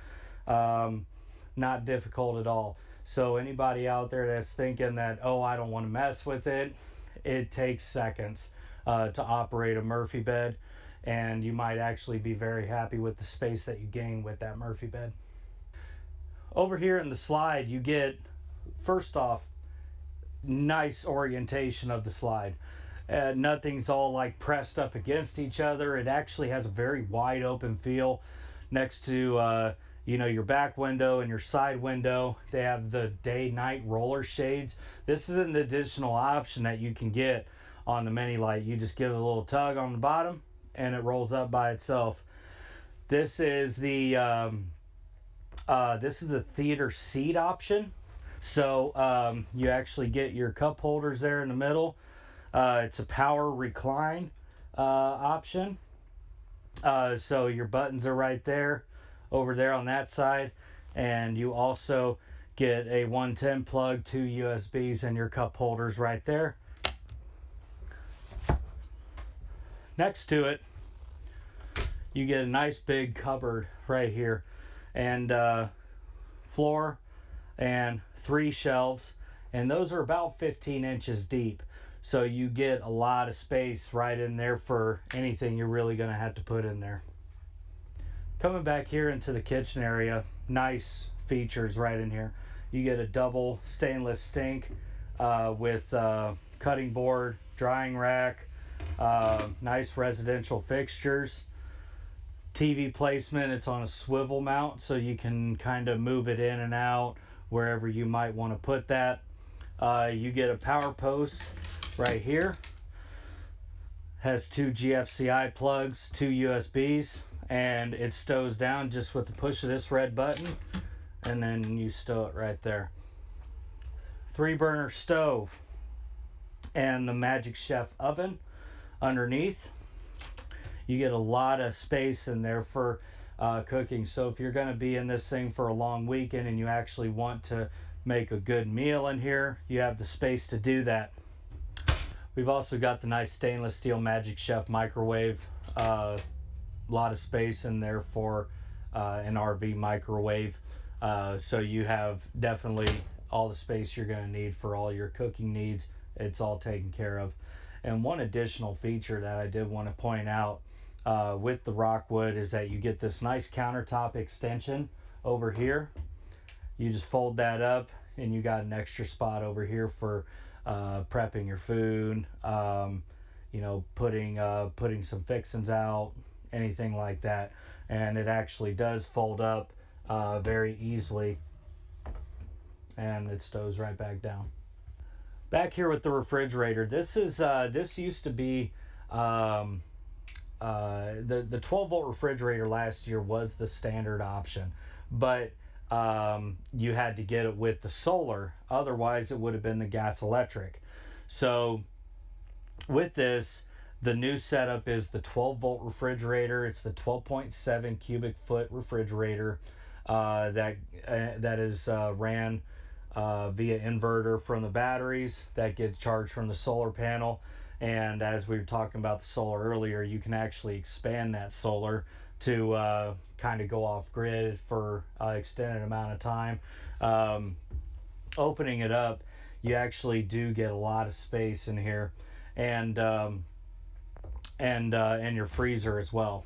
Not difficult at all. So anybody out there that's thinking that, oh, I don't want to mess with it, it takes seconds to operate a Murphy bed, and you might actually be very happy with the space that you gain with that Murphy bed. Over here in the slide, you get, first off, nice orientation of the slide. Nothing's all like pressed up against each other. It actually has a very wide open feel. Next to you know, your back window and your side window, they have the day-night roller shades. This is an additional option that you can get on the Mini Lite. You just give it a little tug on the bottom and it rolls up by itself. This is the theater seat option. So you actually get your cup holders there in the middle. It's a power recline option. So your buttons are right there, over there on that side. And you also get a 110 plug, 2 USBs, and your cup holders right there. Next to it, you get a nice big cupboard right here. And floor and 3 shelves. And those are about 15 inches deep. So you get a lot of space right in there for anything you're really going to have to put in there. Coming back here into the kitchen area, nice features right in here. You get a double stainless sink with cutting board, drying rack, nice residential fixtures. TV placement, it's on a swivel mount, so you can kind of move it in and out wherever you might want to put that. You get a power post right here. Has 2 GFCI plugs, 2 USBs, and it stows down just with the push of this red button, and then you stow it right there. 3-burner stove and the Magic Chef oven underneath. You get a lot of space in there for cooking. So if you're going to be in this thing for a long weekend and you actually want to make a good meal in here, you have the space to do that. We've also got the nice stainless steel Magic Chef microwave. A lot of space in there for an RV microwave. So you have definitely all the space you're going to need for all your cooking needs. It's all taken care of. And one additional feature that I did want to point out with the Rockwood is that you get this nice countertop extension over here. You just fold that up and you got an extra spot over here for prepping your food, you know, putting some fixings out, anything like that. And it actually does fold up very easily, and it stows right back down. Back here with the refrigerator, this used to be the 12-volt refrigerator last year was the standard option, but you had to get it with the solar, otherwise it would have been the gas electric. So with this, the new setup is the 12-volt refrigerator. It's the 12.7 cubic foot refrigerator that is ran via inverter from the batteries that gets charged from the solar panel. And as we were talking about the solar earlier, you can actually expand that solar to kind of go off grid for an extended amount of time. Opening it up, you actually do get a lot of space in here, and your freezer as well.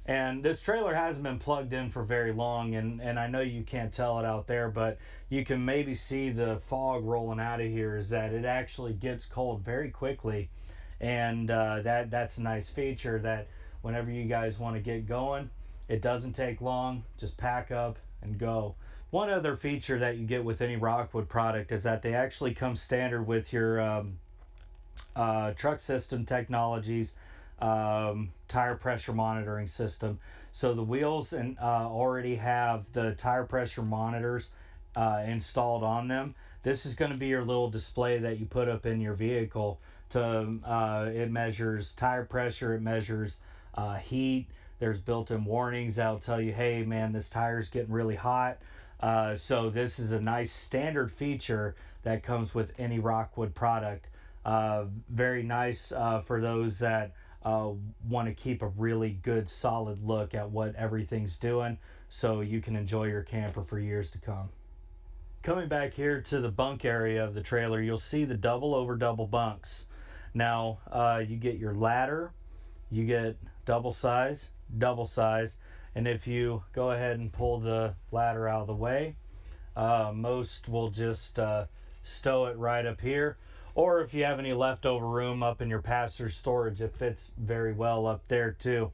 And this trailer hasn't been plugged in for very long, and I know you can't tell it out there, but you can maybe see the fog rolling out of here, is that it actually gets cold very quickly. And that's a nice feature, that whenever you guys want to get going, It doesn't take long, just pack up and go. One other feature that you get with any Rockwood product is that they actually come standard with your truck system technologies, tire pressure monitoring system. So the wheels already have the tire pressure monitors installed on them. This is going to be your little display that you put up in your vehicle. It measures tire pressure, it measures heat. There's built-in warnings that'll tell you, hey man, this tire's getting really hot. So this is a nice standard feature that comes with any Rockwood product. Very nice for those that want to keep a really good solid look at what everything's doing, so you can enjoy your camper for years to come. Coming back here to the bunk area of the trailer, you'll see the double over double bunks. Now you get your ladder, you get double size, and if you go ahead and pull the ladder out of the way, most will just stow it right up here, or if you have any leftover room up in your passenger storage, it fits very well up there too.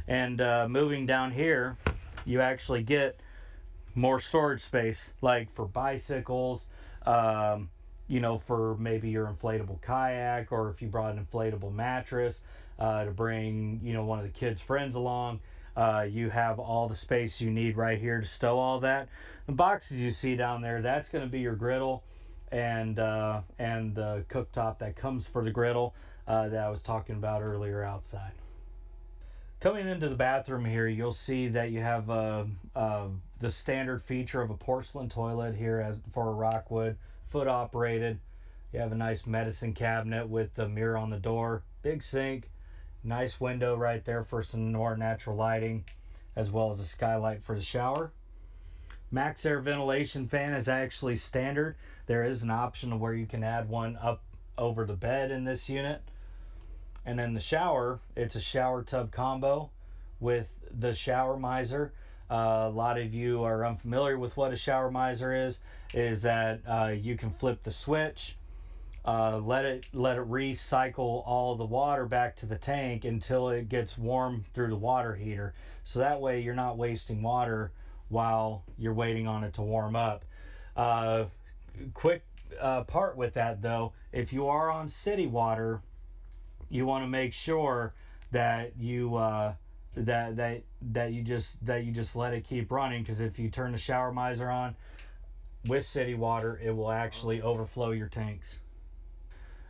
And moving down here, you actually get more storage space, like for bicycles, you know, for maybe your inflatable kayak, or if you brought an inflatable mattress to bring, you know, one of the kids' friends along. You have all the space you need right here to stow all that. The boxes you see down there, that's going to be your griddle and the cooktop that comes for the griddle that I was talking about earlier outside. Coming into the bathroom here, you'll see that you have the standard feature of a porcelain toilet here as for a Rockwood, foot operated. You have a nice medicine cabinet with the mirror on the door, big sink, nice window right there for some more natural lighting, as well as a skylight for the shower. Max air ventilation fan is actually standard. There is an option where you can add one up over the bed in this unit. And then the shower, it's a shower tub combo with the shower miser. A lot of you are unfamiliar with what a shower miser is that you can flip the switch, let it recycle all the water back to the tank until it gets warm through the water heater. So that way you're not wasting water while you're waiting on it to warm up. Quick part with that though, if you are on city water, you want to make sure that you that you just let it keep running, because if you turn the shower miser on with city water, it will actually overflow your tanks.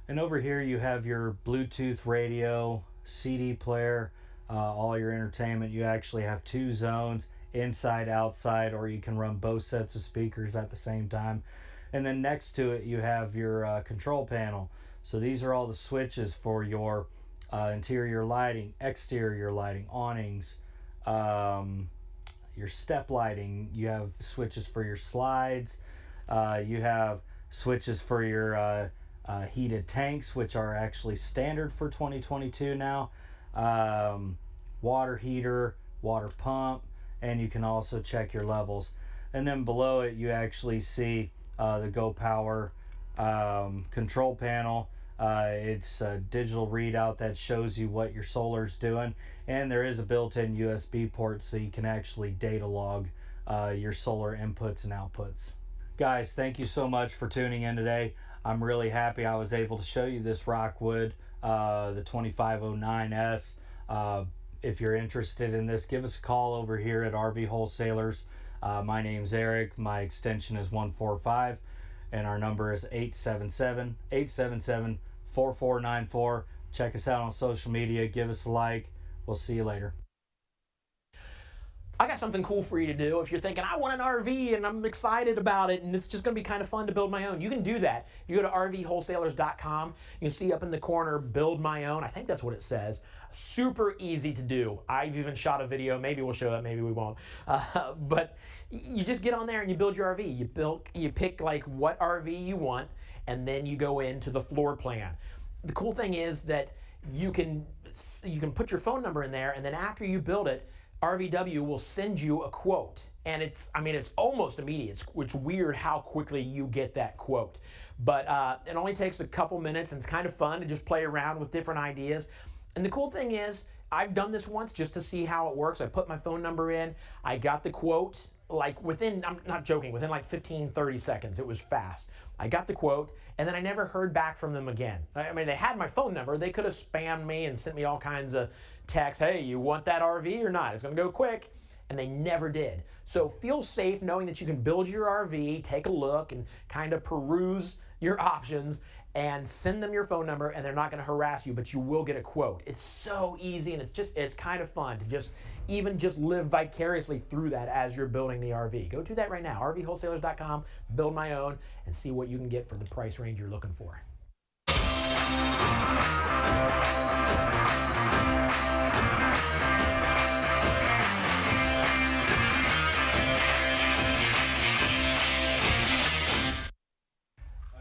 And over here you have your Bluetooth radio, CD player, all your entertainment. You actually have 2 zones, inside, outside, or you can run both sets of speakers at the same time. And then next to it you have your control panel. So these are all the switches for your interior lighting, exterior lighting, awnings, your step lighting. You have switches for your slides. You have switches for your heated tanks, which are actually standard for 2022 now. Water heater, water pump, and you can also check your levels. And then below it you actually see the Go Power control panel. It's a digital readout that shows you what your solar's doing, and there is a built-in USB port so you can actually data log your solar inputs and outputs. Guys, thank you so much for tuning in today. I'm really happy I was able to show you this Rockwood, the 2509S. If you're interested in this, give us a call over here at RV Wholesalers. My name's Eric, my extension is 145, and our number is 877-877-4494. Check us out on social media, give us a like. We'll see you later. I got something cool for you to do. If you're thinking, I want an RV and I'm excited about it and it's just gonna be kind of fun to build my own, you can do that. You go to rvwholesalers.com, you can see up in the corner, build my own. I think that's what it says. Super easy to do. I've even shot a video, maybe we'll show it, maybe we won't. But you just get on there and you build your RV. You pick like what RV you want, and then you go into the floor plan. The cool thing is that you can put your phone number in there, and then after you build it, RVW will send you a quote, and it's almost immediate. It's weird how quickly you get that quote, but it only takes a couple minutes, and it's kind of fun to just play around with different ideas. And the cool thing is, I've done this once just to see how it works. I put my phone number in. I got the quote like within, I'm not joking, within like 15, 30 seconds. It was fast. I got the quote, and then I never heard back from them again. I mean, they had my phone number. They could have spammed me and sent me all kinds of texts. Hey, you want that RV or not? It's going to go quick. And they never did. So feel safe knowing that you can build your RV, take a look, and kind of peruse your options, and send them your phone number, and they're not going to harass you, but you will get a quote. It's so easy, and it's kind of fun to just live vicariously through that as you're building the RV. Go do that right now, rvwholesalers.com, build my own, and see what you can get for the price range you're looking for.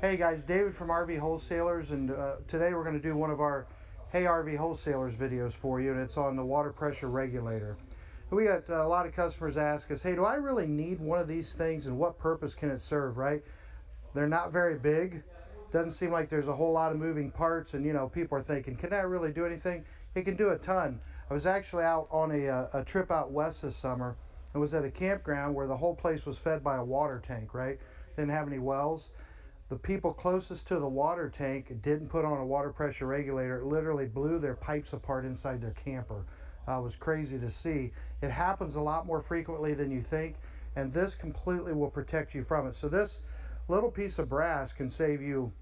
Hey guys, David from RV Wholesalers, and today we're going to do one of our Hey RV Wholesalers videos for you, and it's on the water pressure regulator. We got a lot of customers ask us, hey, do I really need one of these things, and what purpose can it serve, right? They're not very big. Doesn't seem like there's a whole lot of moving parts, and you know, people are thinking, can that really do anything? It can do a ton. I was actually out on a trip out west this summer. I was at a campground where the whole place was fed by a water tank, right? Didn't have any wells. The people closest to the water tank didn't put on a water pressure regulator. It literally blew their pipes apart inside their camper. It was crazy to see. It happens a lot more frequently than you think, and this completely will protect you from it. So this little piece of brass can save you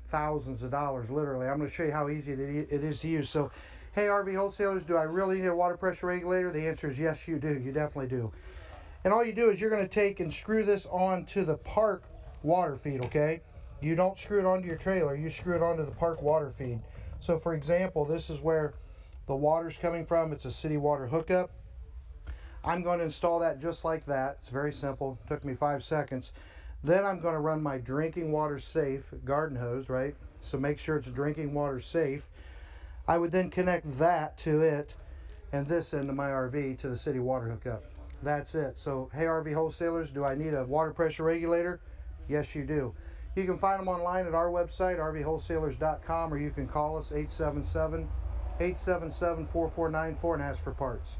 thousands of dollars, literally. I'm going to show you how easy it is to use. So, hey RV Wholesalers, do I really need a water pressure regulator? The answer is yes, you do. You definitely do. And all you do is you're going to take and screw this onto the park water feed, okay? You don't screw it onto your trailer, you screw it onto the park water feed. So for example, this is where the water's coming from. It's a city water hookup. I'm going to install that just like that. It's very simple. It took me 5 seconds. Then I'm going to run my drinking water safe garden hose, right? So make sure it's drinking water safe. I would then connect that to it and this into my RV to the city water hookup. That's it. So, hey RV Wholesalers, do I need a water pressure regulator? Yes, you do. You can find them online at our website, rvwholesalers.com, or you can call us 877-877-4494 and ask for parts.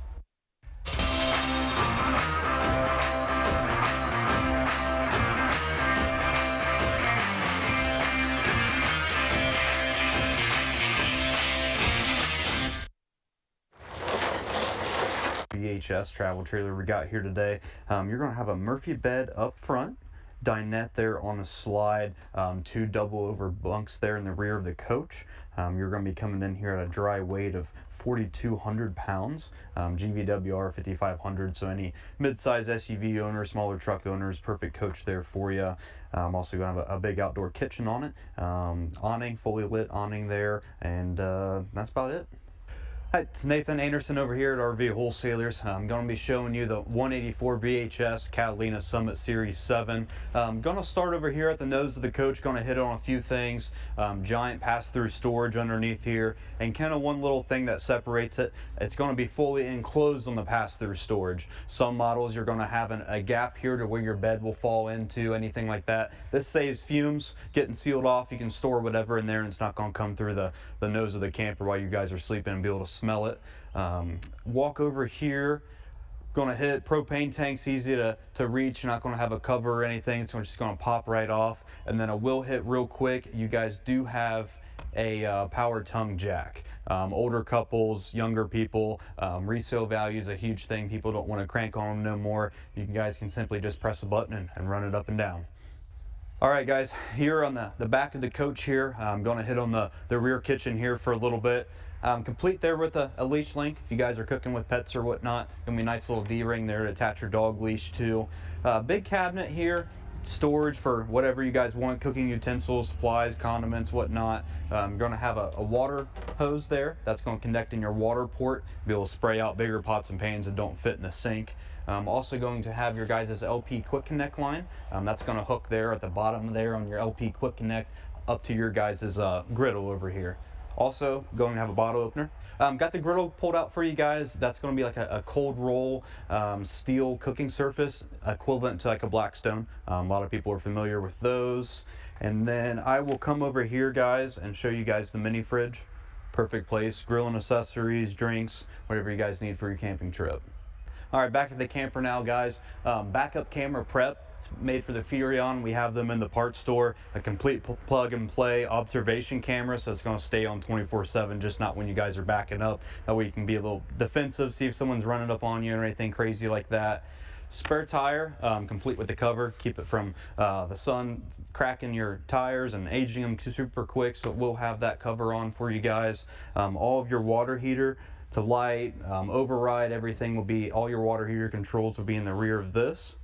VHS travel trailer we got here today. You're going to have a Murphy bed up front, dinette there on a slide, 2 double over bunks there in the rear of the coach. You're going to be coming in here at a dry weight of 4,200 pounds, GVWR 5,500, so any mid-size SUV owners, smaller truck owners, perfect coach there for you. Also going to have a big outdoor kitchen on it, awning, fully lit awning there, and that's about it. Hi, it's Nathan Anderson over here at RV Wholesalers. I'm going to be showing you the 184 BHS Catalina Summit Series 7. I'm going to start over here at the nose of the coach, going to hit on a few things. Giant pass-through storage underneath here, and kind of one little thing that separates it. It's going to be fully enclosed on the pass-through storage. Some models you're going to have a gap here to where your bed will fall into, anything like that. This saves fumes, getting sealed off. You can store whatever in there and it's not going to come through the nose of the camper while you guys are sleeping and be able to smell it. Walk over here, going to hit propane tanks, easy to reach, not going to have a cover or anything, so it's just going to pop right off. And then I will hit real quick, you guys do have a power tongue jack. Older couples, younger people, resale value is a huge thing. People don't want to crank on them no more. You guys can simply just press a button and run it up and down. All right guys, here on the back of the coach here, I'm going to hit on the rear kitchen here for a little bit. Complete there with a leash link if you guys are cooking with pets or whatnot. Gonna be a nice little D-ring there to attach your dog leash to. Big cabinet here, storage for whatever you guys want, cooking utensils, supplies, condiments, whatnot. You're gonna have a water hose there that's gonna connect in your water port, be able to spray out bigger pots and pans that don't fit in the sink. Also going to have your guys' LP Quick Connect line. That's gonna hook there at the bottom there on your LP Quick Connect up to your guys' griddle over here. Also going to have a bottle opener. Got the griddle pulled out for you guys. That's going to be like a cold roll steel cooking surface equivalent to like a Blackstone. A lot of people are familiar with those. And then I will come over here guys and show you guys the mini fridge. Perfect place, grill and accessories, drinks, whatever you guys need for your camping trip. All right, back to the camper now, guys. Backup camera prep. It's made for the Furion. We have them in the parts store. A complete plug and play observation camera, so it's going to stay on 24/7, just not when you guys are backing up. That way you can be a little defensive, see if someone's running up on you or anything crazy like that. Spare tire, complete with the cover. Keep it from the sun cracking your tires and aging them super quick, so we'll have that cover on for you guys. All of your water heater to light, override, everything will be, all your water heater controls will be in the rear of this.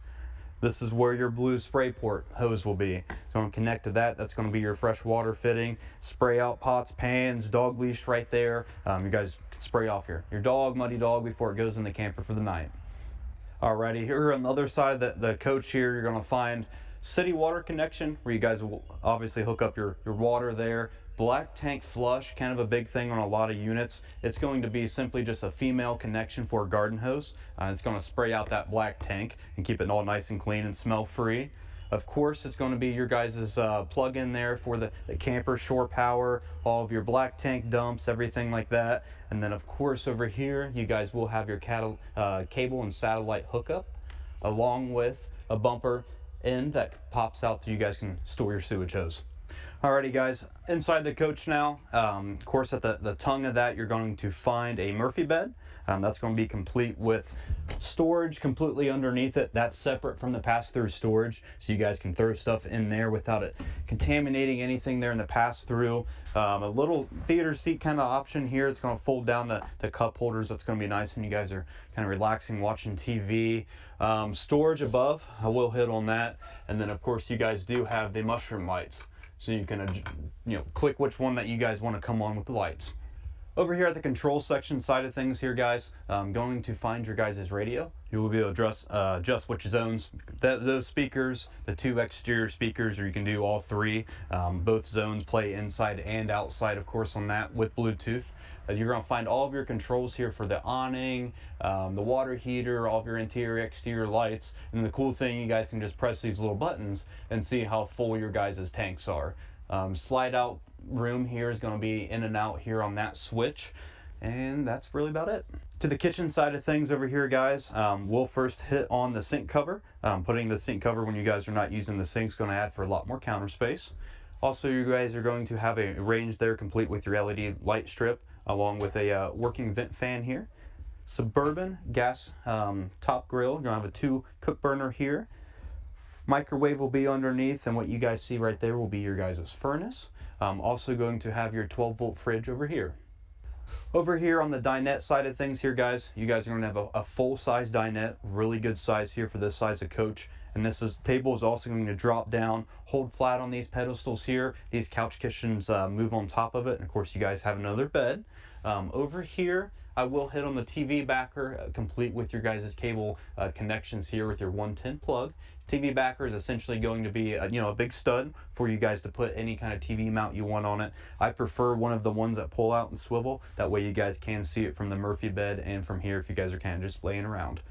This is where your blue spray port hose will be. It's going to connect to that. That's going to be your fresh water fitting. Spray out pots, pans, dog leash right there. You guys can spray off your dog, muddy dog, before it goes in the camper for the night. Alrighty, here on the other side of the coach here, you're going to find city water connection, where you guys will obviously hook up your water there. Black tank flush, kind of a big thing on a lot of units. It's going to be simply just a female connection for a garden hose. It's going to spray out that black tank and keep it all nice and clean and smell free. Of course, it's going to be your guys' plug in there for the camper, shore power, all of your black tank dumps, everything like that. And then of course over here, you guys will have your cable and satellite hookup, along with a bumper end that pops out so you guys can store your sewage hose. Alrighty guys, inside the coach now, of course at the tongue of that, you're going to find a Murphy bed. That's going to be complete with storage completely underneath it. That's separate from the pass-through storage, so you guys can throw stuff in there without it contaminating anything there in the pass-through. A little theater seat kind of option here. It's going to fold down to cup holders. That's going to be nice when you guys are kind of relaxing, watching TV. Storage above, I will hit on that. And then of course you guys do have the mushroom lights. So you can click which one that you guys want to come on with the lights. Over here at the control section side of things here, guys, I'm going to find your guys' radio. You will be able to adjust which zones, those speakers, the 2 exterior speakers, or you can do all 3. Both zones play inside and outside, of course, on that with Bluetooth. You're going to find all of your controls here for the awning, the water heater, all of your interior, exterior lights. And the cool thing, you guys can just press these little buttons and see how full your guys' tanks are. Slide out room here is going to be in and out here on that switch. And that's really about it. To the kitchen side of things over here, guys, we'll first hit on the sink cover. Putting the sink cover when you guys are not using the sink is going to add for a lot more counter space. Also, you guys are going to have a range there complete with your LED light strip, along with a working vent fan here. Suburban gas top grill. You're going to have a 2 cook burner here. Microwave will be underneath, and what you guys see right there will be your guys' furnace. Also going to have your 12-volt fridge over here. Over here on the dinette side of things here, guys, you guys are going to have a full-size dinette, really good size here for this size of coach. And table is also going to drop down, hold flat on these pedestals here. These couch cushions move on top of it. And of course, you guys have another bed. Over here, I will hit on the TV backer, complete with your guys' cable connections here with your 110 plug. TV backer is essentially going to be a big stud for you guys to put any kind of TV mount you want on it. I prefer one of the ones that pull out and swivel. That way you guys can see it from the Murphy bed and from here if you guys are kind of just laying around.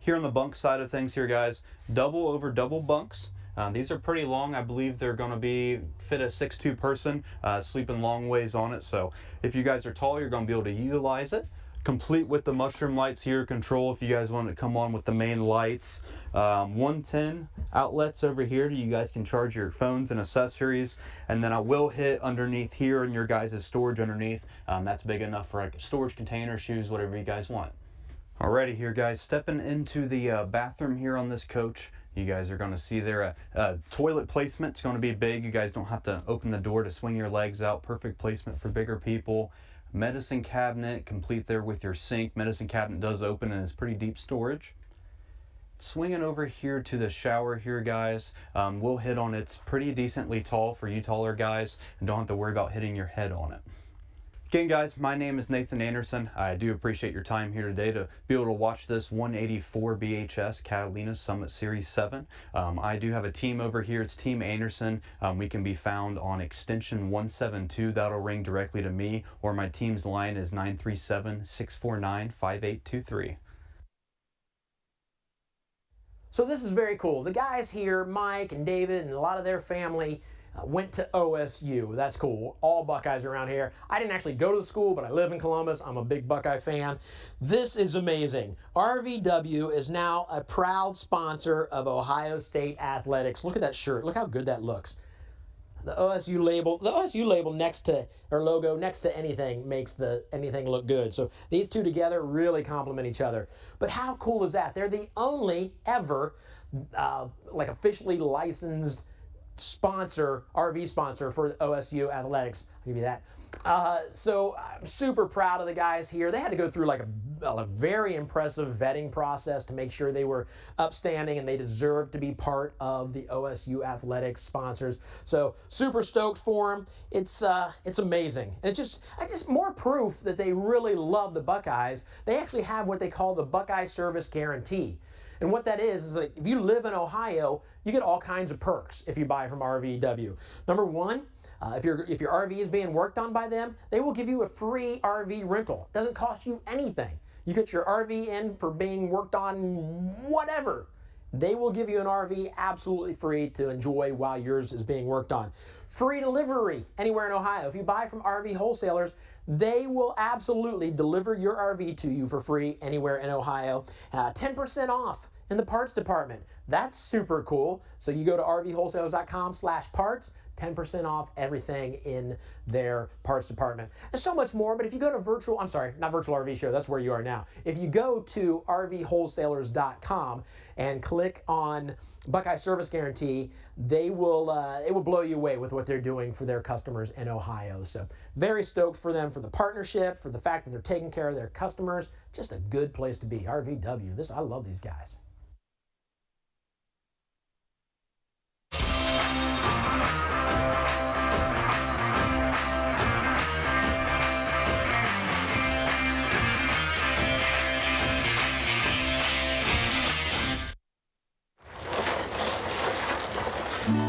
Here on the bunk side of things here, guys, double over double bunks. These are pretty long. I believe they're going to fit a 6'2" person, sleeping long ways on it. So if you guys are tall, you're going to be able to utilize it. Complete with the mushroom lights here, control if you guys want to come on with the main lights. 110 outlets over here, you guys can charge your phones and accessories. And then I will hit underneath here in your guys' storage underneath. That's big enough for like a storage container, shoes, whatever you guys want. Alrighty here, guys, stepping into the bathroom here on this coach. You guys are going to see there a toilet placement. It's going to be big. You guys don't have to open the door to swing your legs out. Perfect placement for bigger people. Medicine cabinet, complete there with your sink. Medicine cabinet does open and is pretty deep storage. Swinging over here to the shower here, guys. We'll hit on it's pretty decently tall for you taller guys, and don't have to worry about hitting your head on it. Again, guys, my name is Nathan Anderson. I do appreciate your time here today to be able to watch this 184 BHS Catalina Summit Series 7. I do have a team over here. It's Team Anderson. We can be found on extension 172. That'll ring directly to me, or my team's line is 937-649-5823. So this is very cool. The guys here, Mike and David and a lot of their family, went to OSU. That's cool. All Buckeyes around here. I didn't actually go to the school, but I live in Columbus. I'm a big Buckeye fan. This is amazing. RVW is now a proud sponsor of Ohio State Athletics. Look at that shirt. Look how good that looks. The OSU label next to, or logo next to anything makes anything look good. So these two together really complement each other. But how cool is that? They're the only ever like officially licensed sponsor, RV sponsor for OSU Athletics. I'll give you that. So I'm super proud of the guys here. They had to go through like a very impressive vetting process to make sure they were upstanding and they deserved to be part of the OSU Athletics sponsors. So super stoked for them. It's amazing. And it's just more proof that they really love the Buckeyes. They actually have what they call the Buckeye Service Guarantee. And what that is like if you live in Ohio, you get all kinds of perks if you buy from RVW. Number one, if your RV is being worked on by them, they will give you a free RV rental. It doesn't cost you anything. You get your RV in for being worked on whatever. They will give you an RV absolutely free to enjoy while yours is being worked on. Free delivery anywhere in Ohio. If you buy from RV wholesalers, they will absolutely deliver your RV to you for free anywhere in Ohio. 10% off in the parts department. That's super cool. So you go to rvwholesalers.com/parts, 10% off everything in their parts department. And so much more, but if you go to not virtual RV show, that's where you are now. If you go to rvwholesalers.com and click on Buckeye Service Guarantee, it will blow you away with what they're doing for their customers in Ohio. So very stoked for them, for the partnership, for the fact that they're taking care of their customers. Just a good place to be. RVW, I love these guys.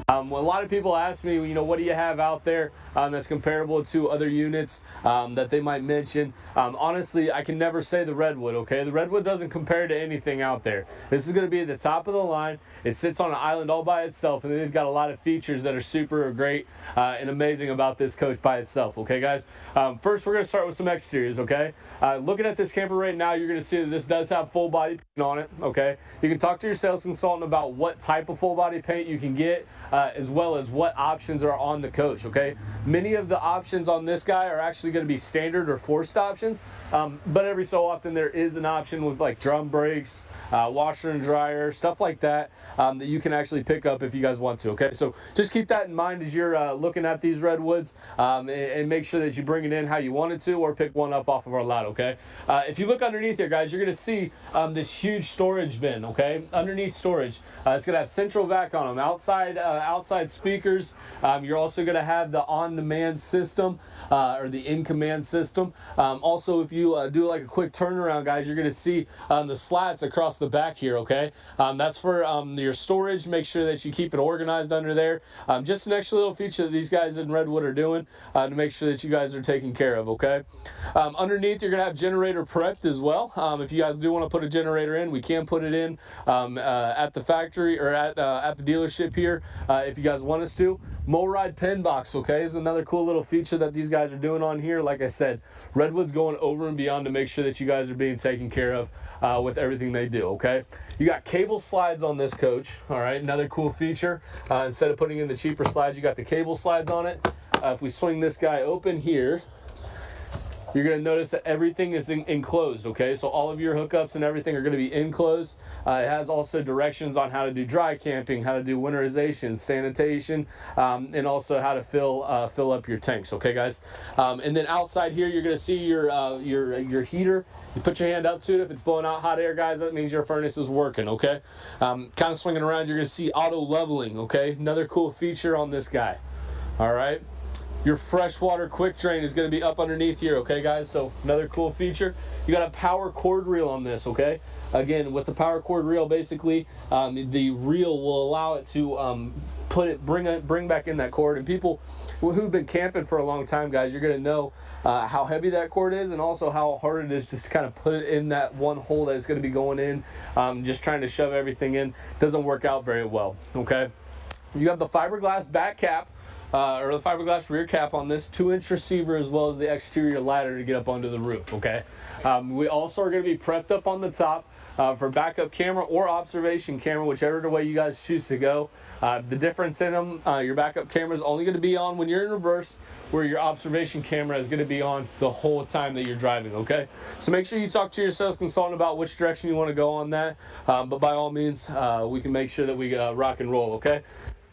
A lot of people ask me, what do you have out there that's comparable to other units that they might mention. Honestly, I can never say the Redwood, okay? The Redwood doesn't compare to anything out there. This is going to be at the top of the line. It sits on an island all by itself, and they've got a lot of features that are super great and amazing about this coach by itself, okay, guys? First, we're going to start with some exteriors, okay? Looking at this camper right now, you're going to see that this does have full body paint on it, okay? You can talk to your sales consultant about what type of full body paint you can get, as well as what options are on the coach, okay? Many of the options on this guy are actually going to be standard or forced options, but every so often there is an option with like drum brakes, washer and dryer, stuff like that, that you can actually pick up if you guys want to, okay? So just keep that in mind as you're looking at these Redwoods, and make sure that you bring it in how you want it to, or pick one up off of our lot, okay? If you look underneath here, guys, you're going to see this huge storage bin, okay? Underneath storage, it's going to have central vac on them, outside speakers. You're also going to have the on-demand system, or the in-command system. Also, if you do like a quick turnaround, guys, you're going to see the slats across the back here, okay? That's for your storage. Make sure that you keep it organized under there. Just an extra little feature that these guys in Redwood are doing to make sure that you guys are taken care of, okay? Underneath, you're going to have generator prepped as well. If you guys do want to put a generator in, we can put it in at the factory or at the dealership here if you guys want us to. Mo-Ride pen box, okay, is another cool little feature that these guys are doing on here. Like I said, Redwood's going over and beyond to make sure that you guys are being taken care of with everything they do, okay? You got cable slides on this coach, all right? Another cool feature. Instead of putting in the cheaper slides, you got the cable slides on it. If we swing this guy open here, you're going to notice that everything is enclosed, okay? So all of your hookups and everything are going to be enclosed. It has also directions on how to do dry camping, how to do winterization, sanitation, and also how to fill up your tanks, okay, guys? And then outside here, you're going to see your heater. You put your hand up to it. If it's blowing out hot air, guys, that means your furnace is working, okay? Kind of swinging around, you're going to see auto leveling, okay? Another cool feature on this guy, all right? Your freshwater quick drain is going to be up underneath here, okay, guys? So another cool feature. You got a power cord reel on this, okay? Again, with the power cord reel, basically, the reel will allow it to bring back in that cord. And people who've been camping for a long time, guys, you're going to know how heavy that cord is, and also how hard it is just to kind of put it in that one hole that it's going to be going in. Just trying to shove everything in doesn't work out very well, okay? You have the fiberglass back cap or the fiberglass rear cap on this, 2-inch receiver, as well as the exterior ladder to get up onto the roof, okay? We also are going to be prepped up on the top for backup camera or observation camera, whichever way you guys choose to go. The difference in them, your backup camera is only going to be on when you're in reverse, where your observation camera is going to be on the whole time that you're driving, okay? So make sure you talk to your sales consultant about which direction you want to go on that, but by all means, we can make sure that we rock and roll, okay?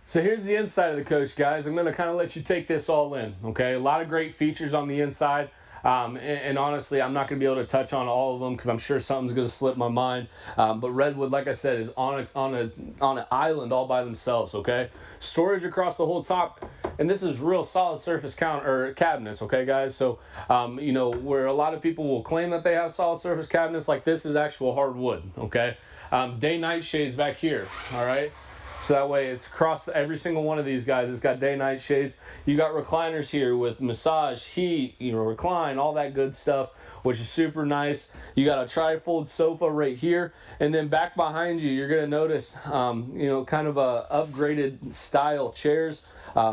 So here's the inside of the coach, guys. I'm going to kind of let you take this all in, okay? A lot of great features on the inside. And honestly, I'm not going to be able to touch on all of them because I'm sure something's going to slip my mind. But Redwood, like I said, is on an island all by themselves, okay? Storage across the whole top, and this is real solid surface cabinets, okay, guys? So, you know, where a lot of people will claim that they have solid surface cabinets, like this is actual hardwood, okay? Day-night shades back here, all right? So that way it's across every single one of these guys. It's got day-night shades. You got recliners here with massage, heat, you know, recline, all that good stuff, which is super nice. You got a tri-fold sofa right here. And then back behind you, you're gonna notice, you know, kind of a upgraded style chairs.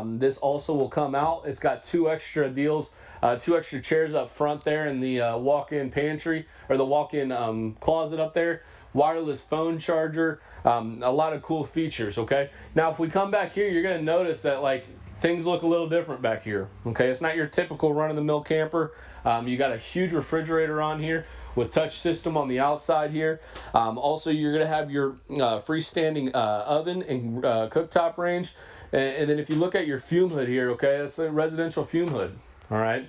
This also will come out. It's got 2 extra deals, 2 extra chairs up front there in the walk-in pantry, or the walk-in closet up there. Wireless phone charger, a lot of cool features, okay? Now, if we come back here, you're gonna notice that, like, things look a little different back here, okay? It's not your typical run-of-the-mill camper. You got a huge refrigerator on here with touch system on the outside here. Also, you're gonna have your freestanding oven and cooktop range. And then if you look at your fume hood here, okay, that's a residential fume hood, all right?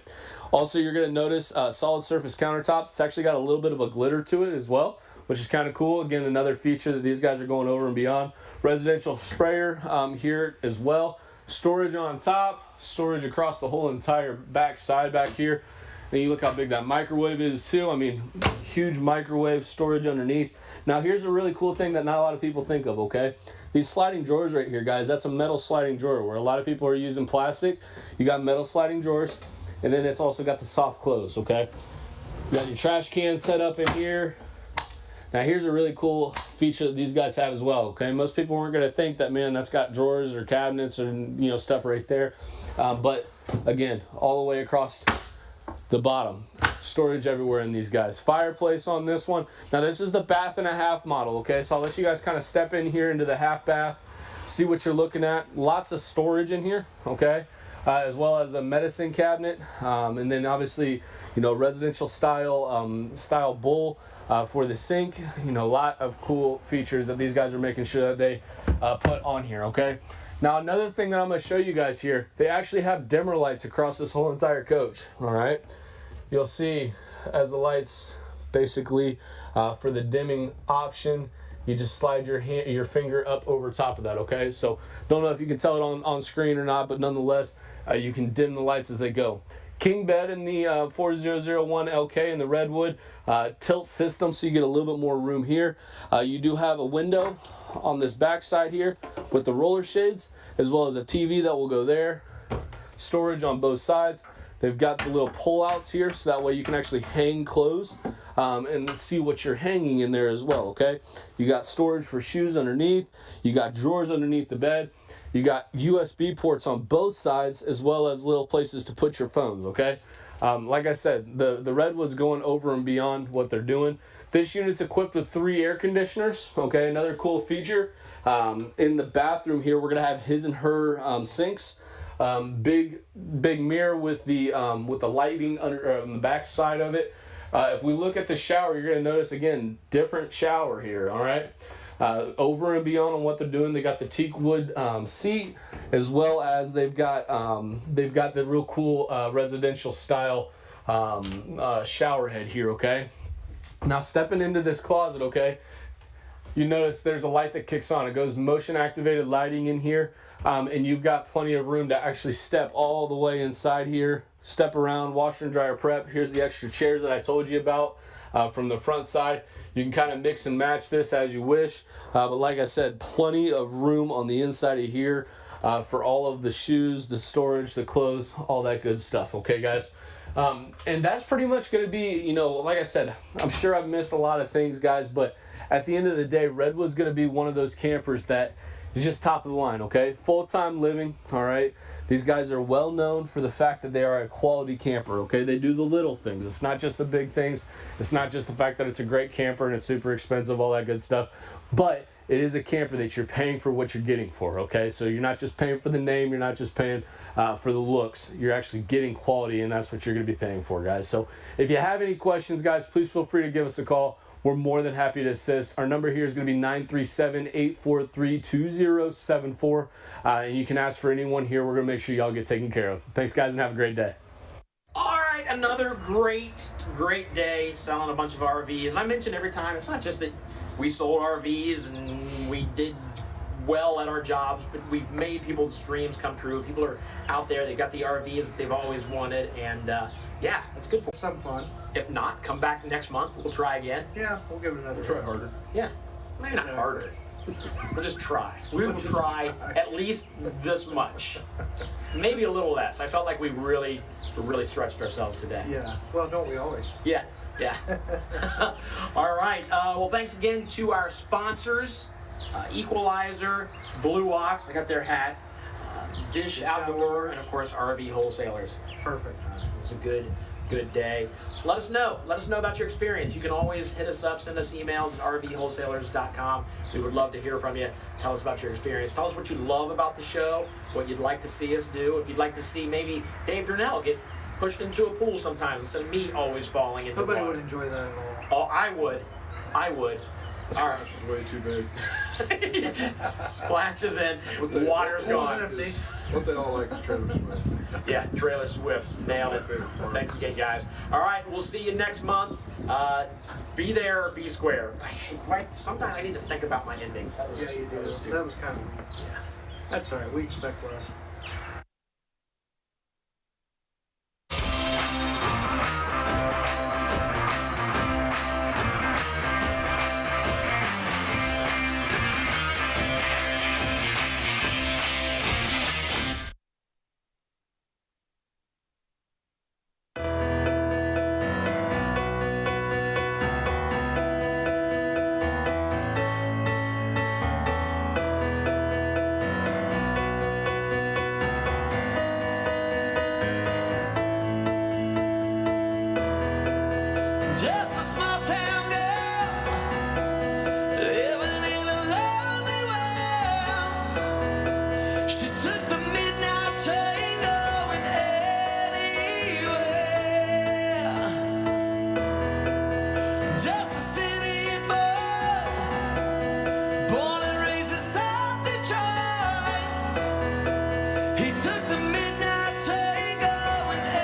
Also, you're gonna notice solid surface countertops. It's actually got a little bit of a glitter to it as well, which is kind of cool. Again, another feature that these guys are going over and beyond. Residential sprayer here as well. Storage on top, storage across the whole entire back side back here. Then you look how big that microwave is too. I mean, huge microwave storage underneath. Now here's a really cool thing that not a lot of people think of, okay? These sliding drawers right here, guys, that's a metal sliding drawer. Where a lot of people are using plastic, you got metal sliding drawers, and then it's also got the soft close, okay? You got your trash can set up in here. Now here's a really cool feature that these guys have as well, okay? Most people weren't gonna think that, man, that's got drawers or cabinets or, you know, stuff right there. But again, all the way across the bottom, storage everywhere in these guys. Fireplace on this one. Now this is the bath and a half model, okay? So I'll let you guys kind of step in here into the half bath, see what you're looking at. Lots of storage in here, okay? As well as a medicine cabinet, and then obviously, you know, residential style bowl for the sink. You know, a lot of cool features that these guys are making sure that they put on here, okay? Now, another thing that I'm going to show you guys here, they actually have dimmer lights across this whole entire coach, all right? You'll see as the lights, basically, for the dimming option, you just slide your finger up over top of that, okay? So, don't know if you can tell it on screen or not, but nonetheless, you can dim the lights as they go. King bed in the 4001 LK in the Redwood. Tilt system, so you get a little bit more room here. You do have a window on this back side here with the roller shades, as well as a TV that will go there. Storage on both sides. They've got the little pull-outs here, so that way you can actually hang clothes and see what you're hanging in there as well, okay? You got storage for shoes underneath. You got drawers underneath the bed. You got USB ports on both sides, as well as little places to put your phones, okay? Like I said, the Redwood's going over and beyond what they're doing. This unit's equipped with 3 air conditioners, okay? Another cool feature. In the bathroom here, we're gonna have his and her sinks. Big mirror with the lighting on the back side of it. If we look at the shower, you're gonna notice, again, different shower here, all right? Over and beyond on what they're doing, they got the teak wood seat, as well as they've got the real cool residential style shower head here, okay? Now stepping into this closet, okay, you notice there's a light that kicks on. It goes motion activated lighting in here, and you've got plenty of room to actually step all the way inside here, step around, washer and dryer prep. Here's the extra chairs that I told you about from the front side. You can kind of mix and match this as you wish, but like I said, plenty of room on the inside of here for all of the shoes, the storage, the clothes, all that good stuff, okay guys? And that's pretty much going to be, you know, like I said, I'm sure I've missed a lot of things, guys, but at the end of the day, Redwood's going to be one of those campers that is just top of the line, okay? Full-time living, all right? These guys are well known for the fact that they are a quality camper, okay? They do the little things. It's not just the big things. It's not just the fact that it's a great camper and it's super expensive, all that good stuff. But it is a camper that you're paying for what you're getting for, okay? So you're not just paying for the name. You're not just paying for the looks. You're actually getting quality, and that's what you're going to be paying for, guys. So if you have any questions, guys, please feel free to give us a call. We're more than happy to assist. Our number here is going to be 937-843-2074. And you can ask for anyone here. We're going to make sure y'all get taken care of. Thanks, guys, and have a great day. All right, another great day selling a bunch of RVs. And I mention every time, it's not just that we sold RVs and we did well at our jobs, but we've made people's dreams come true. People are out there, they've got the RVs that they've always wanted, and yeah, it's good for some fun. If not, come back next month. We'll try again. Yeah, we'll give it another Try harder. Yeah, maybe not harder. We'll just try. We will try at least this much. Maybe a little less. I felt like we really stretched ourselves today. Yeah. Well, don't we always? Yeah. All right. Well, thanks again to our sponsors, Equalizer, Blue Ox. I got their hat. Dish Outdoor, and of course RV Wholesalers. Perfect. It was a good day. Let us know about your experience. You can always hit us up, send us emails at rvwholesalers.com. We would love to hear from you. Tell us about your experience. Tell us what you love about the show, what you'd like to see us do. If you'd like to see maybe Dave Durnell get pushed into a pool sometimes instead of me always falling into the water. Nobody would enjoy that at all. Oh, I would. All right. Splash is way too big. Splashes in, water's gone. What they all like is Trailer Swift. Yeah, Trailer Swift. Nailed it. Thanks again, guys. All right, we'll see you next month. Be there or be square. Sometimes I need to think about my endings. That was, yeah, you do. That was kind of weak. Yeah. That's all right. We expect less. Just a small town girl living in a lonely world. She took the midnight train going anywhere. Just a city boy, born and raised in South Detroit. He took the midnight train going anywhere.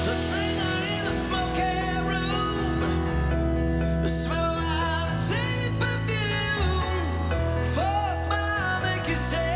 The singer in a smoky room, the smell of wine and cheap perfume. For a smile, make you say